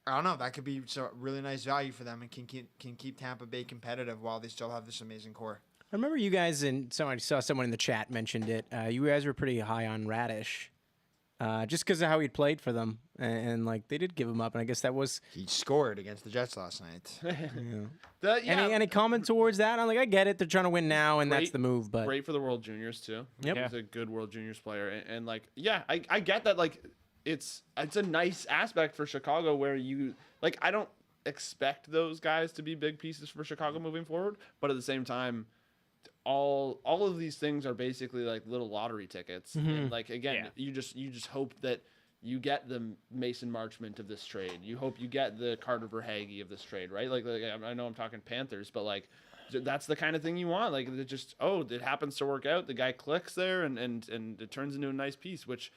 I don't know. That could be a really nice value for them and can keep Tampa Bay competitive while they still have this amazing core. I remember you guys I saw someone in the chat mentioned it. You guys were pretty high on Radish, just because of how he played for them, and like they did give him up, and I guess that was he scored against the Jets last night. Any comment towards that? I'm like, I get it. They're trying to win now, and that's the move. But great for the World Juniors too. Yep. He's a good World Juniors player, and like I get that like. It's a nice aspect for Chicago where you like I don't expect those guys to be big pieces for Chicago moving forward, but at the same time, all of these things are basically like little lottery tickets. And like again, you just hope that you get the Mason Marchment of this trade. You hope you get the Carter Verhaeghe of this trade, right? Like I know I'm talking Panthers, but like that's the kind of thing you want. Like it just it happens to work out. The guy clicks there, and it turns into a nice piece. Which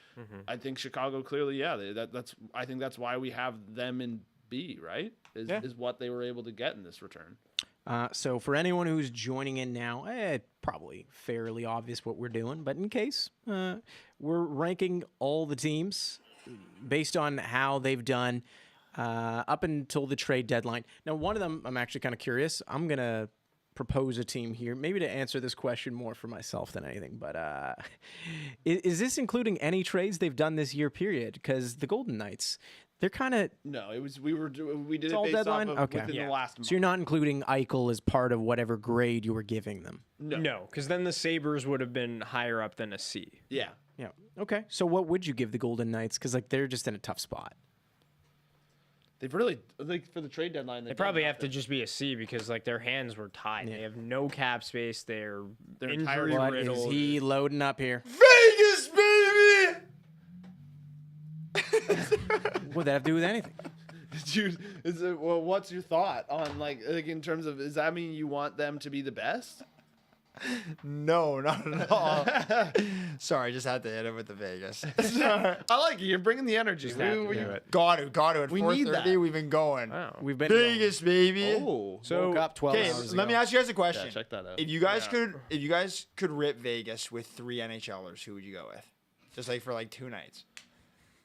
I think Chicago clearly, that's I think that's why we have them in B, right? Is what they were able to get in this return. So for anyone who's joining in now, probably fairly obvious what we're doing, but in case, we're ranking all the teams based on how they've done up until the trade deadline. Now, one of them, I'm actually kind of curious. I'm going to propose a team here, maybe to answer this question more for myself than anything, but is this including any trades they've done this year period? Because the Golden Knights, they're kind of we did it all based deadline off of within the last month. So you're not including Eichel as part of whatever grade you were giving them. No, because then the Sabres would have been higher up than a C. Yeah. Okay, so what would you give the Golden Knights? Because like they're just in a tough spot. They've really, like, for the trade deadline, they probably have to just be a C because, like, their hands were tied. They have no cap space. They're injury What riddled. is he loading up here? Vegas, baby! What would that have to do with anything? Dude, what's your thought on, like in terms of, does that mean you want them to be the best? No, not at all. Sorry, just had to hit it with the Vegas. I like it. You're bringing the energy. Got to. At We need 4:30, that. we've been going. Wow. We've been Vegas, baby. Oh, so woke up 12 okay, hours let ago. me ask you guys a question. Yeah, check that out. If you guys could rip Vegas with 3 NHLers, who would you go with? Just like for like 2 nights.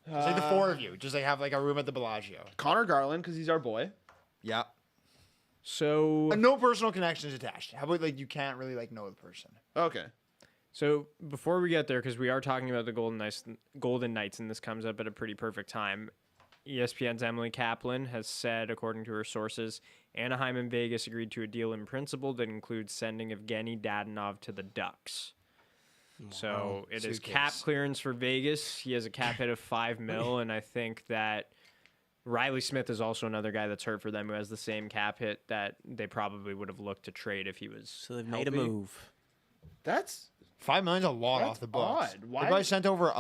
Just like the 4 of you. Just like have like a room at the Bellagio. Connor Garland, because he's our boy. Yeah. So No personal connections attached. How about like you can't really like know the person? Okay. So before we get there, because we are talking about the Golden Knights, and this comes up at a pretty perfect time. ESPN's Emily Kaplan has said, according to her sources, Anaheim and Vegas agreed to a deal in principle that includes sending Evgeny Dadonov to the Ducks. So it is cap clearance for Vegas. He has a cap hit of $5 million, and I think that Riley Smith is also another guy that's hurt for them who has the same cap hit that they probably would have looked to trade if he was. So they've made a move. That's $5 million's a lot That's off the books. odd. They Why probably did- sent over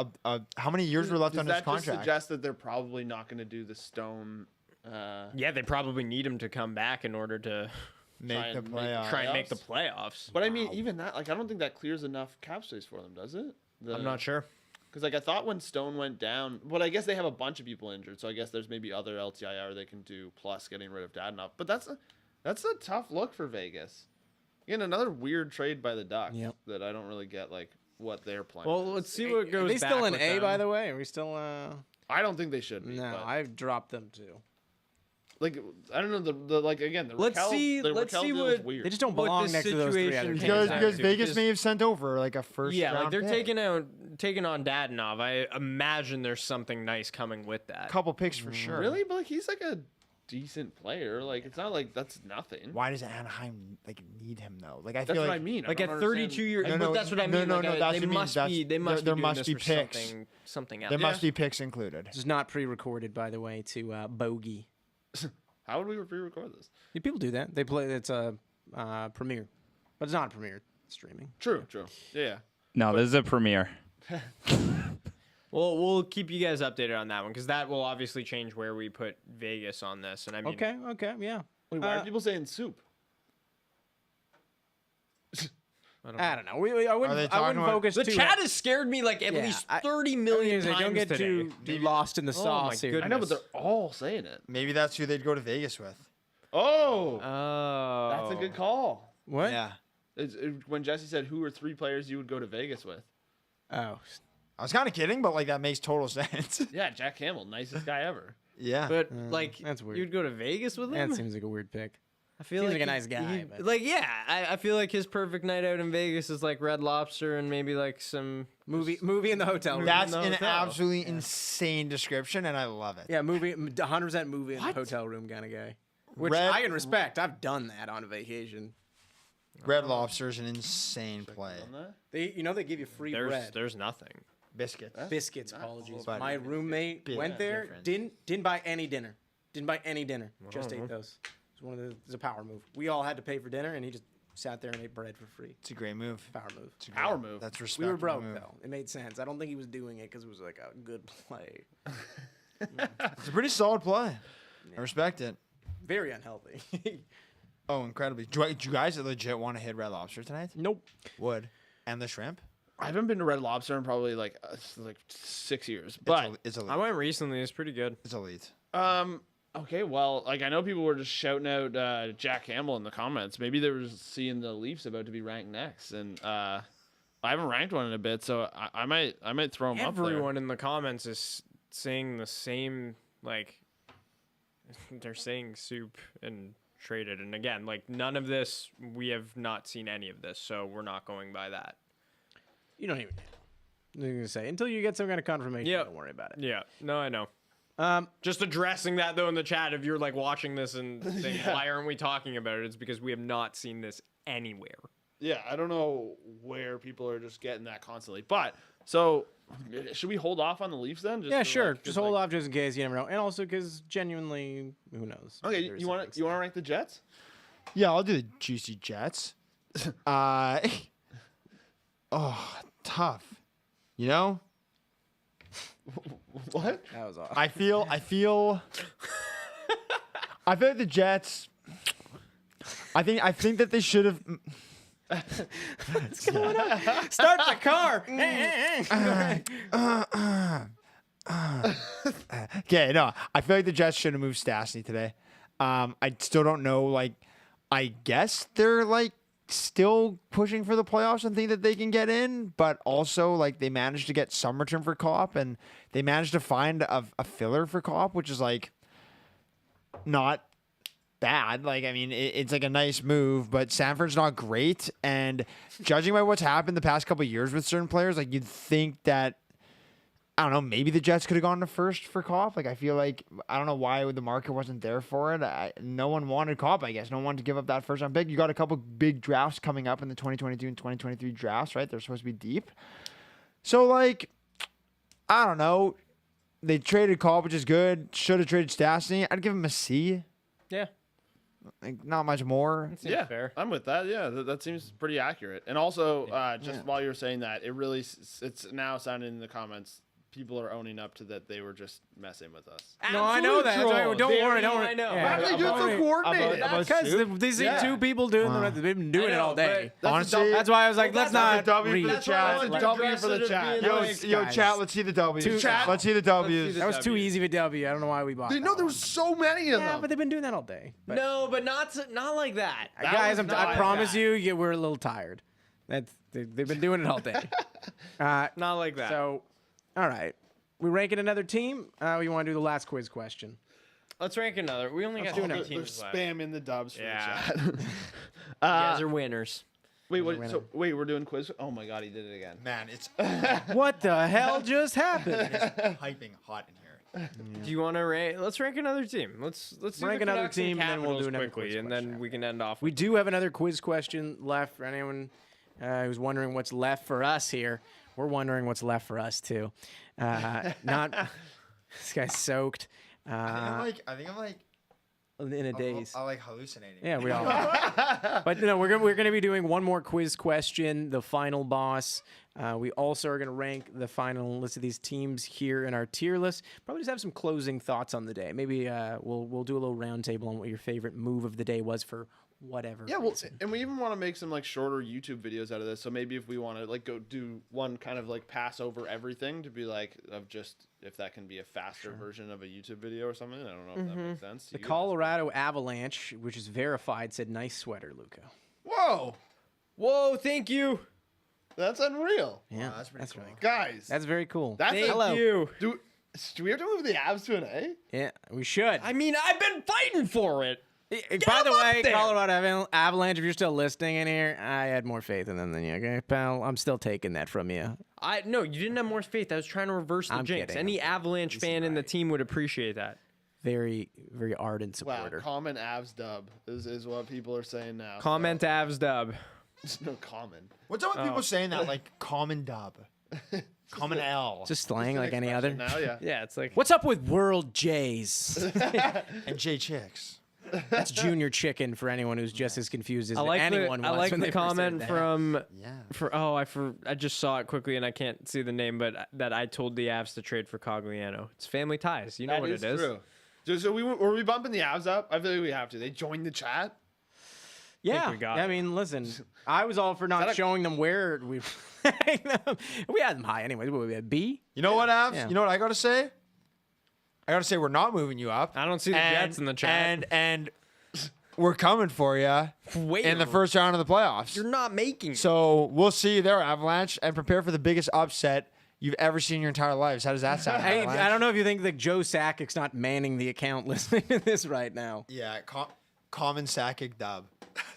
how many years were left Does on his that just contract? suggest that they're probably not going to do the Stone? Yeah, they probably need him to come back in order to Make the playoffs. try and make the playoffs. But I mean, even that, like, I don't think that clears enough cap space for them, does it? I'm not sure. Because, like, I thought when Stone went down, but I guess they have a bunch of people injured, so I guess there's maybe other LTIR they can do plus getting rid of Dadonov. But that's a tough look for Vegas. Again, another weird trade by the Ducks that I don't really get, like, what their plan. Well, is. let's see what goes. Are they still back in with A, them. by the way? Are we still? I don't think they should be. No, but, I've dropped them too. like, I don't know the like again. The Let's Raquel, see- The let's Raquel see deal is what- weird. They just don't What belong this next to those three other situation teams. turns out Because to, Vegas because- may have sent over like a first. Yeah, like round they're pick. taking on Dadonov. I imagine there's something nice coming with that. Couple picks for sure. Really, but like he's like a decent player. Like it's not like that's nothing. Why does Anaheim like need him though? Like I That's feel what like I mean. I Like don't at understand. 32 years, No, but no, that's what I no, mean. no, like, no, that's they what I mean. must That's- be. They must there be must doing be this for picks. something else. there must be picks included. This is not pre-recorded, by the way, to Bogey. How would we pre-record this? Yeah, people do that. They play. It's a premiere, but it's not a premiere. It's streaming. True. Yeah. No, this is a premiere. Well, we'll keep you guys updated on that one because that will obviously change where we put Vegas on this. And I mean, Okay, yeah. Wait, why are people saying soup? I don't know. I Are wouldn't. they I talking wouldn't about- focus the too. chat has scared me like at Yeah, least I- 30 million Don't times get today. too lost in the Oh, sauce my here. I know, but they're all saying it. Maybe that's who they'd go to Vegas with. Oh, Oh, that's a good call. What? Yeah. When Jesse said who are 3 players you would go to Vegas with? Oh, I was kind of kidding, but like that makes total sense. Yeah, Jack Campbell, nicest guy ever. yeah. But like, that's weird. You'd go to Vegas with him. that seems like a weird pick. I feel seems like like a nice guy, but- like, yeah, I feel like his perfect night out in Vegas is like Red Lobster and maybe like some Movie in the hotel room. That's in the an hotel. absolutely insane description, and I love it. Yeah, 100% movie in the hotel room kind of guy. Which Red- I can respect. I've done that on a vacation. Red Lobster is an insane play. They give you free bread. There's nothing. Biscuits. Biscuits, apologies. But- My roommate went there, didn't buy any dinner. Just ate those. It's a power move. We all had to pay for dinner, and he just sat there and ate bread for free. It's a great move. Power move. It's a Power move. That's We respectable. were broke move. though. It made sense. I don't think he was doing it because it was like a good play. It's a pretty solid play. I respect it. Very unhealthy. Oh, incredibly. Do you guys legit want to hit Red Lobster tonight? Nope. Would. And the shrimp? I haven't been to Red Lobster in probably like 6 years, but It's elite. I went recently. It's pretty good. It's elite. okay, well, like I know people were just shouting out Jack Campbell in the comments. Maybe they were just seeing the Leafs about to be ranked next, and I haven't ranked one in a bit, so I might throw them up there. Everyone in the comments is saying the same. Like they're saying soup and traded, and again, like none of this. We have not seen any of this, so we're not going by that. You don't even. I'm gonna say until you get some kind of confirmation. Yeah. Don't worry about it. Yeah, no, I know. Just addressing that though in the chat, if you're like watching this and saying, why aren't we talking about it? It's because we have not seen this anywhere. Yeah, I don't know where people are just getting that constantly. But so should we hold off on the Leafs then? Just Yeah, to, sure. like, Just hold off just in case. You never know. And also because genuinely, who knows? Okay, There's you want to rank the Jets? Yeah, I'll do the juicy Jets. Tough. You know? What? That was awesome. I feel like the Jets. I think that they should have. What's going on? Start the car. Okay, no, I feel like the Jets should have moved Stastny today. I still don't know. Like, I guess they're like still pushing for the playoffs and think that they can get in, but also like they managed to get some return for Kopp, and they managed to find a filler for Kopp, which is like not bad. Like, I mean, it's like a nice move, but Sanford's not great. And judging by what's happened the past couple of years with certain players, like you'd think that, I don't know, maybe the Jets could have gone to first for Kopp. Like, I feel like, I don't know why the market wasn't there for it. No one wanted Kopp, I guess. No one wanted to give up that first round pick. You got a couple big drafts coming up in the 2022 and 2023 drafts, right? They're supposed to be deep. So, like, I don't know. They traded Kopp, which is good. Should have traded Stastny. I'd give him a C. Yeah. Like not much more. Yeah, fair. I'm with that. Yeah, that seems pretty accurate. And also, just while you're saying that, it's now sounding in the comments. People are owning up to that they were just messing with us. No, I know that. Don't worry. Don't worry. I know. Yeah. Why do they do it so coordinated? Because these are two people doing they've been doing it all day. Honestly, That's why I was like, let's not. W for the chat. That's a W for the chat. Yo, chat. Let's see the W's. Chat. Let's see the W's. That was too easy of a W. I don't know why we bought. No, there was so many of Yeah, them. but they've been doing that all day. But No, but not like that. guys, was I not promise bad. you, we're a little tired. They've been doing it all day. Not like that. So, all right. We ranking another team. We want to do the last quiz question. Let's rank another. We only got 2 They're teams left. spamming the dubs for Yeah. the chat. You guys are winners. Wait, we're doing quiz. Oh my god, he did it again. Man, it's What the hell just happened? piping hot in here. Do you want to rank? Let's rank another team. Let's do Rank the another Canucks team, and then we'll Capitals do another quickly, quiz and question then we can end off. We do have another quiz question left for anyone who's wondering what's left for us here. We're wondering what's left for us too. Not this guy's soaked. I think I'm like In a daze. I like hallucinating. Yeah, we all are. But no, we're gonna be doing one more quiz question, the final boss. We also are gonna rank the final list of these teams here in our tier list. Probably just have some closing thoughts on the day. Maybe we'll do a little round table on what your favorite move of the day was for whatever. Yeah, well, reason. and we even want to make some like shorter YouTube videos out of this. So maybe if we want to like go do one kind of like pass over everything to be like of just if that can be a faster version of a YouTube video or something. I don't know if that makes sense. The Colorado Avalanche, which is verified, said nice sweater, Luca. Whoa, thank you. That's unreal. Yeah, that's pretty cool. really cool. Guys, That's very cool. that's Thank hello. you. Do we have to move the abs to an A? Yeah, we should. I mean, I've been fighting for it. By the them up way, there. Colorado Avalanche, if you're still listening in here, I had more faith in them than you, okay, pal? I'm still taking that from you. No, you didn't have more faith. I was trying to reverse the I'm jinx. kidding, Any Avalanche fan in the team would appreciate that. Very, very ardent Wow, supporter. common abs dub is what people are saying now. Comment Avs dub. There's no common. What's up with people saying that like common dub, common L, Just slang like any other. Now, yeah. Yeah, it's like What's up with World Jays? and J chicks. That's Junior Chicken for anyone who's just as confused as I like anyone the, was I like when the they first comment said that. from Yeah. I just saw it quickly and I can't see the name, but that I told the Avs to trade for Cogliano. It's family ties. You know what it is. True. So were we bumping the abs up? I feel like we have to. They joined the chat. Yeah, we got I it. mean, listen, I was all for not showing them where we we had them high anyways. What, we had B? You know what, Avs? Yeah. You know what I gotta say? I gotta say we're not moving you up. I don't see the Jets in the chat. And we're coming for you in the first round of the playoffs. You're not making. So we'll see you there, Avalanche, and prepare for the biggest upset you've ever seen in your entire lives. How does that sound? Hey, Avalanche? I don't know if you think that Joe Sakic's not manning the account listening to this right now. Yeah, common Sakic dub.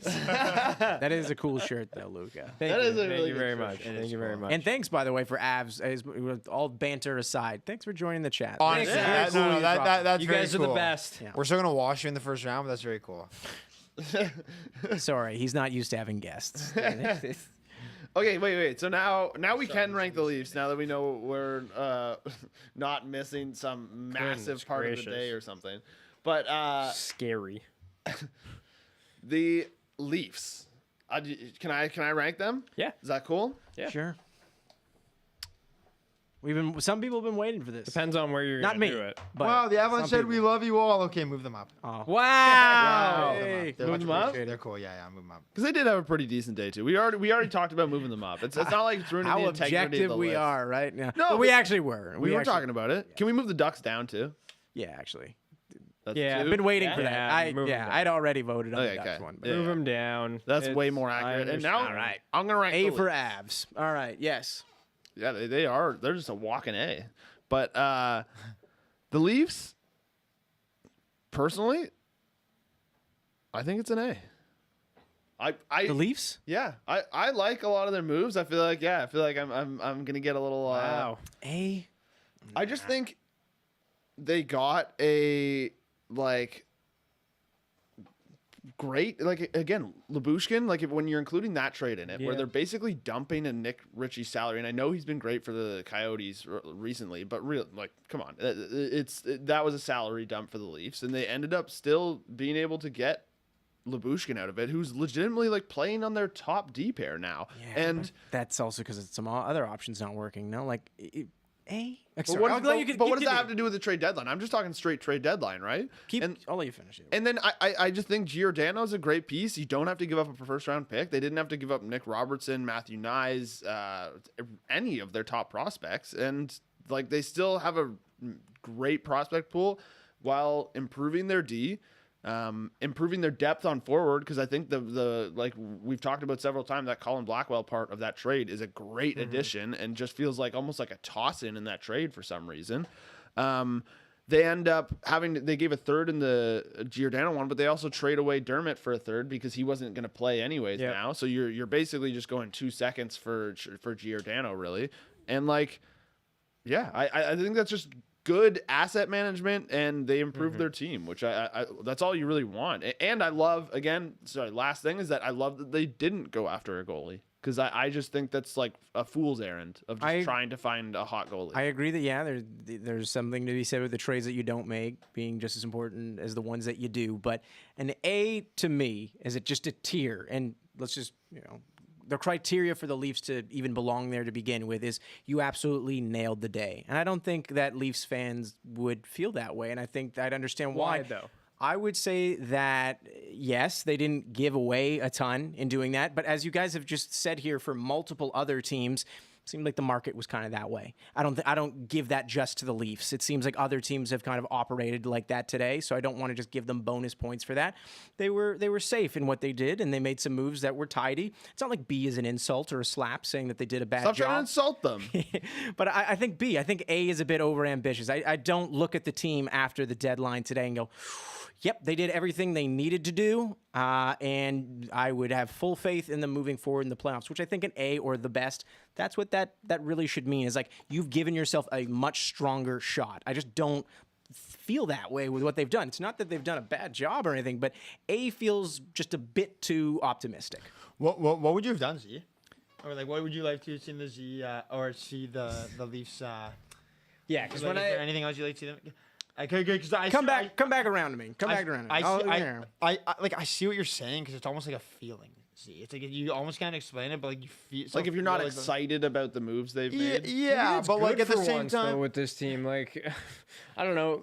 That is a cool shirt, though, Luca. That is a really Thank you good very shirt. much. Thank you very much. And thanks, by the way, for Avs. With all banter aside, thanks for joining the chat. Honestly, Thanks. Very cool you dropped it. that's you very guys are the cool. best. Yeah. We're still gonna wash you in the first round, but that's very cool. Sorry, he's not used to having guests. Okay, wait. So now we can rank the Leafs now that we know we're not missing some massive Goodness part of gracious. the day or something. But Scary. the Leafs. Can I rank them? Yeah. Is that cool? Yeah. Sure. Some people have been waiting for this. Depends on where you're Not gonna me. do it. But Wow, the Avalanche some said we love you all. Okay, move them up. Oh. Wow. Hey. They're Move much them up? appreciated. They're cool. Yeah, move them up. Because they did have a pretty decent day too. We already talked about moving them up. It's not like it's ruining How the integrity of objective the we list. are, right? Yeah. No, but we but- actually were. We were actually- talking about it. Can we move the Ducks down too? Yeah, actually. That's Yeah, two? I've been waiting for Yeah, that. move 'em down. I'd already voted on Okay, the Ducks okay. one. But Yeah. Move them down. That's way It's- more I accurate. And now, understand. All right. I'm gonna rank A the for Leafs. Avs. All right. Yes. Yeah, they are. They're just a walking A. But the Leafs, personally, I think it's an A. The Leafs? Yeah, I like a lot of their moves. I feel like I'm gonna get a little. Wow. A. I just think they got a great again Lyubushkin when you're including that trade in it where Yeah. they're basically dumping a Nick Ritchie salary, and I know he's been great for the Coyotes recently, but come on, that was a salary dump for the Leafs, and they ended up still being able to get Lyubushkin out of it, who's legitimately like playing on their top D pair now. Yeah, And that's also because some other options not working. No, like but what does that have to do with the trade deadline? I'm just talking straight trade deadline, right? I'll let you finish it. And then I just think Giordano is a great piece. You don't have to give up a first round pick. They didn't have to give up Nick Robertson, Matthew Nyes, any of their top prospects, and like they still have a great prospect pool while improving their D. Improving their depth on forward, because I think the like we've talked about several times, that Colin Blackwell part of that trade is a great addition and just feels like almost like a toss in that trade for some reason. They end up they gave a third in the Giordano one, but they also trade away Dermott for a third because he wasn't going to play anyways now. So you're basically just going 2 seconds for Giordano really. And like, yeah, I think that's just good asset management, and they improved their team, which I that's all you really want. And I love, last thing is that I love that they didn't go after a goalie, because I just think that's like a fool's errand of just trying to find a hot goalie. I agree that there's something to be said with the trades that you don't make being just as important as the ones that you do. But an A to me is just a tier, and let's just the criteria for the Leafs to even belong there to begin with is you absolutely nailed the day. And I don't think that Leafs fans would feel that way. And I think I'd understand why. Though? I would say that, yes, they didn't give away a ton in doing that. But as you guys have just said here, for multiple other teams, it seemed like the market was kind of that way. I don't give that just to the Leafs. It seems like other teams have kind of operated like that today, so I don't want to just give them bonus points for that. They were safe in what they did, and they made some moves that were tidy. It's not like B is an insult or a slap saying that they did a bad job. Stop trying to insult them. But I think B. I think A is a bit overambitious. I don't look at the team after the deadline today and go, yep, they did everything they needed to do, and I would have full faith in them moving forward in the playoffs, which I think an A or the best, that's what that really should mean, is like you've given yourself a much stronger shot. I just don't feel that way with what they've done. It's not that they've done a bad job or anything, but A feels just a bit too optimistic. What would you have done, Z? Or like, what would you like to have seen the Z or see the Leafs? Yeah, because when anything else you like to see them? Because come back around to me. Come back around to me. I see what you're saying, because it's almost like a feeling. See, it's like you almost can't explain it, but like you feel like if you're not excited about the moves they've made. Yeah, but like at the same time, though, with this team, like I don't know,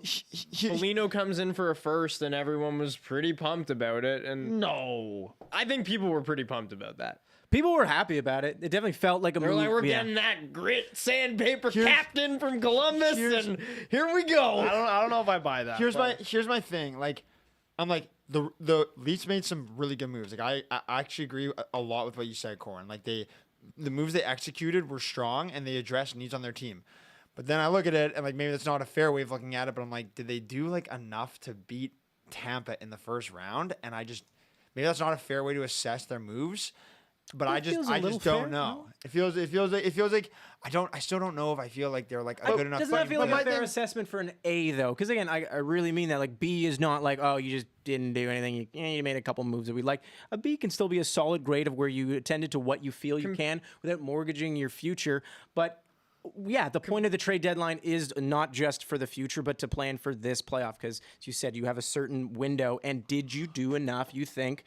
Foligno comes in for a first, and everyone was pretty pumped about it. And no, I think people were pretty pumped about that. People were happy about it. It definitely felt like a move. Like, we're getting that grit sandpaper captain from Columbus, and here we go. I don't know if I buy that. Here's my thing. Like, I'm like the Leafs made some really good moves. Like I actually agree a lot with what you said, Corwin. Like the moves they executed were strong, and they addressed needs on their team. But then I look at it, and like maybe that's not a fair way of looking at it. But I'm like, did they do like enough to beat Tampa in the first round? And maybe that's not a fair way to assess their moves. But I just don't know. It feels like I still don't know if I feel like they're like a good enough. Doesn't that feel like a fair assessment for an A though? Because again, I really mean that. Like B is not like, oh, you just didn't do anything. You made a couple moves that we like. A B can still be a solid grade of where you attended to what you feel you can without mortgaging your future. But yeah, the point of the trade deadline is not just for the future, but to plan for this playoff. Because as you said, you have a certain window. And did you do enough, you think,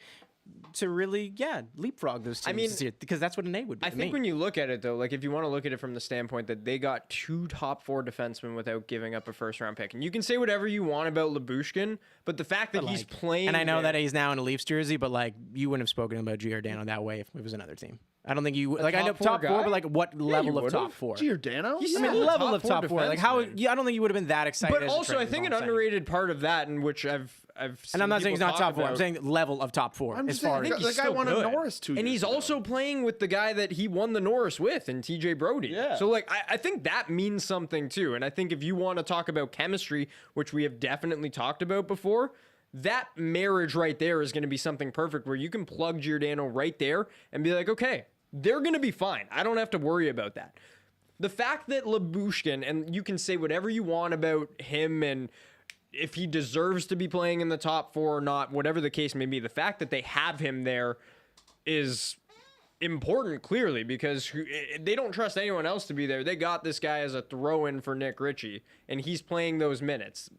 to really, leapfrog those teams? I mean, because that's what an A would be. I think when you look at it, though, like if you want to look at it from the standpoint that they got 2 top 4 defensemen without giving up a first-round pick, and you can say whatever you want about Lyubushkin, but the fact that he's playing, and I know that he's now in a Leafs jersey, but like you wouldn't have spoken about Giordano that way if it was another team. I don't think you like. I know top 4, but like what level of top 4? Giordano. I mean, level of top 4. Like how? I don't think you would have been that excited. But also, I think an underrated part of that, in which I've and I'm not saying he's not top 4. I'm saying level of top 4. As far as the guy won a Norris 2 years and he's ago. also playing with the guy that he won the Norris with, in TJ Brody. Yeah. So like, I think that means something too. And I think if you want to talk about chemistry, which we have definitely talked about before, that marriage right there is going to be something perfect where you can plug Giordano right there and be like, okay, they're going to be fine. I don't have to worry about that. The fact that Lyubushkin, and you can say whatever you want about him and if he deserves to be playing in the top 4 or not, whatever the case may be, the fact that they have him there is important, clearly, because they don't trust anyone else to be there. They got this guy as a throw-in for Nick Ritchie, and he's playing those minutes.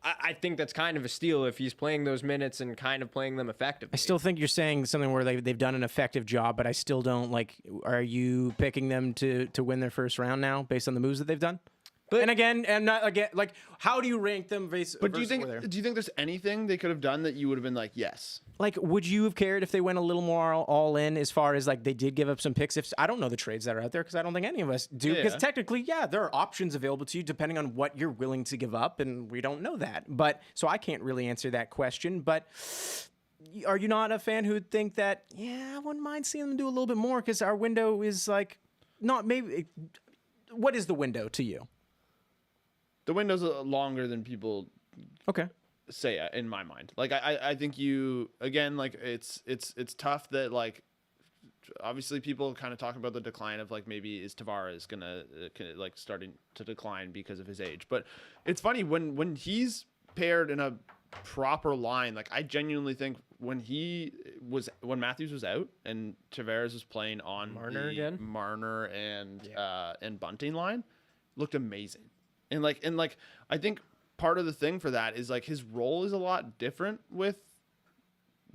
I think that's kind of a steal if he's playing those minutes and kind of playing them effectively. I still think you're saying something where they've done an effective job, but I still don't like. Are you picking them to win their first round now based on the moves that they've done? But, and again, I'm not again like. How do you rank them? But do you think there's anything they could have done that you would have been like, yes? Like, would you have cared if they went a little more all in as far as like they did give up some picks? If I don't know the trades that are out there because I don't think any of us do. Because technically, there are options available to you depending on what you're willing to give up, and we don't know that. But so I can't really answer that question. But are you not a fan who would think that? Yeah, I wouldn't mind seeing them do a little bit more because our window is like not maybe. What is the window to you? The window's longer than people say in my mind. Like I think you again like it's tough that like obviously people kind of talk about the decline of like maybe is Tavares gonna like starting to decline because of his age. But it's funny when he's paired in a proper line, like I genuinely think when Matthews was out and Tavares was playing on Marner and Bunting line, looked amazing. And like I think part of the thing for that is like his role is a lot different with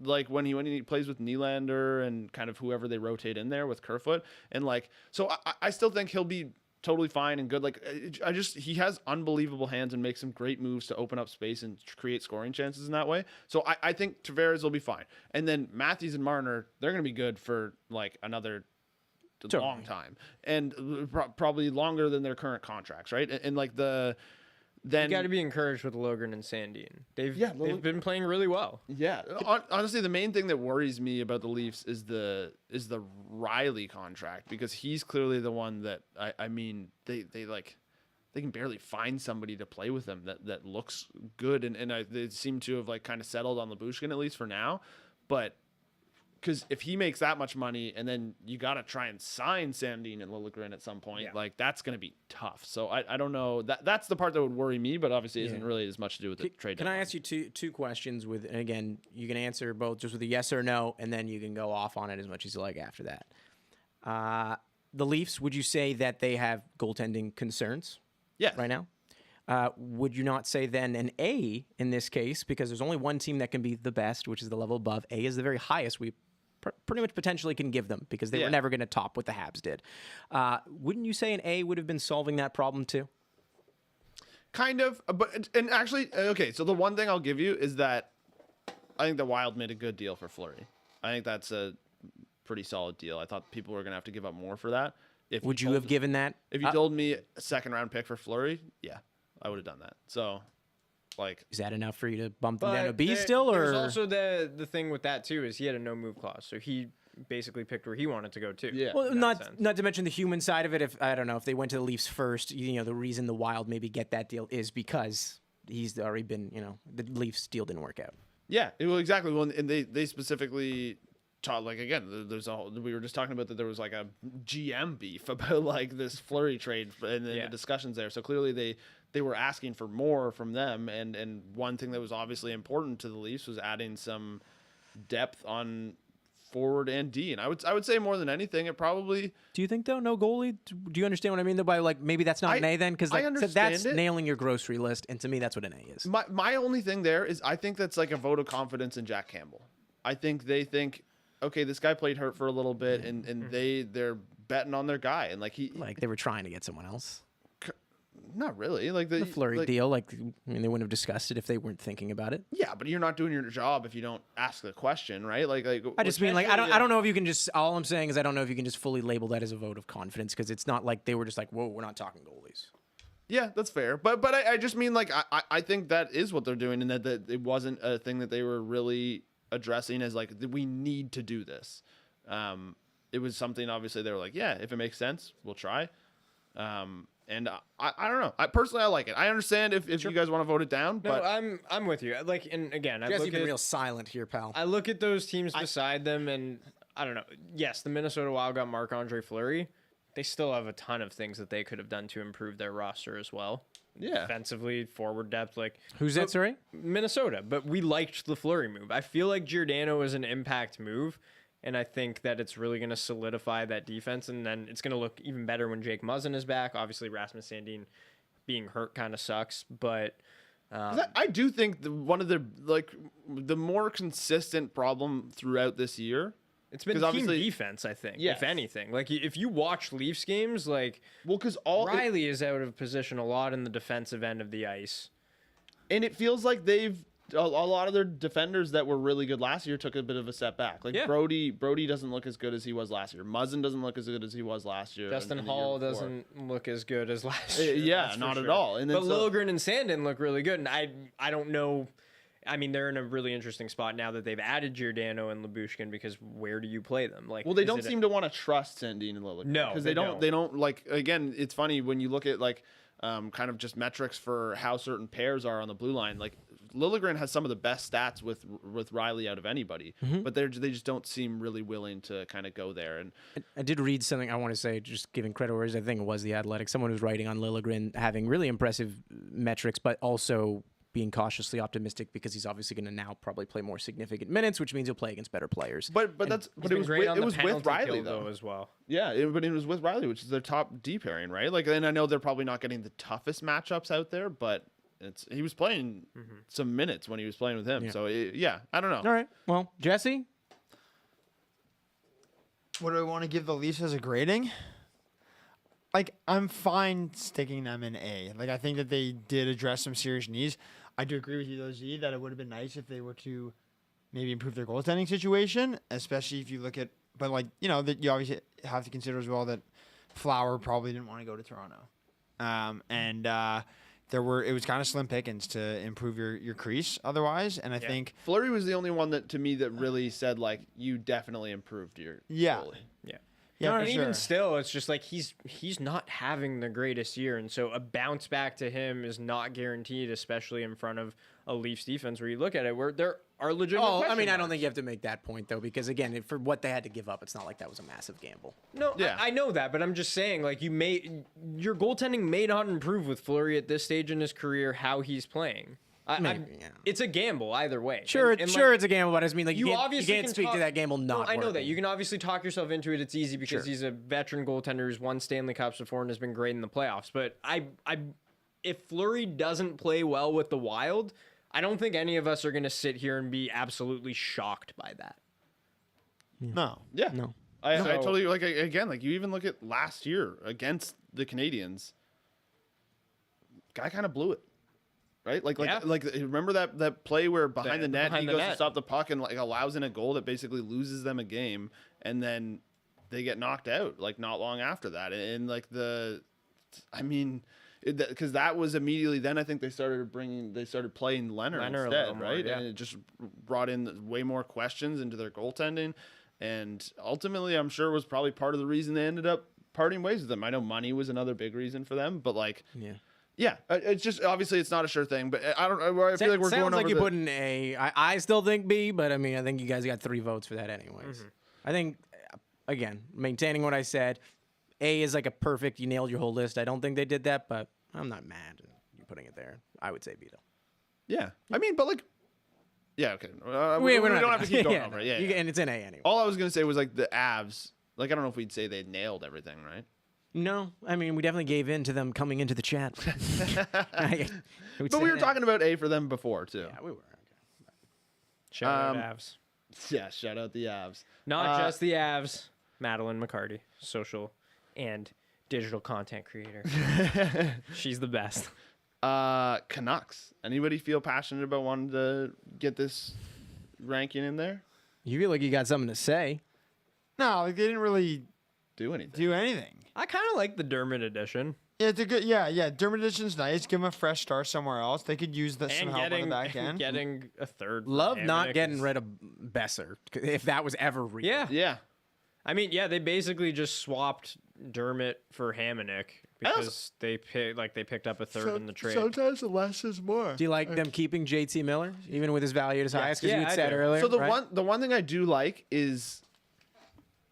like when he plays with Nylander and kind of whoever they rotate in there with Kerfoot. And like so I still think he'll be totally fine and good. Like he has unbelievable hands and makes some great moves to open up space and create scoring chances in that way. So I think Tavares will be fine. And then Matthews and Marner, they're gonna be good for like another long time and probably longer than their current contracts, right? And like then you got to be encouraged with Logan and Sandin. They've been playing really well. Yeah, honestly, the main thing that worries me about the Leafs is the Riley contract because he's clearly the one that I mean they can barely find somebody to play with them that looks good and they seem to have like kind of settled on Lyubushkin at least for now, but. Because if he makes that much money and then you got to try and sign Sandin and Liljegren at some point, like that's going to be tough. So I don't know. That's the part that would worry me, but obviously isn't really as much to do with the trade. Can I ask you two questions with, and again, you can answer both just with a yes or no, and then you can go off on it as much as you like after that. The Leafs, would you say that they have goaltending concerns? Yeah. Right now? Would you not say then an A in this case, because there's only one team that can be the best, which is the level above. A is the very highest we pretty much potentially can give them because they were never going to top what the Habs did. Wouldn't you say an A would have been solving that problem too? Kind of, and actually, okay, so the one thing I'll give you is that I think the Wild made a good deal for Fleury. I think that's a pretty solid deal. I thought people were going to have to give up more for that. Would you have given that? If you told me a second-round pick for Fleury, yeah, I would have done that. So... Like, is that enough for you to bump them down to B still? Or there's also the thing with that too is he had a no move clause, so he basically picked where he wanted to go too. Yeah. Well, not to mention the human side of it. If I don't know if they went to the Leafs first, the reason the Wild maybe get that deal is because he's already been, the Leafs deal didn't work out. Yeah, well, exactly. Well, and they specifically taught like again. We were just talking about that there was like a GM beef about like this Fleury trade and the discussions there. So clearly they were asking for more from them, and one thing that was obviously important to the Leafs was adding some depth on forward and D. And I would say more than anything, it probably. Do you think though, no goalie? Do you understand what I mean though by like maybe that's not an A then? Because that's nailing your grocery list, and to me that's what an A is. My only thing there is I think that's like a vote of confidence in Jack Campbell. I think they think, okay, this guy played hurt for a little bit, and they're betting on their guy, and like they were trying to get someone else. Not really. Like the Fleury deal, they wouldn't have discussed it if they weren't thinking about it. Yeah, but you're not doing your job if you don't ask the question, right? Like I just mean I don't know if you can just. All I'm saying is I don't know if you can just fully label that as a vote of confidence because it's not like they were just like, whoa, we're not talking goalies. Yeah, that's fair. But I just mean like I think that is what they're doing, and that it wasn't a thing that they were really addressing as like we need to do this. It was something obviously they were like, yeah, if it makes sense, we'll try. And I don't know. I personally like it. I understand if you guys want to vote it down. No, but I'm with you. Like, and again, I look at real silent here, pal. I look at those teams beside them, and I don't know. Yes, the Minnesota Wild got Marc-Andre Fleury. They still have a ton of things that they could have done to improve their roster as well. Yeah, defensively, forward depth. Like who's that? Sorry, Minnesota. But we liked the Fleury move. I feel like Giordano is an impact move. And I think that it's really going to solidify that defense. And then it's going to look even better when Jake Muzzin is back. Obviously, Rasmus Sandin being hurt kind of sucks. But I do think one of the more consistent problem throughout this year. It's been team defense, I think. Yes. If anything, like if you watch Leafs games, like because Riley is out of position a lot in the defensive end of the ice, and it feels like a lot of their defenders that were really good last year took a bit of a step back. Like Brody doesn't look as good as he was last year. Muzzin doesn't look as good as he was last year. Justin Hall doesn't look as good as last year. Yeah, not at all. And then but Liljegren and Sandin look really good, and I don't know. I mean, they're in a really interesting spot now that they've added Giordano and Lyubushkin, because where do you play them? Like, well, they don't seem to want to trust Sandin and Liljegren. No, because they don't like. Again, it's funny when you look at like kind of just metrics for how certain pairs are on the blue line. Like Liljegren has some of the best stats with Riley out of anybody, but they just don't seem really willing to kind of go there. And I did read something, I want to say, just giving credit where I think it was The Athletic. Someone was writing on Liljegren having really impressive metrics, but also being cautiously optimistic because he's obviously going to now probably play more significant minutes, which means he'll play against better players. But it was with Riley though as well. Yeah, but it was with Riley, which is their top D pairing, right? Like, and I know they're probably not getting the toughest matchups out there, but he was playing some minutes when he was playing with him. Yeah. So I don't know. All right, well, Jesse, what do I want to give the Leafs as a grading? Like, I'm fine sticking them in A. Like, I think that they did address some serious needs. I do agree with you, though, Z, that it would have been nice if they were to maybe improve their goaltending situation, especially if you look at, but like, you know, that you obviously have to consider as well that Flower probably didn't want to go to Toronto. It was kind of slim pickings to improve your crease otherwise. And I think Fleury was the only one that, to me, that really said, like, you definitely improved your goalie. Yeah. Yeah, and even still, it's just like he's not having the greatest year, and so a bounce back to him is not guaranteed, especially in front of a Leafs defense where you look at it where there are legitimate. Oh, I mean, I don't think you have to make that point though, because again, for what they had to give up, it's not like that was a massive gamble. No, yeah. I know that, but I'm just saying, like, your goaltending may not improve with Fleury at this stage in his career. How he's playing. It's a gamble either way. Sure, it's a gamble, but I just mean, like, you can't speak talk to that gamble not I know working. that. You can obviously talk yourself into it. It's easy because he's a veteran goaltender who's won Stanley Cups before and has been great in the playoffs. But if Fleury doesn't play well with the Wild, I don't think any of us are going to sit here and be absolutely shocked by that. No. Yeah. No. I totally, like, again, like, you even look at last year against the Canadiens, guy kind of blew it. Right, like remember that play where behind the net he goes to stop the puck and like allows in a goal that basically loses them a game, and then they get knocked out like not long after that. And like because that was immediately then I think they started playing Leonard instead, right? And it just brought in way more questions into their goaltending, and ultimately I'm sure was probably part of the reason they ended up parting ways with them. I know money was another big reason for them, but like yeah, it's just obviously it's not a sure thing, but I feel like we're going sounds like over you put an A. I still think B, but I mean I think you guys got 3 votes for that anyways. I think again maintaining what I said, A is like a perfect. You nailed your whole list. I don't think they did that, but I'm not mad at you putting it there. I would say B though. Yeah, I mean, but like, yeah, okay. We don't have to keep going over it. Yeah, and it's an A anyway. All I was gonna say was like the Avs. Like I don't know if we'd say they nailed everything, right? No, I mean we definitely gave in to them coming into the chat. But we were talking about A for them before too. Yeah, we were. Okay. Shout out Avs. Yeah, shout out the Avs. Not just the Avs. Madeline McCarty, social and digital content creator. She's the best. Canucks. Anybody feel passionate about wanting to get this ranking in there? You feel like you got something to say? No, like they didn't really do anything. I kind of like the Dermott edition. Yeah, it's a good. Yeah. Dermott edition's nice. Give them a fresh start somewhere else. They could use some help on the back end. Getting a third. Love not getting rid of Besser if that was ever real. Yeah. I mean, they basically just swapped Dermott for Hamonic because they picked up a third in the trade. Sometimes less is more. Do you like them keeping JT Miller even with his value at his highest? Because you had said earlier. So the one thing I do like is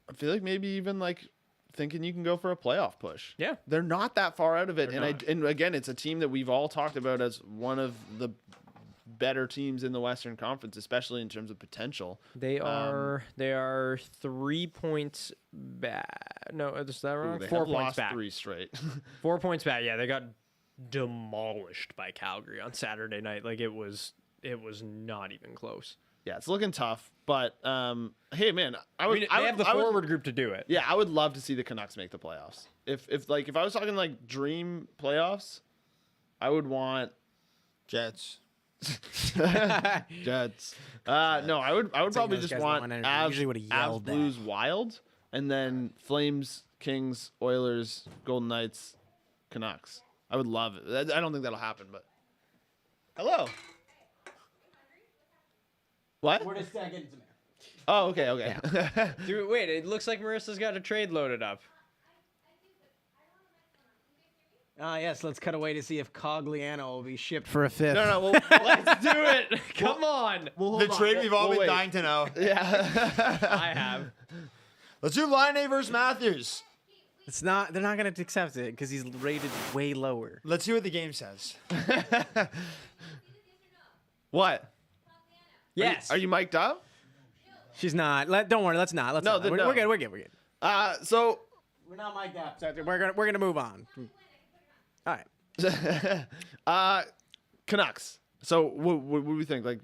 I feel like maybe even like thinking you can go for a playoff push. Yeah, they're not that far out of it, and again, it's a team that we've all talked about as one of the better teams in the Western Conference, especially in terms of potential. They are 3 points back. No, is that wrong? 4 points back. 3 straight. 4 points back. Yeah, they got demolished by Calgary on Saturday night. Like it was not even close. Yeah, it's looking tough, but hey man, they have the forward group to do it. Yeah, I would love to see the Canucks make the playoffs. If I was talking like dream playoffs, I would want Jets. Jets. No, I would probably those just guys want don't want energy. Usually would've Avs, yelled that. Blues, Wild, and then Flames, Kings, Oilers, Golden Knights, Canucks. I would love it. I don't think that'll happen, but hello. What? We're just getting some air. Oh, okay. Dude, wait, it looks like Marissa's got a trade loaded up. Yes, let's cut away to see if Cogliano will be shipped for a fifth. No, well, Let's do it. Come on. The trade we've all been dying to know. Yeah. I have. Let's do Line versus Matthews. It's not. They're not going to accept it because he's rated way lower. Let's see what the game says. What? Yes. Are you mic'd up? She's not. Don't worry. Let's not. Let's No, not. then We're no. good. We're good. So We're not mic'd up. So we're gonna move on. All right. Canucks. So what do we think? Like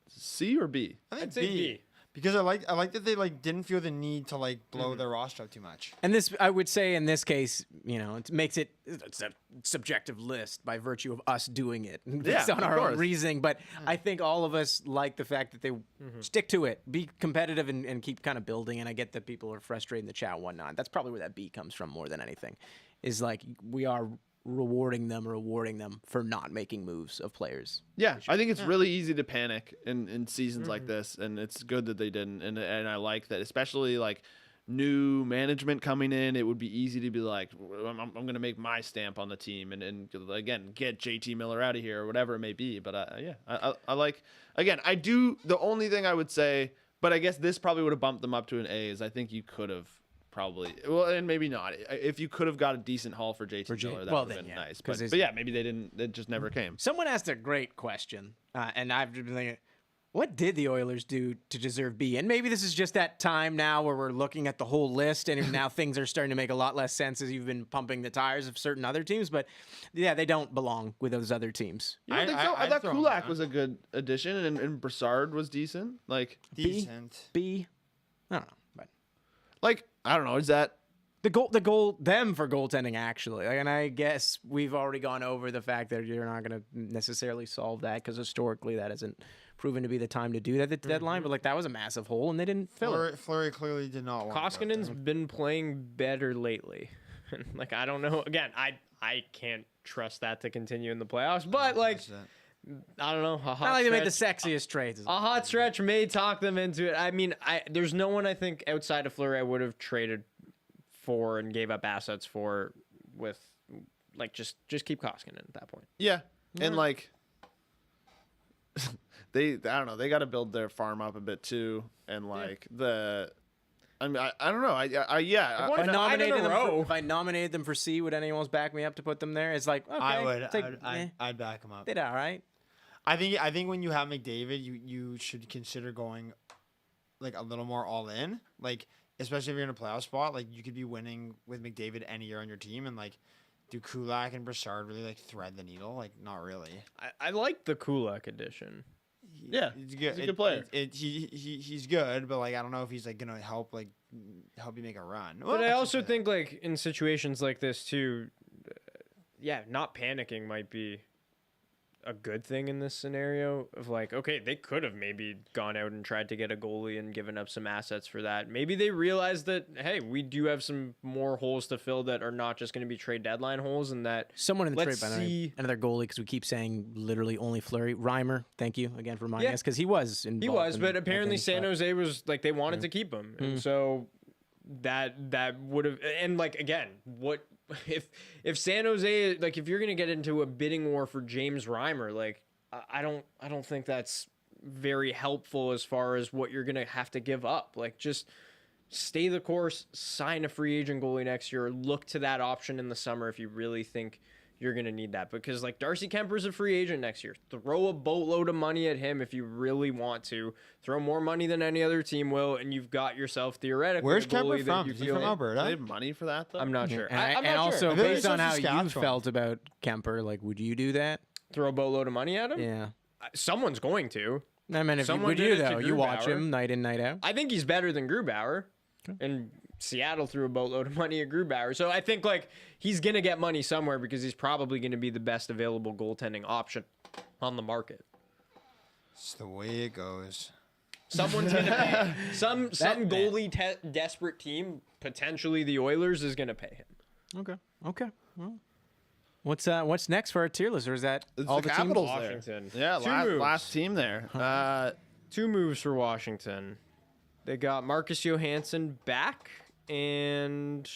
C or B? I think I'd say B. Because I like that they like didn't feel the need to like blow their roster up too much. And this, I would say, in this case, it makes it's a subjective list by virtue of us doing it based on of our own course. reasoning. But I think all of us like the fact that they stick to it, be competitive, and keep kind of building. And I get that people are frustrated in the chat and whatnot. That's probably where that B comes from more than anything. Is like we are rewarding them for not making moves of players. Yeah, I think it's really easy to panic in seasons like this, and it's good that they didn't. And I like that, especially like new management coming in. It would be easy to be like, I'm going to make my stamp on the team, and again get JT Miller out of here or whatever it may be. But I like, again, I do. The only thing I would say, but I guess this probably would have bumped them up to an A, is I think you could have. Probably, well, and maybe not. If you could have got a decent haul for JT Miller, that would have been nice. But yeah, maybe they didn't. It just never came. Someone asked a great question, and I've been thinking, what did the Oilers do to deserve B? And maybe this is just that time now where we're looking at the whole list, and now things are starting to make a lot less sense as you've been pumping the tires of certain other teams. But yeah, they don't belong with those other teams. You don't think so? I thought Kulak was a good addition, and Brassard was decent. Like decent. B. I don't know, but like. I don't know. Is that them for goaltending actually? Like, and I guess we've already gone over the fact that you're not going to necessarily solve that because historically that hasn't proven to be the time to do that at the deadline. But like that was a massive hole and they didn't fill it. Fleury clearly did not want. Koskinen's been playing better lately. Like I don't know. Again, I can't trust that to continue in the playoffs. But like. I don't know. Not like they made the sexiest trades. A hot stretch may talk them into it. I mean, there's no one I think outside of Fleury I would have traded for and gave up assets for with like just keep Koskinen at that point. Yeah. And like I don't know, they got to build their farm up a bit too, and like I mean, I don't know. If I nominated them for C, would anyone back me up to put them there? It's like okay, I would. It's like, I'd back them up. They did all right. I think when you have McDavid, you should consider going like a little more all in. Like especially if you're in a playoff spot, like you could be winning with McDavid any year on your team, and like do Kulak and Brassard really like thread the needle? Like not really. I like the Kulak addition. Yeah, he's good. He's a good player. He's good, but like I don't know if he's like gonna help you make a run. But I also think like in situations like this too, not panicking might be a good thing in this scenario of like, okay, they could have maybe gone out and tried to get a goalie and given up some assets for that. Maybe they realized that, hey, we do have some more holes to fill that are not just going to be trade deadline holes, and that someone in the trade, by the way, another goalie, because we keep saying literally only Fleury. Reimer, thank you again for reminding us, because he was involved. He was, but apparently San Jose was like, they wanted to keep him. And so that would have, and like, again, what, if San Jose, like if you're gonna get into a bidding war for James Reimer, like I don't think that's very helpful as far as what you're gonna have to give up. Like just stay the course, sign a free agent goalie next year, look to that option in the summer if you really think you're going to need that. Because, like, Darcy Kemper's a free agent next year. Throw a boatload of money at him if you really want to. Throw more money than any other team will, and you've got yourself theoretically Where's a Kemper goalie that from? you Is he feel from Alberta? Do they have money for that, though? I'm not sure. And, I'm and not also, sure. based from on how you Saskatchewan. felt about Kemper, like, would you do that? Throw a boatload of money at him? Yeah. Someone's going to. I mean, if you, Someone would did you, it to though? You watch Grubauer. him night in, night out? I think he's better than Grubauer. And Seattle threw a boatload of money at Grubauer. So I think, like, he's going to get money somewhere because he's probably going to be the best available goaltending option on the market. It's the way it goes. Someone's going to pay. Some goalie desperate team, potentially the Oilers, is going to pay him. Okay. Well, what's next for our tier list? Or is that It's all the the teams? Capitals Washington. there. Yeah, Two moves. last team there. 2 moves for Washington. They got Marcus Johansson back, and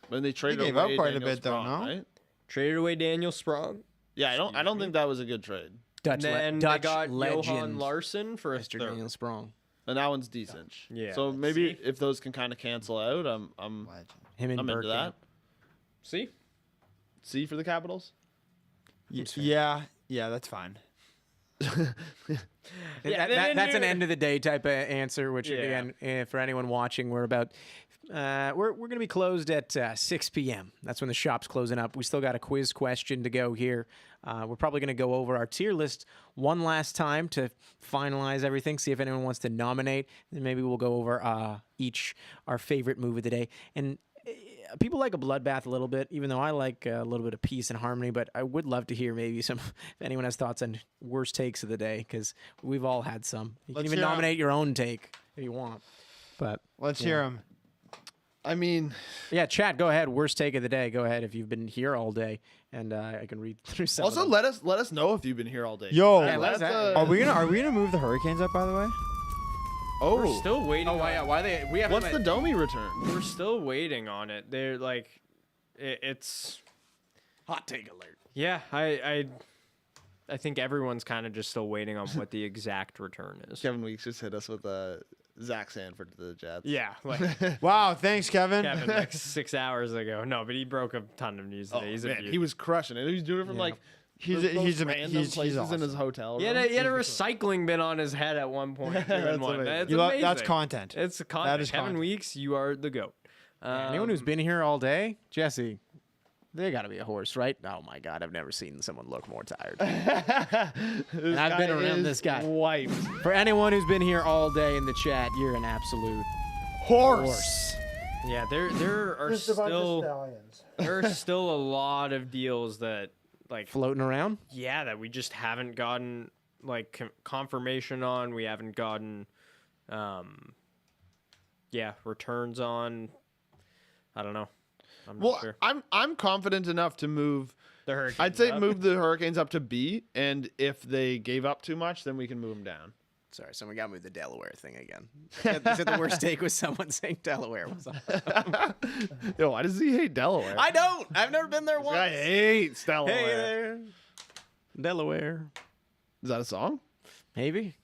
When they traded gave away up quite a Daniel bit, though, Sprong, no? right? traded away Daniel Sprong. Yeah, I don't think that was a good trade. Dutch, And then Dutch they got Johan legend, Larson for a Mr. third. Daniel Sprong. And that one's decent. Yeah. So maybe if those can kind of cancel out, I'm Him and into Burke. that. See? C for the Capitals. Yeah, that's fine. That's an end of the day type of answer. Which again, for anyone watching, we're about we're going to be closed at 6 p.m. That's when the shop's closing up. We still got a quiz question to go here. We're probably going to go over our tier list one last time to finalize everything. See if anyone wants to nominate, and maybe we'll go over each our favorite move of the day. And people like a bloodbath a little bit, even though I like a little bit of peace and harmony. But I would love to hear maybe some, if anyone has thoughts on worst takes of the day, because we've all had some. You Let's can even hear 'em. nominate your own take if you want. But Let's hear him. I mean, yeah, chat. Go ahead. Worst take of the day. Go ahead if you've been here all day, and I can read through some. also of them. let us know if you've been here all day. Yo, Yeah, let us know. are we gonna move the Hurricanes up? By the way, We're still waiting. Oh, why? Why they? We have What's the Domi return? We're still waiting on it. They're like, it's hot take alert? Yeah, I think everyone's kind of just still waiting on what the exact return is. Kevin Weeks just hit us with Zach Sanford to the Jets. Yeah, like wow, thanks, Kevin. Kevin like 6 hours ago. No, but he broke a ton of news today. He's a Man, beaut. he was crushing it. He was doing it from like He's random places awesome. in his hotel room. He had a recycling bin on his head at one point. That's one. amazing. That's That's amazing. content. It's content. That is Kevin content. Weeks, you are the GOAT. Anyone who's been here all day, Jesse, they got to be a horse, right? Oh my God, I've never seen someone look more tired. And I've been around this guy. Wiped. For anyone who's been here all day in the chat, you're an absolute horse. Yeah, there are Just about the still Stallions. there are still a lot of deals that like floating around. Yeah, that we just haven't gotten like confirmation on. We haven't gotten, returns on. I don't know. I'm not sure. I'm confident enough to move the Hurricanes. I'd say up. move the Hurricanes up to B, and if they gave up too much, then we can move them down. Sorry, someone got me with the Delaware thing again. Is it the worst take was someone saying Delaware was on? Yo, why does he hate Delaware? I don't. I've never been there once. I hate Delaware. Hey there. Delaware. Is that a song? Maybe.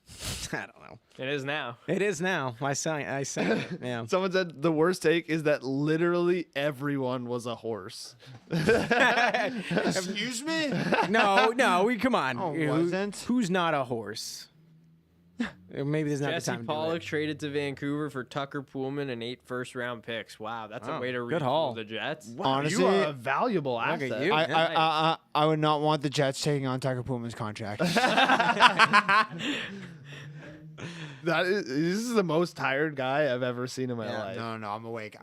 I don't know. It is now. It is now. I sang it. Yeah. Someone said the worst take is that literally everyone was a horse. Excuse me? No, come on. Oh, Who's not a horse? Maybe there's not Jesse the time. Pollock traded to Vancouver for Tucker Poolman and 8 first-round picks. Wow, that's a way to good haul. retool the Jets. Wow, Honestly, you are a valuable Look asset. at you. I would not want the Jets taking on Tucker Pullman's contract. This is the most tired guy I've ever seen in my life. No, I'm awake.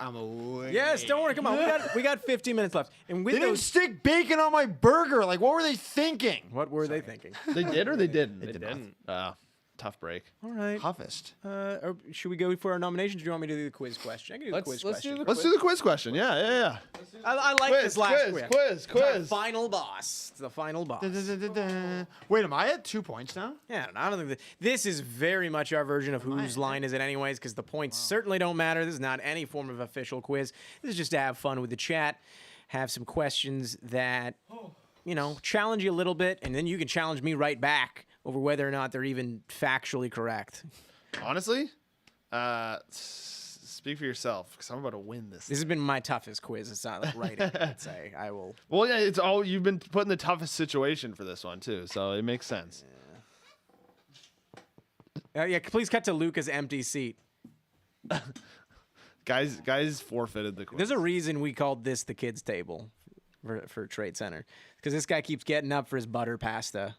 Yes, don't worry. Come on. We got 15 minutes left. And with They didn't those, stick bacon on my burger. Like, what were they thinking? what were they thinking? They did or they didn't? They didn't. Tough break. All right. Toughest. Or should we go for our nominations? Or do you want me to do the quiz question? I can do the quiz question. Let's do the quiz question. Yeah. I like Quiz, this last quiz. The final boss. It's the final boss. Wait, am I at 2 points now? Yeah, I don't think this is very much our version of whose line is it anyways, because the points certainly don't matter. This is not any form of official quiz. This is just to have fun with the chat, have some questions that, challenge you a little bit, and then you can challenge me right back over whether or not they're even factually correct. Honestly, Speak for yourself, because I'm about to win this. This has been my toughest quiz. It's not like writing. I'd say I will. Well, yeah, it's all you've been put in the toughest situation for this one too, so it makes sense. Yeah, please cut to Luca's empty seat. Guys forfeited the quiz. There's a reason we called this the kids' table for Trade Center, because this guy keeps getting up for his butter pasta.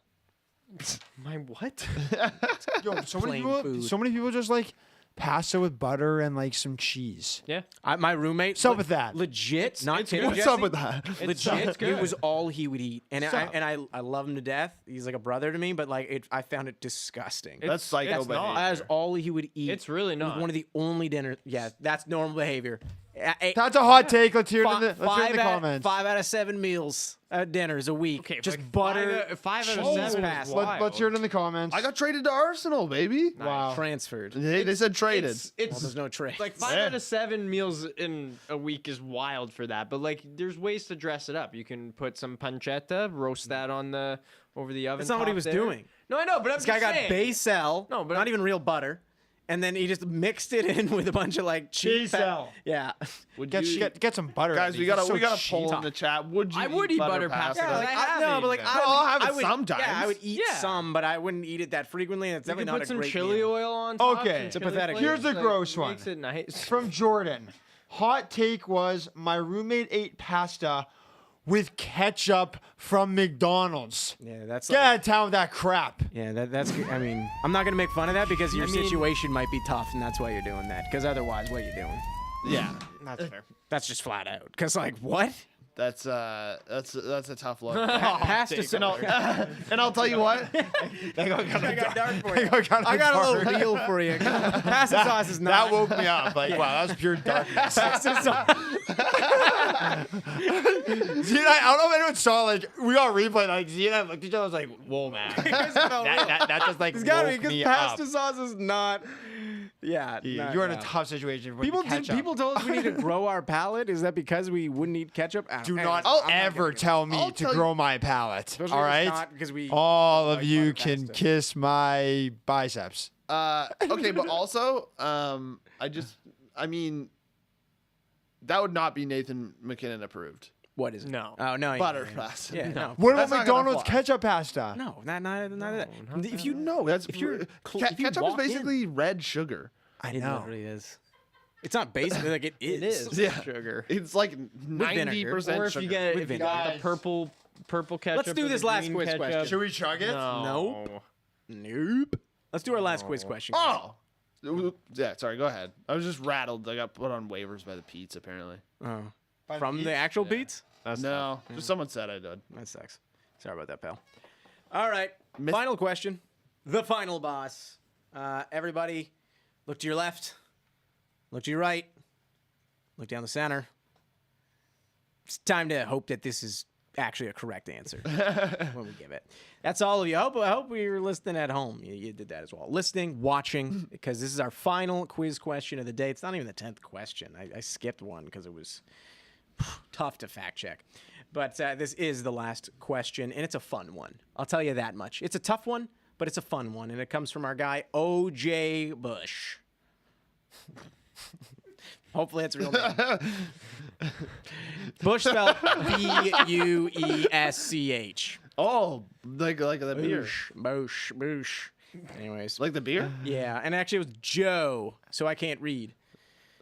My what? Yo, so many Plain people. food. So many people just like pasta with butter and like some cheese. Yeah. My roommate. What's up with that? Legit, not kidding. What's up with that? Legit, it was all he would eat, and I love him to death. He's like a brother to me, but like I found it disgusting. That's psycho it's behavior. not. That is all he would eat. It's really It was not. one of the only dinners. Yeah, that's normal behavior. That's a hot take. Let's hear it in the, Five comments. 5 out of 7 meals dinners a week. Okay, just like butter. five out of cheese seven is pasta. wild. Let's hear it in the comments. I got traded to Arsenal, baby. Wow. Transferred. They said traded. Well, there's no trade. Like 5 out of 7 meals in a week is wild for that, but like there's ways to dress it up. You can put some pancetta, roast that on the over the oven. That's not what he top was there. doing. No, I know, but I'm This guy just got saying. basil. No, but not even real butter. And then he just mixed it in with a bunch of like cheese. Basil. Yeah. Get some butter. Guys, at we least. got It's a so poll cheap. in the chat. Would you? I would eat butter pasta. Yeah, like, I have no, eaten but like that. I'll have it I would, sometimes. Yeah, I would eat Yeah. some, but I wouldn't eat it that frequently. And it's You definitely can not put a some great chili meal. oil on top. Okay. some It's a chili pathetic flakes, Here's the like, gross one. Makes it nice. From Jordan. Hot take was my roommate ate pasta with ketchup from McDonald's. Yeah, that's Get like, out of town with that crap. yeah, that's. I mean, I'm not gonna make fun of that because your situation might be tough, and that's why you're doing that. Because otherwise, what are you doing? Yeah, That's fair. That's just flat out. Because like what? that's a tough look. Pasta. And I'll tell you what. I got dark for you. I I got a little deal for you. Pasta sauce is not. That woke me up. Like, wow, that was pure darkness. Pasta sauce. Z and I don't know if anyone saw, like, we got replay, like, Z and I looked at each other, I was like, whoa, man. that just, like, It's gotta be woke because me pasta up. sauce is not. Yeah, Yeah, you're in a tough situation with People, the ketchup. people told us we need to grow our palate. Is that because we wouldn't eat ketchup? Do Anyways, not I'm ever gonna- tell me I'll to tell you- grow my palate. Especially All if it's right? not because we All of like you butter can pasta. kiss my biceps. Okay, but also, I mean, that would not be Nathan McKinnon approved. What is it? No. Oh no. Butter yeah. pasta. Yeah. No. What That's about not gonna McDonald's fly. ketchup pasta? No. Not that. If you No, that's if you're ketchup is basically red sugar. I it know. literally is. It's not basically like it is. It is Yeah. sugar. It's like vinegar. 90% Or if sugar. you get With if you got the vinegar. purple ketchup. Let's do or the this last green quiz ketchup. question. Should we chug it? No. Nope. Let's do our last quiz question. Oh. Yeah, sorry, go ahead. I was just rattled. I got put on waivers by the Pete's, apparently. Oh. From the actual beats? No, just someone said I did. That sucks. Sorry about that, pal. All right. Final question. The final boss. Everybody, look to your left. Look to your right. Look down the center. It's time to hope that this is actually a correct answer when we give it. That's all of you. I hope you're listening at home. You did that as well. Listening, watching, because this is our final quiz question of the day. It's not even the 10th question. I skipped one because it was tough to fact check. But this is the last question, and it's a fun one. I'll tell you that much. It's a tough one, but it's a fun one, and it comes from our guy, O.J. Bush. Hopefully that's a real name. Bush spelled B-U-E-S-C-H. Oh, like the beer. Bush. Anyways. Like the beer? Yeah, and actually it was Joe, so I can't read.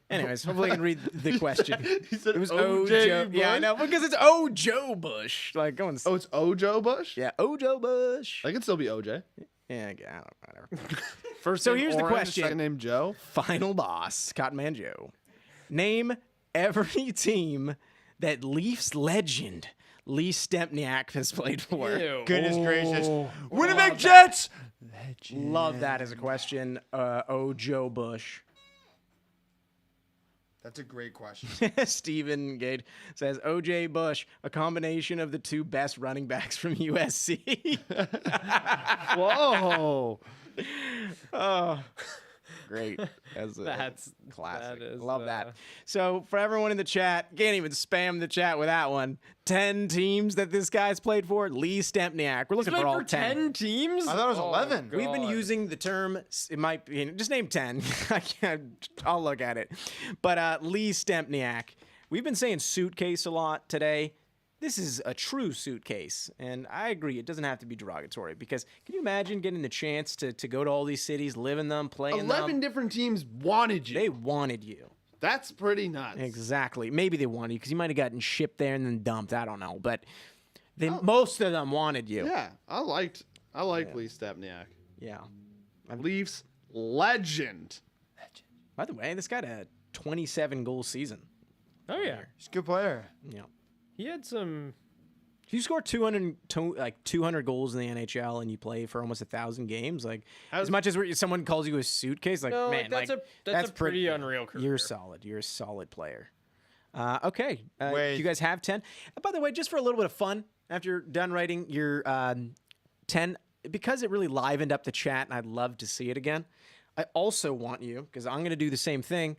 Anyways, hopefully I can read the question. He said It was O.J. Joe. Yeah, I know, because it's O. Joe Bush. Like, go and Oh, it's Ojo Bush? yeah, O. Joe Bush. I could still be OJ. Yeah, I don't know, whatever. First So name here's the Orange, question. Second name Joe. Final boss, Cotton Man Joe. Name every team that Leafs legend Lee Stempniak has played for. Ew. Goodness gracious. Winnipeg Jets! Love that as a question. O. Joe Bush. That's a great question. Stephen Gage says O.J. Bush, a combination of the two best running backs from USC. Whoa. Oh. Great. That's classic. That is, Love that. So for everyone in the chat, can't even spam the chat with that one. 10 teams that this guy's played for. Lee Stempniak. We're looking Played for all for 10 teams. I thought it was 11. We've been using the term. It might be just name 10. I can't. I'll look at it. But Lee Stempniak. We've been saying suitcase a lot today. This is a true suitcase, and I agree. It doesn't have to be derogatory because can you imagine getting the chance to go to all these cities, live in them, play in them? 11 different teams wanted you. They wanted you. That's pretty nuts. Exactly. Maybe they wanted you because you might have gotten shipped there and then dumped. I don't know, but most of them wanted you. Yeah, I liked Lee Stempniak. Yeah. Leafs legend. By the way, this guy had a 27-goal season. Oh yeah, He's a good player. Yeah. he had some. If you score 200 goals in the NHL and you play for almost 1,000 games, like as much as someone calls you a suitcase, like No, man, that's a pretty unreal career. You're solid. You're a solid player. Okay. Wait. Do you guys have 10? And by the way, just for a little bit of fun, after you're done writing your 10, because it really livened up the chat, and I'd love to see it again. I also want you, because I'm going to do the same thing,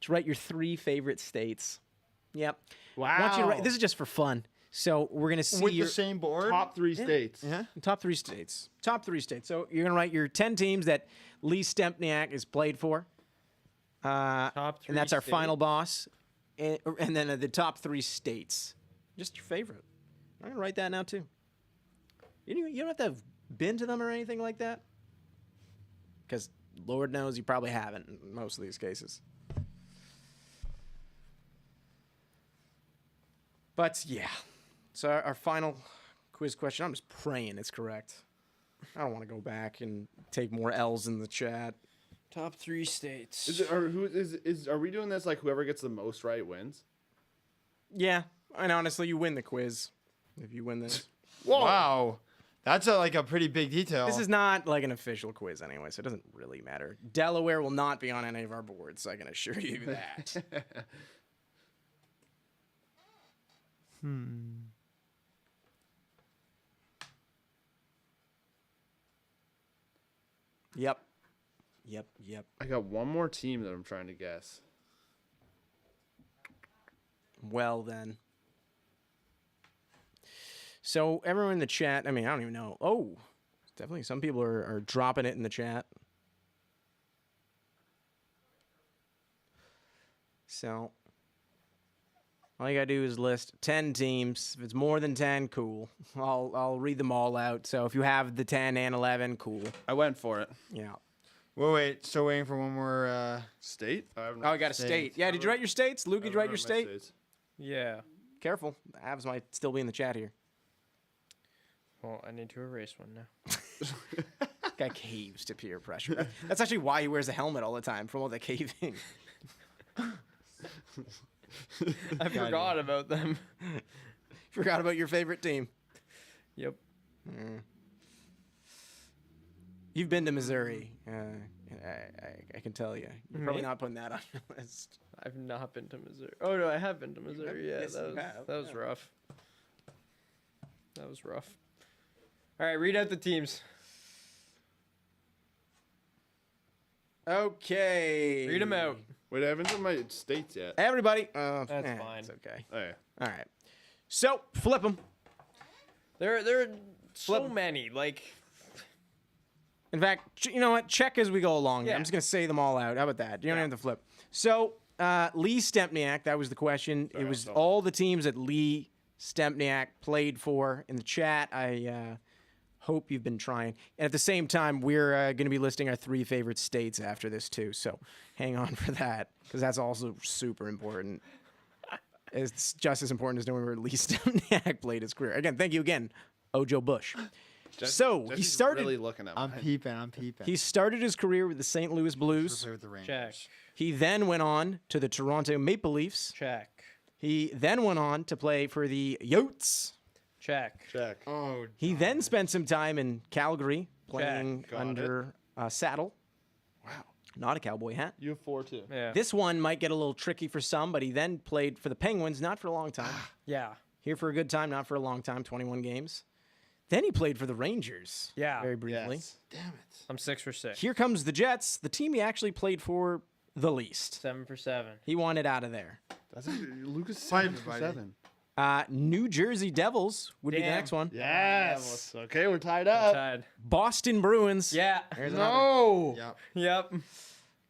to write your 3 favorite states. Yep. Wow. I want you to write. This is just for fun. So we're going to see With your the same board? Top 3 states. yeah, top 3 states. Top 3 states. So you're going to write your 10 teams that Lee Stempniak has played for. Top 3 and that's our states. final boss. And then the top 3 states. Just your favorite. I'm going to write that now, too. You don't have to have been to them or anything like that. Because Lord knows you probably haven't in most of these cases. But, yeah. So our final quiz question, I'm just praying it's correct. I don't want to go back and take more L's in the chat. Top 3 states. Is it, or who is are we doing this like whoever gets the most right wins? Yeah, and honestly, you win the quiz if you win this. Whoa. Wow. That's like a pretty big detail. This is not like an official quiz anyway, so it doesn't really matter. Delaware will not be on any of our boards, I can assure you that. Yep. I got one more team that I'm trying to guess. Well, then. So, everyone in the chat, I mean, I don't even know. Oh, definitely some people are dropping it in the chat. So, all you gotta do is list 10 teams. If it's more than 10, cool. I'll read them all out. So, if you have the 10 and 11, cool. I went for it. Yeah. Wait. So waiting for one more. State? Oh, you got a state. Yeah, did you write your states? Luke, did you write your state? Yeah. Careful. The Avs might still be in the chat here. Well, I need to erase one now. Guy caves to peer pressure. That's actually why he wears a helmet all the time, from all the caving. I forgot about them. Forgot about your favorite team. Yep. You've been to Missouri. I can tell you. You're probably not putting that on your list. I've not been to Missouri. Oh no, I have been to Missouri. Yeah, Yes, you have. that was rough. That was rough. All right, read out the teams. Okay. Read them out. Wait, I haven't done my states yet. Everybody. That's fine. It's okay. Okay. All right. So, flip them. There are so many. Like, in fact, you know what? Check as we go along. Yeah. I'm just going to say them all out. How about that? You don't have to flip. So, Lee Stempniak, that was the question. It was all the teams that Lee Stempniak played for in the chat. I hope you've been trying. And at the same time, we're going to be listing our 3 favorite states after this, too. So, hang on for that, because that's also super important. It's just as important as knowing where Lee Stempniak played his career. Again, thank you again, Ojo Bush. He started. Really looking at I'm peeping. He started his career with the St. Louis Blues. check. He then went on to the Toronto Maple Leafs. Check. He then went on to play for the Yotes. Check. Oh. He then spent some time in Calgary playing Got under Saddle. Wow. Not a cowboy hat. You have 4 too. Yeah. This one might get a little tricky for some, but he then played for the Penguins, not for a long time. Yeah. Here for a good time, not for a long time, 21 games. Then he played for the Rangers. Yeah. Very briefly. Yes. Damn it. I'm 6 for 6. Here comes the Jets, the team he actually played for the least. 7 for 7. He wanted out of there. That's Lucas Fight 7 for everybody. 7. New Jersey Devils would be the Damn. next one. Yes. Okay, we're tied up. Tied. Boston Bruins. Yeah. There's another. No. Yep. Yep.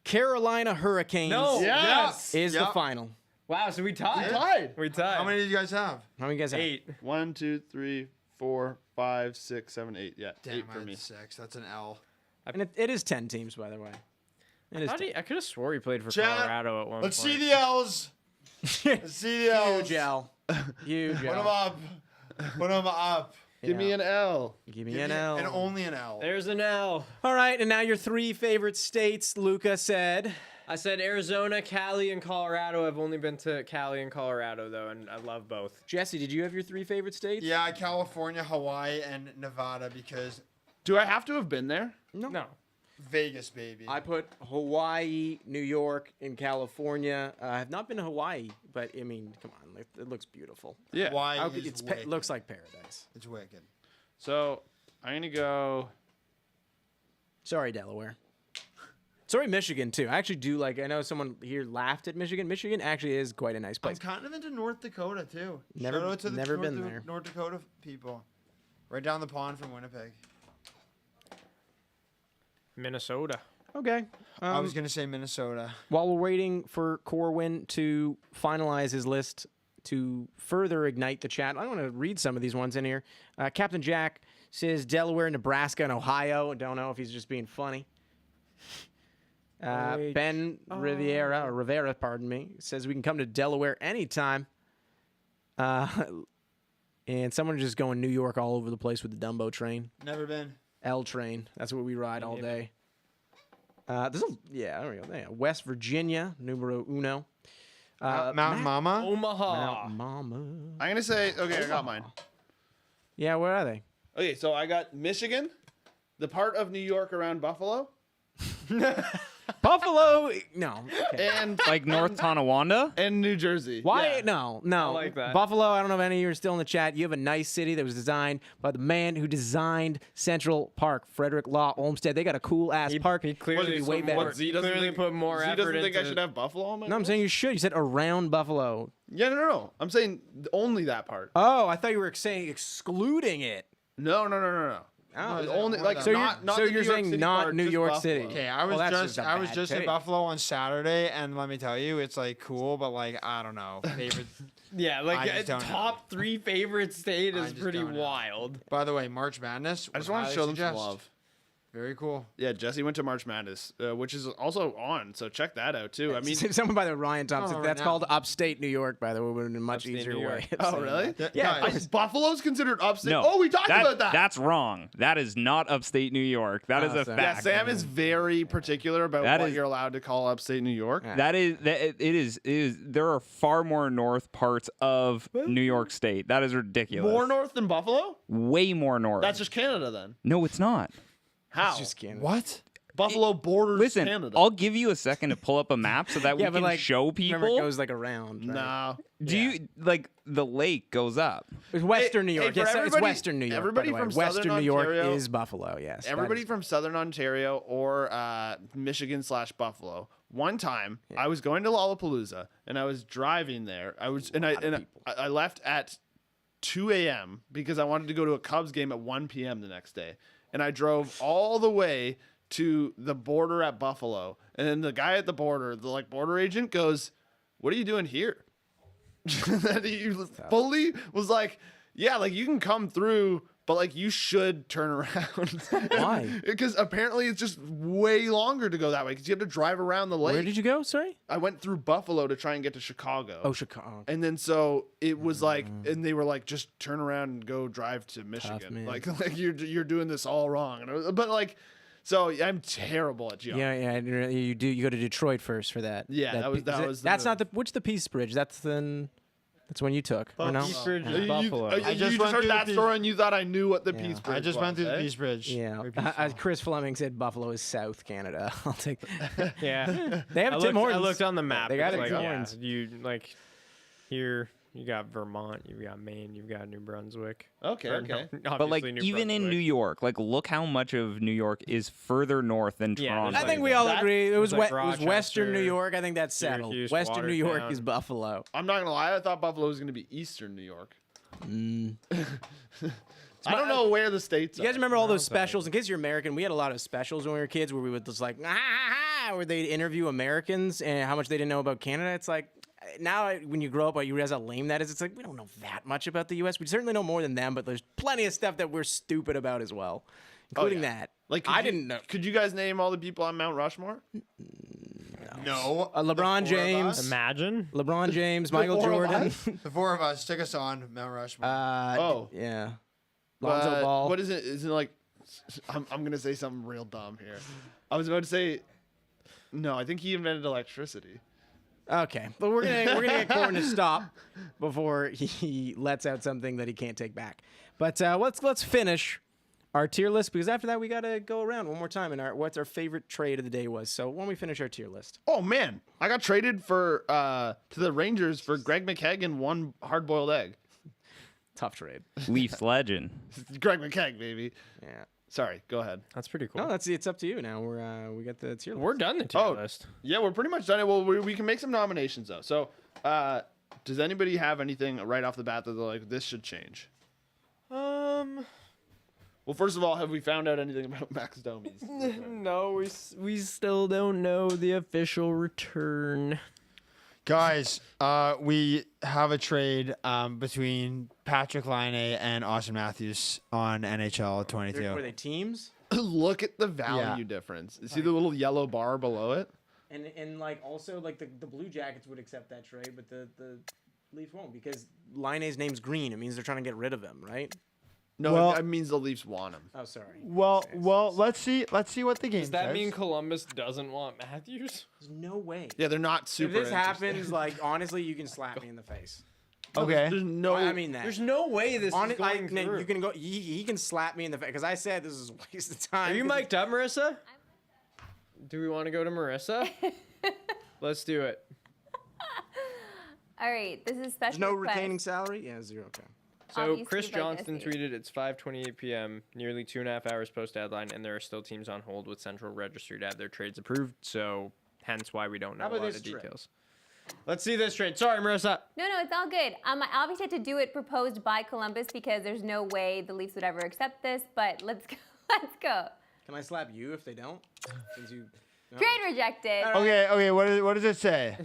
Carolina Hurricanes No. Yes. is the Yep. final. Wow, so we tied. Tied. We tied. How many did you guys have? How many guys have? 8. 1, 2, 3, 4, 5, 6, 7, 8. Yeah, Damn, 8 I for had me. 6. That's an L. And it is 10 teams, by the way. It is 10. I could have swore he played for Chat, Colorado at one Let's point. see the L's. Let's see the L's. Huge L. Huge Put them L. up. Put them up. Give me an L. Give me an L. And only an L. There's an L. All right, and now your 3 favorite states. Luca said. I said Arizona, Cali, and Colorado. I've only been to Cali and Colorado, though, and I love both. Jesse, did you have your 3 favorite states? Yeah, California, Hawaii, and Nevada because Do I have to have been there? No. Vegas, baby. I put Hawaii, New York, and California. I have not been to Hawaii, but I mean, come on, it looks beautiful. Yeah. Hawaii How could- is it wicked. looks like paradise. It's wicked. So I'm gonna go. Sorry, Delaware. Sorry, Michigan too. I actually do like. I know someone here laughed at Michigan. Michigan actually is quite a nice I'm place. kind of into North Dakota too. Never- Shout out to the never been there. North Dakota people, right down the pond from Winnipeg. Minnesota. Okay. I was gonna say Minnesota. While we're waiting for Corwin to finalize his list to further ignite the chat, I want to read some of these ones in here. Captain Jack says Delaware, Nebraska, and Ohio. Don't know if he's just being funny. Ben Rivera, pardon me, says we can come to Delaware anytime. And someone just going New York all over the place with the Dumbo train. Never been. L train. That's what we ride all day. There we go. Yeah, West Virginia, numero uno. Mountain Mama. Omaha. Mountain Mama. I'm gonna say. Okay, I got mine. Yeah, where are they? Okay, so I got Michigan, the part of New York around Buffalo, Buffalo. No. Okay. and Like North Tonawanda? and New Jersey. Why? Yeah. No. I like that. Buffalo, I don't know if any of you are still in the chat. You have a nice city that was designed by the man who designed Central Park, Frederick Law Olmsted. They got a cool ass park. He clearly way better. What, Z doesn't Clearly think, put more Z effort doesn't think I into- should have Buffalo on my No, I'm list? saying you should. You said around Buffalo. Yeah, no. I'm saying only that part. Oh, I thought you were saying excluding it. No. Oh, No, Only like so not you're the New York saying City not part, New just York Buffalo. City. Okay, I Well, was that's just a I was bad just in take. Buffalo on Saturday, and let me tell you, it's like cool, but like I don't know. Favorite. Yeah, I like just don't know. top 3 favorite state I is just pretty don't know. wild. By the way, March Madness. I just would want to highly show them some suggest. love. Very cool. Yeah, Jesse went to March Madness, which is also on, so check that out too. I mean, someone by the Ryan Thompson. Oh, That's right called now. upstate New York, by the way, but in a much Upstate easier New way. York. of oh saying really? that. Yeah, Yeah, guys, Buffalo's considered upstate. No. Oh, we talked about that. That's wrong. That is not upstate New York. That is a so- Yeah, fact. Sam is very particular about That what is- you're allowed to call upstate New York. That is it is there are far more north parts of New York State. That is ridiculous. More north than Buffalo? Way more north. That's just Canada then. No, it's not. How? It's just Canada. What? Buffalo borders Listen, Canada. I'll give you a second to pull up a map so that we Yeah, but can like, show remember people. it goes like around. Right? No. Do you like the lake goes up? It's Western New Hey, York. for Yes, it's everybody- Western New York. everybody by the way. from Western Southern New York Ontario- is Buffalo. Yes. that Everybody is- from Southern Ontario or Michigan/Buffalo. One time, I was going to Lollapalooza and I was driving there. I left at 2 a.m. because I wanted to go to a Cubs game at 1 p.m. the next day, and I drove all the way to the border at Buffalo, and then the guy at the border, the border agent, goes, "What are you doing here?" That he fully was like, "Yeah, like you can come through." But like you should turn around. Why? Because apparently it's just way longer to go that way because you have to drive around the lake. Where did you go? Sorry. I went through Buffalo to try and get to Chicago. Oh, Chicago. And then so it was like, and they were like, just turn around and go drive to Michigan. man. Like you're doing this all wrong. And but like, so I'm terrible at geography. Yeah, you do. You go to Detroit first for that. Yeah, that was the That's move. not the. Which the Peace Bridge? That's one you took. Or no? Peace Bridge is You Buffalo. just just went heard through that the- story and you thought I knew what the Yeah. Peace Bridge I just was, went through eh? the Peace Bridge. Yeah. Very peaceful. Chris Fleming said Buffalo is South Canada. I'll take. Yeah. They have I Tim looked, I Hortons. looked on the map. They got It's it. like, Tim yeah, Hortons. you like here You got Vermont, you've got Maine, you've got New Brunswick. Okay, Or, okay. no, But like obviously New even in Brunswick. New York, like look how much of New York is further north than Yeah, Toronto. I think we all That- agree it was, like it was Western New Rochester, York. I think that's settled. Syracuse, Western New York Watertown. is Buffalo. I'm not gonna lie. I thought Buffalo was gonna be Eastern New York. I don't know where the states. You guys are. remember all those specials? In case you're American, we had a lot of specials when we were kids where we would just like, where they'd interview Americans and how much they didn't know about Canada. It's like, now when you grow up, you realize how lame that is. It's like, we don't know that much about the U.S. We certainly know more than them, but there's plenty of stuff that we're stupid about as well, including that. Like, I didn't know. Could you guys name all the people on Mount Rushmore? No. LeBron The four of James. us? Imagine. LeBron James, The Michael four of Jordan. us? The four of us. Take us on Mount Rushmore. Yeah. Lonzo Ball. What is it? Isn't it like? I'm gonna say something real dumb here. I was about to say. No, I think he invented electricity. Okay, but we're gonna get Corwin to stop before he lets out something that he can't take back. But let's finish our tier list, because after that we gotta go around one more time and what's our favorite trade of the day was. So when we finish our tier list. Oh man, I got traded for to the Rangers for Greg McKegg and one hard-boiled egg. Tough trade. Leafs legend. Greg McKegg, baby. Yeah. Sorry, go ahead. That's pretty cool. No, it's up to you now. We got the tier list. We're done the tier list. Yeah, we're pretty much done it. Well, we can make some nominations though. So, does anybody have anything right off the bat that they're like, this should change? Well, first of all, have we found out anything about Max Domi's? No, we still don't know the official return. Guys, we have a trade between Patrick Laine and Austin Matthews on NHL 22. Were they teams? Look at the value difference. See the little yellow bar below it? And like also like the Blue Jackets would accept that trade, but the Leafs won't, because Laine's name's green. It means they're trying to get rid of him, right? No, Well- it means the Leafs want him. Oh, sorry. Well, let's see what the game Does that says. mean Columbus doesn't want Matthews? There's no way. Yeah, they're not super If this interested. happens, like honestly, you can slap me in the face. Okay. There's no. I mean that. There's no way this is going through. You can go. He can slap me in the face because I said this is a waste of time. Are you mic'd up, Marissa? Do we want to go to Marissa? Let's do it. All right, this is special. There's no request. retaining salary. Yeah, zero. Okay. So Obviously Chris by Johnston Jesse. tweeted, it's 5:28 p.m., nearly 2.5 hours post-deadline, and there are still teams on hold with Central Registry to have their trades approved, so hence why we don't know How a about lot this of trade? details. Let's see this trade. Sorry, Marissa. No, it's all good. I obviously had to do it proposed by Columbus because there's no way the Leafs would ever accept this. But let's go. Let's go. Can I slap you if they don't? Since you. No. Trade rejected. Okay. What does it say?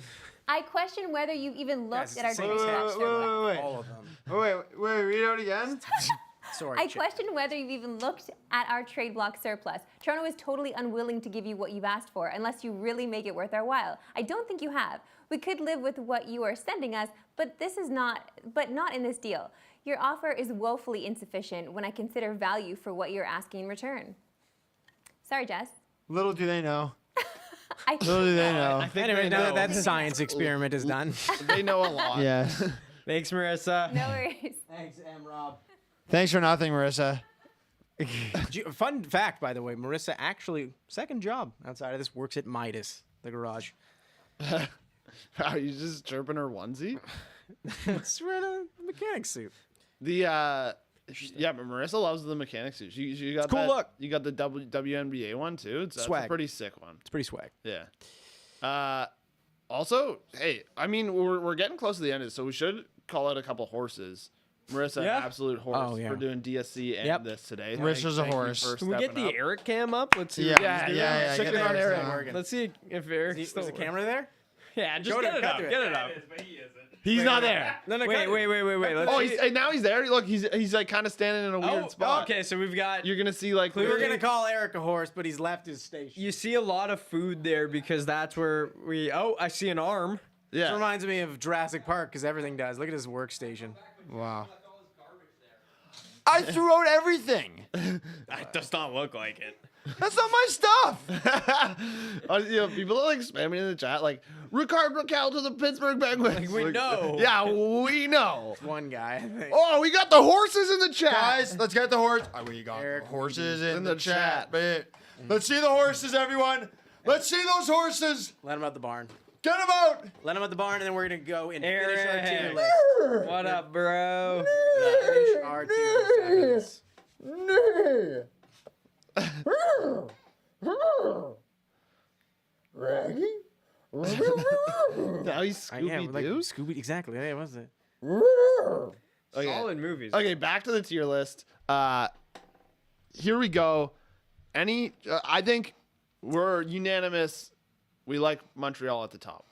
I question whether you've even looked Yes, at our it's trade the same request. exact wait. All of them. Wait, read it out again. Sorry. I Chip. question whether you've even looked at our trade block surplus. Toronto is totally unwilling to give you what you've asked for unless you really make it worth our while. I don't think you have. We could live with what you are sending us, but not in this deal. Your offer is woefully insufficient when I consider value for what you're asking in return. Sorry, Jess. Little do they know. Little do they know. Anyway, now that science experiment is done. They know a lot. Yeah. Thanks, Marissa. No worries. Thanks, Rob. Thanks for nothing, Marissa. Fun fact, by the way, Marissa actually second job outside of this works at Midas, the garage. Are you just chirping her onesie? It's wearing a mechanic suit. But Marissa loves the mechanic suit. She got cool that, look. You got the WNBA one too. That's Swag. a pretty sick one. It's pretty swag. Yeah. Also, hey, I mean we're getting close to the end of this, so we should call out a couple horses. Marissa, Yeah. absolute horse Oh, yeah. for doing DSC and this today. Marissa's a Thank you horse. for Can we get stepping the up. Eric cam up? Let's see. Yeah, what yeah, he's doing. yeah, Check get it on Eric's Eric. down. Let's see if Eric Is still the works. camera there? Yeah, just Go get to- it cut up. to it. Get it up. He's not there. No, Wait. Let's Oh, see. now he's there. Look, he's like kind of standing in a weird spot. Okay, so we've got. You're gonna see like We were gonna call Eric a horse, but he's left his station. You see a lot of food there because that's where we. Oh, I see an arm. This reminds me of Jurassic Park because everything does. Look at his workstation. Wow. I threw out everything. That does not look like it. That's not my stuff. People are like spamming in the chat like Ricard Raquel to the Pittsburgh Penguins. Like, we know. Yeah, we know. One guy, I think. Oh, we got the horses in the chat. Guys, let's get the horse. Oh, we got Eric, the horses in the the chat. Let's see the horses, everyone. Let's see those horses. Let him out the barn. Get him out. Let him at the barn, and then we're gonna go and finish our tier Eric. list. What up, bro? Finish our tier list after this. Raggy? Now he's Scooby-Doo? Scooby, exactly. Yeah, was it? Okay. Solid movies. Okay, back to the tier list. Here we go. I think we're unanimous. We like Montreal at the top.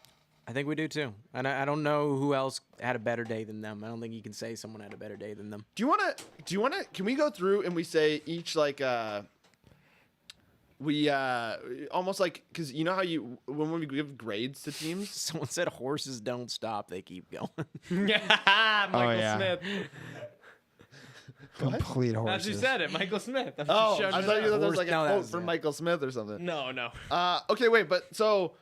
I think we do too. And I don't know who else had a better day than them. I don't think you can say someone had a better day than them. Do you want to? Can we go through and we say each like we almost like, because you know how when we give grades to teams, someone said horses don't stop, they keep going. Michael Smith. Complete horses. As you said it, Michael Smith. I thought you thought there was like a quote from yeah. Michael Smith or something. No. Okay, wait, but so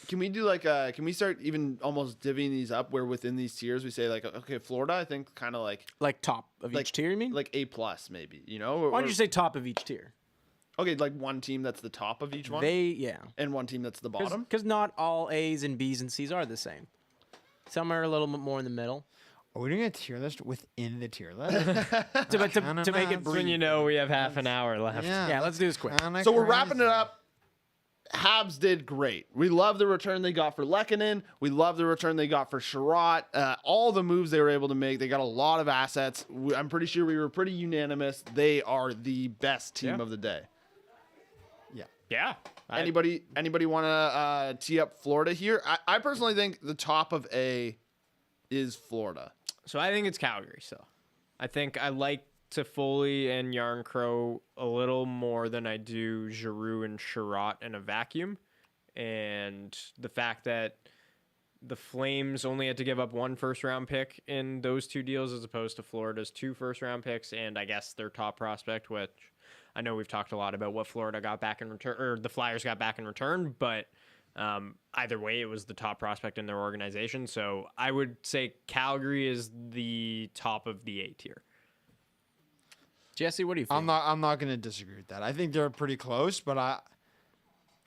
can we do like can we start even almost divvying these up where within these tiers we say like, okay, Florida, I think kind of like top of each tier, you mean? like A+ maybe, you know? Why don't you say top of each tier? Okay, like one team that's the top of each one? Yeah. And one team that's the bottom? Because not all A's and B's and C's are the same. Some are a little bit more in the middle. Are we doing a tier list within the tier list? to make it That's brief. when you know we have half an hour left. Yeah, let's do this quick. So we're wrapping it up. Habs did great. We love the return they got for Lehkonen. We love the return they got for Chiarot. All the moves they were able to make. They got a lot of assets. I'm pretty sure we were pretty unanimous. They are the best team of the day. Yeah. Anybody want to tee up Florida here? I personally think the top of A is Florida. So I think it's Calgary. So I think I like Toffoli and Yarncrow a little more than I do Giroux and Chiarot in a vacuum. And the fact that the Flames only had to give up 1 first-round pick in those 2 deals as opposed to Florida's 2 first-round picks and I guess their top prospect, which I know we've talked a lot about what Florida got back in return, or the Flyers got back in return, but either way, it was the top prospect in their organization. So I would say Calgary is the top of the A tier. Jesse, what do you think? I'm not going to disagree with that. I think they're pretty close, but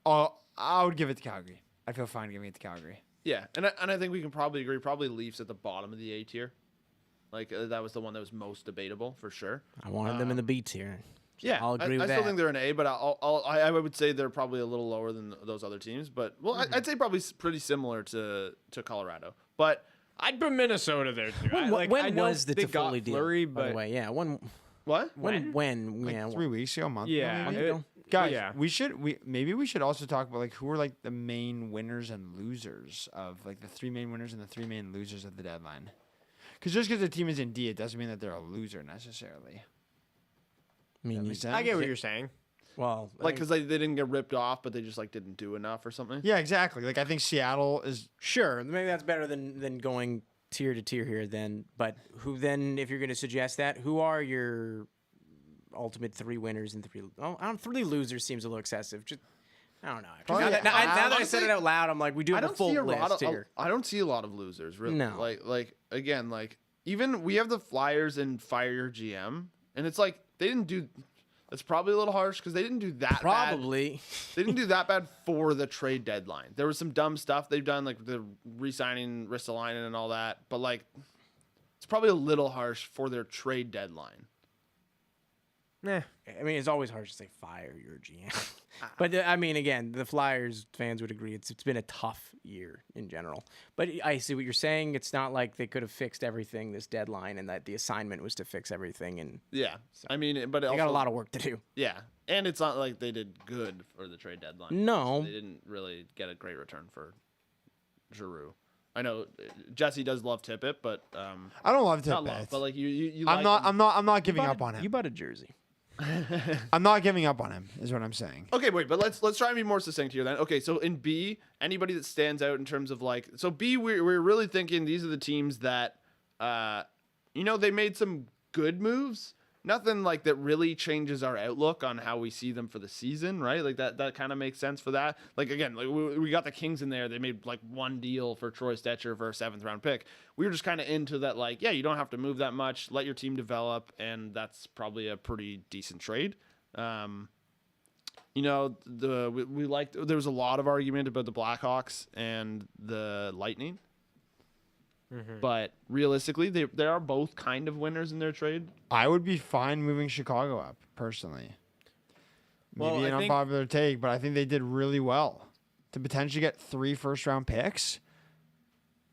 I would give it to Calgary. I feel fine giving it to Calgary. Yeah, and I think we can probably agree. Probably Leafs at the bottom of the A tier. Like that was the one that was most debatable for sure. I wanted them in the B tier. Yeah, I'll agree with I that. still think they're an A, but I would say they're probably a little lower than those other teams. But I'd say probably pretty similar to Colorado. But I'd put Minnesota there too. When was the Toffoli deal? Fleury, by the way, yeah. When? What? When? Like yeah. 3 weeks ago, a month Yeah. ago. Guys, yeah. we should also talk about like who are like the main winners and losers of like the 3 main winners and the 3 main losers of the deadline. Because just because the team is in D, it doesn't mean that they're a loser necessarily. I mean, I get what you're saying. Well, like because they didn't get ripped off, but they just like didn't do enough or something. Yeah, exactly. Like I think Seattle is sure. Maybe that's better than going tier to tier here. Then, but who then? If you're going to suggest that, who are your ultimate 3 winners and 3? Oh, 3 losers seems a little excessive. Just I don't know. Now that I said it out loud, I'm like, we do have a full list here. I don't see a lot of losers really. No. Like again, like even we have the Flyers and fire your GM, and it's like they didn't do. That's probably a little harsh because they didn't do that. Probably. They didn't do that bad for the trade deadline. There was some dumb stuff they've done, like the re-signing Ristolainen and all that. But like, it's probably a little harsh for their trade deadline. I mean, it's always hard to say fire your GM. But, I mean, again, the Flyers fans would agree it's been a tough year in general. But I see what you're saying. It's not like they could have fixed everything this deadline and that the assignment was to fix everything. And yeah. I mean, but they got a lot of work to do. Yeah. And it's not like they did good for the trade deadline. No. They didn't really get a great return for Giroux. I know Jesse does love Tippett, but I don't love not Tippett. love, but like you I'm not giving up on him. You bought a jersey. I'm not giving up on him, is what I'm saying. Okay, wait, but let's try and be more succinct here then. Okay, so in B, anybody that stands out in terms of like, so B, we're really thinking these are the teams that, they made some good moves. Nothing like that really changes our outlook on how we see them for the season, right? Like that kind of makes sense for that. Like again, like we got the Kings in there. They made like one deal for Troy Stecher for a 7th round pick. We were just kind of into that, like, yeah, you don't have to move that much. Let your team develop, and that's probably a pretty decent trade. you know, we liked. There was a lot of argument about the Blackhawks and the Lightning, but realistically, they are both kind of winners in their trade. I would be fine moving Chicago up personally. Maybe Well, an I think- unpopular take, but I think they did really well to potentially get 3 first-round picks,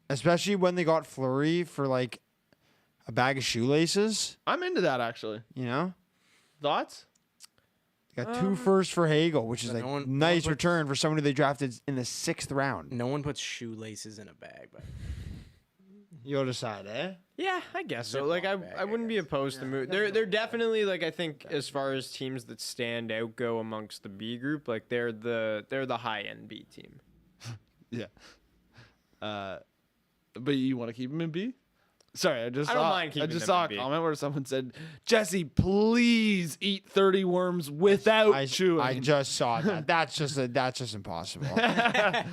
especially when they got Fleury for like a bag of shoelaces. I'm into that actually. You know, Thoughts? they got 2 firsts for Hagel, which is but like no one nice puts- return for someone who they drafted in the 6th round. No one puts shoelaces in a bag, but You'll decide, eh? Yeah, I guess so. Like I wouldn't be opposed to move. They're definitely like I think as far as teams that stand out go amongst the B group, like they're the high end B team. Yeah. But you want to keep him in B? Sorry, I I don't saw, mind keeping I just them saw in a B. comment where someone said, "Jesse, please eat 30 worms without chewing." I just saw that. That's just impossible. That's it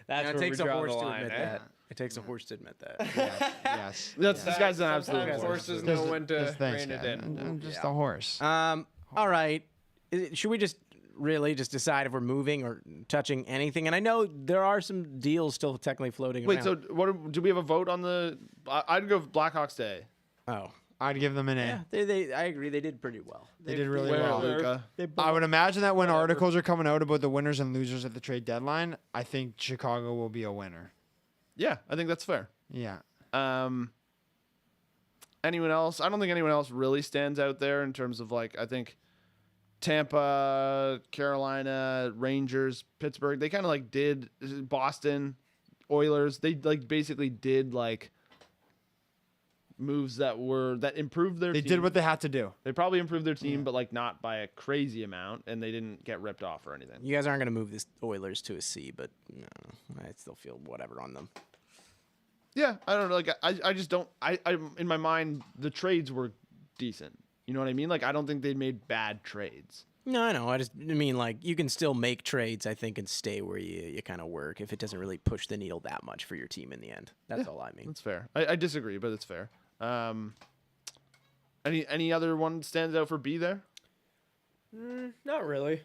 where takes we a draw horse the to line, admit eh? that. It takes a horse to admit that. Yes. This guy's an absolute Sometimes horse. horses know when to Just thanks, rein it guys. in. I'm just a horse. All right. Should we just really just decide if we're moving or touching anything? And I know there are some deals still technically floating Wait, around. so what? Do we have a vote on the? I'd go Blackhawks Day. Oh, I'd give them an A. yeah. I agree. They did pretty well. They did really Where, well. Luca? I would imagine that when articles are coming out about the winners and losers at the trade deadline, I think Chicago will be a winner. Yeah, I think that's fair. Yeah. Anyone else? I don't think anyone else really stands out there in terms of like. I think Tampa, Carolina, Rangers, Pittsburgh. They kind of like did Boston, Oilers. They like basically did like moves that improved their They team. did what they had to do. They probably improved their team, but like not by a crazy amount, and they didn't get ripped off or anything. You guys aren't going to move this Oilers to a C, but no, I still feel whatever on them. Yeah, I don't know. Like I just don't. I in my mind the trades were decent. You know what I mean? Like I don't think they made bad trades. No, I know. I mean, like, you can still make trades, I think, and stay where you kind of work if it doesn't really push the needle that much for your team in the end. That's all I mean. That's fair. I disagree, but it's fair. Any other one stands out for B there? Not really.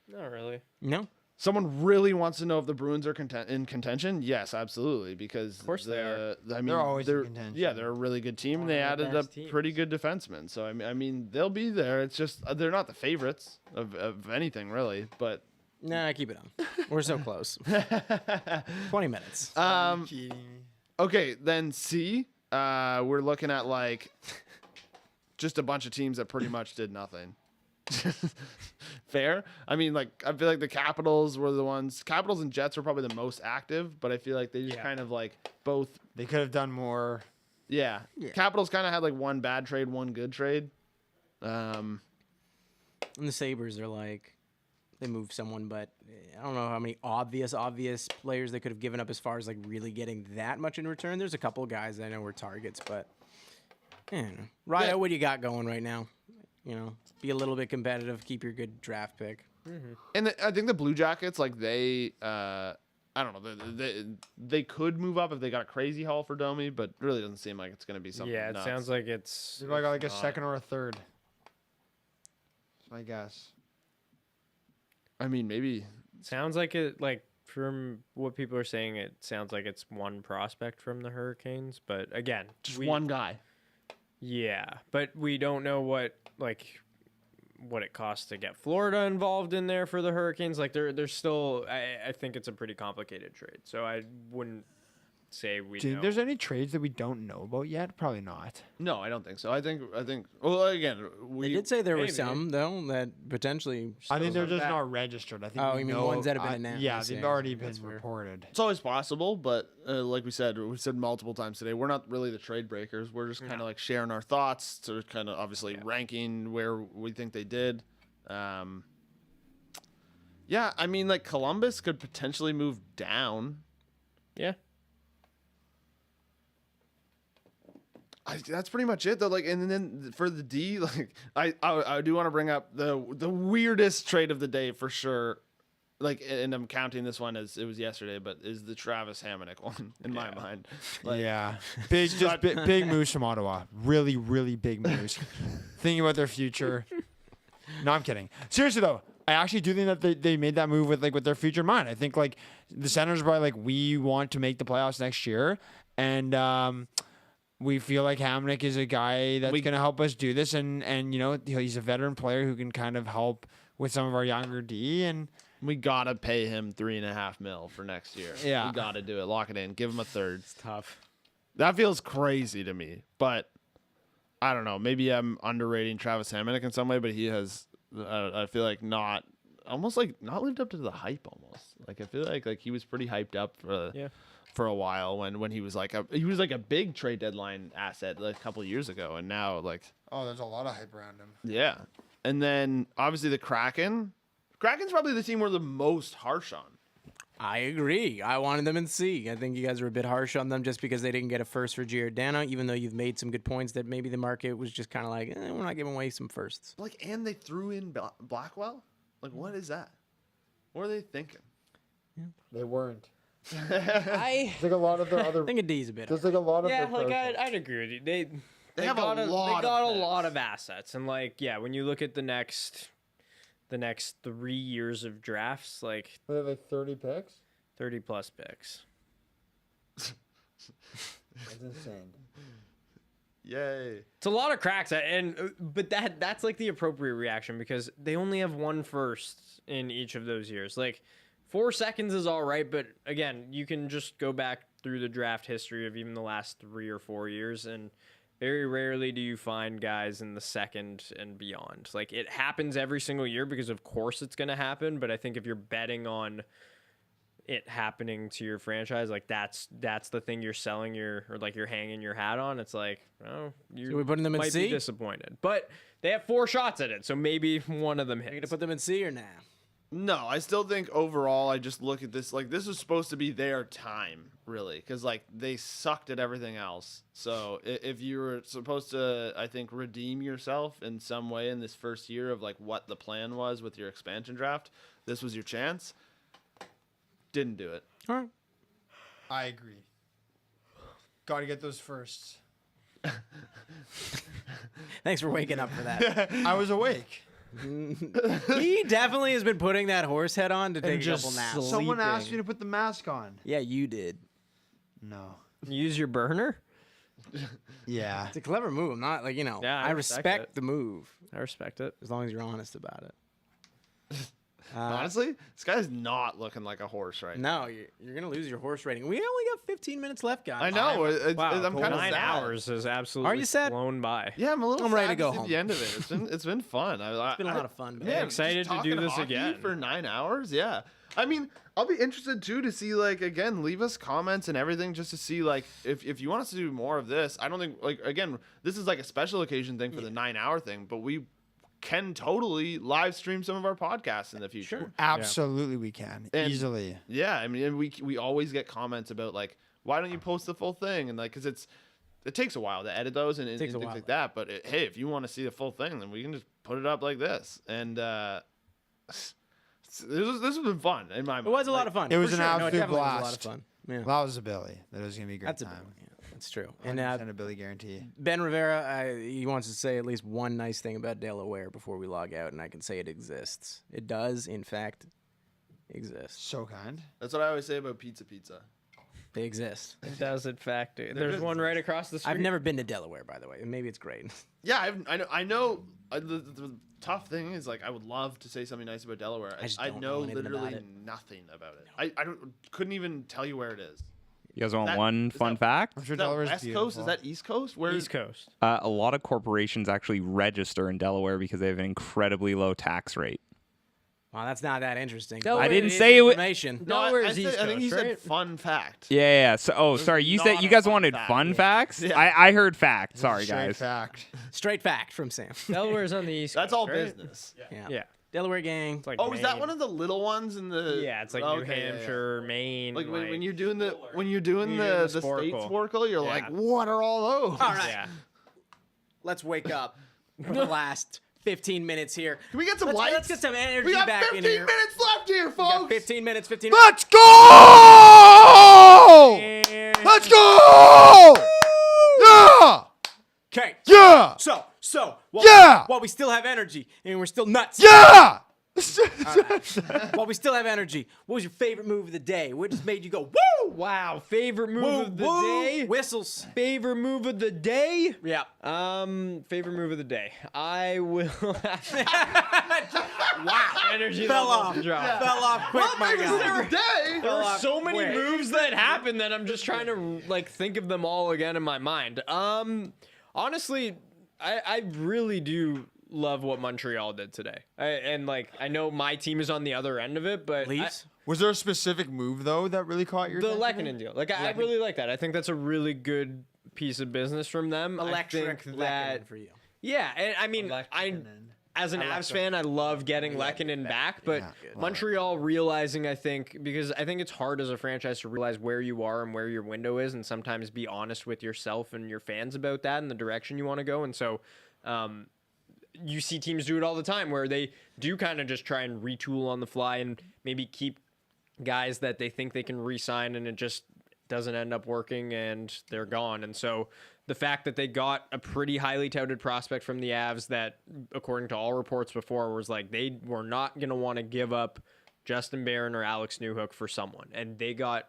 Not really. No. Someone really wants to know if the Bruins are in contention. Yes, absolutely, because of course they are. I mean, They're always in contention. Yeah, they're a really good team, and they One of the added a best teams. pretty good defenseman. So I mean, they'll be there. It's just they're not the favorites of anything really, but. Nah, keep it on. We're so close. 20 minutes. Okay, then C. We're looking at like just a bunch of teams that pretty much did nothing. Fair. I mean, like I feel like the Capitals were the ones. Capitals and Jets were probably the most active, but I feel like they just kind of like both. They could have done more. Yeah. Capitals kind of had like one bad trade, one good trade. And the Sabres are like, they moved someone, but I don't know how many obvious players they could have given up as far as like really getting that much in return. There's a couple of guys I know were targets, but I don't know. Ryan, what do you got going right now? You know, be a little bit competitive, keep your good draft pick. And I think the Blue Jackets, like they, I don't know, they could move up if they got a crazy haul for Domi, but it really doesn't seem like it's going to be something. Yeah, it nuts. sounds like it's. They got like a second or a third. I guess. I mean, maybe. Sounds like it. Like from what people are saying, it sounds like it's one prospect from the Hurricanes. But again, Just one guy. Yeah, but we don't know what it costs to get Florida involved in there for the Hurricanes. Like they're still. I think it's a pretty complicated trade. So I wouldn't say we. Do you know. think there's any trades that we don't know about yet? Probably not. No, I don't think so. I think. Well, again, They did say there were some though that potentially. I think they're still- just not registered. I think. Oh, we you mean know ones that have of- been announced? Yeah, they've Yeah, already that's been fair. reported. It's always possible, but like we said multiple times today, we're not really the trade breakers. We're just kind of like sharing our thoughts to kind of obviously ranking where we think they did. Yeah, I mean, like Columbus could potentially move down. Yeah. That's pretty much it though. Like, and then for the D, like I do want to bring up the weirdest trade of the day for sure. Like, and I'm counting this one as it was yesterday, but is the Travis Hamonic one in my mind. Like, Yeah, big moves from Ottawa. Really, really big moves. Thinking about their future. No, I'm kidding. Seriously though, I actually do think that they made that move with their future in mind. I think like the Senators are probably like, we want to make the playoffs next year, and we feel like Hamonic is a guy that's going to help us do this, and he's a veteran player who can kind of help with some of our younger D, and we gotta pay him $3.5 million for next year. Yeah, we gotta do it. Lock it in. Give him a third. It's tough. That feels crazy to me, but I don't know. Maybe I'm underrating Travis Hamonic in some way, but he has. I feel like not lived up to the hype almost. Like I feel like he was pretty hyped up for a while when he was like a big trade deadline asset like a couple of years ago, and now like there's a lot of hype around him. Yeah, and then obviously the Kraken. Kraken's probably the team we're the most harsh on. I agree. I wanted them in C. I think you guys were a bit harsh on them just because they didn't get a first for Giordano, even though you've made some good points that maybe the market was just kind of like, we're not giving away some firsts. Like, and they threw in Blackwell? Like, what is that? What are they thinking? Yeah. They weren't. I like a lot of their other. I think a D is a bit. There's like a lot of. Yeah, like I'd agree with you. They have got a lot of assets, and like when you look at the next 3 years of drafts, like they have like 30 picks. 30 plus picks. That's insane. Yay! It's a lot of cracks, but that's like the appropriate reaction because they only have one first in each of those years. Like 4 seconds is all right, but again, you can just go back through the draft history of even the last 3 or 4 years, and very rarely do you find guys in the second and beyond. Like it happens every single year because of course it's going to happen, but I think if you're betting on it happening to your franchise, like that's the thing you're selling you're hanging your hat on. It's like, you we putting them in might C? be disappointed, but they have 4 shots at it, so maybe one of them hits. Are you gonna put them in C or nah? No, I still think overall, I just look at this like this was supposed to be their time, really, because like they sucked at everything else. So if you were supposed to, I think, redeem yourself in some way in this first year of like what the plan was with your expansion draft, this was your chance. Didn't do it. All right. I agree. Got to get those firsts. Thanks for waking up for that. I was awake. He definitely has been putting that horse head on to take a couple naps. Someone asked you to put the mask on. Yeah, you did. No. Use your burner? Yeah. It's a clever move. I'm not like, Yeah, I respect the move. I respect it. As long as you're honest about it. Honestly, this guy's not looking like a horse right now. No, you're going to lose your horse rating. We only got 15 minutes left, guys. I know. I'm kind of 9 sad. hours is absolutely Are you sad? blown by. Yeah, I'm a little I'm sad ready to go see home. the end of it. It's been fun. It's been a lot of fun. Yeah, I'm excited just to do talking this hockey again. for 9 hours. Yeah, I mean, I'll be interested too to see like again, leave us comments and everything just to see like if you want us to do more of this. I don't think like again, this is like a special occasion thing for the 9 hour thing, but we can totally live stream some of our podcasts in the future. Sure. Absolutely, we can easily. Yeah, I mean, we always get comments about like, why don't you post the full thing? And like, because it takes a while to edit those and things like that. But hey, if you want to see the full thing, then we can just put it up like this. And this has been fun in my mind. It was a lot of fun. It was For an sure. absolute No, it definitely blast. was a lot of fun. Yeah. That was a Billy. That was gonna be a great That's a time. big one. Yeah, that's true. And a Billy guarantee. Ben Rivera, he wants to say at least one nice thing about Delaware before we log out, and I can say it exists. It does, in fact, exist. So kind. That's what I always say about pizza. They exist. It does, in fact. There's one right across the street. I've never been to Delaware, by the way. Maybe it's great. Yeah, I know. The tough thing is like I would love to say something nice about Delaware. I know literally nothing about it. I couldn't even tell you where it is. You guys want one fun fact? Is that West Coast? Is that East Coast? Where? East Coast. A lot of corporations actually register in Delaware because they have an incredibly low tax rate. Well, that's not that interesting. I didn't say it was. Information. No, Delaware I is East Coast, think he said right? fun fact. Yeah. So, sorry. You said you guys wanted fun facts. Yeah. I heard fact. Sorry, Straight guys. fact. Straight fact from Sam. Delaware's on the East That's Coast, all right? business. Yeah. Delaware gang. It's like Oh, is that Maine. one of the little ones in the? Yeah, it's like New Hampshire, Maine. Like when you're doing the the state Sporkle. sporkle, you're Yeah. like, what are all those? All right. Yeah. Let's wake up for the last 15 minutes here. Can we get some Let's lights? get some energy We got back 15 in here. minutes left here, We got folks. 15 minutes. Let's go! Let's go! Yeah! Okay. Yeah! So So, while we still have energy and we're still nuts. Yeah! While we still have energy, what was your favorite move of the day? What just made you go, woo? Wow, favorite move of the day? Whistles. Favorite move of the day? Yeah. Favorite move of the day. I will. Wow. Energy Fell levels off. drop. Fell off quick, my guy. There are so many quick. moves that happen that I'm just trying to like think of them all again in my mind. Honestly, I really do love what Montreal did today. I know my team is on the other end of it, but was there a specific move though that really caught your the attention? Lehkonen deal? I really like that. I think that's a really good piece of business from them. Electric I think Lehkonen for you. Yeah, and I mean, as an Avs fan, I love getting Lehkonen back, but Montreal realizing, I think it's hard as a franchise to realize where you are and where your window is, and sometimes be honest with yourself and your fans about that and the direction you want to go. And so, you see teams do it all the time where they do kind of just try and retool on the fly and maybe keep guys that they think they can re-sign, and it just doesn't end up working and they're gone. And so the fact that they got a pretty highly touted prospect from the Avs that, according to all reports before, was like they were not going to want to give up Justin Barron or Alex Newhook for someone. And they got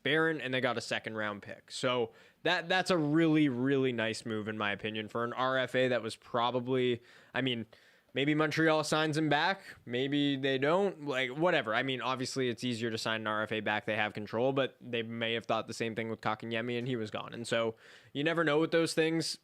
Barron and they got a second round pick. So that's a really, really nice move in my opinion for an RFA that was probably, I mean, maybe Montreal signs him back. Maybe they don't. Like, whatever. I mean, obviously, it's easier to sign an RFA back. They have control, but they may have thought the same thing with Kotkaniemi, and he was gone. And so you never know with those things.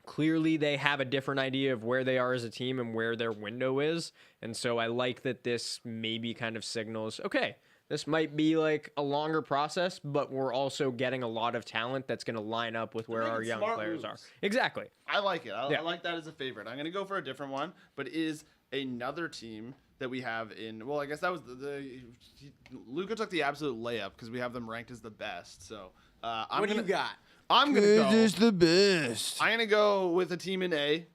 Clearly, they have a different idea of where they are as a team and where their window is. And so I like that this maybe kind of signals, okay, this might be like a longer process, but we're also getting a lot of talent that's going to line up with where our young players are. Exactly. I like it. I like that as a favorite. I'm going to go for a different one, but it is another team that we have in. Well, I guess that was Luca took the absolute layup because we have them ranked as the best. So what do you got? I'm going to go. It is the best. I'm going to go with a team in A.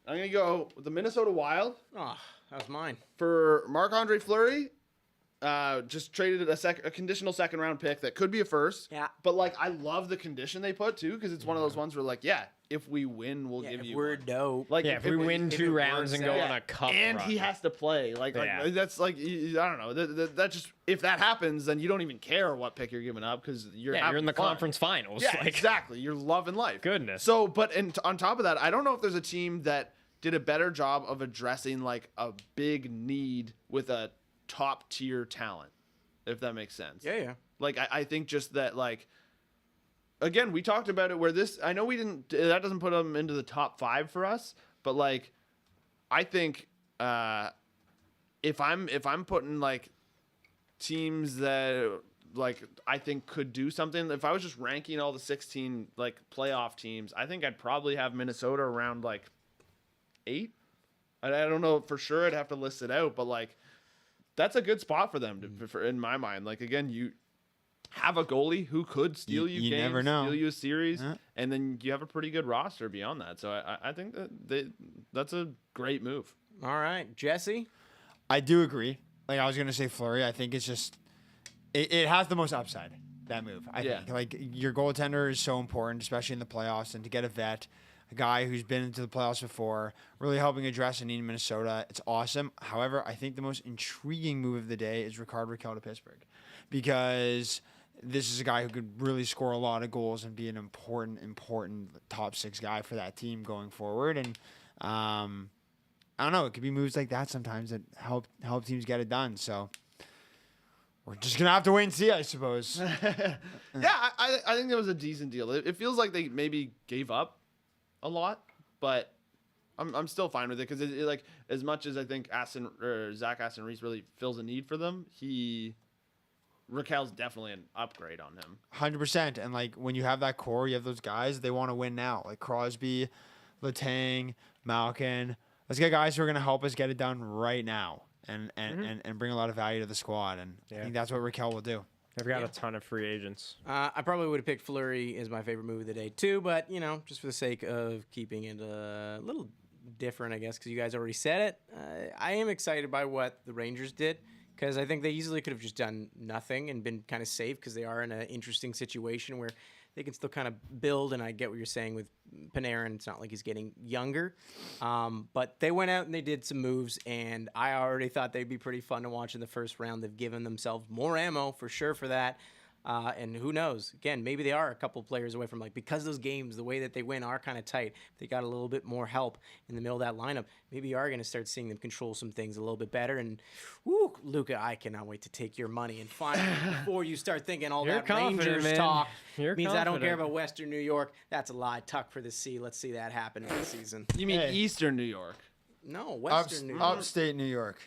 I'm going to go with the Minnesota Wild. Oh, that was mine. For Marc-Andre Fleury. Just traded a conditional second round pick that could be a first. Yeah. But like, I love the condition they put too, because it's one of those ones where like, yeah, if we win, we'll give you. We're one. dope. Like, if we win 2 rounds and go on a cup, and run. he has to play. Like that's like, I don't know. That just, if that happens, then you don't even care what pick you're giving up because you're in the fun. conference finals. Yeah, exactly. You're loving life. Goodness. So, but on top of that, I don't know if there's a team that did a better job of addressing like a big need with a top tier talent. If that makes sense. Yeah. Like, I think just that, like, again, we talked about it where this, I know that doesn't put them into the top 5 for us, but like, I think if I'm putting like teams that like I think could do something, if I was just ranking all the 16 like playoff teams, I think I'd probably have Minnesota around like 8. I don't know for sure. I'd have to list it out, but like, that's a good spot for them, in my mind. Like, again, you have a goalie who could steal you games, never know. steal you a series, and then you have a pretty good roster beyond that. So I think that's a great move. All right, Jesse? I do agree. Like, I was going to say Fleury. I think it's just it has the most upside, that move. I think. Like, your goaltender is so important, especially in the playoffs, and to get a vet, a guy who's been into the playoffs before, really helping address a need in Minnesota. It's awesome. However, I think the most intriguing move of the day is Rickard Rakell to Pittsburgh, because this is a guy who could really score a lot of goals and be an important top 6 guy for that team going forward. And I don't know, it could be moves like that sometimes that help teams get it done. So we're just gonna have to wait and see, I suppose. Yeah, I think that was a decent deal. It feels like they maybe gave up a lot, but I'm still fine with it because it like, as much as I think Zach Aston Reese really fills a need for them, Rakell's definitely an upgrade on him. 100%. And like, when you have that core, you have those guys, they want to win now. Like Crosby, Letang, Malkin. Let's get guys who are going to help us get it done right now and bring a lot of value to the squad. And I think that's what Rakell will do. They've got a ton of free agents. I probably would have picked Fleury as my favorite move of the day too, but just for the sake of keeping it a little different, I guess, because you guys already said it. I am excited by what the Rangers did, because I think they easily could have just done nothing and been kind of safe, because they are in an interesting situation where they can still kind of build. And I get what you're saying with Panarin. It's not like he's getting younger. But they went out and they did some moves, and I already thought they'd be pretty fun to watch in the first round. They've given themselves more ammo for sure for that. And who knows? Again, maybe they are a couple players away from, like, because those games, the way that they win are kind of tight. They got a little bit more help in the middle of that lineup. Maybe you are going to start seeing them control some things a little bit better. And, woo, Luca, I cannot wait to take your money. And finally, before you start thinking all You're that confident, Rangers man. talk You're means I don't care confident. about Western New York, that's a lie. Tuck for the C. Let's see that happen this season. You mean Hey. Eastern New York? No, Western New York. Upstate New York.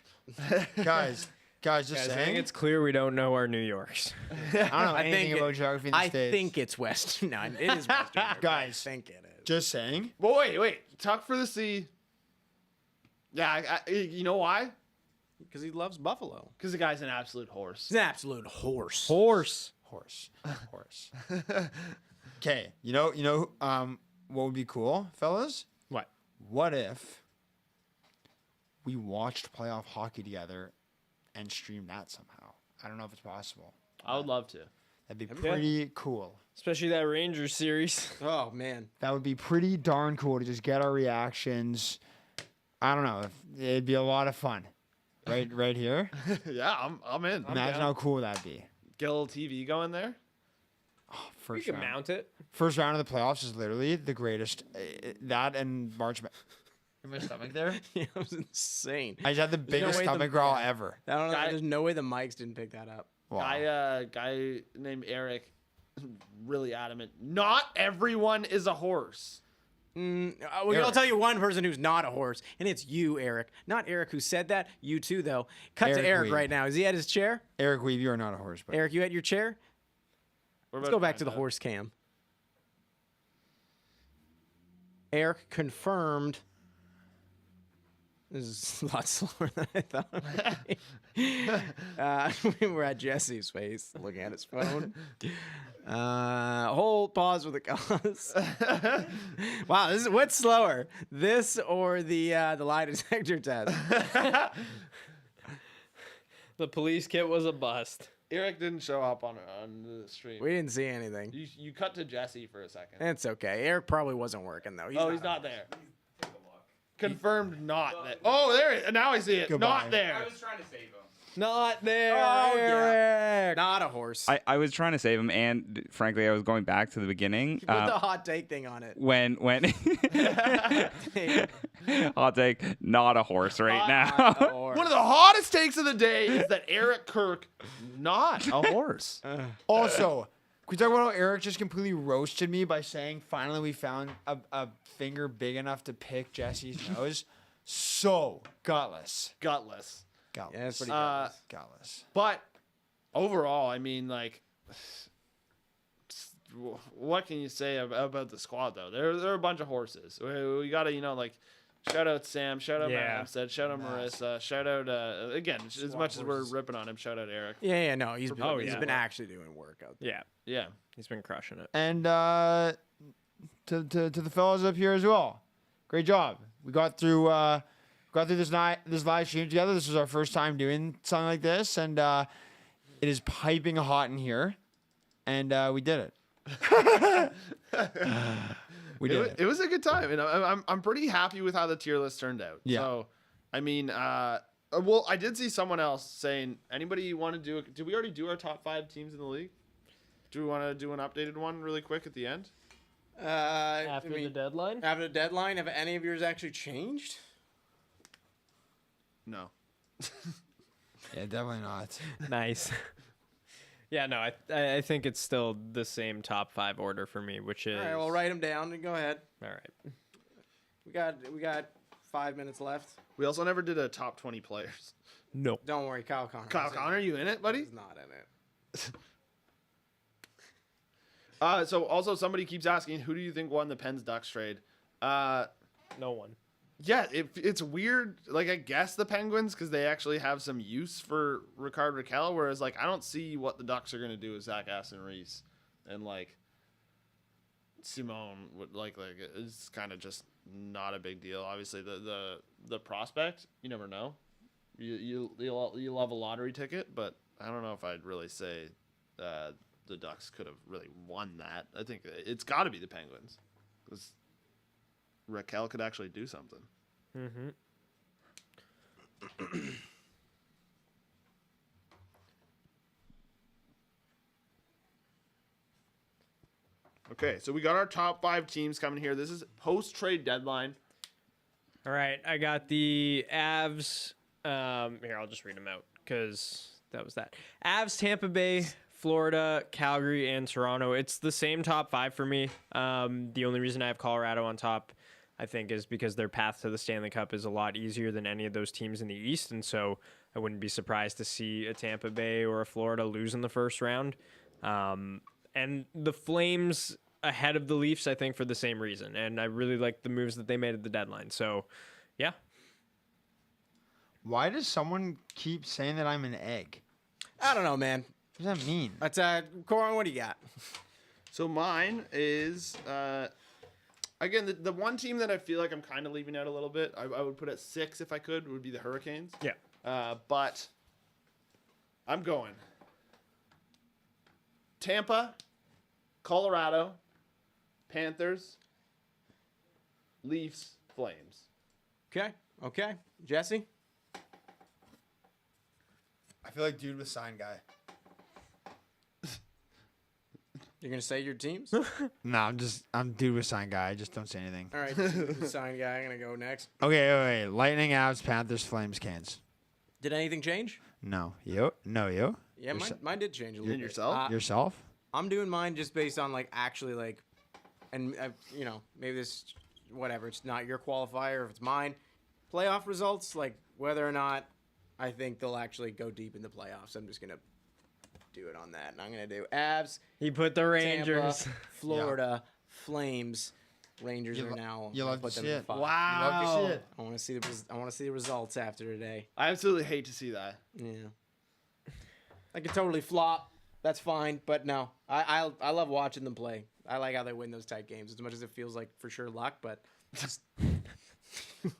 Guys, just Guys, I saying. think it's clear we don't know our New Yorks. I don't know anything about geography in the I States. think it's Western. No, it is Western New York. Guys, I think it is. just saying. But wait. Tuck for the C. Yeah, you know why? Because he loves Buffalo. Because the guy's an absolute horse. He's an absolute horse. Horse. Okay, you know, what would be cool, fellas? What? What if we watched playoff hockey together and streamed that somehow? I don't know if it's possible. I would love to. That'd be pretty cool. Especially that Rangers series. Oh, man. That would be pretty darn cool to just get our reactions. I don't know. It'd be a lot of fun. Right here. Yeah, I'm in. Imagine how cool that'd be. Get a little TV going there. You First can round. mount it. First round of the playoffs is literally the greatest. That and March. In my stomach there. It was insane. I just had the There's no biggest way stomach growl ever. I don't know. Guy- There's no way the mics didn't pick that up. Wow. Guy named Eric, really adamant. Not everyone is a horse. I'll tell you one person who's not a horse, and it's you, Eric. Not Eric who said that. You too, though. Cut Eric to Eric Weed. right now. Is he at his chair? Eric Weave, you are not a horse. But Eric, you at your chair? We're Let's about go back find to the out. horse cam. Eric confirmed. This is a lot slower than I thought. We're at Jesse's face, looking at his phone. Hold pause for the cause. Wow, this is what's slower, this or the lie detector test? The police kit was a bust. Eric didn't show up on the stream. We didn't see anything. You cut to Jesse for a second. It's okay. Eric probably wasn't working though. He's not there. Confirmed not there. Oh, there it is. Now I see it. Goodbye. Not there. was trying to save him. Not there. Oh, yeah. Eric. Not a horse. I was trying to save him, and frankly, I was going back to the beginning. Put the hot take thing on it. When I'll take not a horse right now. One of the hottest takes of the day is that Eric Kirk not a horse. also, can we talk about how Eric just completely roasted me by saying finally we found a finger big enough to pick Jesse's nose? So gutless. Gutless. Gutless. Yeah, it's pretty gutless. But overall, I mean, like, what can you say about the squad though? They're a bunch of horses. We gotta, like, shout out Sam, shout out Matt Hempstead, shout out Marissa, shout out again, as much as we're ripping on him, shout out Eric. Yeah, no, he's been, he's been actually doing work out there. Yeah. Yeah. He's been crushing it. And to the fellas up here as well, great job. We got through this live stream together. This was our first time doing something like this, and it is piping hot in here, and we did it. It was a good time, and I'm pretty happy with how the tier list turned out. Yeah. So, I mean, well, I did see someone else saying, anybody want to do? Did we already do our top 5 teams in the league? Do we want to do an updated one really quick at the end? After the deadline? After the deadline, have any of yours actually changed? No. Yeah, definitely not. Nice. Yeah, no, I think it's still the same top 5 order for me, which is... All right, well, write them down and go ahead. All right. We got 5 minutes left. We also never did a top 20 players. No. Don't worry, Kyle Connor. Kyle Connor, you in it, buddy? He's not in it. So also somebody keeps asking, who do you think won the Pens Ducks trade? No one. Yeah, it's weird. Like, I guess the Penguins, because they actually have some use for Rickard Rakell, whereas, like, I don't see what the Ducks are going to do with Zach Aston-Reese. And, like, Simone would like it's kind of just not a big deal. Obviously, the prospect, you never know. You'll have a lottery ticket, but I don't know if I'd really say the Ducks could have really won that. I think it's got to be the Penguins because Raquel could actually do something. Mm-hmm. Okay, so we got our top 5 teams coming here. This is post-trade deadline. All right, I got the Avs. Here, I'll just read them out because that was that. Avs, Tampa Bay, Florida, Calgary, and Toronto. It's the same top 5 for me. The only reason I have Colorado on top, I think, is because their path to the Stanley Cup is a lot easier than any of those teams in the East, and so I wouldn't be surprised to see a Tampa Bay or a Florida lose in the first round. And the Flames ahead of the Leafs, I think, for the same reason. And I really like the moves that they made at the deadline. So, yeah. Why does someone keep saying that I'm an egg? I don't know, man. What does that mean? But Corwin, what do you got? So mine is, again, the one team that I feel like I'm kind of leaving out a little bit, I would put at 6 if I could, would be the Hurricanes. Yeah. But I'm going Tampa, Colorado, Panthers, Leafs, Flames. Okay. Jesse? I feel like dude with sign guy. You're going to say your teams? No, I'm dude with sign guy. I just don't say anything. All right, dude with sign guy. I'm going to go next. Okay. Lightning, Avs, Panthers, Flames, Canes. Did anything change? No. You? No, you? Yeah, mine did change a little bit. Yourself? Yourself? I'm doing mine just based on, actually, and, maybe this, whatever, it's not your qualifier, if it's mine. Playoff results, whether or not I think they'll actually go deep in the playoffs. I'm just going to do it on that. And I'm going to do Avs. He put the Rangers. Tampa, Florida, Flames. Rangers are now. You love to see it. Wow. You love to see it. I want to see the results after today. I absolutely hate to see that. Yeah. I could totally flop. That's fine, but no, I love watching them play. I like how they win those tight games as much as it feels like for sure luck, but just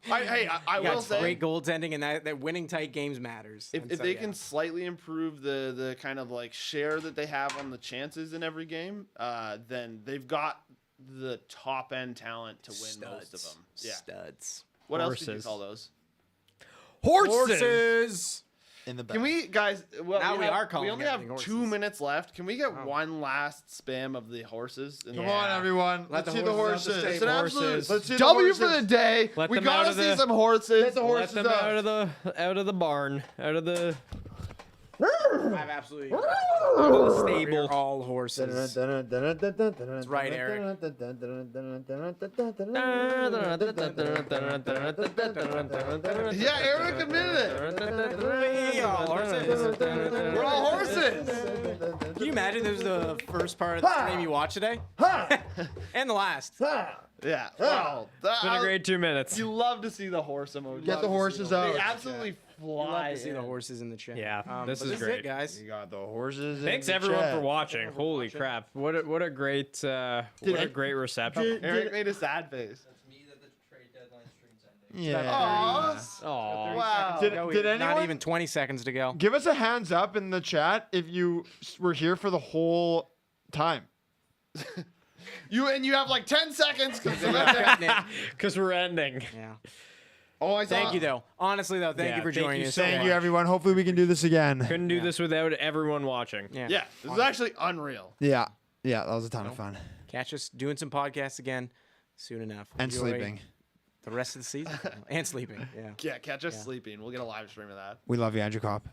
I will say great goaltending and that winning tight games matters. If they can slightly improve the kind of share that they have on the chances in every game, then they've got the top end talent to win most of them. Yeah. Studs. What else did you call those? Horses. In the back. Can we, guys? Well, Now we are calling We only everything have horses. 2 minutes left. Can we get one last spam of the horses? Come on, everyone. Let's see the horses. It's an absolute Let's see the W horses. for the day. Let We them out gotta of see the- some horses. Get the horses Let them out. out of the barn, out of the I've absolutely stable. all horses. That's right, Eric. Yeah, Eric admitted it. We all horses. We're all horses. Can you imagine this was the first part of the stream you watched today? And the last. Yeah. Wow. It's been a great 2 minutes. You love to see the horse emoji. Get the horses They out. absolutely You love fly. to see the in. horses in the chat. Yeah, this but is great. it, guys. You got the horses. Thanks in the everyone chat. for watching. Holy crap! What a great great reception. Eric made a sad face. Yeah. Aw. Wow. Did Not anyone even 20 seconds to go. give us a hands up in the chat if you were here for the whole time? You have 10 seconds. Because we're ending. Yeah. Oh, I saw. Thank you, though. Honestly, though, thank Yeah, you for thank joining you us. so Thank much. you, everyone. Hopefully we can do this again. Couldn't do this without everyone watching. Yeah. Yeah, this is actually unreal. Yeah. Yeah, that was a ton of fun. Catch us doing some podcasts again soon enough. And Enjoy sleeping. the rest of the season. And sleeping. Yeah. Yeah, catch us sleeping. We'll get a live stream of that. We love you, Andrew Kopp.